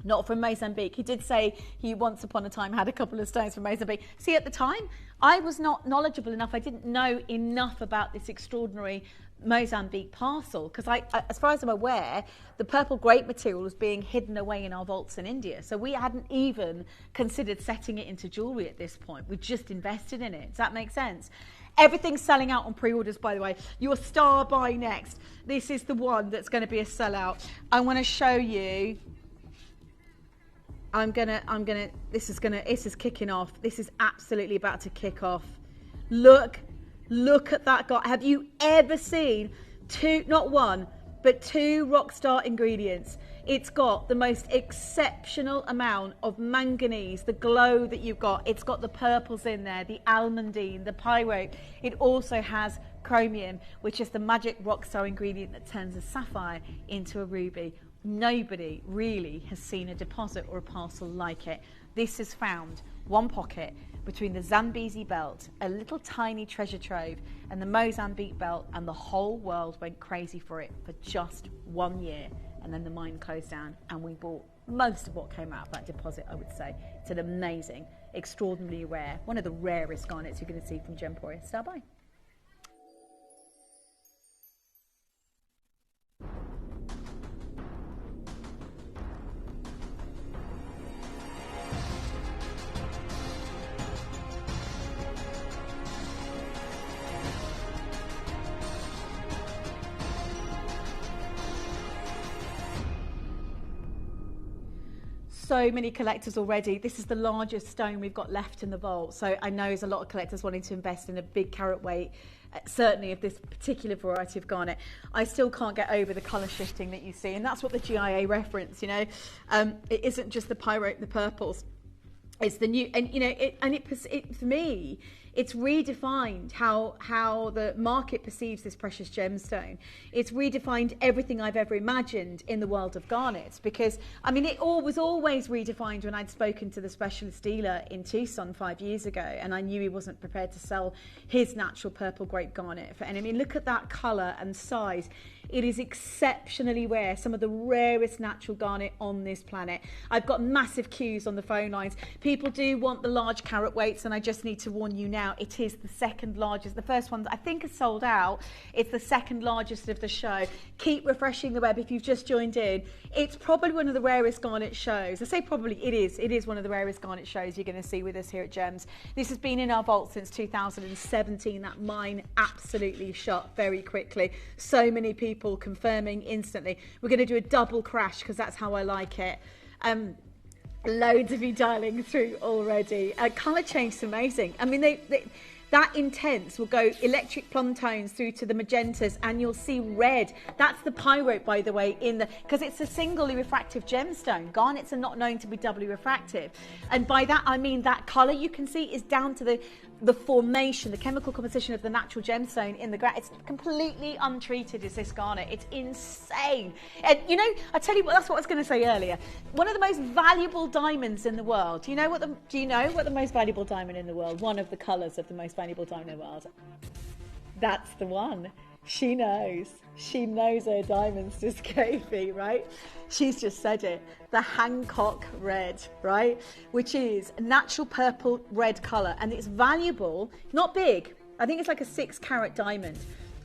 Not from Mozambique. He did say he once upon a time had a couple of stones from Mozambique. See, at the time, I was not knowledgeable enough. I didn't know enough about this extraordinary Mozambique parcel because as far as I'm aware, the purple grape material was being hidden away in our vaults in India. So we hadn't even considered setting it into jewellery at this point. We just invested in it. Does that make sense? Everything's selling out on pre-orders, by the way. Your star buy next. This is the one that's going to be a sellout. I want to show you. This is kicking off. This is absolutely about to kick off. Look at that guy. Have you ever seen not 1, but 2 rockstar ingredients? It's got the most exceptional amount of manganese, the glow that you've got. It's got the purples in there, the almandine, the pyrope. It also has chromium, which is the magic rockstar ingredient that turns a sapphire into a ruby. Nobody really has seen a deposit or a parcel like it. This has found one pocket between the Zambezi belt, a little tiny treasure trove, and the Mozambique belt, and the whole world went crazy for it for just 1 year. And then the mine closed down, and we bought most of what came out of that deposit, I would say. It's an amazing, extraordinarily rare, one of the rarest garnets you're going to see from Gemporia. Stand by. So many collectors already. This is the largest stone we've got left in the vault. So I know there's a lot of collectors wanting to invest in a big carat weight, certainly of this particular variety of garnet. I still can't get over the colour shifting that you see, and that's what the GIA reference, you know. It isn't just the pyrite, the purples. It's the new, and you know, it for me, it's redefined how the market perceives this precious gemstone. It's redefined everything I've ever imagined in the world of garnets, because I mean, it was always redefined when I'd spoken to the specialist dealer in Tucson 5 years ago, and I knew he wasn't prepared to sell his natural purple grape garnet for. And I mean, look at that colour and size. It is exceptionally rare, some of the rarest natural garnet on this planet. I've got massive queues on the phone lines. People do want the large carat weights, and I just need to warn you now, it is the second largest. The first one I think is sold out. It's the second largest of the show. Keep refreshing the web if you've just joined in. It's probably one of the rarest garnet shows. I say probably, it is one of the rarest garnet shows you're going to see with us here at Gems. This has been in our vault since 2017. That mine absolutely shut very quickly. So many people confirming instantly. We're going to do a double crash because that's how I like it. Loads of you dialing through already. Colour change is amazing. I mean, that intense will go electric plum tones through to the magentas, and you'll see red. That's the pyrite, by the way, because it's a singly refractive gemstone. Garnets are not known to be doubly refractive, and by that I mean that colour you can see is down to the formation, the chemical composition of the natural gemstone in the ground. It's completely untreated, is this garnet. It's insane. And you know, I tell you what, that's what I was going to say earlier. One of the most valuable diamonds in the world. Do you know what the most valuable diamond in the world? One of the colours of the most valuable diamond in the world. That's the one. She knows. She knows her diamonds, just Kofi, right? She's just said it. The Hancock red, right? Which is a natural purple red colour. And it's valuable, not big. I think it's like a 6 carat diamond.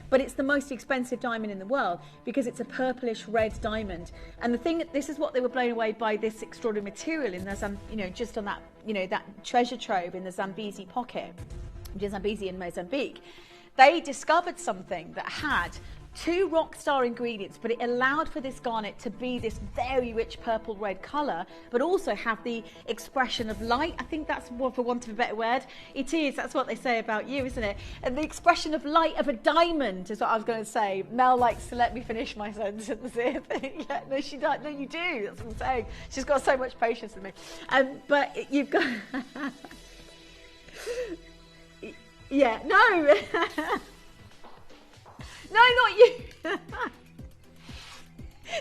But it's the most expensive diamond in the world because it's a purplish red diamond. And the thing, this is what they were blown away by, this extraordinary material in the, you know, just on that, you know, that treasure trove in the Zambezi pocket, which is Zambezi in Mozambique. They discovered something that had 2 rock star ingredients, but it allowed for this garnet to be this very rich purple red colour, but also have the expression of light. I think that's, for want of a better word, it is. That's what they say about you, isn't it? And the expression of light of a diamond is what I was going to say. Mel likes to let me finish my sentence. Yeah, no, she does. No, you do. That's what I'm saying. She's got so much patience with me. But you've got... Yeah, no. No, not you.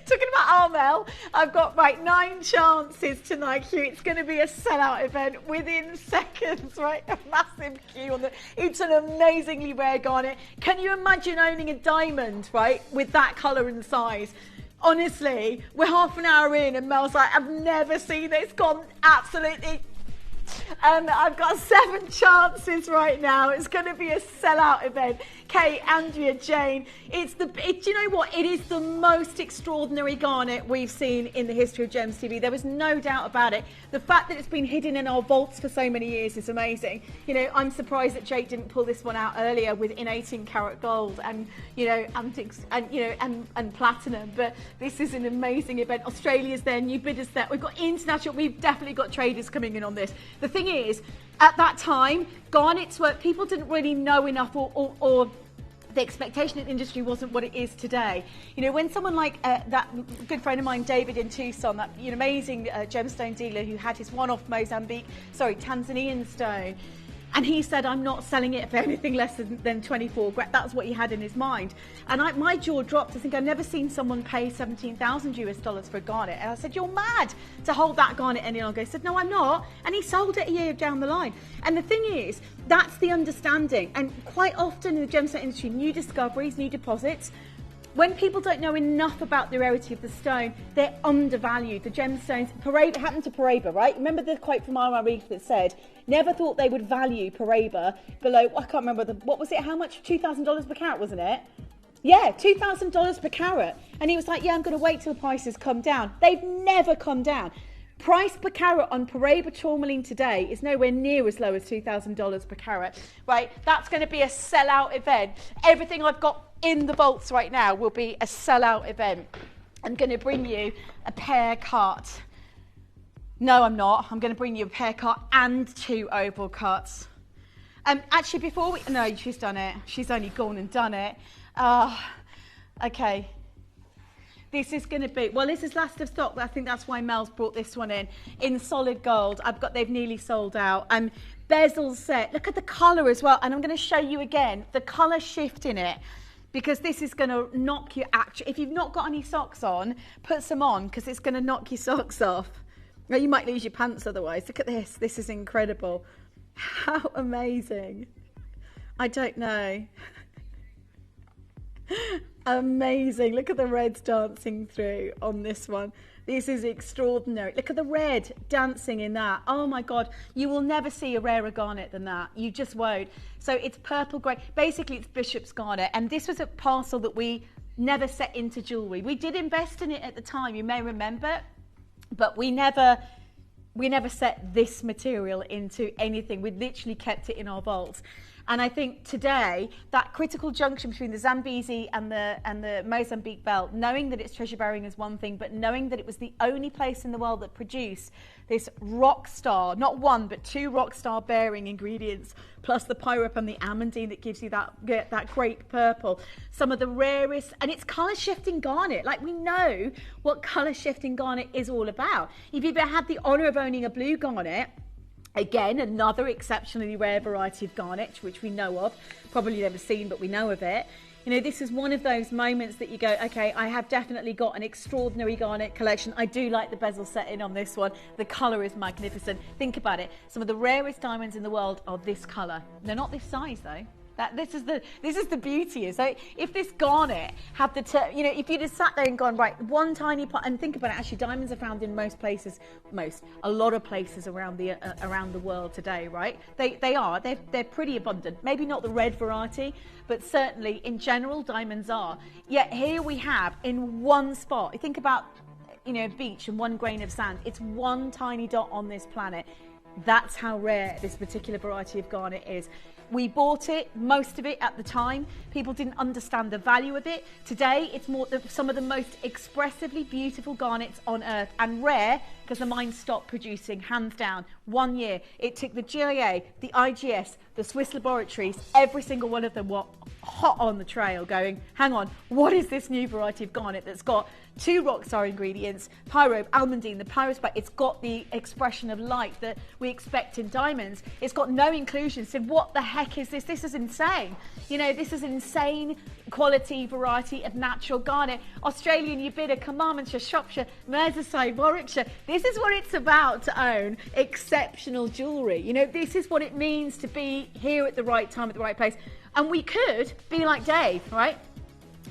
Talking about Armel, I've got 9 chances tonight, Hugh. It's going to be a sellout event within seconds, right? A massive queue on it's an amazingly rare garnet. Can you imagine owning a diamond, right, with that colour and size? Honestly, we're half an hour in and Mel's like, I've never seen this. Gone absolutely... I've got 7 chances right now. It's going to be a sellout event. Kate, Andrea, Jane. Do you know what? It is the most extraordinary garnet we've seen in the history of Gems TV. There was no doubt about it. The fact that it's been hidden in our vaults for so many years is amazing. You know, I'm surprised that Jake didn't pull this one out earlier in 18 karat gold and, you know, antiques and, you know, and platinum. But this is an amazing event. Australia's there, new bidders there. We've got international. We've definitely got traders coming in on this. The thing is, at that time, garnets were, people didn't really know enough, or the expectation in the industry wasn't what it is today. You know, when someone like that good friend of mine, David in Tucson, that amazing gemstone dealer who had his one-off Tanzanian stone, And he said, I'm not selling it for anything less than 24 grand. That's what he had in his mind. And my jaw dropped. I think I've never seen someone pay 17,000 US dollars for a garnet. And I said, you're mad to hold that garnet any longer. He said, no, I'm not. And he sold it a year down the line. And the thing is, that's the understanding. And quite often in the gemstone industry, new discoveries, new deposits, when people don't know enough about the rarity of the stone, they're undervalued. The gemstones, Paraiba, happened to Paraiba, right? Remember the quote from R.R. Reef that said, never thought they would value Paraiba below, I can't remember, what was it, how much? $2,000 per carat, wasn't it? Yeah, $2,000 per carat. And he was like, yeah, I'm going to wait till the prices come down. They've never come down. Price per carat on Paraiba tourmaline today is nowhere near as low as $2,000 per carat, right? That's going to be a sellout event. Everything I've got in the vaults right now will be a sellout event. I'm going to bring you a pear cut. No, I'm not. I'm going to bring you a pear cut and 2 oval cuts. Actually, before we... No, she's done it. She's only gone and done it. Okay. This is going to be, well, this is last of stock, but I think that's why Mel's brought this one in solid gold. They've nearly sold out. Bezel set, look at the colour as well. And I'm going to show you again the colour shift in it, because this is going to knock you, actually, if you've not got any socks on, put some on, because it's going to knock your socks off. Well, you might lose your pants otherwise. Look at this. This is incredible. How amazing. I don't know. Amazing. Look at the reds dancing through on this one. This is extraordinary. Look at the red dancing in that. Oh my God. You will never see a rarer garnet than that. You just won't. So it's purple grey. Basically, it's Bishop's garnet. And this was a parcel that we never set into jewellery. We did invest in it at the time, you may remember, but we never set this material into anything. We literally kept it in our vaults. And I think today, that critical junction between the Zambezi and the Mozambique belt, knowing that it's treasure bearing is one thing, but knowing that it was the only place in the world that produced this rock star, not one, but 2 rock star bearing ingredients, plus the pyrope and the amandine that gives you that great purple. Some of the rarest, and it's colour shifting garnet. Like, we know what colour shifting garnet is all about. If you've ever had the honour of owning a blue garnet, again, another exceptionally rare variety of garnet, which we know of, probably never seen, but we know of it. You know, this is one of those moments that you go, okay, I have definitely got an extraordinary garnet collection. I do like the bezel setting on this one. The colour is magnificent. Think about it. Some of the rarest diamonds in the world are this colour. They're not this size, though. This is the beauty. So if this garnet had if you'd have sat there and gone, right, one tiny part, and think about it, actually diamonds are found in a lot of places around the world today, right? They're pretty abundant. Maybe not the red variety, but certainly in general diamonds are. Yet here we have in one spot. You think about, a beach and 1 grain of sand. It's one tiny dot on this planet. That's how rare this particular variety of garnet is. We bought it, most of it at the time. People didn't understand the value of it. Today, it's some of the most expressively beautiful garnets on earth, and rare because the mine stopped producing, hands down. 1 year. It took the GIA, the IGS, the Swiss laboratories, every single one of them were hot on the trail going, hang on, what is this new variety of garnet that's got 2 rock star ingredients, pyrope, almandine, the pyrospite, it's got the expression of light that we expect in diamonds. It's got no inclusion. So what the heck is this? This is insane. This is insane quality variety of natural garnet. Australian Ubida, Carmarthenshire, Shropshire, Merseyside, Warwickshire. This is what it's about to own exceptional jewellery. This is what it means to be here at the right time, at the right place. And we could be like Dave, right?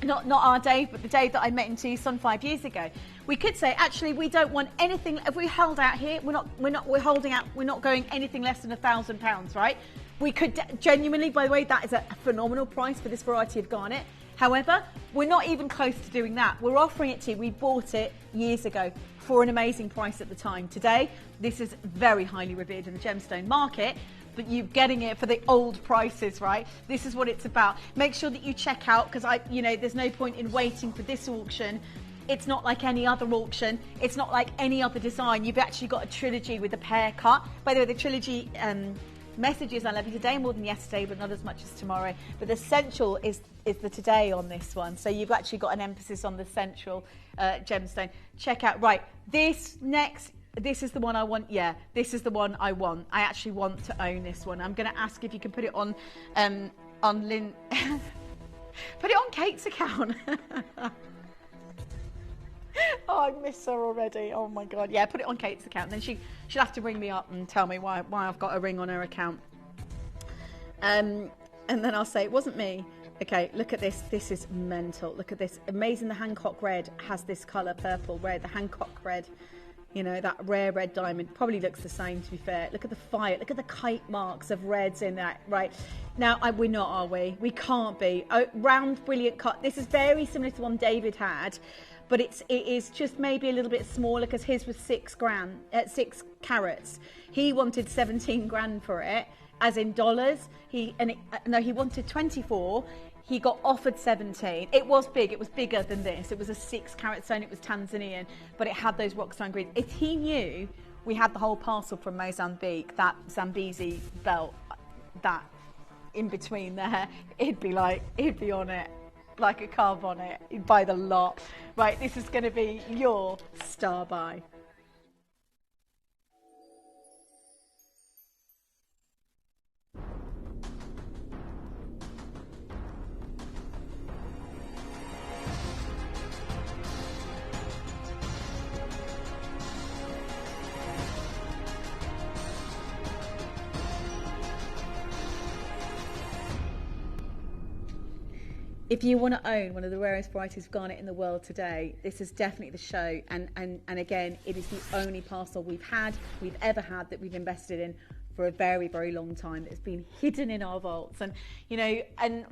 Not our Dave, but the Dave that I met in Tucson 5 years ago. We could say, actually, we don't want anything. If we held out here, we're holding out. We're not going anything less than £1,000, right? We could genuinely, by the way, that is a phenomenal price for this variety of garnet. However, we're not even close to doing that. We're offering it to you. We bought it years ago for an amazing price at the time. Today, this is very highly revered in the gemstone market, but you're getting it for the old prices, right? This is what it's about. Make sure that you check out, because there's no point in waiting for this auction. It's not like any other auction. It's not like any other design. You've actually got a trilogy with a pear cut. By the way, the trilogy messages, I love you today more than yesterday, but not as much as tomorrow. But the central is the today on this one. So you've actually got an emphasis on the central gemstone. Check out, right, this next This is the one I want. Yeah, this is the one I want. I actually want to own this one. I'm going to ask if you can put it on Lynn. Put it on Kate's account. Oh, I miss her already. Oh my God. Yeah, put it on Kate's account. Then she'll have to ring me up and tell me why I've got a ring on her account. And then I'll say it wasn't me. Okay, look at this. This is mental. Look at this. Amazing. The Hancock red has this colour, purple red. The Hancock red. You know, that rare red diamond probably looks the same, to be fair. Look at the fire. Look at the kite marks of reds in that, right? Now, we're not, are we? We can't be. Oh, round, brilliant cut. This is very similar to the one David had, but it is just maybe a little bit smaller because his was 6 carats. He wanted 17 grand for it, as in dollars. He wanted 24. He got offered 17. It was big. It was bigger than this. It was a 6 carat stone. It was Tanzanian, but it had those rock stone ingredients. If he knew we had the whole parcel from Mozambique, that Zambezi belt, that in between there, he'd be on it like a carb on it. He'd buy the lot. Right, this is going to be your star buy. If you want to own one of the rarest varieties of garnet in the world today, this is definitely the show. And again, it is the only parcel we've ever had that we've invested in for a very, very long time. It's been hidden in our vaults. And, you know, and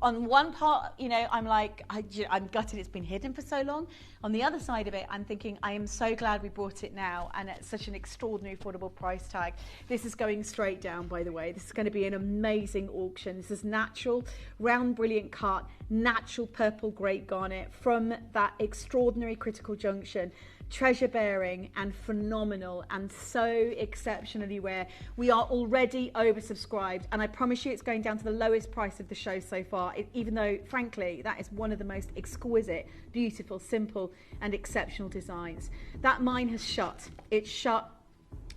on one part, you know, I'm like, I'm gutted it's been hidden for so long. On the other side of it, I'm thinking, I am so glad we brought it now and at such an extraordinary affordable price tag. This is going straight down, by the way. This is going to be an amazing auction. This is natural, round, brilliant cut, natural purple great garnet from that extraordinary critical junction. Treasure bearing and phenomenal and so exceptionally rare. We are already oversubscribed, and I promise you it's going down to the lowest price of the show so far, even though frankly that is one of the most exquisite, beautiful, simple and exceptional designs. That mine has shut. It shut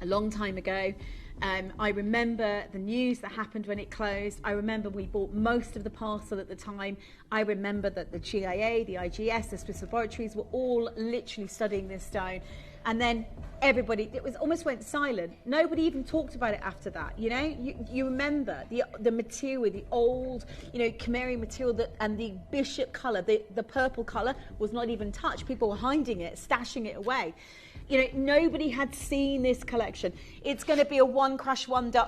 a long time ago. I remember the news that happened when it closed. I remember we bought most of the parcel at the time. I remember that the GIA, the IGS, the Swiss laboratories were all literally studying this stone. And then everybody, almost went silent. Nobody even talked about it after that. You know, you remember the material, the old, you know, Khmeri material and the bishop colour, the purple colour was not even touched. People were hiding it, stashing it away. You know, nobody had seen this collection. It's going to be a one crash wonder.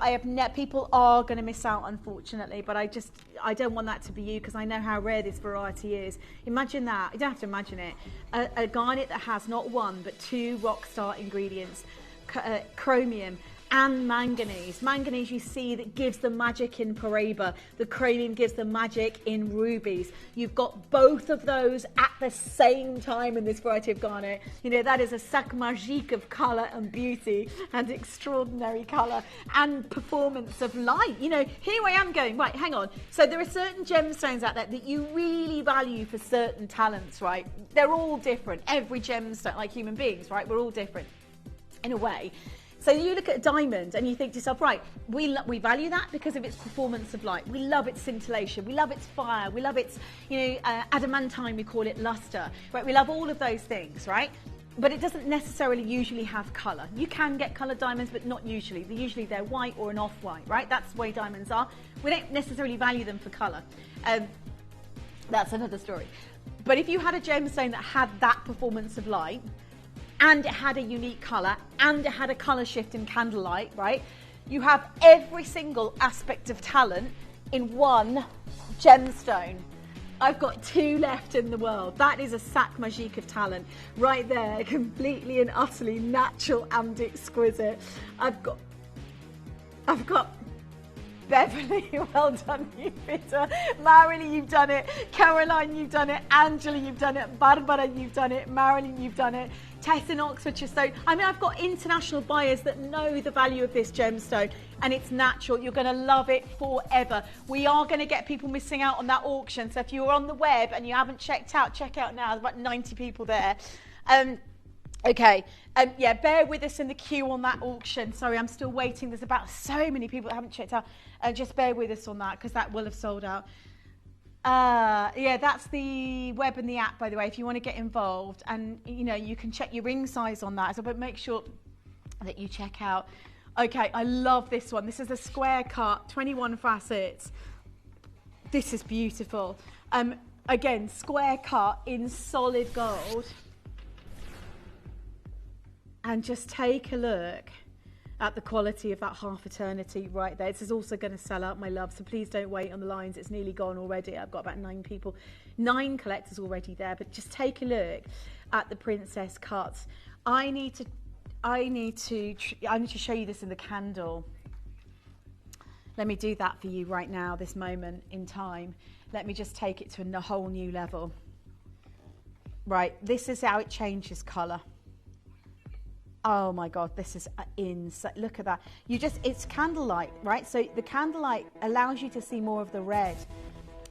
People are going to miss out, unfortunately, but I don't want that to be you because I know how rare this variety is. Imagine that. You don't have to imagine it. A garnet that has not one but 2 rock star ingredients, chromium and manganese. Manganese, you see, that gives the magic in Paraiba. The chromium gives the magic in rubies. You've got both of those at the same time in this variety of garnet. You know, that is a sac magique of colour and beauty and extraordinary colour and performance of light. You know, here I am going, right, hang on. So there are certain gemstones out there that you really value for certain talents, right? They're all different. Every gemstone, like human beings, right? We're all different in a way. So you look at a diamond and you think to yourself, right, we value that because of its performance of light. We love its scintillation. We love its fire. We love its, you know, adamantine, we call it luster. Right? We love all of those things, right? But it doesn't necessarily usually have colour. You can get coloured diamonds, but not usually. Usually they're white or an off-white, right? That's the way diamonds are. We don't necessarily value them for colour. That's another story. But if you had a gemstone that had that performance of light, and it had a unique colour, and it had a colour shift in candlelight, right? You have every single aspect of talent in one gemstone. I've got 2 left in the world. That is a sac magique of talent right there, completely and utterly natural and exquisite. I've got Beverly, well done, you Peter. Marilyn, you've done it. Caroline, you've done it. Angela, you've done it. Barbara, you've done it. Marilyn, you've done it. Tess in Oxfordshire. So, I mean, I've got international buyers that know the value of this gemstone and it's natural. You're going to love it forever. We are going to get people missing out on that auction. So if you're on the web and you haven't checked out, check out now. There's about 90 people there. Okay, yeah, bear with us in the queue on that auction. Sorry, I'm still waiting. There's about so many people that haven't checked out. Just bear with us on that because that will have sold out. Yeah, that's the web and the app, by the way, if you want to get involved. And, you know, you can check your ring size on that. So, but make sure that you check out. Okay, I love this one. This is a square cut, 21 facets. This is beautiful. Again, square cut in solid gold. And just take a look at the quality of that half eternity right there. This is also going to sell out, my love, so please don't wait on the lines. It's nearly gone already. I've got about 9 collectors already there, but just take a look at the princess cuts. I need to show you this in the candle. Let me do that for you right now, this moment in time. Let me just take it to a whole new level. Right, this is how it changes colour. Oh my God, this is insane. Look at that. It's candlelight, right? So the candlelight allows you to see more of the red.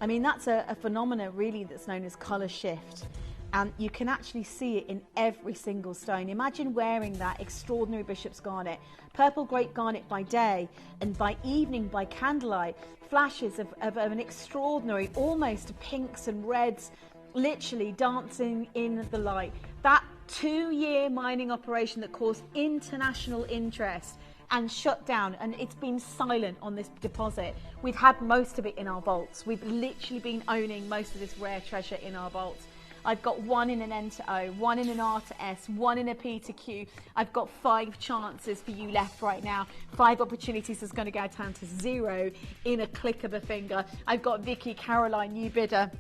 I mean, that's a phenomenon really that's known as colour shift. And you can actually see it in every single stone. Imagine wearing that extraordinary bishop's garnet, purple grape garnet by day, and by evening, by candlelight, flashes of an extraordinary, almost pinks and reds, literally dancing in the light. That 2-year mining operation that caused international interest and shut down, and it's been silent on this deposit. We've had most of it in our vaults. We've literally been owning most of this rare treasure in our vaults. I've got 1 in an N to O, 1 in an R to S, 1 in a P to Q. I've got 5 chances for you left right now. 5 opportunities that's going to go down to 0 in a click of a finger. I've got Vicky, Caroline, you bidder.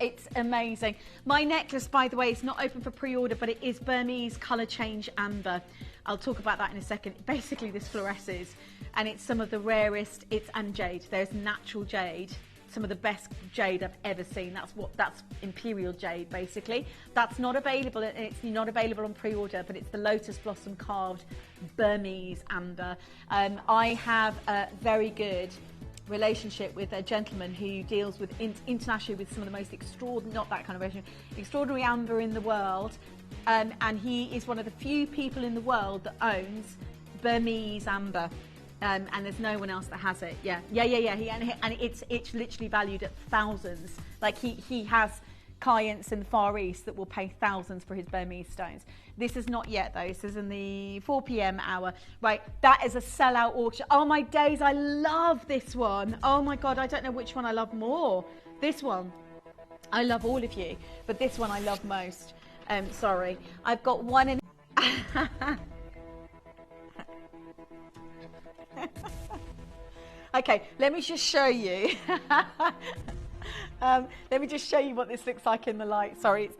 It's amazing. My necklace, by the way, is not open for pre-order, but it is Burmese colour change amber. I'll talk about that in a second. Basically, this fluoresces, and it's some of the rarest. And jade. There's natural jade, some of the best jade I've ever seen. That's imperial jade, basically. That's not available. It's not available on pre-order, but it's the lotus blossom carved Burmese amber. I have a very good relationship with a gentleman who deals with internationally with some of the most extraordinary amber in the world, and he is one of the few people in the world that owns Burmese amber, and there's no one else that has it. And it's literally valued at thousands. Like he has clients in the Far East that will pay thousands for his Burmese stones. This is not yet though. This is in the 4 p.m. hour. Right, that is a sellout auction. Oh my days, I love this one. Oh my God, I don't know which one I love more. This one. I love all of you, but this one I love most. Sorry. I've got 1 in... Okay, let me just show you. Let me just show you what this looks like in the light. Sorry, it's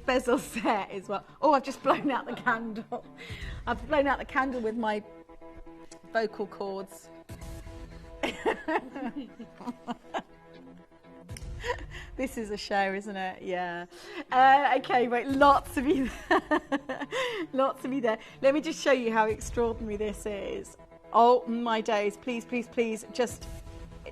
bezel set as well. Oh, I've just blown out the candle. I've blown out the candle with my vocal cords. This is a show, isn't it? Yeah. Okay, wait, lots of you lots of you there. Let me just show you how extraordinary this is. Oh my days, please, please, please, just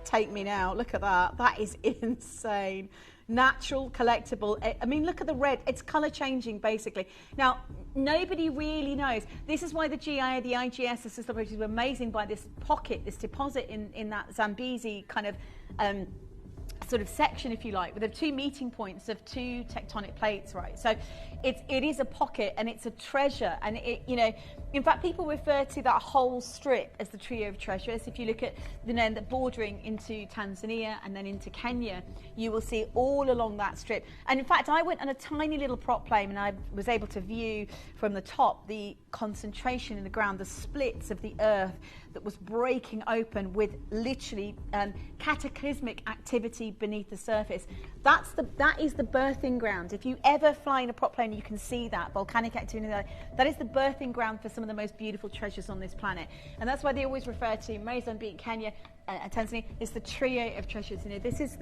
take me now. Look at that. That is insane. Natural, collectible. I mean, look at the red. It's colour changing, basically. Now, nobody really knows. This is why the GIA, the IGS, the system operators were amazing by this pocket, this deposit in that Zambezi kind of sort of section, if you like, with the 2 meeting points of 2 tectonic plates, right? So it is a pocket and it's a treasure, and it, you know, in fact, people refer to that whole strip as the trio of treasures. If you look at the bordering into Tanzania and then into Kenya, you will see all along that strip. And in fact, I went on a tiny little prop plane and I was able to view from the top the concentration in the ground, the splits of the earth that was breaking open with literally cataclysmic activity beneath the surface. That is the birthing ground. If you ever fly in a prop plane, you can see that volcanic activity. That is the birthing ground for some of the most beautiful treasures on this planet, and that's why they always refer to Mozambique, Kenya, and Tanzania is the trio of treasures. You know, this is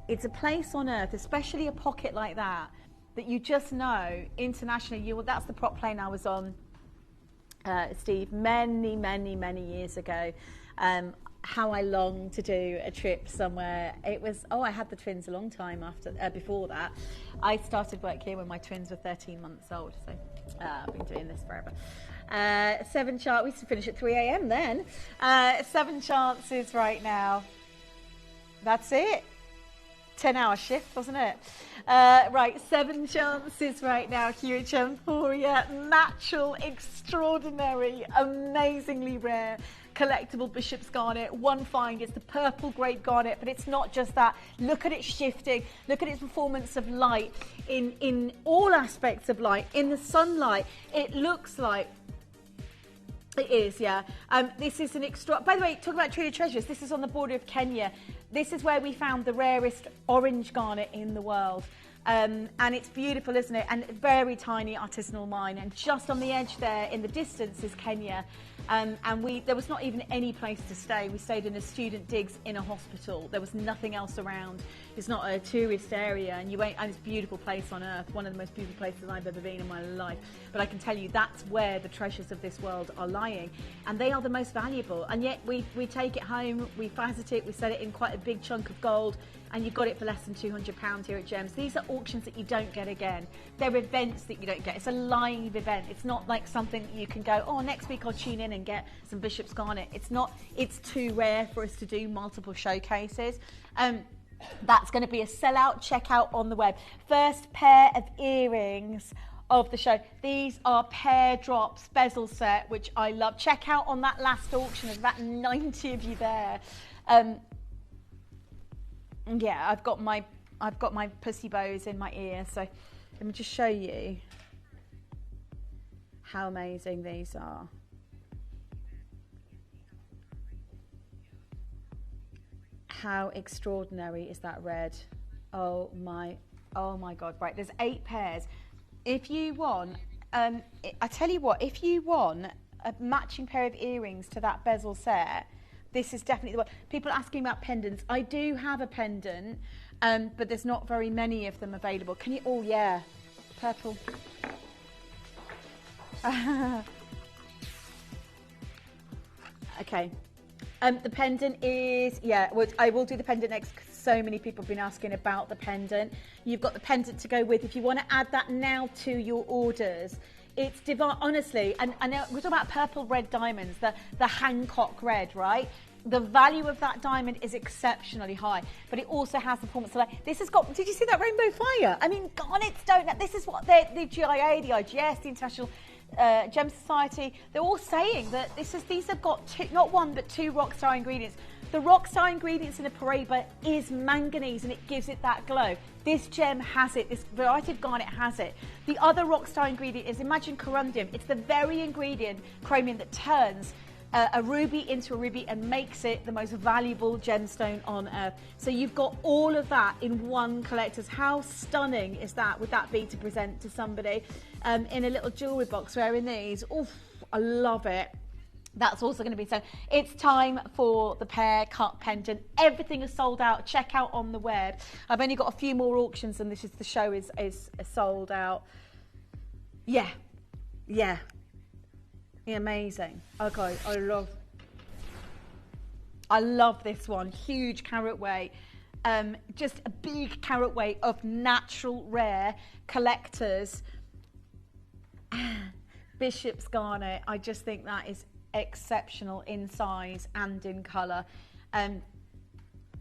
it's a place on Earth, especially a pocket like that you just know internationally. That's the prop plane I was on, Steve, many years ago. how I long to do a trip somewhere. It was, I had the twins a long time before that. I started work here when my twins were 13 months old, so I've been doing this forever. 7 chances, we used to finish at 3 a.m. then. 7 chances right now. That's it. 10-hour shift, wasn't it? Right, 7 chances right now here at Gemporia. Natural, extraordinary, amazingly rare, collectible Bishop's Garnet. One find is the purple grape garnet, but it's not just that. Look at it shifting. Look at its performance of light in all aspects of light. In the sunlight, it looks like it is, yeah. This is an extra. By the way, talking about treated treasures, this is on the border of Kenya. This is where we found the rarest orange garnet in the world. And it's beautiful, isn't it? And very tiny artisanal mine. And just on the edge there, in the distance, is Kenya. And there was not even any place to stay. We stayed in a student digs in a hospital. There was nothing else around. It's not a tourist area, and it's a beautiful place on earth, one of the most beautiful places I've ever been in my life. But I can tell you that's where the treasures of this world are lying, and they are the most valuable. And yet we take it home, we facet it, we set it in quite a big chunk of gold, and you've got it for less than £200 here at Gems. These are auctions that you don't get again. They're events that you don't get. It's a live event. It's not like something that you can go, oh, next week I'll tune in and get some Bishop's Garnet. It's not. It's too rare for us to do multiple showcases. That's going to be a sellout. Check out on the web. First pair of earrings of the show. These are pear drops bezel set, which I love. Check out on that last auction. There's about 90 of you there. Yeah, I've got my pussy bows in my ear, so let me just show you how amazing these are. How extraordinary is that red? Oh my God! Right, there's 8 pairs. If you want, I tell you what, if you want a matching pair of earrings to that bezel set, this is definitely the one. People are asking about pendants. I do have a pendant, but there's not very many of them available. Can you? Oh yeah, purple. Okay. The pendant is, yeah, I will do the pendant next because so many people have been asking about the pendant. You've got the pendant to go with. If you want to add that now to your orders, it's divine, honestly. And I know we're talking about purple red diamonds, the Hancock red, right? The value of that diamond is exceptionally high, but it also has the performance. Like this has got. Did you see that rainbow fire? I mean, garnets don't. This is what the GIA, the IGS, the International Gem Society, they're all saying that these have got not 1 but 2 rockstar ingredients. The rockstar ingredients in a Paraiba is manganese, and it gives it that glow. This gem has it. This variety of garnet has it. The other rockstar ingredient is, imagine corundum. It's the very ingredient, chromium, that turns a ruby into a ruby and makes it the most valuable gemstone on earth. So you've got all of that in one collector's. How stunning is that? Would that be to present to somebody in a little jewellery box wearing these? Oof, I love it. That's also going to be so. It's time for the pear cut pendant. Everything is sold out. Check out on the web. I've only got a few more auctions, and the show is sold out. Yeah. Amazing. Okay, I love this one. Huge carat weight. Just a big carat weight of natural rare collectors. Bishop's Garnet. I just think that is exceptional in size and in colour.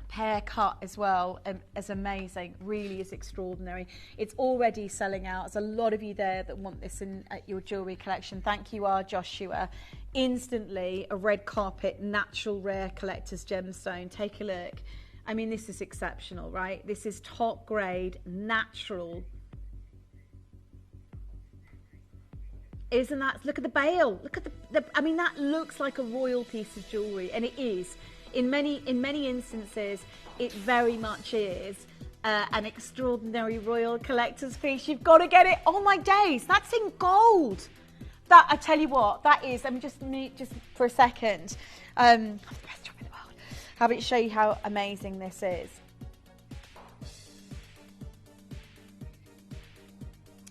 Pear cut as well, is amazing. Really is extraordinary. It's already selling out. There's a lot of you there that want this at your jewellery collection. Thank you, Joshua. Instantly a red carpet natural rare collector's gemstone. Take a look. I mean, this is exceptional, right? This is top grade natural. Isn't that? Look at the bail. Look at the I mean, that looks like a royal piece of jewellery, and it is. In many instances, it very much is an extraordinary royal collector's piece. You've got to get it. Oh my days, that's in gold. That, I tell you what, that is. Let me just for a second. The best job in the world. Have it show you how amazing this is.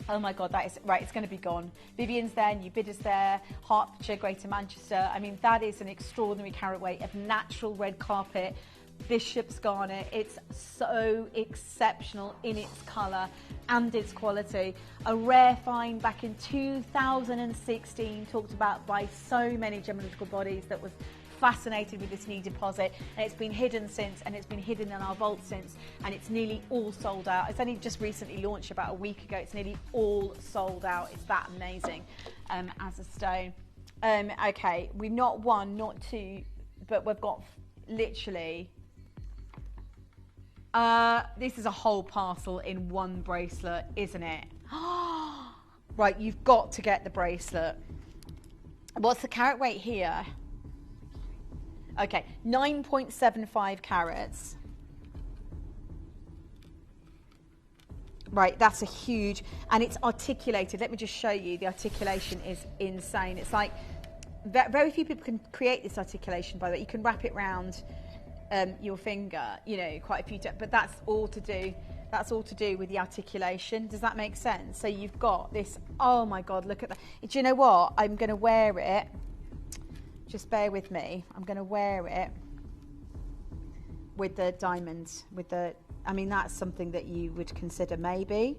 Oh my God, that is right. It's going to be gone. Vivian's there, New Bidder's there, Hertfordshire, Greater Manchester. I mean, that is an extraordinary carat weight of natural red carpet, Bishop's garnet. It's so exceptional in its colour and its quality. A rare find back in 2016, talked about by so many gemological bodies that was fascinated with this new deposit, and it's been hidden since, and it's been hidden in our vault since, and it's nearly all sold out. It's only just recently launched about a week ago. It's nearly all sold out. It's that amazing as a stone. Okay, we've not one, not two, but we've got literally this is a whole parcel in one bracelet, isn't it? Right, you've got to get the bracelet. What's the carat weight here? Okay, 9.75 carats. Right, that's a huge, and it's articulated. Let me just show you. The articulation is insane. It's like, very few people can create this articulation, by the way. You can wrap it round your finger, you know, quite a few times, but that's all to do with the articulation. Does that make sense? So you've got this, oh my God, look at that. Do you know what? I'm going to wear it. Just bear with me. I'm going to wear it with the diamonds, with the, I mean, that's something that you would consider maybe.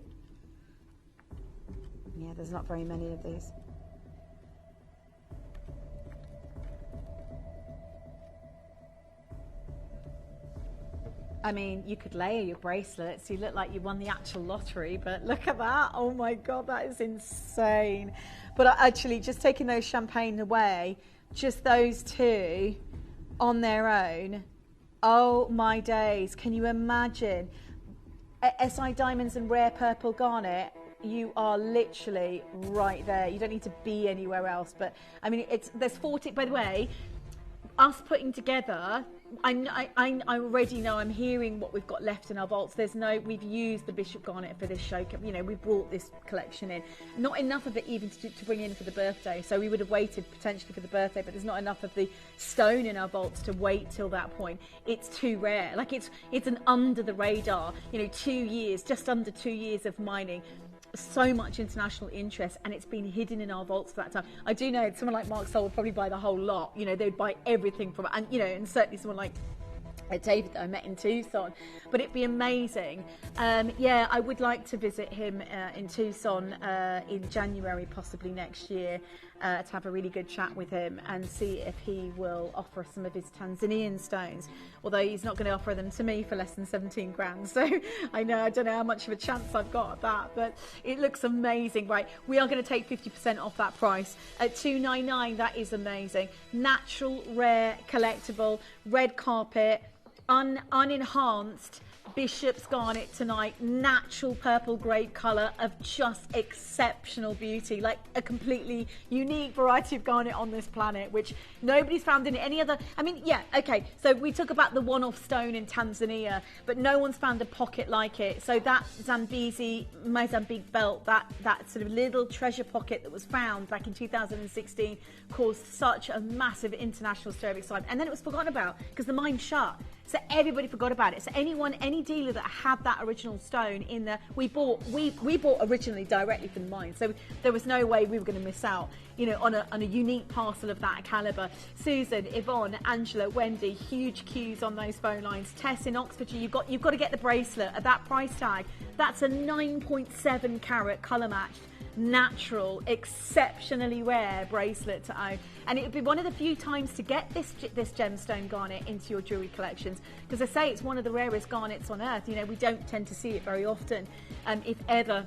Yeah, there's not very many of these. I mean, you could layer your bracelets. You look like you won the actual lottery, but look at that. Oh my God, that is insane. But actually, just taking those champagne away, just those two on their own, oh my days, can you imagine? SI diamonds and rare purple garnet, you are literally right there. You don't need to be anywhere else. But I mean, there's 40, by the way, us putting together, I already know, I'm hearing what we've got left in our vaults. We've used the Bishop Garnet for this show. You know, we brought this collection in. Not enough of it even to bring in for the birthday. So we would have waited potentially for the birthday, but there's not enough of the stone in our vaults to wait till that point. It's too rare. Like it's an under the radar, you know, 2 years, just under 2 years of mining. So much international interest, and it's been hidden in our vaults for that time. I do know someone like Mark Sol would probably buy the whole lot. You know, they'd buy everything from it, and you know, and certainly someone like David that I met in Tucson. But it'd be amazing. Yeah, I would like to visit him in Tucson in January, possibly next year, to have a really good chat with him and see if he will offer some of his Tanzanian stones. Although he's not going to offer them to me for less than 17 grand. So I don't know how much of a chance I've got at that, but it looks amazing. Right, we are going to take 50% off that price at $299. That is amazing. Natural, rare, collectible, red carpet, unenhanced Bishop's garnet tonight, natural purple grey colour of just exceptional beauty, like a completely unique variety of garnet on this planet, which nobody's found in any other. I mean, yeah, okay, so we talk about the one-off stone in Tanzania, but no one's found a pocket like it. So that Zambezi Mozambique belt, that sort of little treasure pocket that was found back in 2016 caused such a massive international stir of excitement, and then it was forgotten about because the mine shut. So everybody forgot about it. So any dealer that had that original stone in there, we bought originally directly from the mine. So there was no way we were going to miss out, you know, on a unique parcel of that caliber. Susan, Yvonne, Angela, Wendy, huge queues on those phone lines. Tess in Oxfordshire, you've got to get the bracelet at that price tag. That's a 9.7 carat colour matched, natural, exceptionally rare bracelet to own, and it would be one of the few times to get this gemstone garnet into your jewellery collections, because I say it's one of the rarest garnets on earth. You know, we don't tend to see it very often, if ever.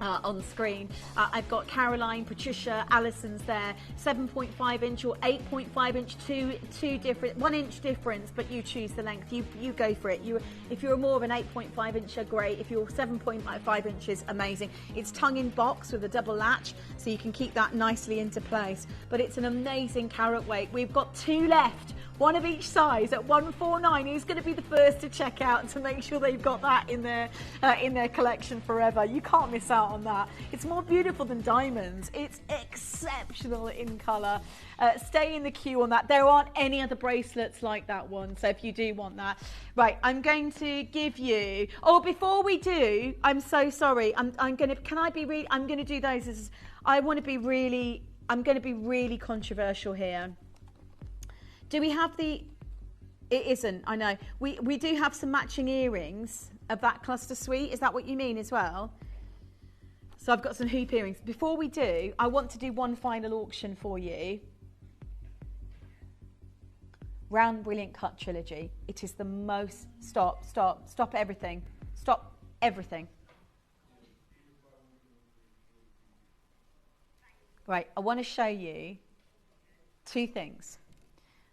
On screen, I've got Caroline, Patricia, Alison's there. 7.5 inch or 8.5 inch, two different, 1 inch difference, but you choose the length. You go for it. If you're more of an 8.5 incher, great. If you're 7.5 inches, amazing. It's tongue in box with a double latch, so you can keep that nicely into place. But it's an amazing carat weight. We've got 2 left. one of each size at 149. Who's going to be the first to check out to make sure they've got that in their collection forever? You can't miss out on that. It's more beautiful than diamonds. It's exceptional in colour. Stay in the queue on that. There aren't any other bracelets like that one, so if you do want that. Right, I'm going to give you, oh, before we do, I'm so sorry, I'm going to do those, I'm going to be really controversial here. Do we have it isn't, I know. We do have some matching earrings of that cluster suite. Is that what you mean as well? So I've got some hoop earrings. Before we do, I want to do one final auction for you. Round Brilliant Cut Trilogy. It is the most, stop everything. Stop everything. Right, I want to show you two things.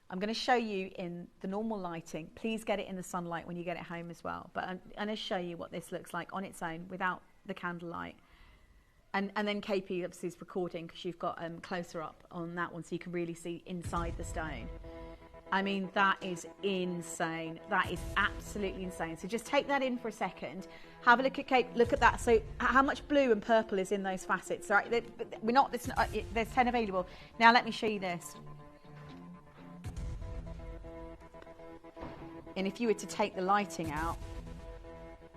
I'm going to show you in the normal lighting. Please get it in the sunlight when you get it home as well. But I'm going to show you what this looks like on its own without the candlelight. And then KP obviously is recording because you've got closer up on that one so you can really see inside the stone. I mean, that is insane. That is absolutely insane. So just take that in for a second. Have a look at Kate. Look at that. So how much blue and purple is in those facets? Right, there's 10 available. Now let me show you this. And if you were to take the lighting out,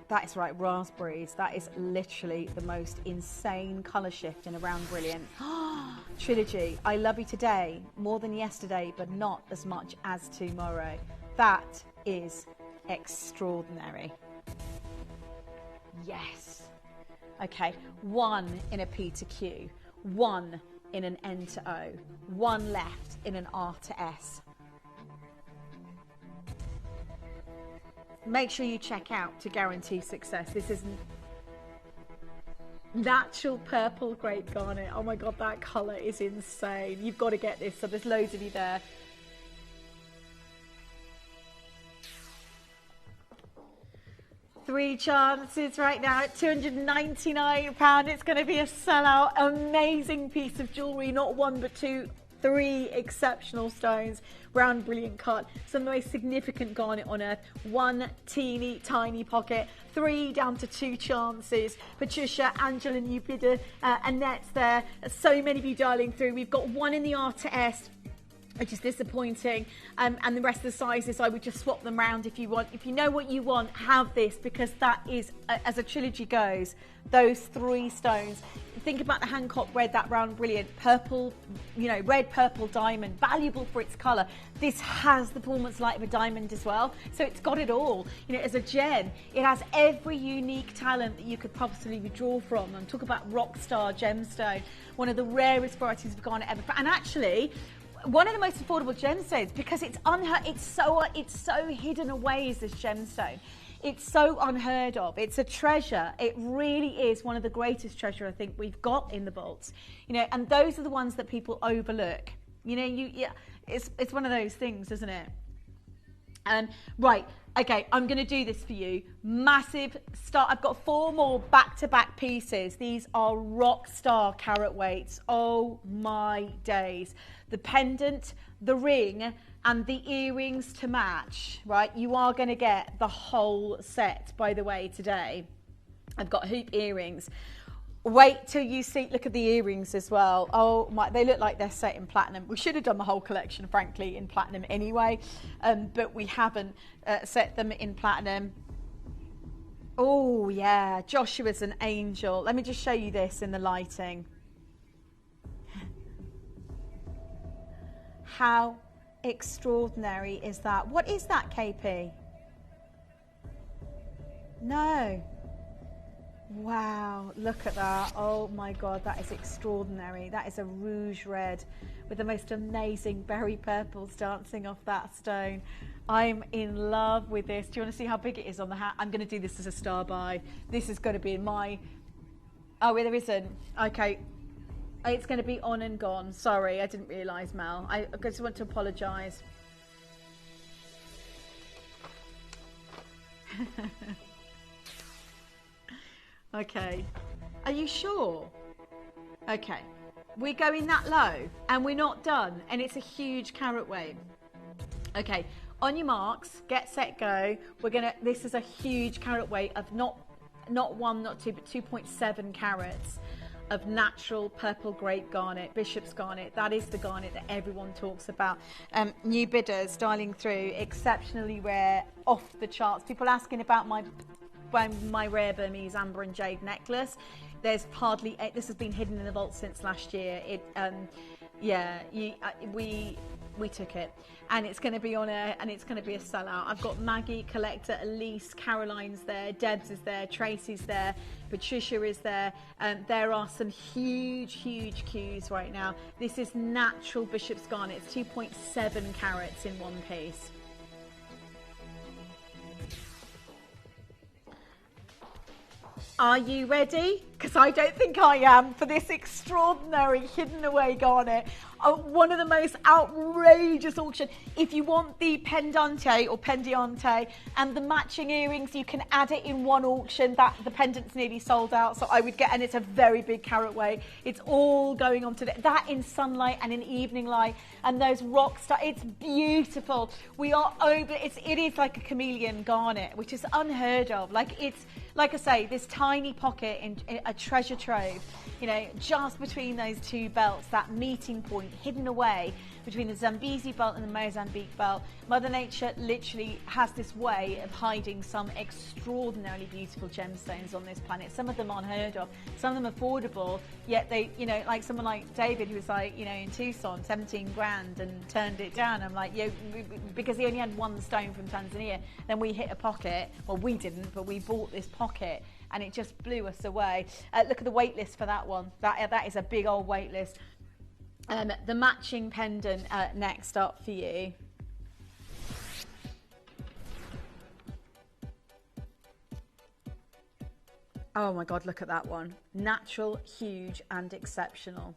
that is right, raspberries. That is literally the most insane colour shift in a Round Brilliant trilogy. I love you today more than yesterday, but not as much as tomorrow. That is extraordinary. Yes. Okay, one in a P to Q, one in an N to O, one left in an R to S. Make sure you check out to guarantee success. This is natural purple grape garnet. Oh my God, that colour is insane. You've got to get this. So there's loads of you there. Three chances right now at £299. It's going to be a sellout. Amazing piece of jewellery. Not one but two. Three exceptional stones, Round Brilliant Cut, some of the most significant garnet on earth, one teeny tiny pocket, three down to two chances. Patricia, Angela, Nubida, Annette's there, so many of you dialing through. We've got one in the R to S, which is disappointing, and the rest of the sizes I would just swap them round if you want. If you know what you want, have this, because that is, as a trilogy goes, those three stones. Think about the Hancock red, that Round Brilliant, purple, you know, red, purple, diamond, valuable for its colour. This has the performance light of a diamond as well, so it's got it all. You know, as a gem, it has every unique talent that you could possibly draw from. And talk about Rockstar gemstone, one of the rarest varieties of garnet ever. And actually, one of the most affordable gemstones, because it's so hidden away is this gemstone. It's so unheard of. It's a treasure. It really is one of the greatest treasure I think we've got in the vaults. You know, and those are the ones that people overlook. You know, it's one of those things, isn't it? Right, okay, I'm going to do this for you. Massive start. I've got 4 more back-to-back pieces. These are rock star carat weights. Oh my days. The pendant, the ring, and the earrings to match, right? You are going to get the whole set, by the way, today. I've got hoop earrings. Wait till you see, look at the earrings as well. Oh my, they look like they're set in platinum. We should have done the whole collection, frankly, in platinum anyway, but we haven't set them in platinum. Oh yeah, Joshua's an angel. Let me just show you this in the lighting. How extraordinary is that? What is that, KP? No. Wow, look at that. Oh my God, that is extraordinary. That is a rouge red with the most amazing berry purples dancing off that stone. I'm in love with this. Do you want to see how big it is on the hat? I'm going to do this as a star buy. This is going to be in my... Oh, there isn't. Okay. It's going to be on and gone. Sorry, I didn't realise, Mel. I just want to apologise. Okay. Are you sure? Okay. We're going that low and we're not done, and it's a huge carat weight. Okay, on your marks, get set, go. This is a huge carat weight of not 1, not 2, but 2.7 carats of natural purple grape garnet, Bishop's garnet. That is the garnet that everyone talks about. New bidders dialing through, exceptionally rare, off the charts. People asking about my rare Burmese amber and jade necklace. There's hardly, this has been hidden in the vault since last year. We took it, and it's going to be on air, and it's going to be a sellout. I've got Maggie, Collector, Elise, Caroline's there, Debs is there, Tracy's there, Patricia is there. There are some huge queues right now. This is natural Bishop's garnet. It's 2.7 carats in one piece. Are you ready? Because I don't think I am for this extraordinary hidden away garnet. One of the most outrageous auction. If you want the pendante or pendiente and the matching earrings, you can add it in one auction. The pendant's nearly sold out, so I would get, and it's a very big carat weight. It's all going on today. That in sunlight and in evening light, and those rock stars. It's beautiful. We are over. It is like a chameleon garnet, which is unheard of. Like I say, this tiny pocket in a treasure trove, you know, just between those two belts, that meeting point, hidden away between the Zambezi belt and the Mozambique belt. Mother Nature literally has this way of hiding some extraordinarily beautiful gemstones on this planet. Some of them unheard of, some of them affordable, yet they, you know, like someone like David, who was like, you know, in Tucson, 17 grand and turned it down. I'm like, yeah, because he only had one stone from Tanzania. Then we hit a pocket. Well, we didn't, but we bought this pocket, and it just blew us away. Look at the wait list for that one. That is a big old wait list. The matching pendant next up for you. Oh my God, look at that one. Natural, huge and exceptional.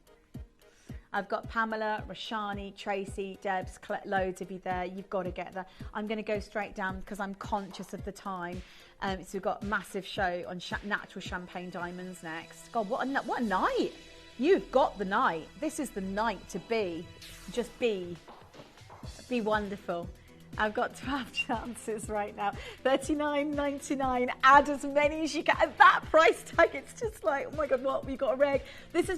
I've got Pamela, Rashani, Tracy, Debs, loads of you there. You've got to get that. I'm going to go straight down because I'm conscious of the time. So we've got a massive show on natural champagne diamonds next. God, what a night. You've got the night. This is the night to be. Just be wonderful. I've got 12 chances right now. $39.99. Add as many as you can. At that price tag, it's just like, oh my God, what? We've got a reg.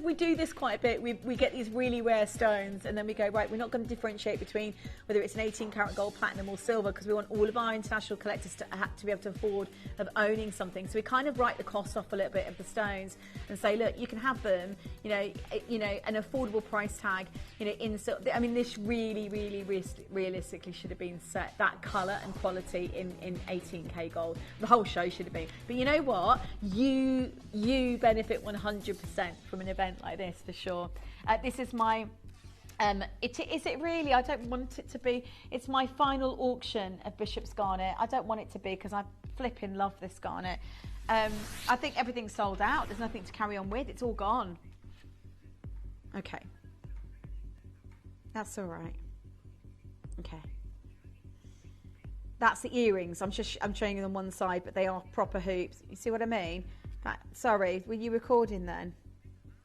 We do this quite a bit. We get these really rare stones, and then we go, right, we're not going to differentiate between whether it's an 18 karat gold, platinum or silver, because we want all of our international collectors to be able to afford of owning something. So we kind of write the cost off a little bit of the stones and say, look, you can have them, you know, an affordable price tag, you know, I mean, this really realistically should have been set, that colour and quality in 18k gold. The whole show should have been. But you know what? You benefit 100% from an event like this, for sure. This is my, is it really? I don't want it to be. It's my final auction of Bishop's Garnet. I don't want it to be, because I flipping love this garnet. I think everything's sold out. There's nothing to carry on with. It's all gone. Okay. That's all right. Okay. That's the earrings. I'm showing you on one side, but they are proper hoops. You see what I mean? Sorry, were you recording then?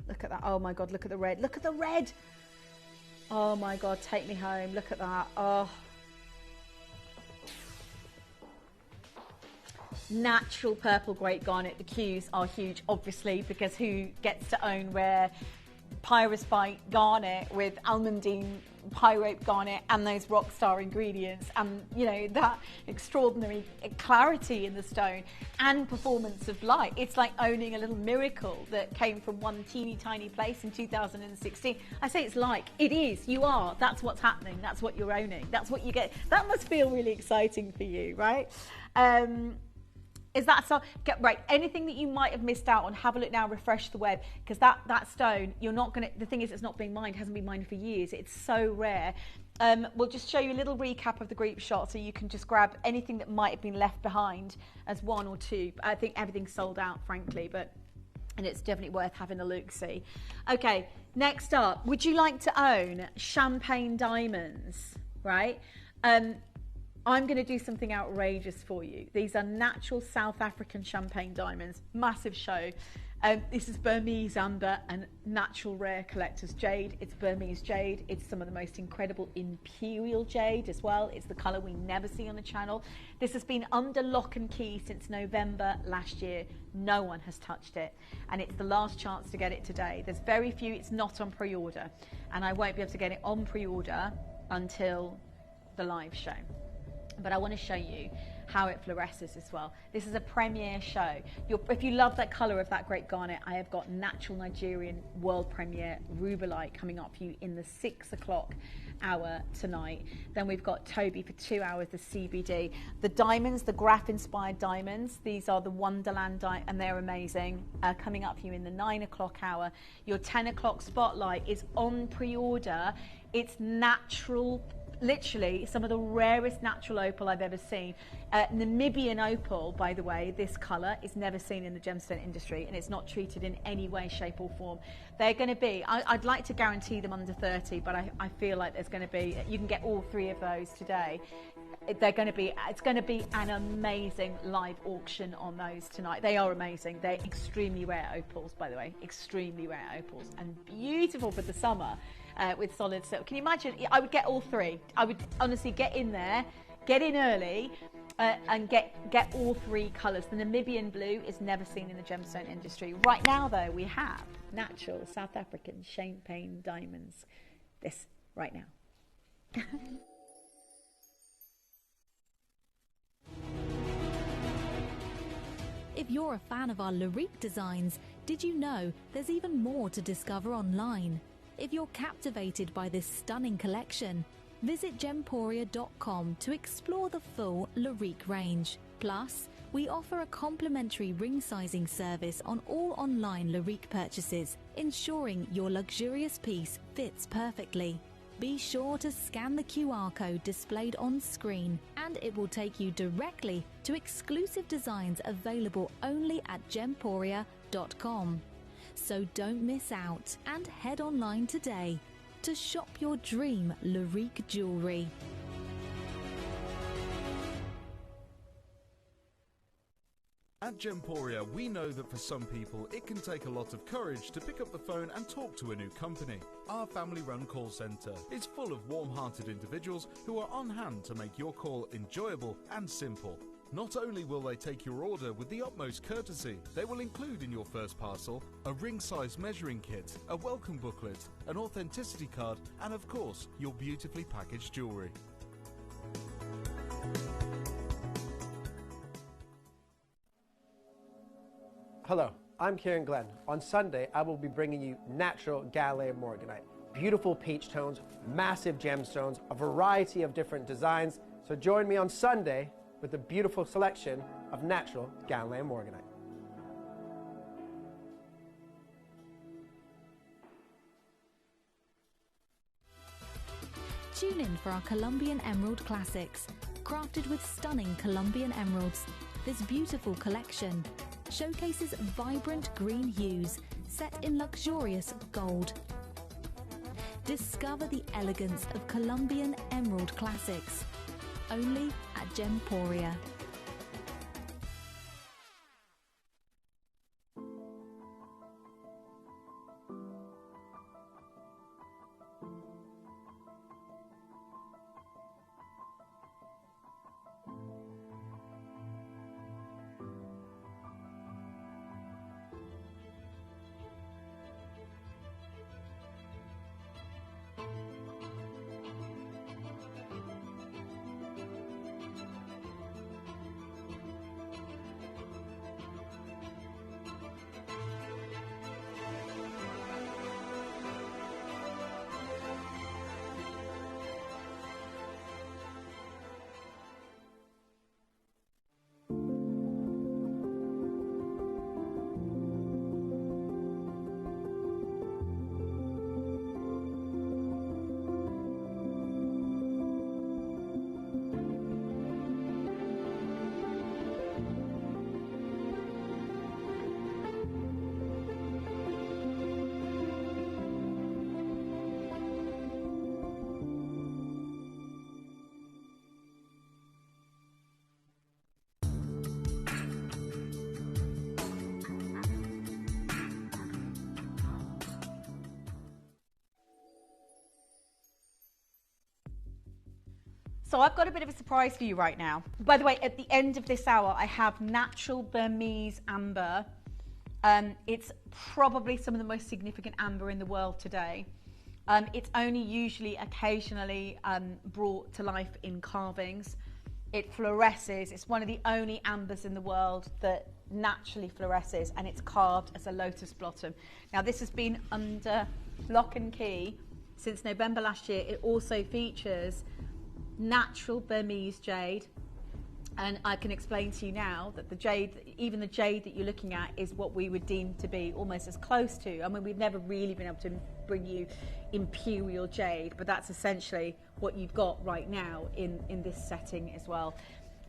Look at that. Oh my God, look at the red. Look at the red. Oh my God, take me home. Look at that. Oh. Natural purple great garnet. The queues are huge, obviously, because who gets to own rare pyrosite garnet with almandine pyrite garnet and those rock star ingredients, and you know, that extraordinary clarity in the stone and performance of light. It's like owning a little miracle that came from one teeny tiny place in 2016. I say it's like, it is, you are, that's what's happening, that's what you're owning, that's what you get. That must feel really exciting for you, right? Is that so? Right, anything that you might have missed out on, have a look now, refresh the web, because that stone, you're not going to, the thing is, it's not being mined, hasn't been mined for years, it's so rare. We'll just show you a little recap of the group shot, so you can just grab anything that might have been left behind as one or two. I think everything's sold out, frankly, and it's definitely worth having a look-see. Okay, next up, would you like to own champagne diamonds, right? I'm going to do something outrageous for you. These are natural South African champagne diamonds. Massive show. This is Burmese amber and natural rare collector's jade. It's Burmese jade. It's some of the most incredible imperial jade as well. It's the colour we never see on the channel. This has been under lock and key since November last year. No one has touched it, and it's the last chance to get it today. There's very few. It's not on pre-order, and I won't be able to get it on pre-order until the live show. But I want to show you how it fluoresces as well. This is a premiere show. If you love that colour of that great garnet, I have got natural Nigerian world premiere Rubellite coming up for you in the 6 o'clock hour tonight. Then we've got Toby for 2 hours, the CBD. The diamonds, the graph inspired diamonds, these are the Wonderland and they're amazing, coming up for you in the 9 o'clock hour. Your 10 o'clock spotlight is on pre-order. It's natural, literally some of the rarest natural opal I've ever seen. Namibian opal, by the way, this colour is never seen in the gemstone industry, and it's not treated in any way, shape or form. They're going to be, I'd like to guarantee them under 30, but I feel like there's going to be, you can get all 3 of those today. They're going to be, it's going to be an amazing live auction on those tonight. They are amazing. They're extremely rare opals, by the way, extremely rare opals, and beautiful for the summer. With solid silk. Can you imagine? I would get all 3. I would honestly get in there, get in early, and get all 3 colours. The Namibian blue is never seen in the gemstone industry. Right now, though, we have natural South African champagne diamonds. This right now. If you're a fan of our Larique designs, did you know there's even more to discover online? If you're captivated by this stunning collection, visit gemporia.com to explore the full Larique range. Plus, we offer a complimentary ring sizing service on all online Larique purchases, ensuring your luxurious piece fits perfectly. Be sure to scan the QR code displayed on screen, and it will take you directly to exclusive designs available only at gemporia.com. So don't miss out and head online today to shop your dream Larique jewellery. At Gemporia, we know that for some people it can take a lot of courage to pick up the phone and talk to a new company. Our family-run call centre is full of warm-hearted individuals who are on hand to make your call enjoyable and simple. Not only will they take your order with the utmost courtesy, they will include in your first parcel a ring-size measuring kit, a welcome booklet, an authenticity card, and of course, your beautifully packaged jewellery. Hello, I'm Kieran Glenn. On Sunday, I will be bringing you natural Gallet Morganite. Beautiful peach tones, massive gemstones, a variety of different designs. So join me on Sunday with a beautiful selection of natural Gallet Morganite. Tune in for our Colombian Emerald Classics, crafted with stunning Colombian emeralds. This beautiful collection showcases vibrant green hues set in luxurious gold. Discover the elegance of Colombian Emerald Classics, only at Gemporia. So I've got a bit of a surprise for you right now. By the way, at the end of this hour, I have natural Burmese amber. It's probably some of the most significant amber in the world today. It's only usually occasionally brought to life in carvings. It fluoresces. It's one of the only ambers in the world that naturally fluoresces, and it's carved as a lotus blossom. Now, this has been under lock and key since November last year. It also features natural Burmese jade, and I can explain to you now that the jade, even the jade that you're looking at, is what we would deem to be almost as close to, I mean, we've never really been able to bring you imperial jade, but that's essentially what you've got right now in this setting as well.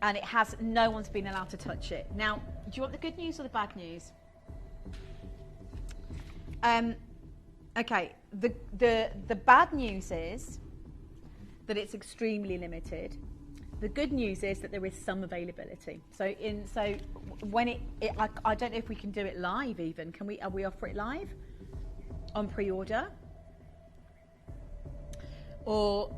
And it has, no one's been allowed to touch it. Now, do you want the good news or the bad news? Okay, the bad news is that it's extremely limited. The good news is that there is some availability. So when I don't know if we can do it live even. Are we offer it live on pre-order? Or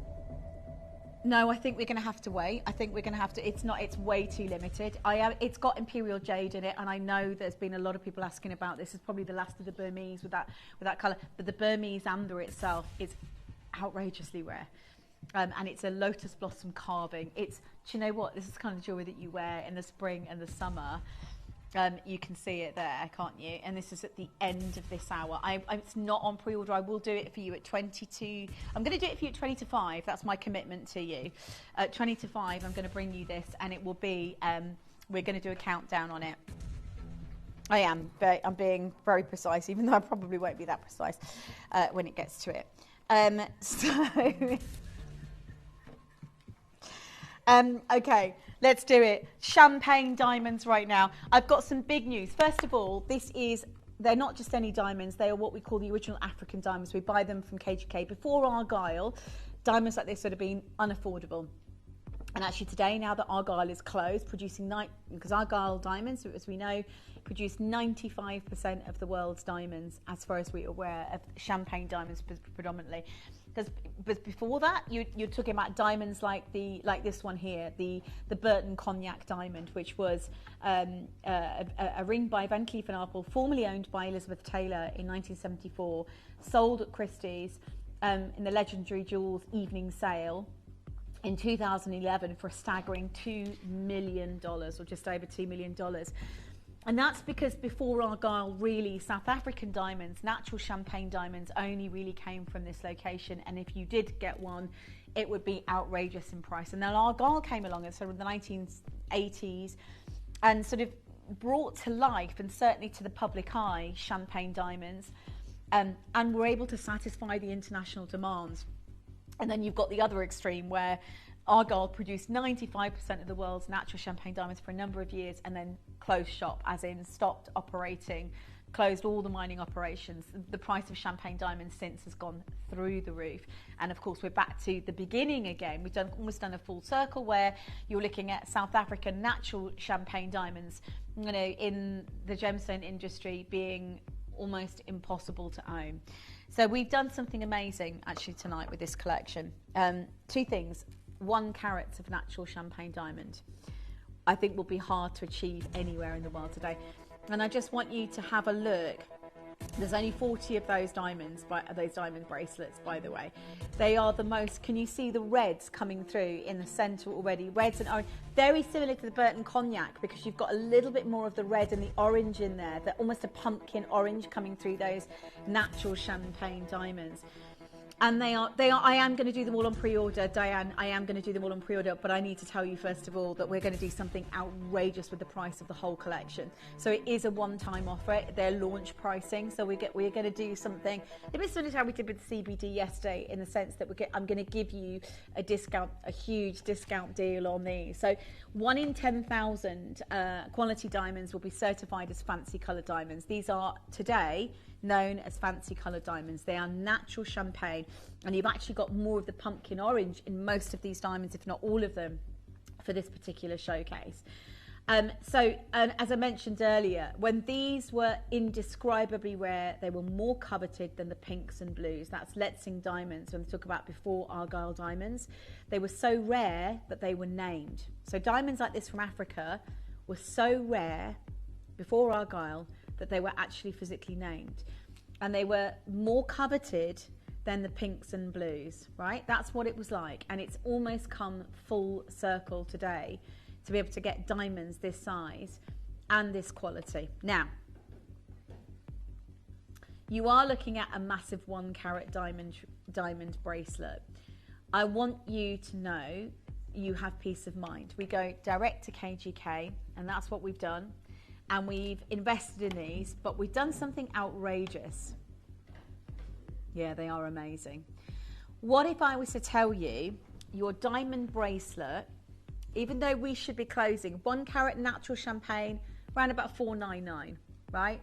no, I think we're going to have to wait. I think we're going to have to. It's way too limited. It's got imperial jade in it, and I know there's been a lot of people asking about this. It's probably the last of the Burmese with that colour. But the Burmese amber itself is outrageously rare. And it's a lotus blossom carving. Do you know what? This is the kind of jewellery that you wear in the spring and the summer. You can see it there, can't you? And this is at the end of this hour. It's not on pre-order. I will do it for you at 22. I'm going to do it for you at 20 to 5. That's my commitment to you. At 20 to 5, I'm going to bring you this, and it will be. We're going to do a countdown on it. I'm being very precise, even though I probably won't be that precise when it gets to it. Okay, let's do it. Champagne diamonds right now. I've got some big news. First of all, they're not just any diamonds. They are what we call the original African diamonds. We buy them from KGK. Before Argyle, diamonds like this would have been unaffordable. And actually today, now that Argyle is closed, because Argyle diamonds, as we know, produce 95% of the world's diamonds, as far as we're aware, of champagne diamonds predominantly. But before that, you're talking about diamonds like this one here, the Burton Cognac diamond, which was a ring by Van Cleef & Arpels, formerly owned by Elizabeth Taylor in 1974, sold at Christie's in the legendary Jewels evening sale in 2011 for a staggering $2 million, or just over $2 million. And that's because before Argyle, really, South African diamonds, natural champagne diamonds, only really came from this location. And if you did get one, it would be outrageous in price. And then Argyle came along in sort of the 1980s and sort of brought to life, and certainly to the public eye, champagne diamonds, and were able to satisfy the international demands. And then you've got the other extreme where Argyle produced 95% of the world's natural champagne diamonds for a number of years and then closed shop, as in stopped operating, closed all the mining operations. The price of champagne diamonds since has gone through the roof. And of course, we're back to the beginning again. We've almost done a full circle where you're looking at South African natural champagne diamonds, in the gemstone industry being almost impossible to own. So we've done something amazing actually tonight with this collection. Two things. 1 carat of natural champagne diamond, I think, will be hard to achieve anywhere in the world today. And I just want you to have a look. There's only 40 of those diamonds, those diamond bracelets, by the way. They are the most, can you see the reds coming through in the centre already? Reds and orange, very similar to the Burton Cognac, because you've got a little bit more of the red and the orange in there. They're almost a pumpkin orange coming through those natural champagne diamonds. And they are, I am going to do them all on pre-order, Diane, I am going to do them all on pre-order, but I need to tell you first of all that we're going to do something outrageous with the price of the whole collection. So it is a one-time offer, they're launch pricing, so we're going to do something, a bit similar to how we did with CBD yesterday, in the sense that I'm going to give you a discount, a huge discount deal on these. So 1 in 10,000 quality diamonds will be certified as fancy colour diamonds. These are today known as fancy coloured diamonds. They are natural champagne, and you've actually got more of the pumpkin orange in most of these diamonds, if not all of them, for this particular showcase. As I mentioned earlier, when these were indescribably rare, they were more coveted than the pinks and blues. That's Letzing diamonds, when we talk about before Argyle diamonds. They were so rare that they were named. So diamonds like this from Africa were so rare before Argyle that they were actually physically named. And they were more coveted than the pinks and blues, right? That's what it was like. And it's almost come full circle today to be able to get diamonds this size and this quality. Now, you are looking at a massive 1 carat diamond bracelet. I want you to know you have peace of mind. We go direct to KGK, and that's what we've done. And we've invested in these, but we've done something outrageous. Yeah, they are amazing. What if I was to tell you your diamond bracelet, even though we should be closing 1 carat natural champagne around about $4.99, right?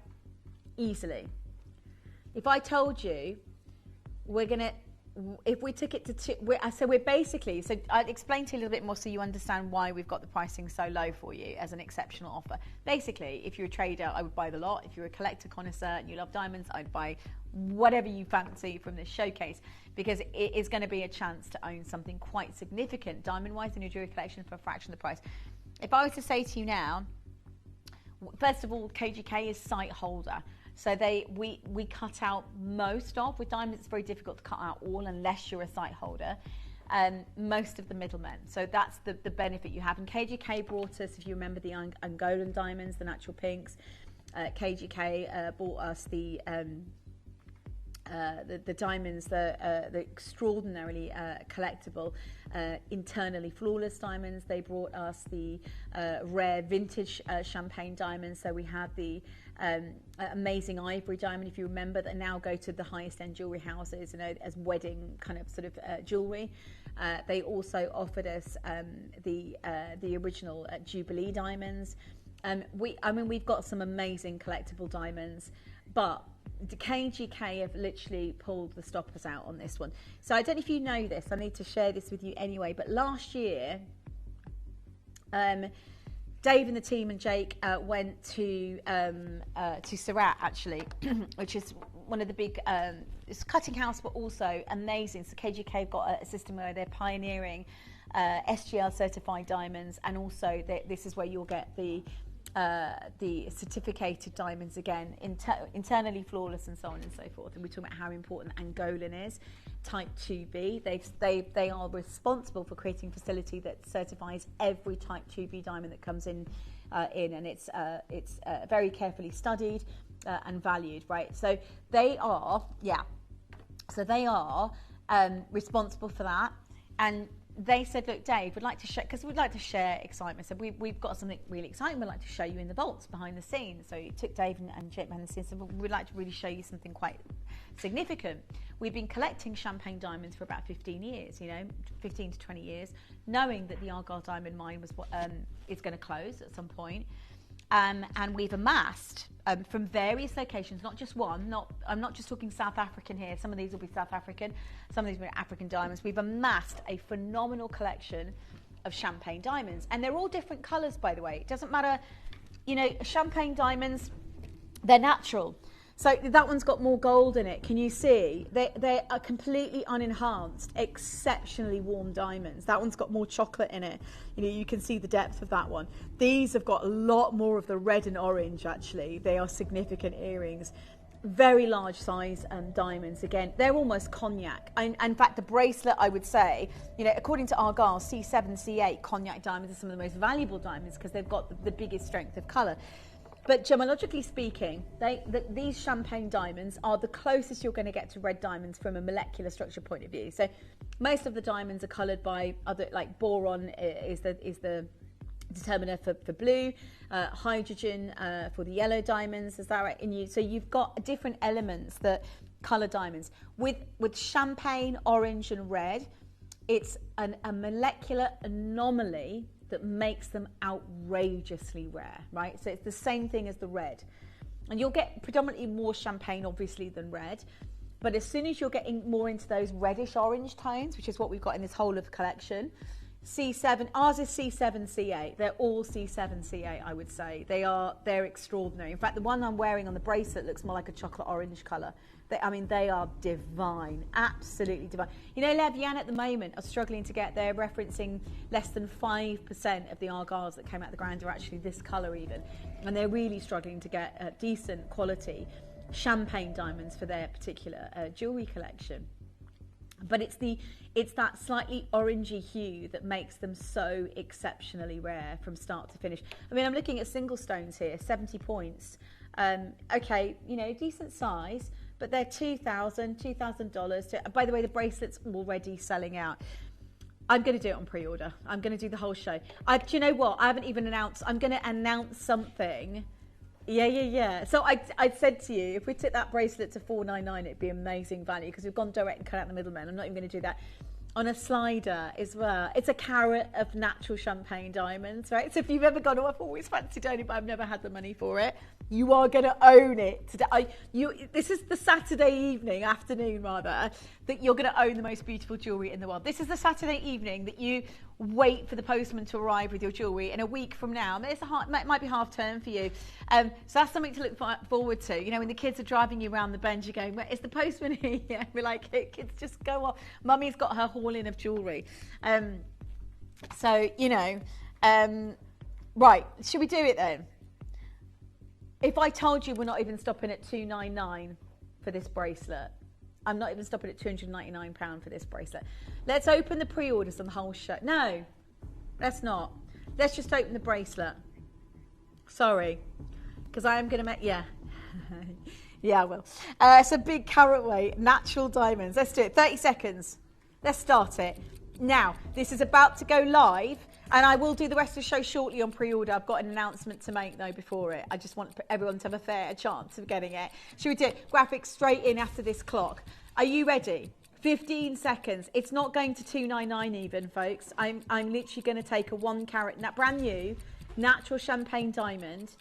Easily. If I told you we're gonna, if we took it to we're basically, so I'll explain to you a little bit more so you understand why we've got the pricing so low for you as an exceptional offer. Basically, if you're a trader, I would buy the lot. If you're a collector connoisseur and you love diamonds, I'd buy whatever you fancy from this showcase, because it is going to be a chance to own something quite significant diamond-wise in your jewelry collection for a fraction of the price. If I was to say to you now, first of all, KGK is site holder. So we cut out most of, with diamonds it's very difficult to cut out all unless you're a site holder, most of the middlemen. So that's the benefit you have. And KGK brought us, if you remember, the Angolan diamonds, the natural pinks. KGK bought us the diamonds, the extraordinarily collectable, internally flawless diamonds. They brought us the rare vintage champagne diamonds. So we had the amazing ivory diamond, if you remember, that now go to the highest end jewelry houses, you know, as wedding kind of sort of jewelry. They also offered us the original Jubilee diamonds. We've got some amazing collectible diamonds, but the KGK have literally pulled the stoppers out on this one. So I don't know if you know this, I need to share this with you anyway, but last year, Dave and the team and Jake went to Surat, actually, which is one of the big, it's a cutting house, but also amazing. So KGK have got a system where they're pioneering SGL certified diamonds, and also this is where you'll get the certificated diamonds again, internally flawless and so on and so forth. And we talk about how important Angolan is, type 2B. They are responsible for creating a facility that certifies every type 2B diamond that comes in, and it's very carefully studied and valued, right? So they are, responsible for that. And they said, look, Dave, we'd like to share, because we'd like to share excitement. So we've got something really exciting we'd like to show you in the vaults behind the scenes. So it took Dave and Jake behind the scenes, so we'd like to really show you something quite significant. We've been collecting champagne diamonds for about 15 years, 15 to 20 years, knowing that the Argyle diamond mine was is going to close at some point. And we've amassed from various locations, not just one. I'm not just talking South African here. Some of these will be South African, some of these will be African diamonds. We've amassed a phenomenal collection of champagne diamonds, and they're all different colours, by the way. It doesn't matter, champagne diamonds, they're natural. So that one's got more gold in it. Can you see? They are completely unenhanced, exceptionally warm diamonds. That one's got more chocolate in it. You can see the depth of that one. These have got a lot more of the red and orange, actually. They are significant earrings. Very large size diamonds. Again, they're almost cognac. In fact, the bracelet, I would say, according to Argyle, C7, C8 cognac diamonds are some of the most valuable diamonds because they've got the biggest strength of colour. But gemologically speaking, these champagne diamonds are the closest you're going to get to red diamonds from a molecular structure point of view. So most of the diamonds are coloured by other, like boron is the determiner for blue, hydrogen for the yellow diamonds. Is that right? So you've got different elements that colour diamonds. With champagne, orange and red, it's a molecular anomaly that makes them outrageously rare, right? So it's the same thing as the red. And you'll get predominantly more champagne, obviously, than red. But as soon as you're getting more into those reddish orange tones, which is what we've got in this whole of collection, C7, ours is C7, C8. They're all C7, C8, I would say. They're extraordinary. In fact, the one I'm wearing on the bracelet looks more like a chocolate orange colour. They are divine, absolutely divine. You know, Levian at the moment are struggling to get, they're referencing less than 5% of the argyles that came out of the ground are actually this colour even. And they're really struggling to get decent quality champagne diamonds for their particular jewellery collection. But it's that slightly orangey hue that makes them so exceptionally rare from start to finish. I mean, I'm looking at single stones here, 70 points. Okay, you know, decent size, but they're $2,000. By the way, the bracelet's already selling out. I'm going to do it on pre-order. I'm going to do the whole show. Do you know what? I haven't even announced. I'm going to announce something. Yeah. So I said to you, if we took that bracelet to $499, it'd be amazing value because we've gone direct and cut out the middleman. I'm not even going to do that. On a slider as well. It's a carat of natural champagne diamonds, right? So if you've ever gone, oh, I've always fancied owning it, but I've never had the money for it, you are going to own it today. This is the afternoon, that you're going to own the most beautiful jewellery in the world. This is the Saturday evening that you wait for the postman to arrive with your jewellery. In a week from now, it might be half term for you. So that's something to look forward to. You know, when the kids are driving you around the bend, you're going, where is the postman here? Yeah, we're like, kids, just go off. Mummy's got her haul-in of jewellery. So, you know, right, should we do it then? If I told you we're not even stopping at $299 for this bracelet, I'm not even stopping at £299 for this bracelet. Let's open the pre-orders on the whole show. No, let's not. Let's just open the bracelet. Sorry, because I am going to make, yeah. Yeah, I will. It's a big carat weight, natural diamonds. Let's do it. 30 seconds. Let's start it. Now, this is about to go live, and I will do the rest of the show shortly on pre-order. I've got an announcement to make, though, before it. I just want everyone to have a fair chance of getting it. Should we do it? Graphics straight in after this clock. Are you ready? 15 seconds. It's not going to $299 even, folks. I'm literally going to take a 1 carat, brand new, natural champagne diamond,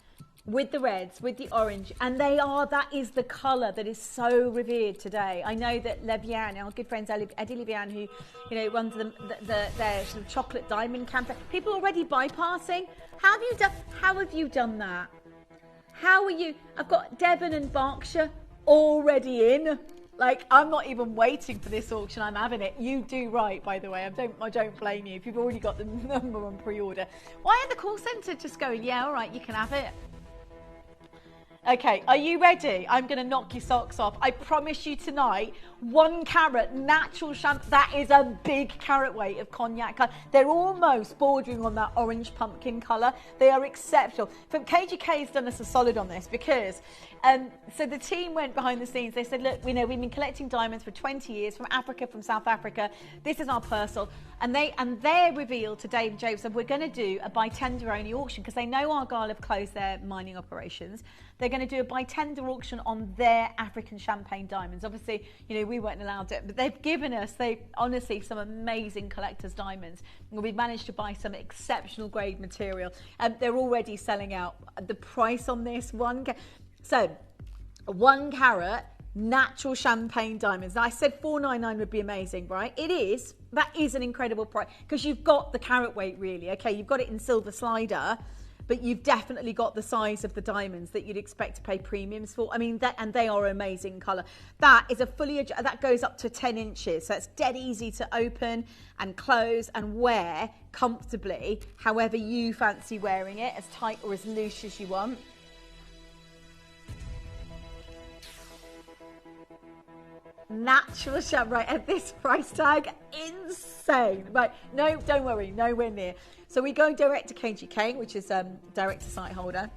with the reds, with the orange, and that is the colour that is so revered today. I know that Levian, our good friends Eddie Levian, who, you know, runs their sort of chocolate diamond campaign, people are already bypassing. How have you done that? How are you? I've got Devon and Berkshire already in. Like, I'm not even waiting for this auction, I'm having it. You do right, by the way. I don't blame you if you've already got the number on pre-order. Why are the call centre just going, yeah, all right, you can have it? Okay, are you ready? I'm going to knock your socks off. I promise you tonight, 1 carat natural champagne. That is a big carat weight of cognac colour. They're almost bordering on that orange pumpkin colour. They are exceptional. From KGK has done us a solid on this because, so the team went behind the scenes. They said, look, we've been collecting diamonds for 20 years from Africa, from South Africa. This is our parcel. And they revealed to Dave and James that we're going to do a by tender only auction because they know Argyle have closed their mining operations. They're going to do a by tender auction on their African champagne diamonds. Obviously, you know, we weren't allowed it, but they've given us, honestly, some amazing collector's diamonds. And we've managed to buy some exceptional grade material. They're already selling out. The price on this, 1 carat natural champagne diamonds. Now, I said $499 would be amazing, right? It is. That is an incredible price because you've got the carat weight, really. Okay, you've got it in silver slider, but you've definitely got the size of the diamonds that you'd expect to pay premiums for. I mean, and they are amazing colour. That is that goes up to 10 inches, so it's dead easy to open and close and wear comfortably, however you fancy wearing it, as tight or as loose as you want. Natural champagne, right, at this price tag, insane. Right, no, don't worry, nowhere near. So we go direct to KGK, which is direct to site holder.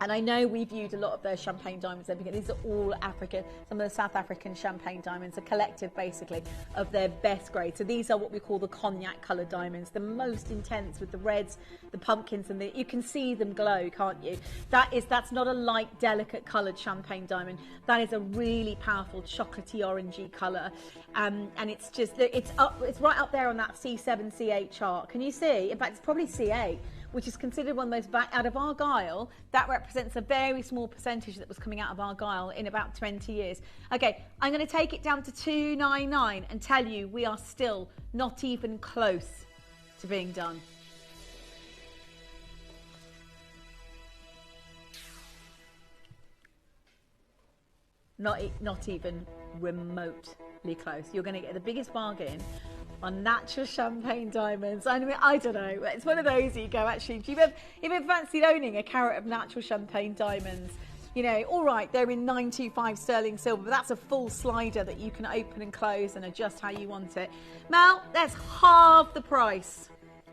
And I know we viewed a lot of their champagne diamonds there because these are all African, some of the South African champagne diamonds, a collective basically of their best grade. So these are what we call the cognac coloured diamonds, the most intense with the reds, the pumpkins, and you can see them glow, can't you? That's not a light, delicate coloured champagne diamond. That is a really powerful chocolatey orangey colour. And it's right up there on that C7, C8 chart. Can you see? In fact, it's probably C8. Which is considered one of those out of Argyle, that represents a very small percentage that was coming out of Argyle in about 20 years. Okay, I'm going to take it down to $299 and tell you we are still not even close to being done. Not even remotely close. You're going to get the biggest bargain on natural champagne diamonds. I mean, I don't know. It's one of those you go, actually, if you've fancied owning a carat of natural champagne diamonds, you know, all right, they're in 925 sterling silver, but that's a full slider that you can open and close and adjust how you want it. Mel, that's half the price.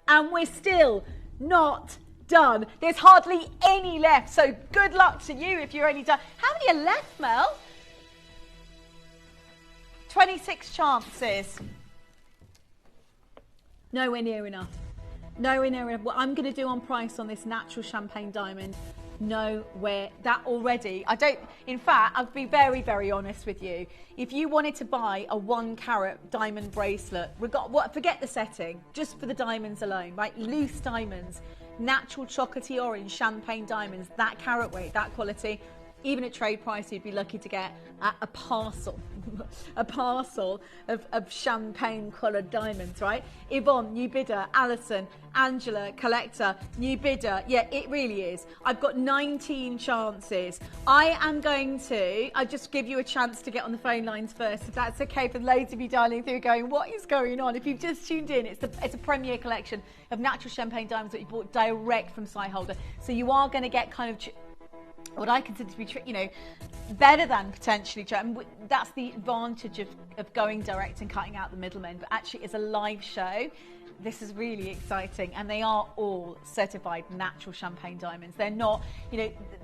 And we're still not done. There's hardly any left. So good luck to you if you're only done. How many are left, Mel? 26 chances. Nowhere near enough. Nowhere near enough. What I'm going to do on price on this natural champagne diamond, nowhere. That already, I don't, in fact, I'll be very, very honest with you. If you wanted to buy a 1 carat diamond bracelet, forget the setting, just for the diamonds alone, right? Loose diamonds, natural chocolatey orange champagne diamonds, that carat weight, that quality, even at trade price, you'd be lucky to get a parcel, of champagne coloured diamonds, right? Yvonne, new bidder. Alison, Angela, collector, new bidder. Yeah, it really is. I've got 19 chances. I just give you a chance to get on the phone lines first, if that's okay, for loads of you dialing through going, what is going on? If you've just tuned in, it's a premier collection of natural champagne diamonds that you bought direct from site holder. So you are going to get kind of what I consider to be, better than potentially, and that's the advantage of going direct and cutting out the middlemen. But actually, it's a live show. This is really exciting, and they are all certified natural champagne diamonds. They're not,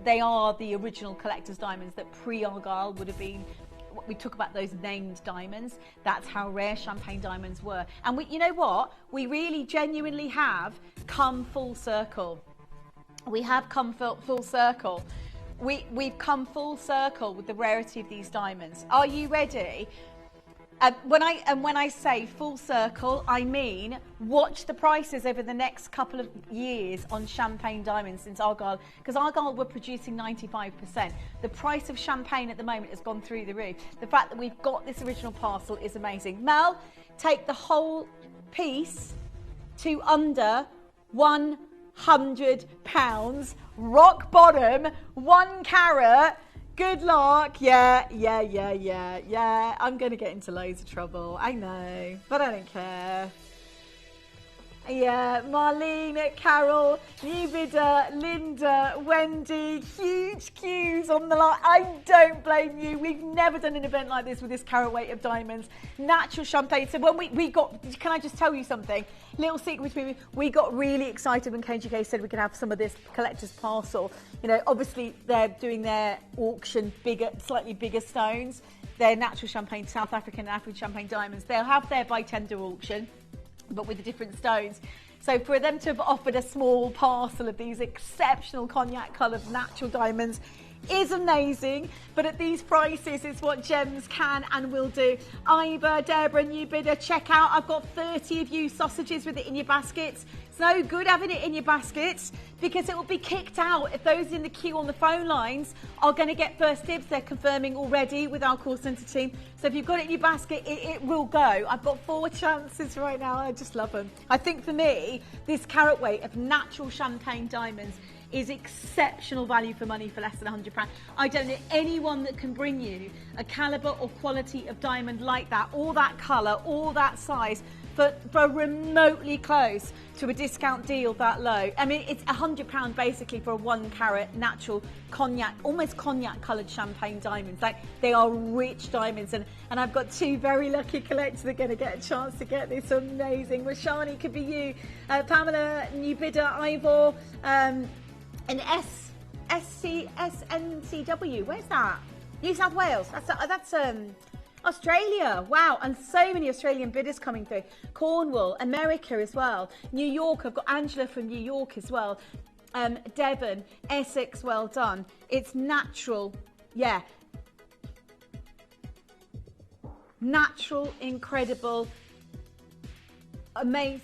they are the original collector's diamonds that pre-Argyle would have been. We talk about those named diamonds. That's how rare champagne diamonds were. And we, you know what? We really genuinely have come full circle. We have come full circle. We've come full circle with the rarity of these diamonds. Are you ready? When I say full circle, I mean watch the prices over the next couple of years on champagne diamonds since Argyle, because Argyle were producing 95%. The price of champagne at the moment has gone through the roof. The fact that we've got this original parcel is amazing. Mel, take the whole piece to under £100. Rock bottom, 1 carat. Good luck. Yeah. I'm going to get into loads of trouble. I know, but I don't care. Yeah, Marlene, Carol, new bidder, Linda, Wendy, huge queues on the line. I don't blame you. We've never done an event like this with this carat weight of diamonds. Natural champagne. So when we got, can I just tell you something? Little secret between me, we got really excited when KGK said we could have some of this collector's parcel. Obviously they're doing their auction slightly bigger stones. They're natural champagne, South African and African champagne diamonds. They'll have their by tender auction, but with the different stones. So for them to have offered a small parcel of these exceptional cognac coloured natural diamonds is amazing, but at these prices it's what gems can and will do. Ivor, Deborah, new bidder, check out. I've got 30 of you sausages with it in your baskets. It's no good having it in your baskets because it will be kicked out if those in the queue on the phone lines are going to get first dibs. They're confirming already with our call centre team. So if you've got it in your basket, it will go. I've got 4 chances right now. I just love them. I think for me, this carat weight of natural champagne diamonds is exceptional value for money for less than £100. I don't know anyone that can bring you a calibre or quality of diamond like that, or that colour, or that size, for remotely close to a discount deal that low. I mean, it's £100 basically for a 1 carat natural cognac, almost cognac coloured champagne diamonds. Like, they are rich diamonds, and I've got 2 very lucky collectors that are going to get a chance to get this. Amazing. Rashani, could be you. Pamela, new bidder, Ivor, an SNCW. Where's that? New South Wales. That's Australia. Wow, and so many Australian bidders coming through. Cornwall, America as well. New York. I've got Angela from New York as well. Devon, Essex. Well done. It's natural. Yeah. Natural, incredible, amazing.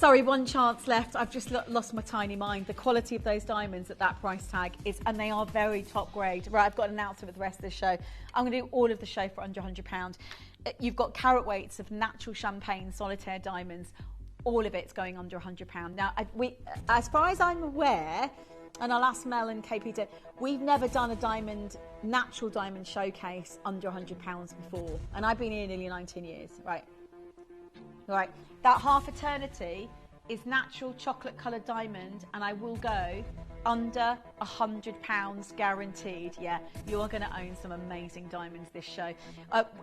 Sorry, one chance left. I've just lost my tiny mind. The quality of those diamonds at that price tag is, and they are very top grade. Right, I've got an announcement with the rest of the show. I'm going to do all of the show for under £100. You've got carat weights of natural champagne solitaire diamonds. All of it's going under £100. Now, as far as I'm aware, and I'll ask Mel and KP, we've never done a natural diamond showcase under £100 before. And I've been here nearly 19 years, right? Right, that half eternity is natural chocolate coloured diamond, and I will go under £100 guaranteed. Yeah, you are going to own some amazing diamonds this show.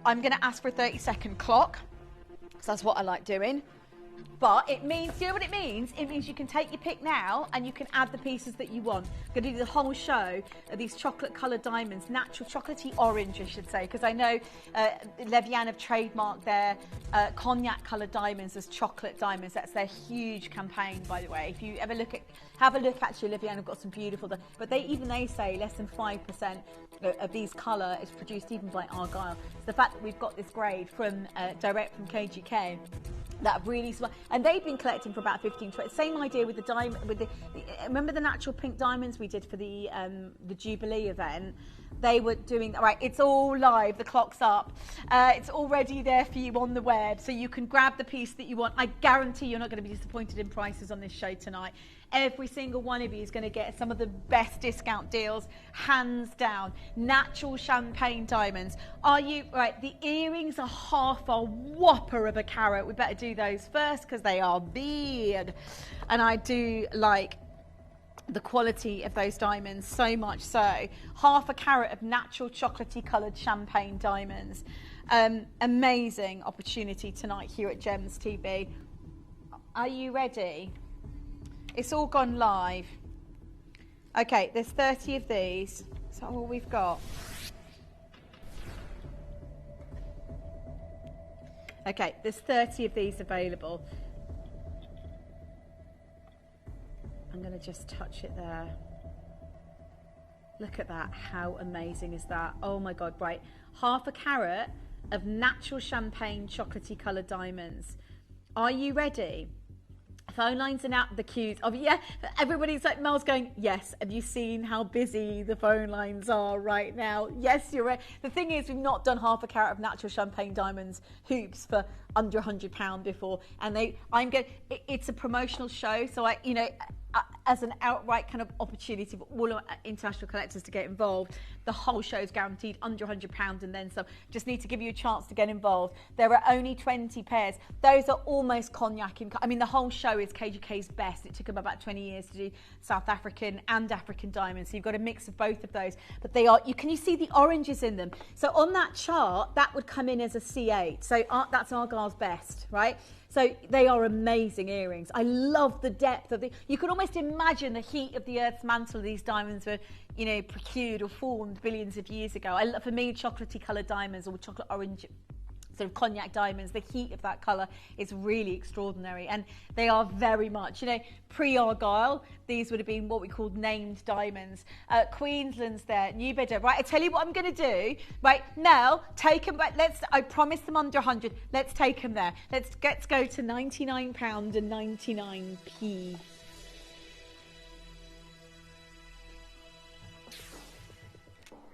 I'm going to ask for a 30-second clock, because that's what I like doing. But it means, you know what it means? It means you can take your pick now and you can add the pieces that you want. I'm going to do the whole show of these chocolate coloured diamonds, natural chocolatey orange, I should say, because I know Levian have trademarked their cognac coloured diamonds as chocolate diamonds. That's their huge campaign, by the way. If you ever have a look, actually, Levian have got some beautiful, but they say less than 5% of these colour is produced even by Argyle. So the fact that we've got this grade from direct from KGK, that really smart, and they've been collecting for about 15-20. Same idea with the diamond. Remember the natural pink diamonds we did for the Jubilee event? They were doing right. It's all live. The clock's up. It's already there for you on the web, so you can grab the piece that you want. I guarantee you're not going to be disappointed in prices on this show tonight. Every single one of you is going to get some of the best discount deals, hands down. Natural champagne diamonds. Are you right? The earrings are half a whopper of a carat. We better do those first because they are big, and I do like the quality of those diamonds so much so. Half a carat of natural chocolatey coloured champagne diamonds. Amazing opportunity tonight here at Gems TV. Are you ready? It's all gone live. Okay, there's 30 of these. Is that all we've got? Okay, there's 30 of these available. I'm going to just touch it there. Look at that. How amazing is that? Oh my God, right. Half a carat of natural champagne chocolatey coloured diamonds. Are you ready? Phone lines are out, the queues. Oh, yeah, everybody's like, Mel's going, yes. Have you seen how busy the phone lines are right now? Yes, you're right. The thing is, we've not done half a carat of natural champagne diamonds hoops for under £100 before. And it's a promotional show. So as an outright kind of opportunity for all international collectors to get involved, the whole show is guaranteed under £100 and then some. Just need to give you a chance to get involved. There are only 20 pairs. Those are almost cognac. The whole show is KGK's best. It took them about 20 years to do South African and African diamonds. So you've got a mix of both of those. But can you see the oranges in them? So on that chart, that would come in as a C8. So that's Argyle's best, right? So they are amazing earrings. I love the depth of you can almost imagine the heat of the Earth's mantle of these diamonds were, procured or formed billions of years ago. For me, chocolatey coloured diamonds or chocolate orange, sort of cognac diamonds, the heat of that colour is really extraordinary. And they are very much, pre-Argyle, these would have been what we called named diamonds. Queensland's there, New Bedford. Right, I tell you what I'm going to do. Right, Mel, take them back. I promised them under 100. Let's take them there. Let's go to £99 and 99p.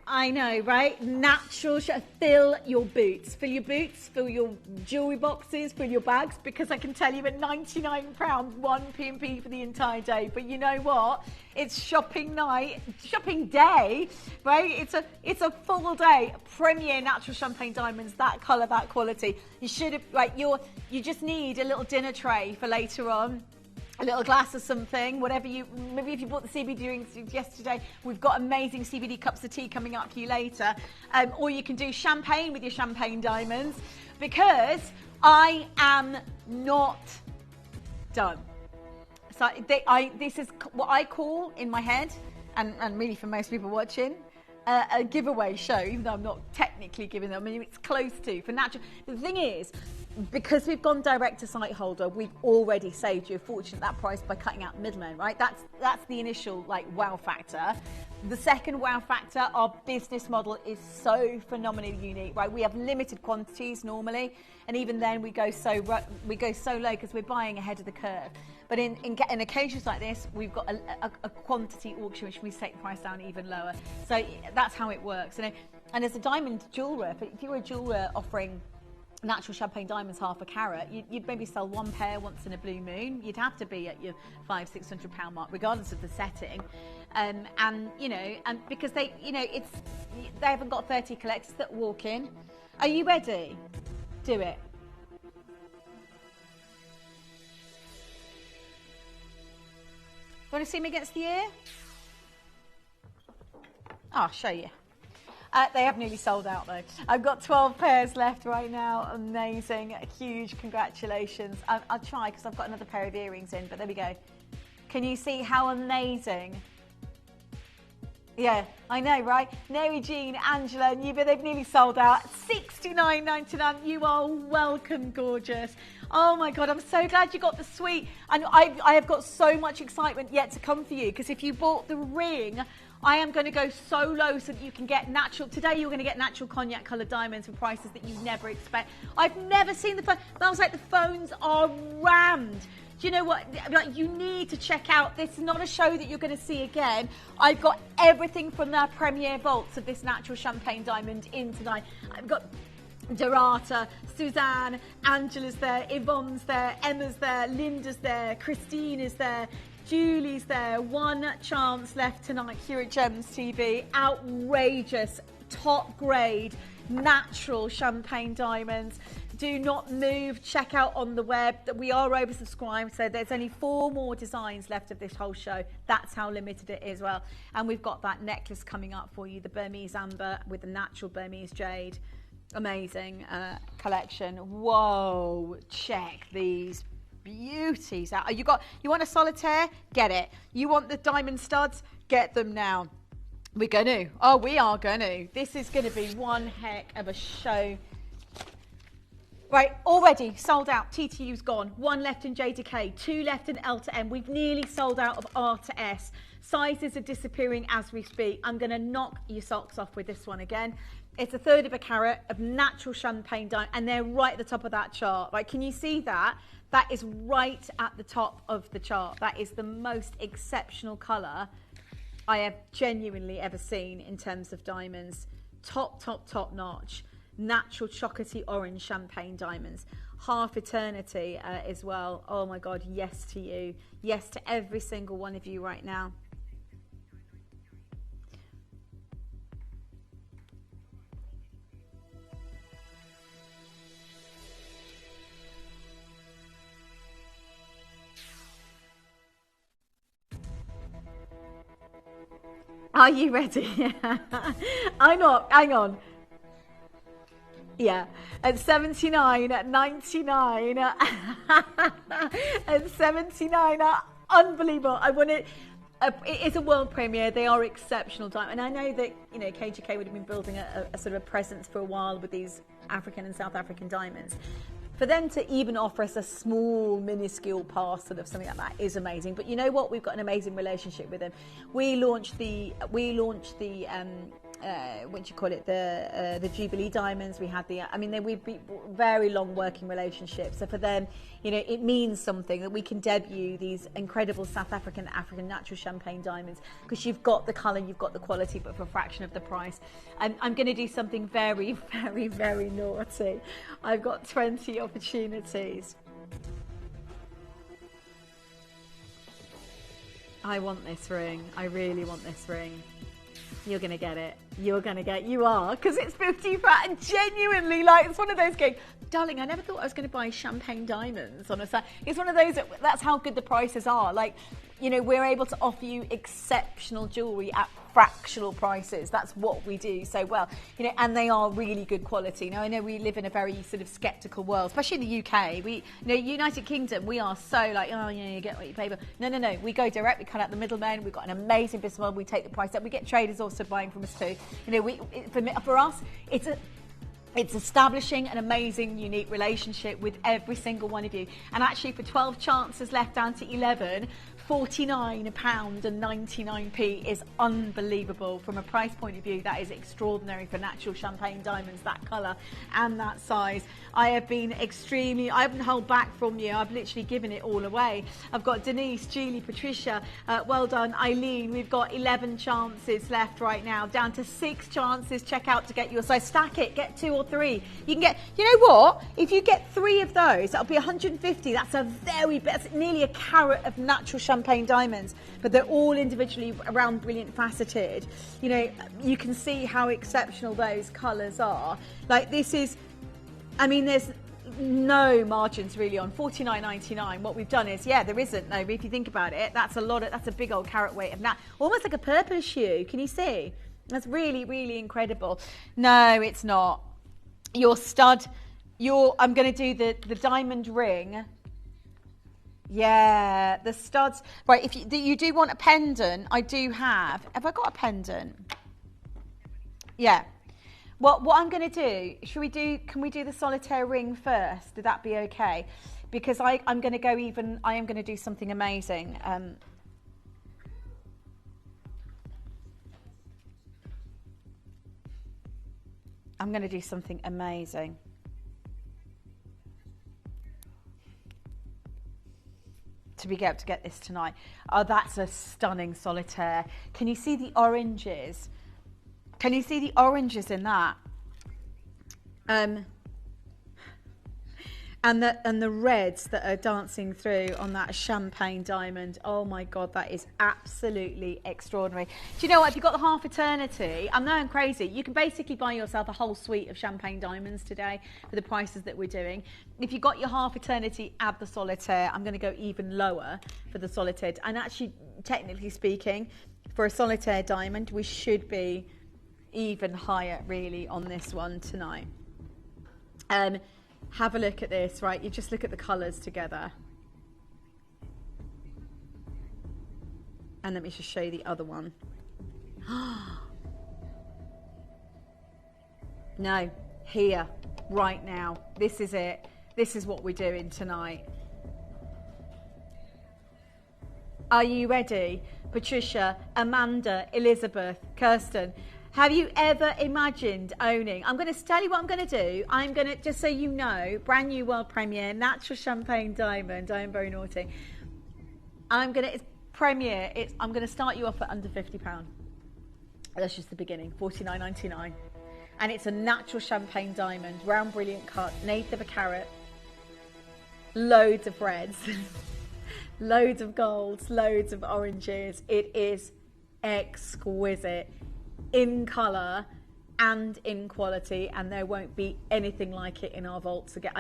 I know, right? Natural, fill your boots, fill your jewellery boxes, fill your bags, because I can tell you at £99, one P&P for the entire day. But you know what? It's shopping day, right? It's a full day. Premier natural champagne diamonds, that colour, that quality. You should have, right? You just need a little dinner tray for later on. A little glass of something, maybe if you bought the CBD drinks yesterday, we've got amazing CBD cups of tea coming up for you later. Or you can do champagne with your champagne diamonds, because I am not done. So this is what I call in my head, and really for most people watching, a giveaway show, even though I'm not technically giving them. It's close to, for natural. The thing is, because we've gone direct to site holder, we've already saved you a fortune at that price by cutting out middlemen, right? That's the initial like wow factor. The second wow factor, our business model is so phenomenally unique, right? We have limited quantities normally, and even then we go so low because we're buying ahead of the curve. But in occasions like this, we've got a quantity auction which means take the price down even lower. So that's how it works. And as a diamond jeweler, if you're a jeweler offering natural champagne diamonds half a carat, you'd maybe sell one pair once in a blue moon. You'd have to be at your £500-600 mark regardless of the setting, and because they haven't got 30 collectors that walk in. Are you ready? Do it. Want to see me against the ear? I'll show you. They have nearly sold out though. I've got 12 pairs left right now. Amazing. Huge congratulations. I'll try because I've got another pair of earrings in, but there we go. Can you see how amazing? Yeah, I know, right? Mary Jean, Angela, and Yuba, they've nearly sold out. $69.99. You are welcome, gorgeous. Oh my God, I'm so glad you got the suite. And I have got so much excitement yet to come for you, because if you bought the ring, I am going to go so low so that you can get natural. Today you're going to get natural cognac coloured diamonds for prices that you never expect. I've never seen the phone. That was like the phones are rammed. Do you know what? Like, you need to check out. This is not a show that you're going to see again. I've got everything from their premier vaults of this natural champagne diamond in tonight. I've got Dorata, Suzanne, Angela's there, Yvonne's there, Emma's there, Linda's there, Christine is there, Julie's there. One chance left tonight here at Gems TV. Outrageous, top grade, natural champagne diamonds. Do not move. Check out on the web that we are oversubscribed, so there's only 4 more designs left of this whole show. That's how limited it is. Well, and we've got that necklace coming up for you, the Burmese amber with the natural Burmese jade. Amazing collection. Whoa! Check these beauties out. You want a solitaire? Get it. You want the diamond studs? Get them now. We're going to. Oh, we are going to. This is going to be one heck of a show. Right, already sold out. TTU's gone. 1 left in J to K, 2 left in L to M. We've nearly sold out of R to S. Sizes are disappearing as we speak. I'm going to knock your socks off with this one again. It's 1/3 of a carat of natural champagne diamond, and they're right at the top of that chart. Right, can you see that? That is right at the top of the chart. That is the most exceptional colour I have genuinely ever seen in terms of diamonds. Top notch. Natural chocolatey orange champagne diamonds. Half eternity as well. Oh my God, yes to you. Yes to every single one of you right now. Are you ready? I'm not. Hang on. Yeah, at 79, at 99, at 79, unbelievable. I want it. It is a world premiere. They are exceptional diamonds, and I know that KGK would have been building a sort of a presence for a while with these African and South African diamonds. For them to even offer us a small, minuscule parcel of something like that is amazing. But you know what? We've got an amazing relationship with them. We launched the what do you call it? The Jubilee diamonds. We had we've been very long working relationships. So for them, it means something that we can debut these incredible South African natural champagne diamonds, because you've got the colour, you've got the quality, but for a fraction of the price. I'm going to do something very, very, very naughty. I've got 20 opportunities. I want this ring. I really want this ring. You're going to get it. You are, because it's 50 fat, and genuinely, it's one of those going, darling, I never thought I was going to buy champagne diamonds on a Saturday. It's one of those, that's how good the prices are. We're able to offer you exceptional jewellery at fractional prices. That's what we do so well, and they are really good quality. Now, I know we live in a very sort of sceptical world, especially in the UK. United Kingdom, we are so you get what you pay for. No, we go direct, we cut out the middlemen. We've got an amazing business model. We take the price up. We get traders also buying from us too. For us, it's It's establishing an amazing, unique relationship with every single one of you. And actually, for 12 chances left down to 11, £49.99 is unbelievable. From a price point of view, that is extraordinary for natural champagne diamonds, that colour and that size. I haven't held back from you. I've literally given it all away. I've got Denise, Julie, Patricia, well done, Eileen. We've got 11 chances left right now, down to 6 chances. Check out to get your size. Stack it, get 2 or 3. You can get, you know what? If you get 3 of those, that'll be 150. That's that's nearly a carat of natural champagne diamonds, but they're all individually around brilliant faceted. You know, you can see how exceptional those colours are. Like this is, I mean, there's no margins really on £49.99. What we've done is, there isn't. No, if you think about it, that's a big old carat weight of that, almost like a purplish hue. Can you see? That's really, really incredible. No, it's not. Your stud, I'm going to do the diamond ring. Yeah, the studs. Right, if you do want a pendant, I do have I got a pendant? Yeah. What I'm going to do, can we do the solitaire ring first? Would that be okay? Because I'm going to go even, I am going to do something amazing. I'm going to do something amazing. To be able to get this tonight. Oh, that's a stunning solitaire. Can you see the oranges? Can you see the oranges in that? And the reds that are dancing through on that champagne diamond. Oh my God, that is absolutely extraordinary. Do you know what? If you've got the half eternity, I'm going crazy. You can basically buy yourself a whole suite of champagne diamonds today for the prices that we're doing. If you've got your half eternity, add the solitaire. I'm going to go even lower for the solitaire. And actually, technically speaking, for a solitaire diamond, we should be even higher really on this one tonight. Have a look at this, right? You just look at the colours together. And let me just show you the other one. No, here, right now. This is it. This is what we're doing tonight. Are you ready? Patricia, Amanda, Elizabeth, Kirsten. Have you ever imagined owning? I'm going to tell you what I'm going to do. I'm going to, just so you know, brand new world premiere, natural champagne diamond. I am very naughty. I'm going to start you off at under £50. That's just the beginning, $49.99. And it's a natural champagne diamond, round brilliant cut, an eighth of a carat, loads of reds, loads of golds, loads of oranges. It is exquisite in colour and in quality, and there won't be anything like it in our vaults again.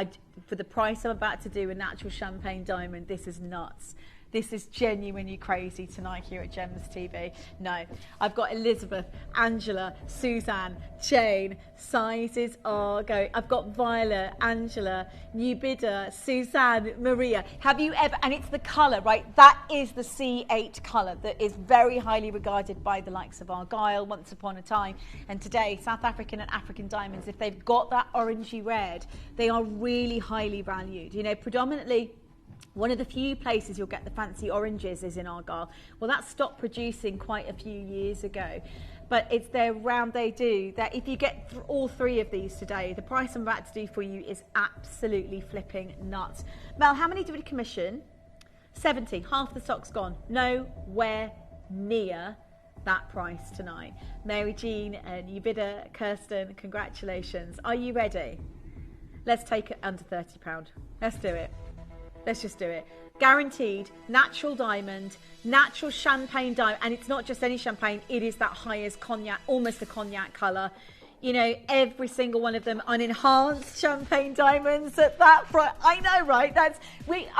For the price I'm about to do a natural champagne diamond, this is nuts. This is genuinely crazy tonight here at Gems TV. No, I've got Elizabeth, Angela, Suzanne, Jane. Sizes are going. I've got Violet, Angela, New Bidder, Suzanne, Maria. Have you ever, and it's the colour, right? That is the C8 colour that is very highly regarded by the likes of Argyle once upon a time. And today, South African and African diamonds, if they've got that orangey red, they are really highly valued. You know, predominantly, one of the few places you'll get the fancy oranges is in Argyle. Well, that stopped producing quite a few years ago. But it's their round, they do. That if you get all 3 of these today, the price I'm about to do for you is absolutely flipping nuts. Mel, how many did we commission? 70. Half the stock's gone. Nowhere near that price tonight. Mary Jean and New Bidder, Kirsten, congratulations. Are you ready? Let's take it under £30. Let's do it. Let's just do it. Guaranteed, natural diamond, natural champagne diamond. And it's not just any champagne, it is that highest cognac, almost a cognac colour. You know, every single one of them are enhanced champagne diamonds at that price. I know, right? I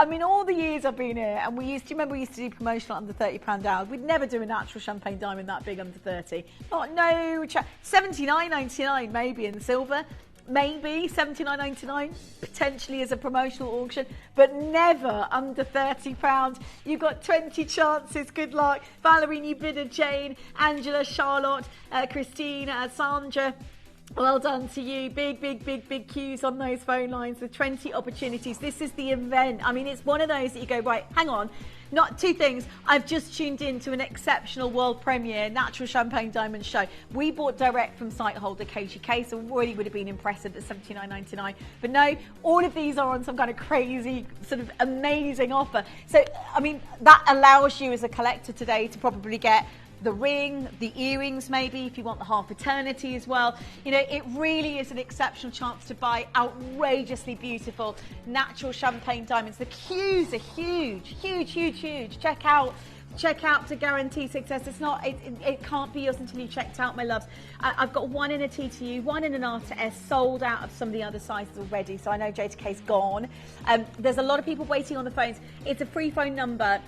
mean, all the years I've been here, and we used to do promotional under £30 hours. We'd never do a natural champagne diamond that big under 30. $79.99 maybe in silver. Maybe $79.99 potentially as a promotional auction, but never under £30. You've got 20 chances. Good luck. Valerie, New Bidder, Jane, Angela, Charlotte, Christine, Sandra, Well done to you. Big queues on those phone lines. The 20 opportunities. This is the event. I mean, it's one of those that you go, right, hang on. Not two things. I've just tuned in to an exceptional world premiere natural champagne diamond show. We bought direct from site holder KGK, so already would have been impressive at $79.99. But no, all of these are on some kind of crazy, sort of amazing offer. So, I mean, that allows you as a collector today to probably get the ring, the earrings maybe, if you want the half eternity as well. You know, it really is an exceptional chance to buy outrageously beautiful natural champagne diamonds. The queues are huge. Check out to guarantee success. It's not, it can't be yours until you checked out, my loves. I've got one in a TTU, one in an R to S, sold out of some of the other sizes already, so I know J to K's gone. There's a lot of people waiting on the phones. It's a free phone number.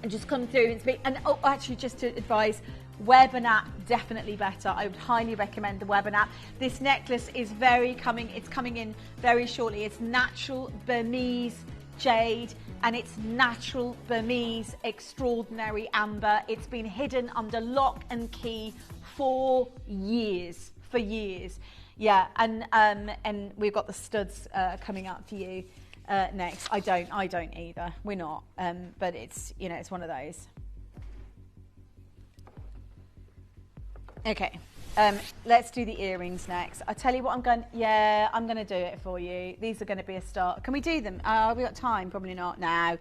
And just come through and speak. And actually, just to advise, web and app, definitely better. I would highly recommend the web and app. This necklace is it's coming in very shortly. It's natural Burmese jade and it's natural Burmese extraordinary amber. It's been hidden under lock and key for years. Yeah, and we've got the studs coming up for you. Next, I don't either. We're not, but it's, you know, it's one of those. Okay, let's do the earrings next. I tell you what, I'm going to do it for you. These are going to be a start. Can we do them? Have we got time? Probably not now.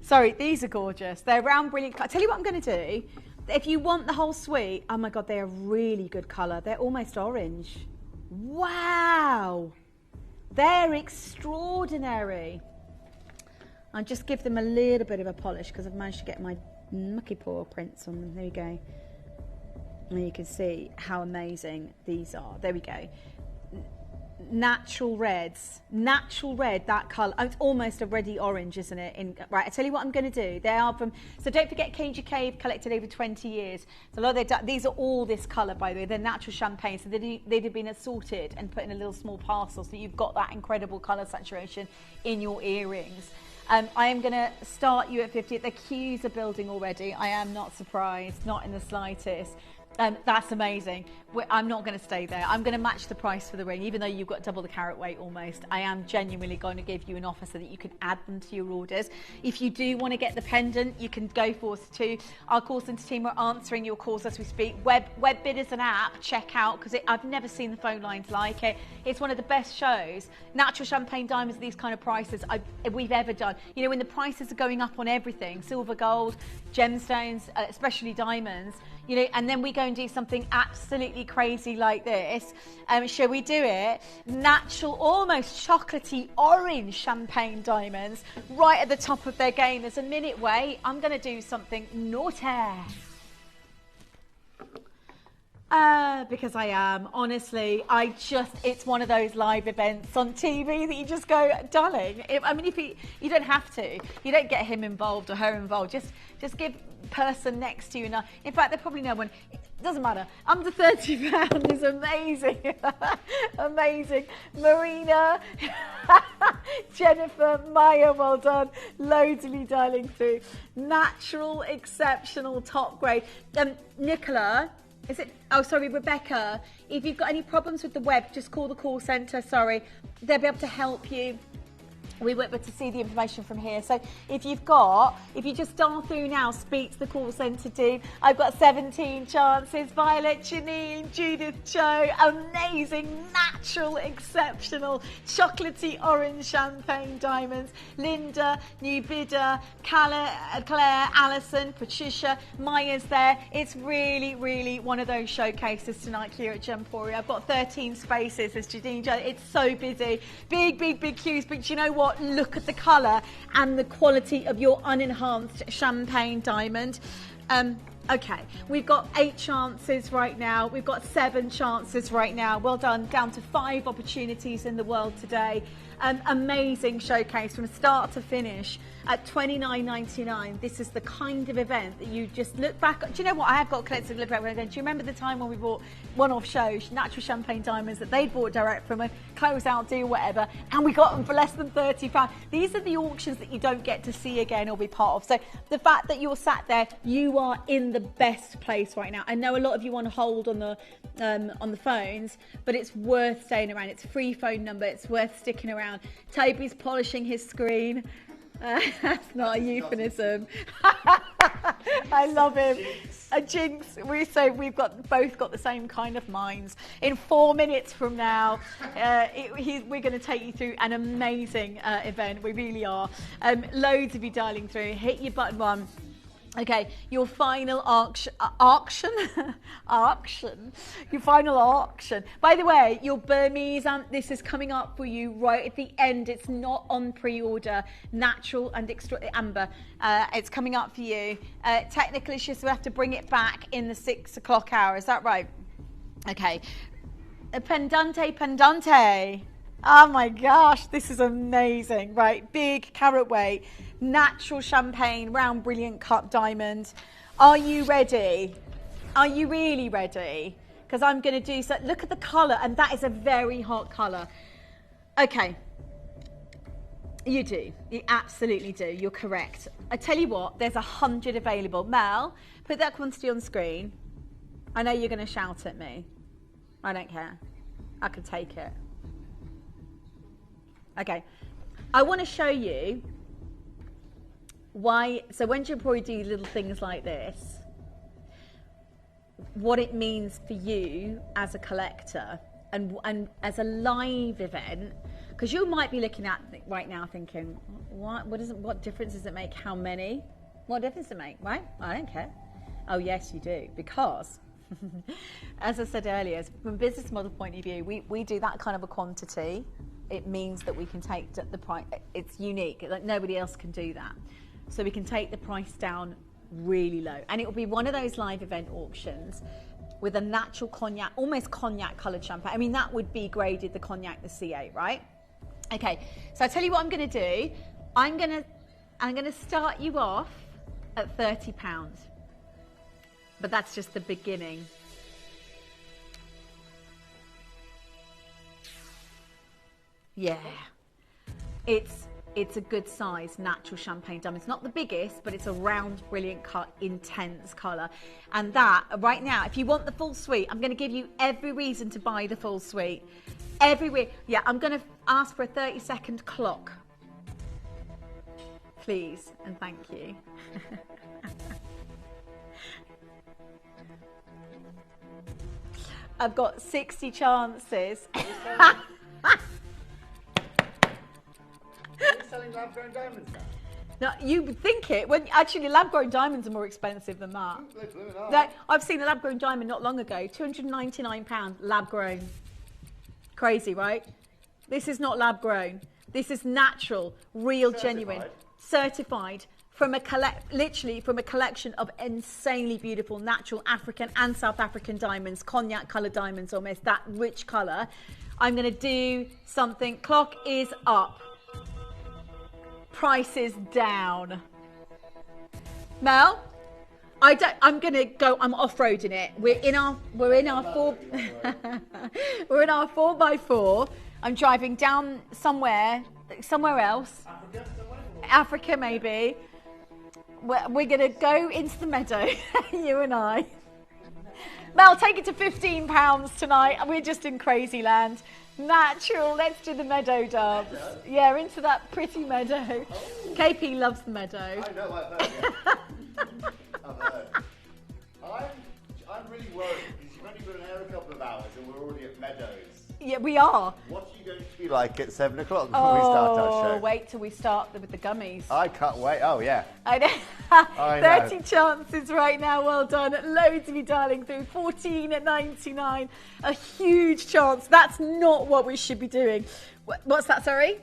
Sorry, these are gorgeous. They're round, brilliant. I tell you what I'm going to do. If you want the whole suite, oh my God, they are really good colour. They're almost orange. Wow. They're extraordinary. I'll just give them a little bit of a polish because I've managed to get my mucky paw prints on them. There you go. And you can see how amazing these are. There we go. Natural reds. Natural red, that colour. Oh, it's almost a reddy orange, isn't it? Right, I tell you what I'm going to do. They are from, so don't forget KGK have collected over 20 years. So a lot of these are all this colour, by the way. They're natural champagne, so they'd have been assorted and put in a little small parcel, so you've got that incredible colour saturation in your earrings. I am going to start you at 50. The queues are building already. I am not surprised, not in the slightest. That's amazing. I'm not going to stay there. I'm going to match the price for the ring, even though you've got double the carat weight almost. I am genuinely going to give you an offer so that you can add them to your orders. If you do want to get the pendant, you can go for us too. Our call centre team are answering your calls as we speak. Web Bidders and app, check out, because I've never seen the phone lines like it. It's one of the best shows. Natural champagne diamonds, these kind of prices we've ever done. You know, when the prices are going up on everything, silver, gold, gemstones, especially diamonds, you know, and then we go and do something absolutely crazy like this. Shall we do it? Natural, almost chocolatey orange champagne diamonds right at the top of their game. There's a minute wait. I'm going to do something naughty. Because I am, honestly, it's one of those live events on TV that you just go, darling, you don't have to. You don't get him involved or her involved. Just give person next to you. In fact, they probably know one. It doesn't matter. Under £30 is amazing. Amazing. Marina, Jennifer, Maya, well done. Loads of you dialing through. Natural, exceptional, top grade. Nicola, Rebecca, if you've got any problems with the web, just call the call centre, they'll be able to help you. We won't be able to see the information from here. So if you just dial through now, speak to the call centre team. I've got 17 chances. Violet, Janine, Judith, Joe, amazing, natural, exceptional, chocolatey orange champagne diamonds. Linda, new bidder, Claire, Alison, Patricia, Maya's there. It's really, really one of those showcases tonight here at Gemporia. I've got 13 spaces, as Janine, it's so busy. Big queues, but you know what? Look at the colour and the quality of your unenhanced champagne diamond. Okay, we've got 8 chances right now. We've got 7 chances right now. Well done. Down to 5 opportunities in the world today. Amazing showcase from start to finish at $29.99. This is the kind of event that you just look back. Do you know what? I have got a collective look back. Do you remember the time when we bought one-off shows, natural champagne diamonds that they'd bought direct from a closeout deal, whatever, and we got them for less than £35. These are the auctions that you don't get to see again or be part of. So the fact that you're sat there, you are in the best place right now. I know a lot of you want to hold on the phones, but it's worth staying around. It's a free phone number. It's worth sticking around. Toby's polishing his screen. That's not a euphemism. I love him. A jinx. We've both got the same kind of minds. In 4 minutes from now, we're going to take you through an amazing event. We really are. Loads of you dialing through. Hit your button one. Okay, your final auction. Your final auction. By the way, your Burmese this is coming up for you right at the end. It's not on pre-order. Natural and extra amber. It's coming up for you. Technically, we have to bring it back in the 6 o'clock hour. Is that right? Okay. Pendante. Oh my gosh, this is amazing. Right, big carat weight. Natural champagne, round, brilliant cut diamond. Are you ready? Are you really ready? Because I'm going to do so. Look at the colour, and that is a very hot colour. Okay. You do. You absolutely do. You're correct. I tell you what, there's 100 available. Mel, put that quantity on screen. I know you're going to shout at me. I don't care. I can take it. Okay. I want to show you why. So when Gemporia do little things like this, what it means for you as a collector and as a live event, because you might be looking at right now thinking, what difference does it make? How many? What difference does it make? Right? I don't care. Oh yes, you do, because as I said earlier, from a business model point of view, we do that kind of a quantity. It means that we can take the price. It's unique. Like nobody else can do that. So we can take the price down really low. And it will be one of those live event auctions with a natural cognac, almost cognac coloured champagne. I mean, that would be graded the cognac, the C8, right? Okay, so I'll tell you what I'm going to do. I'm going to start you off at £30. But that's just the beginning. Yeah, it's a good size natural champagne diamond. It's not the biggest, but it's a round, brilliant cut, intense colour. And that, right now, if you want the full suite, I'm going to give you every reason to buy the full suite. Yeah, I'm going to ask for a 30-second clock. Please, and thank you. I've got 60 chances. Selling lab-grown diamonds No, now? you would think it. When actually, lab-grown diamonds are more expensive than that. I've seen a lab-grown diamond not long ago, £299, lab-grown. Crazy, right? This is not lab-grown. This is natural, real, genuine, certified from literally from a collection of insanely beautiful natural African and South African diamonds, cognac-coloured diamonds, almost that rich colour. I'm going to do something. Clock is up. Prices down. Mel, I'm gonna go. I'm off-roading it. We're in our 4x4. I'm driving down somewhere else. Africa maybe. We're gonna go into the meadow. You and I. Mel, take it to £15 tonight. We're just in crazy land. Natural, let's do the meadow dance. Yeah, into that pretty meadow. KP loves the meadow. I know, I've heard, yeah. I've heard. I'm really worried because you've only been on air a couple of hours and we're already at meadows. Yeah, we are. What are you going to be like at 7 o'clock before we start our show? Wait till we start with the gummies. I can't wait. Oh, yeah. I know. I know. 30 chances right now. Well done. Loads of you dialing through. 14 at 99. A huge chance. That's not what we should be doing. What's that, sorry?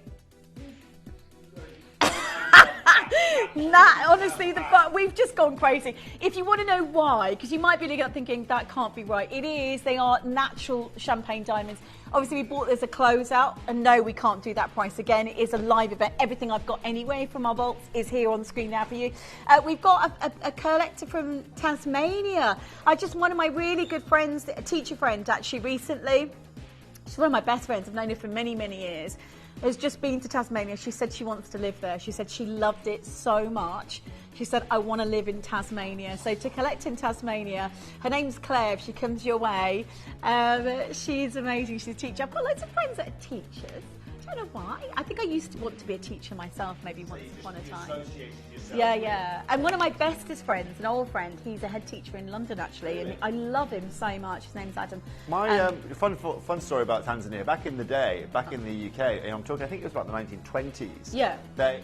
Honestly, we've just gone crazy. If you want to know why, because you might be looking up thinking that can't be right. It is. They are natural champagne diamonds. Obviously, we bought this as a closeout, and no, we can't do that price again. It is a live event. Everything I've got anyway from our vaults is here on the screen now for you. We've got a collector from Tasmania. One of my really good friends, a teacher friend, actually recently. She's one of my best friends. I've known her for many, many years. Has just been to Tasmania. She said she wants to live there. She said she loved it so much. She said, I want to live in Tasmania. So to collect in Tasmania, her name's Claire. If she comes your way, she's amazing. She's a teacher. I've got loads of friends that are teachers. I don't know why. I think I used to want to be a teacher myself, maybe once upon a time. Yeah. And one of my bestest friends, an old friend, he's a head teacher in London actually, and I love him so much. His name's Adam. My fun story about Tanzania. Back in the day, back in the UK, I'm talking, I think it was about the 1920s. Yeah. The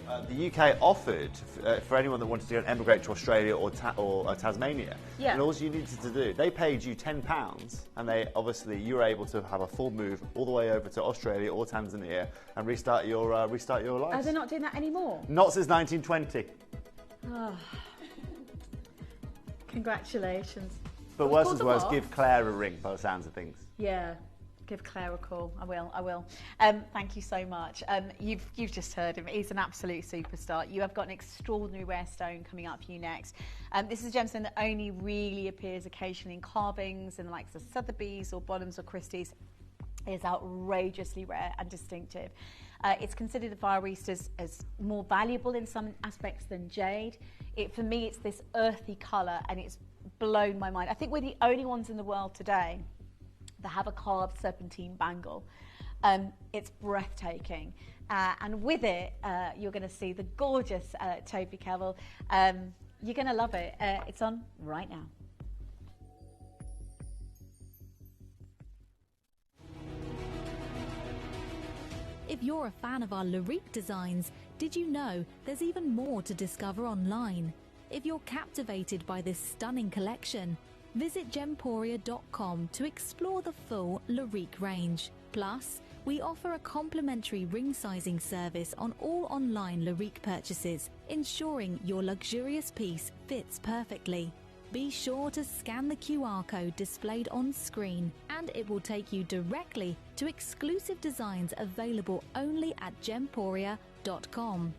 UK offered for anyone that wanted to emigrate to Australia or Tasmania. Yeah. And all you needed to do, they paid you £10, and you were able to have a full move all the way over to Australia or Tanzania and restart your life. Are they not doing that anymore? Not since 1920. Oh. Congratulations. But worse is worse, give Claire a ring by the sounds of things. Yeah, give Claire a call. I will. Thank you so much. You've just heard him. He's an absolute superstar. You have got an extraordinary rare stone coming up for you next. This is a gemstone that only really appears occasionally in carvings in the likes of Sotheby's or Bonhams or Christie's. It is outrageously rare and distinctive. It's considered in Far East as more valuable in some aspects than jade. For me, it's this earthy colour, and it's blown my mind. I think we're the only ones in the world today that have a carved serpentine bangle. It's breathtaking. And with it, you're going to see the gorgeous Toby Kevill. You're going to love it. It's on right now. If you're a fan of our Lyrique designs, did you know there's even more to discover online? If you're captivated by this stunning collection, visit gemporia.com to explore the full Lyrique range. Plus, we offer a complimentary ring sizing service on all online Lyrique purchases, ensuring your luxurious piece fits perfectly. Be sure to scan the QR code displayed on screen, and it will take you directly to exclusive designs available only at gemporia.com.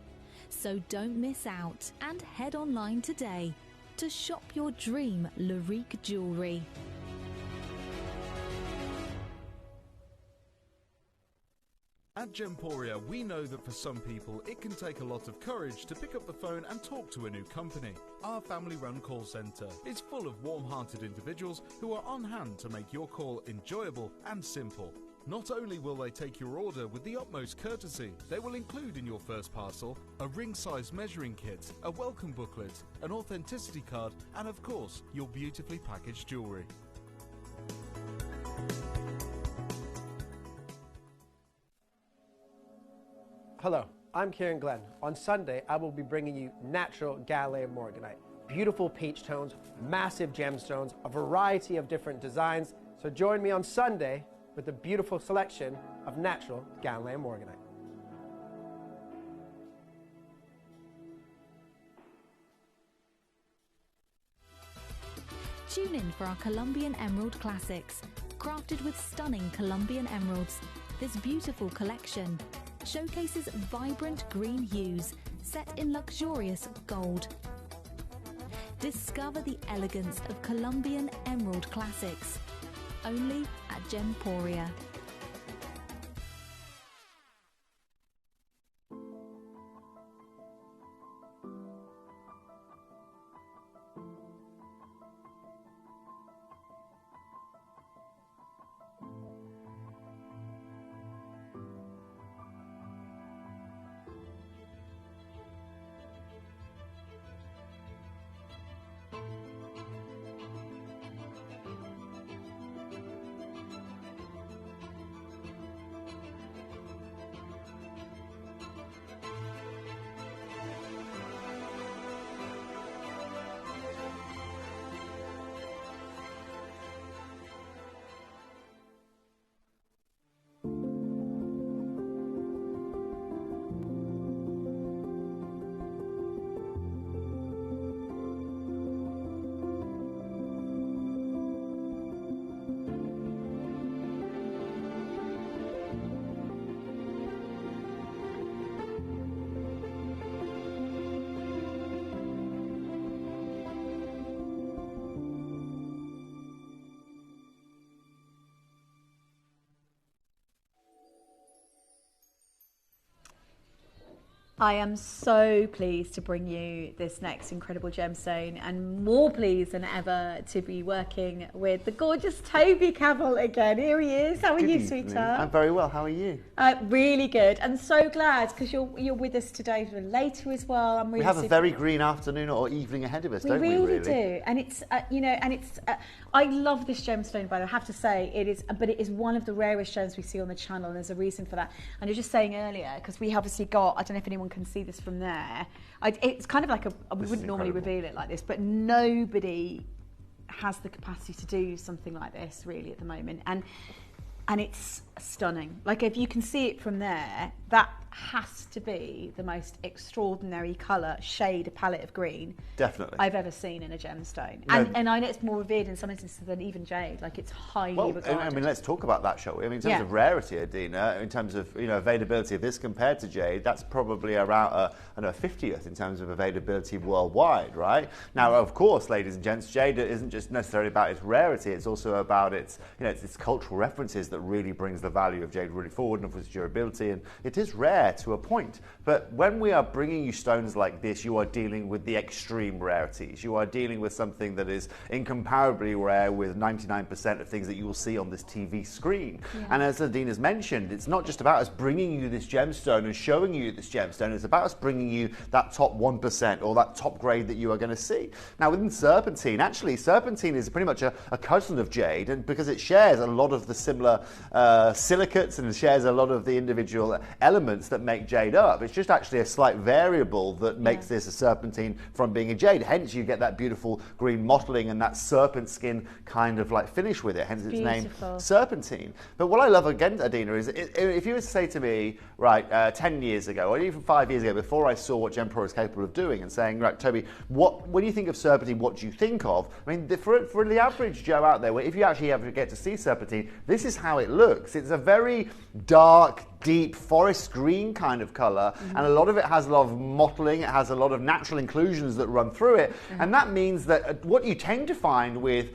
So don't miss out and head online today to shop your dream Lyrique jewellery. At Gemporia, we know that for some people it can take a lot of courage to pick up the phone and talk to a new company. Our family-run call centre is full of warm-hearted individuals who are on hand to make your call enjoyable and simple. Not only will they take your order with the utmost courtesy, they will include in your first parcel a ring-size measuring kit, a welcome booklet, an authenticity card, and of course, your beautifully packaged jewellery. Hello, I'm Kieran Glenn. On Sunday, I will be bringing you natural Gallium Morganite. Beautiful peach tones, massive gemstones, a variety of different designs. So join me on Sunday with a beautiful selection of natural Gallium Morganite. Tune in for our Colombian Emerald Classics, crafted with stunning Colombian emeralds. This beautiful collection showcases vibrant green hues set in luxurious gold. Discover the elegance of Colombian Emerald Classics, only at Gemporia. I am so pleased to bring you this next incredible gemstone, and more pleased than ever to be working with the gorgeous Toby Cavill again. Here he is. How are you, sweetheart? I'm very well. How are you? Really good, and so glad because you're with us today for later as well. I'm really. We have a very green afternoon or evening ahead of us, don't we? We really do, and it's I love this gemstone, but I have to say it is one of the rarest gems we see on the channel, and there's a reason for that. And I was just saying earlier because we obviously got, I don't know if anyone can see this from there. It's kind of like we wouldn't normally reveal it like this, but nobody has the capacity to do something like this really at the moment, and it's stunning. Like if you can see it from there, that has to be the most extraordinary colour, shade, palette of green definitely I've ever seen in a gemstone. And I know it's more revered in some instances than even jade. Like it's highly regarded. I mean, let's talk about that, shall we? I mean, in terms of rarity, Adina, in terms of availability of this compared to jade, that's probably around a 50th in terms of availability worldwide, right? Now, of course, ladies and gents, jade isn't just necessarily about its rarity; it's also about its its cultural references that really brings the value of jade really forward, and of its durability. And it is rare to a point, but when we are bringing you stones like this, you are dealing with the extreme rarities. You are dealing with something that is incomparably rare with 99% of things that you will see on this TV screen. And as Adina's mentioned, it's not just about us bringing you this gemstone and showing you this gemstone, it's about us bringing you that top 1% or that top grade that you are going to see. Now within serpentine, actually serpentine is pretty much a cousin of jade, and because it shares a lot of the similar silicates and it shares a lot of the individual elements that make jade up. It's just actually a slight variable that makes this a serpentine from being a jade. Hence you get that beautiful green mottling and that serpent skin kind of like finish with it. Hence its name serpentine. But what I love again, Adina, is if you were to say to me, right, 10 years ago or even 5 years ago, before I saw what Gemporia is capable of doing, and saying, right, Toby, when you think of serpentine, what do you think of? I mean, for the average Joe out there, if you actually ever get to see serpentine, this is how it looks. It's a very dark, deep forest green kind of colour, and a lot of it has a lot of mottling, it has a lot of natural inclusions that run through it, and that means that what you tend to find with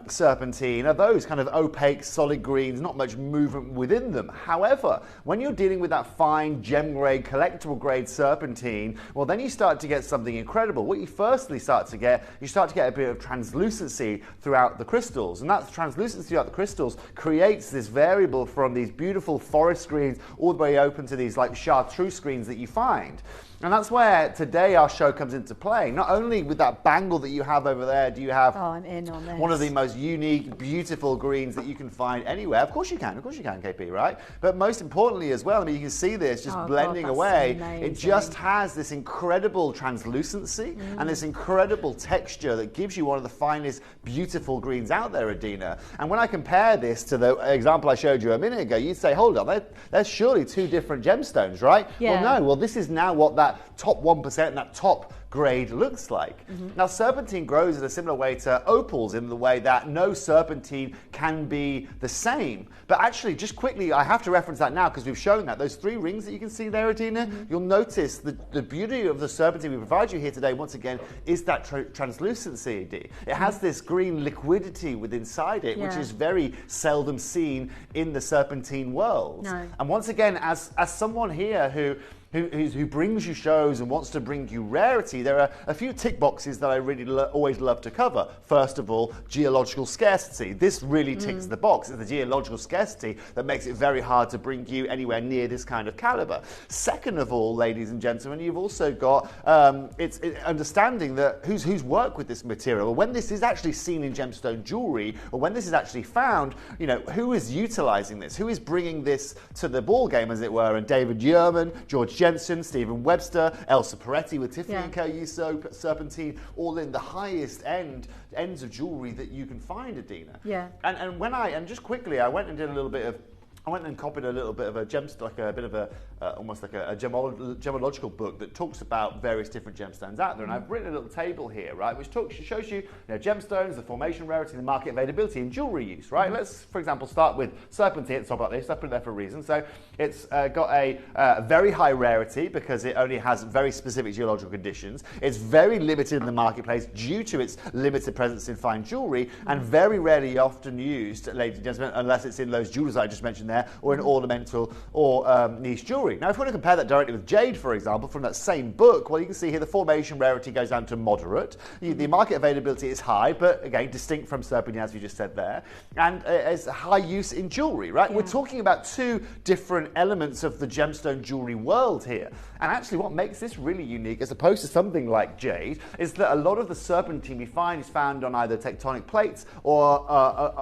serpentine are those kind of opaque solid greens, not much movement within them. However, when you're dealing with that fine gem grade, collectible grade serpentine, well then you start to get something incredible. What you firstly start to get a bit of translucency throughout the crystals, and that translucency throughout the crystals creates this variable from these beautiful forest screens all the way open to these like chartreuse screens that you find. And that's where today our show comes into play. Not only with that bangle that you have over there, do you have I'm in on this. One of the most unique, beautiful greens that you can find anywhere. Of course you can, KP, right? But most importantly as well, I mean, you can see this just blending away. It just has this incredible translucency and this incredible texture that gives you one of the finest, beautiful greens out there, Adina. And when I compare this to the example I showed you a minute ago, you'd say, hold on, there's surely two different gemstones, right? Yeah. Well, no. Well, this is now what that top 1% and that top grade looks like. Now serpentine grows in a similar way to opals in the way that no serpentine can be the same. But actually, just quickly, I have to reference that now because we've shown that. Those three rings that you can see there, Adina, you'll notice the beauty of the serpentine we provide you here today, once again, is that translucency. It has this green liquidity within inside it, which is very seldom seen in the serpentine world. And once again, as someone here who brings you shows and wants to bring you rarity, there are a few tick boxes that I really always love to cover. First of all, geological scarcity. This really ticks the box. It's the geological scarcity that makes it very hard to bring you anywhere near this kind of caliber. Second of all, ladies and gentlemen, you've also got it's understanding that who's worked with this material. When this is actually seen in gemstone jewelry, or when this is actually found, who is utilizing this? Who is bringing this to the ball game, as it were? And David Yerman, George Jensen, Stephen Webster, Elsa Peretti with Tiffany & Co. use serpentine, all in the highest ends of jewelry that you can find, Adina. And just quickly, I went and copied a little bit of a almost like a gemological book that talks about various different gemstones out there. And I've written a little table here, right, which shows you, gemstones, the formation rarity, the market availability, and jewelry use, right? Let's, for example, start with serpentine at the top like this. I put it there for a reason. So it's got a very high rarity because it only has very specific geological conditions. It's very limited in the marketplace due to its limited presence in fine jewelry, and very rarely often used, ladies and gentlemen, unless it's in those jewels I just mentioned there, there, or in ornamental or niche jewelry. Now, if we want to compare that directly with jade, for example, from that same book, well, you can see here the formation rarity goes down to moderate. The market availability is high, but again, distinct from serpentine, as you just said there, and as high use in jewelry, right? We're talking about two different elements of the gemstone jewelry world here. And actually what makes this really unique, as opposed to something like jade, is that a lot of the serpentine we find is found on either tectonic plates or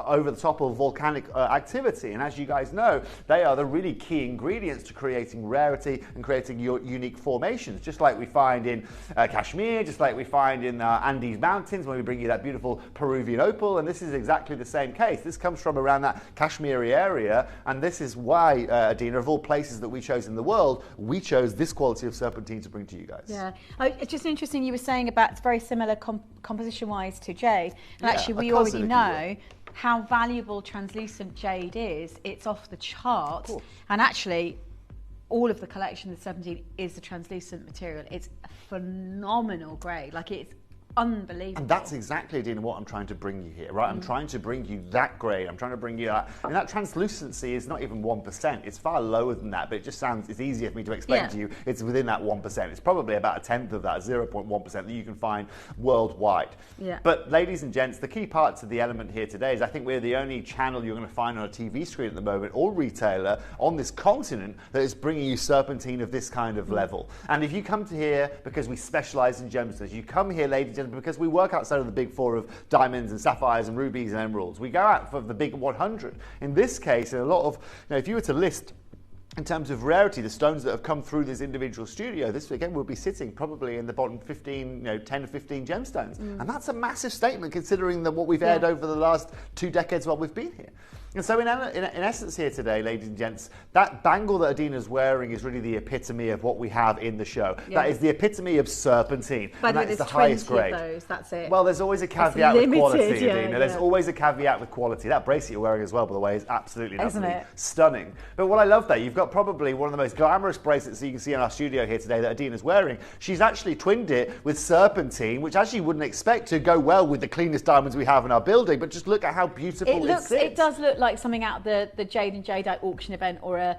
over the top of volcanic activity. And as you guys know, they are the really key ingredients to creating rarity and creating your unique formations, just like we find in Kashmir, just like we find in Andes Mountains when we bring you that beautiful Peruvian opal. And this is exactly the same case. This comes from around that Kashmiri area, and this is why, Adina, of all places that we chose in the world, we chose this quality of serpentine to bring to you guys. Yeah, it's just interesting you were saying about it's very similar composition-wise to jade. And actually, we already know how valuable translucent jade is. It's off the chart. And actually, all of the collection of serpentine is the translucent material. It's a phenomenal grade. Like, it's unbelievable. And that's exactly, Adina, what I'm trying to bring you here, right? I'm trying to bring you that grade. I'm trying to bring you that. And that translucency is not even 1%. It's far lower than that, but it just sounds, it's easier for me to explain to you. It's within that 1%. It's probably about a tenth of that, 0.1% that you can find worldwide. Yeah. But ladies and gents, the key part to the element here today is I think we're the only channel you're going to find on a TV screen at the moment, or retailer on this continent, that is bringing you serpentine of this kind of level. And if you come to here because we specialize in gemstones, you come here, ladies and gentlemen, because we work outside of the big four of diamonds and sapphires and rubies and emeralds. We go out for the big 100. In this case, in a lot of, if you were to list in terms of rarity, the stones that have come through this individual studio, this again will be sitting probably in the bottom 15, 10 to 15 gemstones. And that's a massive statement considering that what we've aired over the last 2 decades while we've been here. And so in essence here today, ladies and gents, that bangle that Adina's wearing is really the epitome of what we have in the show. That is the epitome of serpentine. By and the way, that is the there's highest 20 grade. of those, that's it. Well, there's always a caveat with quality, yeah, Adina. There's always a caveat with quality. That bracelet you're wearing as well, by the way, is absolutely stunning. But what I love there, you've got probably one of the most glamorous bracelets that you can see in our studio here today that Adina's wearing. She's actually twinned it with serpentine, which as you wouldn't expect to go well with the cleanest diamonds we have in our building, but just look at how beautiful it sits. It does look like something out of the Jade and Jadeite auction event, or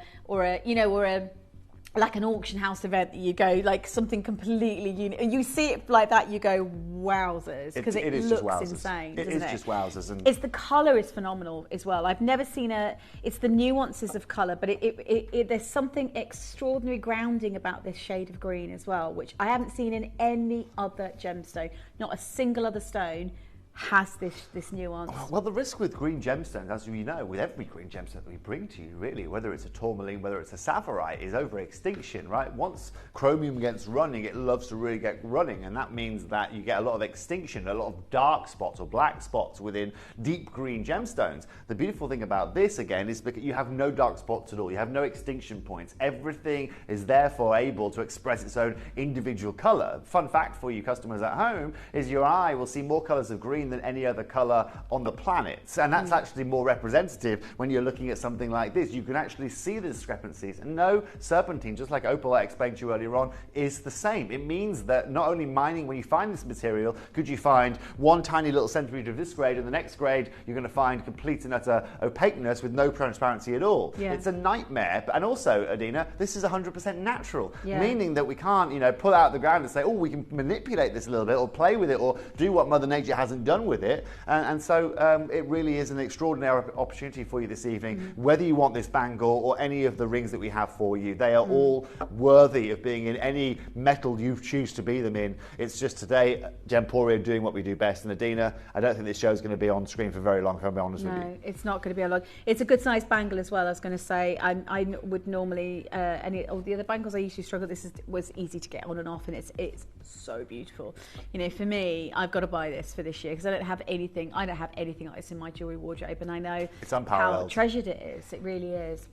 like an auction house event that you go, like something completely unique. And you see it like that, you go, wowzers, because it looks insane. It is just wowzers. And it's the colour is phenomenal as well. I've never seen it's the nuances of colour, but there's something extraordinary grounding about this shade of green as well, which I haven't seen in any other gemstone. Not a single other stone has this nuance. Well, the risk with green gemstones, as we know, with every green gemstone that we bring to you, really, whether it's a tourmaline, whether it's a sapphire, is over extinction, right? Once chromium gets running, it loves to really get running, and that means that you get a lot of extinction, a lot of dark spots or black spots within deep green gemstones. The beautiful thing about this, again, is because you have no dark spots at all. You have no extinction points. Everything is therefore able to express its own individual color. Fun fact for you customers at home is your eye will see more colors of green than any other color on the planet, and that's actually more representative when you're looking at something like this. You can actually see the discrepancies, and no, serpentine, just like opal I explained to you earlier on, is the same. It means that not only mining, when you find this material, could you find one tiny little centimeter of this grade, and the next grade you're going to find complete and utter opaqueness with no transparency at all. It's a nightmare. And also, Adina, this is 100% natural, meaning that we can't pull out the ground and say, oh, we can manipulate this a little bit or play with it or do what Mother Nature hasn't done with it. And so it really is an extraordinary opportunity for you this evening. Whether you want this bangle or any of the rings that we have for you, they are all worthy of being in any metal you choose to be them in. It's just today, Gemporia doing what we do best. And Adina, I don't think this show is going to be on screen for very long, if I'm honest with you. No, it's not going to be a long. It's a good sized bangle as well, I was going to say. I would normally, any of the other bangles I usually struggle, was easy to get on and off, and it's so beautiful. For me, I've got to buy this for this year because I don't have anything like this in my jewellery wardrobe, and I know it's unparalleled. How treasured it is. It really is.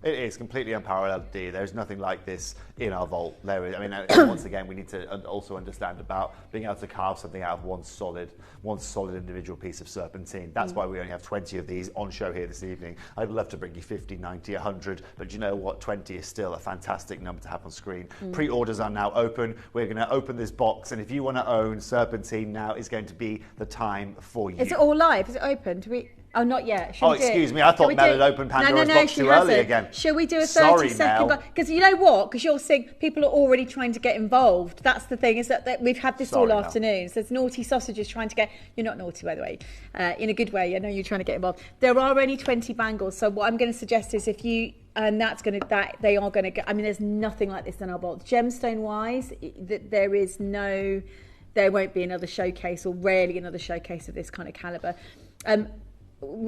It is completely unparalleled, D. There's nothing like this in our vault. There is. I mean, once again, we need to also understand about being able to carve something out of one solid individual piece of serpentine. That's why we only have 20 of these on show here this evening. I'd love to bring you 50, 90, 100, but you know what? 20 is still a fantastic number to have on screen. Pre-orders are now open. We're going to open this box, and if you want to own serpentine, now is going to be the time for you. Is it all live? Is it open? Oh, not yet. Shall we do excuse it? me. I thought Shall we Mel do had it? opened Pandora's no, box she too early hasn't. again. Shall we do a 30 Sorry, second? Mel. Because you know what? Because you're seeing people are already trying to get involved. That's the thing, is that we've had this Sorry, all Mel. afternoon. So there's naughty sausages trying to get. You're not naughty, by the way, in a good way. I know you're trying to get involved. There are only 20 bangles. So what I'm going to suggest is if you. And that's going to, they are going to get, I mean, there's nothing like this in our vault. Gemstone wise, there won't be another showcase, or rarely another showcase of this kind of caliber.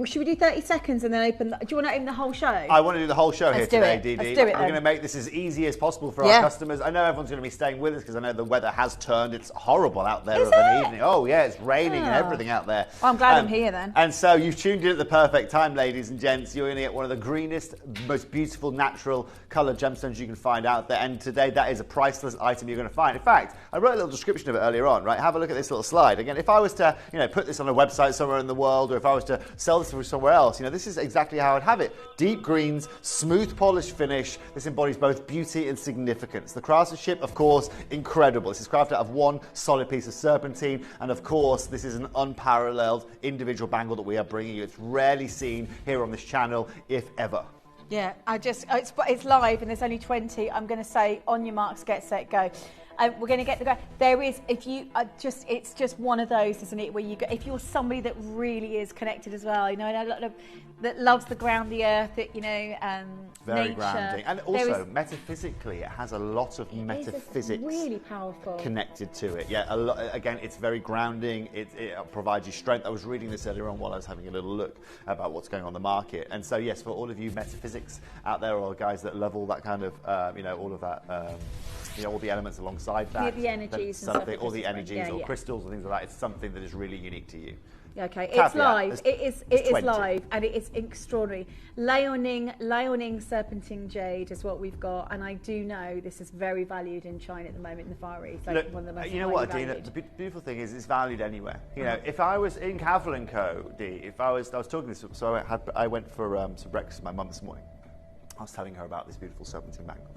Should we do 30 seconds and then open? Do you want to open the whole show? I want to do the whole show here today, Dee Dee. Let's do it. We're going to make this as easy as possible for our customers. I know everyone's going to be staying with us because I know the weather has turned. It's horrible out there of an evening. Oh, yeah, it's raining and everything out there. Well, I'm glad I'm here then. And so you've tuned in at the perfect time, ladies and gents. You're going to get one of the greenest, most beautiful, natural coloured gemstones you can find out there. And today, that is a priceless item you're going to find. In fact, I wrote a little description of it earlier on, right? Have a look at this little slide. Again, if I was to, put this on a website somewhere in the world, or if I was to sell this for somewhere else, this is exactly how I'd have it. Deep greens, smooth polished finish. This embodies both beauty and significance. The craftsmanship, of course, incredible. This is crafted out of one solid piece of serpentine. And of course, this is an unparalleled individual bangle that we are bringing you. It's rarely seen here on this channel, if ever. Yeah, it's live and there's only 20. I'm going to say, on your marks, get set, go. We're going to get the go. There is, if you it's just one of those, isn't it? Where you go, if you're somebody that really is connected as well, and a lot of that loves the ground, the earth, very nature. Grounding, and also metaphysically, it has a lot of metaphysics really powerful connected to it. Yeah, again, it's very grounding. It provides you strength. I was reading this earlier on while I was having a little look about what's going on in the market, and so yes, for all of you metaphysics out there, or guys that love all that kind of, all of that. All the elements alongside that. The energies and something, stuff. All the energies or crystals and things like that. It's something that is really unique to you. Okay, it's live. It is live, and it is extraordinary. Liaoning serpentine jade is what we've got, and I do know this is very valued in China at the moment in the Far East. Like Look, one of the most you know what, valued. Dina? The beautiful thing is it's valued anywhere. If I was in Cavell & Co, I was talking this, so I went for some breakfast with my mum this morning. I was telling her about this beautiful serpentine bangle.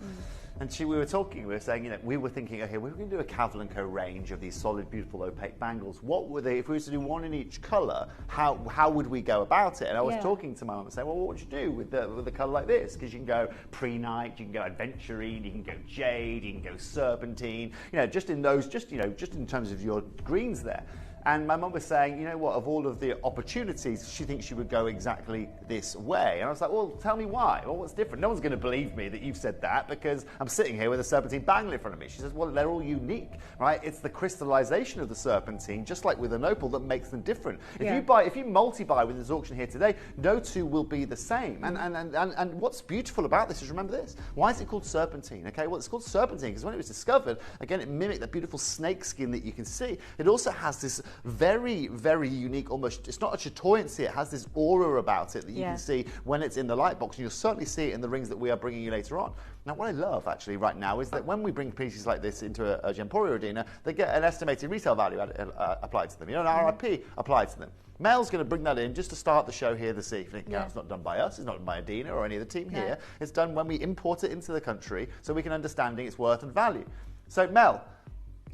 And we were talking, we were saying, we were thinking, okay, we're going to do a Cavell & Co range of these solid, beautiful, opaque bangles. What would they, if we were to do one in each colour, how would we go about it? And I was talking to my mum and saying, well, what would you do with the colour like this? Because you can go pre-night, you can go adventurine, you can go jade, you can go serpentine, just in those, just in terms of your greens there. And my mum was saying, you know what, of all of the opportunities, she thinks she would go exactly this way. And I was like, well, tell me why. Well, what's different? No one's going to believe me that you've said that because I'm sitting here with a serpentine bangle in front of me. She says, well, they're all unique, right? It's the crystallization of the serpentine, just like with an opal, that makes them different. If you multi-buy with this auction here today, no two will be the same. And what's beautiful about this is, remember this, why is it called serpentine? Okay, well, it's called serpentine because when it was discovered, again, it mimicked that beautiful snake skin that you can see. It also has this very, very unique, almost, it's not a chatoyancy, it has this aura about it that you can see when it's in the light box, and you'll certainly see it in the rings that we are bringing you later on. Now, what I love actually right now is that when we bring pieces like this into a Gemporia arena, they get an estimated retail value applied to them, an RIP applied to them. Mel's going to bring that in just to start the show here this evening. Now, it's not done by us, it's not done by Adina or any of the team here. It's done when we import it into the country so we can understand its worth and value. So, Mel,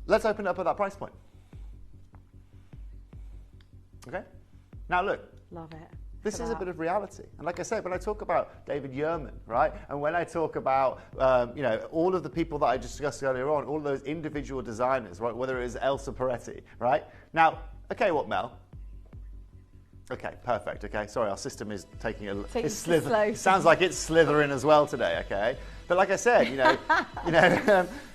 let's open it up at that price point. Okay? Now look. Love it. This is a bit of reality. And like I said, when I talk about David Yerman, right? And when I talk about, all of the people that I discussed earlier on, all of those individual designers, right? Whether it is Elsa Peretti, right? Now, okay, what, Mel? Okay, perfect. Okay, sorry, our system is taking it's slither. It sounds like it's slithering as well today. Okay, but like I said,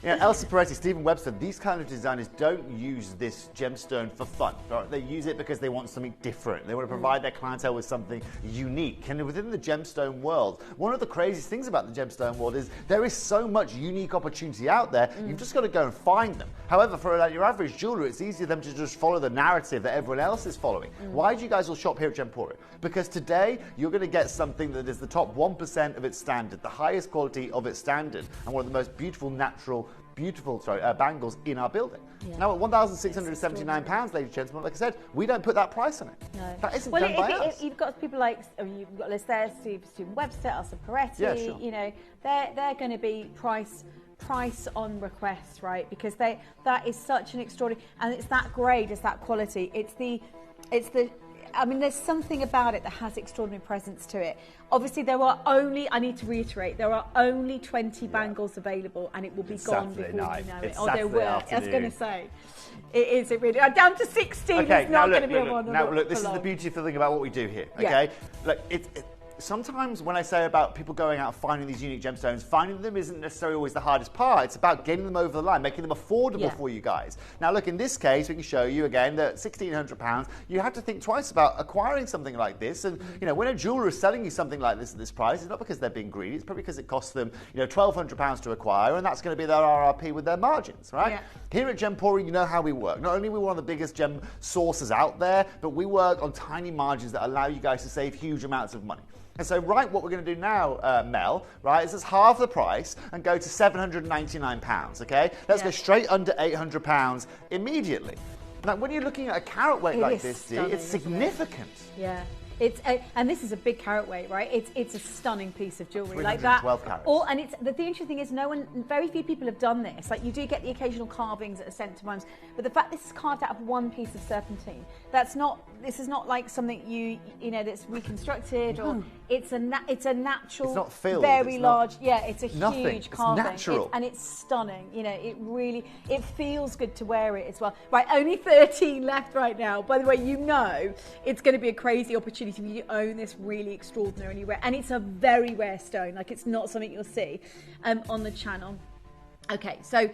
Elsa Peretti, Stephen Webster, these kind of designers don't use this gemstone for fun. Right? They use it because they want something different. They want to provide their clientele with something unique. And within the gemstone world, one of the craziest things about the gemstone world is there is so much unique opportunity out there. You've just got to go and find them. However, for your average jeweler, it's easier for them to just follow the narrative that everyone else is following. Why do you guys all shop here at Gemporia? Because today you're going to get something that is the top 1% of its standard, the highest quality of its standard, and one of the most beautiful, natural, bangles in our building. Now at £1,679, ladies and gentlemen, like I said, we don't put that price on it. No. That isn't done by us. You've got people like, you've got Liz there, Stephen Webster, Elsa Peretti, they're going to be price on request, right? Because that is such an extraordinary, and it's that grade, it's that quality, it's the I mean, there's something about it that has extraordinary presence to it. Obviously, there are only, I need to reiterate, there are only 20 bangles available, and it will be gone Saturday before night. you know It's it. Oh, there Saturday were. I was afternoon. going to say. It is, it really. Down to 16, Okay, it's not now going to be a one. Now look, this is the beautiful thing about what we do here, okay? Look, sometimes when I say about people going out and finding these unique gemstones, finding them isn't necessarily always the hardest part. It's about getting them over the line, making them affordable for you guys. Now look, in this case, we can show you again that £1,600, you have to think twice about acquiring something like this. And you know, when a jeweler is selling you something like this at this price, it's not because they're being greedy, it's probably because it costs them, you know, £1,200 to acquire, and that's going to be their RRP with their margins, right? Yeah. Here at Gemporia, you know how we work. Not only are we one of the biggest gem sources out there, but we work on tiny margins that allow you guys to save huge amounts of money. And so, right, what we're going to do now, Mel, right, is just half the price and go to £799, okay? Let's go straight under £800 immediately. Now, when you're looking at a carat weight like this, Dee, it's significant. Yeah. It's and this is a big carat weight, right? It's a stunning piece of jewellery like that. 312 carats. And it's the interesting thing is very few people have done this. Like you do get the occasional carvings that are sent to mums, but the fact this is carved out of one piece of serpentine, this is not like something you know that's reconstructed or it's a natural, it's not filled, very it's large. Not, it's a nothing. huge carving. It's natural. And it's stunning. You know, it feels good to wear it as well. Right, only 13 left right now. By the way, you know it's going to be a crazy opportunity for you to own this really extraordinarily rare, and it's a very rare stone. Like it's not something you'll see on the channel. Okay, so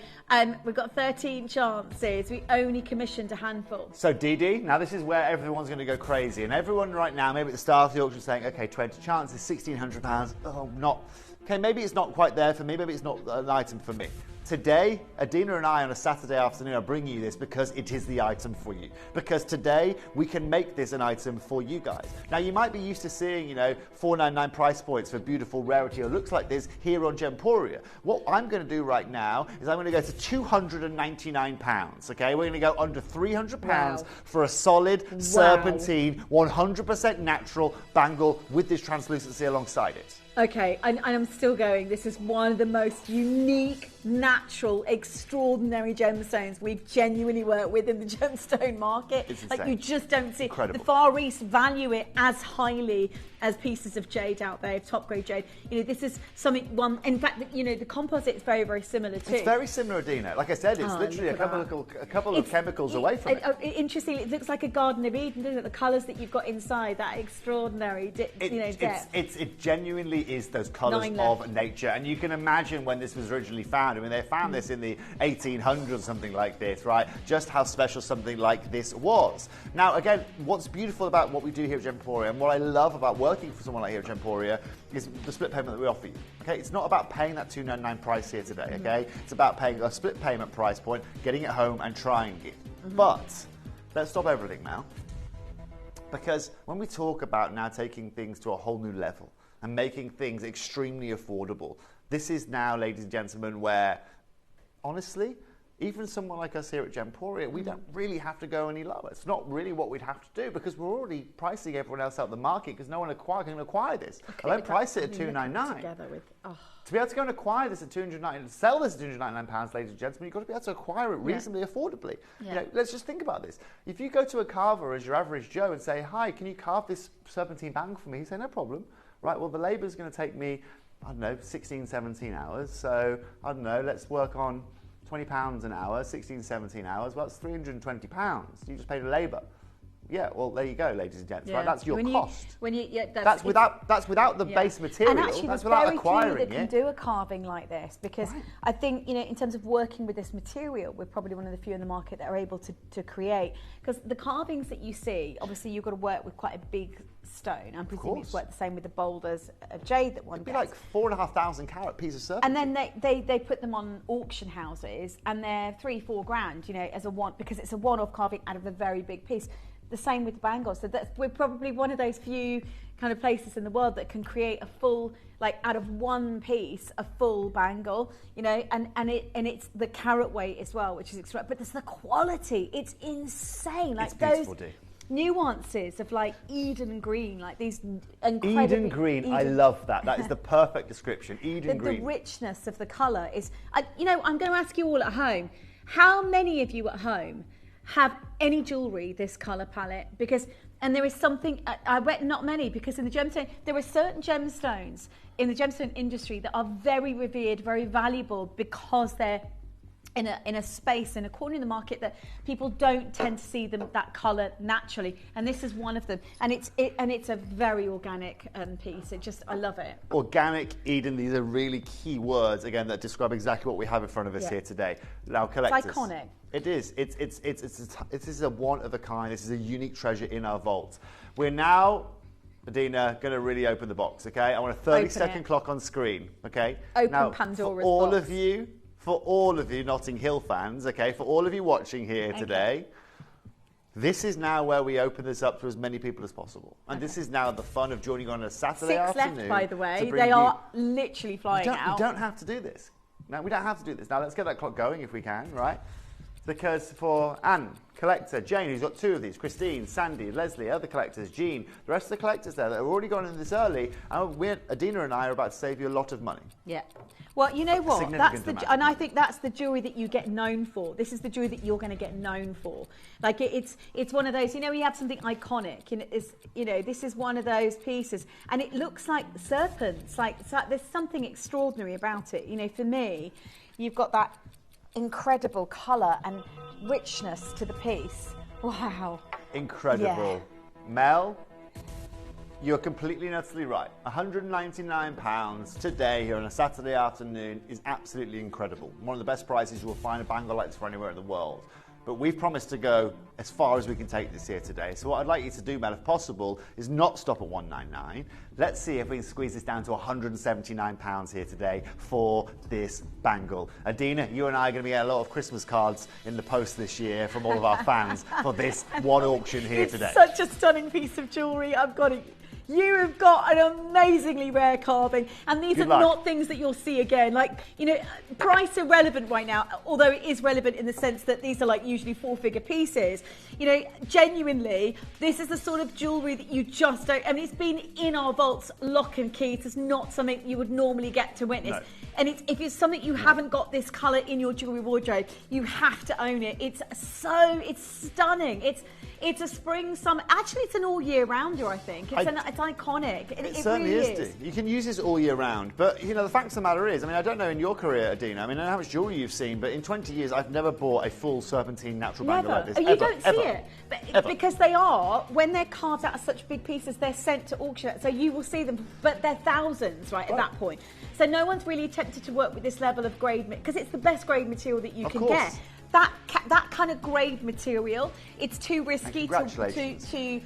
we've got 13 chances. We only commissioned a handful. So Dee, now this is where everyone's going to go crazy, and everyone right now, maybe at the start of the auction, saying, okay, 20 chances, £1,600. Oh, not. Okay, maybe it's not quite there for me. Maybe it's not an item for me. Today, Adina and I on a Saturday afternoon are bringing you this because it is the item for you. Because today, we can make this an item for you guys. Now, you might be used to seeing, you know, $499 price points for beautiful rarity or looks like this here on Gemporia. What I'm going to do right now is I'm going to go to £299, okay? We're going to go under £300 for a solid serpentine, 100% natural bangle with this translucency alongside it. Okay, and I'm still going. This is one of the most unique, natural, extraordinary gemstones we've genuinely worked with in the gemstone market. It's insane. Like you just don't see. Incredible. The Far East value it as highly as pieces of jade out there, top grade jade. You know, this is something in fact, you know, the composite is very, very similar too. It's very similar, Adina. Like I said, it's literally a couple of chemicals away from it. Interestingly, it looks like a Garden of Eden, doesn't it? The colours that you've got inside, that extraordinary, depth. It genuinely is those colours of nature, and you can imagine when this was originally found. I mean, they found this in the 1800s or something like this, right? Just how special something like this was. Now, again, what's beautiful about what we do here at Gemporia, and what I love about working for someone like here at Gemporia, is the split payment that we offer you. Okay, it's not about paying that $299 price here today. Okay, it's about paying a split payment price point, getting it home, and trying it. But let's stop everything now, because when we talk about now taking things to a whole new level and making things extremely affordable, this is now, ladies and gentlemen, where, honestly, even someone like us here at Gemporia, we don't really have to go any lower. It's not really what we'd have to do, because we're already pricing everyone else out the market, because no one can acquire this. I don't price it at $299. To be able to go and acquire this at $299, sell this at £299, ladies and gentlemen, you've got to be able to acquire it reasonably affordably. You know, let's just think about this. If you go to a carver as your average Joe and say, hi, can you carve this serpentine bangle for me? He'd say, no problem. Right, well, the labour is going to take me, I don't know, 16, 17 hours. So, I don't know, let's work on £20 an hour, 16, 17 hours. Well, that's £320. You just paid the labour. Yeah, well, there you go, ladies and gents. Right, that's your cost. That's without the base material. And actually, that's there's without acquiring very few that can do a carving like this, because I think, you know, in terms of working with this material, we're probably one of the few in the market that are able to create. Because the carvings that you see, obviously, you've got to work with quite a big stone. I'm presuming it's worked the same with the boulders of jade that one gets. It'd be like 4,500 carat piece of serpentine. And then they put them on auction houses, and they're $3-4 grand, you know, as because it's a one-off carving out of a very big piece. The same with the bangles. So we're probably one of those few kind of places in the world that can create a full, like out of one piece, a full bangle, you know, and it's the carat weight as well, which is extra. But there's the quality. It's insane. Like those nuances of like Eden green, like these incredible Eden green. I love that. That is the perfect description. Eden green. The richness of the colour is. You know, I'm going to ask you all at home. How many of you at home have any jewellery this colour palette? Because And there is something, I bet not many, because in the gemstone, there are certain gemstones in the gemstone industry that are very revered, very valuable, because they're in a space, in a corner in the market that people don't tend to see them that colour naturally, and this is one of them, and it's a very organic piece. I love it. Organic, Eden, these are really key words again that describe exactly what we have in front of us here today. Now, collectors, it's iconic. It is. It is a one of a kind. This is a unique treasure in our vault. We're now, Adina, going to really open the box. Okay, I want a 30-second clock on screen. Okay, open Pandora's box. For all of you Notting Hill fans, okay, for all of you watching here today, this is now where we open this up to as many people as possible. And this is now the fun of joining on a Saturday afternoon. 6 left, by the way. They are literally flying out. You don't have to do this. No, we don't have to do this. Now, let's get that clock going if we can, right? Because for Anne, collector, Jane, who's got 2 of these, Christine, Sandy, Leslie, other collectors, Jean, the rest of the collectors there that have already gone in this early, and Adina and I are about to save you a lot of money. Yeah. Well, you know what? And I think that's the jewelry that you get known for. This is the jewelry that you're going to get known for. Like it's one of those. You know, you have something iconic, and this is one of those pieces, and it looks like serpents. Like there's something extraordinary about it. You know, for me, you've got that incredible colour and richness to the piece. Wow. Incredible. Yeah. Mel, you're completely and utterly right. £199 today here on a Saturday afternoon is absolutely incredible. One of the best prices you will find a bangle like this for anywhere in the world. But we've promised to go as far as we can take this here today. So what I'd like you to do, Mel, if possible, is not stop at £199. Let's see if we can squeeze this down to £179 here today for this bangle. Adina, you and I are going to be getting a lot of Christmas cards in the post this year from all of our fans for this one auction here today. It's such a stunning piece of jewellery. I've got it. You have got an amazingly rare carving, and these are not things that you'll see again. Like, you know, price irrelevant right now, although it is relevant in the sense that these are like usually 4-figure pieces. You know, genuinely, this is the sort of jewellery that you just don't, I mean, it's been in our vaults lock and key. It's not something you would normally get to witness. No. And if it's something you haven't got this colour in your jewellery wardrobe, you have to own it. It's stunning. It's a spring, summer. Actually, it's an all year rounder, I think. It's iconic. It certainly really is. You can use this all year round. But, you know, the fact of the matter is, I mean, I don't know in your career, Adina, I mean, I don't know how much jewellery you've seen, but in 20 years, I've never bought a full serpentine natural bangle like this. You don't see it. But because they are, when they're carved out of such big pieces, they're sent to auction. So you will see them, but they're thousands, right, at that point. So no one's really attempted to work with this level of grade, because it's the best grade material that you can get. That kind of grade material, it's too risky to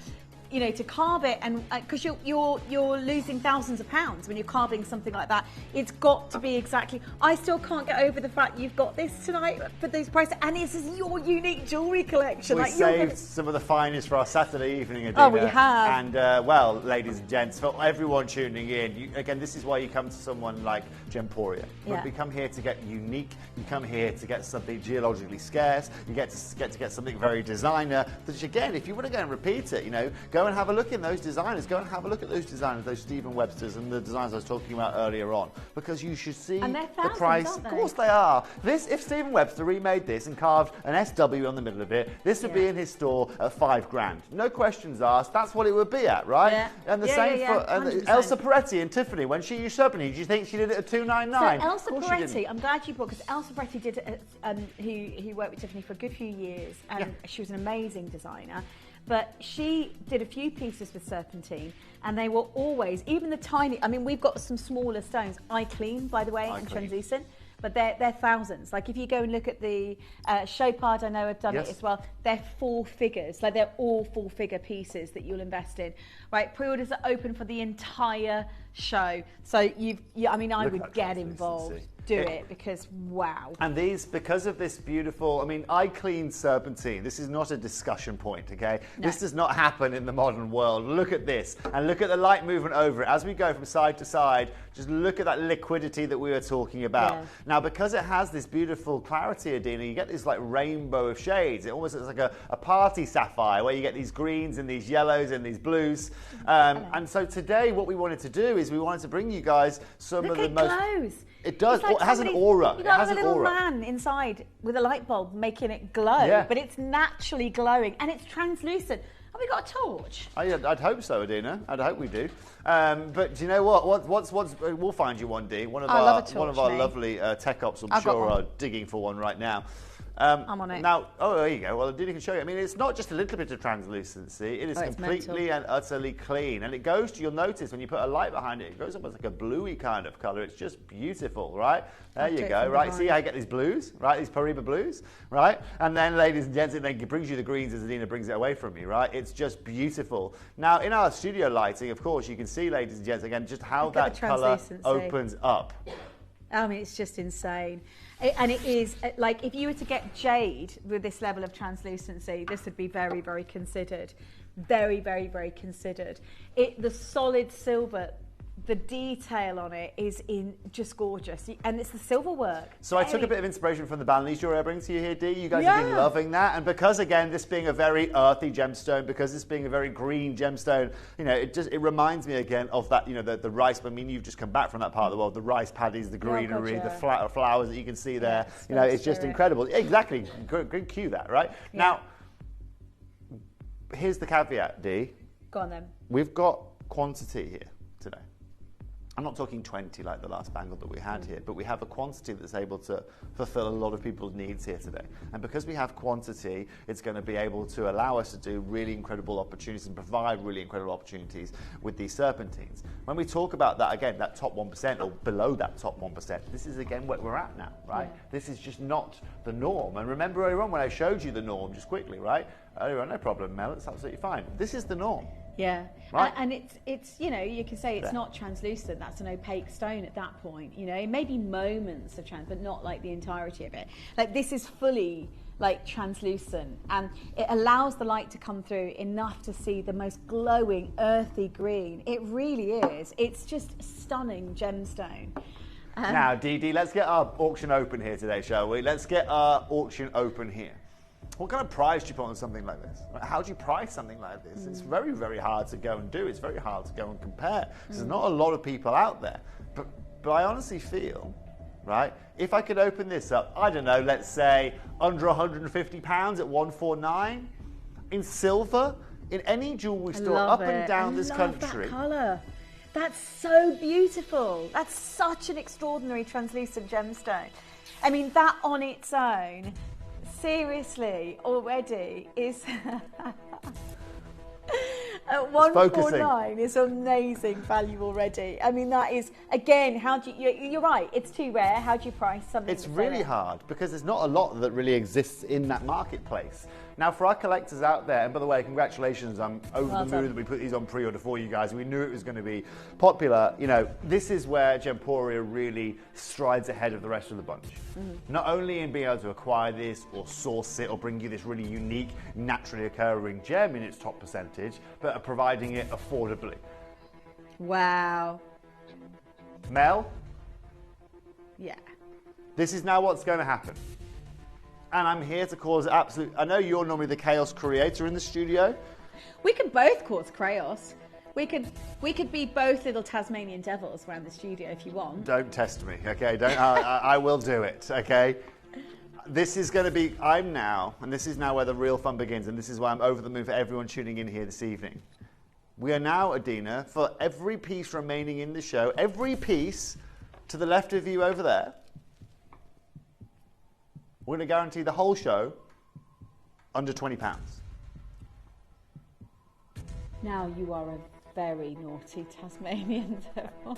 carve it, and because you're losing thousands of pounds when you're carving something like that. It's got to be exactly. I still can't get over the fact you've got this tonight for those prices, and this is your unique jewellery collection. We saved some of the finest for our Saturday evening, Adina. Oh, we have. And well, ladies and gents, for everyone tuning in, again, this is why you come to someone like Gemporia. Yeah. We come here to get unique. You come here to get something geologically scarce. You get something very designer. Which again, if you want to go and repeat it, you know, go and have a look in those designers. Go and have a look at those designers, those Stephen Websters and the designers I was talking about earlier on, because you should see the price. Of course they are. If Stephen Webster remade this and carved an SW on the middle of it, this would be in his store at $5,000. No questions asked. That's what it would be at, right? Yeah. And the same for Elsa Peretti and Tiffany when she used serpentine. Do you think she did it at $299? So Elsa Peretti, I'm glad you brought, because Elsa Peretti did he worked with Tiffany for a good few years, and she was an amazing designer. But she did a few pieces with serpentine, and they were always, even the tiny, I mean, we've got some smaller stones, eye clean, by the way, and translucent, but they're thousands. Like if you go and look at the Chopard, I know have done it as well, they're 4 figures, like they're all 4-figure pieces that you'll invest in. Right, pre-orders are open for the entire show. So I would get involved. Do it, because wow. And these, because of this beautiful, I mean, eye clean serpentine, this is not a discussion point, okay? No. This does not happen in the modern world. Look at this, and look at the light movement over it. As we go from side to side, just look at that liquidity that we were talking about. Yeah. Now, because it has this beautiful clarity, Adina, you get this like rainbow of shades. It almost looks like a party sapphire, where you get these greens and these yellows and these blues. And so today, what we wanted to do is we wanted to bring you guys some of the most... Glows. It does. Like it has an aura. You got a little man inside with a light bulb making it glow, but it's naturally glowing and it's translucent. Have we got a torch? I'd hope so, Adina. I'd hope we do. But do you know what? We'll find you one, Dee. One of our lovely tech ops, I'm sure, are digging for one right now. I'm on it. Now, there you go. Well, Adina can show you. I mean, it's not just a little bit of translucency. It is completely and utterly clean. And it goes to, you'll notice when you put a light behind it, it goes almost like a bluey kind of colour. It's just beautiful, right? There you go, right? See how I get these blues, right? These Peridot blues, right? And then, ladies and gents, it then brings you the greens as Adina brings it away from you, right? It's just beautiful. Now, in our studio lighting, of course, you can see, ladies and gents, again, just how that colour opens up. I mean, it's just insane. And it is, like, if you were to get jade with this level of translucency, this would be very, very considered. Very, very, very considered. The solid silver, the detail on it is just gorgeous. And it's the silver work. So I took a bit of inspiration from the Balinese Joria I bring to you here, Dee. You guys have been loving that. And because, again, this being a very earthy gemstone, because this being a very green gemstone, you know, it reminds me again of that, you know, the rice. I mean, you've just come back from that part of the world. The rice paddies, the greenery, the flowers that you can see there. You know, it's just incredible. Exactly. Good cue that, right? Yeah. Now, here's the caveat, Dee. Go on then. We've got quantity here today. I'm not talking 20 like the last bangle that we had here, but we have a quantity that's able to fulfill a lot of people's needs here today. And because we have quantity, it's going to be able to allow us to do really incredible opportunities and provide really incredible opportunities with these serpentines. When we talk about that, again, that top 1% or below that top 1%, this is again where we're at now, right? Yeah. This is just not the norm. And remember earlier on when I showed you the norm, just quickly, right? Earlier on, no problem, Mel, it's absolutely fine. This is the norm. Yeah, right. And it's you know, you can say it's not translucent. That's an opaque stone at that point. You know, it may be moments of but not like the entirety of it. Like this is fully like translucent, and it allows the light to come through enough to see the most glowing, earthy green. It really is. It's just a stunning gemstone. Now, Dee, let's get our auction open here today, shall we? Let's get our auction open here. What kind of price do you put on something like this? How do you price something like this? It's very, very hard to go and do. It's very hard to go and compare. There's not a lot of people out there. But I honestly feel, right, if I could open this up, I don't know, let's say under £150 at 149 in silver, in any jewellery store up and down this country. That colour. That's so beautiful. That's such an extraordinary translucent gemstone. I mean, that on its own, seriously, already is at 149 is amazing value already. I mean, that is, again, how do you're right, it's too rare. How do you price something? It's really hard because there's not a lot that really exists in that marketplace. Now, for our collectors out there, and by the way, congratulations, I'm over the moon that we put these on pre-order for you guys. We knew it was going to be popular. You know, this is where Gemporia really strides ahead of the rest of the bunch. Not only in being able to acquire this or source it or bring you this really unique, naturally occurring gem in its top percentage, but providing it affordably. Wow. Mel? Yeah. This is now what's going to happen. And I'm here to cause absolute... I know you're normally the chaos creator in the studio. We could both cause chaos. We could be both little Tasmanian devils around the studio if you want. Don't test me, okay? Don't. I will do it, okay? This is going to be... I'm now, and this is now where the real fun begins, and this is why I'm over the moon for everyone tuning in here this evening. We are now, Adina, for every piece remaining in the show, every piece to the left of you over there, we're going to guarantee the whole show under £20. Now you are a very naughty Tasmanian devil.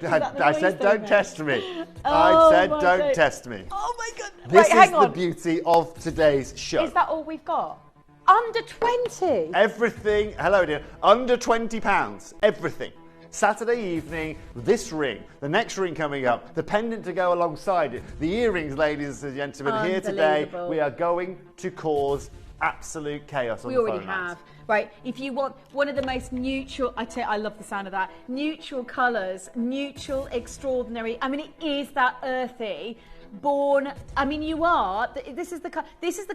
I said don't test me. I said don't test me. Oh my God. This is the beauty of today's show. Is that all we've got? Under 20? Everything, hello dear, under £20, everything. Saturday evening, this ring, the next ring coming up, the pendant to go alongside it, the earrings, ladies and gentlemen. Here today, we are going to cause absolute chaos on the phone. We already have. Right, if you want one of the most neutral, I love the sound of that, neutral colours, neutral, extraordinary, I mean, it is that earthy, born, I mean, you are, this is the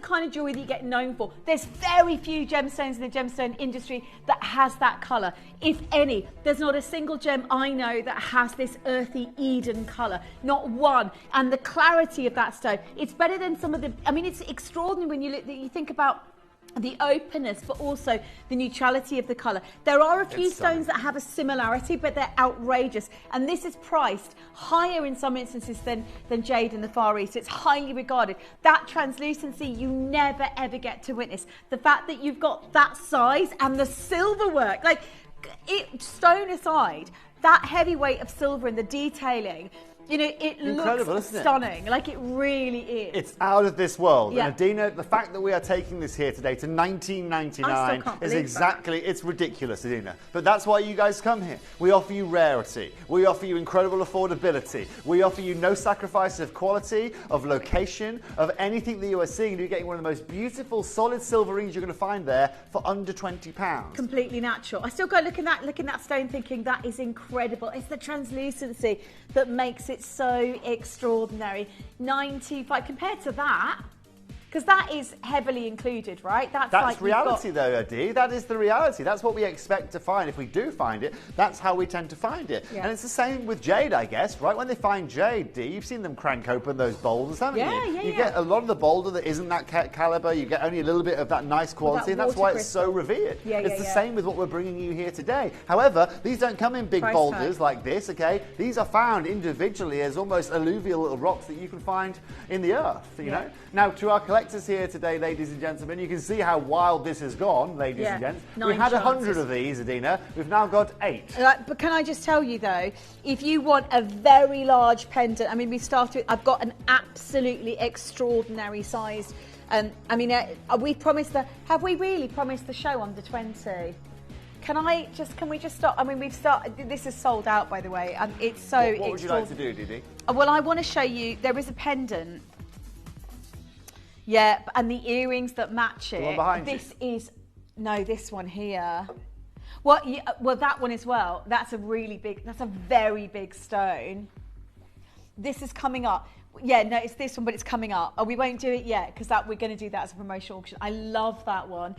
kind of jewellery that you get known for. There's very few gemstones in the gemstone industry that has that colour. If any, there's not a single gem I know that has this earthy Eden colour. Not one. And the clarity of that stone, it's better than some of the, I mean, it's extraordinary when you think about the openness, but also the neutrality of the colour. There are a few stones that have a similarity, but they're outrageous. And this is priced higher in some instances than jade in the Far East. It's highly regarded. That translucency you never ever get to witness. The fact that you've got that size and the silver work, like stone aside, that heavy weight of silver and the detailing, you know, it looks stunning. Like it really is. It's out of this world. Yeah. And Adina, the fact that we are taking this here today to $19.99 is exactly, it's ridiculous, Adina. But that's why you guys come here. We offer you rarity. We offer you incredible affordability. We offer you no sacrifice of quality, of location, of anything that you are seeing. You're getting one of the most beautiful solid silver rings you're going to find there for under £20. Completely natural. I still go looking at that stone thinking that is incredible. It's the translucency that makes it so extraordinary. 95 compared to that, because that is heavily included, right? That's like reality though, Adi. That is the reality. That's what we expect to find. If we do find it, that's how we tend to find it. Yeah. And it's the same with jade, I guess, right? When they find jade, Dee, you've seen them crank open those boulders, haven't you? You get a lot of the boulder that isn't that caliber. You get only a little bit of that nice quality, and that's why it's so revered. It's the same with what we're bringing you here today. However, these don't come in big boulders like this, okay? These are found individually as almost alluvial little rocks that you can find in the earth, you know? Now, to our collectors here today, ladies and gentlemen, you can see how wild this has gone, ladies and gents. We had 100 of these, Adina. We've now got 8. But can I just tell you, though, if you want a very large pendant, I mean, we've started, I've got an absolutely extraordinary size. I mean, we promised have we really promised the show under 20? Can we just stop? I mean, we've started, this is sold out, by the way. It's so What would you like to do, Didi? Well, I want to show you, there is a pendant. Yeah, and the earrings that match it. The one behind this is, no, this one here. Well, well, that one as well. That's a really big, that's a very big stone. This is coming up. Yeah, no, it's this one, but it's coming up. Oh, we won't do it yet because we're going to do that as a promotional auction. I love that one.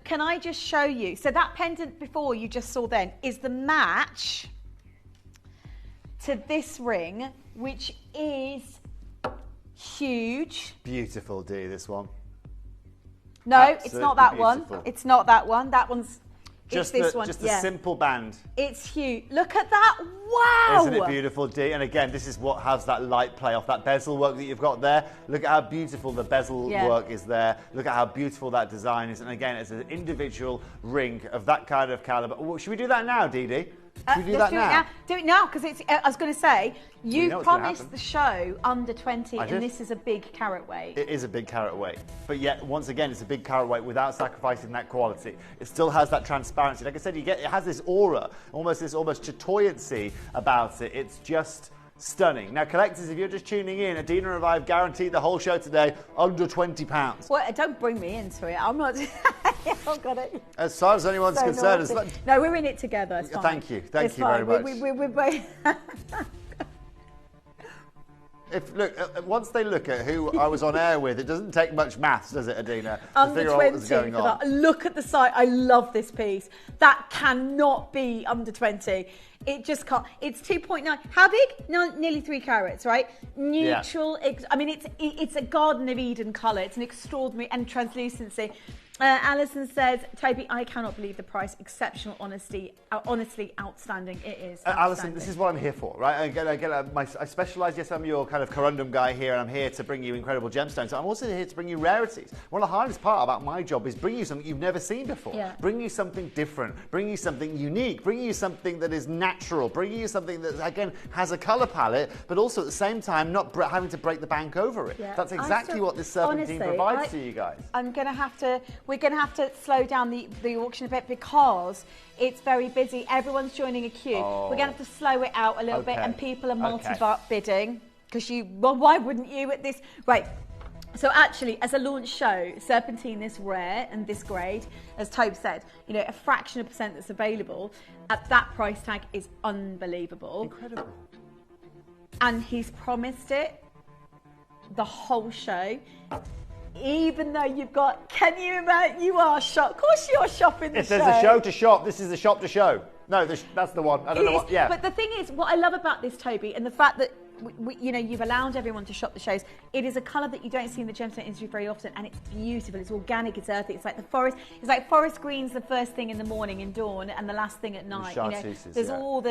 Can I just show you? So that pendant before you just saw then is the match to this ring, which is huge. Beautiful, Dee, this one. No, Absolutely it's not that beautiful. one. It's not that one. That one's just this one. Just a simple band. It's huge. Look at that. Wow. Isn't it beautiful, Dee? And again, this is what has that light play off that bezel work that you've got there. Look at how beautiful the bezel work is there. Look at how beautiful that design is. And again, it's an individual ring of that kind of caliber. Well, should we do that now, Dee? Should we do that now? Do it now, because it's. I was going to say, you promised the show under 20, and this is a big carat weight. It is a big carat weight, but yet once again, it's a big carat weight without sacrificing that quality. It still has that transparency. Like I said, it has this aura, almost chatoyancy about it. It's just stunning. Now, collectors, if you're just tuning in, Adina and I have guaranteed the whole show today under £20. Well, don't bring me into it. I'm not. I've got it. As far as anyone's concerned, no, we're in it together. It's fine. Thank you it's very much. We're both. Once they look at who I was on air with, it doesn't take much maths, does it, Adina, to under figure 20 out what's going on. Look at the site. I love this piece. That cannot be under 20. It just can't. It's 2.9. How big? No, nearly 3 carats, right? Neutral. Yeah. I mean, it's a Garden of Eden colour. It's an extraordinary and translucency. Alison says, Toby, I cannot believe the price. Exceptional honesty. Honestly, outstanding. It is. Alison, this is what I'm here for, right? I specialise, yes, I'm your kind of corundum guy here, and I'm here to bring you incredible gemstones. I'm also here to bring you rarities. One of the hardest part about my job is bring you something you've never seen before. Yeah. Bring you something different. Bring you something unique. Bring you something that is natural. Bring you something that, again, has a colour palette, but also at the same time not having to break the bank over it. Yeah. That's exactly what this serpentine provides to you guys. We're going to have to slow down the auction a bit because it's very busy. Everyone's joining a queue. We're going to have to slow it out a little bit, and people are multi-bidding because well, why wouldn't you at this? Right. So actually, as a launch show, serpentine this rare and this grade, as Tobe said, you know, a fraction of percent that's available at that price tag is unbelievable. Incredible. And he's promised it the whole show. Even though you've got, can you imagine, you are shopping. Of course you're shopping the show. If there's a show to shop, this is the shop to show. No, that's the one. I don't know what, yeah. But the thing is, what I love about this, Toby, and the fact that you've allowed everyone to shop the shows. It is a colour that you don't see in the gemstone industry very often, and it's beautiful. It's organic, it's earthy. It's like the forest. It's like forest green's the first thing in the morning in dawn, and the last thing at night. There's all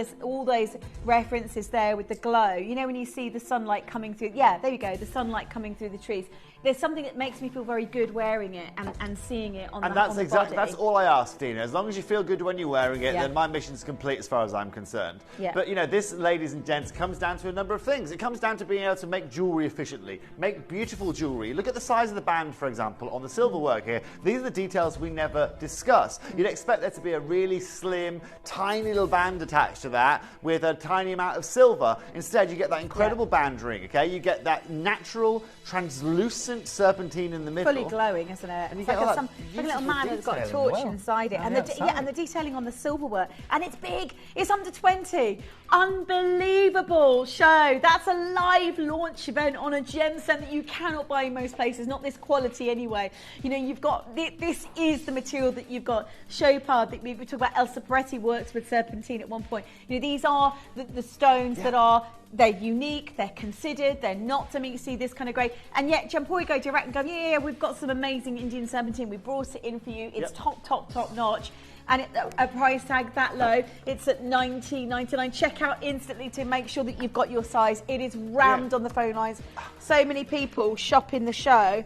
those references there with the glow. You know, when you see the sunlight coming through. Yeah, there you go. The sunlight coming through the trees. There's something that makes me feel very good wearing it and seeing it on the body. And that's all I ask, Dina. As long as you feel good when you're wearing it, then my mission's complete as far as I'm concerned. Yeah. But, this, ladies and gents, comes down to a number of things. It comes down to being able to make jewellery efficiently, make beautiful jewellery. Look at the size of the band, for example, on the silver work here. These are the details we never discuss. You'd expect there to be a really slim, tiny little band attached to that with a tiny amount of silver. Instead, you get that incredible band ring, okay? You get that natural, translucent serpentine in the middle. Fully glowing, isn't it? And It's you like get a little man who's got a torch inside it. And the detailing on the silverware. And it's big. It's under 20. Unbelievable show. That's a live launch event on a gemstone that you cannot buy in most places. Not this quality anyway. You've got, this is the material that you've got. Chopard, we talk about Elsa Peretti works with serpentine at one point. These are the stones that are, they're unique, they're considered, they're not something you see this kind of grade. And yet Gemporia go direct and go, yeah, we've got some amazing Indian serpentine. We brought it in for you. It's top notch. And a price tag that low, it's at $19.99. Check out instantly to make sure that you've got your size. It is rammed on the phone lines. So many people shopping the show.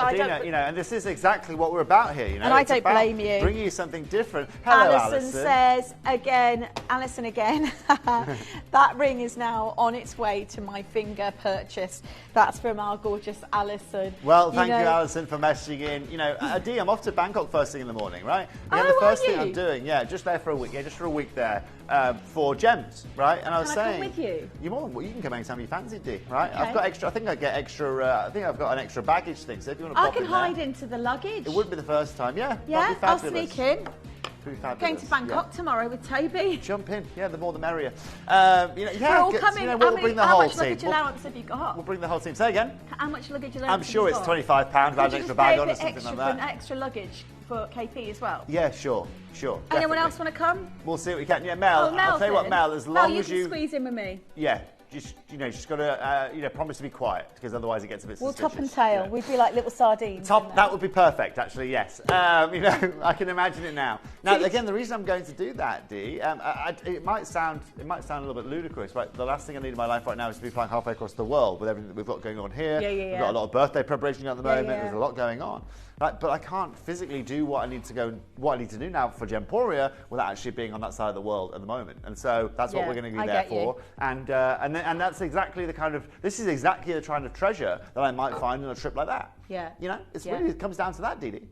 Dina, and this is exactly what we're about here, And I don't blame you. Bringing you something different. Hello, Alison says again, that ring is now on its way to my finger purchase. That's from our gorgeous Alison. Well, thank you, Alison, for messaging in. Dee, I'm off to Bangkok first thing in the morning, right? The first thing I'm doing, just there for a week, just for a week there. For gems, right? And I was saying, come with you? You can come anytime you fancy, Dee, right? Okay. I've got extra. I think I get extra. I think I've got an extra baggage thing. So if you want to pop in there, I can hide into the luggage. It wouldn't be the first time, yeah. Yeah, I'll sneak in. Going to Bangkok tomorrow with Toby. Jump in, the more the merrier. We're all coming. We'll bring the whole team. How much luggage allowance have you got? We'll bring the whole team. Say again. How much luggage allowance? I'm sure it's £25. Add an extra bag on or something like that. For an extra luggage for KP as well. Yeah, sure. Anyone else want to come? We'll see what we can. Yeah, Mel. I'll tell you what, Mel. As long as you can squeeze in with me. Yeah. Just got to, promise to be quiet because otherwise it gets a bit suspicious. We'll top and tail. We'd be like little sardines. That would be perfect, actually. Yes. I can imagine it now. Now, again, the reason I'm going to do that, Dee, it might sound a little bit ludicrous, right? The last thing I need in my life right now is to be flying halfway across the world with everything that we've got going on here. We've got a lot of birthday preparation at the moment. There's a lot going on. Right, but I can't physically do what I need to do now for Gemporia without actually being on that side of the world at the moment. And so that's what we're going to be there for. And that's exactly this is exactly the kind of treasure that I might find on a trip like that. Yeah. It comes down to that, Dee Dee.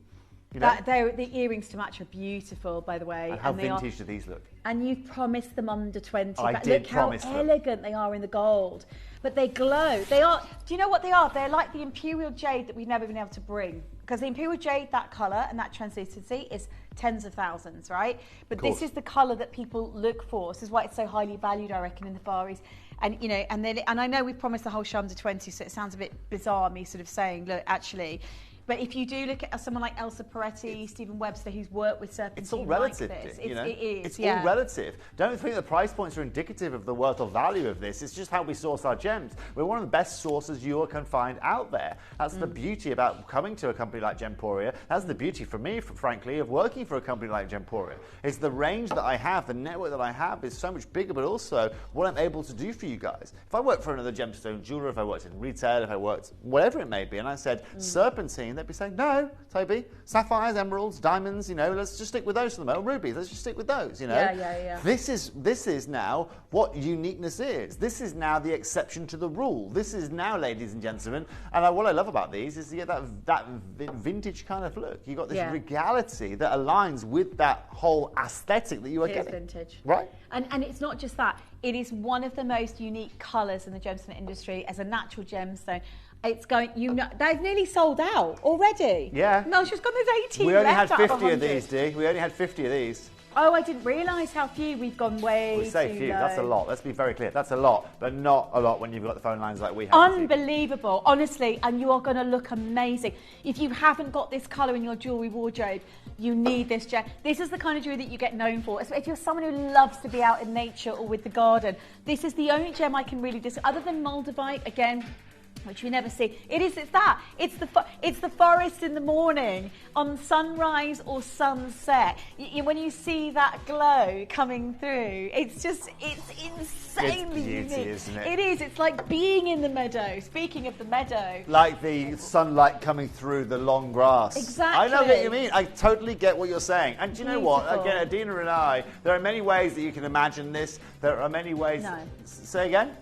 The earrings to match are beautiful, by the way. And how vintage do these look? And you've promised them under 20. I did promise them. Look how elegant they are in the gold. But they glow. They are. Do you know what they are? They're like the imperial jade that we've never been able to bring. Because the imperial jade, that colour and that translucency is tens of thousands, right? But this is the colour that people look for. This is why it's so highly valued, I reckon, in the Far East. And and I know we've promised the whole show under 20, so it sounds a bit bizarre me sort of saying, look, actually. But if you do look at someone like Elsa Peretti, Stephen Webster, who's worked with serpentine, it's all relative. Like this. It is. It's all relative. Don't think the price points are indicative of the worth or value of this. It's just how we source our gems. We're one of the best sources you can find out there. That's the beauty about coming to a company like Gemporia. That's the beauty for me, frankly, of working for a company like Gemporia. It's the range that I have, the network that I have is so much bigger, but also what I'm able to do for you guys. If I worked for another gemstone jeweler, if I worked in retail, if I worked whatever it may be, and I said serpentine, they'd be saying, no, Toby, sapphires, emeralds, diamonds, let's just stick with those for the moment. Rubies, let's just stick with those, Yeah. This is now what uniqueness is. This is now the exception to the rule. This is now, ladies and gentlemen, and what I love about these is you get that vintage kind of look. You got this regality that aligns with that whole aesthetic that you are getting. Vintage. Right. And it's not just that. It is one of the most unique colours in the gemstone industry as a natural gemstone. It's going, they've nearly sold out already. Yeah. Mel's just got those 18 We only left had 50 out of of these, Dee. We only had 50 of these. Oh, I didn't realise how few. We've gone way We say too few, low. that's a lot. Let's be very clear. That's a lot, but not a lot when you've got the phone lines like we have. Unbelievable, honestly, and you are going to look amazing. If you haven't got this colour in your jewellery wardrobe, you need this gem. This is the kind of jewellery that you get known for. If you're someone who loves to be out in nature or with the garden, this is the only gem I can really other than Moldavite, again, which we never see. It's the forest in the morning on sunrise or sunset. When you see that glow coming through, it's insanely beauty, unique. isn't it? It is. It's like being in the meadow. Speaking of the meadow. Like the sunlight coming through the long grass. Exactly. I know what you mean. I totally get what you're saying. And do you know what? Again, Adina and I, there are many ways that you can imagine this. There are many ways. No. Say again?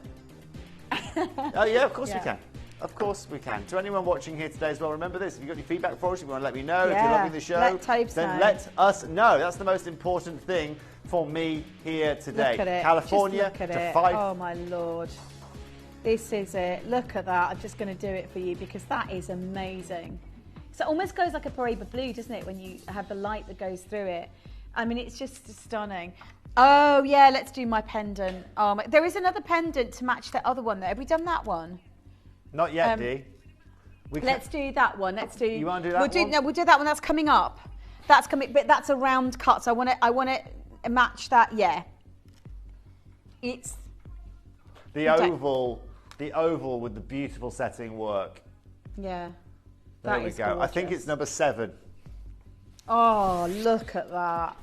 Oh, yeah, of course we can. Of course we can. To anyone watching here today as well, remember this. If you've got any feedback for us, if you want to let me know, if you're loving the show, then let us know. That's the most important thing for me here today. Look at it. California Just look at to it. 5. Oh, my Lord. This is it. Look at that. I'm just going to do it for you because that is amazing. So it almost goes like a Paraiba blue, doesn't it, when you have the light that goes through it. I mean, it's just stunning. Oh, yeah, let's do my pendant. Oh, there is another pendant to match that other one there. Have we done that one? Not yet, Dee. Let's do that one. Let's do. You want to do that one? No, we'll do that one. That's coming up. That's coming, but that's a round cut. So I want to match that. Yeah. It's the oval with the beautiful setting work. Yeah. There we go. I think it's number 7. Oh, look at that.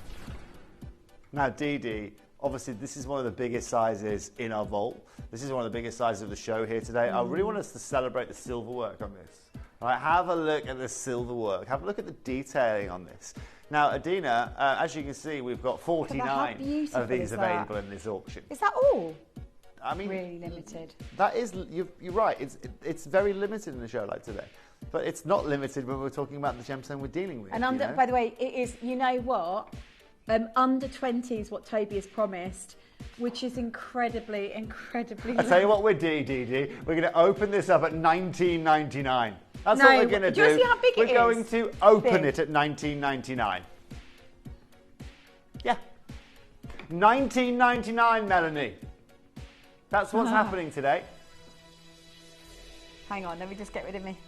Now, Dee, obviously this is one of the biggest sizes in our vault. This is one of the biggest sizes of the show here today. I really want us to celebrate the silver work on this. All right, have a look at the silver work. Have a look at the detailing on this. Now, Adina, as you can see, we've got 49 of these available in this auction. Is that all? I mean, really limited. That is, you're right. It's very limited in a show like today. But it's not limited when we're talking about the gemstone we're dealing with. And by the way, it is, you know what? Under 20 is what Toby has promised, which is incredibly I tell you what we're doing, Dee. We're going to open this up at $19.99. That's what we're going to do. Do you see how big it is? We're going to open it at $19.99. Yeah. $19.99, Melanie. That's what's happening today. Hang on, let me just get rid of me.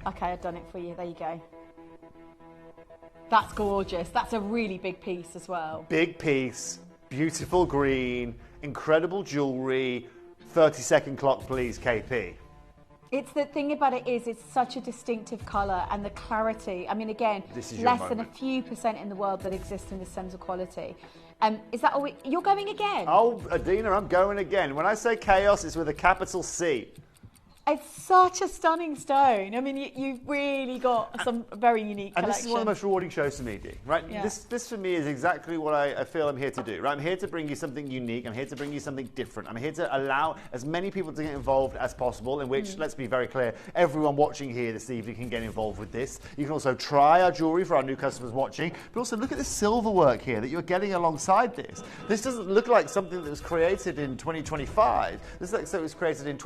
Okay, I've done it for you. There you go. That's gorgeous. That's a really big piece as well. Big piece, beautiful green, incredible jewellery. 30-second clock, please, KP. It's the thing about it is it's such a distinctive colour and the clarity. I mean, again, this is your less moment. than a few % in the world that exists in this sense of quality. Is that all? You're going again? Oh, Adina, I'm going again. When I say chaos, it's with a capital C. It's such a stunning stone. I mean, you've really got some very unique collection. And this is one of the most rewarding shows to me, Dee, right? Yeah. This for me is exactly what I feel I'm here to do, right? I'm here to bring you something unique. I'm here to bring you something different. I'm here to allow as many people to get involved as possible, in which, let's be very clear, everyone watching here this evening can get involved with this. You can also try our jewellery for our new customers watching, but also look at this silver work here that you're getting alongside this. This doesn't look like something that was created in 2025. This looks like it was created in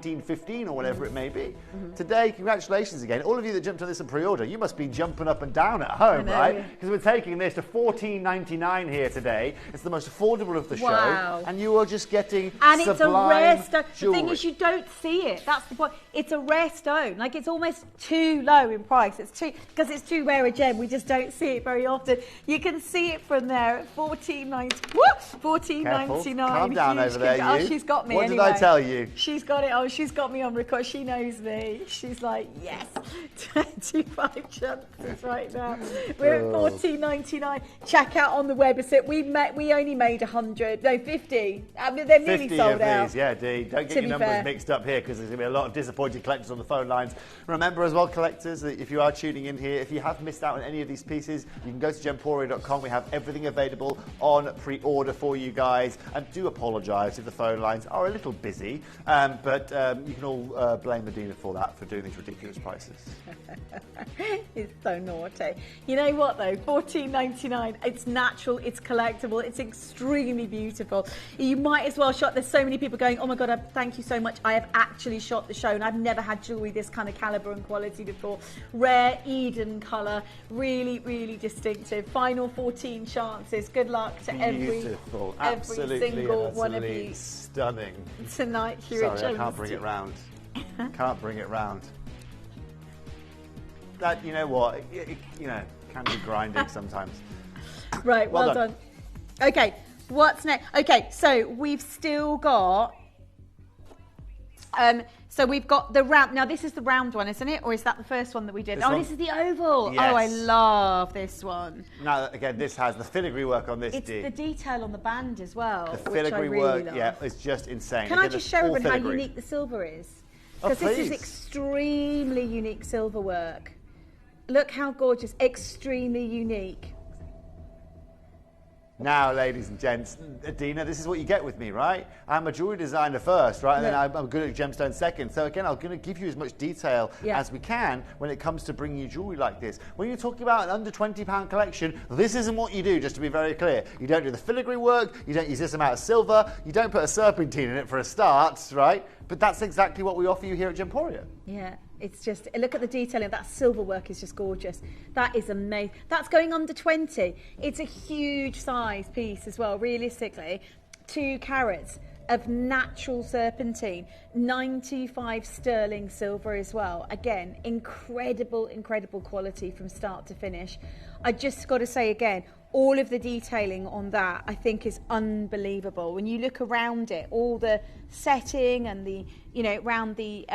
1915 or whatever it may be. Today, congratulations again. All of you that jumped on this and pre-order, you must be jumping up and down at home, right? Because we're taking this to $14.99 here today. It's the most affordable of the show. And you are just getting and it's a rare stone. Jewelry. The thing is, you don't see it. That's the point. It's a rare stone. Like, it's almost too low in price. It's too, because it's too rare a gem. We just don't see it very often. You can see it from there at $14.99. Calm down over there, you. Oh, she's got me What anyway. did I tell you? She's got it. Oh, she's got me on record. She knows me. She's like, yes, 25 chances right now. We're at $14.99. Check out on the website. We only made 100, no 50. I mean, they're nearly 50 sold of out. these, yeah, Dee. Don't get your numbers mixed up here because there's going to be a lot of disappointed collectors on the phone lines. Remember as well, collectors, that if you are tuning in here, if you have missed out on any of these pieces, you can go to gemporia.com. We have everything available on pre-order for you guys. And do apologise if the phone lines are a little busy, but you can all blame Medina for that, for doing these ridiculous prices. It's so naughty. You know what though? $14.99. It's natural, it's collectible, it's extremely beautiful. You might as well shot. There's so many people going, oh my God, thank you so much. I have actually shot the show and I've never had jewellery this kind of calibre and quality before. Rare Eden colour, really, really distinctive. Final 14 chances. Good luck to every single one of you. Stunning. Tonight here at Sorry, I can't bring it round. Can't bring it round. That, you know what, it can be grinding sometimes. Right, well done. Okay, what's next? Okay, so we've still got... so we've got the round. Now this is the round one, isn't it? Or is that the first one that we did? This is the oval. Yes. Oh, I love this one. Now again, this has the filigree work on this. It's the detail on the band as well. The which filigree I really work, love. yeah, it's just insane. Can I just show everyone how unique the silver is? Because this is please. extremely unique silver work. Look how gorgeous! Extremely unique. Now, ladies and gents, Adina, this is what you get with me, right? I'm a jewellery designer first, right? And then I'm good at gemstone second. So again, I'm going to give you as much detail as we can when it comes to bringing you jewellery like this. When you're talking about an under £20 collection, this isn't what you do, just to be very clear. You don't do the filigree work, you don't use this amount of silver, you don't put a serpentine in it for a start, right? But that's exactly what we offer you here at Gemporia. Yeah. It's just, look at the detailing. That silver work is just gorgeous. That is amazing. That's going under 20. It's a huge size piece as well, realistically. 2 carats of natural serpentine, 95 sterling silver as well. Again, incredible, incredible quality from start to finish. I just got to say again, all of the detailing on that I think is unbelievable. When you look around it, all the setting and the, around the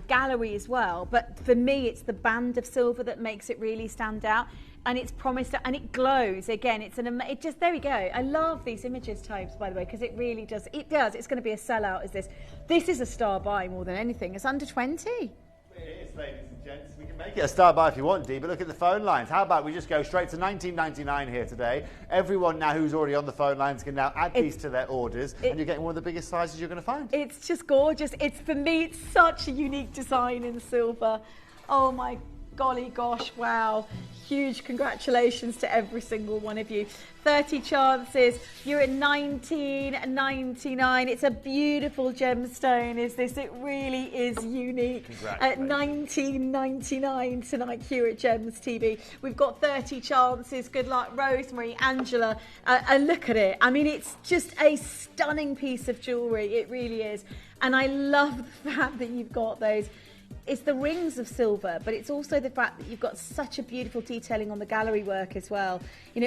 gallery as well. But for me, it's the band of silver that makes it really stand out. And it's promised, and it glows. Again, it just, there we go. I love these images types, by the way, because it really does. It does. It's going to be a sellout, is this. This is a star buy more than anything. It's under 20. It is, ladies and gents. We can make it a star buy if you want, Dee, but look at the phone lines. How about we just go straight to $19.99 here today? Everyone now who's already on the phone lines can now add these to their orders, and you're getting one of the biggest sizes you're going to find. It's just gorgeous. For me, it's such a unique design in silver. Oh my golly gosh, wow. Huge congratulations to every single one of you. 30 chances. You're at $19.99. It's a beautiful gemstone, is this? It really is unique. At $19.99 tonight here at Gems TV. We've got 30 chances. Good luck, Rosemary, Angela. And look at it. I mean, it's just a stunning piece of jewellery. It really is. And I love the fact that you've got those. It's the rings of silver, but it's also the fact that you've got such a beautiful detailing on the gallery work as well.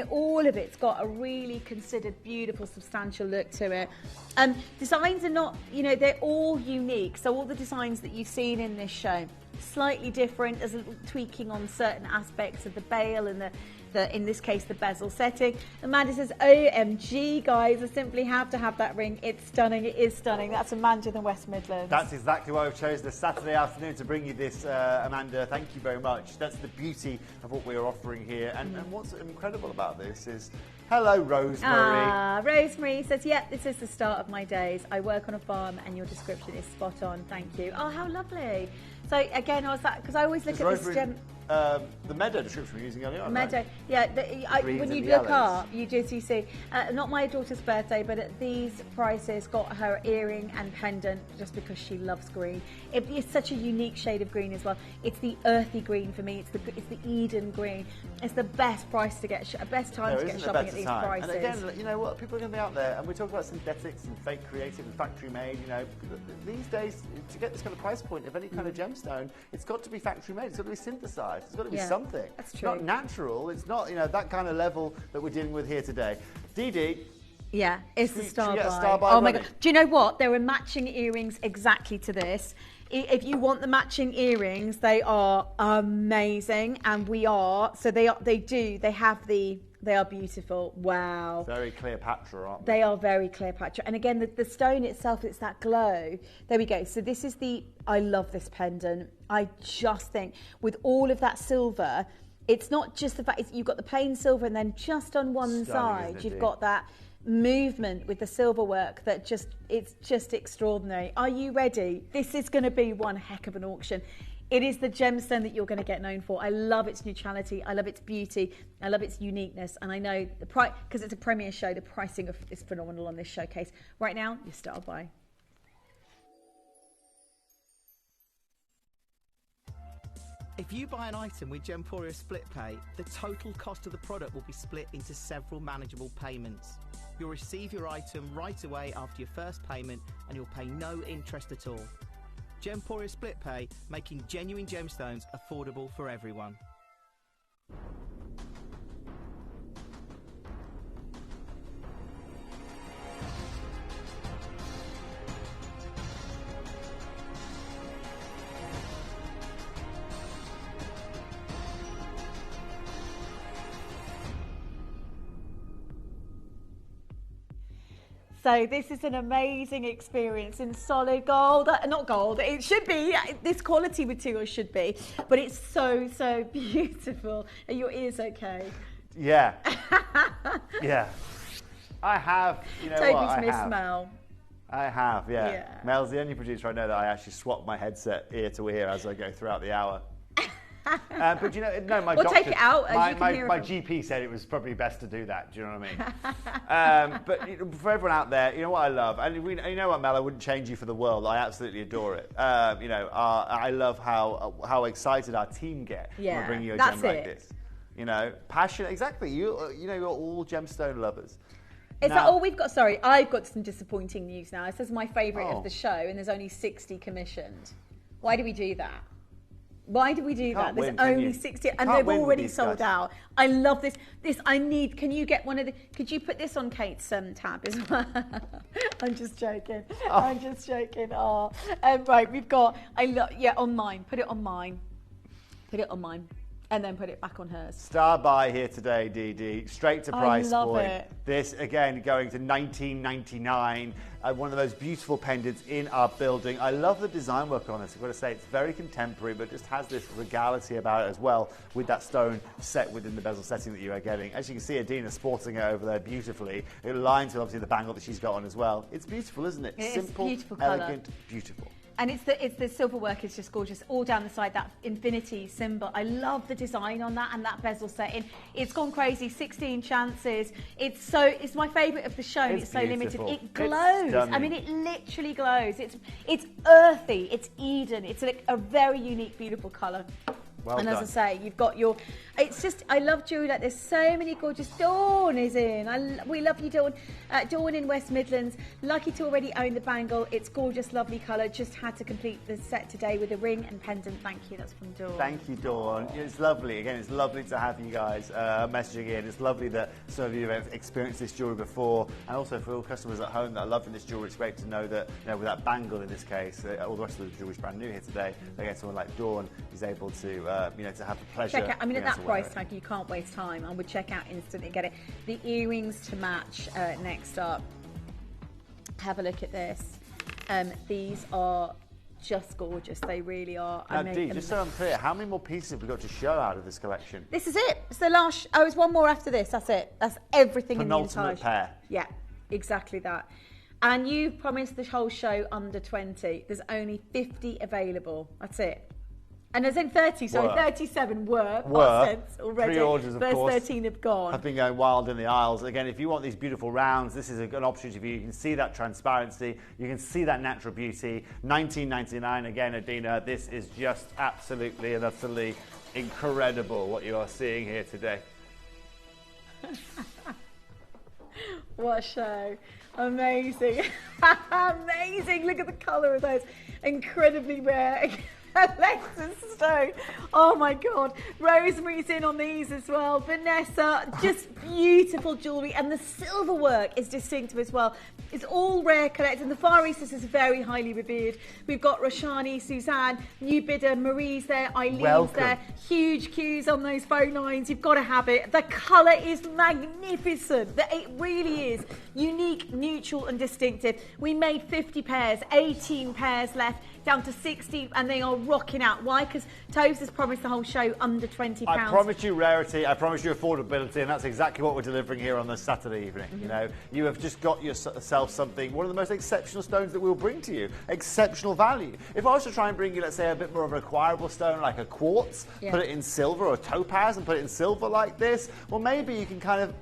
All of it's got a really considered, beautiful, substantial look to it. Designs are not, they're all unique. So all the designs that you've seen in this show, slightly different. There's a little tweaking on certain aspects of the bail and in this case, the bezel setting. Amanda says, OMG, guys, I simply have to have that ring. It's stunning. It is stunning. That's Amanda in the West Midlands. That's exactly why we've chosen this Saturday afternoon to bring you this, Amanda. Thank you very much. That's the beauty of what we're offering here. And what's incredible about this is, hello, Rosemary. Rosemary says, yep, this is the start of my days. I work on a farm and your description is spot on. Thank you. Oh, how lovely. So again, because I always look at this gem. The meadow description we're using earlier on. Meadow, right? yeah. When you look up, you see. Not my daughter's birthday, but at these prices, got her earring and pendant just because she loves green. It's such a unique shade of green as well. It's the earthy green for me. It's the Eden green. It's the best price to get, best time to get shopping at these prices. And again, you know what? People are going to be out there, and we talk about synthetics and fake creative and factory made. These days, to get this kind of price point of any kind of gemstone, it's got to be factory made. It's got to be synthesized. It's got to be something. That's true. true. It's not natural. It's not, that kind of level that we're dealing with here today. Dee. Yeah, it's the star buy. Star buy. Oh my God. Do you know what? There are matching earrings exactly to this. If you want the matching earrings, they are amazing. And they are beautiful. Wow. Very Cleopatra, aren't they? They are very Cleopatra. And again, the stone itself, it's that glow. There we go. So this is I love this pendant. I just think with all of that silver, it's not just the fact you've got the plain silver and then just on one side, you've got that movement with the silver work that it's just extraordinary. Are you ready? This is going to be one heck of an auction. It is the gemstone that you're going to get known for. I love its neutrality. I love its beauty. I love its uniqueness. And I know the price, because it's a premiere show, the pricing is phenomenal on this showcase. Right now, you start by. If you buy an item with Gemporia Split Pay, the total cost of the product will be split into several manageable payments. You'll receive your item right away after your first payment and you'll pay no interest at all. Gemporia Split Pay, making genuine gemstones affordable for everyone. So this is an amazing experience in solid gold, not gold, it should be, this quality material should be, but it's so, so beautiful. Are your ears okay? Yeah. Yeah. I have, you know Toby's what, I missed have. Mel. I have, yeah. Yeah. Mel's the only producer I know that I actually swap my headset ear to ear as I go throughout the hour. But you know, no, my We'll doctor, take it out and you can my hear my it. GP said it was probably best to do that. Do you know what I mean? But you know, for everyone out there, you know what I love, and you know what, Mel, I wouldn't change you for the world. I absolutely adore it. You know, I love how excited our team get when we bring you a gem like this. You know, passion. Exactly. You know, you're all gemstone lovers. Is that all we've got? Sorry, I've got some disappointing news now. It says my favourite of the show, and there's only 60 commissioned. Why do we do that? Why do we do that? There's only 60, and they've already sold out. I love this. Can you get one of the? Could you put this on Kate's tab as well? I'm just joking. I'm just joking. Oh, right. We've got. On mine. Put it on mine. Put it on mine. And then put it back on hers. Star buy here today, Dee Dee. Straight to price I love point. it. This again going to $19.99. One of the most beautiful pendants in our building. I love the design work on this. I've got to say it's very contemporary, but just has this regality about it as well, with that stone set within the bezel setting that you are getting. As you can see, Adina sporting it over there beautifully. It aligns with obviously the bangle that she's got on as well. It's beautiful, isn't it? It Simple, is beautiful elegant, beautiful. And it's the silver work is just gorgeous all down the side, that infinity symbol. I love the design on that and that bezel setting. It's gone crazy, 16 chances. It's my favourite of the show. It's so limited. It glows. I mean, it literally glows. It's earthy. It's Eden. It's a very unique, beautiful colour. Well and done. as I say, you've got your. It's just I love jewellery like this. So many gorgeous. Dawn is in. We love you, Dawn. Dawn in West Midlands. Lucky to already own the bangle. It's gorgeous, lovely colour. Just had to complete the set today with a ring and pendant. Thank you. That's from Dawn. Thank you, Dawn. It's lovely. Again, it's lovely to have you guys messaging in. It's lovely that some of you have experienced this jewellery before, and also for all customers at home that are loving this jewellery, it's great to know that, you know, with that bangle in this case, all the rest of the jewellery is brand new here today. Again, someone like Dawn is able to, you know, to have the pleasure. Check out. I mean, at that to wear price it. tag, you can't waste time. I would check out instantly, get it. The earrings to match. Next up, have a look at this. These are just gorgeous. They really are. Now, Dee, just so I'm clear, how many more pieces have we got to show out of this collection? This is it. It's the last. Oh, it's one more after this. That's it. That's everything in the entire. Penultimate pair. Yeah, exactly that. And you promised the whole show under 20. There's only 50 available. That's it. And there's in 30, sorry, 37 were already. Pre-orders, of First course, 13 have gone. Have been going wild in the aisles. Again, if you want these beautiful rounds, this is a good option for you. You can see that transparency. You can see that natural beauty. $19.99. Again, Adina, this is just absolutely and utterly incredible what you are seeing here today. What a show. Amazing. Amazing. Look at the colour of those. Incredibly rare. Alexis Stone. Oh my God. Rosemary's in on these as well. Vanessa, just beautiful jewellery. And the silver work is distinctive as well. It's all rare collected. The Far East is very highly revered. We've got Roshani, Suzanne, new bidder, Marie's there, Eileen's there. Huge queues on those phone lines. You've got to have it. The colour is magnificent. It really is unique, neutral and distinctive. We made 50 pairs, 18 pairs left, down to 60, and they are rocking out. Why? Because Toves has promised the whole show under £20. I promise you rarity, I promise you affordability, and that's exactly what we're delivering here on this Saturday evening. You know, you have just got yourself something, one of the most exceptional stones that we'll bring to you. Exceptional value. If I was to try and bring you, let's say, a bit more of an acquirable stone like a quartz, put it in silver, or topaz and put it in silver like this, well, maybe you can kind of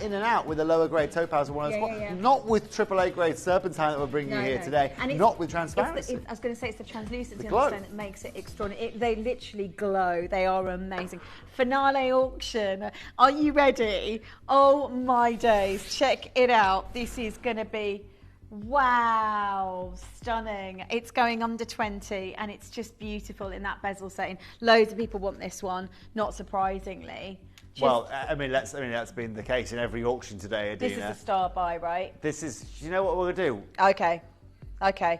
in and out with a lower grade topaz or one of those. Not with AAA grade serpentine that we're bringing you here today, and not with transparency. I was going to say it's the translucency the on the stone that makes it extraordinary. They literally glow. They are amazing. Finale auction. Are you ready? Oh my days. Check it out. This is going to be, wow, stunning. It's going under 20 and it's just beautiful in that bezel setting. Loads of people want this one, not surprisingly. Well, I mean, that's been the case in every auction today, Adina. This is a star buy, right? This is, you know what we're going to do? Okay.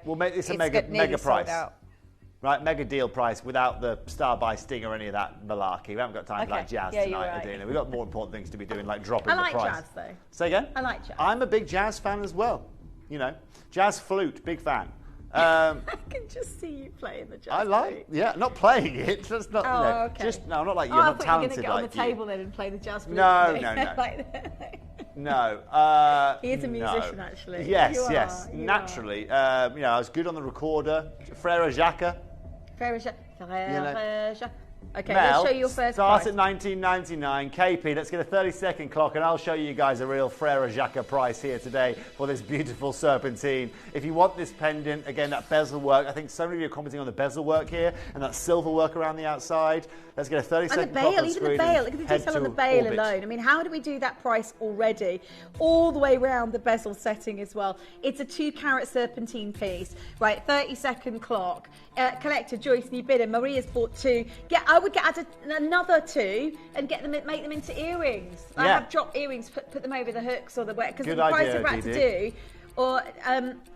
We'll make this a mega price. Right, mega deal price without the star buy sting or any of that malarkey. We haven't got time for like jazz tonight, Adina. We've got more important things to be doing, like dropping the price. I like jazz, though. Say again? I like jazz. I'm a big jazz fan as well. You know, jazz flute, big fan. I can just see you playing the jazz flute. Not playing it. That's not. No, not like you. I'm not talented like you. I thought you were going to get on the table then and play the jazz flute. No. No. He is a musician, actually. Yes. Naturally. I was good on the recorder. Frère Jacques. Okay, Mel, let's show you your first start price. at $19.99. KP, let's get a 30-second clock and I'll show you guys a real Frère Jacques price here today for this beautiful serpentine. If you want this pendant, again, that bezel work, I think so many of you are commenting on the bezel work here and that silver work around the outside. Let's get a 30-second clock on screen. Even the bail, look at the detail on the bail alone. I mean, how do we do that price already? All the way around the bezel setting as well. It's a 2-carat serpentine piece. Right, 30-second clock. Collector, Joyce, new bidder. Maria's bought 2. I would get another 2 and get them, make them into earrings. I have drop earrings, put them over the hooks or the wet, because the price of that to do. Or,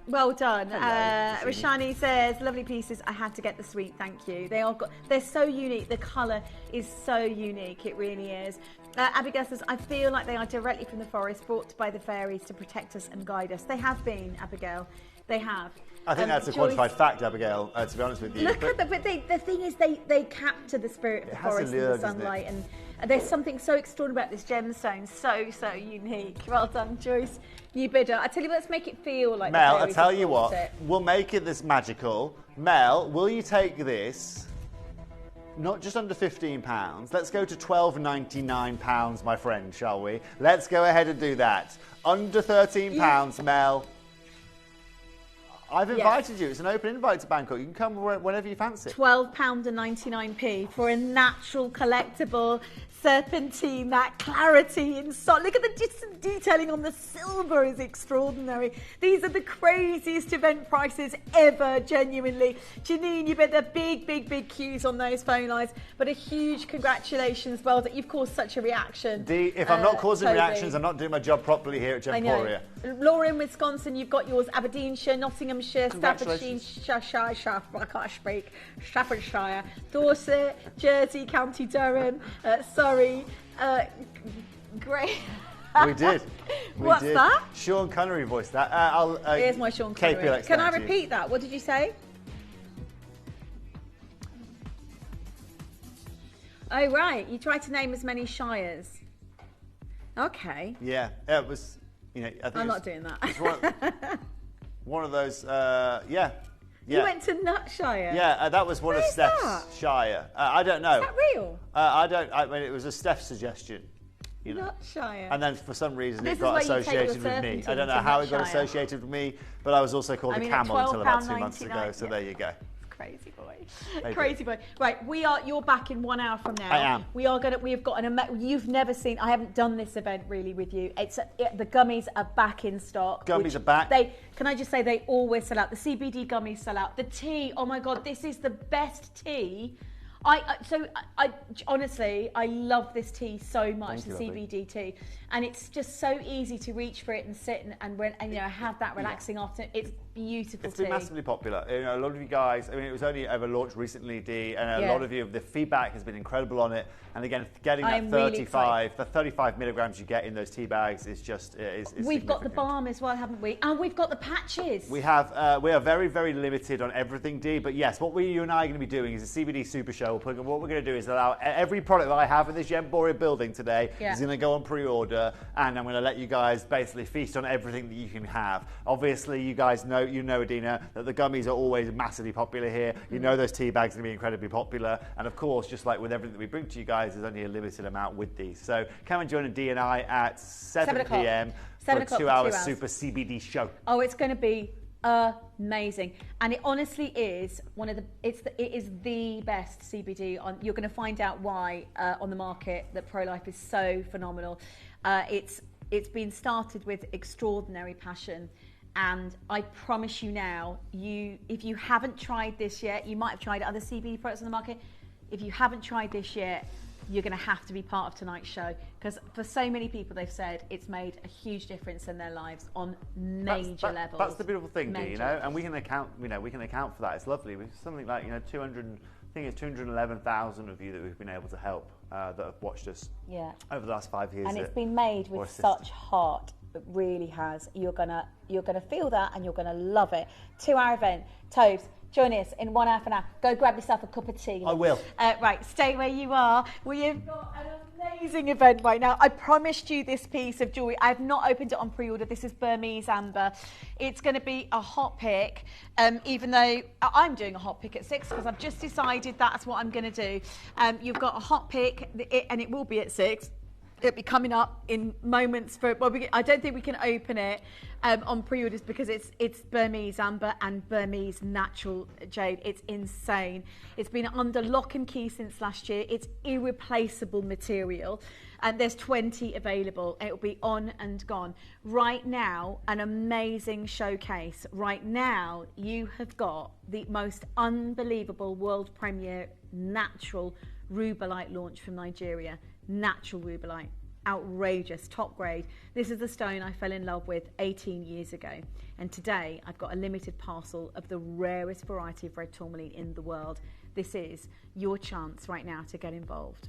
well done. Rashani says, lovely pieces. I had to get the sweet, thank you. They're so unique. The colour is so unique. It really is. Abigail says, I feel like they are directly from the forest, brought by the fairies to protect us and guide us. They have been, Abigail. They have. I think that's a quantified fact, Abigail, to be honest with you. Look at them, but the thing is, they capture the spirit of the forest and the sunlight, and there's something so extraordinary about this gemstone, so unique. Well done, Joyce. New bidder. I tell you, let's make it feel like Mel, I tell you what, we'll make it this magical. Mel, will you take this? Not just under £15. Let's go to £12.99, my friend, shall we? Let's go ahead and do that. Under £13, Mel. I've invited you. It's an open invite to Bangkok. You can come whenever you fancy. £12.99 for a natural collectible serpentine, that clarity in look at the detailing on the silver is extraordinary. These are the craziest event prices ever, genuinely. Janine, you bet the big queues on those phone lines, but a huge congratulations, well, that you've caused such a reaction. Dee, if I'm not causing reactions, I'm not doing my job properly here at Gemporia. Laura in Wisconsin, you've got yours. Aberdeenshire, Nottinghamshire, Staffordshire, Staffordshire, Dorset, Jersey, County Durham, Surrey, great. We did. What's that? Sean Connery voiced that. Here's my Sean Connery. Can I repeat that? What did you say? Oh, right. You tried to name as many shires. Okay. Yeah, it was, I think I'm not doing that. It's one of those, You went to Nutshire? Yeah, that was one of Steph's shire. I don't know. Is that real? I mean, it was a Steph suggestion. Nutshire. And then for some reason it got associated with me. I don't know how it got associated with me, but I was also called a camel until about 2 months ago. So there you go. Crazy boy. Crazy boy. Right, you're back in 1 hour from now. I am. We've got you've never seen, I haven't done this event really with you. The gummies are back in stock. Gummies are back. Can I just say, they always sell out. The CBD gummies sell out. The tea, oh my God, this is the best tea. Honestly, I love this tea so much, the CBD tea, and it's just so easy to reach for it and sit and have that relaxing afternoon. beautiful It's been tea. massively popular. You know, a lot of you guys, I mean, it was only ever launched recently, Dee, and a lot of you, the feedback has been incredible on it. And again, getting that 35, the 35 milligrams you get in those tea bags is just, is We've got the balm as well, haven't we? And we've got the patches. We have, we are very, very limited on everything, Dee, but yes, what you and I are going to be doing is a CBD Super Show. What we're going to do is allow every product that I have in this Gemporia building today is going to go on pre-order, and I'm going to let you guys basically feast on everything that you can have. Obviously, you guys know, Adina, that the gummies are always massively popular here. You know those tea bags are going to be incredibly popular, and of course, just like with everything that we bring to you guys, there's only a limited amount with these. So come and join Dee and I at 7 p.m. for a 2-hour super CBD show. Oh, it's going to be amazing, and it honestly is one of the. It is the best CBD on. You're going to find out why on the market that Pro-Life is so phenomenal. It's been started with extraordinary passion. And I promise you now, if you haven't tried this yet, you might have tried other CBD products on the market. If you haven't tried this yet, you're going to have to be part of tonight's show, because for so many people, they've said it's made a huge difference in their lives on major levels. That's the beautiful thing, Dee, you know, and we can account, we can account for that. It's lovely. We've something like 211,000 of you that we've been able to help that have watched us over the last 5 years. And it's been made with such heart. It really has. You're gonna feel that, and you're gonna love it. 2-hour event. Tobes, join us in 1.5 hours. Go grab yourself a cup of tea. I will. Right, stay where you are. We have got an amazing event right now. I promised you this piece of jewellery. I have not opened it on pre-order. This is Burmese amber. It's going to be a hot pick, even though I'm doing a hot pick at 6 because I've just decided that's what I'm going to do. You've got a hot pick, and it will be at 6. It'll be coming up in moments. I don't think we can open it on pre-orders because it's Burmese amber and Burmese natural jade. It's insane. It's been under lock and key since last year. It's irreplaceable material, and there's 20 available. It'll be on and gone. Right now, an amazing showcase. Right now, you have got the most unbelievable world premiere natural rubellite launch from Nigeria. Natural rubellite, outrageous, top grade. This is the stone I fell in love with 18 years ago, and today I've got a limited parcel of the rarest variety of red tourmaline in the world. This is your chance right now to get involved.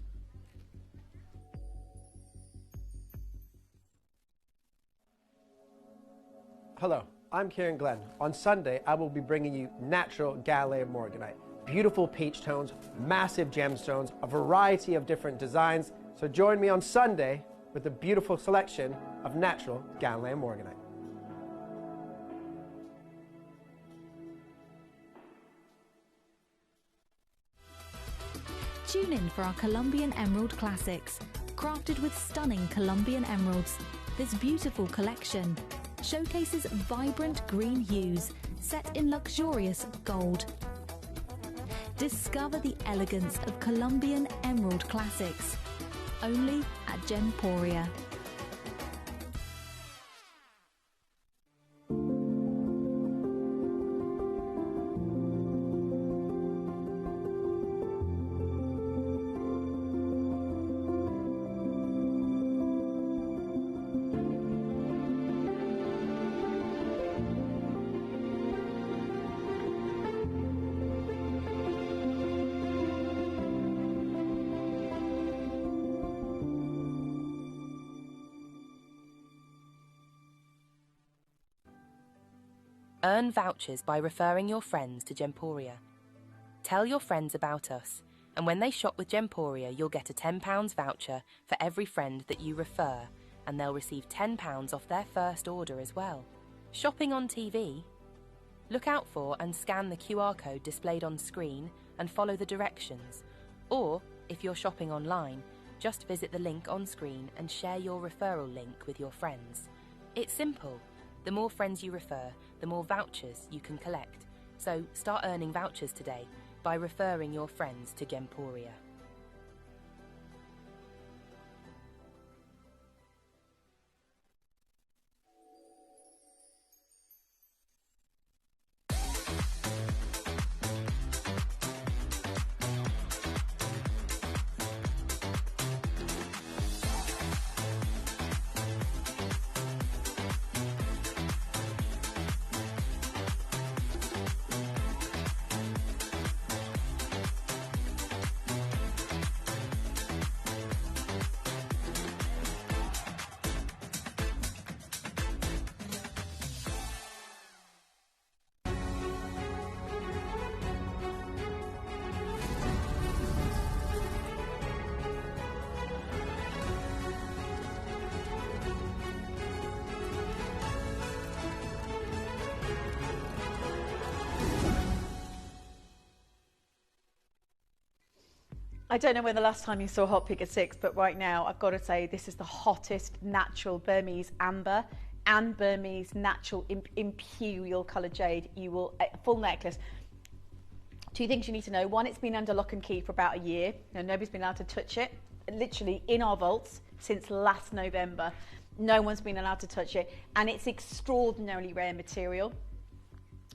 Hello, I'm Kieran Glenn. On Sunday, I will be bringing you natural Gallium Morganite. Beautiful peach tones, massive gemstones, a variety of different designs. So join me on Sunday with a beautiful selection of natural Gallium Morganite. Tune in for our Colombian Emerald Classics, crafted with stunning Colombian emeralds. This beautiful collection showcases vibrant green hues set in luxurious gold. Discover the elegance of Colombian Emerald Classics, only at Gemporia. Earn vouchers by referring your friends to Gemporia. Tell your friends about us, and when they shop with Gemporia, you'll get a £10 voucher for every friend that you refer, and they'll receive £10 off their first order as well. Shopping on TV? Look out for and scan the QR code displayed on screen and follow the directions. Or, if you're shopping online, just visit the link on screen and share your referral link with your friends. It's simple. The more friends you refer, the more vouchers you can collect. So start earning vouchers today by referring your friends to Gemporia. I don't know when the last time you saw Hot Pick at 6, but right now I've got to say this is the hottest natural Burmese amber and Burmese natural imperial coloured jade. You will, full necklace. 2 things you need to know. One, it's been under lock and key for about a year. Nobody's been allowed to touch it. Literally in our vaults since last November. No one's been allowed to touch it. And it's extraordinarily rare material.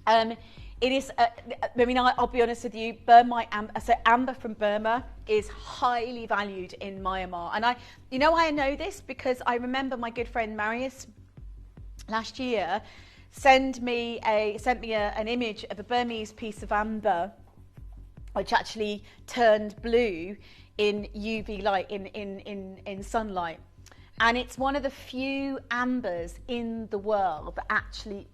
It is, I'll be honest with you, amber from Burma is highly valued in Myanmar. And I know this because I remember my good friend Marius last year sent me an image of a Burmese piece of amber which actually turned blue in UV light, in sunlight. And it's one of the few ambers in the world that actually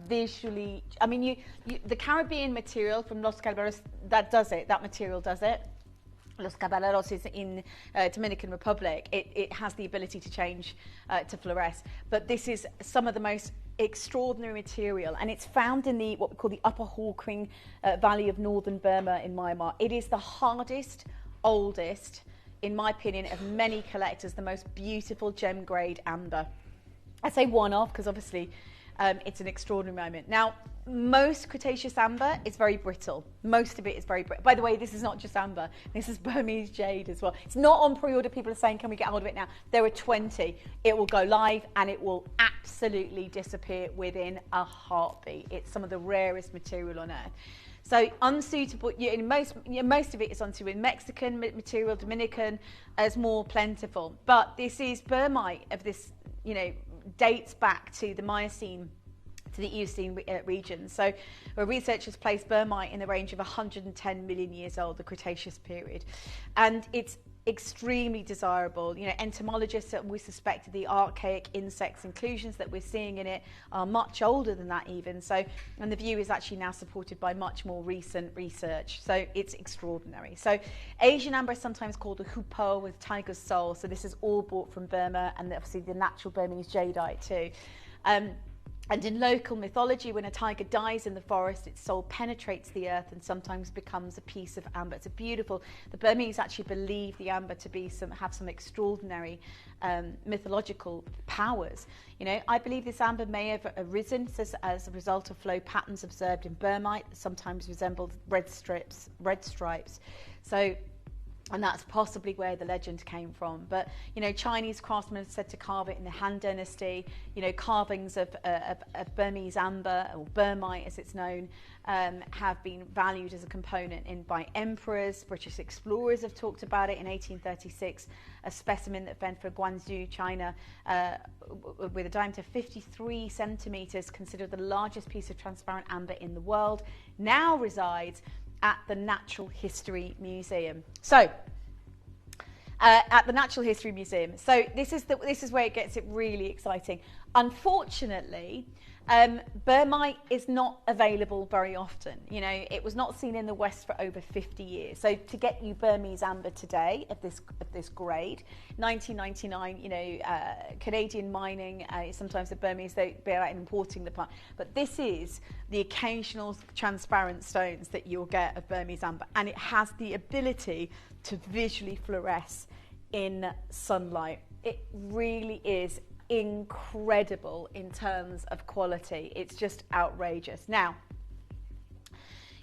visually, the Caribbean material from Los Caballeros, that material does it. Los Caballeros is in Dominican Republic. It has the ability to change, to fluoresce. But this is some of the most extraordinary material, and it's found in what we call the Upper Hawking Valley of northern Burma in Myanmar. It is the hardest, oldest, in my opinion, of many collectors, the most beautiful gem grade amber. I say one of because obviously it's an extraordinary moment. Now, most Cretaceous amber is very brittle. Most of it is very brittle. By the way, this is not just amber. This is Burmese jade as well. It's not on pre-order. People are saying, can we get hold of it now? There are 20. It will go live and it will absolutely disappear within a heartbeat. It's some of the rarest material on earth. So unsuitable, most of it is unsuitable. Mexican material, Dominican, is more plentiful. But this is Burmite of this, dates back to the Miocene, to the Eocene region. So researchers place Burmite in the range of 110 million years old, the Cretaceous period. And it's extremely desirable. Entomologists, we suspect the archaic insects inclusions that we're seeing in it are much older than that even. So, and the view is actually now supported by much more recent research. So it's extraordinary. So Asian amber is sometimes called a hupo with tiger's soul. So this is all bought from Burma, and obviously the natural Burmese jadeite too. And in local mythology, when a tiger dies in the forest, its soul penetrates the earth and sometimes becomes a piece of amber. It's beautiful. The Burmese actually believe the amber to be have some extraordinary mythological powers. I believe this amber may have arisen as a result of flow patterns observed in Burmite, that sometimes resembled red stripes. So. And that's possibly where the legend came from. But, Chinese craftsmen are said to carve it in the Han Dynasty. Carvings of Burmese amber, or Burmite as it's known, have been valued as a component by emperors. British explorers have talked about it. In 1836, a specimen that went for Guangzhou, China, with a diameter of 53 centimetres, considered the largest piece of transparent amber in the world, now resides at the Natural History Museum. So, at the Natural History Museum. So this is where it gets really exciting. Unfortunately, Burmite is not available very often. It was not seen in the West for over 50 years. So to get you Burmese amber today of this grade, 1999, Canadian mining, sometimes the Burmese, they're out importing the plant. But this is the occasional transparent stones that you'll get of Burmese amber. And it has the ability to visually fluoresce in sunlight. It really is incredible in terms of quality. It's just outrageous. Now,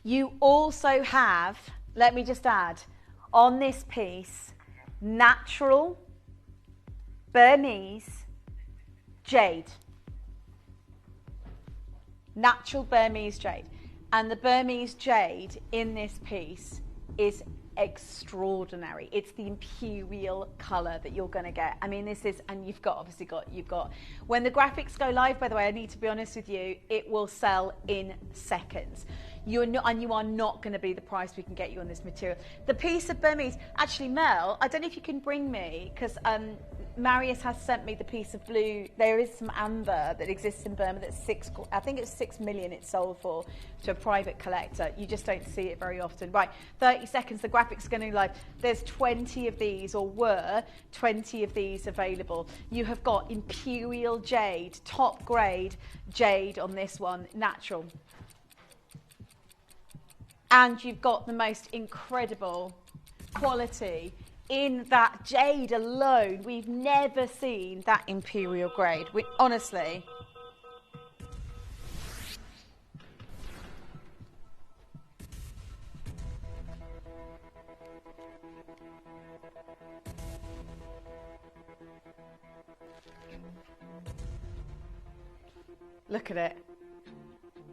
you also have, let me just add, on this piece, natural Burmese jade. Natural Burmese jade. And the Burmese jade in this piece is extraordinary. It's the imperial color that you're going to get. This is, and you've got when the graphics go live, by the way, I need to be honest with you, it will sell in seconds. You are not going to be the price we can get you on this material. The piece of Burmese, actually, Mel, I don't know if you can bring me, because Marius has sent me the piece of blue. There is some amber that exists in Burma that's I think it's 6 million it's sold for to a private collector. You just don't see it very often. Right, 30 seconds, the graphics are going to go live. There's 20 of these, or were 20 of these available. You have got imperial jade, top grade jade on this one, natural. And you've got the most incredible quality in that jade alone. We've never seen that imperial grade. Honestly. Look at it.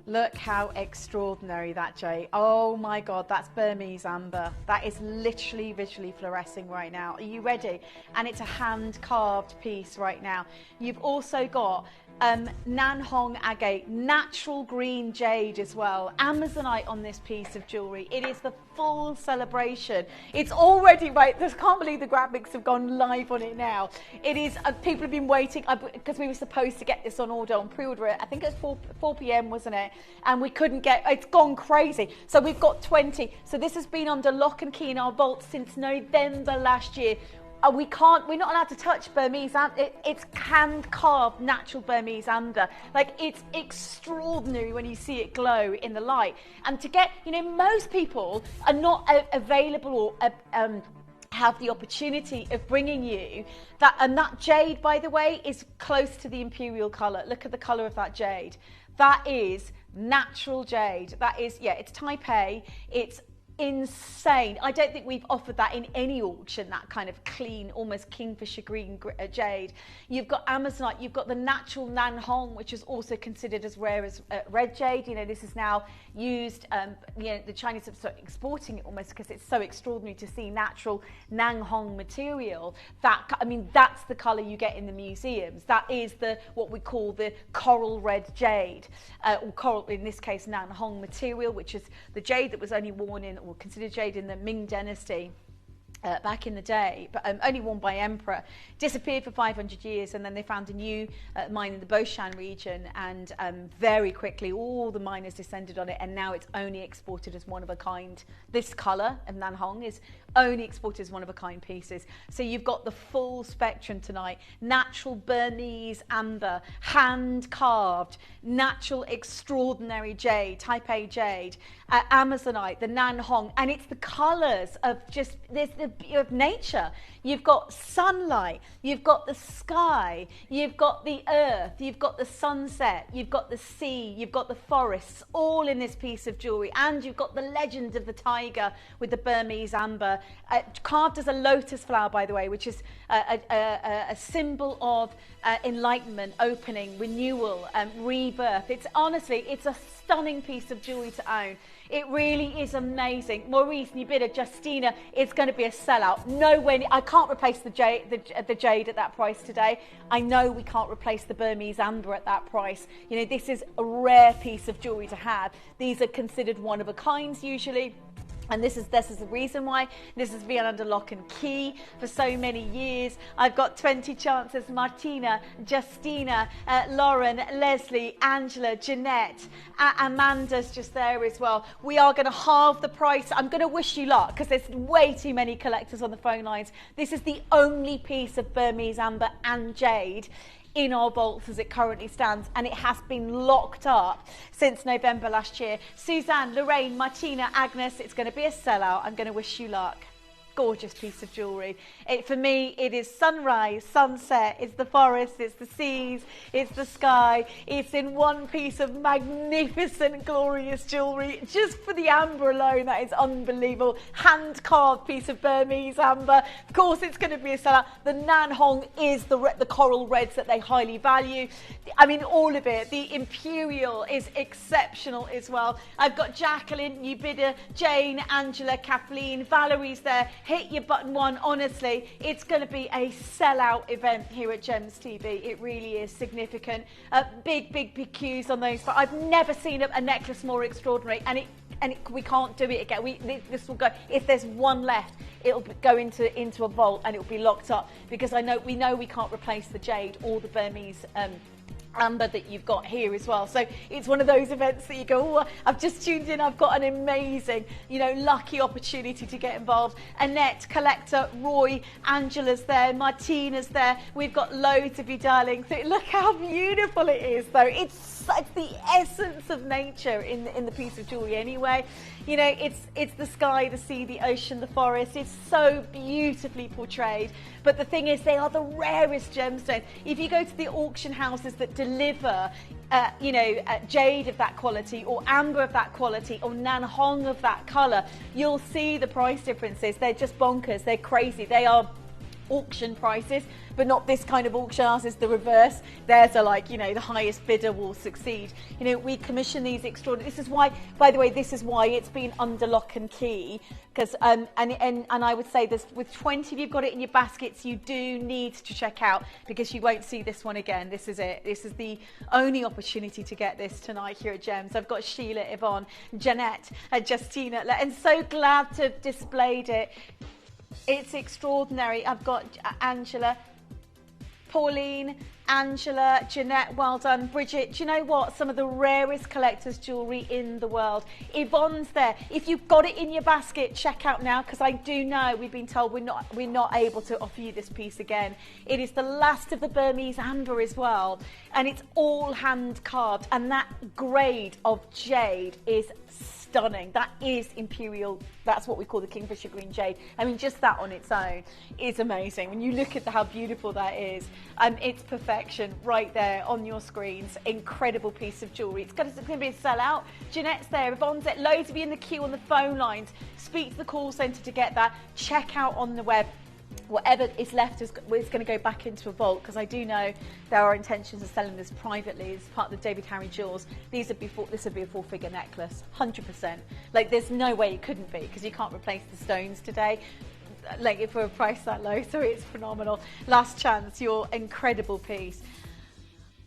Look how extraordinary that jade. Oh my God, that's Burmese amber. That is literally visually fluorescing right now. Are you ready? And it's a hand carved piece right now. You've also got Nanhong agate, natural green jade as well. Amazonite on this piece of jewellery. It is the full celebration. It's already, right, I can't believe the graphics have gone live on it now. It is, people have been waiting, because we were supposed to get this on order, on pre-order it. I think it was 4 p.m, wasn't it? And we couldn't get, it's gone crazy. So we've got 20. So this has been under lock and key in our vault since November last year. We're not allowed to touch Burmese amber. It's hand carved natural Burmese amber. Like, it's extraordinary when you see it glow in the light. And to get, most people are not available or have the opportunity of bringing you that. And that jade, by the way, is close to the imperial colour. Look at the colour of that jade. That is natural jade. That is, it's Type A. It's insane. I don't think we've offered that in any auction, that kind of clean, almost kingfisher green jade. You've got Amazonite, you've got the natural Nanhong, which is also considered as rare as red jade. This is now used, the Chinese have started exporting it almost because it's so extraordinary to see natural Nanhong material. That's the colour you get in the museums. That is what we call the coral red jade, or coral, in this case, Nanhong material, which is the jade that was only worn in, or considered jade in the Ming Dynasty back in the day, but only worn by emperor. Disappeared for 500 years, and then they found a new mine in the Boshan region, and very quickly all the miners descended on it, and now it's only exported as one of a kind. This colour of Nanhong is only exported as one of a kind pieces. So you've got the full spectrum tonight. Natural Burmese amber, hand carved, natural extraordinary jade, Type A jade, Amazonite, the Nanhong, and it's the colours of just of nature. You've got sunlight, you've got the sky, you've got the earth, you've got the sunset, you've got the sea, you've got the forests, all in this piece of jewellery, and you've got the legend of the tiger with the Burmese amber, carved as a lotus flower, by the way, which is a symbol of enlightenment, opening, renewal, rebirth. It's honestly, it's a stunning piece of jewellery to own. It really is amazing. Maurice, Nubida, Justina, it's going to be a sellout. Nowhere, I can't replace the jade at that price today. I know we can't replace the Burmese amber at that price. This is a rare piece of jewellery to have. These are considered one of a kinds usually. And this is the reason why this has been under lock and key for so many years. I've got 20 chances. Martina, Justina, Lauren, Leslie, Angela, Jeanette, Amanda's just there as well. We are going to halve the price. I'm going to wish you luck because there's way too many collectors on the phone lines. This is the only piece of Burmese amber and jade in our vaults as it currently stands, and it has been locked up since November last year. Suzanne, Lorraine, Martina, Agnes, it's going to be a sellout. I'm going to wish you luck. Gorgeous piece of jewellery. For me, it is sunrise, sunset, it's the forest, it's the seas, it's the sky. It's in one piece of magnificent, glorious jewellery. Just for the amber alone, that is unbelievable. Hand-carved piece of Burmese amber. Of course, it's going to be a sellout. The Nanhong is the coral reds that they highly value. All of it. The imperial is exceptional as well. I've got Jacqueline, Nubida, Jane, Angela, Kathleen, Valerie's there. Hit your button one. Honestly, it's going to be a sellout event here at Gems TV. It really is significant. Big queues on those. But I've never seen a necklace more extraordinary. And we can't do it again. This will go. If there's one left, it'll go into a vault and it'll be locked up because we know we can't replace the jade or the Burmese amber that you've got here as well. So it's one of those events that you go, oh, I've just tuned in, I've got an amazing, you know, lucky opportunity to get involved. Annette, Collector, Roy, Angela's there, Martina's there. We've got loads of you, darling. So look how beautiful it is, though. It's the essence of nature in the piece of jewellery anyway. You know, it's the sky, the sea, the ocean, the forest. It's so beautifully portrayed. But the thing is, they are the rarest gemstones. If you go to the auction houses that deliver, jade of that quality, or amber of that quality, or nanhong of that colour, you'll see the price differences. They're just bonkers. They're crazy. They are auction prices, but not this kind of auction house. Is the reverse. Theirs are like, you know, the highest bidder will succeed. You know, we commission these extraordinary. This is why, by the way, this is why it's been under lock and key. Because and I would say this with 20 of you've got it in your baskets, you do need to check out, because you won't see this one again. This is it. This is the only opportunity to get this tonight here at Gems. I've got Sheila, Yvonne, Jeanette, Justina, and so glad to have displayed it. It's extraordinary. I've got Angela, Pauline, Angela, Jeanette, well done. Bridget, do you know what? Some of the rarest collector's jewellery in the world. Yvonne's there. If you've got it in your basket, check out now, because I do know we've been told we're not able to offer you this piece again. It is the last of the Burmese amber as well, and it's all hand carved, and that grade of jade is stunning. That is imperial. That's what we call the Kingfisher green jade. I mean, just that on its own is amazing. When you look at how beautiful that is, it's perfection right there on your screens. Incredible piece of jewellery. It's going to be a sellout. Jeanette's there. Yvonne's there. Loads of you in the queue on the phone lines. Speak to the call centre to get that. Check out on the web. Whatever is left is going to go back into a vault, because I do know there are intentions of selling this privately as part of the David Harry jewels. This would be a full-figure necklace, 100%. Like, there's no way it couldn't be, because you can't replace the stones today, like, if for a price that low. So it's phenomenal. Last chance, your incredible piece.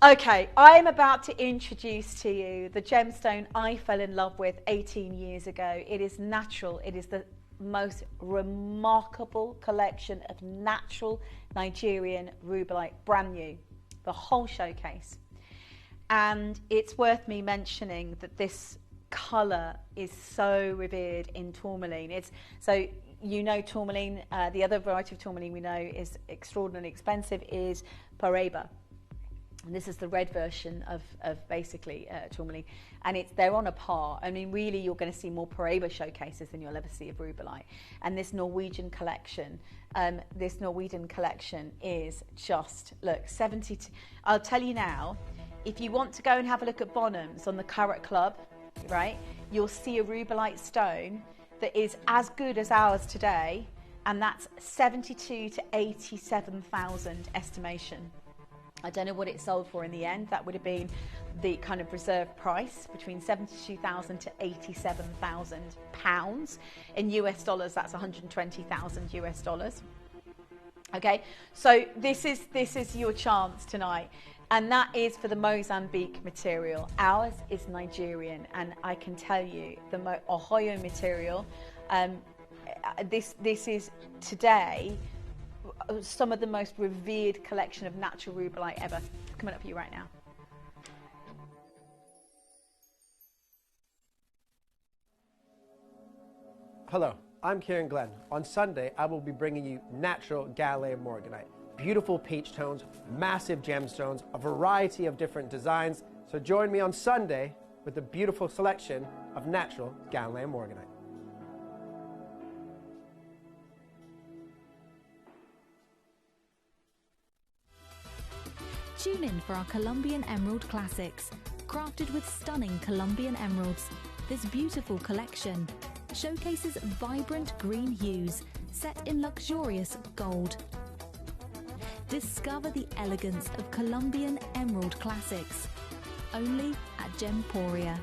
Okay, I'm about to introduce to you the gemstone I fell in love with 18 years ago. It is natural. It is the most remarkable collection of natural Nigerian rubellite, brand new, the whole showcase. And it's worth me mentioning that this colour is so revered in tourmaline. So you know tourmaline, the other variety of tourmaline we know is extraordinarily expensive is Paraiba. And this is the red version of basically tourmaline, and they're on a par. I mean, really, you're going to see more Paraiba showcases than you'll ever see of rubellite. And this Norwegian collection is just, look, 72. I'll tell you now, if you want to go and have a look at Bonhams on the Carrot Club, right, you'll see a rubellite stone that is as good as ours today, and that's 72 to 87,000 estimation. I don't know what it sold for in the end. That would have been the kind of reserve price, between 72,000 to 87,000 pounds. In US dollars, that's 120,000 US dollars. Okay, so this is your chance tonight, and that is for the Mozambique material. Ours is Nigerian, and I can tell you the Ohoyo material. This is today some of the most revered collection of natural rubellite ever. Coming up for you right now. Hello, I'm Kieran Glenn. On Sunday, I will be bringing you natural Gallium Morganite. Beautiful peach tones, massive gemstones, a variety of different designs. So join me on Sunday with a beautiful selection of natural Gallium Morganite. Tune in for our Colombian Emerald Classics, crafted with stunning Colombian emeralds. This beautiful collection showcases vibrant green hues set in luxurious gold. Discover the elegance of Colombian Emerald Classics, only at Gemporia.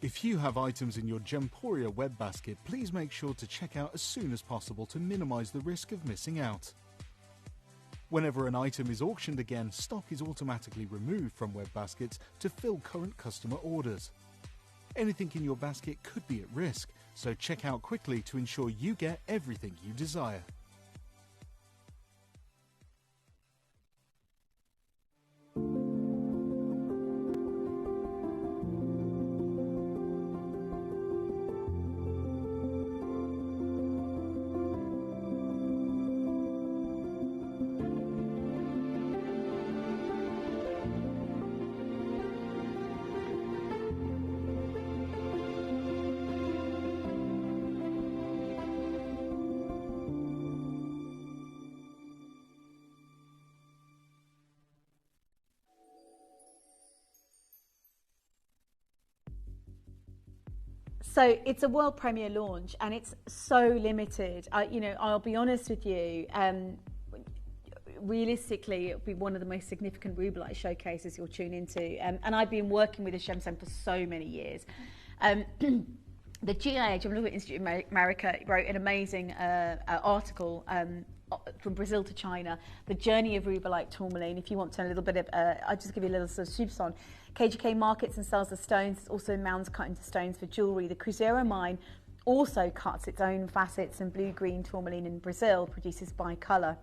If you have items in your Gemporia web basket, please make sure to check out as soon as possible to minimize the risk of missing out. Whenever an item is auctioned again, stock is automatically removed from web baskets to fill current customer orders. Anything in your basket could be at risk, so check out quickly to ensure you get everything you desire. So it's a world premiere launch, and it's so limited. I'll be honest with you. Realistically, it'll be one of the most significant rubellite showcases you'll tune into. And I've been working with this gemstone for so many years. The GIA, Geological Institute of America, wrote an amazing article from Brazil to China, the journey of rubellite tourmaline. If you want to know a little bit of, I'll just give you a little sort of soupçon. KGK markets and sells the stones. There's also mounds cut into stones for jewellery. The Cruzeiro mine also cuts its own facets, and blue-green tourmaline in Brazil produces bicolor.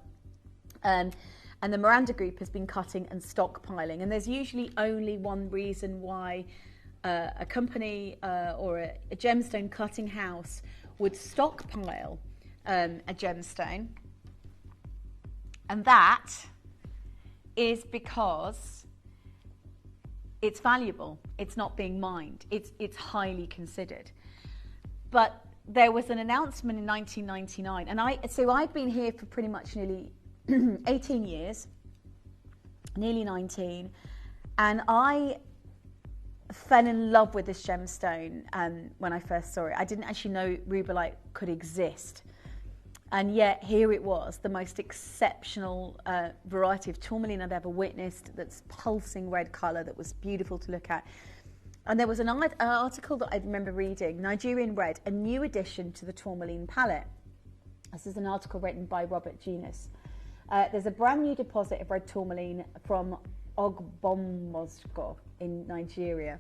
And the Miranda Group has been cutting and stockpiling. And there's usually only one reason why a company or a gemstone cutting house would stockpile a gemstone. And that is because it's valuable. It's not being mined. It's highly considered. But there was an announcement in 1999, and I've been here for pretty much nearly 18 years, nearly 19, and I fell in love with this gemstone when I first saw it. I didn't actually know rubellite could exist. And yet here it was, the most exceptional variety of tourmaline I've ever witnessed, that's pulsing red colour, that was beautiful to look at. And there was an article that I remember reading, Nigerian Red, a new addition to the tourmaline palette. This is an article written by Robert Genus. There's a brand new deposit of red tourmaline from Ogbomosgo in Nigeria.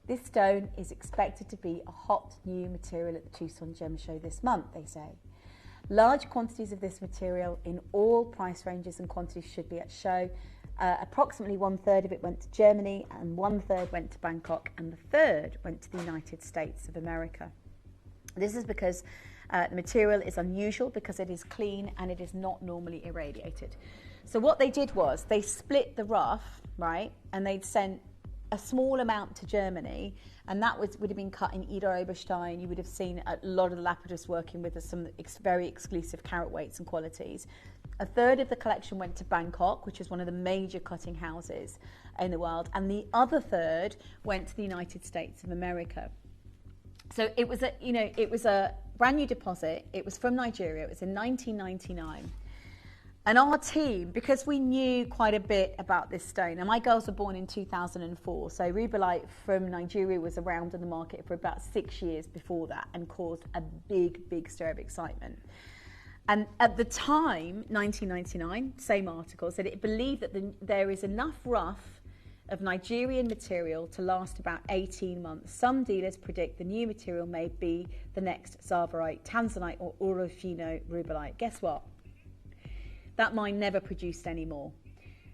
This stone is expected to be a hot new material at the Tucson Gem Show this month, they say. Large quantities of this material in all price ranges and quantities should be at show. Approximately 1/3 of it went to Germany, and 1/3 went to Bangkok, and the third went to the United States of America. This is because the material is unusual, because it is clean and it is not normally irradiated. So what they did was they split the rough, right, and they'd sent a small amount to Germany, and that would have been cut in Ida Oberstein. You would have seen a lot of the lapidus working with some very exclusive carat weights and qualities. 1/3 of the collection went to Bangkok, which is one of the major cutting houses in the world, and the other 1/3 went to the United States of America. So it was a brand new deposit. It was from Nigeria. It was in 1999. And our team, because we knew quite a bit about this stone, and my girls were born in 2004, so rubellite from Nigeria was around in the market for about 6 years before that and caused a big stir of excitement. And at the time, 1999, same article, said it believed that there is enough rough of Nigerian material to last about 18 months. Some dealers predict the new material may be the next Zavarite, Tanzanite or Orofino rubellite. Guess what? That mine never produced any more.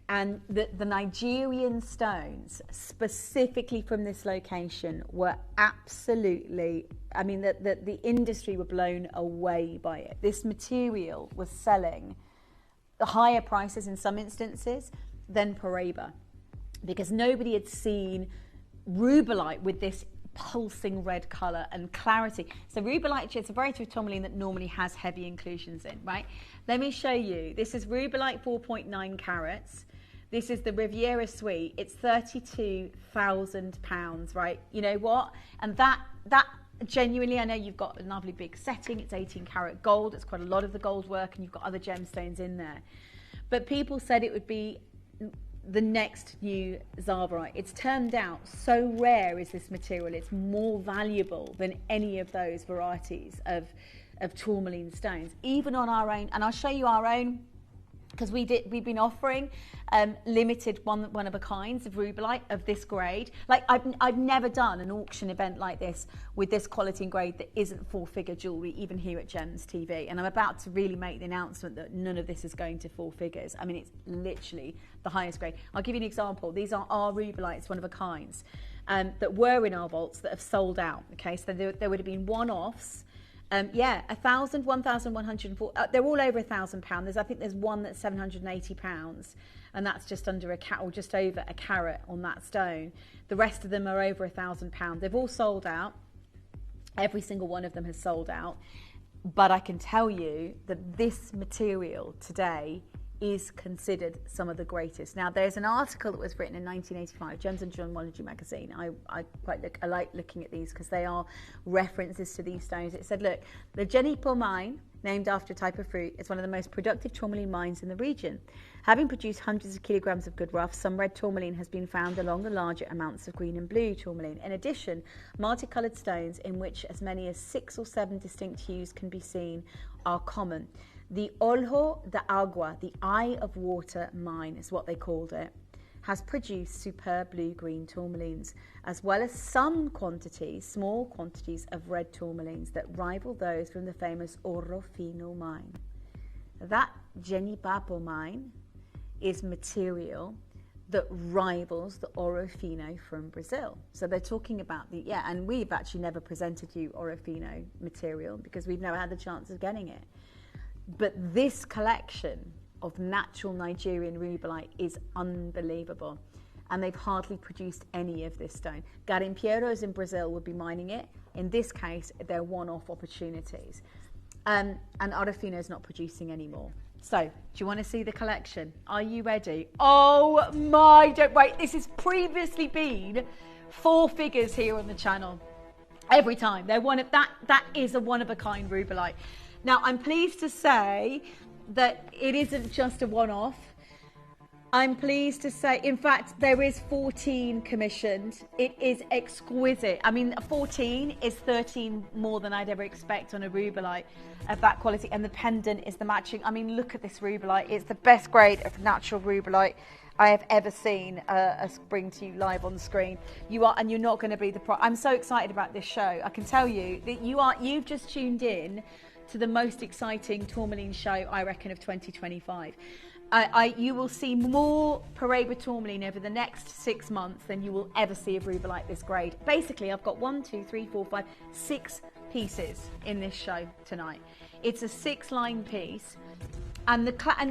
And the Nigerian stones, specifically from this location, were absolutely, I mean, the industry were blown away by it. This material was selling the higher prices in some instances than Paraiba, because nobody had seen rubellite with this pulsing red colour and clarity. So rubellite is a variety of tourmaline that normally has heavy inclusions in, right? Let me show you. This is rubellite 4.9 carats. This is the Riviera Suite. It's £32,000, right? You know what? And that genuinely, I know you've got a lovely big setting. It's 18 karat gold. It's quite a lot of the gold work, and you've got other gemstones in there. But people said it would be the next new Zavarite. It's turned out so rare is this material, it's more valuable than any of those varieties of tourmaline stones, even on our own. And I'll show you our own, because we've been offering limited one of a kinds of rubellite of this grade. Like I've never done an auction event like this with this quality and grade that isn't 4-figure jewellery, even here at Gems TV. And I'm about to really make the announcement that none of this is going to 4 figures. I mean, it's literally the highest grade. I'll give you an example. These are our rubellites, one of a kinds, that were in our vaults that have sold out. Okay, so there would have been one-offs. 1,000, 1,104. They're all over £1,000. I think there's one that's £780, and that's just under just over a carat on that stone. The rest of them are over £1,000. They've all sold out. Every single one of them has sold out. But I can tell you that this material today is considered some of the greatest. Now, there's an article that was written in 1985, Gems and Gemology magazine. I like looking at these because they are references to these stones. It said, look, the Genipo mine, named after a type of fruit, is one of the most productive tourmaline mines in the region. Having produced hundreds of kilograms of good rough, some red tourmaline has been found along the larger amounts of green and blue tourmaline. In addition, multicoloured stones in which as many as 6 or 7 distinct hues can be seen are common. The Ojo de Agua, the Eye of Water mine is what they called it, has produced superb blue-green tourmalines, as well as some quantities, small quantities of red tourmalines that rival those from the famous Oro Fino mine. That Genipapo mine is material that rivals the Oro Fino from Brazil. So they're talking about and we've actually never presented you Oro Fino material because we've never had the chance of getting it. But this collection of natural Nigerian rubellite is unbelievable. And they've hardly produced any of this stone. Garimpeiros in Brazil would be mining it. In this case, they're one-off opportunities. And Orofino's not producing anymore. So, do you want to see the collection? Are you ready? Oh my, don't wait. This has previously been 4 figures here on the channel. Every time. They're that is a one-of-a-kind rubellite. Now, I'm pleased to say that it isn't just a one-off. I'm pleased to say, in fact, there is 14 commissioned. It is exquisite. I mean, 14 is 13 more than I'd ever expect on a rubellite of that quality. And the pendant is the matching. I mean, look at this rubellite. It's the best grade of natural rubellite I have ever seen us bring to you live on the screen. And you're not going to be I'm so excited about this show. I can tell you that you've just tuned in to the most exciting tourmaline show, I reckon, of 2025. You will see more Peridot tourmaline over the next 6 months than you will ever see of rubellite this grade. Basically, I've got 6 pieces in this show tonight. It's a 6-line piece. And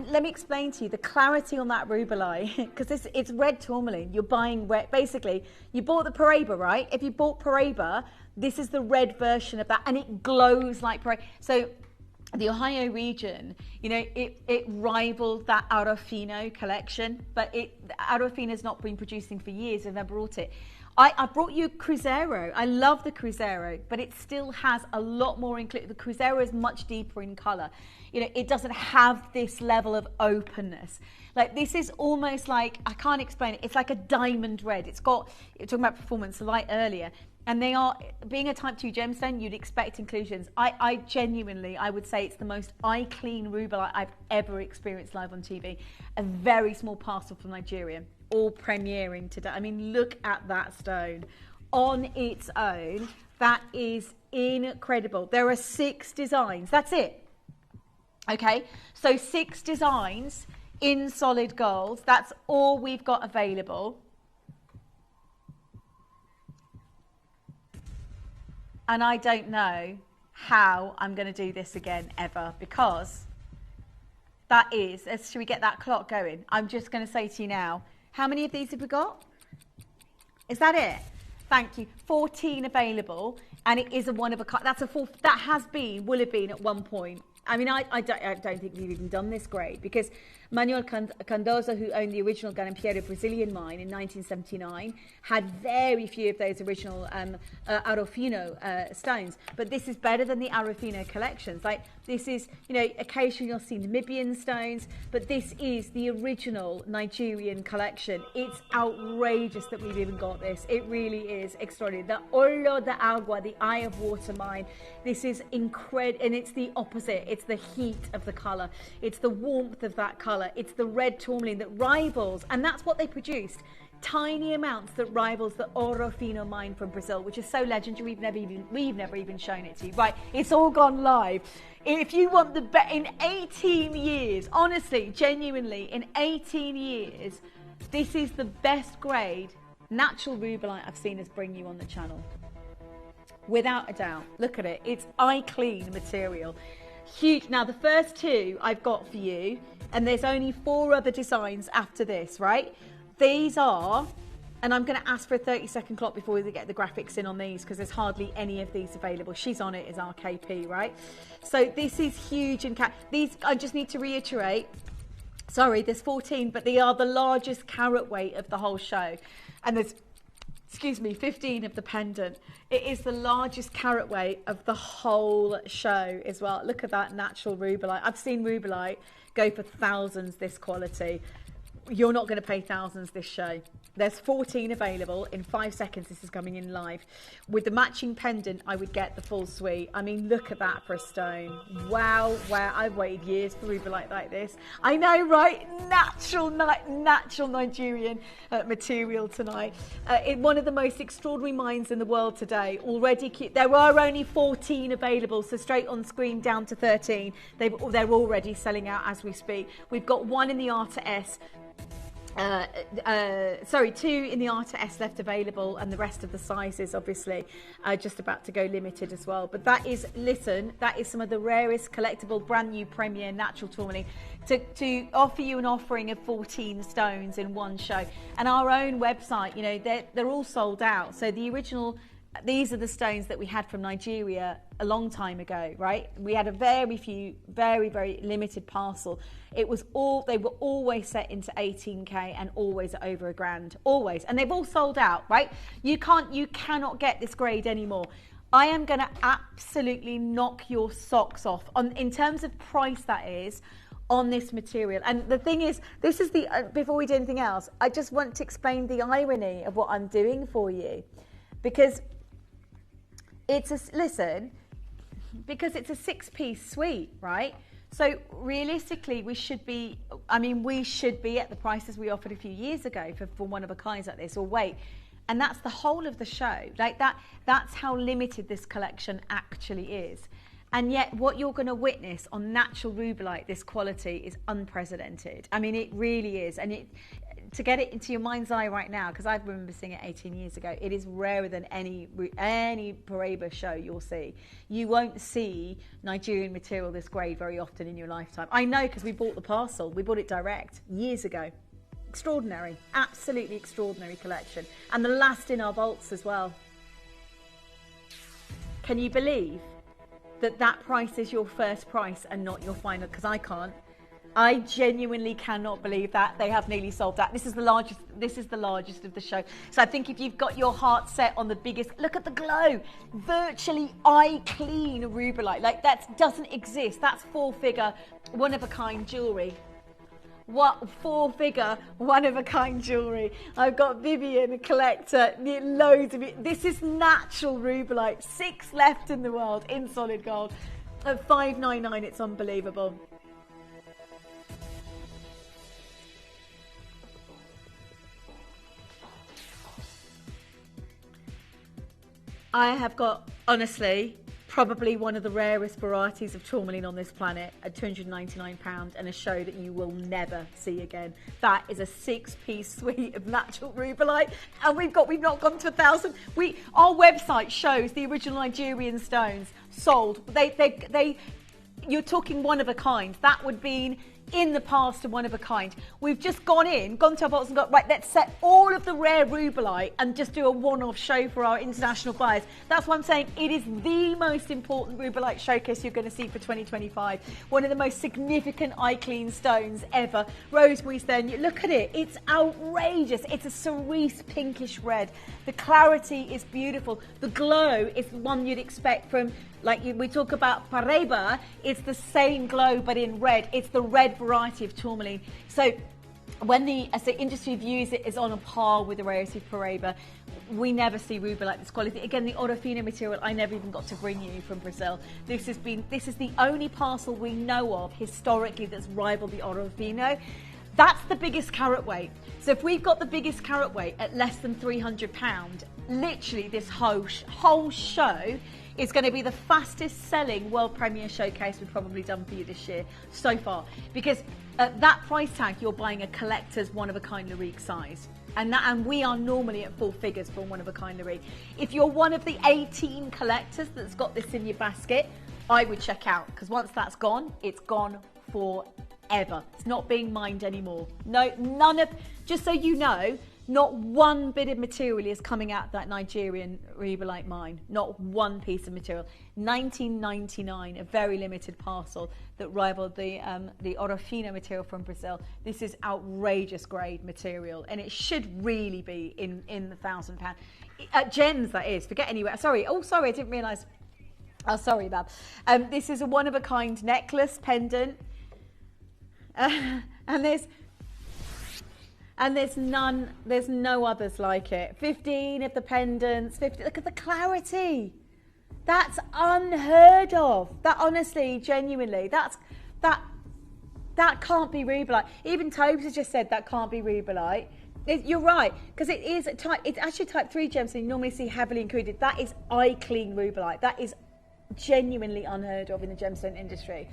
let me explain to you the clarity on that rubellite, because it's red tourmaline. You're buying red. Basically, you bought the Peridot, right? If you bought Peridot, this is the red version of that, and it glows like Peridot. So the Ohio region, it rivaled that Oro Fino collection, but Oro Fino's not been producing for years. I've never brought it. I brought you Cruzeiro. I love the Cruzeiro, but it still has a lot more included. The Cruzeiro is much deeper in colour. It doesn't have this level of openness. Like, this is almost like, I can't explain it. It's like a diamond red. You're talking about performance light earlier. And they are, being a type 2 gemstone, you'd expect inclusions. I genuinely, I would say it's the most eye-clean rubellite I've ever experienced live on TV. A very small parcel from Nigeria, all premiering today. I mean, look at that stone on its own. That is incredible. There are 6 designs. That's it. Okay, so 6 designs in solid gold. That's all we've got available. And I don't know how I'm going to do this again ever, because that is, should we get that clock going? I'm just going to say to you now, how many of these have we got? Is that it? Thank you. 14 available, and it is a one of a kind. That's a full, that will have been at one point. I mean, I don't think we've even done this grade, because Manuel Cardoso, who owned the original Garimpeiro Brazilian mine in 1979, had very few of those original Arofino stones. But this is better than the Arofino collections. Like, this is, you know, occasionally you'll see Namibian stones, but this is the original Nigerian collection. It's outrageous that we've even got this. It really is extraordinary. The Olho da Agua, the Eye of Water mine, this is incredible, and it's the opposite. It's the heat of the colour. It's the warmth of that colour. It's the red tourmaline that rivals, and that's what they produced. Tiny amounts that rivals the Ouro Fino mine from Brazil, which is so legendary we've never even shown it to you. Right, it's all gone live. If you want the in 18 years, honestly, genuinely, in 18 years, this is the best grade natural rubellite I've seen us bring you on the channel. Without a doubt. Look at it. It's eye clean material. Huge. Now, the first two I've got for you, and there's only 4 other designs after this, right? These are, and I'm going to ask for a 30-second clock before we get the graphics in on these, because there's hardly any of these available. She's on it, is our KP, right? So this is huge. And these, I just need to reiterate, sorry, there's 14, but they are the largest carat weight of the whole show. And there's, excuse me, 15 of the pendant. It is the largest carat weight of the whole show as well. Look at that natural rubellite. I've seen rubellite go for thousands this quality. You're not going to pay thousands this show. There's 14 available. In 5 seconds, this is coming in live. With the matching pendant, I would get the full suite. I mean, look at that for a stone. Wow, wow. I've waited years for rubellite like this. I know, right? Natural Nigerian material tonight. One of the most extraordinary mines in the world today. Already, there are only 14 available, so straight on screen down to 13. They're already selling out as we speak. We've got one in the R/S. 2 in the R/S left available, and the rest of the sizes obviously are just about to go limited as well. But that is, listen, that is some of the rarest collectible brand new premier natural tourmaline to offer you an offering of 14 stones in one show. And our own website, you know, they're all sold out. So the original, these are the stones that we had from Nigeria a long time ago, right? We had a very few, very limited parcel. It was all, they were always set into 18K and always at over £1,000, always. And they've all sold out, right? You cannot get this grade anymore. I am going to absolutely knock your socks off in terms of price, that is, on this material. And the thing is, this is the, before we do anything else, I just want to explain the irony of what I'm doing for you. Because it's a 6-piece suite, right? So realistically, we should be at the prices we offered a few years ago for one of a kinds like this, or wait. And that's the whole of the show. Like that's how limited this collection actually is. And yet what you're going to witness on natural rubellite, this quality, is unprecedented. I mean, it really is. And to get it into your mind's eye right now, because I remember seeing it 18 years ago, it is rarer than any Paraiba show you'll see. You won't see Nigerian material this grade very often in your lifetime. I know, because we bought the parcel. We bought it direct years ago. Extraordinary, absolutely extraordinary collection. And the last in our vaults as well. Can you believe that price is your first price and not your final? Because I can't. I genuinely cannot believe that they have nearly sold out. This is the largest of the show. So I think if you've got your heart set on the biggest, look at the glow, virtually eye clean rubellite. Like, that doesn't exist. That's 4-figure, one-of-a-kind jewellery. What 4-figure, one-of-a-kind jewellery. I've got Vivian, a collector, loads of it. This is natural rubellite, 6 left in the world in solid gold. At $599, it's unbelievable. I have got, honestly, probably one of the rarest varieties of tourmaline on this planet at £299, and a show that you will never see again. That is a 6-piece suite of natural rubellite, and we've not gone to 1,000. Our website shows the original Nigerian stones sold. You're talking one of a kind. That would mean in the past a one of a kind. We've just gone to our box and got, right, let's set all of the rare rubellite and just do a one-off show for our international buyers. That's why I'm saying it is the most important rubellite showcase you're going to see for 2025. One of the most significant eye-clean stones ever. Rosemary's there, and you look at it, it's outrageous. It's a cerise pinkish red. The clarity is beautiful. The glow is one you'd expect from, like we talk about Peridot, it's the same glow but in red. It's the red variety of tourmaline. So when the industry views it as on a par with the rarity of Peridot, we never see rubellite this quality. Again, the Orofino material I never even got to bring you from Brazil. This is the only parcel we know of historically that's rivaled the Orofino. That's the biggest carat weight. So if we've got the biggest carat weight at less than £300, literally this whole show is going to be the fastest selling world premiere showcase we've probably done for you this year so far. Because at that price tag, you're buying a collector's one-of-a-kind Larique size. And we are normally at full figures for one-of-a-kind Larique. If you're one of the 18 collectors that's got this in your basket, I would check out. Because once that's gone, it's gone forever. It's not being mined anymore. No, none of, just so you know, not one bit of material is coming out of that Nigerian rubellite mine. Not one piece of material. 1999, a very limited parcel that rivaled the Orofino material from Brazil. This is outrageous grade material, and it should really be in the £1,000. Gems, that is. Forget anywhere. Sorry. Oh, sorry. I didn't realise. Oh, sorry, Bab. This is a one-of-a-kind necklace pendant, and there's no others like it. 15 of the pendants, 50, look at the clarity. That's unheard of. That honestly, genuinely, that can't be rubellite. Even Tobes has just said that can't be rubellite. You're right, because it's actually type 3 gems, so you normally see heavily included. That is eye-clean rubellite. That is genuinely unheard of in the gemstone industry.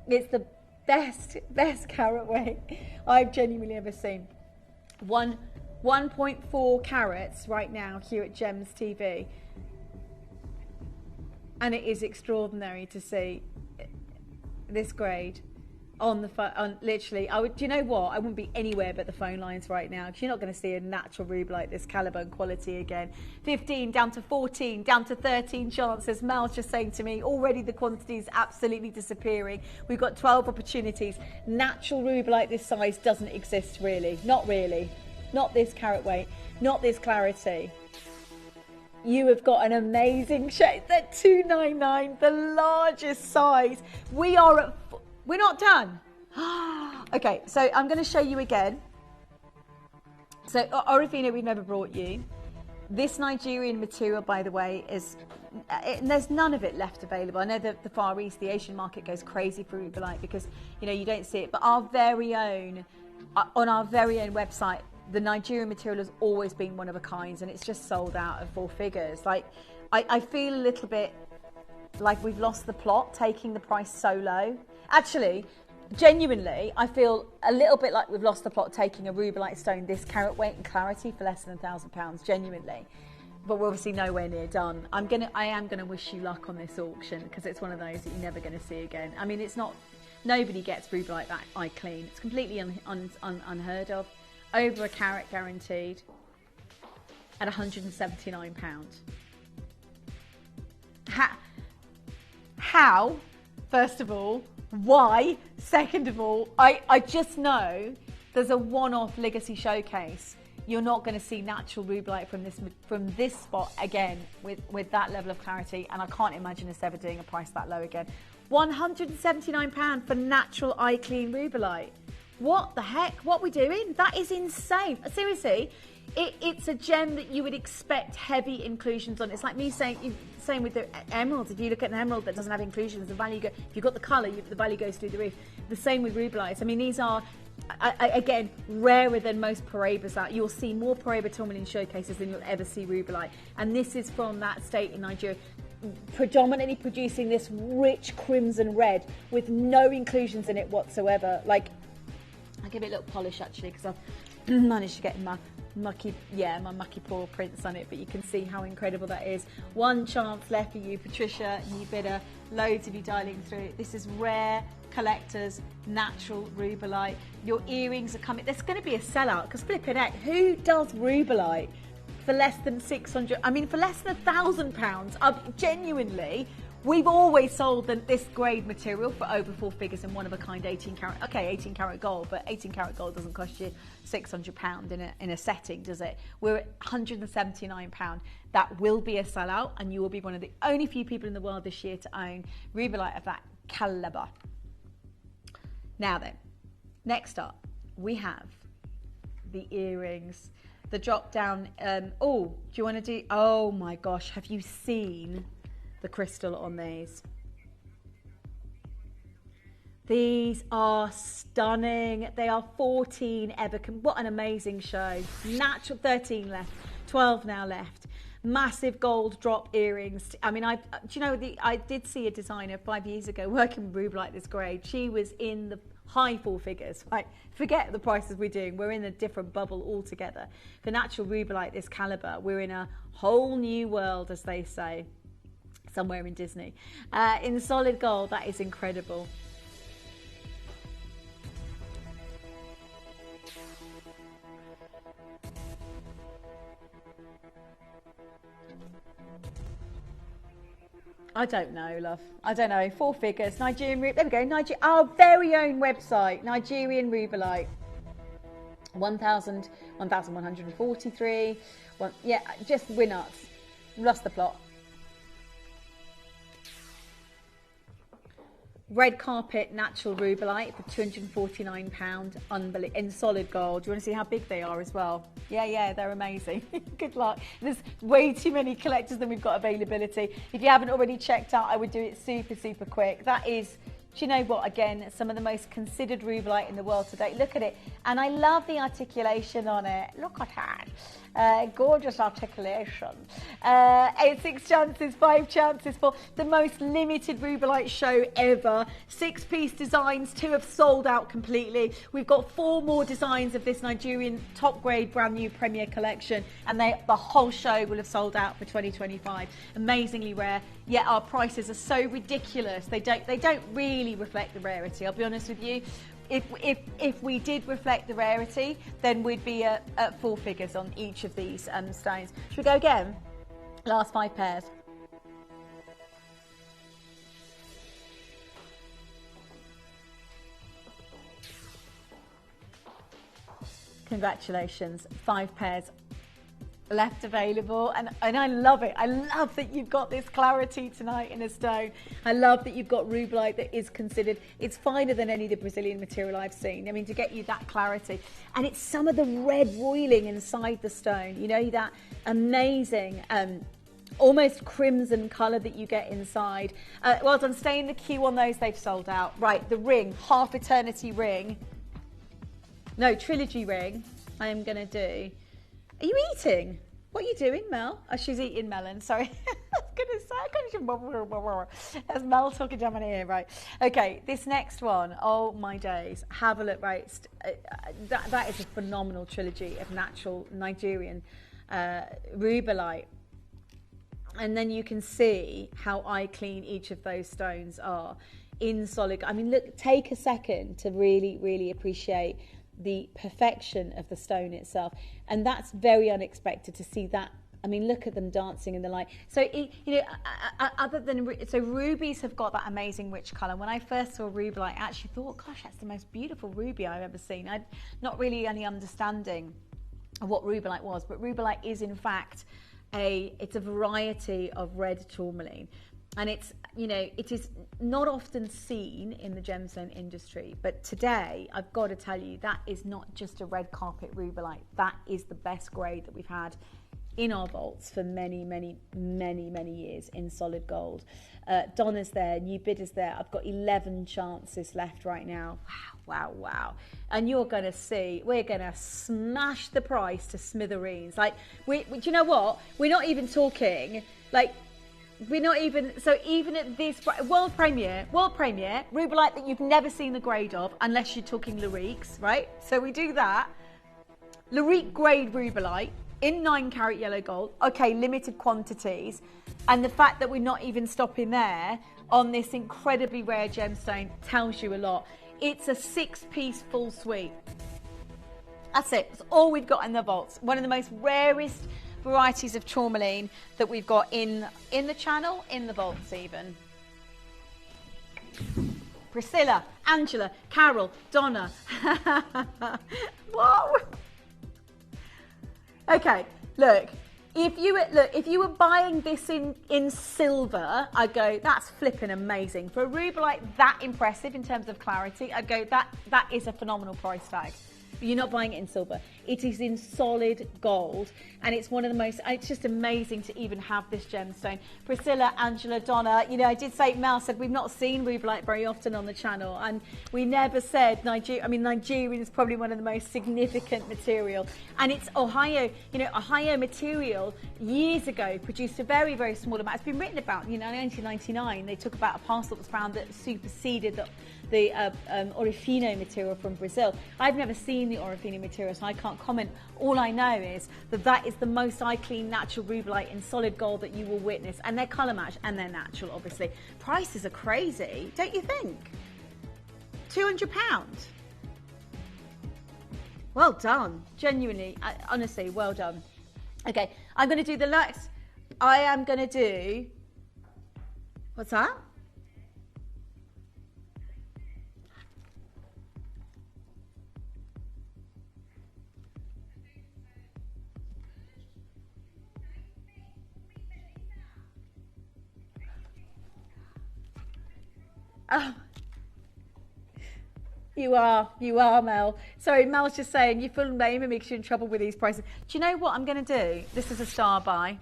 It's the best carat weight I've genuinely ever seen. 1.4 carats right now here at Gems TV, and it is extraordinary to see this grade on the phone. Literally, do you know what? I wouldn't be anywhere but the phone lines right now, because you're not going to see a natural ruby like this caliber and quality again. 15 down to 14, down to 13 chances. Mal's just saying to me, already the quantity is absolutely disappearing. We've got 12 opportunities. Natural ruby like this size doesn't exist really. Not really. Not this carat weight. Not this clarity. You have got an amazing shade. That 299, the largest size. We're not done. Okay, so I'm going to show you again. So Orofino, we've never brought you. This Nigerian material, by the way, there's none of it left available. I know that the Far East, the Asian market goes crazy for rubellite because, you know, you don't see it. But our very own, on our very own website, the Nigerian material has always been one of a kind, and it's just sold out at full figures. Like, I feel a little bit like we've lost the plot, taking the price so low. Actually, genuinely, I feel a little bit like we've lost the plot, taking a rubellite stone this carat weight and clarity for less than £1,000, genuinely. But we're obviously nowhere near done. I am gonna wish you luck on this auction, because it's one of those that you're never going to see again. I mean, it's not. Nobody gets rubellite that eye clean. It's completely unheard of. Over a carat guaranteed at £179. How? First of all, why? Second of all, I just know there's a one-off legacy showcase. You're not going to see natural rubellite from this spot again with that level of clarity, and I can't imagine us ever doing a price that low again. £179 for natural eye clean rubellite. What the heck? What are we doing? That is insane. Seriously, it's a gem that you would expect heavy inclusions on. It's like me saying with the emeralds. If you look at an emerald that doesn't have inclusions, the value if you've got the colour, the value goes through the roof. The same with rubellites. I mean, these are again rarer than most Peridot's out. You'll see more Peridot tourmaline showcases than you'll ever see rubellite, and this is from that state in Nigeria, predominantly producing this rich crimson red with no inclusions in it whatsoever. Like, I'll give it a little polish actually, because I've managed to get in my mucky paw prints on it, but you can see how incredible that is. One chance left for you, Patricia, new bidder. Loads of you dialing through. This is rare collectors, natural rubellite. Your earrings are coming. There's going to be a sellout because flipping heck, who does rubellite for less than 600? I mean, for less than £1,000. Genuinely, we've always sold this grade material for over 4 figures in one of a kind 18 carat. Okay, 18 carat gold, but 18 carat gold doesn't cost you £600 in a setting, does it? We're at £179. That will be a sellout, and you will be one of the only few people in the world this year to own rubellite of that caliber. Now then, next up, we have the earrings. The drop down. Oh, do you want to do? Oh my gosh, have you seen the crystal on these? These are stunning. They are 14 ever. What an amazing show. Natural 13 left, 12 now left. Massive gold drop earrings. I mean, do you know, I did see a designer 5 years ago working with rubellite this grade. She was in the high 4 figures. Like, forget the prices we're doing. We're in a different bubble altogether. For natural rubellite this caliber, we're in a whole new world, as they say, somewhere in Disney. In solid gold, that is incredible. I don't know, love. I don't know. 4 figures. Nigerian. There we go. Our very own website. Nigerian rubellite. 1,143. Yeah, just we're nuts. Lost the plot. Red carpet natural rubellite for £249. Unbelievable. In solid gold. Do you want to see how big they are as well? Yeah, they're amazing. Good luck. There's way too many collectors than we've got availability. If you haven't already checked out, I would do it super, super quick. That is, do you know what? Again, some of the most considered rubellite in the world today. Look at it. And I love the articulation on it. Look at that. Gorgeous articulation. 6 chances, 5 chances for the most limited rubellite show ever. 6-piece designs, 2 have sold out completely. We've got 4 more designs of this Nigerian top grade brand new premier collection, and the whole show will have sold out for 2025. Amazingly rare, yet our prices are so ridiculous. They don't really reflect the rarity, I'll be honest with you. If we did reflect the rarity, then we'd be at 4 figures on each of these stones. Should we go again? Last 5 pairs. Congratulations, 5 pairs left available, and I love it. I love that you've got this clarity tonight in a stone. I love that you've got rubellite that is considered, it's finer than any of the Brazilian material I've seen. I mean, to get you that clarity, and it's some of the red roiling inside the stone, you know, that amazing almost crimson colour that you get inside. Well done, stay in the queue on those. They've sold out. Right, the ring, half eternity ring, no, trilogy ring I am going to do. Are you eating? What are you doing, Mel? Oh, she's eating melon. Sorry. I was going to say, that's Mel talking down my ear, right? Okay, this next one, oh my days. Have a look, right? That is a phenomenal trilogy of natural Nigerian rubellite. And then you can see how eye clean each of those stones are in solid. I mean, look, take a second to really, really appreciate the perfection of the stone itself, and that's very unexpected to see that. I mean, look at them dancing in the light. So, you know, other than rubies have got that amazing rich colour. When I first saw rubellite, I actually thought, gosh, that's the most beautiful ruby I've ever seen. I'd not really any understanding of what rubellite was, but rubellite is in fact it's a variety of red tourmaline. And it's, you know, it is not often seen in the gemstone industry, but today I've got to tell you that is not just a red carpet rubellite. That is the best grade that we've had in our vaults for many, many, many, many years in solid gold. Donna's there, new bidders there. I've got 11 chances left right now. Wow, wow, wow. And you're going to see, we're going to smash the price to smithereens. Like, do you know what? We're not even talking, like, we're not even, so even at this world premiere, rubellite that you've never seen the grade of, unless you're talking Lariques, right? So we do that. Larique grade rubellite in 9 carat yellow gold. Okay, limited quantities. And the fact that we're not even stopping there on this incredibly rare gemstone tells you a lot. It's a 6-piece full suite. That's it. That's all we've got in the vaults. One of the most rarest varieties of tourmaline that we've got in the channel, in the vaults even. Priscilla, Angela, Carol, Donna. Whoa. Okay, look. If you were buying this in silver, I'd go, that's flipping amazing. For a rubellite that impressive in terms of clarity, I'd go, that is a phenomenal price tag. But you're not buying it in silver. It is in solid gold, and it's one of the most, it's just amazing to even have this gemstone. Priscilla, Angela, Donna, you know, I did say, Mel said we've not seen rubellite very often on the channel, and we never said Nigerian is probably one of the most significant material, and it's Ohio, you know, Ohio material years ago produced a very, very small amount. It's been written about, you know, in 1999, they took about a parcel that was found that superseded the Orofino material from Brazil. I've never seen the Orofino material, so I can't comment. All I know is that is the most eye clean natural rubellite in solid gold that you will witness, and they're colour match and they're natural, obviously. Prices are crazy, don't you think? £200. Well done, genuinely, honestly, well done. Okay, I'm going to do the Lux. I am going to do, what's that? Oh, you are, Mel. Sorry, Mel's just saying you full name and makes you in trouble with these prices. Do you know what I'm going to do? This is a star buy.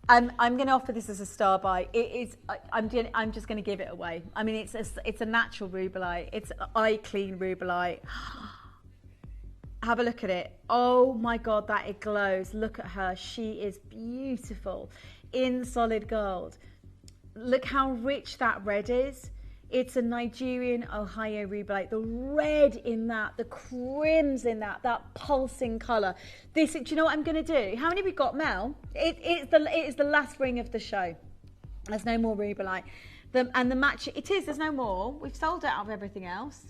I'm going to offer this as a star buy. It is. I'm just going to give it away. I mean, it's a natural rubellite. It's eye clean rubellite. Have a look at it. Oh my God, that it glows. Look at her. She is beautiful in solid gold. Look how rich that red is. It's a Nigerian Ohio rubellite. The red in that, the crims in that pulsing colour. Do you know what I'm going to do? How many we got, Mel? It is the last ring of the show. There's no more rubellite. And the match, there's no more. We've sold out of everything else.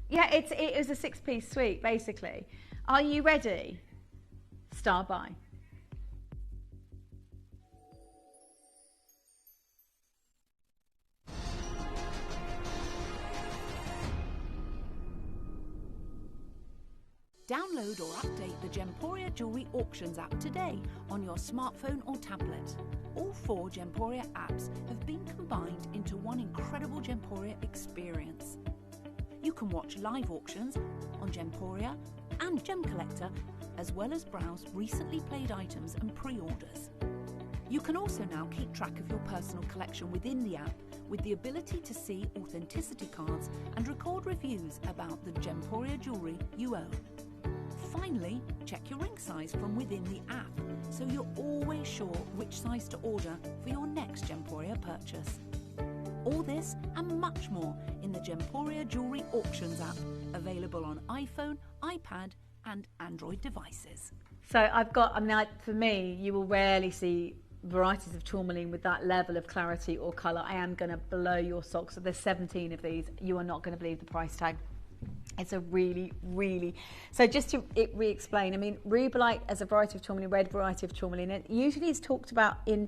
Yeah, it is a 6-piece suite, basically. Are you ready? Star buy. Download or update the Gemporia Jewelry Auctions app today on your smartphone or tablet. All 4 Gemporia apps have been combined into one incredible Gemporia experience. You can watch live auctions on Gemporia and Gem Collector, as well as browse recently played items and pre-orders. You can also now keep track of your personal collection within the app, with the ability to see authenticity cards and record reviews about the Gemporia jewellery you own. Finally, check your ring size from within the app, so you're always sure which size to order for your next Gemporia purchase. All this and much more in the Gemporia Jewellery Auctions app, available on iPhone, iPad and Android devices. So for me, you will rarely see varieties of tourmaline with that level of clarity or colour. I am going to blow your socks. So there's 17 of these. You are not going to believe the price tag. It's a really, really... So just to re-explain, I mean, rubellite as a variety of tourmaline, red variety of tourmaline, it usually is talked about in,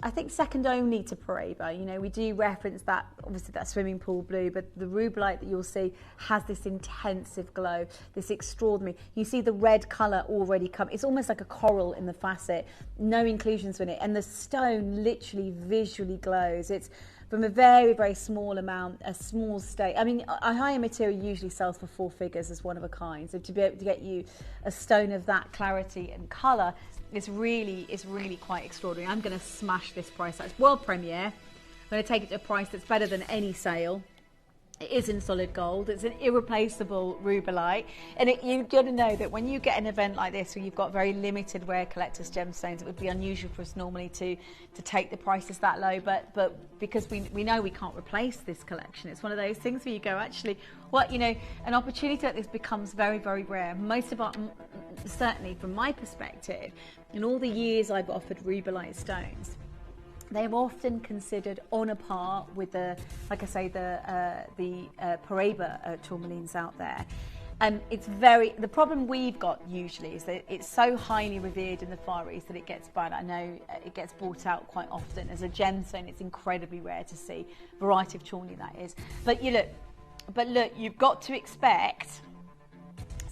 I think, second only to Peridot. You know, we do reference that, obviously that swimming pool blue, but the rubellite that you'll see has this intensive glow, this extraordinary... You see the red colour already come. It's almost like a coral in the facet, no inclusions in it, and the stone literally visually glows. It's from a very, very small amount, a small state. I mean, a higher material usually sells for 4 figures as one of a kind. So to be able to get you a stone of that clarity and colour is really quite extraordinary. I'm going to smash this price. That's world premiere. I'm going to take it to a price that's better than any sale. It is in solid gold. It's an irreplaceable rubellite. And you've got to know that when you get an event like this where you've got very limited rare collector's gemstones, it would be unusual for us normally to take the prices that low. But because we know we can't replace this collection, it's one of those things where you go, actually, an opportunity like this becomes very, very rare. Most of our, certainly from my perspective, in all the years I've offered rubellite stones, they're often considered on a par with the Peridot tourmalines out there. The problem we've got usually is that it's so highly revered in the Far East that it gets bought. I know it gets brought out quite often as a gemstone. It's incredibly rare to see, variety of tourmaline that is. But look, you've got to expect.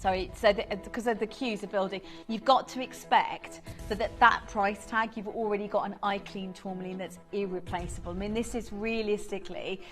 Sorry, so because of the queues of building, you've got to expect that price tag, you've already got an eye-clean tourmaline that's irreplaceable. I mean, this is realistically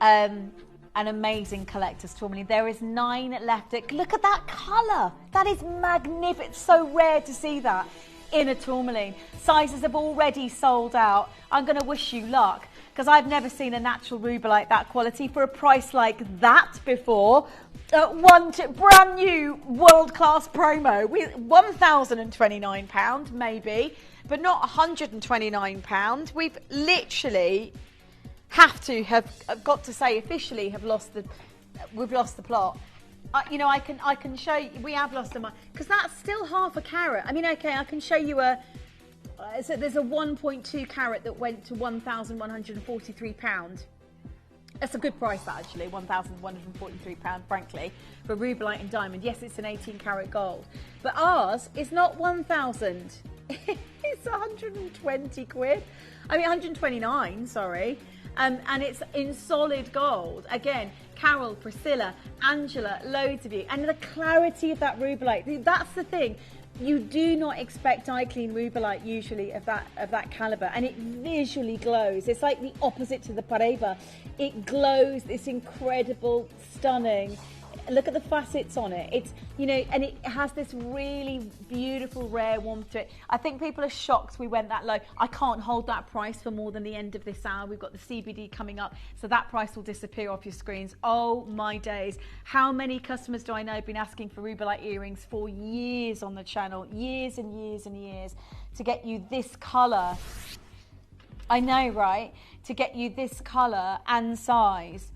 an amazing collector's tourmaline. There is 9 left. Look at that colour. That is magnificent. It's so rare to see that in a tourmaline. Sizes have already sold out. I'm going to wish you luck, because I've never seen a natural rubellite that quality for a price like that before. Brand new world-class promo with £1,029 maybe, but not £129. We've literally officially have lost the plot. I can show you, we have lost them, because that's still half a carat. I mean, okay, I can show you so there's a 1.2 carat that went to £1,143. That's a good price, that, actually, £1,143, frankly, for rubellite and diamond. Yes, it's an 18 carat gold, but ours is not 1,000. It's 120 quid. I mean, 129, sorry. And it's in solid gold. Again, Carol, Priscilla, Angela, loads of you. And the clarity of that rubellite, that's the thing. You do not expect eye-clean rubellite usually of that calibre, and it visually glows. It's like the opposite to the Peridot. It glows, this incredible, stunning. Look at the facets on it. It's, and it has this really beautiful, rare warmth to it. I think people are shocked we went that low. I can't hold that price for more than the end of this hour. We've got the CBD coming up, so that price will disappear off your screens. Oh my days. How many customers do I know have been asking for rubellite earrings for years on the channel? Years and years and years to get you this colour. I know, right? To get you this colour and size.